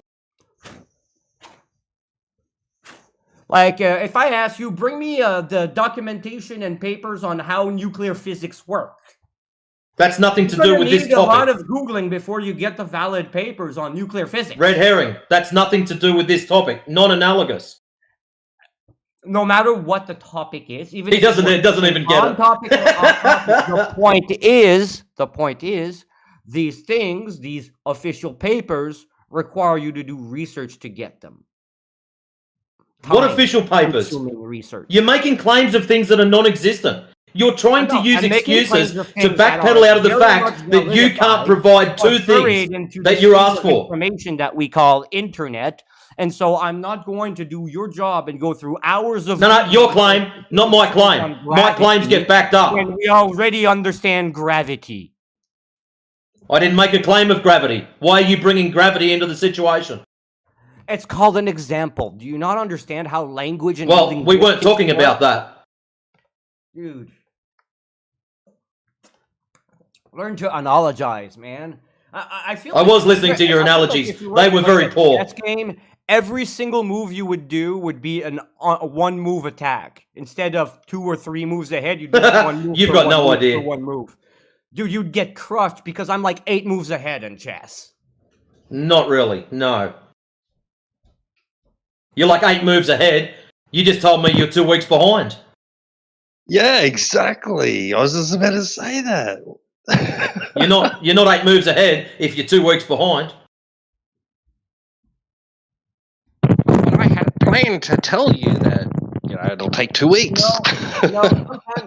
Like, if I ask you, bring me the documentation and papers on how nuclear physics work. That's nothing to do with this topic. A lot topic. of Googling before you get the valid papers on nuclear physics. Red herring. That's nothing to do with this topic. Non-analogous. No matter what the topic is, even He doesn't even get it. Topic or off topic, the point is, these things, these official papers, require you to do research to get them. What official papers? Research. You're making claims of things that are non-existent. You're trying to use excuses to backpedal out of the fact that you can't provide 2 things that you asked for. Information that we call internet, and so I'm not going to do your job and go through hours of. No, your claim, not my claim. My claims get backed up. And we already understand gravity. I didn't make a claim of gravity. Why are you bringing gravity into the situation? It's called an example. Do you not understand how language and well, we weren't talking about that, dude. Learn to analogize, man. I feel. I was listening to your analogies. They were very poor. Chess game. Every single move you would do would be a 1 move attack instead of 2 or 3 moves ahead. You'd do 1 move. You've got no idea. 1 move, dude. You'd get crushed because I'm like 8 moves ahead in chess. Not really. No. You're like 8 moves ahead. You just told me you're 2 weeks behind. Yeah, exactly. I was just about to say that. You're not 8 moves ahead if you're 2 weeks behind. I had planned to tell you that it'll take 2 weeks.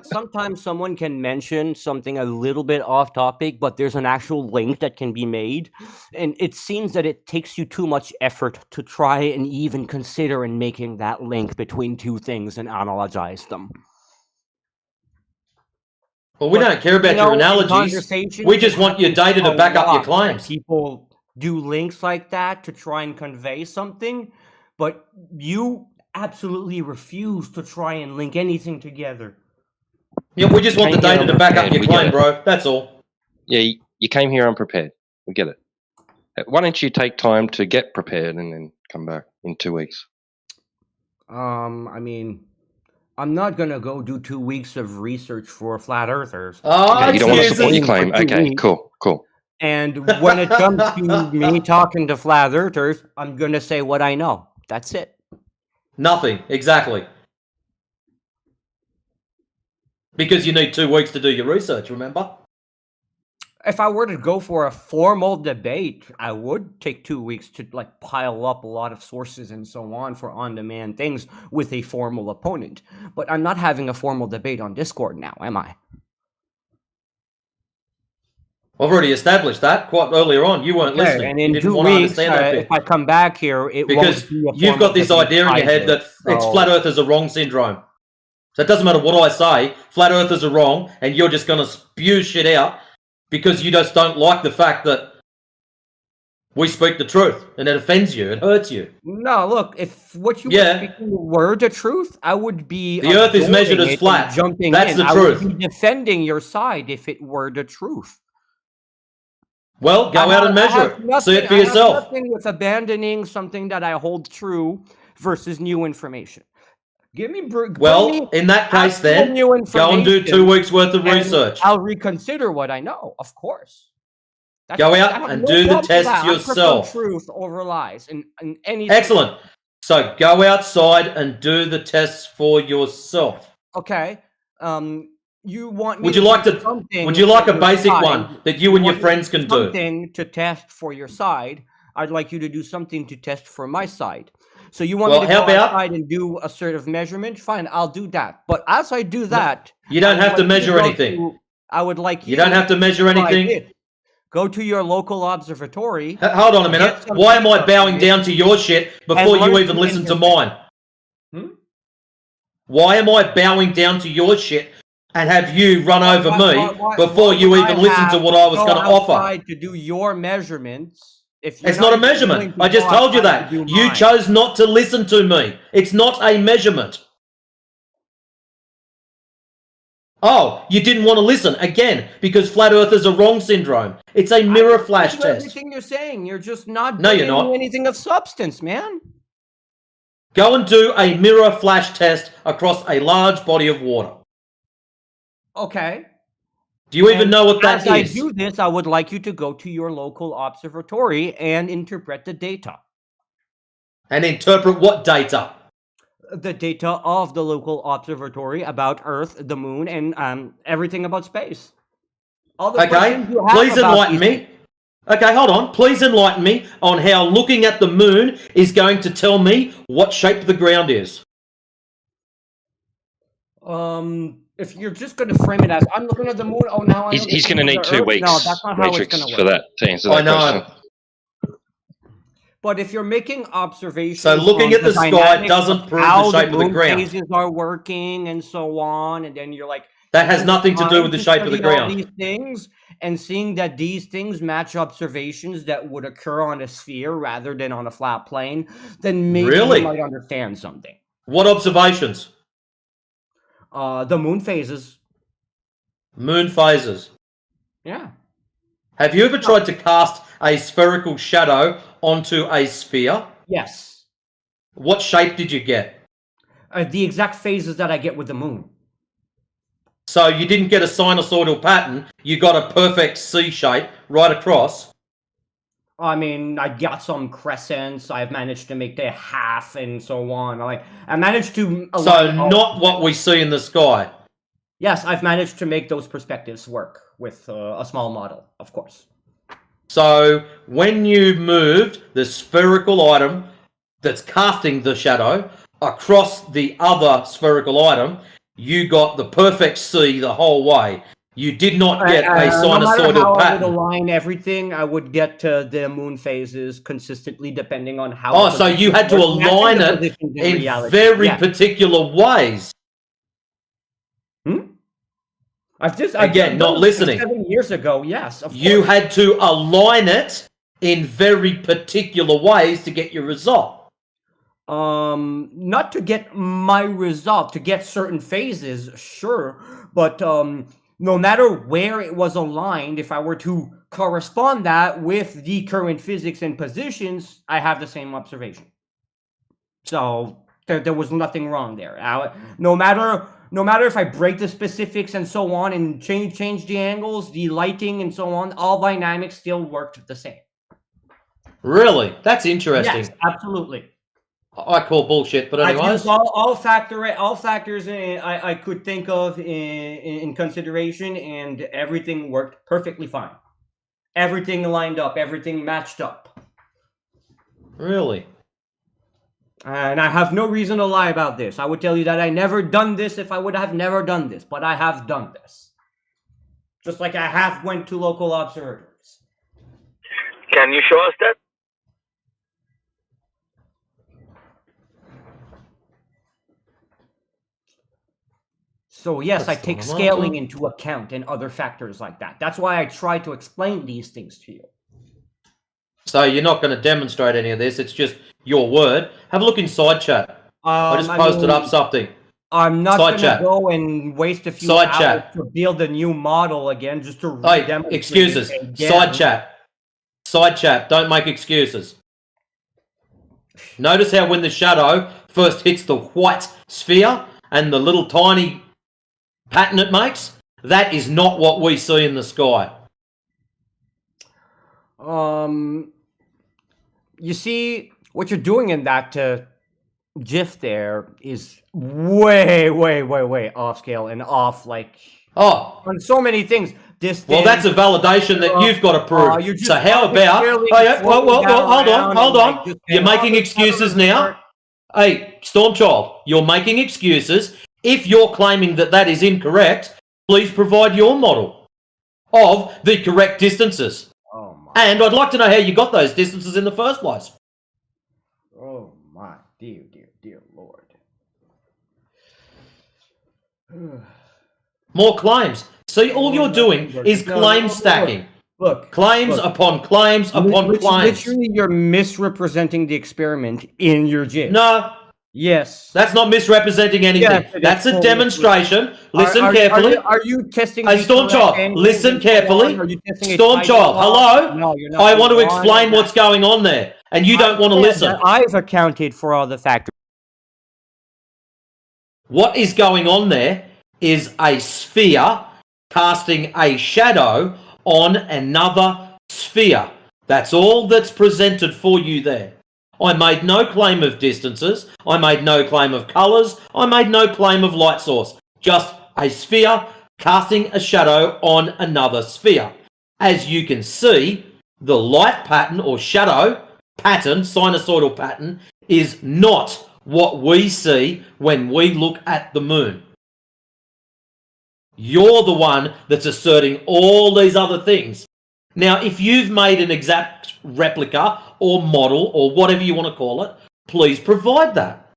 Sometimes someone can mention something a little bit off topic, but there's an actual link that can be made, and it seems that it takes you too much effort to try and even consider in making that link between 2 things and analogize them. Well, we don't care about your analogies. We just want your data to back up your claims. People do links like that to try and convey something, but you absolutely refuse to try and link anything together. Yeah, we just want the data to back up your claim, bro. That's all. Yeah, you came here unprepared. We get it. Why don't you take time to get prepared and then come back in 2 weeks? I mean, I'm not gonna go do 2 weeks of research for flat earthers. You don't want to support your claim. Okay, cool. And when it comes to me talking to flat earthers, I'm gonna say what I know. That's it. Nothing, exactly. Because you need 2 weeks to do your research, remember? If I were to go for a formal debate, I would take 2 weeks to pile up a lot of sources and so on for on-demand things with a formal opponent. But I'm not having a formal debate on Discord now, am I? I've already established that quite earlier on. You weren't listening. And You in didn't 2 want to weeks, understand that bit. if I come back here, it Because won't be a you've form got of this debate idea in your head either. that it's So- flat earthers are wrong syndrome. So it doesn't matter what I say, flat earthers are wrong, and you're just going to spew shit out because you just don't like the fact that we speak the truth, and it offends you, it hurts you. No, look, if what you Yeah. were speaking were the truth, I would be The Earth is measured adoring as it flat. and jumping That's in. the I truth. would be defending your side if it were the truth. Well, go out and measure it. See it for yourself. I have nothing with abandoning something that I hold true versus new information. Give me Well, in that case, then, new go and do information, 2 weeks worth of and research. I'll reconsider what I know, of course. Go I out have and no do the problem with tests that. I prefer yourself. truth over lies in any. Excellent. So go outside and do the tests for yourself. Okay. You want me Would you to like do to? something Would you like for a your basic side? one that you and your want me to friends can do? Something to test for your side. I'd like you to do something to test for my side. So you want Well, me to how go about- outside and do a sort of measurement? Fine, I'll do that. But as I do that, You don't I would have to like measure go anything. I would like You don't have to measure try anything. this. Go to your local observatory. Hold on a minute. get some Why am I data bowing from it, down to your shit and before you learn even to listen to interpret. mine? Hmm? Why am I bowing down to your shit and have you run over me before you would even listen to what I was go going to offer? outside to do your measurements. If you're It's not a even willing measurement. to I just go told you outside that. to do You mine. chose not to listen to me. It's not a measurement. Oh, you didn't want to listen again because flat earthers are wrong syndrome. It's a mirror flash To test. everything you're saying, you're just not No, you're bringing not. anything of substance, man. Go and do a mirror flash test across a large body of water. Okay. Do you even know what that As I is? do this, I would like you to go to your local observatory and interpret the data. And interpret what data? The data of the local observatory about Earth, the Moon, and everything about space. All the Okay, questions you have please about enlighten these me. Okay, hold on. Please enlighten me on how looking at the moon is going to tell me what shape the ground is. If you're just going to frame it as I'm looking at the moon, oh now I know He's the going to moon need is 2 Earth. weeks, No, that's not how it's Matrix, going to for work. that to answer I that know. question. But if you're making observations, So looking on at the sky dynamics doesn't of prove how the shape of the moon ground. phases are working and so on, and then you're like, That has taking nothing to do time with the shape of the study all ground. These things and seeing that these things match observations that would occur on a sphere rather than on a flat plane, then maybe Really? you might understand something. What observations? The moon phases. Moon phases. Yeah. Have you ever tried to cast a spherical shadow onto a sphere? Yes. What shape did you get? The exact phases that I get with the moon. So you didn't get a sinusoidal pattern, you got a perfect C shape right across. I mean, I got some crescents. I've managed to make the half and so on. I managed to. So not what we see in the sky. Yes, I've managed to make those perspectives work with a small model, of course. So when you moved the spherical item that's casting the shadow across the other spherical item, you got the perfect C the whole way. You did not get a No matter sinusoidal how I would pattern. align everything, I would get to the moon phases consistently depending on how. Oh, the so you had to positions work, align matching the it positions in reality. very Yeah. particular ways. I've Again, done not this listening. 7 years ago. Yes, of You course. had to align it in very particular ways to get your result. Not to get my result, to get certain phases, sure, but no matter where it was aligned, if I were to correspond that with the current physics and positions, I have the same observation. So there was nothing wrong there. No matter if I break the specifics and so on and change the angles, the lighting and so on, all dynamics still worked the same. Really? That's interesting. Yes, absolutely. I call bullshit, but I've anyways. used all factors I could think of in consideration, and everything worked perfectly fine. Everything lined up, everything matched up. Really? And I have no reason to lie about this. I would tell you that I never done this if I would have never done this, but I have done this. Just like I half went to local observers. Can you show us that? So yes, I That's take not a scaling matter. into account and other factors like that. That's why I try to explain these things to you. So you're not going to demonstrate any of this. It's just your word. Have a look in side chat. I just posted up something. I'm not Side going to chat. go and waste a few Side hours chat. to build a new model again just to Hey, demonstrate excuses. it again. Side chat. Side chat. Don't make excuses. Notice how when the shadow first hits the white sphere and the little tiny pattern it makes, that is not what we see in the sky. You see, what you're doing in that GIF there is way off scale and off, like, on so many things. Well, that's a validation that you've got to prove. You're just So how about? Hold on. You're making excuses now. Hey, Stormchild, you're making excuses. If you're claiming that that is incorrect, please provide your model of the correct distances. And I'd like to know how you got those distances in the first place. Oh my dear Lord. More claims. See, all you're doing is claim stacking. Look. Claims upon claims upon claims. Literally, you're misrepresenting the experiment in your GIF. No. Yes. That's not misrepresenting anything. Yes, That's a demonstration. Listen carefully. Are you testing Hey, the correct Stormchild, angle listen and so carefully. on? Are you testing a Stormchild, title hello? law? No, you're not. I want to You're wrong explain on what's that. going on there, and you don't want to listen. I've accounted for all the factors. What is going on there is a sphere casting a shadow on another sphere. That's all that's presented for you there. I made no claim of distances. I made no claim of colours. I made no claim of light source. Just a sphere casting a shadow on another sphere. As you can see, the light pattern or shadow pattern, sinusoidal pattern, is not what we see when we look at the moon. You're the one that's asserting all these other things. Now, if you've made an exact replica or model or whatever you want to call it, please provide that.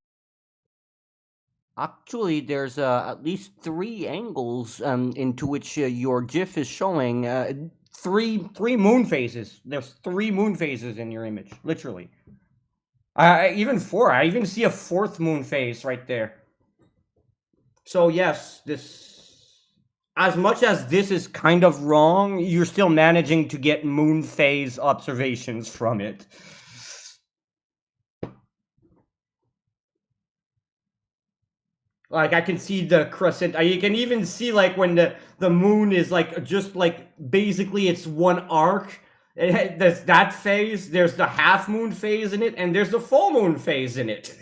Actually, there's at least 3 angles into which your GIF is showing three moon phases. There's 3 moon phases in your image, literally. Even 4. I even see a 4th moon phase right there. So yes, this. As much as this is kind of wrong, you're still managing to get moon phase observations from it. Like, I can see the crescent. You can even see, like, when the moon is, like, just, like, basically it's one arc. There's that phase, there's the half moon phase in it, and there's the full moon phase in it.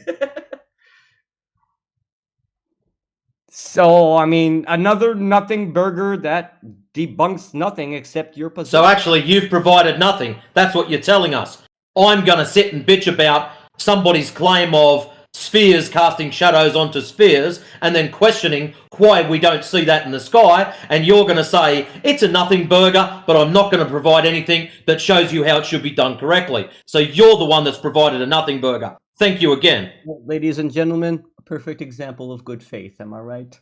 So, I mean, another nothing burger that debunks nothing except your position. So actually, you've provided nothing. That's what you're telling us. I'm going to sit and bitch about somebody's claim of spheres casting shadows onto spheres and then questioning why we don't see that in the sky, and you're going to say, it's a nothing burger, but I'm not going to provide anything that shows you how it should be done correctly. So you're the one that's provided a nothing burger. Thank you again. Well, ladies and gentlemen, a perfect example of good faith, am I right?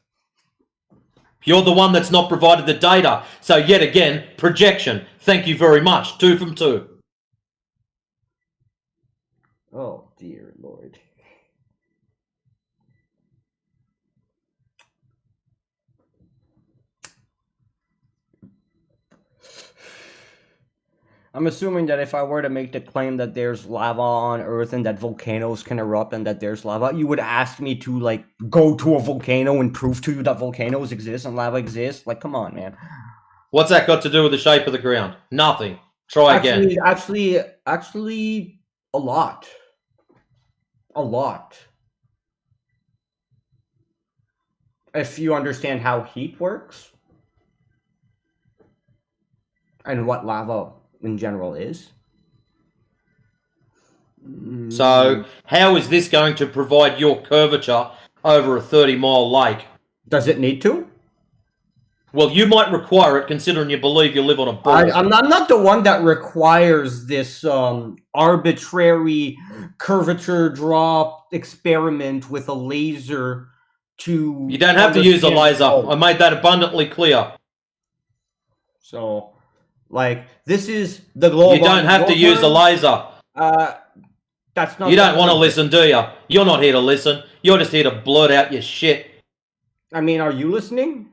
You're the one that's not provided the data. So yet again, projection. Thank you very much. 2 from 2. Oh, dear Lord. I'm assuming that if I were to make the claim that there's lava on Earth and that volcanoes can erupt and that there's lava, you would ask me to, like, go to a volcano and prove to you that volcanoes exist and lava exists? Like, come on, man. What's that got to do with the shape of the ground? Nothing. Try again. Actually, a lot. A lot. If you understand how heat works and what lava in general is. So, how is this going to provide your curvature over a 30-mile lake? Does it need to? Well, you might require it considering you believe you live on a ball. I'm not the one that requires this arbitrary curvature drop experiment with a laser to. You don't have to use a laser. Oh. I made that abundantly clear. So, like, this is the globe. You don't have to use a laser. That's not. You don't want to listen, do you? You're not here to listen. You're just here to blurt out your shit. I mean, are you listening?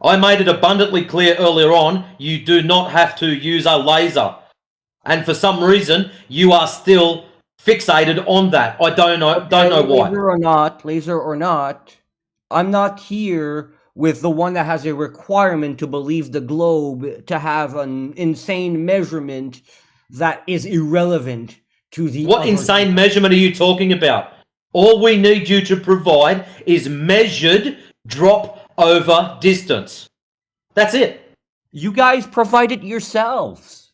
I made it abundantly clear earlier on, you do not have to use a laser. And for some reason, you are still fixated on that. I don't know why. Laser or not, I'm not here with the one that has a requirement to believe the globe to have an insane measurement that is irrelevant to the What insane measurement are you talking about? All we need you to provide is measured drop over distance. That's it. You guys provide it yourselves.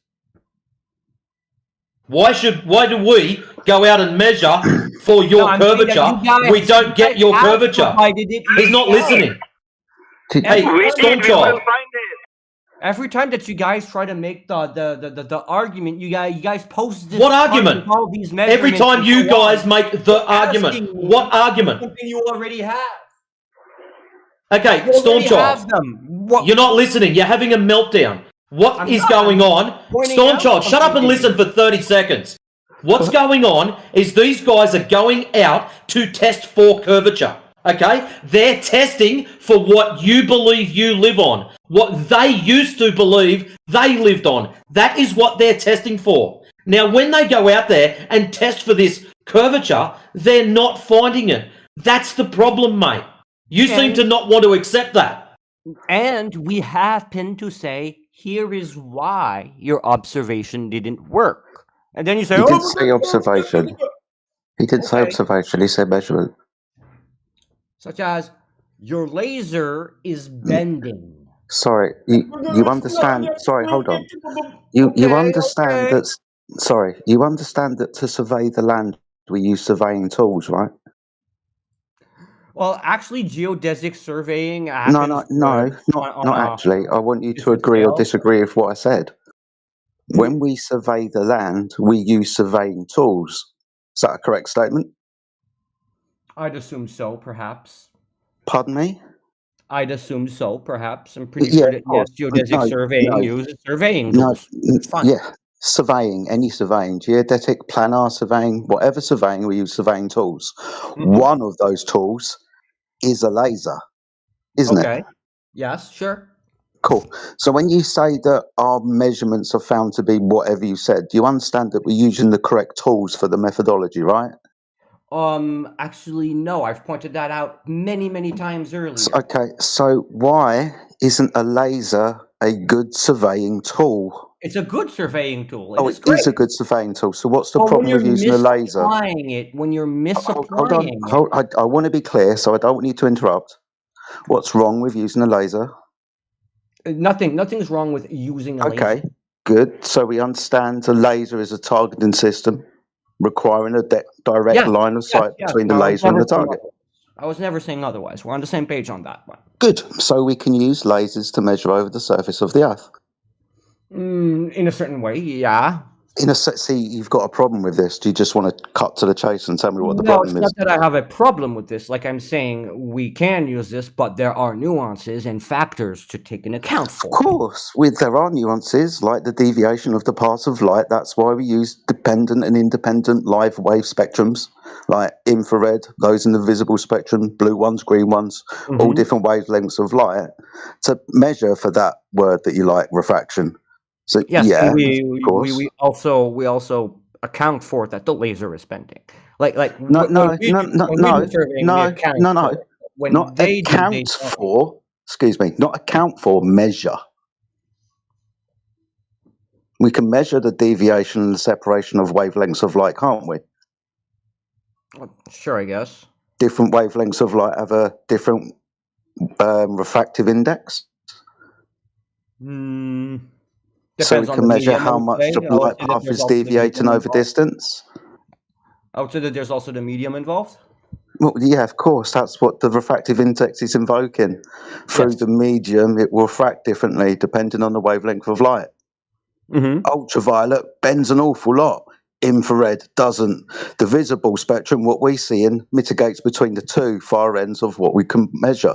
Why do we go out and measure for your curvature? We don't get your curvature. He's not listening. Hey, Stormchild. Every time that you guys try to make the argument, you guys post this. What argument? All these Every time you guys make the argument. What argument? Something you already have. Okay, Stormchild. You're not listening. You're having a meltdown. What is going on? Stormchild, shut up and listen for 30 seconds. What's going on is these guys are going out to test for curvature. Okay? They're testing for what you believe you live on. What they used to believe they lived on. That is what they're testing for. Now, when they go out there and test for this curvature, they're not finding it. That's the problem, mate. You seem to not want to accept that. And we happen to say, here is why your observation didn't work. And then you say, He didn't say observation. He didn't say observation. He said measurement. Such as, your laser is bending. Sorry, you understand. Sorry, hold on. You understand that. Sorry, you understand that to survey the land we use surveying tools, right? Well, actually, geodesic surveying No, happens. not actually. I want you to agree or disagree with what I said. When we survey the land, we use surveying tools. Is that a correct statement? I'd assume so, perhaps. Pardon me? I'd assume so, perhaps. I'm pretty sure that, yes, geodesic surveying uses surveying tools. It's fine. Yeah, surveying, any surveying, geodetic, planar surveying, whatever surveying, we use surveying tools. One of those tools is a laser, isn't it? Yes, sure. Cool. So when you say that our measurements are found to be whatever you said, do you understand that we're using the correct tools for the methodology, right? Actually, no. I've pointed that out many, many times earlier. Okay, so why isn't a laser a good surveying tool? It's a good surveying tool. It is a good surveying tool. So what's the problem with using a laser? When you're misapplying Hold on. I want to be clear, so I don't want you to interrupt. What's wrong with using a laser? Nothing's wrong with using a laser. Okay, good. So we understand a laser is a targeting system requiring a direct line of sight between the laser and the target. I was never saying otherwise. We're on the same page on that one. Good. So we can use lasers to measure over the surface of the Earth. In a certain way, yeah. See, you've got a problem with this. Do you just want to cut to the chase and tell me what the problem is? No, it's not that I have a problem with this. Like I'm saying, we can use this, but there are nuances and factors to take into account for. Of course, there are nuances, like the deviation of the path of light. That's why we use dependent and independent live wave spectrums, like infrared, those in the visible spectrum, blue ones, green ones, all different wavelengths of light, to measure for that word that you like, refraction. So yes, yeah, we also account for that the laser is bending. Not account for, measure. We can measure the deviation and the separation of wavelengths of light, can't we? Sure, I guess. Different wavelengths of light have a different refractive index. So we can measure how much the light path is deviating over distance. I would say that there's also the medium involved. Well, yeah, of course. That's what the refractive index is invoking. Through Yes. the medium, it will refract differently depending on the wavelength of light. Mm-hmm. Ultraviolet bends an awful lot. Infrared doesn't. The visible spectrum, what we see in, mitigates between the two far ends of what we can measure.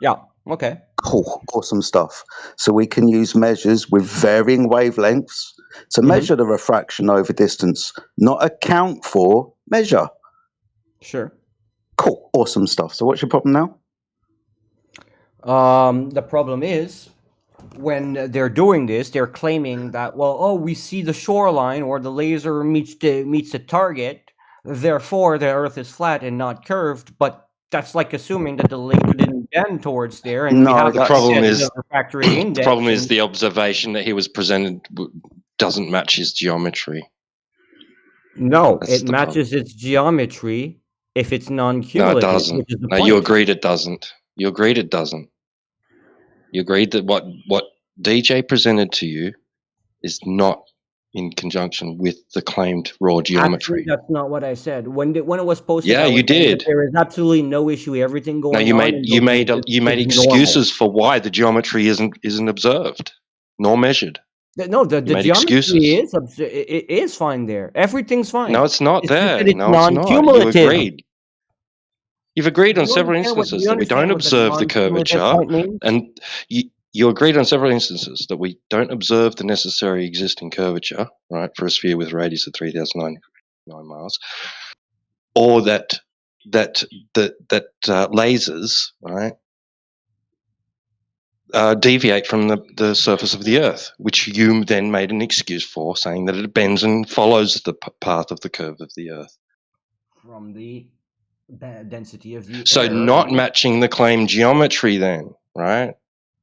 Yeah. Okay. Cool. Awesome stuff. So we can use measures with varying wavelengths to measure the refraction over distance, not account for, measure. Sure. Cool. Awesome stuff. So what's your problem now? The problem is when they're doing this, they're claiming that, well, oh, we see the shoreline or the laser meets the target, therefore the Earth is flat and not curved. But that's like assuming that the laser didn't bend towards there, and we have The problem is the refractory index. the problem is the observation that he was presented doesn't match his geometry. No, That's it the matches its geometry if it's No, non-cumulative. it doesn't. Which is the No, point. you agreed it doesn't. You agreed it doesn't. You agreed that what DJ presented to you is not in conjunction with the claimed raw geometry. Actually, that's not what I said. When it was posted, Yeah, I was you saying that did. there is absolutely no issue. Everything going No, you on. made in you the made world you made is normal. excuses for why the geometry isn't observed nor measured. No, the You made geometry excuses. it is fine there. Everything's fine. No, it's not It's just there. that it's No, it's not. You non-cumulative. agreed. You've agreed on You several understand what instances that we don't the observe the non-cumulative curvature, point means? and you agreed on several instances that we don't observe the necessary existing curvature, right, for a sphere with a radius of 3,099 miles, or that lasers, right, deviate from the surface of the Earth, which you then made an excuse for, saying that it bends and follows the path of the curve of the Earth. From the density of the So air. not matching the claimed geometry then, right?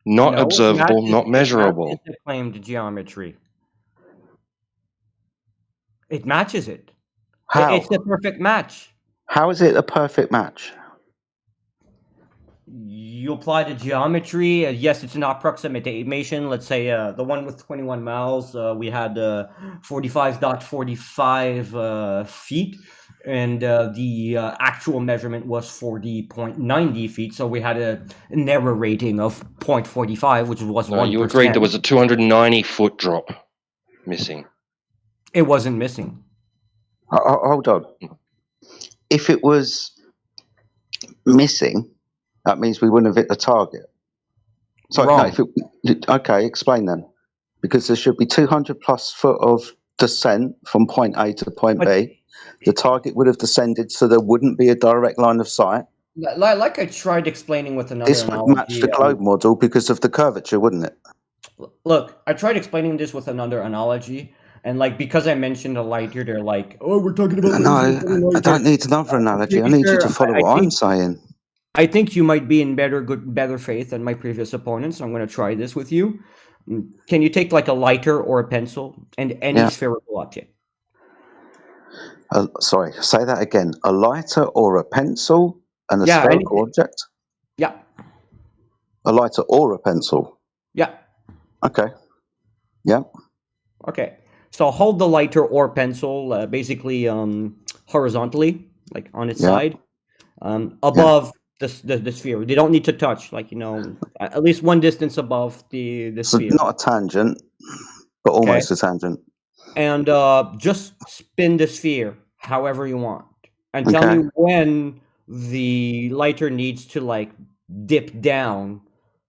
Not No, it observable, matches- not it measurable. matches the claimed geometry. It matches it. How? It's a perfect match. How is it a perfect match? You apply the geometry. Yes, it's an approximation. Let's say the one with 21 miles, we had 45.45 feet, and the actual measurement was 40.90 feet. So we had an error rating of 0.45, which was 1%. No, you agreed there was a 290-foot drop missing. It wasn't missing. Hold on. If it was missing, that means we wouldn't have hit the target. So, no, Wrong. Okay, explain then. Because there should be 200 plus foot of descent from point A to point B. The target would have descended, so there wouldn't be a direct line of sight. Like I tried explaining with another This would analogy. match the globe model because of the curvature, wouldn't it? Look, I tried explaining this with another analogy, and like because I mentioned a light here, they're like, "Oh, we're talking about." No, I don't need another analogy. I need you to follow what I'm saying. I think you might be in better faith than my previous opponents. So I'm going to try this with you. Can you take like a lighter or a pencil and any spherical object? Sorry, say that again. A lighter or a pencil and a spherical object? Yeah. A lighter or a pencil? Yeah. Okay. Yeah. Okay. So hold the lighter or pencil basically horizontally, like on its side, above the sphere. They don't need to touch, like, at least one distance above the sphere. Not a tangent, but almost a tangent. And just spin the sphere however you want. And tell me when the lighter needs to like dip down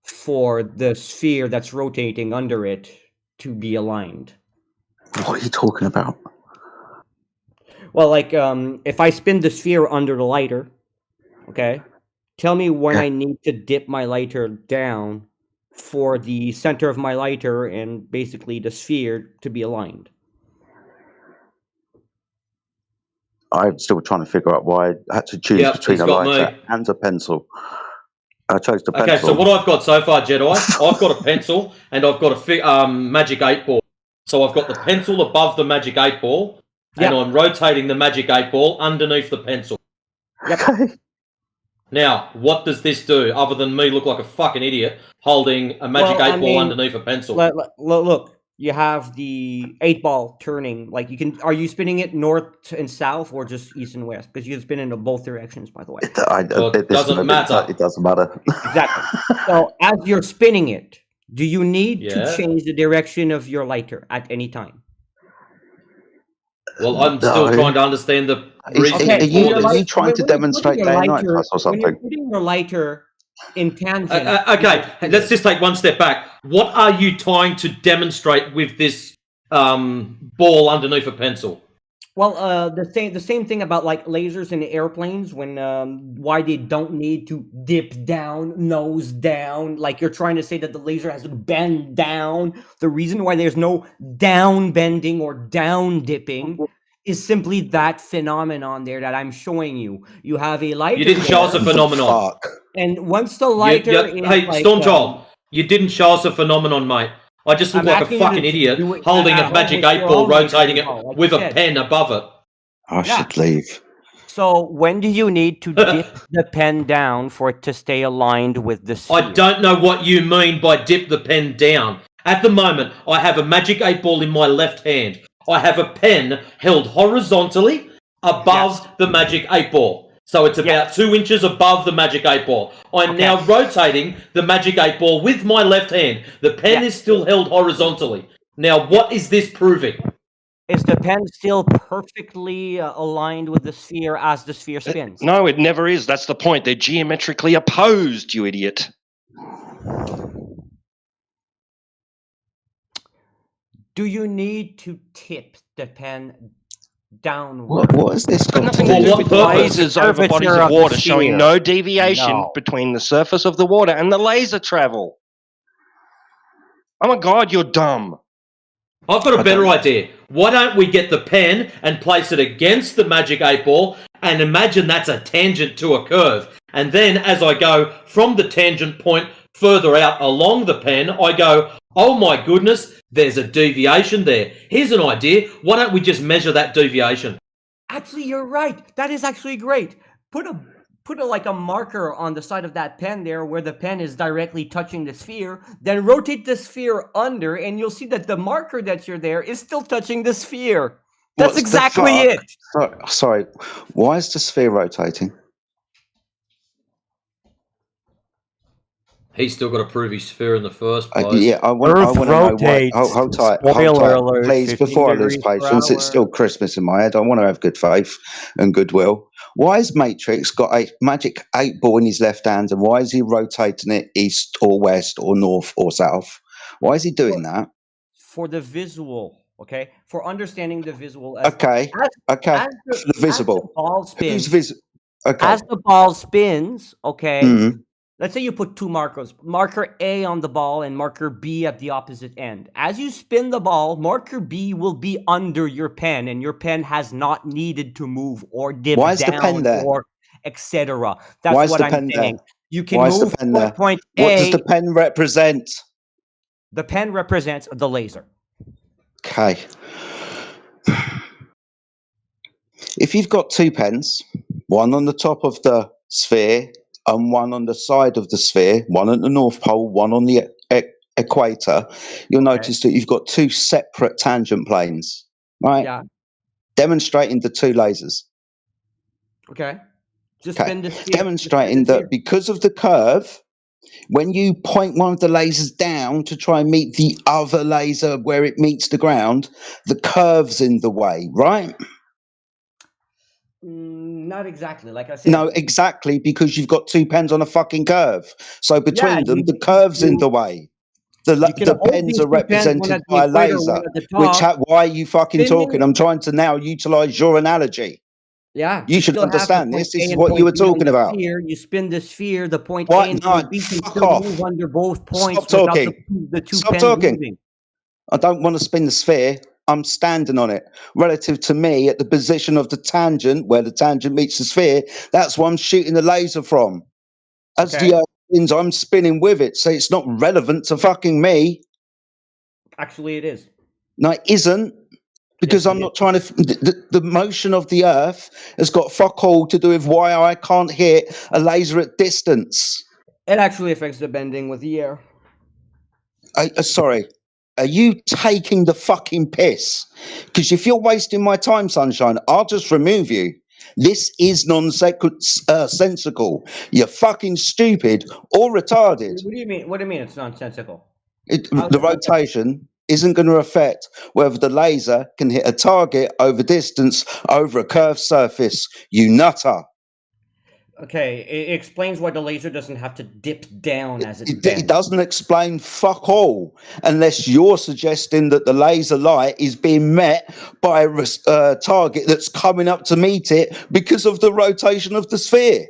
for the sphere that's rotating under it to be aligned. What are you talking about? Well, like if I spin the sphere under the lighter, okay, tell me when I need to dip my lighter down for the center of my lighter and basically the sphere to be aligned. I'm still trying to figure out why I had to choose between a lighter and a pencil. I chose the pencil. Okay, so what I've got so far, Jedi, I've got a pencil and I've got a magic 8 ball. So I've got the pencil above the magic 8 ball, and I'm rotating the magic 8 ball underneath the pencil. Okay. Now, what does this do other than me look like a fucking idiot holding a magic 8 ball underneath a pencil? Look, you have the 8-ball turning. Like you can, are you spinning it north and south or just east and west? Because you can spin in both directions, by the way. It doesn't matter. It doesn't matter. Exactly. So as you're spinning it, do you need to Yeah. change the direction of your lighter at any time? Well, I'm still No. trying to understand the reasoning Are for you this. trying to demonstrate day and night for us or When you're something? putting your lighter in tangent. Okay, let's just take one step back. What are you trying to demonstrate with this ball underneath a pencil? Well, the same thing about like lasers in airplanes when why they don't need to dip down, nose down. Like you're trying to say that the laser has to bend down. The reason why there's no down bending or down dipping is simply that phenomenon there that I'm showing you. You have a lighter. You didn't show us a phenomenon. And once the lighter is hey, like, Stormchild, you didn't show us a phenomenon, mate. I just look I'm like a asking you fucking to idiot do it holding at a home magic with 8 your ball, own lighter rotating as it well, like with you a said. pen above it. I should leave. So when do you need to dip the pen down for it to stay aligned with the sphere? I don't know what you mean by dip the pen down. At the moment, I have a magic 8 ball in my left hand. I have a pen held horizontally above the magic 8 ball. So it's about 2 inches above the magic 8 ball. I'm now rotating the magic 8 ball with my left hand. The pen is still held horizontally. Now, what is this proving? Is the pen still perfectly aligned with the sphere as the sphere spins? No, it never is. That's the point. They're geometrically opposed, you idiot. Do you need to tip the pen downward? What is this Got got nothing to to do do with with lasers over bodies of water showing no deviation between the surface of the water and the laser travel. Oh my god, you're dumb. I've got a better idea. Why don't we get the pen and place it against the magic 8 ball and imagine that's a tangent to a curve. And then as I go from the tangent point further out along the pen, I go, oh my goodness, there's a deviation there. Here's an idea. Why don't we just measure that deviation? Actually, you're right. That is actually great. Put like a marker on the side of that pen there where the pen is directly touching the sphere, then rotate the sphere under and you'll see that the marker that you're there is still touching the sphere. That's What's exactly the it. fuck? Sorry, why is the sphere rotating? He's still got to prove his sphere in the first place. Yeah, I want to know why. Hold tight, please. Before I lose patience, it's still Christmas in my head. I want to have good faith and goodwill. Why has Matrix got a magic 8 ball in his left hand, and why is he rotating it east or west or north or south? Why is he doing that? For the visual, okay? For understanding the visual. Okay. The visible. As the ball spins. Okay. As the ball spins, okay. Mhm. Let's say you put two markers, marker A on the ball and marker B at the opposite end. As you spin the ball, marker B will be under your pen, and your pen has not needed to move or dip Why is down the pen there? or etc. That's Why is what the I'm pen saying. there? You can Why is move the pen from there? point What A. does the pen represent? The pen represents the laser. Okay. If you've got two pens, one on the top of the sphere and one on the side of the sphere, one at the North Pole, one on the equator, you'll notice that you've got two separate tangent planes, right? Yeah. Demonstrating the two lasers. Okay. Just Okay. spin the sphere. Demonstrating that because of the curve, when you point one of the lasers down to try and meet the other laser where it meets the ground, the curve's in the way, right? Not exactly. Like I said. No, exactly, because you've got two pens on a fucking curve. So between them, the curve's in the way. The pens are represented by a laser. Why are you fucking talking? I'm trying to now utilize your analogy. Yeah, You should still have the understand point this. This A is and what you point were B on talking the about. sphere. You spin the sphere. The point What? A and No, point B can fuck still off. move under both points Stop without talking. the two Stop pens talking. moving. I don't want to spin the sphere. I'm standing on it. Relative to me, at the position of the tangent, where the tangent meets the sphere, that's where I'm shooting the laser from. As the Earth spins, I'm spinning with it. So it's not relevant to fucking me. Actually, it is. No, it isn't. Because I'm not trying to. The motion of the Earth has got fuck all to do with why I can't hit a laser at distance. It actually affects the bending with the air. Sorry. are you taking the fucking piss? Because if you're wasting my time, Sunshine, I'll just remove you. This is nonsensical. You're fucking stupid or retarded. What do you mean? What do you mean it's nonsensical? The rotation isn't going to affect whether the laser can hit a target over distance over a curved surface. You nutter. Okay, it explains why the laser doesn't have to dip down as it It bends. doesn't explain fuck all unless you're suggesting that the laser light is being met by a target that's coming up to meet it because of the rotation of the sphere.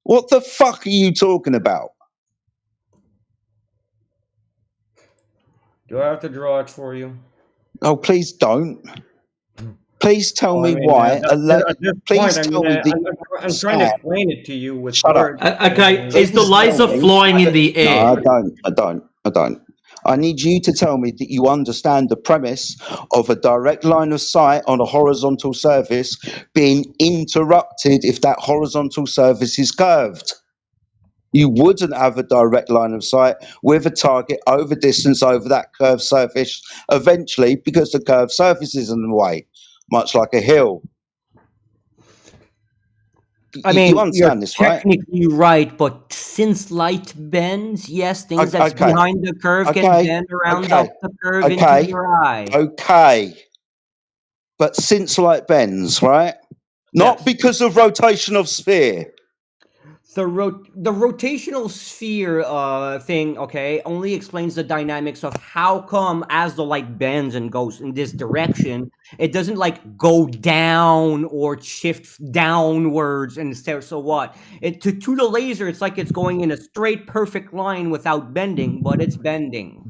What the fuck are you talking about? Do I have to draw it for you? Oh, please don't. Please tell me why. At this Please point, tell me. I'm trying to explain it to you with Shut words. Okay, is the laser flying in the air? No, I don't. I need you to tell me that you understand the premise of a direct line of sight on a horizontal surface being interrupted if that horizontal surface is curved. You wouldn't have a direct line of sight with a target over distance over that curved surface eventually because the curved surface is in the way, much like a hill. I mean, you understand you're this, right? technically right, but since light bends, yes, things that's Okay. behind the curve can Okay. bend around Okay. up the curve Okay. into your eye. Okay. But since light bends, right? Not because of rotation of sphere. The rotational sphere thing, okay, only explains the dynamics of how come as the light bends and goes in this direction, it doesn't like go down or shift downwards instead. So what? To the laser, it's like it's going in a straight, perfect line without bending, but it's bending.